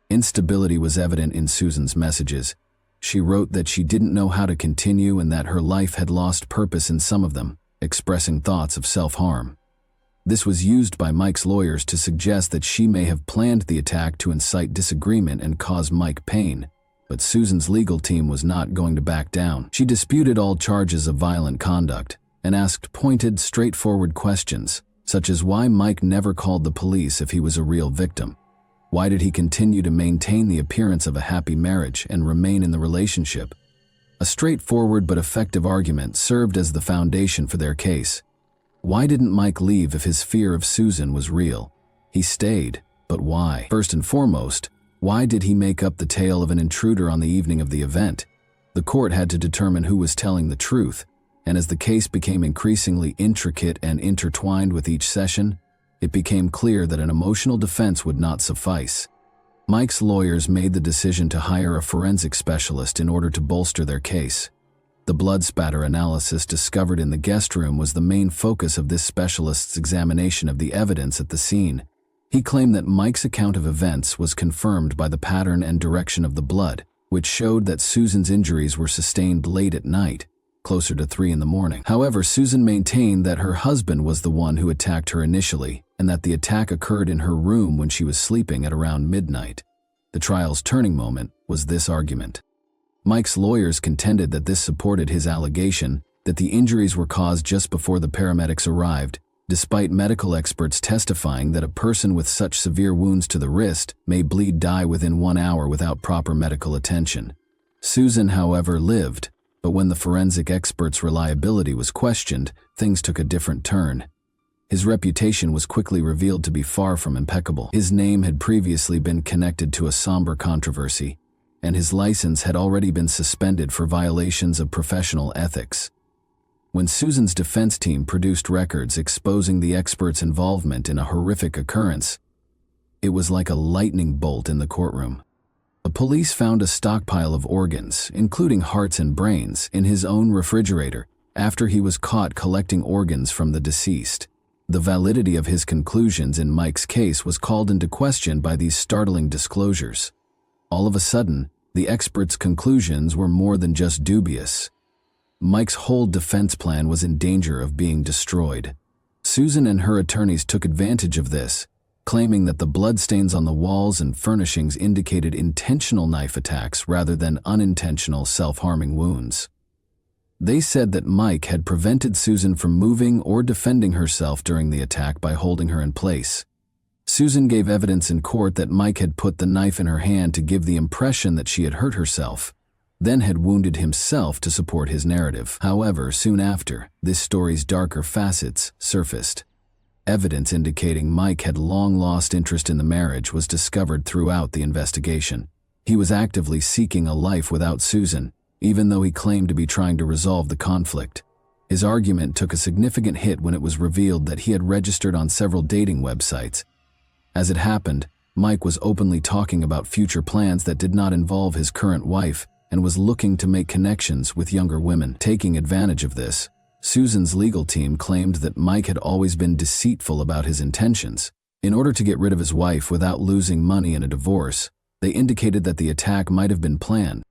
Instability was evident in Susan's messages. She wrote that she didn't know how to continue and that her life had lost purpose in some of them, expressing thoughts of self-harm. This was used by Mike's lawyers to suggest that she may have planned the attack to incite disagreement and cause Mike pain, but Susan's legal team was not going to back down. She disputed all charges of violent conduct and asked pointed, straightforward questions, such as why Mike never called the police if he was a real victim. Why did he continue to maintain the appearance of a happy marriage and remain in the relationship? A straightforward but effective argument served as the foundation for their case. Why didn't Mike leave if his fear of Susan was real? He stayed, but why? First and foremost, why did he make up the tale of an intruder on the evening of the event? The court had to determine who was telling the truth, and as the case became increasingly intricate and intertwined with each session, it became clear that an emotional defense would not suffice. Mike's lawyers made the decision to hire a forensic specialist in order to bolster their case. The blood spatter analysis discovered in the guest room was the main focus of this specialist's examination of the evidence at the scene. He claimed that Mike's account of events was confirmed by the pattern and direction of the blood, which showed that Susan's injuries were sustained late at night, closer to 3 in the morning. However, Susan maintained that her husband was the one who attacked her initially, and that the attack occurred in her room when she was sleeping at around midnight. The trial's turning moment was this argument. Mike's lawyers contended that this supported his allegation that the injuries were caused just before the paramedics arrived, despite medical experts testifying that a person with such severe wounds to the wrist may die within 1 hour without proper medical attention. Susan, however, lived, but when the forensic expert's reliability was questioned, things took a different turn. His reputation was quickly revealed to be far from impeccable. His name had previously been connected to a somber controversy, and his license had already been suspended for violations of professional ethics. When Susan's defense team produced records exposing the expert's involvement in a horrific occurrence, it was like a lightning bolt in the courtroom. The police found a stockpile of organs, including hearts and brains, in his own refrigerator after he was caught collecting organs from the deceased. The validity of his conclusions in Mike's case was called into question by these startling disclosures. All of a sudden, the expert's conclusions were more than just dubious. Mike's whole defense plan was in danger of being destroyed. Susan and her attorneys took advantage of this, claiming that the bloodstains on the walls and furnishings indicated intentional knife attacks rather than unintentional self-harming wounds. They said that Mike had prevented Susan from moving or defending herself during the attack by holding her in place. Susan gave evidence in court that Mike had put the knife in her hand to give the impression that she had hurt herself, then had wounded himself to support his narrative. However, soon after, this story's darker facets surfaced. Evidence indicating Mike had long lost interest in the marriage was discovered throughout the investigation. He was actively seeking a life without Susan, even though he claimed to be trying to resolve the conflict. His argument took a significant hit when it was revealed that he had registered on several dating websites. As it happened, Mike was openly talking about future plans that did not involve his current wife and was looking to make connections with younger women. Taking advantage of this, Susan's legal team claimed that Mike had always been deceitful about his intentions. In order to get rid of his wife without losing money in a divorce, they indicated that the attack might have been planned.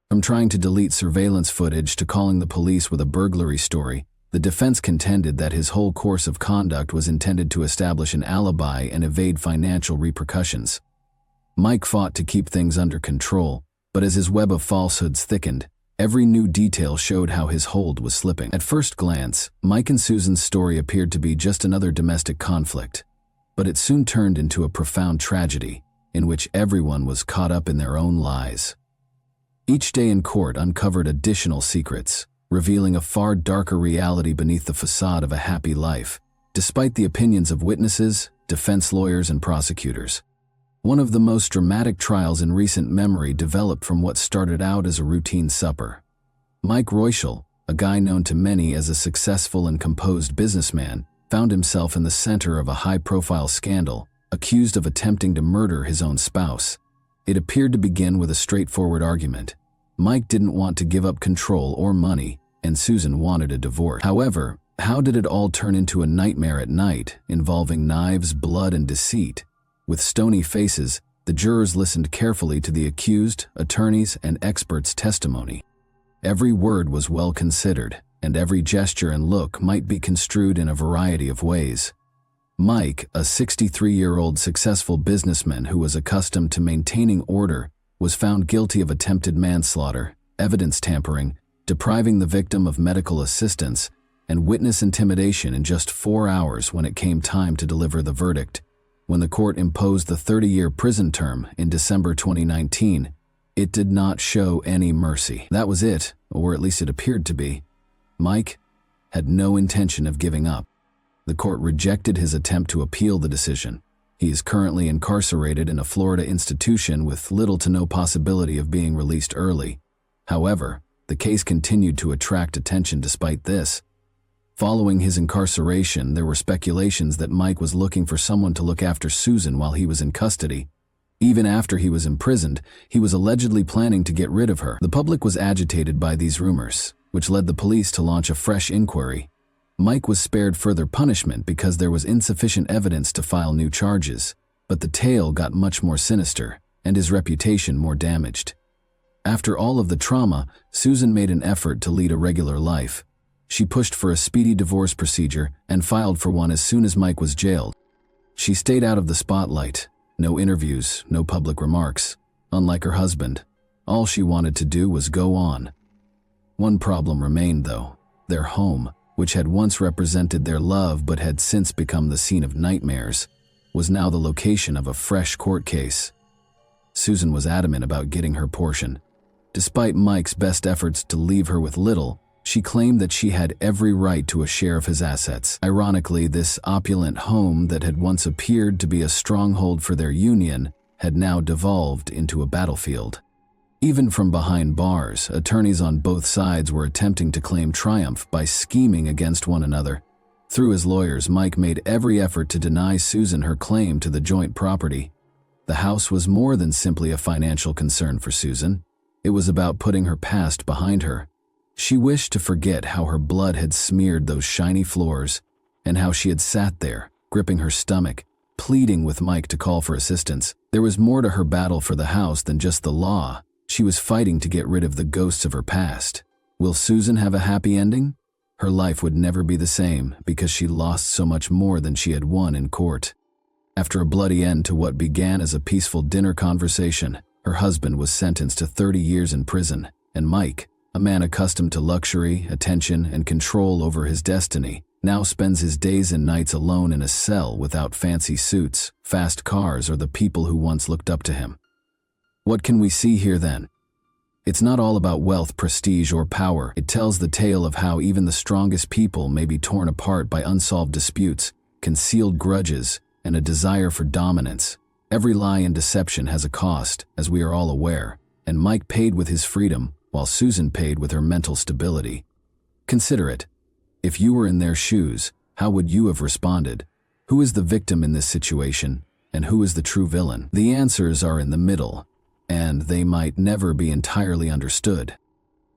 From trying to delete surveillance footage to calling the police with a burglary story, the defense contended that his whole course of conduct was intended to establish an alibi and evade financial repercussions. Mike fought to keep things under control, but as his web of falsehoods thickened, every new detail showed how his hold was slipping. At first glance, Mike and Susan's story appeared to be just another domestic conflict, but it soon turned into a profound tragedy in which everyone was caught up in their own lies. Each day in court uncovered additional secrets, revealing a far darker reality beneath the facade of a happy life, despite the opinions of witnesses, defense lawyers, and prosecutors. One of the most dramatic trials in recent memory developed from what started out as a routine supper. Mike Raichel, a guy known to many as a successful and composed businessman, found himself in the center of a high-profile scandal, accused of attempting to murder his own spouse. It appeared to begin with a straightforward argument. Mike didn't want to give up control or money, and Susan wanted a divorce. However, how did it all turn into a nightmare at night, involving knives, blood, and deceit? With stony faces, the jurors listened carefully to the accused, attorneys, and experts' testimony. Every word was well considered, and every gesture and look might be construed in a variety of ways. Mike, a 63-year-old successful businessman who was accustomed to maintaining order, was found guilty of attempted manslaughter, evidence tampering, depriving the victim of medical assistance, and witness intimidation in just 4 hours when it came time to deliver the verdict. When the court imposed the 30-year prison term in December 2019, it did not show any mercy. That was it, or at least it appeared to be. Mike had no intention of giving up. The court rejected his attempt to appeal the decision. He is currently incarcerated in a Florida institution with little to no possibility of being released early. However, the case continued to attract attention despite this. Following his incarceration, there were speculations that Mike was looking for someone to look after Susan while he was in custody. Even after he was imprisoned, he was allegedly planning to get rid of her. The public was agitated by these rumors, which led the police to launch a fresh inquiry. Mike was spared further punishment because there was insufficient evidence to file new charges, but the tale got much more sinister, and his reputation more damaged. After all of the trauma, Susan made an effort to lead a regular life. She pushed for a speedy divorce procedure and filed for one as soon as Mike was jailed. She stayed out of the spotlight. No interviews, no public remarks. Unlike her husband, all she wanted to do was go on. One problem remained, though. Their home, which had once represented their love but had since become the scene of nightmares, was now the location of a fresh court case. Susan was adamant about getting her portion. Despite Mike's best efforts to leave her with little, she claimed that she had every right to a share of his assets. Ironically, this opulent home that had once appeared to be a stronghold for their union had now devolved into a battlefield. Even from behind bars, attorneys on both sides were attempting to claim triumph by scheming against one another. Through his lawyers, Mike made every effort to deny Susan her claim to the joint property. The house was more than simply a financial concern for Susan. It was about putting her past behind her. She wished to forget how her blood had smeared those shiny floors, and how she had sat there, gripping her stomach, pleading with Mike to call for assistance. There was more to her battle for the house than just the law. She was fighting to get rid of the ghosts of her past. Will Susan have a happy ending? Her life would never be the same because she lost so much more than she had won in court. After a bloody end to what began as a peaceful dinner conversation, her husband was sentenced to 30 years in prison, and Mike, A man accustomed to luxury, attention, and control over his destiny now spends his days and nights alone in a cell without fancy suits, fast cars, or the people who once looked up to him. What can we see here then? It's not all about wealth, prestige, or power. It tells the tale of how even the strongest people may be torn apart by unsolved disputes, concealed grudges, and a desire for dominance. Every lie and deception has a cost, as we are all aware, and Mike paid with his freedom, while Susan paid with her mental stability. Consider it. If you were in their shoes, how would you have responded? Who is the victim in this situation, and who is the true villain? The answers are in the middle, and they might never be entirely understood.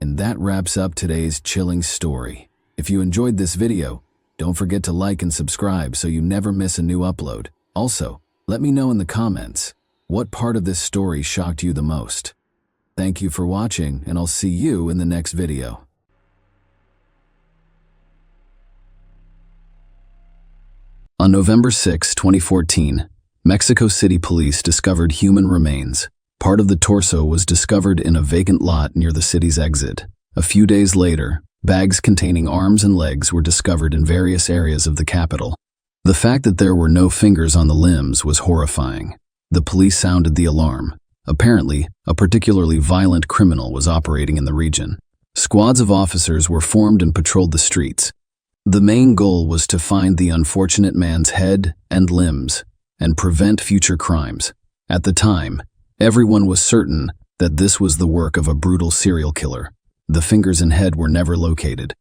And that wraps up today's chilling story. If you enjoyed this video, don't forget to like and subscribe so you never miss a new upload. Also, let me know in the comments, what part of this story shocked you the most? Thank you for watching, and I'll see you in the next video. On November 6, 2014, Mexico City police discovered human remains. Part of the torso was discovered in a vacant lot near the city's exit. A few days later, bags containing arms and legs were discovered in various areas of the capital. The fact that there were no fingers on the limbs was horrifying. The police sounded the alarm. Apparently, a particularly violent criminal was operating in the region. Squads of officers were formed and patrolled the streets. The main goal was to find the unfortunate man's head and limbs and prevent future crimes. At the time, everyone was certain that this was the work of a brutal serial killer. The fingers and head were never located.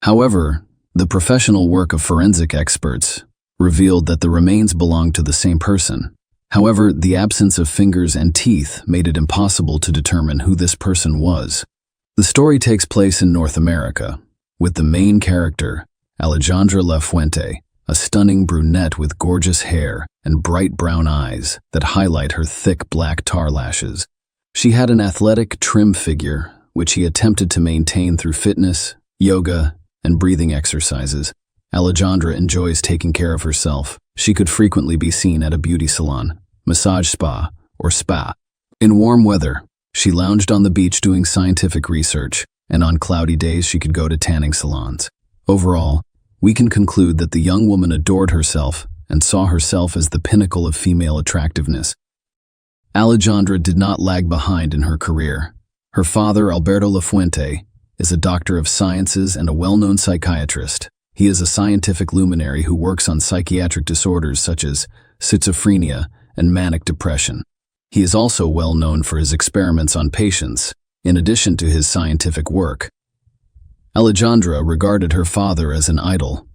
However, the professional work of forensic experts revealed that the remains belonged to the same person. However, the absence of fingers and teeth made it impossible to determine who this person was. The story takes place in North America, with the main character, Alejandra La Fuente, a stunning brunette with gorgeous hair and bright brown eyes that highlight her thick black tar lashes. She had an athletic, trim figure, which he attempted to maintain through fitness, yoga, and breathing exercises. Alejandra enjoys taking care of herself. She could frequently be seen at a beauty salon, massage spa, or spa. In warm weather, she lounged on the beach doing scientific research, and on cloudy days she could go to tanning salons. Overall, we can conclude that the young woman adored herself and saw herself as the pinnacle of female attractiveness. Alejandra did not lag behind in her career. Her father, Alberto La Fuente, is a doctor of sciences and a well-known psychiatrist. He is a scientific luminary who works on psychiatric disorders such as schizophrenia and manic depression. He is also well known for his experiments on patients, in addition to his scientific work. Alejandra regarded her father as an idol.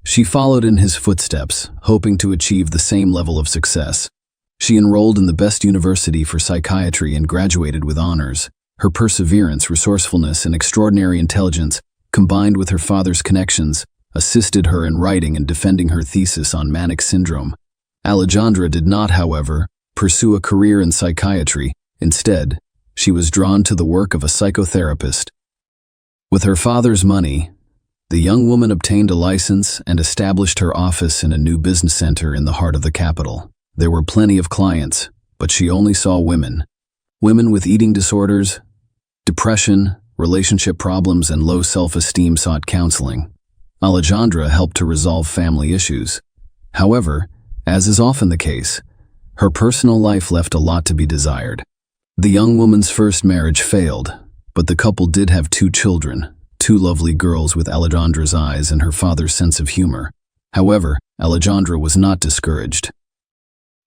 She followed in his footsteps, hoping to achieve the same level of success. She enrolled in the best university for psychiatry and graduated with honors. Her perseverance, resourcefulness, and extraordinary intelligence, combined with her father's connections, assisted her in writing and defending her thesis on manic syndrome. Alejandra did not, however, pursue a career in psychiatry. Instead, she was drawn to the work of a psychotherapist. With her father's money, the young woman obtained a license and established her office in a new business center in the heart of the capital. There were plenty of clients, but she only saw women. Women with eating disorders, depression, relationship problems, and low self-esteem sought counseling. Alejandra helped to resolve family issues. However, as is often the case, her personal life left a lot to be desired. The young woman's first marriage failed, but the couple did have 2 children, 2 lovely girls with Alejandra's eyes and her father's sense of humor. However, Alejandra was not discouraged.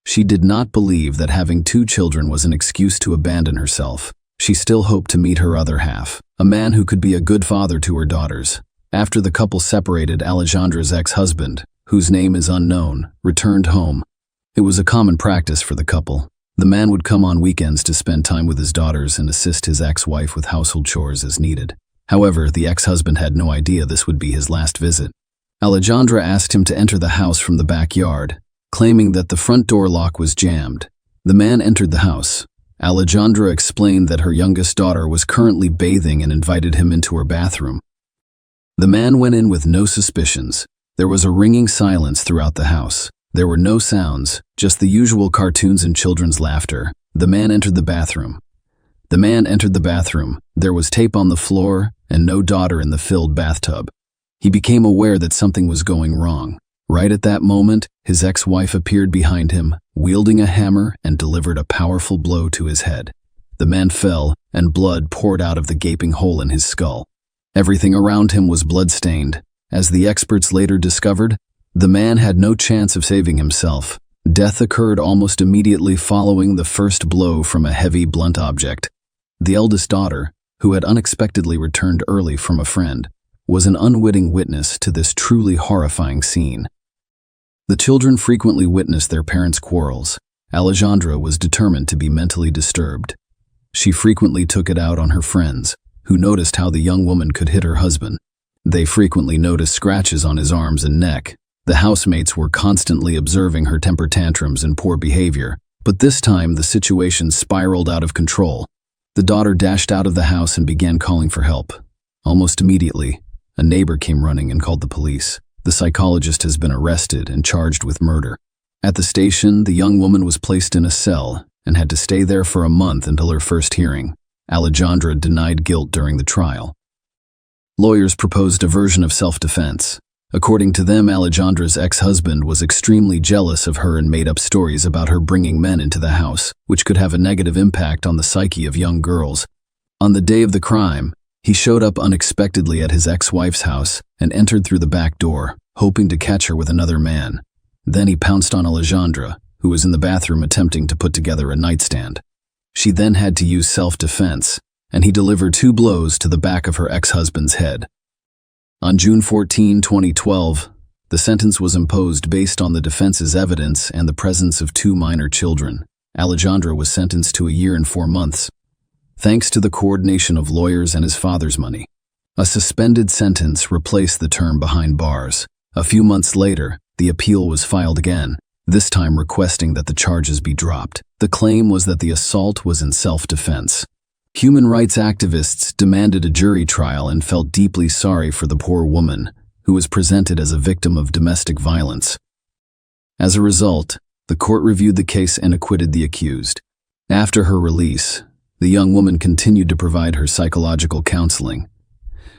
She did not believe that having 2 children was an excuse to abandon herself. She still hoped to meet her other half, a man who could be a good father to her daughters. After the couple separated, Alejandra's ex-husband, whose name is unknown, returned home. It was a common practice for the couple. The man would come on weekends to spend time with his daughters and assist his ex-wife with household chores as needed. However, the ex-husband had no idea this would be his last visit. Alejandra asked him to enter the house from the backyard, claiming that the front door lock was jammed. The man entered the house. Alejandra explained that her youngest daughter was currently bathing and invited him into her bathroom. The man went in with no suspicions. There was a ringing silence throughout the house. There were no sounds, just the usual cartoons and children's laughter. The man entered the bathroom. The man entered the bathroom. There was tape on the floor and no daughter in the filled bathtub. He became aware that something was going wrong. Right at that moment, his ex-wife appeared behind him, wielding a hammer, and delivered a powerful blow to his head. The man fell, and blood poured out of the gaping hole in his skull. Everything around him was blood-stained. As the experts later discovered, the man had no chance of saving himself. Death occurred almost immediately following the first blow from a heavy, blunt object. The eldest daughter, who had unexpectedly returned early from a friend, was an unwitting witness to this truly horrifying scene. The children frequently witnessed their parents' quarrels. Alejandra was determined to be mentally disturbed. She frequently took it out on her friends, who noticed how the young woman could hit her husband. They frequently noticed scratches on his arms and neck. The housemates were constantly observing her temper tantrums and poor behavior, but this time the situation spiraled out of control. The daughter dashed out of the house and began calling for help. Almost immediately, a neighbor came running and called the police. The psychologist has been arrested and charged with murder. At the station, the young woman was placed in a cell and had to stay there for a month until her first hearing. Alejandra denied guilt during the trial. Lawyers proposed a version of self-defense. According to them, Alejandra's ex-husband was extremely jealous of her and made up stories about her bringing men into the house, which could have a negative impact on the psyche of young girls. On the day of the crime, he showed up unexpectedly at his ex-wife's house and entered through the back door, hoping to catch her with another man. Then he pounced on Alejandra, who was in the bathroom attempting to put together a nightstand. She then had to use self-defense, and he delivered 2 blows to the back of her ex-husband's head. On June 14, 2012, the sentence was imposed based on the defense's evidence and the presence of 2 minor children. Alejandra was sentenced to 1 year and 4 months. Thanks to the coordination of lawyers and his father's money, a suspended sentence replaced the term behind bars. A few months later, the appeal was filed again, this time requesting that the charges be dropped. The claim was that the assault was in self-defense. Human rights activists demanded a jury trial and felt deeply sorry for the poor woman, who was presented as a victim of domestic violence. As a result, the court reviewed the case and acquitted the accused. After her release, the young woman continued to provide her psychological counseling.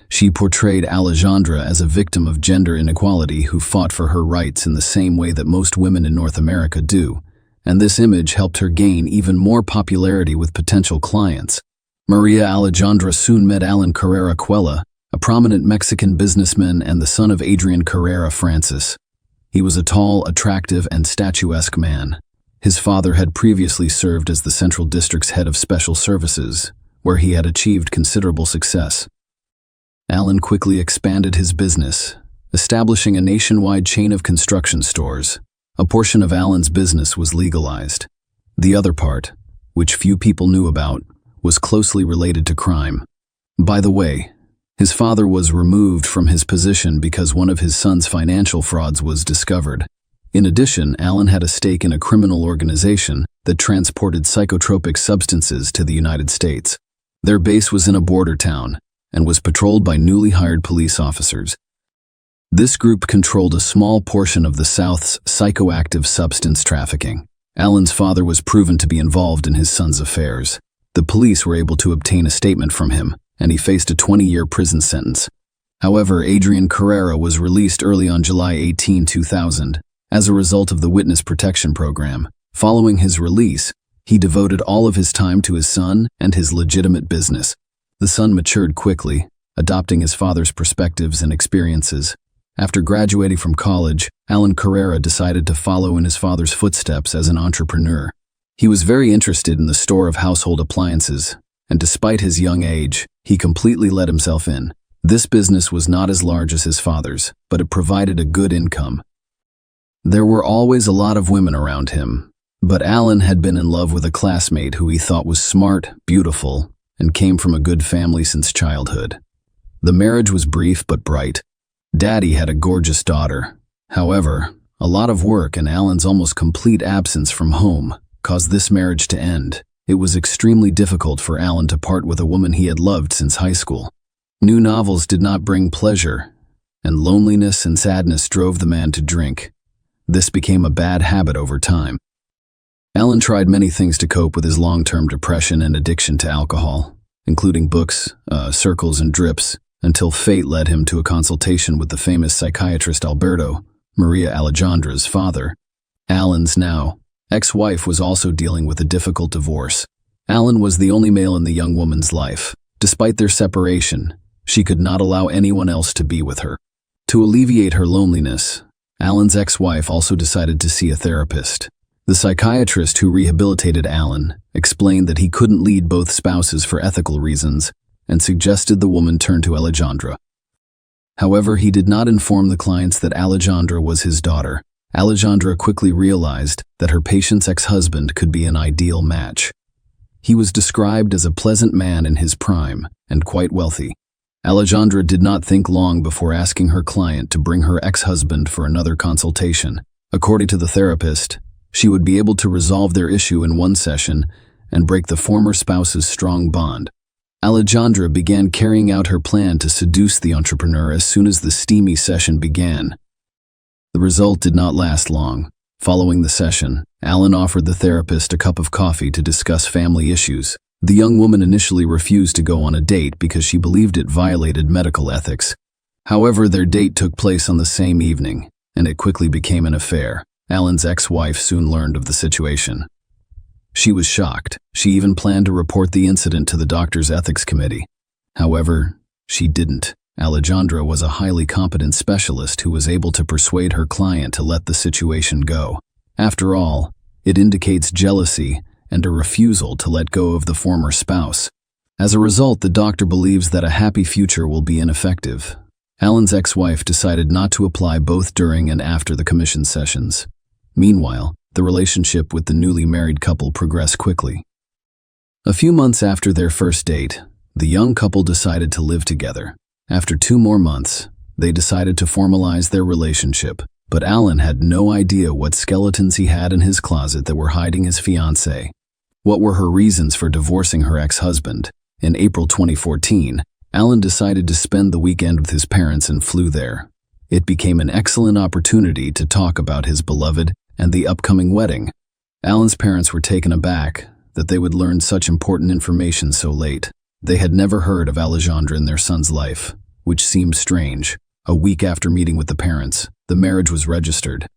She portrayed Alejandra as a victim of gender inequality who fought for her rights in the same way that most women in North America do, and this image helped her gain even more popularity with potential clients. Maria Alejandra soon met Alan Carrera Cuella, a prominent Mexican businessman and the son of Adrian Carrera Francis. He was a tall, attractive, and statuesque man. His father had previously served as the Central District's head of special services, where he had achieved considerable success. Alan quickly expanded his business, establishing a nationwide chain of construction stores. A portion of Alan's business was legalized. The other part, which few people knew about, was closely related to crime. By the way, his father was removed from his position because one of his son's financial frauds was discovered. In addition, Alan had a stake in a criminal organization that transported psychotropic substances to the United States. Their base was in a border town and was patrolled by newly hired police officers. This group controlled a small portion of the South's psychoactive substance trafficking. Alan's father was proven to be involved in his son's affairs. The police were able to obtain a statement from him, and he faced a 20-year prison sentence. However, Adrian Carrera was released early on July 18, 2000. As a result of the Witness Protection Program. Following his release, he devoted all of his time to his son and his legitimate business. The son matured quickly, adopting his father's perspectives and experiences. After graduating from college, Alan Carrera decided to follow in his father's footsteps as an entrepreneur. He was very interested in the store of household appliances, and despite his young age, he completely let himself in. This business was not as large as his father's, but it provided a good income. There were always a lot of women around him, but Alan had been in love with a classmate who he thought was smart, beautiful, and came from a good family since childhood. The marriage was brief but bright. Daddy had a gorgeous daughter. However, a lot of work and Alan's almost complete absence from home caused this marriage to end. It was extremely difficult for Alan to part with a woman he had loved since high school. New novels did not bring pleasure, and loneliness and sadness drove the man to drink. This became a bad habit over time. Alan tried many things to cope with his long-term depression and addiction to alcohol, including books, circles, and drips, until fate led him to a consultation with the famous psychiatrist Alberto, Maria Alejandra's father. Alan's now ex-wife was also dealing with a difficult divorce. Alan was the only male in the young woman's life. Despite their separation, she could not allow anyone else to be with her. To alleviate her loneliness, Alan's ex-wife also decided to see a therapist. The psychiatrist who rehabilitated Alan explained that he couldn't lead both spouses for ethical reasons and suggested the woman turn to Alejandra. However, he did not inform the clients that Alejandra was his daughter. Alejandra quickly realized that her patient's ex-husband could be an ideal match. He was described as a pleasant man in his prime and quite wealthy. Alejandra did not think long before asking her client to bring her ex-husband for another consultation. According to the therapist, she would be able to resolve their issue in one session and break the former spouse's strong bond. Alejandra began carrying out her plan to seduce the entrepreneur as soon as the steamy session began. The result did not last long. Following the session, Alan offered the therapist a cup of coffee to discuss family issues. The young woman initially refused to go on a date because she believed it violated medical ethics. However, their date took place on the same evening, and it quickly became an affair. Alan's ex-wife soon learned of the situation. She was shocked. She even planned to report the incident to the doctor's ethics committee. However, she didn't. Alejandra was a highly competent specialist who was able to persuade her client to let the situation go. After all, it indicates jealousy and a refusal to let go of the former spouse. As a result, the doctor believes that a happy future will be ineffective. Alan's ex-wife decided not to apply both during and after the commission sessions. Meanwhile, the relationship with the newly married couple progressed quickly. A few months after their first date, the young couple decided to live together. After 2 more months, they decided to formalize their relationship, but Alan had no idea what skeletons he had in his closet that were hiding his fiancée. What were her reasons for divorcing her ex-husband? In April 2014, Alan decided to spend the weekend with his parents and flew there. It became an excellent opportunity to talk about his beloved and the upcoming wedding. Alan's parents were taken aback that they would learn such important information so late. They had never heard of Alejandra in their son's life, which seemed strange. A week after meeting with the parents, the marriage was registered.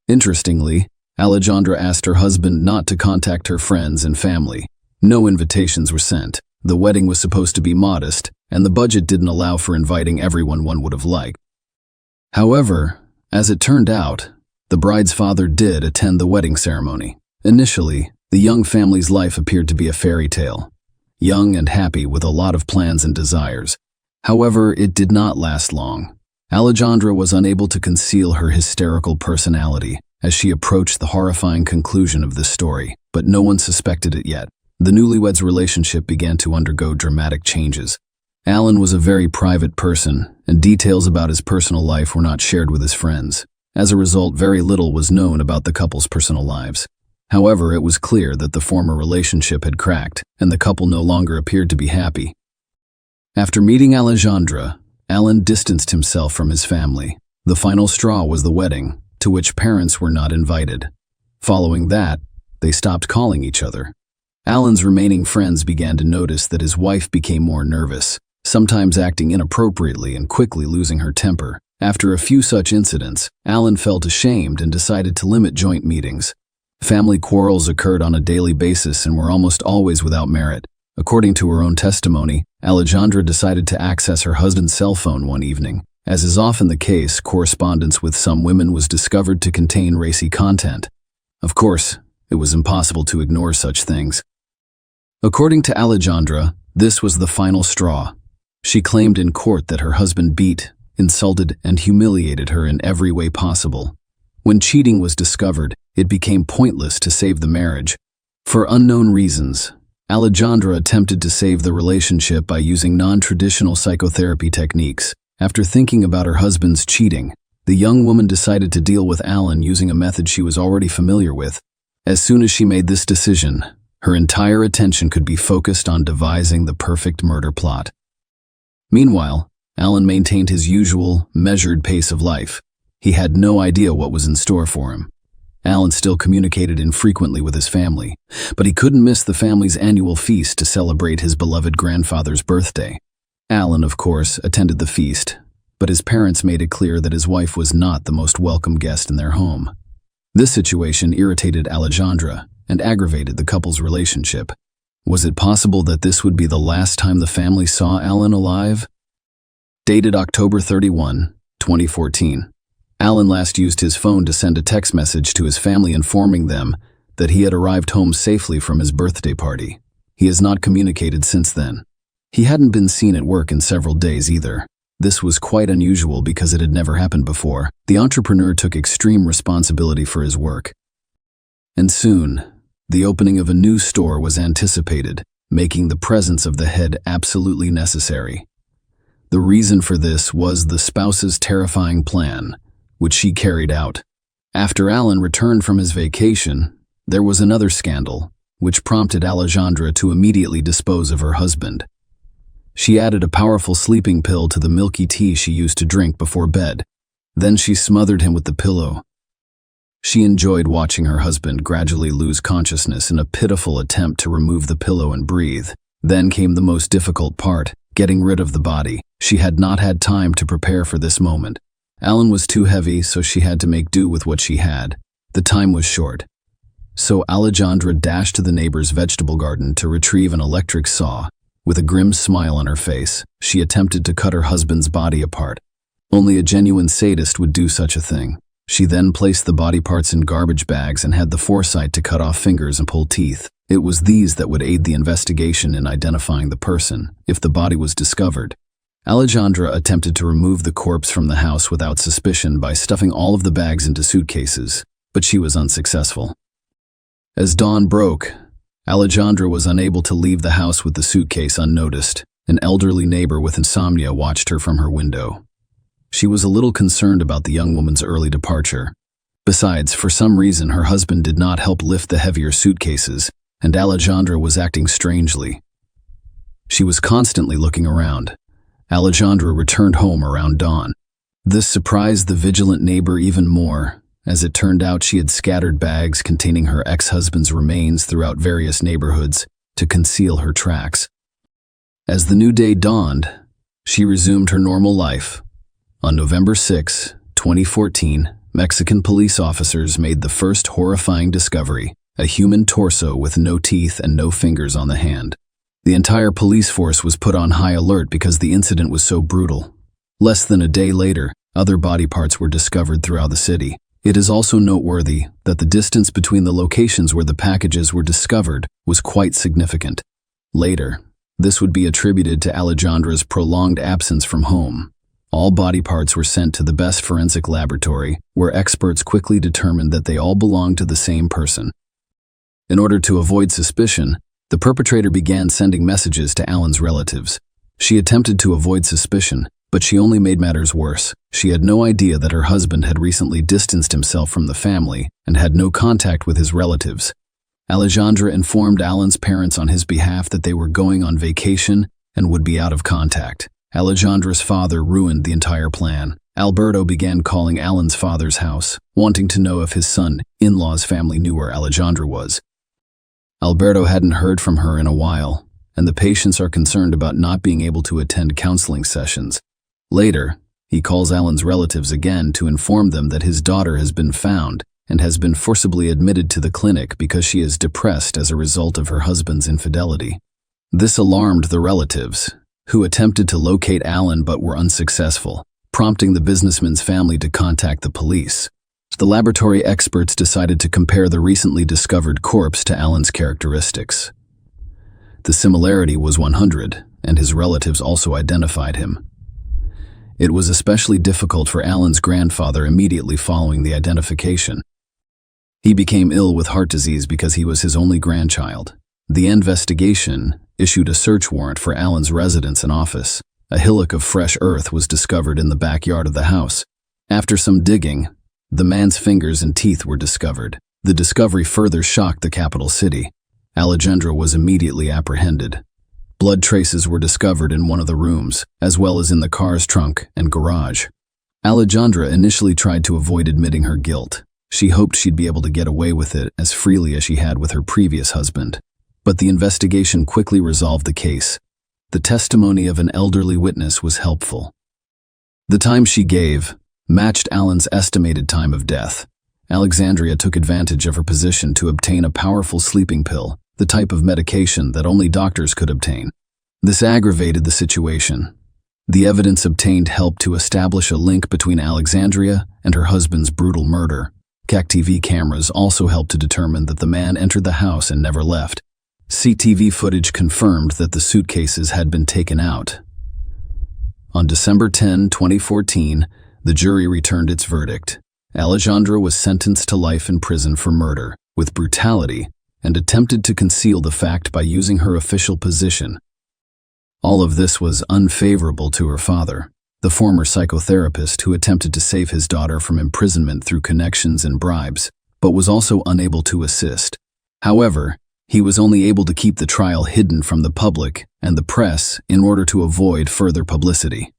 Interestingly, Alejandra asked her husband not to contact her friends and family. No invitations were sent. The wedding was supposed to be modest, and the budget didn't allow for inviting everyone one would have liked. However, as it turned out, the bride's father did attend the wedding ceremony. Initially, the young family's life appeared to be a fairy tale, young and happy with a lot of plans and desires. However, it did not last long. Alejandra was unable to conceal her hysterical personality as she approached the horrifying conclusion of this story, but no one suspected it yet. The newlyweds' relationship began to undergo dramatic changes. Alan was a very private person, and details about his personal life were not shared with his friends. As a result, very little was known about the couple's personal lives. However, it was clear that the former relationship had cracked, and the couple no longer appeared to be happy. After meeting Alejandra, Alan distanced himself from his family. The final straw was the wedding, to which parents were not invited. Following that, they stopped calling each other. Alan's remaining friends began to notice that his wife became more nervous, sometimes acting inappropriately and quickly losing her temper. After a few such incidents, Alan felt ashamed and decided to limit joint meetings. Family quarrels occurred on a daily basis and were almost always without merit. According to her own testimony, Alejandra decided to access her husband's cell phone one evening. As is often the case, correspondence with some women was discovered to contain racy content. Of course, it was impossible to ignore such things. According to Alejandra, this was the final straw. She claimed in court that her husband beat, insulted, and humiliated her in every way possible. When cheating was discovered, it became pointless to save the marriage. For unknown reasons, Alejandra attempted to save the relationship by using non-traditional psychotherapy techniques. After thinking about her husband's cheating, the young woman decided to deal with Alan using a method she was already familiar with. As soon as she made this decision, her entire attention could be focused on devising the perfect murder plot. Meanwhile, Alan maintained his usual, measured pace of life. He had no idea what was in store for him. Alan still communicated infrequently with his family, but he couldn't miss the family's annual feast to celebrate his beloved grandfather's birthday. Alan, of course, attended the feast, but his parents made it clear that his wife was not the most welcome guest in their home. This situation irritated Alejandra and aggravated the couple's relationship. Was it possible that this would be the last time the family saw Alan alive? Dated October 31, 2014. Alan last used his phone to send a text message to his family informing them that he had arrived home safely from his birthday party. He has not communicated since then. He hadn't been seen at work in several days either. This was quite unusual because it had never happened before. The entrepreneur took extreme responsibility for his work. And soon, the opening of a new store was anticipated, making the presence of the head absolutely necessary. The reason for this was the spouse's terrifying plan, which she carried out. After Alan returned from his vacation, there was another scandal, which prompted Alejandra to immediately dispose of her husband. She added a powerful sleeping pill to the milky tea she used to drink before bed. Then she smothered him with the pillow. She enjoyed watching her husband gradually lose consciousness in a pitiful attempt to remove the pillow and breathe. Then came the most difficult part, getting rid of the body. She had not had time to prepare for this moment. Alan was too heavy, so she had to make do with what she had. The time was short. So Alejandra dashed to the neighbor's vegetable garden to retrieve an electric saw. With a grim smile on her face, she attempted to cut her husband's body apart. Only a genuine sadist would do such a thing. She then placed the body parts in garbage bags and had the foresight to cut off fingers and pull teeth. It was these that would aid the investigation in identifying the person, if the body was discovered. Alejandra attempted to remove the corpse from the house without suspicion by stuffing all of the bags into suitcases, but she was unsuccessful. As dawn broke, Alejandra was unable to leave the house with the suitcase unnoticed. An elderly neighbor with insomnia watched her from her window. She was a little concerned about the young woman's early departure. Besides, for some reason, her husband did not help lift the heavier suitcases, and Alejandra was acting strangely. She was constantly looking around. Alejandra returned home around dawn. This surprised the vigilant neighbor even more. As it turned out, she had scattered bags containing her ex-husband's remains throughout various neighborhoods to conceal her tracks. As the new day dawned, she resumed her normal life. On November 6, 2014, Mexican police officers made the first horrifying discovery: a human torso with no teeth and no fingers on the hand. The entire police force was put on high alert because the incident was so brutal. Less than a day later, other body parts were discovered throughout the city. It is also noteworthy that the distance between the locations where the packages were discovered was quite significant. Later, this would be attributed to Alejandra's prolonged absence from home. All body parts were sent to the best forensic laboratory, where experts quickly determined that they all belonged to the same person. In order to avoid suspicion, the perpetrator began sending messages to Alan's relatives. She attempted to avoid suspicion, but she only made matters worse. She had no idea that her husband had recently distanced himself from the family and had no contact with his relatives. Alejandra informed Alan's parents on his behalf that they were going on vacation and would be out of contact. Alejandra's father ruined the entire plan. Alberto began calling Alan's father's house, wanting to know if his son-in-law's family knew where Alejandra was. Alberto hadn't heard from her in a while, and the patients are concerned about not being able to attend counseling sessions. Later, he calls Alan's relatives again to inform them that his daughter has been found and has been forcibly admitted to the clinic because she is depressed as a result of her husband's infidelity. This alarmed the relatives, who attempted to locate Alan but were unsuccessful, prompting the businessman's family to contact the police. The laboratory experts decided to compare the recently discovered corpse to Alan's characteristics. The similarity was 100, and his relatives also identified him. It was especially difficult for Alan's grandfather immediately following the identification. He became ill with heart disease because he was his only grandchild. The investigation issued a search warrant for Alan's residence and office. A hillock of fresh earth was discovered in the backyard of the house. After some digging, the man's fingers and teeth were discovered. The discovery further shocked the capital city. Alejandra was immediately apprehended. Blood traces were discovered in one of the rooms, as well as in the car's trunk and garage. Alejandra initially tried to avoid admitting her guilt. She hoped she'd be able to get away with it as freely as she had with her previous husband. But the investigation quickly resolved the case. The testimony of an elderly witness was helpful. The time she gave matched Alan's estimated time of death. Alexandria took advantage of her position to obtain a powerful sleeping pill, the type of medication that only doctors could obtain. This aggravated the situation. The evidence obtained helped to establish a link between Alexandria and her husband's brutal murder. CCTV cameras also helped to determine that the man entered the house and never left. CCTV footage confirmed that the suitcases had been taken out. On December 10, 2014, the jury returned its verdict. Alexandra was sentenced to life in prison for murder, with brutality, and attempted to conceal the fact by using her official position. All of this was unfavorable to her father, the former psychotherapist who attempted to save his daughter from imprisonment through connections and bribes, but was also unable to assist. However, he was only able to keep the trial hidden from the public and the press in order to avoid further publicity.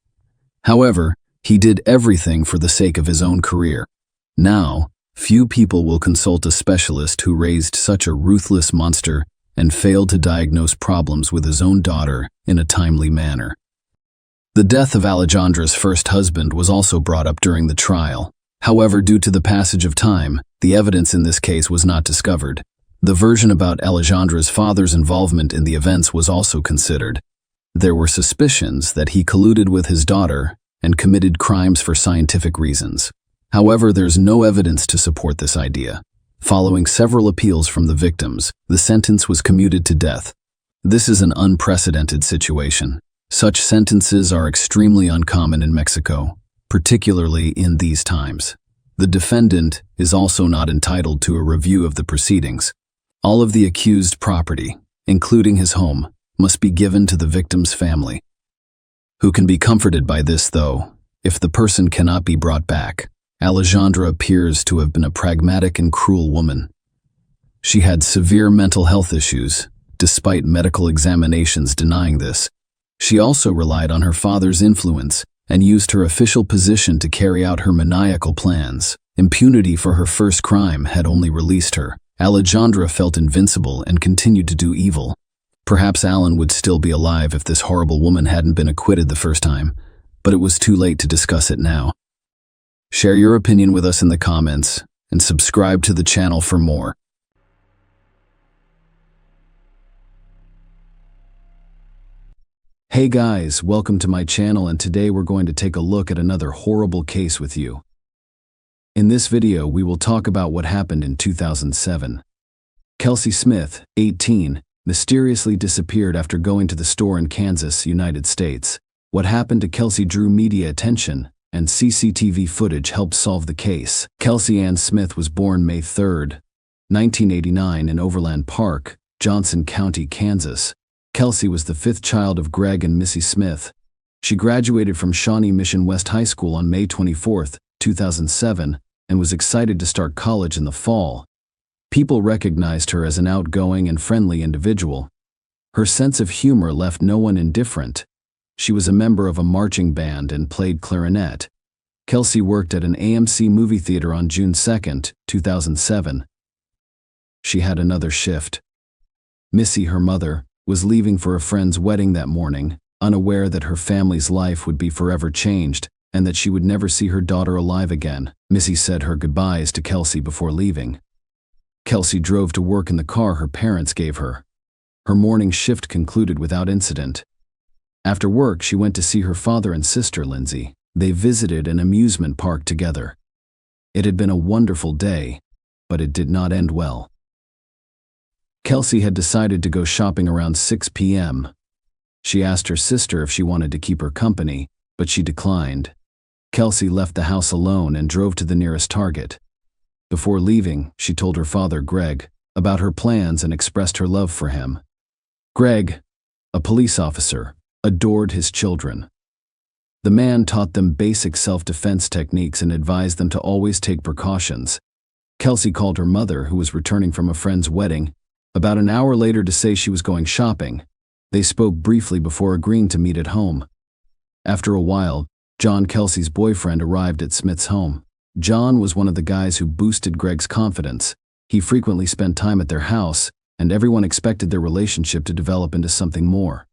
However, he did everything for the sake of his own career. Now, few people will consult a specialist who raised such a ruthless monster and failed to diagnose problems with his own daughter in a timely manner. The death of Alexandra's first husband was also brought up during the trial. However, due to the passage of time, the evidence in this case was not discovered. The version about Alexandra's father's involvement in the events was also considered. There were suspicions that he colluded with his daughter and committed crimes for scientific reasons. However, there's no evidence to support this idea. Following several appeals from the victims, the sentence was commuted to death. This is an unprecedented situation. Such sentences are extremely uncommon in Mexico, particularly in these times. The defendant is also not entitled to a review of the proceedings. All of the accused property, including his home, must be given to the victim's family. Who can be comforted by this, though, if the person cannot be brought back? Alexandra appears to have been a pragmatic and cruel woman. She had severe mental health issues, despite medical examinations denying this. She also relied on her father's influence and used her official position to carry out her maniacal plans. Impunity for her first crime had only released her. Alexandra felt invincible and continued to do evil. Perhaps Alan would still be alive if this horrible woman hadn't been acquitted the first time, but it was too late to discuss it now. Share your opinion with us in the comments and subscribe to the channel for more. Hey guys, welcome to my channel, and today we're going to take a look at another horrible case with you. In this video, we will talk about what happened in 2007. Kelsey Smith, 18, mysteriously disappeared after going to the store in Kansas, United States. What happened to Kelsey drew media attention, and CCTV footage helped solve the case. Kelsey Ann Smith was born May 3, 1989 in Overland Park, Johnson County, Kansas. Kelsey was the fifth child of Greg and Missy Smith. She graduated from Shawnee Mission West High School on May 24, 2007, and was excited to start college in the fall. People recognized her as an outgoing and friendly individual. Her sense of humor left no one indifferent. She was a member of a marching band and played clarinet. Kelsey worked at an AMC movie theater on June 2, 2007. She had another shift. Missy, her mother, was leaving for a friend's wedding that morning, unaware that her family's life would be forever changed and that she would never see her daughter alive again. Missy said her goodbyes to Kelsey before leaving. Kelsey drove to work in the car her parents gave her. Her morning shift concluded without incident. After work, she went to see her father and sister, Lindsay. They visited an amusement park together. It had been a wonderful day, but it did not end well. Kelsey had decided to go shopping around 6 p.m. She asked her sister if she wanted to keep her company, but she declined. Kelsey left the house alone and drove to the nearest Target. Before leaving, she told her father, Greg, about her plans and expressed her love for him. Greg, a police officer, adored his children. The man taught them basic self-defense techniques and advised them to always take precautions. Kelsey called her mother, who was returning from a friend's wedding, about an hour later to say she was going shopping. They spoke briefly before agreeing to meet at home. After a while, John, Kelsey's boyfriend, arrived at Smith's home. John was one of the guys who boosted Greg's confidence. He frequently spent time at their house, and everyone expected their relationship to develop into something more.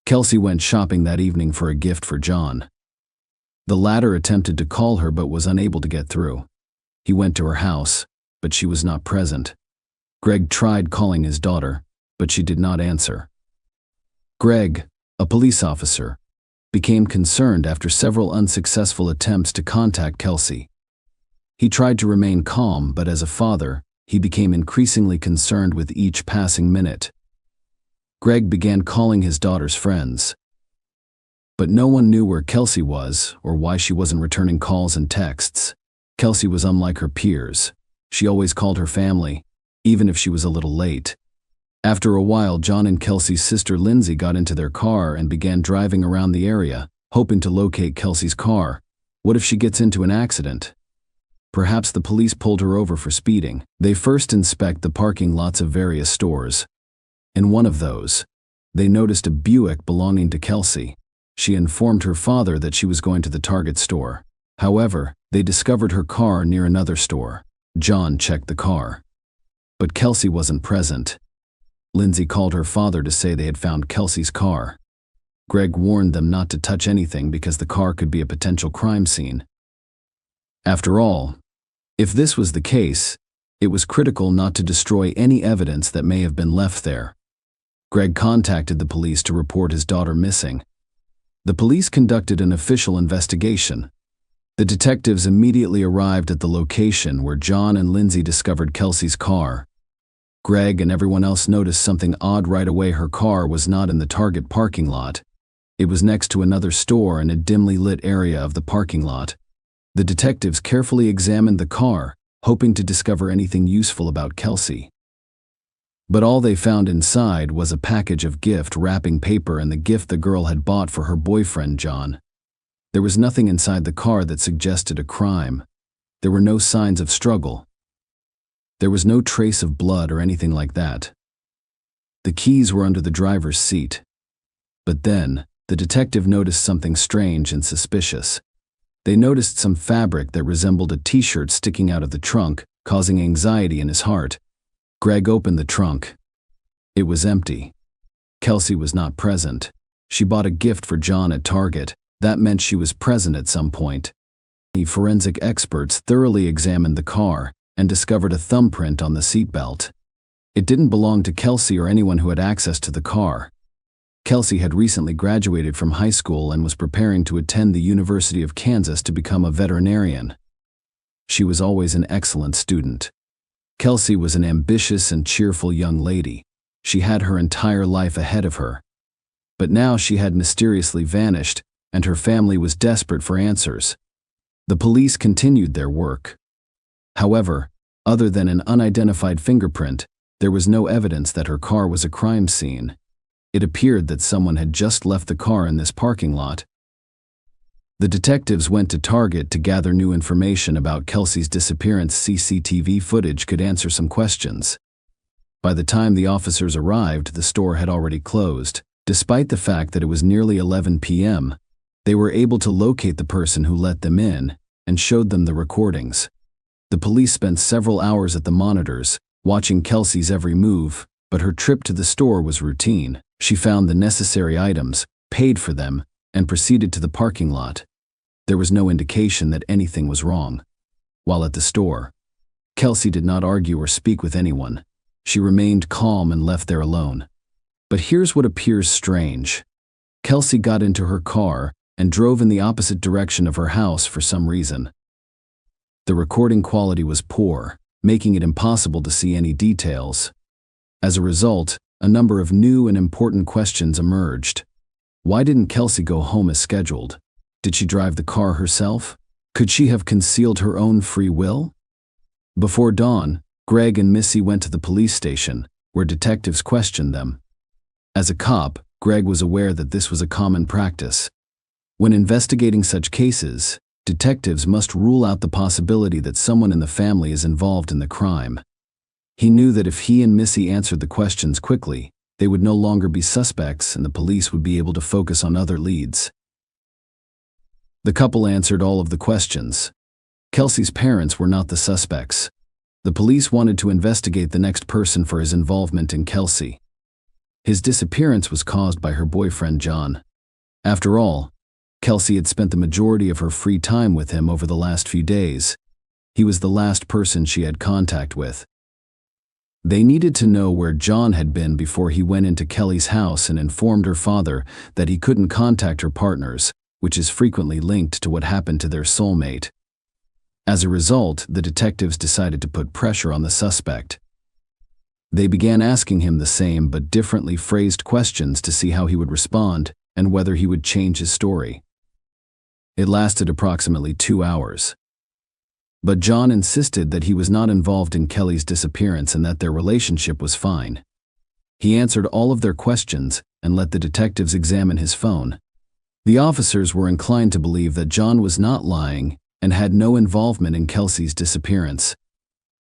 Kelsey went shopping that evening for a gift for John. The latter attempted to call her but was unable to get through. He went to her house, but she was not present. Greg tried calling his daughter, but she did not answer. Greg, a police officer, became concerned after several unsuccessful attempts to contact Kelsey. He tried to remain calm, but as a father, he became increasingly concerned with each passing minute. Greg began calling his daughter's friends. But no one knew where Kelsey was or why she wasn't returning calls and texts. Kelsey was unlike her peers. She always called her family, even if she was a little late. After a while, John and Kelsey's sister Lindsay got into their car and began driving around the area, hoping to locate Kelsey's car. What if she gets into an accident? Perhaps the police pulled her over for speeding. They first inspect the parking lots of various stores. In one of those, they noticed a Buick belonging to Kelsey. She informed her father that she was going to the Target store. However, they discovered her car near another store. John checked the car, but Kelsey wasn't present. Lindsay called her father to say they had found Kelsey's car. Greg warned them not to touch anything because the car could be a potential crime scene. After all, if this was the case, it was critical not to destroy any evidence that may have been left there. Greg contacted the police to report his daughter missing. The police conducted an official investigation. The detectives immediately arrived at the location where John and Lindsay discovered Kelsey's car. Greg and everyone else noticed something odd right away. Her car was not in the Target parking lot. It was next to another store in a dimly lit area of the parking lot. The detectives carefully examined the car, hoping to discover anything useful about Kelsey. But all they found inside was a package of gift wrapping paper and the gift the girl had bought for her boyfriend, John. There was nothing inside the car that suggested a crime. There were no signs of struggle. There was no trace of blood or anything like that. The keys were under the driver's seat. But then, the detective noticed something strange and suspicious. They noticed some fabric that resembled a t-shirt sticking out of the trunk, causing anxiety in his heart. Greg opened the trunk. It was empty. Kelsey was not present. She bought a gift for John at Target. That meant she was present at some point. The forensic experts thoroughly examined the car and discovered a thumbprint on the seatbelt. It didn't belong to Kelsey or anyone who had access to the car. Kelsey had recently graduated from high school and was preparing to attend the University of Kansas to become a veterinarian. She was always an excellent student. Kelsey was an ambitious and cheerful young lady. She had her entire life ahead of her. But now she had mysteriously vanished, and her family was desperate for answers. The police continued their work. However, other than an unidentified fingerprint, there was no evidence that her car was a crime scene. It appeared that someone had just left the car in this parking lot. The detectives went to Target to gather new information about Kelsey's disappearance. CCTV footage could answer some questions. By the time the officers arrived, the store had already closed. Despite the fact that it was nearly 11 p.m., they were able to locate the person who let them in and showed them the recordings. The police spent several hours at the monitors, watching Kelsey's every move, but her trip to the store was routine. She found the necessary items, paid for them, and proceeded to the parking lot. There was no indication that anything was wrong. While at the store, Kelsey did not argue or speak with anyone. She remained calm and left there alone. But here's what appears strange. Kelsey got into her car and drove in the opposite direction of her house for some reason. The recording quality was poor, making it impossible to see any details. As a result, a number of new and important questions emerged. Why didn't Kelsey go home as scheduled? Did she drive the car herself? Could she have concealed her own free will? Before dawn, Greg and Missy went to the police station, where detectives questioned them. As a cop, Greg was aware that this was a common practice. When investigating such cases, detectives must rule out the possibility that someone in the family is involved in the crime. He knew that if he and Missy answered the questions quickly, they would no longer be suspects and the police would be able to focus on other leads. The couple answered all of the questions. Kelsey's parents were not the suspects. The police wanted to investigate the next person for his involvement in Kelsey. His disappearance was caused by her boyfriend John. After all, Kelsey had spent the majority of her free time with him over the last few days. He was the last person she had contact with. They needed to know where John had been before he went into Kelly's house and informed her father that he couldn't contact her partners, which is frequently linked to what happened to their soulmate. As a result, the detectives decided to put pressure on the suspect. They began asking him the same but differently phrased questions to see how he would respond and whether he would change his story. It lasted approximately 2 hours. But John insisted that he was not involved in Kelly's disappearance and that their relationship was fine. He answered all of their questions and let the detectives examine his phone. The officers were inclined to believe that John was not lying and had no involvement in Kelsey's disappearance.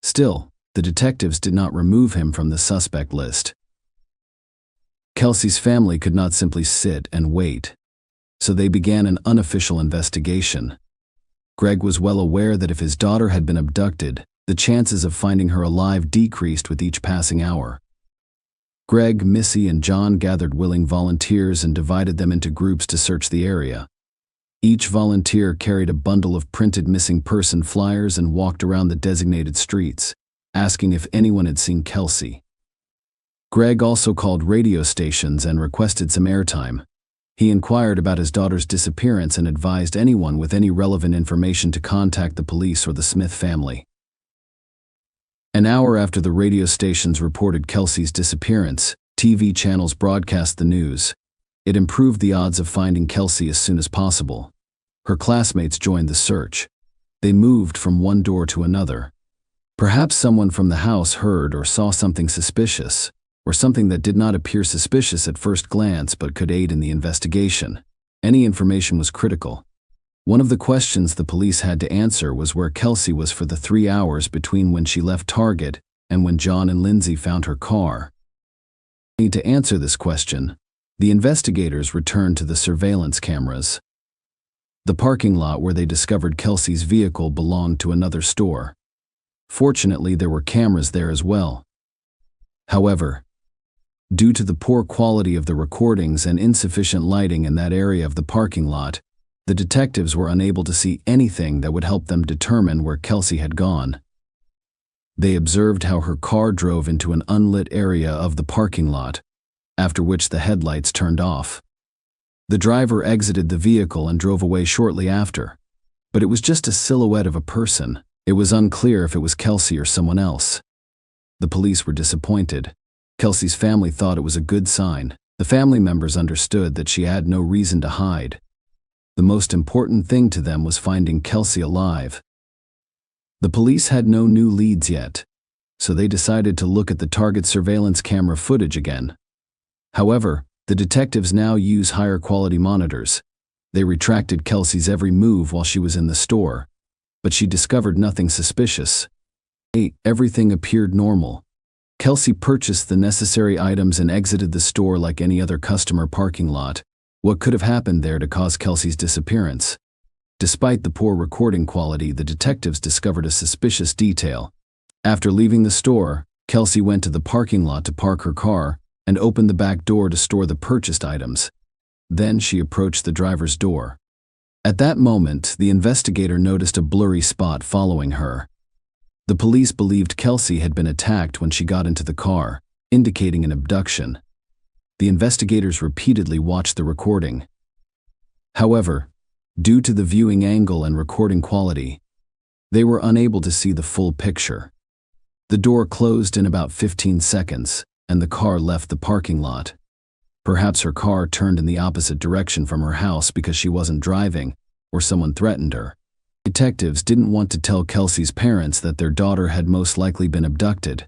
Still, the detectives did not remove him from the suspect list. Kelsey's family could not simply sit and wait, so they began an unofficial investigation. Greg was well aware that if his daughter had been abducted, the chances of finding her alive decreased with each passing hour. Greg, Missy, and John gathered willing volunteers and divided them into groups to search the area. Each volunteer carried a bundle of printed missing person flyers and walked around the designated streets, asking if anyone had seen Kelsey. Greg also called radio stations and requested some airtime. He inquired about his daughter's disappearance and advised anyone with any relevant information to contact the police or the Smith family. An hour after the radio stations reported Kelsey's disappearance, TV channels broadcast the news. It improved the odds of finding Kelsey as soon as possible. Her classmates joined the search. They moved from one door to another. Perhaps someone from the house heard or saw something suspicious, or something that did not appear suspicious at first glance but could aid in the investigation. Any information was critical. One of the questions the police had to answer was where Kelsey was for the 3 hours between when she left Target and when John and Lindsay found her car. To answer this question, the investigators returned to the surveillance cameras. The parking lot where they discovered Kelsey's vehicle belonged to another store. Fortunately, there were cameras there as well. However, due to the poor quality of the recordings and insufficient lighting in that area of the parking lot, the detectives were unable to see anything that would help them determine where Kelsey had gone. They observed how her car drove into an unlit area of the parking lot, after which the headlights turned off. The driver exited the vehicle and drove away shortly after, but it was just a silhouette of a person. It was unclear if it was Kelsey or someone else. The police were disappointed. Kelsey's family thought it was a good sign. The family members understood that she had no reason to hide. The most important thing to them was finding Kelsey alive. The police had no new leads yet, so they decided to look at the Target surveillance camera footage again. However, the detectives now use higher quality monitors. They retracted Kelsey's every move while she was in the store, but she discovered nothing suspicious. Everything appeared normal. Kelsey purchased the necessary items and exited the store like any other customer parking lot. What could have happened there to cause Kelsey's disappearance? Despite the poor recording quality, the detectives discovered a suspicious detail. After leaving the store, Kelsey went to the parking lot to park her car and opened the back door to store the purchased items. Then she approached the driver's door. At that moment, the investigator noticed a blurry spot following her. The police believed Kelsey had been attacked when she got into the car, indicating an abduction. The investigators repeatedly watched the recording. However, due to the viewing angle and recording quality, they were unable to see the full picture. The door closed in about 15 seconds, and the car left the parking lot. Perhaps her car turned in the opposite direction from her house because she wasn't driving, or someone threatened her. Detectives didn't want to tell Kelsey's parents that their daughter had most likely been abducted.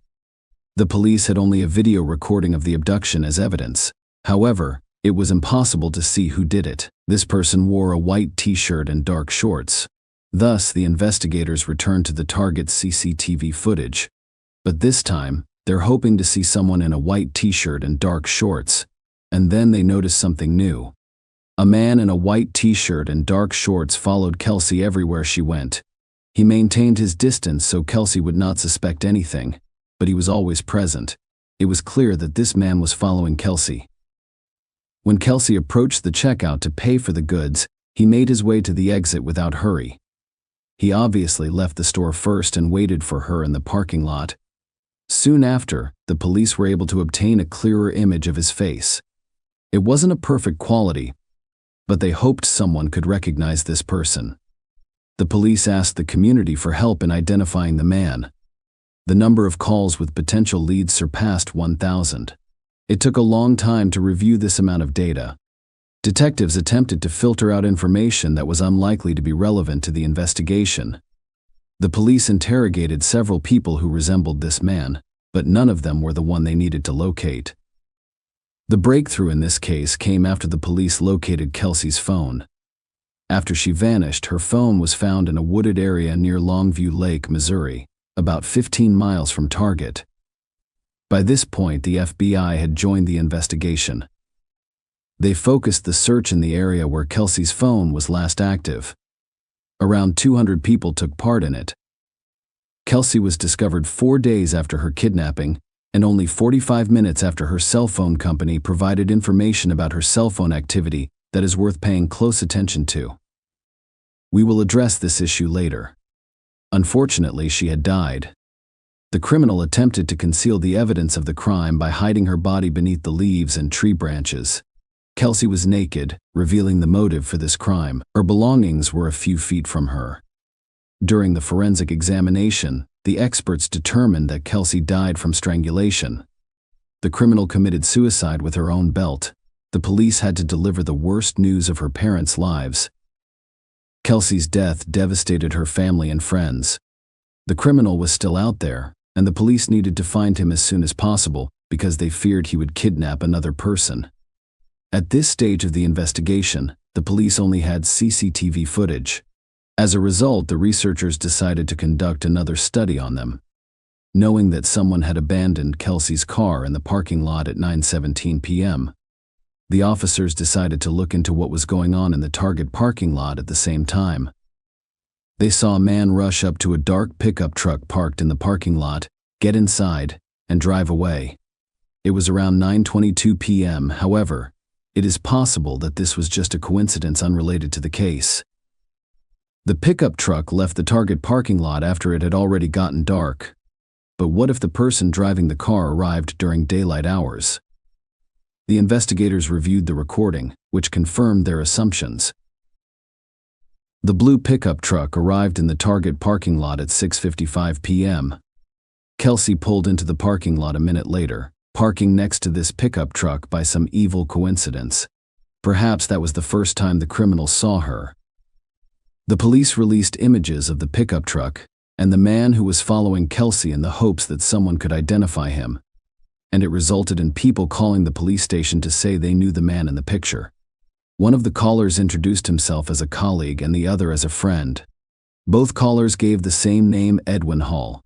The police had only a video recording of the abduction as evidence. However, it was impossible to see who did it. This person wore a white t-shirt and dark shorts. Thus, the investigators returned to the Target's CCTV footage. But this time, they're hoping to see someone in a white t-shirt and dark shorts. And then they noticed something new. A man in a white t-shirt and dark shorts followed Kelsey everywhere she went. He maintained his distance so Kelsey would not suspect anything, but he was always present. It was clear that this man was following Kelsey. When Kelsey approached the checkout to pay for the goods, he made his way to the exit without hurry. He obviously left the store first and waited for her in the parking lot. Soon after, the police were able to obtain a clearer image of his face. It wasn't a perfect quality, but they hoped someone could recognize this person. The police asked the community for help in identifying the man. The number of calls with potential leads surpassed 1,000. It took a long time to review this amount of data. Detectives attempted to filter out information that was unlikely to be relevant to the investigation. The police interrogated several people who resembled this man, but none of them were the one they needed to locate. The breakthrough in this case came after the police located Kelsey's phone. After she vanished, her phone was found in a wooded area near Longview Lake, Missouri, about 15 miles from Target. By this point, the FBI had joined the investigation. They focused the search in the area where Kelsey's phone was last active. Around 200 people took part in it. Kelsey was discovered 4 days after her kidnapping, and only 45 minutes after her cell phone company provided information about her cell phone activity that is worth paying close attention to. We will address this issue later. Unfortunately, she had died. The criminal attempted to conceal the evidence of the crime by hiding her body beneath the leaves and tree branches. Kelsey was naked, revealing the motive for this crime. Her belongings were a few feet from her. During the forensic examination, the experts determined that Kelsey died from strangulation. The criminal committed suicide with her own belt. The police had to deliver the worst news of her parents' lives. Kelsey's death devastated her family and friends. The criminal was still out there, and the police needed to find him as soon as possible because they feared he would kidnap another person. At this stage of the investigation, the police only had CCTV footage. As a result, the researchers decided to conduct another study on them. Knowing that someone had abandoned Kelsey's car in the parking lot at 9:17 p.m., the officers decided to look into what was going on in the Target parking lot at the same time. They saw a man rush up to a dark pickup truck parked in the parking lot, get inside, and drive away. It was around 9:22 p.m., however, it is possible that this was just a coincidence unrelated to the case. The pickup truck left the Target parking lot after it had already gotten dark. But what if the person driving the car arrived during daylight hours? The investigators reviewed the recording, which confirmed their assumptions. The blue pickup truck arrived in the Target parking lot at 6:55 p.m. Kelsey pulled into the parking lot a minute later, parking next to this pickup truck by some evil coincidence. Perhaps that was the first time the criminal saw her. The police released images of the pickup truck and the man who was following Kelsey in the hopes that someone could identify him, and it resulted in people calling the police station to say they knew the man in the picture. One of the callers introduced himself as a colleague and the other as a friend. Both callers gave the same name, Edwin Hall.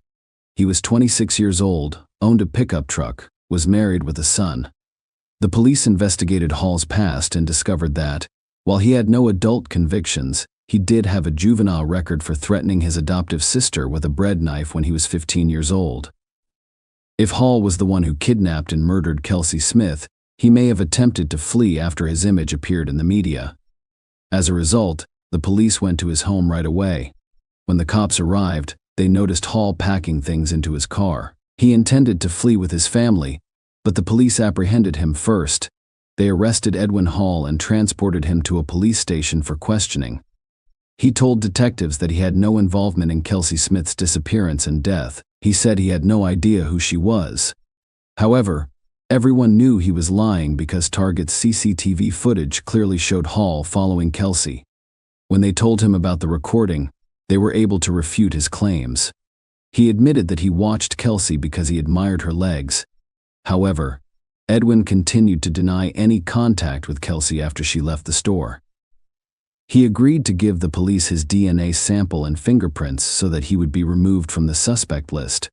He was 26 years old, owned a pickup truck, was married with a son. The police investigated Hall's past and discovered that, while he had no adult convictions, he did have a juvenile record for threatening his adoptive sister with a bread knife when he was 15 years old. If Hall was the one who kidnapped and murdered Kelsey Smith, he may have attempted to flee after his image appeared in the media. As a result, the police went to his home right away. When the cops arrived, they noticed Hall packing things into his car. He intended to flee with his family, but the police apprehended him first. They arrested Edwin Hall and transported him to a police station for questioning. He told detectives that he had no involvement in Kelsey Smith's disappearance and death. He said he had no idea who she was. However, everyone knew he was lying because Target's CCTV footage clearly showed Hall following Kelsey. When they told him about the recording, they were able to refute his claims. He admitted that he watched Kelsey because he admired her legs. However, Edwin continued to deny any contact with Kelsey after she left the store. He agreed to give the police his DNA sample and fingerprints so that he would be removed from the suspect list.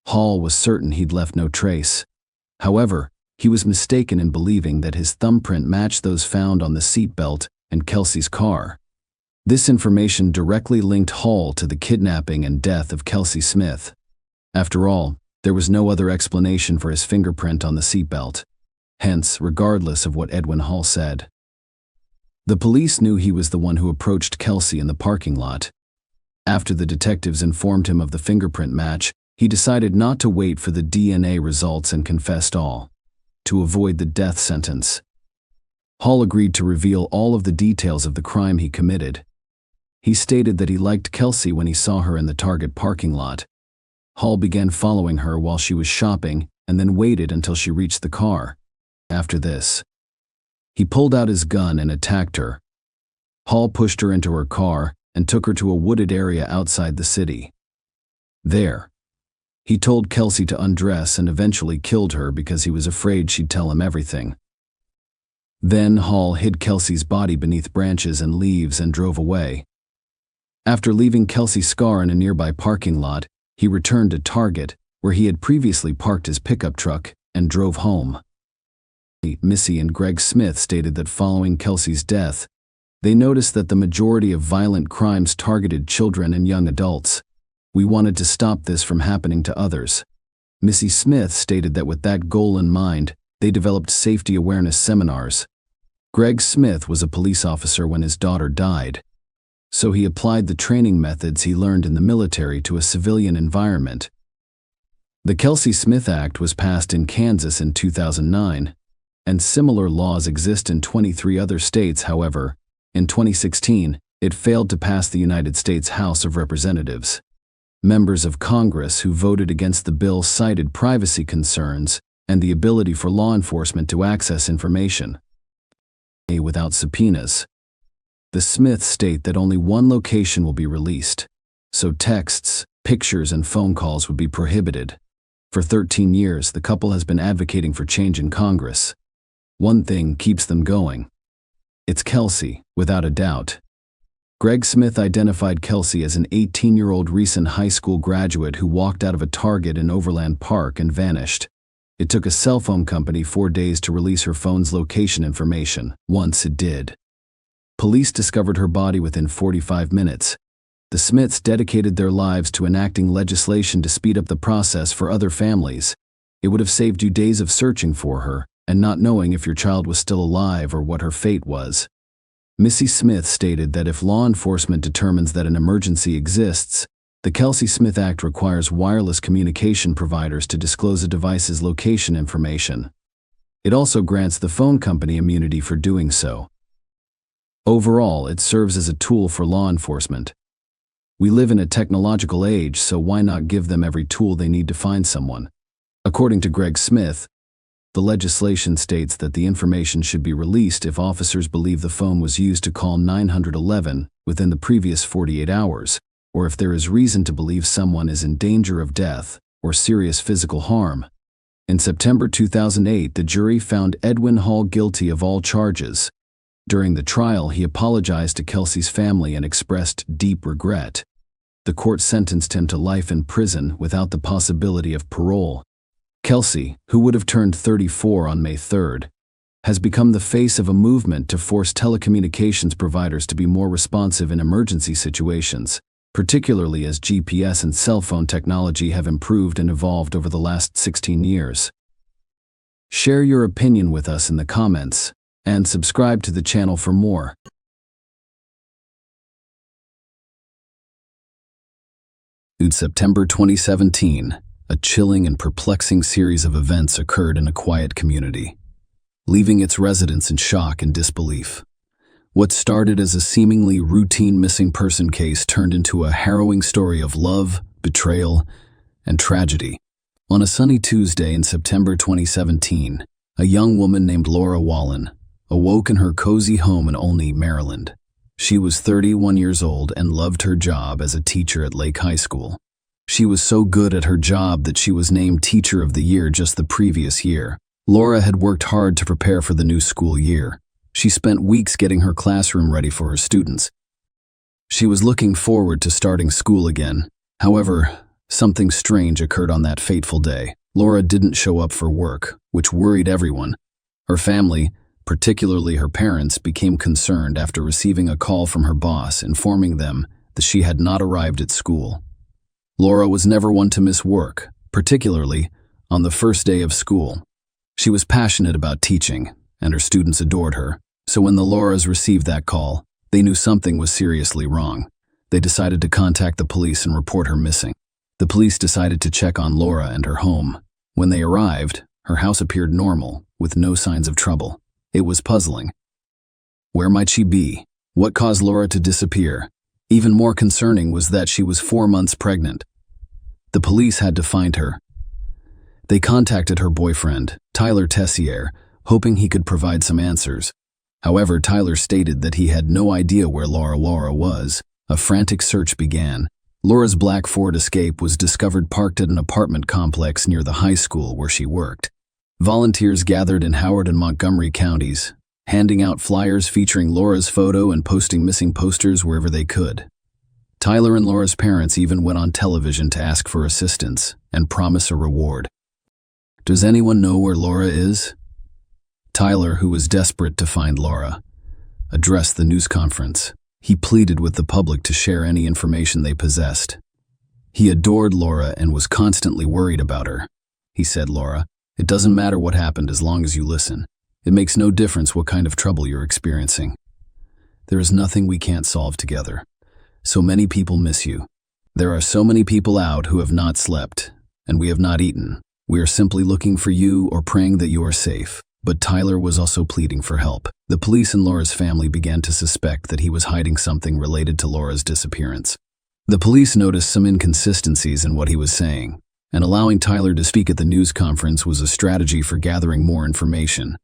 Hall was certain he'd left no trace. However, he was mistaken in believing that his thumbprint matched those found on the seatbelt and Kelsey's car. This information directly linked Hall to the kidnapping and death of Kelsey Smith. After all, there was no other explanation for his fingerprint on the seatbelt. Hence, regardless of what Edwin Hall said. The police knew he was the one who approached Kelsey in the parking lot. After the detectives informed him of the fingerprint match, he decided not to wait for the DNA results and confessed all, to avoid the death sentence. Hall agreed to reveal all of the details of the crime he committed. He stated that he liked Kelsey when he saw her in the Target parking lot. Hall began following her while she was shopping and then waited until she reached the car. After this, he pulled out his gun and attacked her. Hall pushed her into her car and took her to a wooded area outside the city. There, he told Kelsey to undress and eventually killed her because he was afraid she'd tell him everything. Then Hall hid Kelsey's body beneath branches and leaves and drove away. After leaving Kelsey's car in a nearby parking lot, he returned to Target, where he had previously parked his pickup truck, and drove home. Missy and Greg Smith stated that following Kelsey's death, they noticed that the majority of violent crimes targeted children and young adults. We wanted to stop this from happening to others. Missy Smith stated that with that goal in mind, they developed safety awareness seminars. Greg Smith was a police officer when his daughter died, so he applied the training methods he learned in the military to a civilian environment. The Kelsey Smith Act was passed in Kansas in 2009, and similar laws exist in 23 other states. However, in 2016, it failed to pass the United States House of Representatives. Members of Congress who voted against the bill cited privacy concerns and the ability for law enforcement to access information without subpoenas. The Smiths state that only one location will be released, so texts, pictures, and phone calls would be prohibited. For 13 years, the couple has been advocating for change in Congress. One thing keeps them going. It's Kelsey, without a doubt. Greg Smith identified Kelsey as an 18-year-old recent high school graduate who walked out of a Target in Overland Park and vanished. It took a cell phone company 4 days to release her phone's location information. Once it did, police discovered her body within 45 minutes. The Smiths dedicated their lives to enacting legislation to speed up the process for other families. It would have saved you days of searching for her and not knowing if your child was still alive or what her fate was. Missy Smith stated that if law enforcement determines that an emergency exists, the Kelsey Smith Act requires wireless communication providers to disclose a device's location information. It also grants the phone company immunity for doing so. Overall, it serves as a tool for law enforcement. We live in a technological age, so why not give them every tool they need to find someone? According to Greg Smith, the legislation states that the information should be released if officers believe the phone was used to call 911 within the previous 48 hours, or if there is reason to believe someone is in danger of death or serious physical harm. In September 2008, the jury found Edwin Hall guilty of all charges. During the trial, he apologized to Kelsey's family and expressed deep regret. The court sentenced him to life in prison without the possibility of parole. Kelsey, who would have turned 34 on May 3rd, has become the face of a movement to force telecommunications providers to be more responsive in emergency situations, particularly as GPS and cell phone technology have improved and evolved over the last 16 years. Share your opinion with us in the comments, and subscribe to the channel for more. In September 2017, a chilling and perplexing series of events occurred in a quiet community, leaving its residents in shock and disbelief. What started as a seemingly routine missing person case turned into a harrowing story of love, betrayal, and tragedy. On a sunny Tuesday in September 2017, a young woman named Laura Wallen awoke in her cozy home in Olney, Maryland. She was 31 years old and loved her job as a teacher at Lake High School. She was so good at her job that she was named Teacher of the Year just the previous year. Laura had worked hard to prepare for the new school year. She spent weeks getting her classroom ready for her students. She was looking forward to starting school again. However, something strange occurred on that fateful day. Laura didn't show up for work, which worried everyone. Her family, particularly her parents, became concerned after receiving a call from her boss informing them that she had not arrived at school. Laura was never one to miss work, particularly on the first day of school. She was passionate about teaching, and her students adored her, so when the Lauras received that call, they knew something was seriously wrong. They decided to contact the police and report her missing. The police decided to check on Laura and her home. When they arrived, her house appeared normal, with no signs of trouble. It was puzzling. Where might she be? What caused Laura to disappear? Even more concerning was that she was 4 months pregnant. The police had to find her. They contacted her boyfriend, Tyler Tessier, hoping he could provide some answers. However, Tyler stated that he had no idea where Laura was. A frantic search began. Laura's black Ford Escape was discovered parked at an apartment complex near the high school where she worked. Volunteers gathered in Howard and Montgomery counties, handing out flyers featuring Laura's photo and posting missing posters wherever they could. Tyler and Laura's parents even went on television to ask for assistance and promise a reward. Does anyone know where Laura is? Tyler, who was desperate to find Laura, addressed the news conference. He pleaded with the public to share any information they possessed. He adored Laura and was constantly worried about her. He said, "Laura, it doesn't matter what happened as long as you listen. It makes no difference what kind of trouble you're experiencing. There is nothing we can't solve together. So many people miss you. There are so many people out who have not slept, and we have not eaten. We are simply looking for you or praying that you are safe." But Tyler was also pleading for help. The police and Laura's family began to suspect that he was hiding something related to Laura's disappearance. The police noticed some inconsistencies in what he was saying, and allowing Tyler to speak at the news conference was a strategy for gathering more information.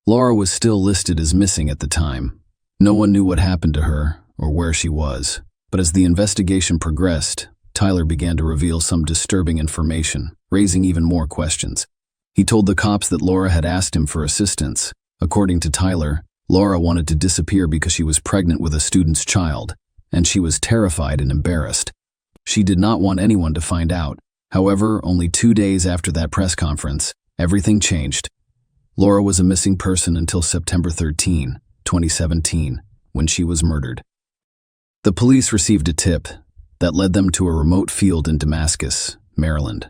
Laura was still listed as missing at the time. No one knew what happened to her or where she was, but as the investigation progressed, Tyler began to reveal some disturbing information, raising even more questions. He told the cops that Laura had asked him for assistance. According to Tyler, Laura wanted to disappear because she was pregnant with a student's child, and she was terrified and embarrassed. She did not want anyone to find out. However, only 2 days after that press conference, everything changed. Laura was a missing person until September 13, 2017, when she was murdered. The police received a tip that led them to a remote field in Damascus, Maryland.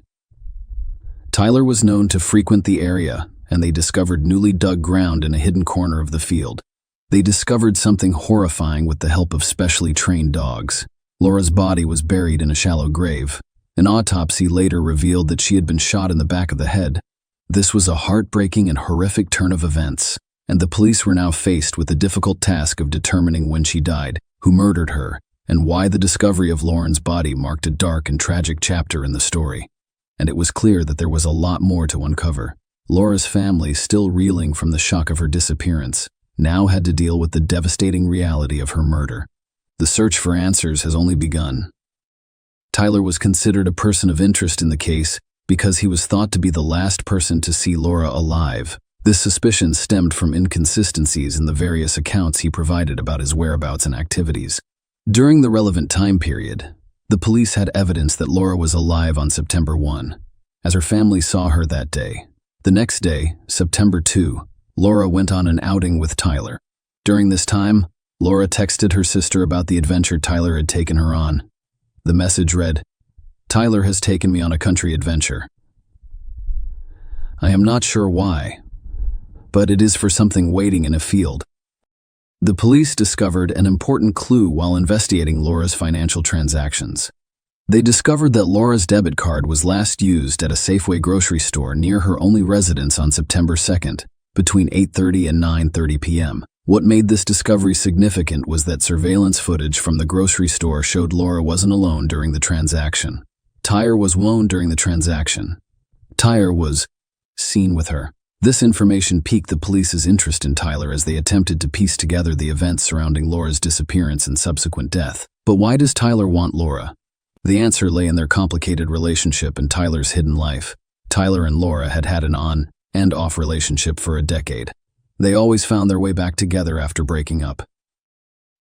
Tyler was known to frequent the area, and they discovered newly dug ground in a hidden corner of the field. They discovered something horrifying with the help of specially trained dogs. Laura's body was buried in a shallow grave. An autopsy later revealed that she had been shot in the back of the head. This was a heartbreaking and horrific turn of events, and the police were now faced with the difficult task of determining when she died, who murdered her, and why the discovery of Lauren's body marked a dark and tragic chapter in the story. And it was clear that there was a lot more to uncover. Laura's family, still reeling from the shock of her disappearance, now had to deal with the devastating reality of her murder. The search for answers has only begun. Tyler was considered a person of interest in the case because he was thought to be the last person to see Laura alive. This suspicion stemmed from inconsistencies in the various accounts he provided about his whereabouts and activities. During the relevant time period, the police had evidence that Laura was alive on September 1, as her family saw her that day. The next day, September 2, Laura went on an outing with Tyler. During this time, Laura texted her sister about the adventure Tyler had taken her on. The message read, "Tyler has taken me on a country adventure. I am not sure why, but it is for something waiting in a field." The police discovered an important clue while investigating Laura's financial transactions. They discovered that Laura's debit card was last used at a Safeway grocery store near her only residence on September 2nd, between 8:30 and 9:30 p.m. What made this discovery significant was that surveillance footage from the grocery store showed Laura wasn't alone during the transaction. Tyler was alone during the transaction. Tyler was seen with her. This information piqued the police's interest in Tyler as they attempted to piece together the events surrounding Laura's disappearance and subsequent death. But why does Tyler want Laura? The answer lay in their complicated relationship and Tyler's hidden life. Tyler and Laura had had an on and off relationship for a decade. They always found their way back together after breaking up.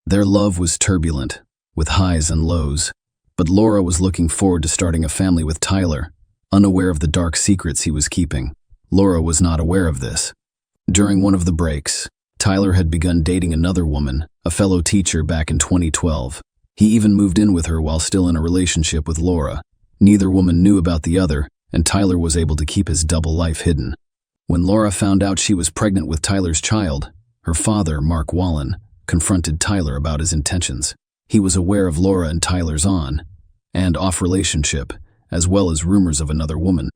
Their love was turbulent, with highs and lows, but Laura was looking forward to starting a family with Tyler, unaware of the dark secrets he was keeping. Laura was not aware of this. During one of the breaks, Tyler had begun dating another woman, a fellow teacher, back in 2012. He even moved in with her while still in a relationship with Laura. Neither woman knew about the other, and Tyler was able to keep his double life hidden. When Laura found out she was pregnant with Tyler's child, her father, Mark Wallen, confronted Tyler about his intentions. He was aware of Laura and Tyler's on and off relationship, as well as rumors of another woman.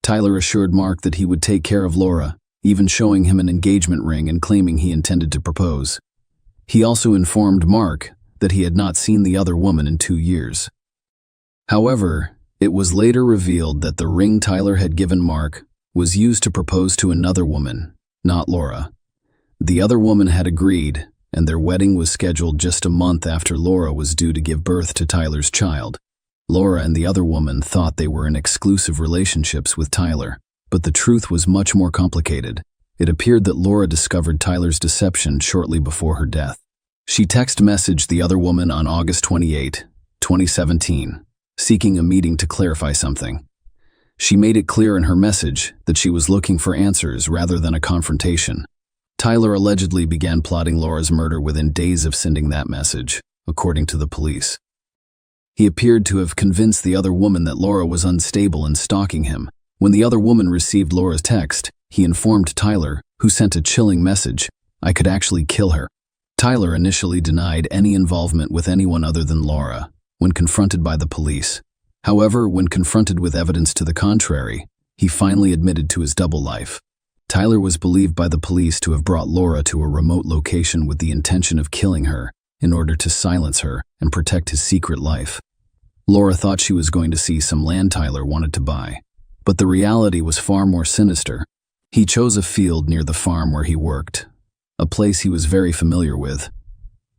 Tyler assured Mark that he would take care of Laura, even showing him an engagement ring and claiming he intended to propose. He also informed Mark that he had not seen the other woman in 2 years. However, it was later revealed that the ring Tyler had given Mark was used to propose to another woman, not Laura. The other woman had agreed, and their wedding was scheduled just a month after Laura was due to give birth to Tyler's child. Laura and the other woman thought they were in exclusive relationships with Tyler, but the truth was much more complicated. It appeared that Laura discovered Tyler's deception shortly before her death. She text messaged the other woman on August 28, 2017, seeking a meeting to clarify something. She made it clear in her message that she was looking for answers rather than a confrontation. Tyler allegedly began plotting Laura's murder within days of sending that message, according to the police. He appeared to have convinced the other woman that Laura was unstable and stalking him. When the other woman received Laura's text, he informed Tyler, who sent a chilling message, "I could actually kill her." Tyler initially denied any involvement with anyone other than Laura when confronted by the police. However, when confronted with evidence to the contrary, he finally admitted to his double life. Tyler was believed by the police to have brought Laura to a remote location with the intention of killing her in order to silence her and protect his secret life. Laura thought she was going to see some land Tyler wanted to buy, but the reality was far more sinister. He chose a field near the farm where he worked, a place he was very familiar with.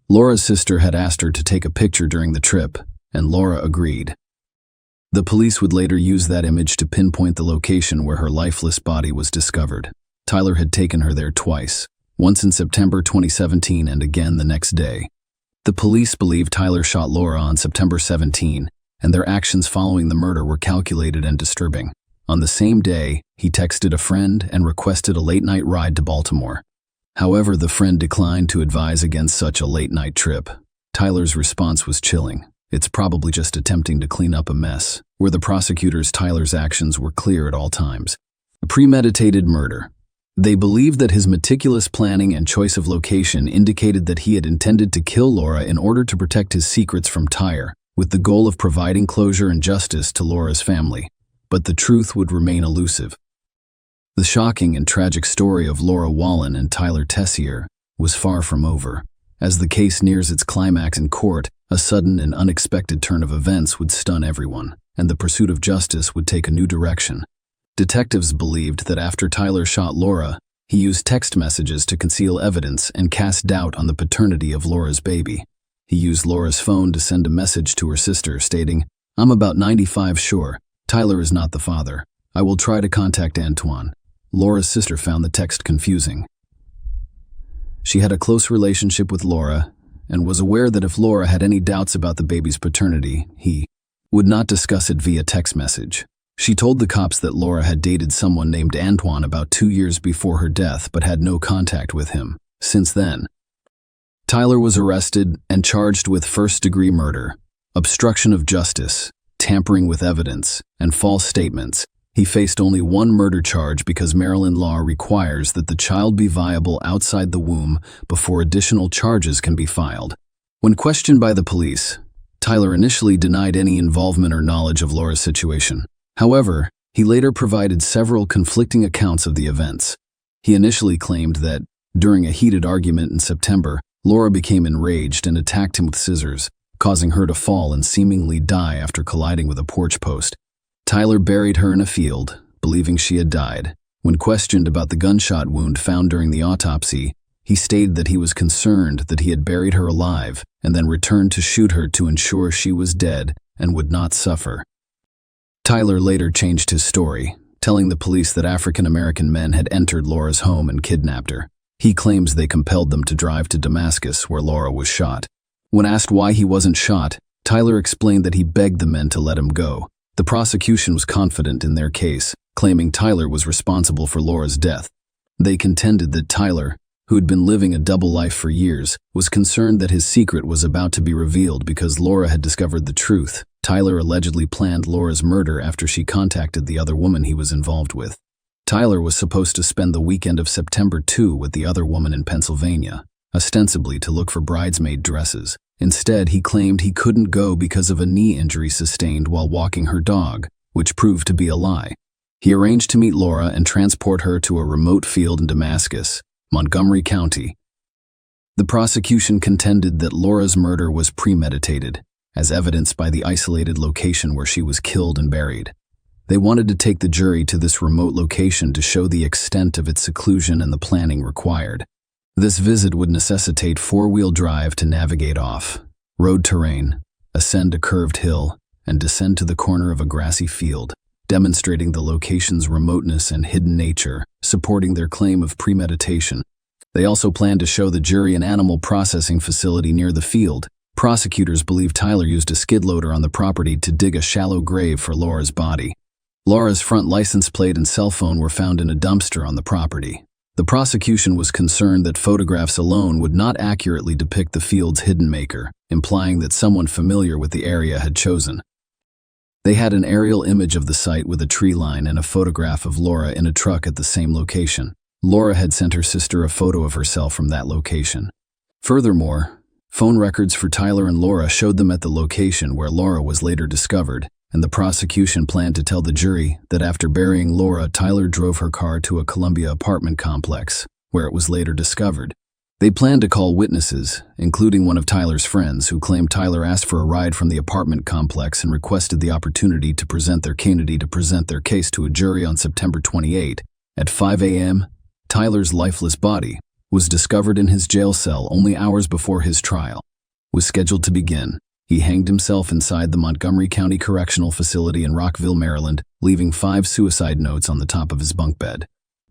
Laura's sister had asked her to take a picture during the trip, and Laura agreed. The police would later use that image to pinpoint the location where her lifeless body was discovered. Tyler had taken her there twice, once in September 2017 and again the next day. The police believe Tyler shot Laura on September 17, and their actions following the murder were calculated and disturbing. On the same day, he texted a friend and requested a late-night ride to Baltimore. However, the friend declined to advise against such a late-night trip. Tyler's response was chilling. "It's probably just attempting to clean up a mess," where the prosecutors Tyler's actions were clear at all times. A premeditated murder. They believed that his meticulous planning and choice of location indicated that he had intended to kill Laura in order to protect his secrets from Tyler, with the goal of providing closure and justice to Laura's family. But the truth would remain elusive. The shocking and tragic story of Laura Wallen and Tyler Tessier was far from over. As the case nears its climax in court, a sudden and unexpected turn of events would stun everyone, and the pursuit of justice would take a new direction. Detectives believed that after Tyler shot Laura, he used text messages to conceal evidence and cast doubt on the paternity of Laura's baby. He used Laura's phone to send a message to her sister stating, "I'm about 95 sure Tyler is not the father. I will try to contact Antoine." Laura's sister found the text confusing. She had a close relationship with Laura and was aware that if Laura had any doubts about the baby's paternity, he would not discuss it via text message. She told the cops that Laura had dated someone named Antoine about 2 years before her death but had no contact with him since then. Tyler was arrested and charged with first-degree murder, obstruction of justice, tampering with evidence, and false statements. He faced only one murder charge because Maryland law requires that the child be viable outside the womb before additional charges can be filed. When questioned by the police, Tyler initially denied any involvement or knowledge of Laura's situation. However, he later provided several conflicting accounts of the events. He initially claimed that, during a heated argument in September, Laura became enraged and attacked him with scissors, causing her to fall and seemingly die after colliding with a porch post. Tyler buried her in a field, believing she had died. When questioned about the gunshot wound found during the autopsy, he stated that he was concerned that he had buried her alive and then returned to shoot her to ensure she was dead and would not suffer. Tyler later changed his story, telling the police that African-American men had entered Laura's home and kidnapped her. He claims they compelled them to drive to Damascus, where Laura was shot. When asked why he wasn't shot, Tyler explained that he begged the men to let him go. The prosecution was confident in their case, claiming Tyler was responsible for Laura's death. They contended that Tyler, who had been living a double life for years, was concerned that his secret was about to be revealed because Laura had discovered the truth. Tyler allegedly planned Laura's murder after she contacted the other woman he was involved with. Tyler was supposed to spend the weekend of September 2 with the other woman in Pennsylvania, ostensibly to look for bridesmaid dresses. Instead, he claimed he couldn't go because of a knee injury sustained while walking her dog, which proved to be a lie. He arranged to meet Laura and transport her to a remote field in Damascus, Montgomery County. The prosecution contended that Laura's murder was premeditated, as evidenced by the isolated location where she was killed and buried. They wanted to take the jury to this remote location to show the extent of its seclusion and the planning required. This visit would necessitate four-wheel drive to navigate off-road terrain, ascend a curved hill, and descend to the corner of a grassy field, demonstrating the location's remoteness and hidden nature, supporting their claim of premeditation. They also planned to show the jury an animal processing facility near the field. Prosecutors believe Tyler used a skid loader on the property to dig a shallow grave for Laura's body. Laura's front license plate and cell phone were found in a dumpster on the property. The prosecution was concerned that photographs alone would not accurately depict the field's hidden maker, implying that someone familiar with the area had chosen. They had an aerial image of the site with a tree line and a photograph of Laura in a truck at the same location. Laura had sent her sister a photo of herself from that location. Furthermore, phone records for Tyler and Laura showed them at the location where Laura was later discovered, and the prosecution planned to tell the jury that after burying Laura, Tyler drove her car to a Columbia apartment complex, where it was later discovered. They planned to call witnesses, including one of Tyler's friends, who claimed Tyler asked for a ride from the apartment complex and requested the opportunity to present their case to a jury on September 28. At 5 a.m., Tyler's lifeless body was discovered in his jail cell only hours before his trial was scheduled to begin. He hanged himself inside the Montgomery County Correctional Facility in Rockville, Maryland, leaving 5 suicide notes on the top of his bunk bed.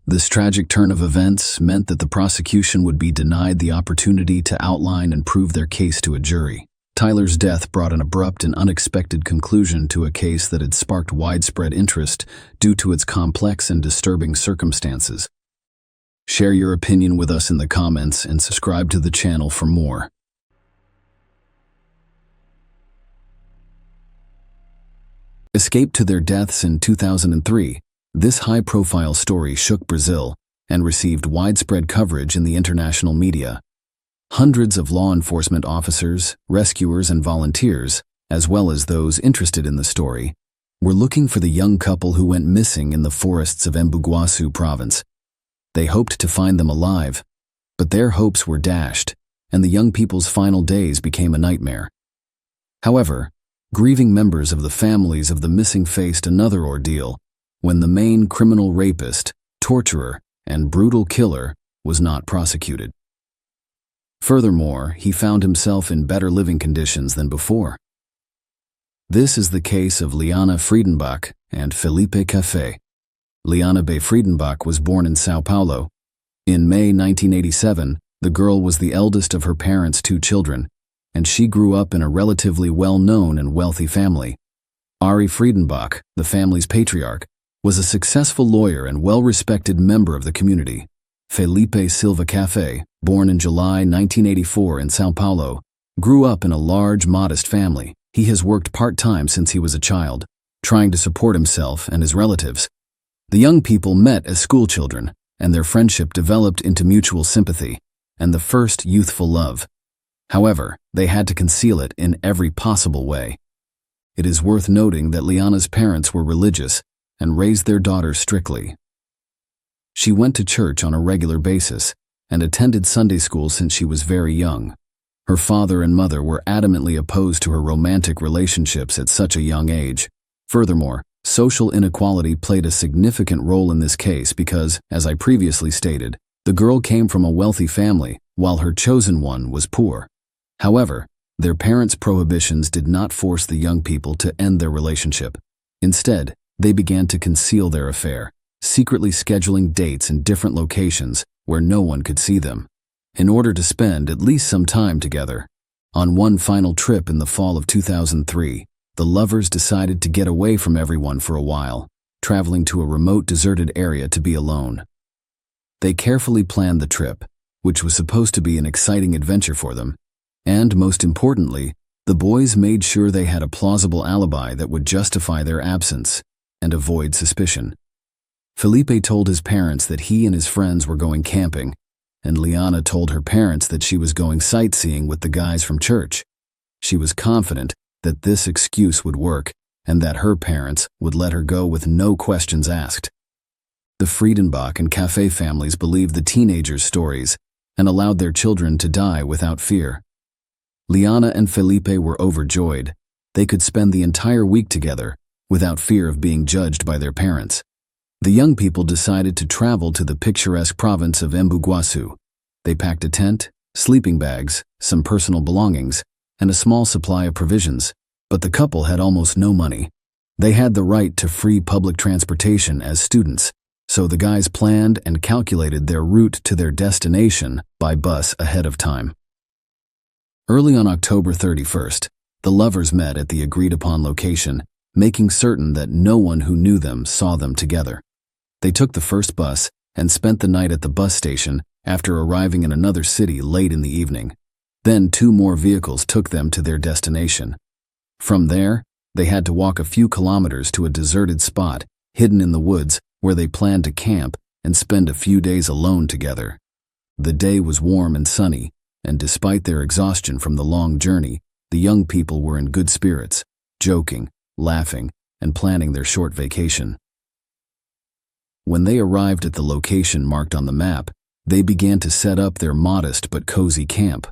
This tragic turn of events meant that the prosecution would be denied the opportunity to outline and prove their case to a jury. Tyler's death brought an abrupt and unexpected conclusion to a case that had sparked widespread interest due to its complex and disturbing circumstances. Share your opinion with us in the comments and subscribe to the channel for more. Escaped to their deaths in 2003, this high-profile story shook Brazil and received widespread coverage in the international media. Hundreds of law enforcement officers, rescuers, and volunteers, as well as those interested in the story, were looking for the young couple who went missing in the forests of Embu-Guaçu province. They hoped to find them alive, but their hopes were dashed, and the young people's final days became a nightmare. However, grieving members of the families of the missing faced another ordeal when the main criminal rapist, torturer, and brutal killer was not prosecuted. Furthermore, he found himself in better living conditions than before. This is the case of Liana Friedenbach and Felipe Café. Liana B. Friedenbach was born in Sao Paulo. In May 1987, the girl was the eldest of her parents' 2 children, and she grew up in a relatively well-known and wealthy family. Ari Friedenbach, the family's patriarch, was a successful lawyer and well-respected member of the community. Felipe Silva Café, born in July 1984 in Sao Paulo, grew up in a large, modest family. He has worked part-time since he was a child, trying to support himself and his relatives. The young people met as schoolchildren, and their friendship developed into mutual sympathy and the first youthful love. However, they had to conceal it in every possible way. It is worth noting that Liana's parents were religious and raised their daughter strictly. She went to church on a regular basis and attended Sunday school since she was very young. Her father and mother were adamantly opposed to her romantic relationships at such a young age. Furthermore, social inequality played a significant role in this case because, as I previously stated, the girl came from a wealthy family while her chosen one was poor. However, their parents' prohibitions did not force the young people to end their relationship. Instead, they began to conceal their affair, secretly scheduling dates in different locations where no one could see them, in order to spend at least some time together. On one final trip in the fall of 2003, the lovers decided to get away from everyone for a while, traveling to a remote, deserted area to be alone. They carefully planned the trip, which was supposed to be an exciting adventure for them, and, most importantly, the boys made sure they had a plausible alibi that would justify their absence and avoid suspicion. Felipe told his parents that he and his friends were going camping, and Liana told her parents that she was going sightseeing with the guys from church. She was confident that this excuse would work and that her parents would let her go with no questions asked. The Friedenbach and Cafe families believed the teenagers' stories and allowed their children to die without fear. Liana and Felipe were overjoyed. They could spend the entire week together without fear of being judged by their parents. The young people decided to travel to the picturesque province of Embu Guasu. They packed a tent, sleeping bags, some personal belongings, and a small supply of provisions, but the couple had almost no money. They had the right to free public transportation as students, so the guys planned and calculated their route to their destination by bus ahead of time. Early on October 31st, the lovers met at the agreed-upon location, making certain that no one who knew them saw them together. They took the first bus and spent the night at the bus station after arriving in another city late in the evening. Then 2 more vehicles took them to their destination. From there, they had to walk a few kilometers to a deserted spot hidden in the woods where they planned to camp and spend a few days alone together. The day was warm and sunny, and despite their exhaustion from the long journey, the young people were in good spirits, joking, laughing, and planning their short vacation. When they arrived at the location marked on the map, they began to set up their modest but cozy camp.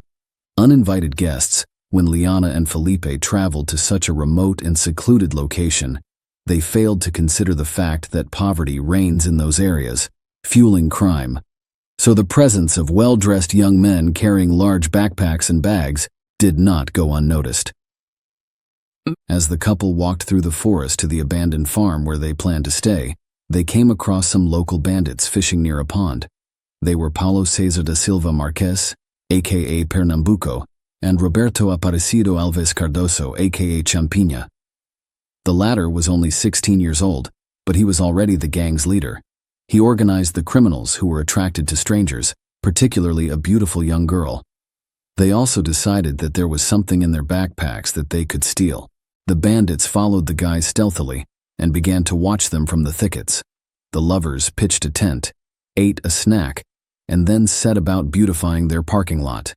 Uninvited guests, when Liana and Felipe traveled to such a remote and secluded location, they failed to consider the fact that poverty reigns in those areas, fueling crime. So the presence of well-dressed young men carrying large backpacks and bags did not go unnoticed. As the couple walked through the forest to the abandoned farm where they planned to stay, they came across some local bandits fishing near a pond. They were Paulo Cesar da Silva Marques, a.k.a. Pernambuco, and Roberto Aparecido Alves Cardoso, a.k.a. Champinha. The latter was only 16 years old, but he was already the gang's leader. He organized the criminals who were attracted to strangers, particularly a beautiful young girl. They also decided that there was something in their backpacks that they could steal. The bandits followed the guys stealthily and began to watch them from the thickets. The lovers pitched a tent, ate a snack, and then set about beautifying their parking lot.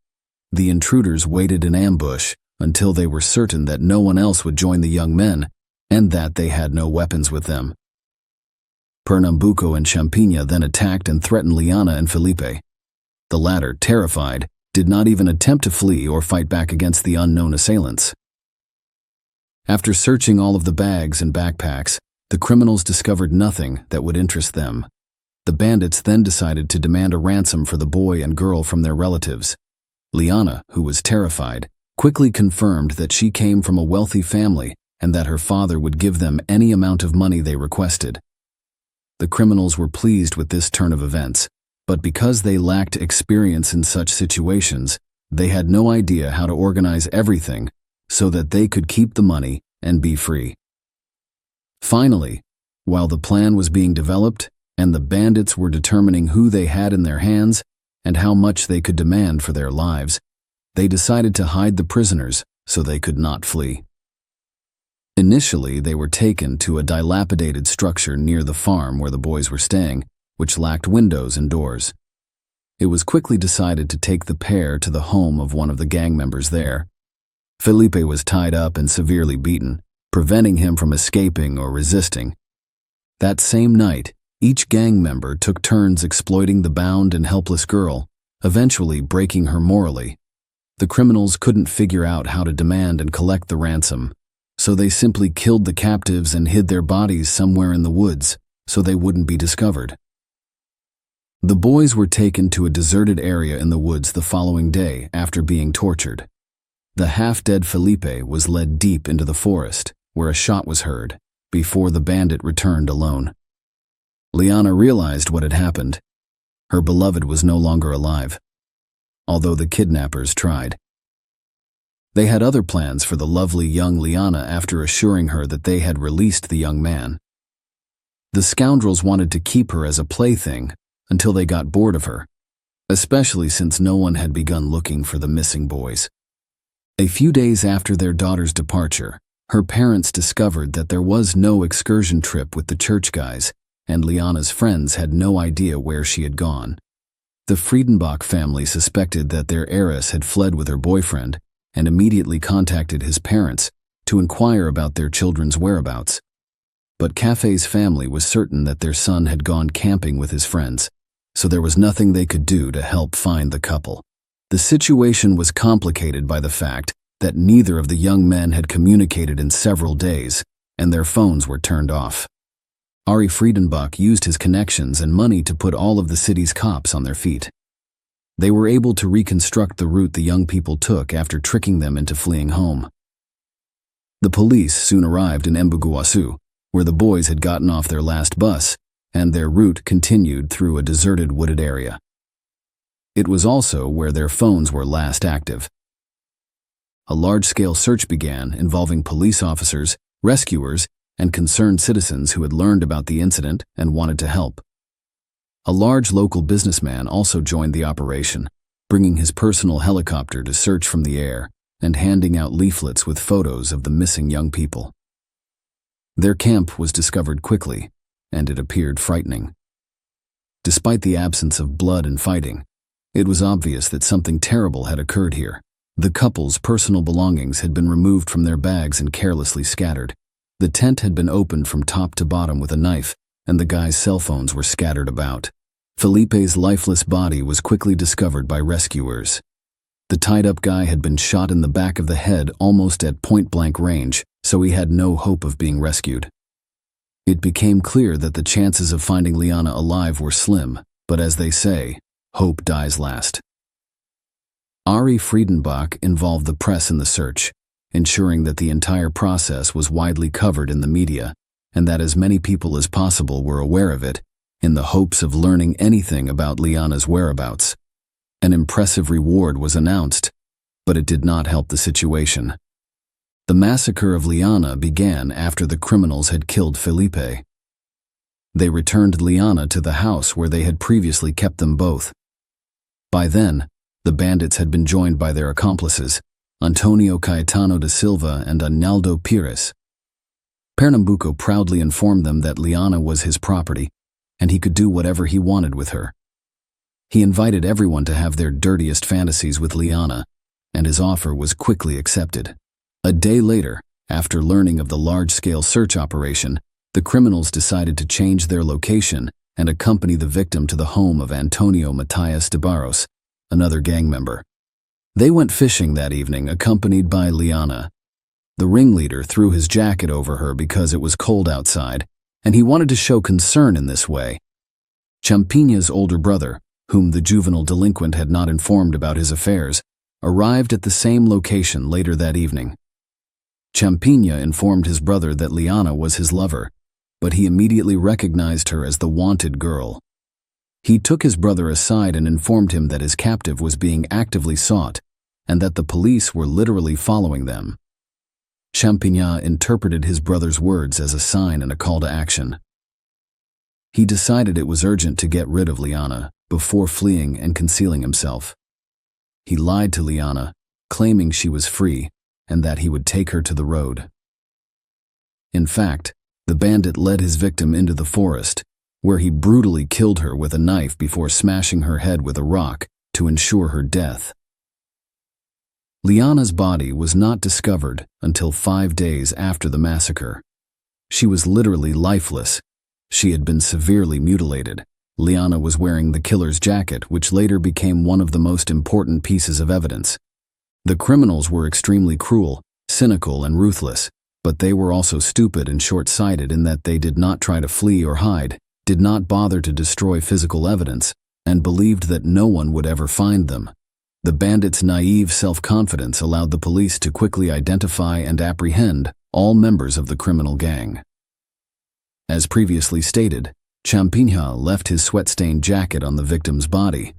The intruders waited in ambush until they were certain that no one else would join the young men and that they had no weapons with them. Pernambuco and Champinha then attacked and threatened Liana and Felipe. The latter, terrified, did not even attempt to flee or fight back against the unknown assailants. After searching all of the bags and backpacks, the criminals discovered nothing that would interest them. The bandits then decided to demand a ransom for the boy and girl from their relatives. Liana, who was terrified, quickly confirmed that she came from a wealthy family and that her father would give them any amount of money they requested. The criminals were pleased with this turn of events, but because they lacked experience in such situations, they had no idea how to organize everything so that they could keep the money and be free. Finally, while the plan was being developed and the bandits were determining who they had in their hands and how much they could demand for their lives, they decided to hide the prisoners so they could not flee. Initially, they were taken to a dilapidated structure near the farm where the boys were staying, which lacked windows and doors. It was quickly decided to take the pair to the home of one of the gang members there. Felipe was tied up and severely beaten, preventing him from escaping or resisting. That same night, each gang member took turns exploiting the bound and helpless girl, eventually breaking her morally. The criminals couldn't figure out how to demand and collect the ransom, so they simply killed the captives and hid their bodies somewhere in the woods so they wouldn't be discovered. The boys were taken to a deserted area in the woods the following day after being tortured. The half-dead Felipe was led deep into the forest, where a shot was heard, before the bandit returned alone. Liana realized what had happened. Her beloved was no longer alive, although the kidnappers tried. They had other plans for the lovely young Liana after assuring her that they had released the young man. The scoundrels wanted to keep her as a plaything, until they got bored of her, especially since no one had begun looking for the missing boys. A few days after their daughter's departure, her parents discovered that there was no excursion trip with the church guys, and Liana's friends had no idea where she had gone. The Friedenbach family suspected that their heiress had fled with her boyfriend and immediately contacted his parents to inquire about their children's whereabouts. But Café's family was certain that their son had gone camping with his friends, so there was nothing they could do to help find the couple. The situation was complicated by the fact that neither of the young men had communicated in several days, and their phones were turned off. Ari Friedenbach used his connections and money to put all of the city's cops on their feet. They were able to reconstruct the route the young people took after tricking them into fleeing home. The police soon arrived in Embu-Guasu, where the boys had gotten off their last bus, and their route continued through a deserted wooded area. It was also where their phones were last active. A large-scale search began involving police officers, rescuers, and concerned citizens who had learned about the incident and wanted to help. A large local businessman also joined the operation, bringing his personal helicopter to search from the air and handing out leaflets with photos of the missing young people. Their camp was discovered quickly, and it appeared frightening. Despite the absence of blood and fighting, it was obvious that something terrible had occurred here. The couple's personal belongings had been removed from their bags and carelessly scattered. The tent had been opened from top to bottom with a knife, and the guys' cell phones were scattered about. Felipe's lifeless body was quickly discovered by rescuers. The tied-up guy had been shot in the back of the head almost at point-blank range, so he had no hope of being rescued. It became clear that the chances of finding Liana alive were slim, but as they say, hope dies last. Ari Friedenbach involved the press in the search, ensuring that the entire process was widely covered in the media and that as many people as possible were aware of it, in the hopes of learning anything about Liana's whereabouts. An impressive reward was announced, but it did not help the situation. The massacre of Liana began after the criminals had killed Felipe. They returned Liana to the house where they had previously kept them both. By then, the bandits had been joined by their accomplices, Antonio Caetano da Silva and Arnaldo Pires. Pernambuco proudly informed them that Liana was his property, and he could do whatever he wanted with her. He invited everyone to have their dirtiest fantasies with Liana, and his offer was quickly accepted. A day later, after learning of the large-scale search operation, the criminals decided to change their location and accompany the victim to the home of Antonio Matias de Barros, another gang member. They went fishing that evening, accompanied by Liana. The ringleader threw his jacket over her because it was cold outside, and he wanted to show concern in this way. Champigna's older brother, whom the juvenile delinquent had not informed about his affairs, arrived at the same location later that evening. Champigna informed his brother that Liana was his lover, but he immediately recognized her as the wanted girl. He took his brother aside and informed him that his captive was being actively sought and that the police were literally following them. Champigna interpreted his brother's words as a sign and a call to action. He decided it was urgent to get rid of Liana before fleeing and concealing himself. He lied to Liana, claiming she was free and that he would take her to the road. In fact, the bandit led his victim into the forest, where he brutally killed her with a knife before smashing her head with a rock to ensure her death. Liana's body was not discovered until 5 days after the massacre. She was literally lifeless. She had been severely mutilated. Liana was wearing the killer's jacket, which later became one of the most important pieces of evidence. The criminals were extremely cruel, cynical, and ruthless, but they were also stupid and short-sighted in that they did not try to flee or hide, did not bother to destroy physical evidence, and believed that no one would ever find them. The bandits' naive self-confidence allowed the police to quickly identify and apprehend all members of the criminal gang. As previously stated, Champigna left his sweat-stained jacket on the victim's body.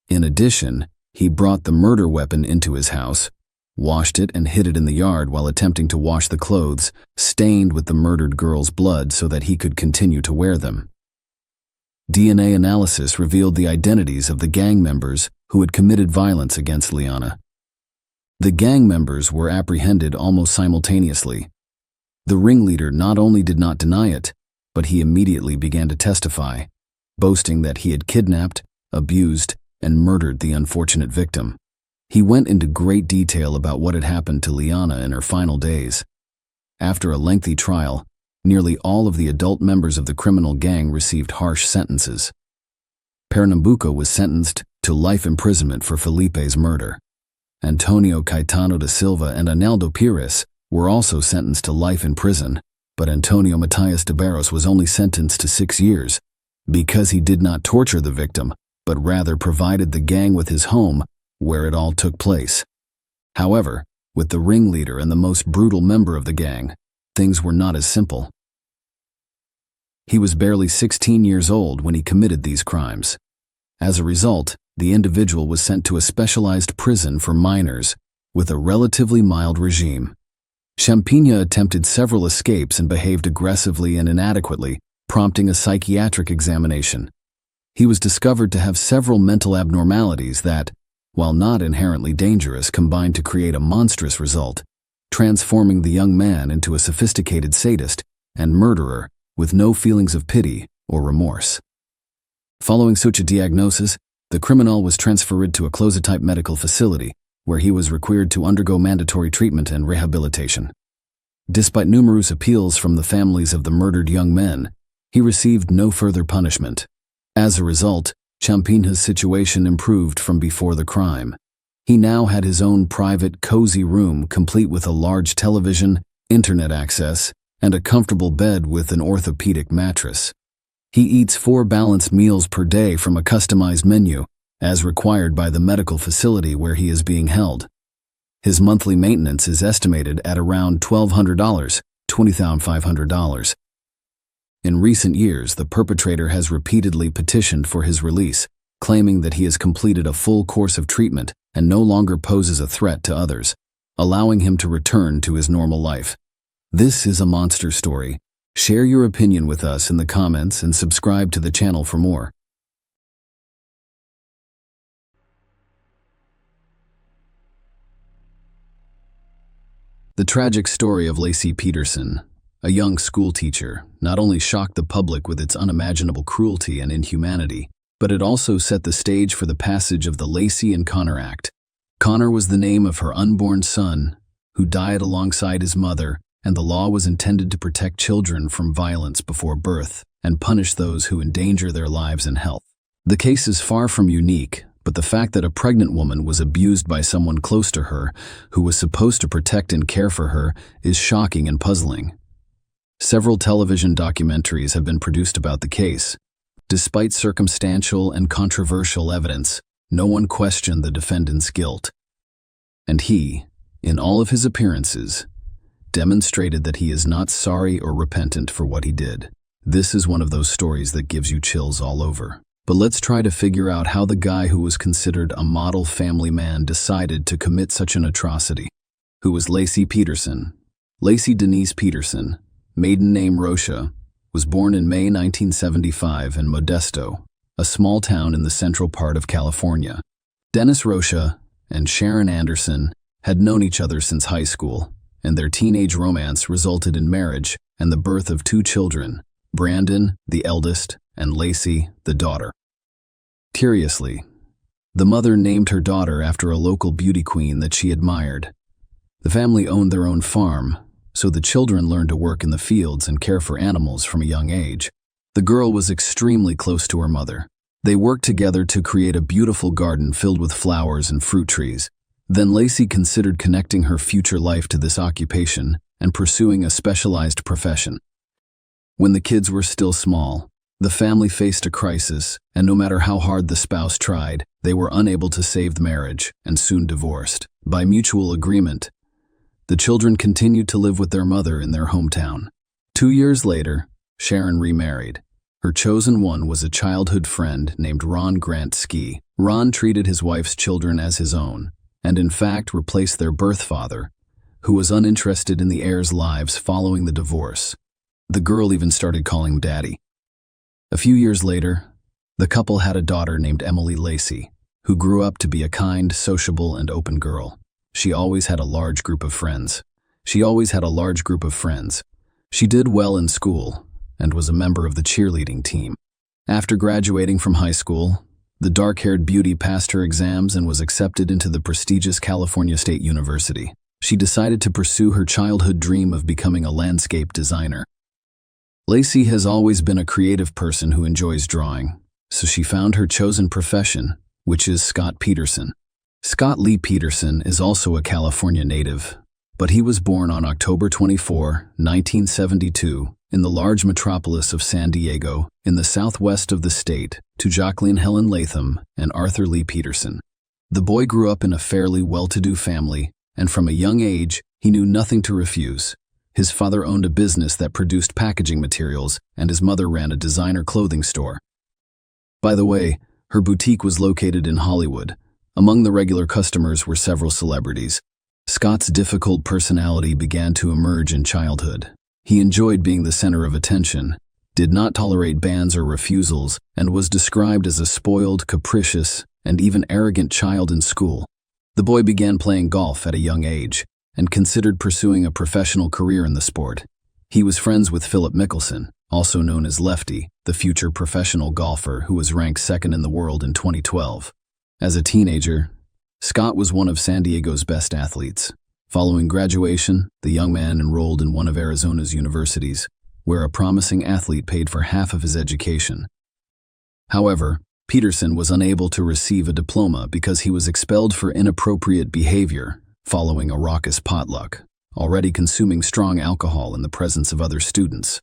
In addition, he brought the murder weapon into his house, washed it and hid it in the yard while attempting to wash the clothes, stained with the murdered girl's blood so that he could continue to wear them. DNA analysis revealed the identities of the gang members who had committed violence against Liana. The gang members were apprehended almost simultaneously. The ringleader not only did not deny it, but he immediately began to testify, boasting that he had kidnapped, abused, and murdered the unfortunate victim. He went into great detail about what had happened to Liana in her final days. After a lengthy trial, nearly all of the adult members of the criminal gang received harsh sentences. Pernambuco was sentenced to life imprisonment for Felipe's murder. Antonio Caetano da Silva and Aneldo Pires were also sentenced to life in prison, but Antonio Matias de Barros was only sentenced to 6 years because he did not torture the victim, but rather provided the gang with his home where it all took place. However, with the ringleader and the most brutal member of the gang, things were not as simple. He was barely 16 years old when he committed these crimes. As a result, the individual was sent to a specialized prison for minors with a relatively mild regime. Champigna attempted several escapes and behaved aggressively and inadequately, prompting a psychiatric examination. He was discovered to have several mental abnormalities that, while not inherently dangerous, combined to create a monstrous result, transforming the young man into a sophisticated sadist and murderer with no feelings of pity or remorse. Following such a diagnosis, the criminal was transferred to a closet-type medical facility where he was required to undergo mandatory treatment and rehabilitation. Despite numerous appeals from the families of the murdered young men, he received no further punishment. As a result, Champigna's situation improved from before the crime. He now had his own private, cozy room complete with a large television, internet access, and a comfortable bed with an orthopedic mattress. He eats 4 balanced meals per day from a customized menu, as required by the medical facility where he is being held. His monthly maintenance is estimated at around $1,200, $20,500. In recent years, the perpetrator has repeatedly petitioned for his release, claiming that he has completed a full course of treatment and no longer poses a threat to others, allowing him to return to his normal life. This is a monster story. Share your opinion with us in the comments and subscribe to the channel for more. The tragic story of Laci Peterson, a young schoolteacher, not only shocked the public with its unimaginable cruelty and inhumanity, but it also set the stage for the passage of the Laci and Connor Act. Connor was the name of her unborn son, who died alongside his mother, and the law was intended to protect children from violence before birth and punish those who endanger their lives and health. The case is far from unique, but the fact that a pregnant woman was abused by someone close to her, who was supposed to protect and care for her, is shocking and puzzling. Several television documentaries have been produced about the case. Despite circumstantial and controversial evidence, no one questioned the defendant's guilt. And he, in all of his appearances, demonstrated that he is not sorry or repentant for what he did. This is one of those stories that gives you chills all over. But let's try to figure out how the guy who was considered a model family man decided to commit such an atrocity. Who was Laci Peterson? Laci Denise Peterson, maiden name Rocha, was born in May 1975 in Modesto, a small town in the central part of California. Dennis Rocha and Sharon Anderson had known each other since high school, and their teenage romance resulted in marriage and the birth of 2 children, Brandon, the eldest, and Laci, the daughter. Curiously, the mother named her daughter after a local beauty queen that she admired. The family owned their own farm, so the children learned to work in the fields and care for animals from a young age. The girl was extremely close to her mother. They worked together to create a beautiful garden filled with flowers and fruit trees. Then Laci considered connecting her future life to this occupation and pursuing a specialized profession. When the kids were still small, the family faced a crisis, and no matter how hard the spouse tried, they were unable to save the marriage and soon divorced. By mutual agreement, the children continued to live with their mother in their hometown. 2 years later, Sharon remarried. Her chosen one was a childhood friend named Ron Grant Ski. Ron treated his wife's children as his own, and in fact replaced their birth father, who was uninterested in the heirs' lives following the divorce. The girl even started calling him Daddy. A few years later, The couple had a daughter named Emily Lacey, who grew up to be a kind, sociable, and open girl. She always had a large group of friends. She did well in school and was a member of the cheerleading team. After graduating from high school, the dark-haired beauty passed her exams and was accepted into the prestigious California State University. She decided to pursue her childhood dream of becoming a landscape designer. Lacey has always been a creative person who enjoys drawing, so she found her chosen profession, which is Scott Peterson. Scott Lee Peterson is also a California native, but he was born on October 24, 1972, in the large metropolis of San Diego, in the southwest of the state, to Jacqueline Helen Latham and Arthur Lee Peterson. The boy grew up in a fairly well-to-do family, and from a young age, he knew nothing to refuse. His father owned a business that produced packaging materials, and his mother ran a designer clothing store. By the way, her boutique was located in Hollywood. Among the regular customers were several celebrities. Scott's difficult personality began to emerge in childhood. He enjoyed being the center of attention, did not tolerate bans or refusals, and was described as a spoiled, capricious, and even arrogant child in school. The boy began playing golf at a young age and considered pursuing a professional career in the sport. He was friends with Philip Mickelson, also known as Lefty, the future professional golfer who was ranked second in the world in 2012. As a teenager, Scott was one of San Diego's best athletes. Following graduation, the young man enrolled in one of Arizona's universities, where a promising athlete paid for half of his education. However, Peterson was unable to receive a diploma because he was expelled for inappropriate behavior following a raucous potluck, already consuming strong alcohol in the presence of other students.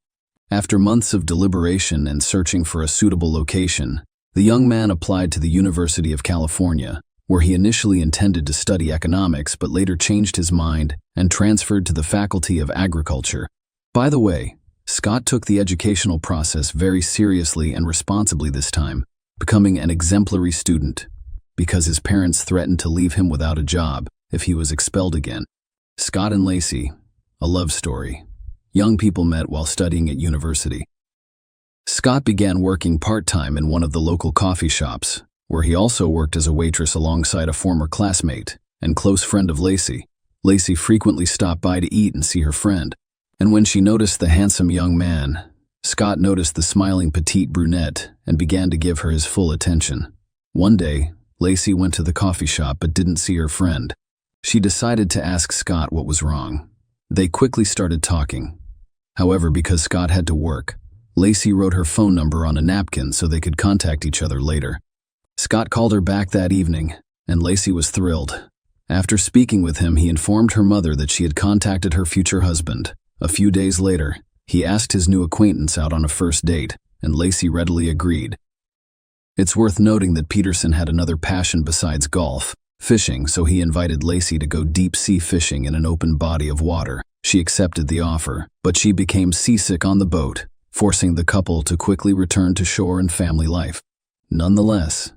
After months of deliberation and searching for a suitable location, the young man applied to the University of California, where he initially intended to study economics but later changed his mind and transferred to the Faculty of Agriculture. By the way, Scott took the educational process very seriously and responsibly this time, becoming an exemplary student, because his parents threatened to leave him without a job if he was expelled again. Scott and Lacey, a love story. Young people met while studying at university. Scott began working part-time in one of the local coffee shops, where he also worked as a waitress alongside a former classmate and close friend of Lacey. Lacey frequently stopped by to eat and see her friend, and when she noticed the handsome young man, Scott noticed the smiling petite brunette and began to give her his full attention. One day, Lacey went to the coffee shop but didn't see her friend. She decided to ask Scott what was wrong. They quickly started talking. However, because Scott had to work, Lacey wrote her phone number on a napkin so they could contact each other later. Scott called her back that evening, and Lacey was thrilled. After speaking with him, he informed her mother that she had contacted her future husband. A few days later, he asked his new acquaintance out on a first date, and Lacey readily agreed. It's worth noting that Peterson had another passion besides golf, fishing, so he invited Lacey to go deep-sea fishing in an open body of water. She accepted the offer, but she became seasick on the boat, forcing the couple to quickly return to shore and family life. Nonetheless,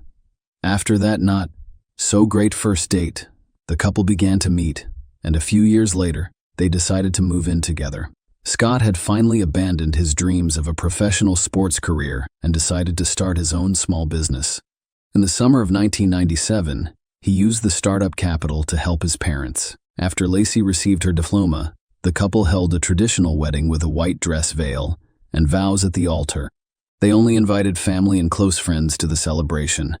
after that not-so-great first date, the couple began to meet, and a few years later, they decided to move in together. Scott had finally abandoned his dreams of a professional sports career and decided to start his own small business. In the summer of 1997, he used the startup capital to help his parents. After Lacey received her diploma, the couple held a traditional wedding with a white dress veil and vows at the altar. They only invited family and close friends to the celebration.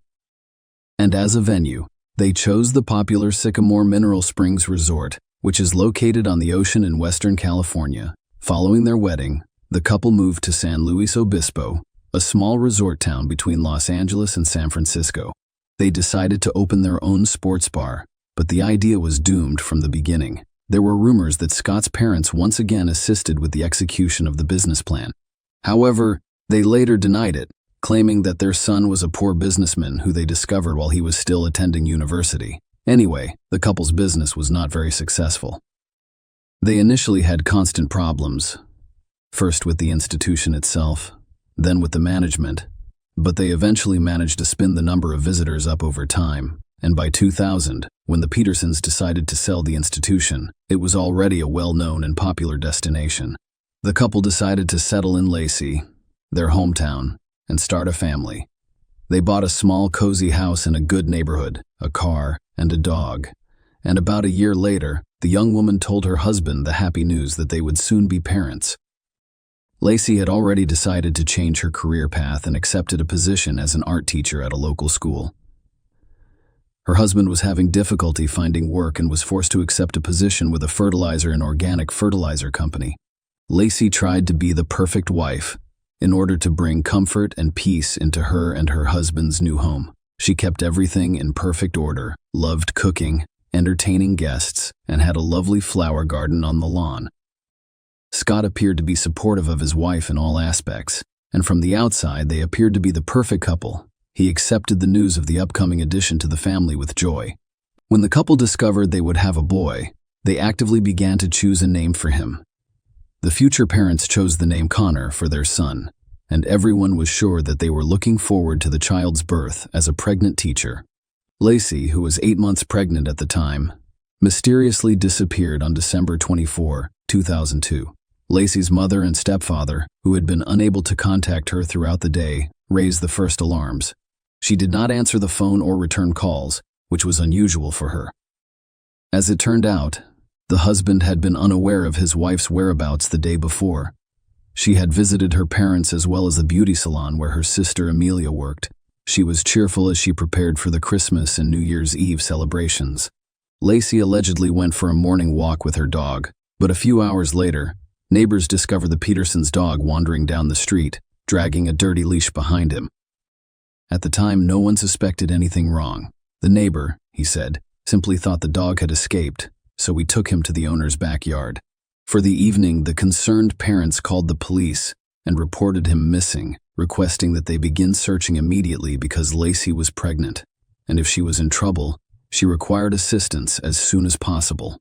And as a venue, they chose the popular Sycamore Mineral Springs Resort, which is located on the ocean in western California. Following their wedding, the couple moved to San Luis Obispo, a small resort town between Los Angeles and San Francisco. They decided to open their own sports bar, but the idea was doomed from the beginning. There were rumors that Scott's parents once again assisted with the execution of the business plan. However, they later denied it, claiming that their son was a poor businessman who they discovered while he was still attending university. Anyway, the couple's business was not very successful. They initially had constant problems, first with the institution itself, then with the management, but they eventually managed to spin the number of visitors up over time, and by 2000, when the Petersons decided to sell the institution, it was already a well-known and popular destination. The couple decided to settle in Lacey, their hometown, and start a family. They bought a small, cozy house in a good neighborhood, a car, and a dog. And about a year later, the young woman told her husband the happy news that they would soon be parents. Lacey had already decided to change her career path and accepted a position as an art teacher at a local school. Her husband was having difficulty finding work and was forced to accept a position with a fertilizer and organic fertilizer company. Lacey tried to be the perfect wife in order to bring comfort and peace into her and her husband's new home. She kept everything in perfect order, loved cooking, entertaining guests, and had a lovely flower garden on the lawn. Scott appeared to be supportive of his wife in all aspects, and from the outside they appeared to be the perfect couple. He accepted the news of the upcoming addition to the family with joy. When the couple discovered they would have a boy, they actively began to choose a name for him. The future parents chose the name Connor for their son, and everyone was sure that they were looking forward to the child's birth as a pregnant teacher. Lacey, who was 8 months pregnant at the time, mysteriously disappeared on December 24, 2002. Lacey's mother and stepfather, who had been unable to contact her throughout the day, raised the first alarms. She did not answer the phone or return calls, which was unusual for her. As it turned out, the husband had been unaware of his wife's whereabouts the day before. She had visited her parents as well as the beauty salon where her sister Amelia worked. She was cheerful as she prepared for the Christmas and New Year's Eve celebrations. Lacey allegedly went for a morning walk with her dog, but a few hours later, neighbors discovered the Petersons' dog wandering down the street, dragging a dirty leash behind him. At the time, no one suspected anything wrong. The neighbor, he said, simply thought the dog had escaped, so we took him to the owner's backyard. For the evening, the concerned parents called the police and reported him missing, requesting that they begin searching immediately because Lacey was pregnant, and if she was in trouble, she required assistance as soon as possible.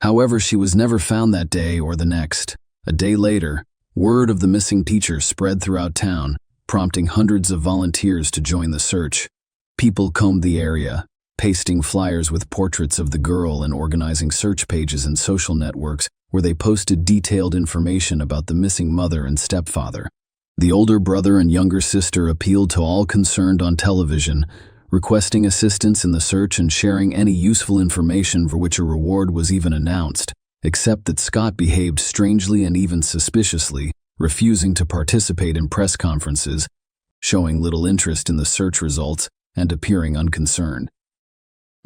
However, she was never found that day or the next. A day later, word of the missing teacher spread throughout town, prompting hundreds of volunteers to join the search. People combed the area, pasting flyers with portraits of the girl and organizing search pages and social networks where they posted detailed information about the missing mother and stepfather. The older brother and younger sister appealed to all concerned on television, requesting assistance in the search and sharing any useful information for which a reward was even announced, except that Scott behaved strangely and even suspiciously, refusing to participate in press conferences, showing little interest in the search results, and appearing unconcerned.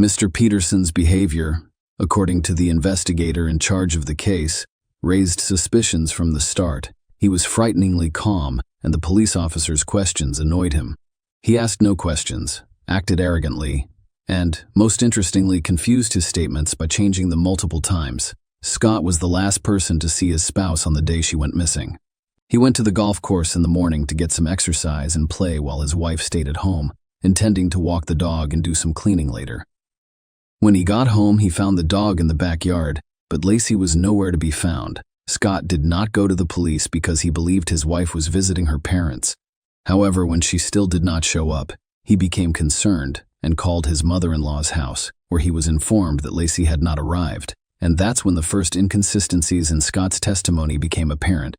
Mr. Peterson's behavior, according to the investigator in charge of the case, raised suspicions from the start. He was frighteningly calm, and the police officer's questions annoyed him. He asked no questions, acted arrogantly, and, most interestingly, confused his statements by changing them multiple times. Scott was the last person to see his spouse on the day she went missing. He went to the golf course in the morning to get some exercise and play while his wife stayed at home, intending to walk the dog and do some cleaning later. When he got home, he found the dog in the backyard, but Lacey was nowhere to be found. Scott did not go to the police because he believed his wife was visiting her parents. However, when she still did not show up, he became concerned and called his mother-in-law's house, where he was informed that Lacey had not arrived, and that's when the first inconsistencies in Scott's testimony became apparent.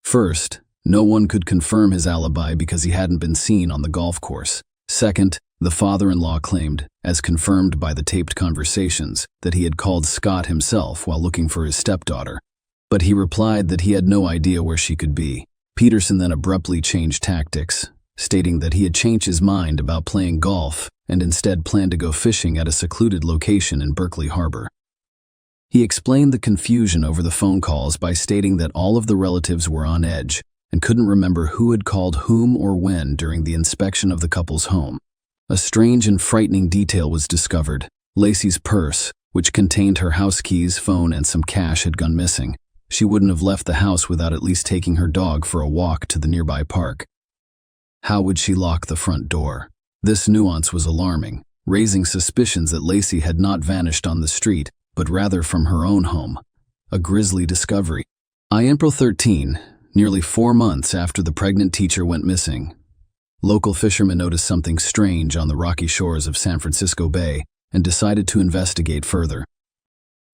First, no one could confirm his alibi because he hadn't been seen on the golf course. Second, the father-in-law claimed, as confirmed by the taped conversations, that he had called Scott himself while looking for his stepdaughter. But he replied that he had no idea where she could be. Peterson then abruptly changed tactics, stating that he had changed his mind about playing golf and instead planned to go fishing at a secluded location in Berkeley Harbor. He explained the confusion over the phone calls by stating that all of the relatives were on edge and couldn't remember who had called whom or when during the inspection of the couple's home. A strange and frightening detail was discovered. Lacey's purse, which contained her house keys, phone, and some cash, had gone missing. She wouldn't have left the house without at least taking her dog for a walk to the nearby park. How would she lock the front door? This nuance was alarming, raising suspicions that Lacey had not vanished on the street, but rather from her own home. A grisly discovery. On April 13, nearly 4 months after the pregnant teacher went missing, local fishermen noticed something strange on the rocky shores of San Francisco Bay and decided to investigate further.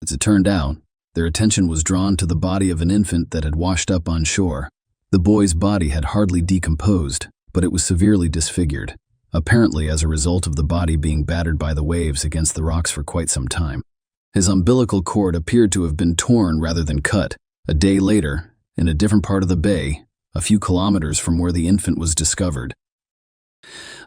As it turned out, their attention was drawn to the body of an infant that had washed up on shore. The boy's body had hardly decomposed, but it was severely disfigured, apparently as a result of the body being battered by the waves against the rocks for quite some time. His umbilical cord appeared to have been torn rather than cut. A day later, in a different part of the bay, a few kilometers from where the infant was discovered,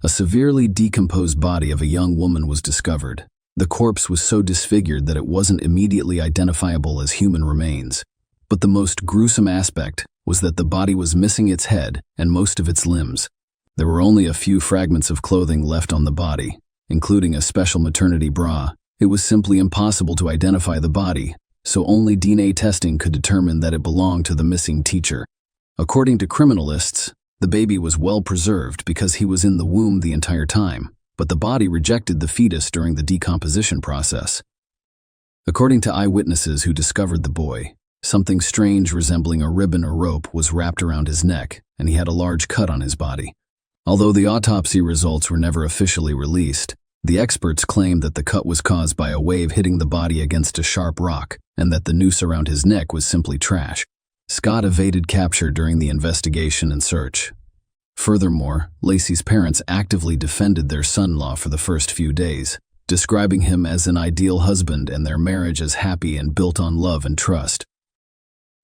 a severely decomposed body of a young woman was discovered. The corpse was so disfigured that it wasn't immediately identifiable as human remains. But the most gruesome aspect was that the body was missing its head and most of its limbs. There were only a few fragments of clothing left on the body, including a special maternity bra. It was simply impossible to identify the body, so only DNA testing could determine that it belonged to the missing teacher. According to criminalists, the baby was well preserved because he was in the womb the entire time, but the body rejected the fetus during the decomposition process. According to eyewitnesses who discovered the boy, something strange resembling a ribbon or rope was wrapped around his neck, and he had a large cut on his body. Although the autopsy results were never officially released, the experts claimed that the cut was caused by a wave hitting the body against a sharp rock, and that the noose around his neck was simply trash. Scott evaded capture during the investigation and search. Furthermore, Lacey's parents actively defended their son-in-law for the first few days, describing him as an ideal husband and their marriage as happy and built on love and trust.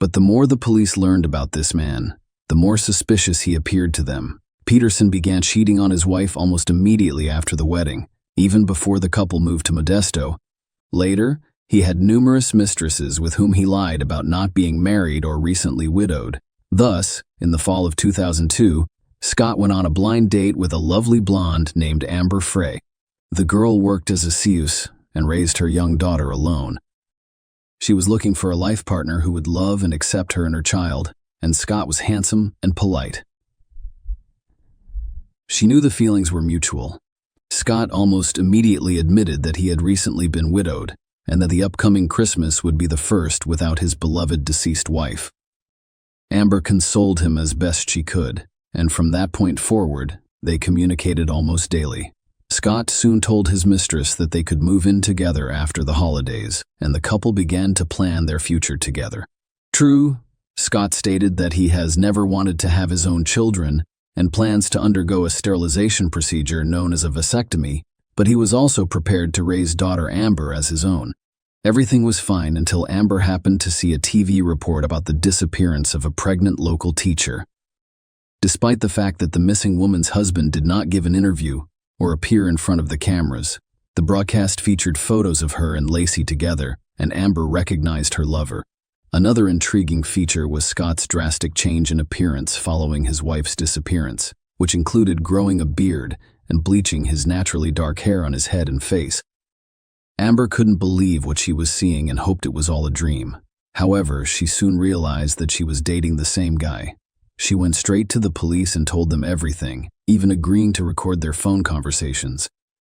But the more the police learned about this man, the more suspicious he appeared to them. Peterson began cheating on his wife almost immediately after the wedding, even before the couple moved to Modesto. Later, he had numerous mistresses with whom he lied about not being married or recently widowed. Thus, in the fall of 2002, Scott went on a blind date with a lovely blonde named Amber Frey. The girl worked as a seuse and raised her young daughter alone. She was looking for a life partner who would love and accept her and her child, and Scott was handsome and polite. She knew the feelings were mutual. Scott almost immediately admitted that he had recently been widowed, and that the upcoming Christmas would be the first without his beloved deceased wife. Amber consoled him as best she could, and from that point forward, they communicated almost daily. Scott soon told his mistress that they could move in together after the holidays, and the couple began to plan their future together. True, Scott stated that he has never wanted to have his own children and plans to undergo a sterilization procedure known as a vasectomy, but he was also prepared to raise daughter Amber as his own. Everything was fine until Amber happened to see a TV report about the disappearance of a pregnant local teacher. Despite the fact that the missing woman's husband did not give an interview or appear in front of the cameras, the broadcast featured photos of her and Lacey together, and Amber recognized her lover. Another intriguing feature was Scott's drastic change in appearance following his wife's disappearance, which included growing a beard and bleaching his naturally dark hair on his head and face. Amber couldn't believe what she was seeing and hoped it was all a dream. However, she soon realized that she was dating the same guy. She went straight to the police and told them everything, even agreeing to record their phone conversations.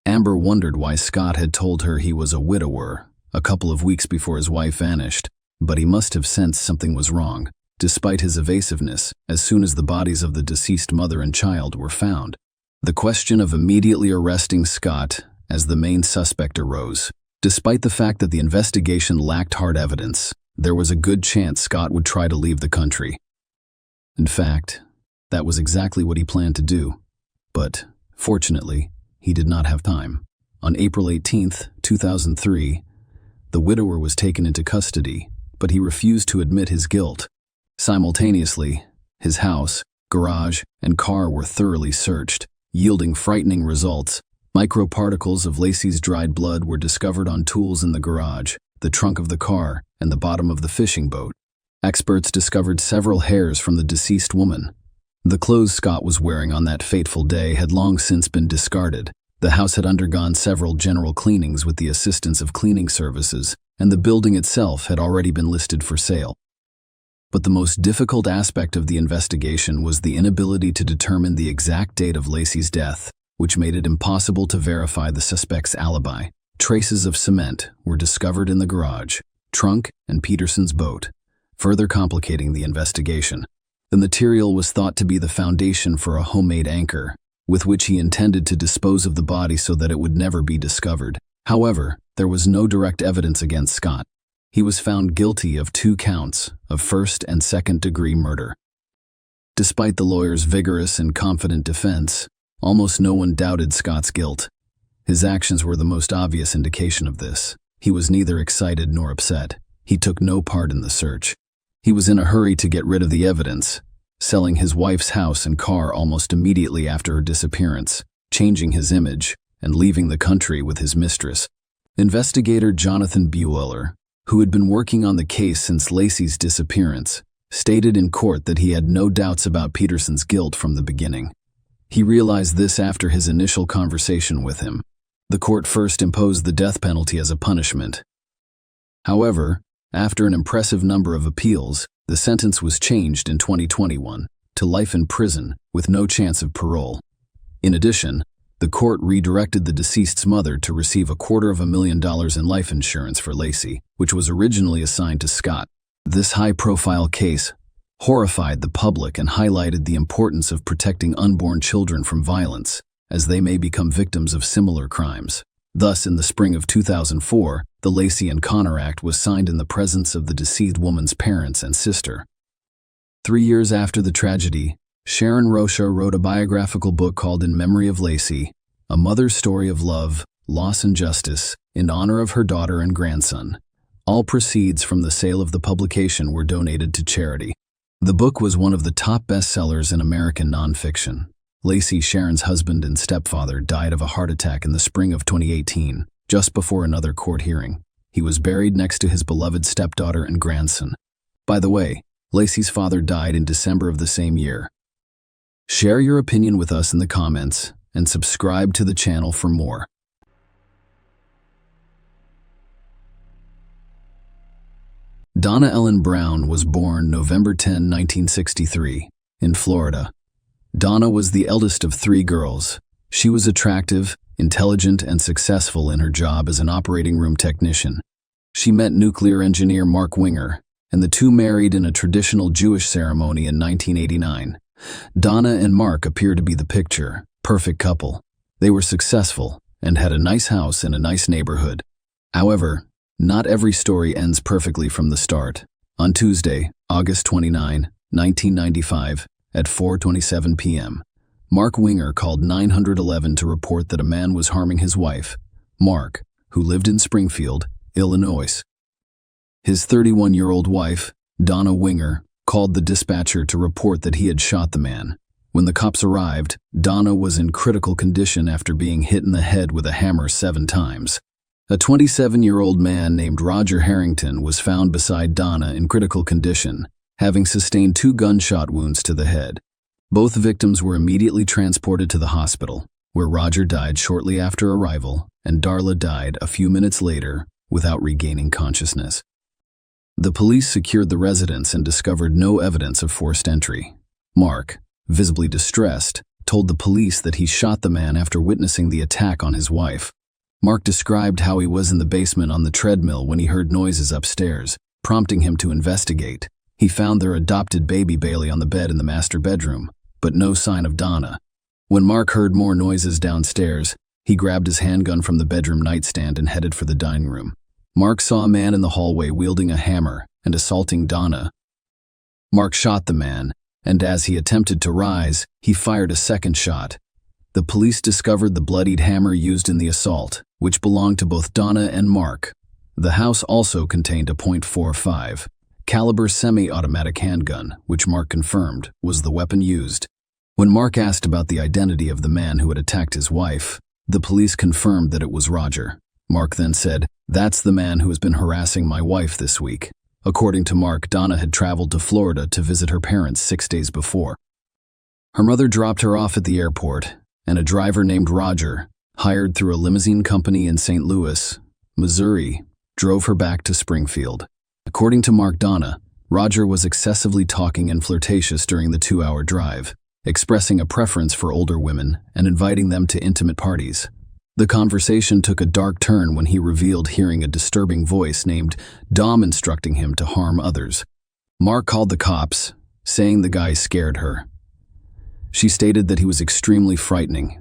Amber wondered why Scott had told her he was a widower a couple of weeks before his wife vanished, but he must have sensed something was wrong. Despite his evasiveness, as soon as the bodies of the deceased mother and child were found, the question of immediately arresting Scott as the main suspect arose. Despite the fact that the investigation lacked hard evidence, there was a good chance Scott would try to leave the country. In fact, that was exactly what he planned to do. But, fortunately, he did not have time. On April 18, 2003, the widower was taken into custody, but he refused to admit his guilt. Simultaneously, his house, garage, and car were thoroughly searched, yielding frightening results. Microparticles of Lacey's dried blood were discovered on tools in the garage, the trunk of the car, and the bottom of the fishing boat. Experts discovered several hairs from the deceased woman. The clothes Scott was wearing on that fateful day had long since been discarded. The house had undergone several general cleanings with the assistance of cleaning services, and the building itself had already been listed for sale. But the most difficult aspect of the investigation was the inability to determine the exact date of Lacey's death, which made it impossible to verify the suspect's alibi. Traces of cement were discovered in the garage, trunk, and Peterson's boat, further complicating the investigation. The material was thought to be the foundation for a homemade anchor, with which he intended to dispose of the body so that it would never be discovered. However, there was no direct evidence against Scott. He was found guilty of 2 counts of first and second-degree murder. Despite the lawyer's vigorous and confident defense, almost no one doubted Scott's guilt. His actions were the most obvious indication of this. He was neither excited nor upset. He took no part in the search. He was in a hurry to get rid of the evidence, selling his wife's house and car almost immediately after her disappearance, changing his image, and leaving the country with his mistress. Investigator Jonathan Bueller, who had been working on the case since Lacey's disappearance, stated in court that he had no doubts about Peterson's guilt from the beginning. He realized this after his initial conversation with him. The court first imposed the death penalty as a punishment. However, after an impressive number of appeals, the sentence was changed in 2021 to life in prison with no chance of parole. In addition, the court redirected the deceased's mother to receive $250,000 in life insurance for Lacey, which was originally assigned to Scott. This high-profile case horrified the public and highlighted the importance of protecting unborn children from violence, as they may become victims of similar crimes. Thus, in the spring of 2004, the Lacey and Connor Act was signed in the presence of the deceased woman's parents and sister. 3 years after the tragedy, Sharon Rocha wrote a biographical book called In Memory of Lacey, a mother's story of love, loss, and justice, in honor of her daughter and grandson. All proceeds from the sale of the publication were donated to charity. The book was one of the top bestsellers in American nonfiction. Lacey, Sharon's husband and stepfather, died of a heart attack in the spring of 2018, just before another court hearing. He was buried next to his beloved stepdaughter and grandson. By the way, Lacey's father died in December of the same year. Share your opinion with us in the comments and subscribe to the channel for more. Donna Ellen Brown was born November 10, 1963, in Florida. Donna was the eldest of 3 girls. She was attractive, intelligent, and successful in her job as an operating room technician. She met nuclear engineer Mark Winger, and the two married in a traditional Jewish ceremony in 1989. Donna and Mark appear to be the perfect couple. They were successful and had a nice house in a nice neighborhood. However, not every story ends perfectly from the start. On Tuesday, August 29, 1995, at 4:27 p.m., Mark Winger called 911 to report that a man was harming his wife, Mark, who lived in Springfield, Illinois. His 31-year-old wife, Donna Winger, called the dispatcher to report that he had shot the man. When the cops arrived, Donna was in critical condition after being hit in the head with a hammer 7 times. A 27-year-old man named Roger Harrington was found beside Donna in critical condition, having sustained 2 gunshot wounds to the head. Both victims were immediately transported to the hospital, where Roger died shortly after arrival and Darla died a few minutes later without regaining consciousness. The police secured the residence and discovered no evidence of forced entry. Mark, visibly distressed, told the police that he shot the man after witnessing the attack on his wife. Mark described how he was in the basement on the treadmill when he heard noises upstairs, prompting him to investigate. He found their adopted baby Bailey on the bed in the master bedroom, but no sign of Donna. When Mark heard more noises downstairs, he grabbed his handgun from the bedroom nightstand and headed for the dining room. Mark saw a man in the hallway wielding a hammer and assaulting Donna. Mark shot the man, and as he attempted to rise, he fired a second shot. The police discovered the bloodied hammer used in the assault, which belonged to both Donna and Mark. The house also contained a .45 caliber semi-automatic handgun, which Mark confirmed was the weapon used. When Mark asked about the identity of the man who had attacked his wife, the police confirmed that it was Roger. Mark then said, "That's the man who has been harassing my wife this week." According to Mark, Donna had traveled to Florida to visit her parents 6 days before. Her mother dropped her off at the airport, and a driver named Roger, hired through a limousine company in St. Louis, Missouri, drove her back to Springfield. According to Mark, Donna, Roger was excessively talking and flirtatious during the 2-hour drive, expressing a preference for older women and inviting them to intimate parties. The conversation took a dark turn when he revealed hearing a disturbing voice named Dom instructing him to harm others. Mark called the cops, saying the guy scared her. She stated that he was extremely frightening.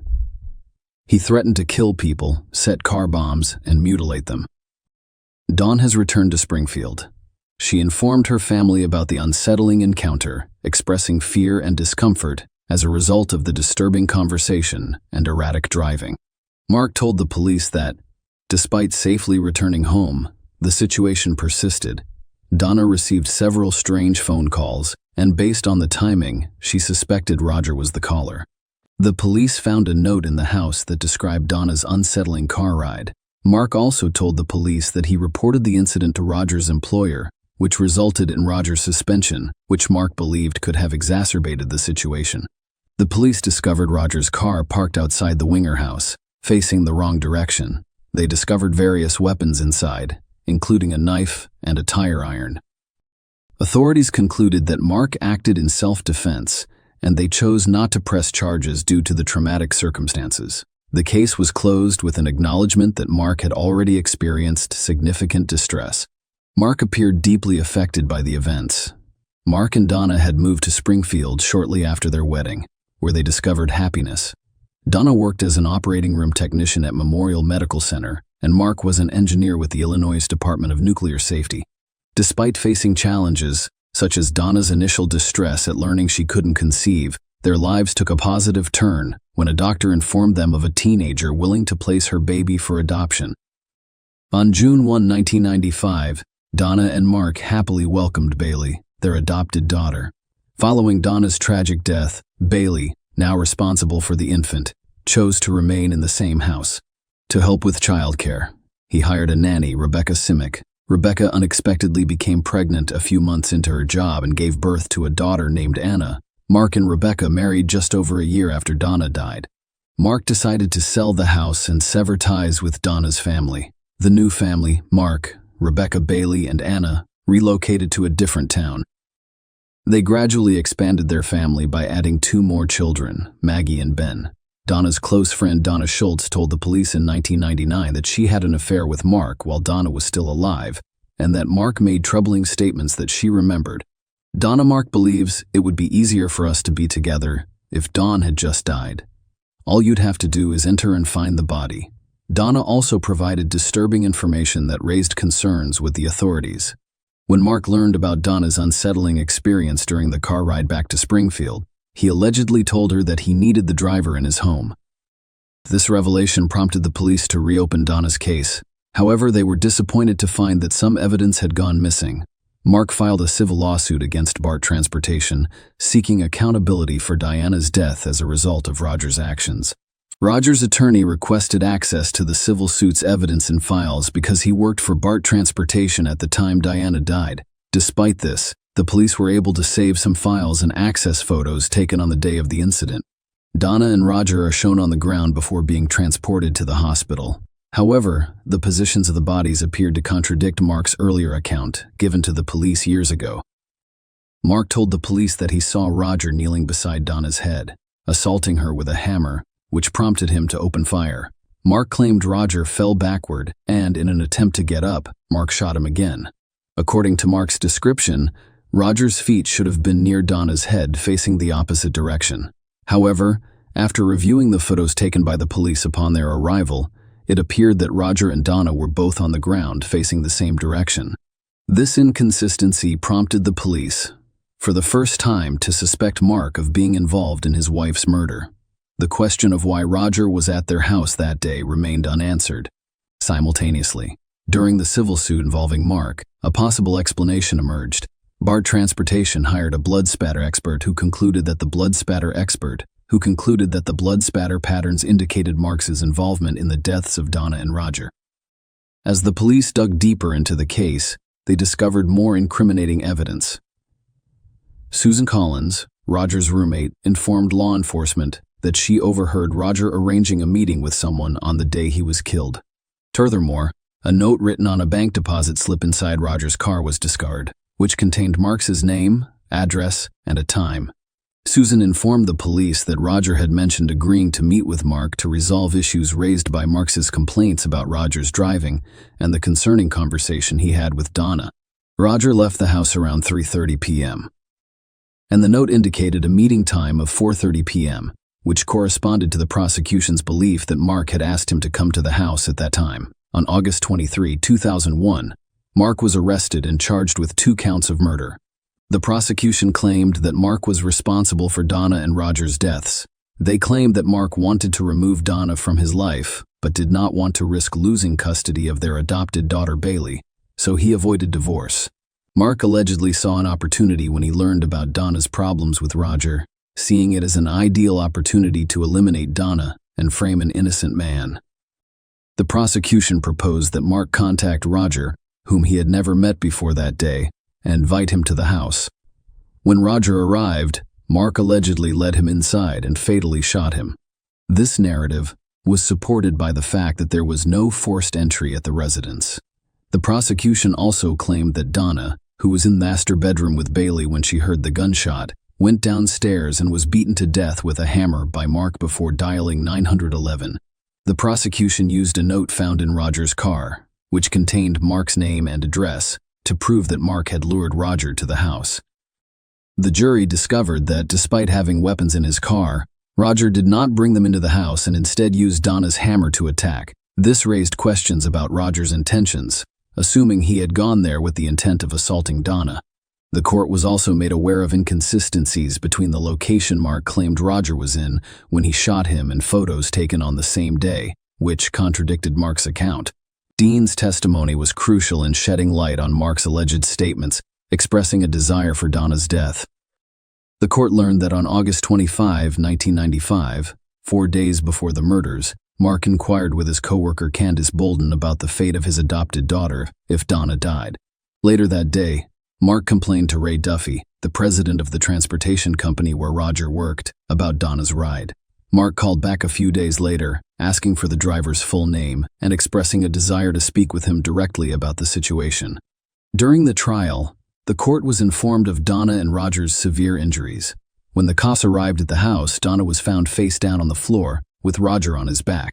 He threatened to kill people, set car bombs, and mutilate them. Dawn has returned to Springfield. She informed her family about the unsettling encounter, expressing fear and discomfort as a result of the disturbing conversation and erratic driving. Mark told the police that, despite safely returning home, the situation persisted. Donna received several strange phone calls, and based on the timing, she suspected Roger was the caller. The police found a note in the house that described Donna's unsettling car ride. Mark also told the police that he reported the incident to Roger's employer, which resulted in Roger's suspension, which Mark believed could have exacerbated the situation. The police discovered Roger's car parked outside the Winger house, facing the wrong direction. They discovered various weapons inside, including a knife and a tire iron. Authorities concluded that Mark acted in self-defense, and they chose not to press charges due to the traumatic circumstances. The case was closed with an acknowledgement that Mark had already experienced significant distress. Mark appeared deeply affected by the events. Mark and Donna had moved to Springfield shortly after their wedding, where they discovered happiness. Donna worked as an operating room technician at Memorial Medical Center, and Mark was an engineer with the Illinois Department of Nuclear Safety. Despite facing challenges, such as Donna's initial distress at learning she couldn't conceive, their lives took a positive turn when a doctor informed them of a teenager willing to place her baby for adoption. On June 1, 1995, Donna and Mark happily welcomed Bailey, their adopted daughter. Following Donna's tragic death, Bailey, now responsible for the infant, chose to remain in the same house. To help with childcare, he hired a nanny, Rebecca Simic. Rebecca unexpectedly became pregnant a few months into her job and gave birth to a daughter named Anna. Mark and Rebecca married just over a year after Donna died. Mark decided to sell the house and sever ties with Donna's family. The new family, Mark, Rebecca, Bailey, and Anna, relocated to a different town. They gradually expanded their family by adding 2 more children, Maggie and Ben. Donna's close friend Donna Schultz told the police in 1999 that she had an affair with Mark while Donna was still alive, and that Mark made troubling statements that she remembered. Donna Mark believes it would be easier for us to be together if Dawn had just died. All you'd have to do is enter and find the body. Donna also provided disturbing information that raised concerns with the authorities. When Mark learned about Donna's unsettling experience during the car ride back to Springfield, he allegedly told her that he needed the driver in his home. This revelation prompted the police to reopen Donna's case. However, they were disappointed to find that some evidence had gone missing. Mark filed a civil lawsuit against BART Transportation, seeking accountability for Diana's death as a result of Roger's actions. Roger's attorney requested access to the civil suit's evidence and files because he worked for BART Transportation at the time Diana died. Despite this, the police were able to save some files and access photos taken on the day of the incident. Donna and Roger are shown on the ground before being transported to the hospital. However, the positions of the bodies appeared to contradict Mark's earlier account, given to the police years ago. Mark told the police that he saw Roger kneeling beside Donna's head, assaulting her with a hammer, which prompted him to open fire. Mark claimed Roger fell backward, and in an attempt to get up, Mark shot him again. According to Mark's description, Roger's feet should have been near Donna's head, facing the opposite direction. However, after reviewing the photos taken by the police upon their arrival, it appeared that Roger and Donna were both on the ground, facing the same direction. This inconsistency prompted the police, for the first time, to suspect Mark of being involved in his wife's murder. The question of why Roger was at their house that day remained unanswered. Simultaneously, during the civil suit involving Mark, a possible explanation emerged. BART Transportation hired a blood spatter expert who concluded that the blood spatter patterns indicated Mark's involvement in the deaths of Donna and Roger. As the police dug deeper into the case, they discovered more incriminating evidence. Susan Collins, Roger's roommate, informed law enforcement that she overheard Roger arranging a meeting with someone on the day he was killed. Furthermore, a note written on a bank deposit slip inside Roger's car was discovered, which contained Mark's name, address, and a time. Susan informed the police that Roger had mentioned agreeing to meet with Mark to resolve issues raised by Mark's complaints about Roger's driving and the concerning conversation he had with Donna. Roger left the house around 3:30 p.m. and the note indicated a meeting time of 4:30 p.m., which corresponded to the prosecution's belief that Mark had asked him to come to the house at that time. On August 23, 2001, Mark was arrested and charged with 2 counts of murder. The prosecution claimed that Mark was responsible for Donna and Roger's deaths. They claimed that Mark wanted to remove Donna from his life, but did not want to risk losing custody of their adopted daughter Bailey, so he avoided divorce. Mark allegedly saw an opportunity when he learned about Donna's problems with Roger, seeing it as an ideal opportunity to eliminate Donna and frame an innocent man. The prosecution proposed that Mark contact Roger, whom he had never met before that day, and invite him to the house. When Roger arrived, Mark allegedly led him inside and fatally shot him. This narrative was supported by the fact that there was no forced entry at the residence. The prosecution also claimed that Donna, who was in the master bedroom with Bailey when she heard the gunshot, went downstairs and was beaten to death with a hammer by Mark before dialing 911. The prosecution used a note found in Roger's car, which contained Mark's name and address, to prove that Mark had lured Roger to the house. The jury discovered that despite having weapons in his car, Roger did not bring them into the house and instead used Donna's hammer to attack. This raised questions about Roger's intentions, assuming he had gone there with the intent of assaulting Donna. The court was also made aware of inconsistencies between the location Mark claimed Roger was in when he shot him and photos taken on the same day, which contradicted Mark's account. Dean's testimony was crucial in shedding light on Mark's alleged statements, expressing a desire for Donna's death. The court learned that on August 25, 1995, 4 days before the murders, Mark inquired with his coworker Candace Bolden about the fate of his adopted daughter if Donna died. Later that day, Mark complained to Ray Duffy, the president of the transportation company where Roger worked, about Donna's ride. Mark called back a few days later, asking for the driver's full name and expressing a desire to speak with him directly about the situation. During the trial, the court was informed of Donna and Roger's severe injuries. When the cops arrived at the house, Donna was found face down on the floor, with Roger on his back.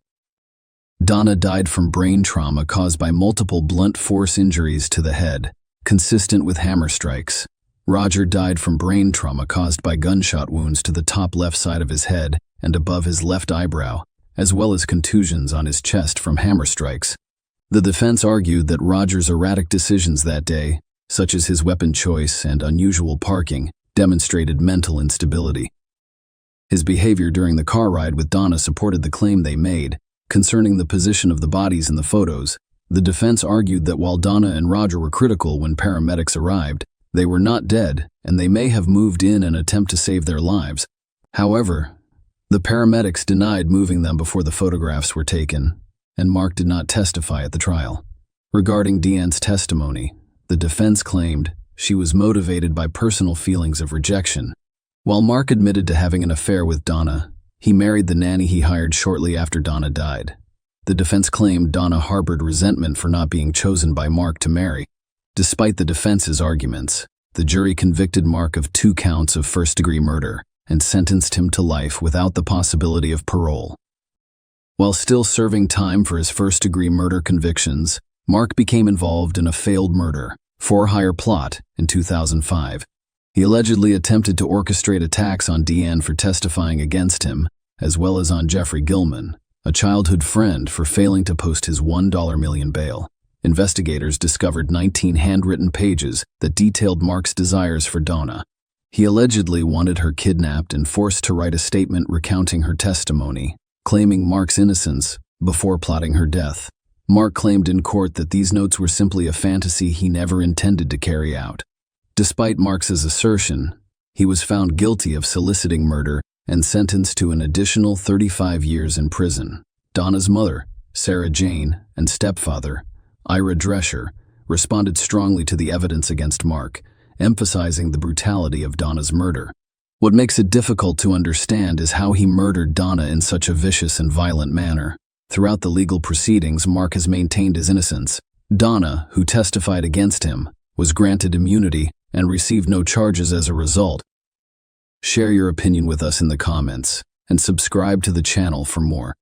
Donna died from brain trauma caused by multiple blunt force injuries to the head, consistent with hammer strikes. Roger died from brain trauma caused by gunshot wounds to the top left side of his head and above his left eyebrow, as well as contusions on his chest from hammer strikes. The defense argued that Roger's erratic decisions that day, such as his weapon choice and unusual parking, demonstrated mental instability. His behavior during the car ride with Donna supported the claim they made. Concerning the position of the bodies in the photos, the defense argued that while Donna and Roger were critical when paramedics arrived, they were not dead and they may have moved in an attempt to save their lives. However, the paramedics denied moving them before the photographs were taken, and Mark did not testify at the trial. Regarding Deanne's testimony, the defense claimed she was motivated by personal feelings of rejection. While Mark admitted to having an affair with Donna, he married the nanny he hired shortly after Donna died. The defense claimed Donna harbored resentment for not being chosen by Mark to marry. Despite the defense's arguments, the jury convicted Mark of 2 counts of first-degree murder and sentenced him to life without the possibility of parole. While still serving time for his first-degree murder convictions, Mark became involved in a failed murder, for-hire plot, in 2005. He allegedly attempted to orchestrate attacks on Deanne for testifying against him, as well as on Jeffrey Gilman, a childhood friend, for failing to post his $1 million bail. Investigators discovered 19 handwritten pages that detailed Mark's desires for Donna. He allegedly wanted her kidnapped and forced to write a statement recounting her testimony, claiming Mark's innocence before plotting her death. Mark claimed in court that these notes were simply a fantasy he never intended to carry out. Despite Mark's assertion, he was found guilty of soliciting murder and sentenced to an additional 35 years in prison. Donna's mother, Sarah Jane, and stepfather, Ira Drescher, responded strongly to the evidence against Mark, emphasizing the brutality of Donna's murder. What makes it difficult to understand is how he murdered Donna in such a vicious and violent manner. Throughout the legal proceedings, Mark has maintained his innocence. Donna, who testified against him, was granted immunity and received no charges as a result. Share your opinion with us in the comments and subscribe to the channel for more.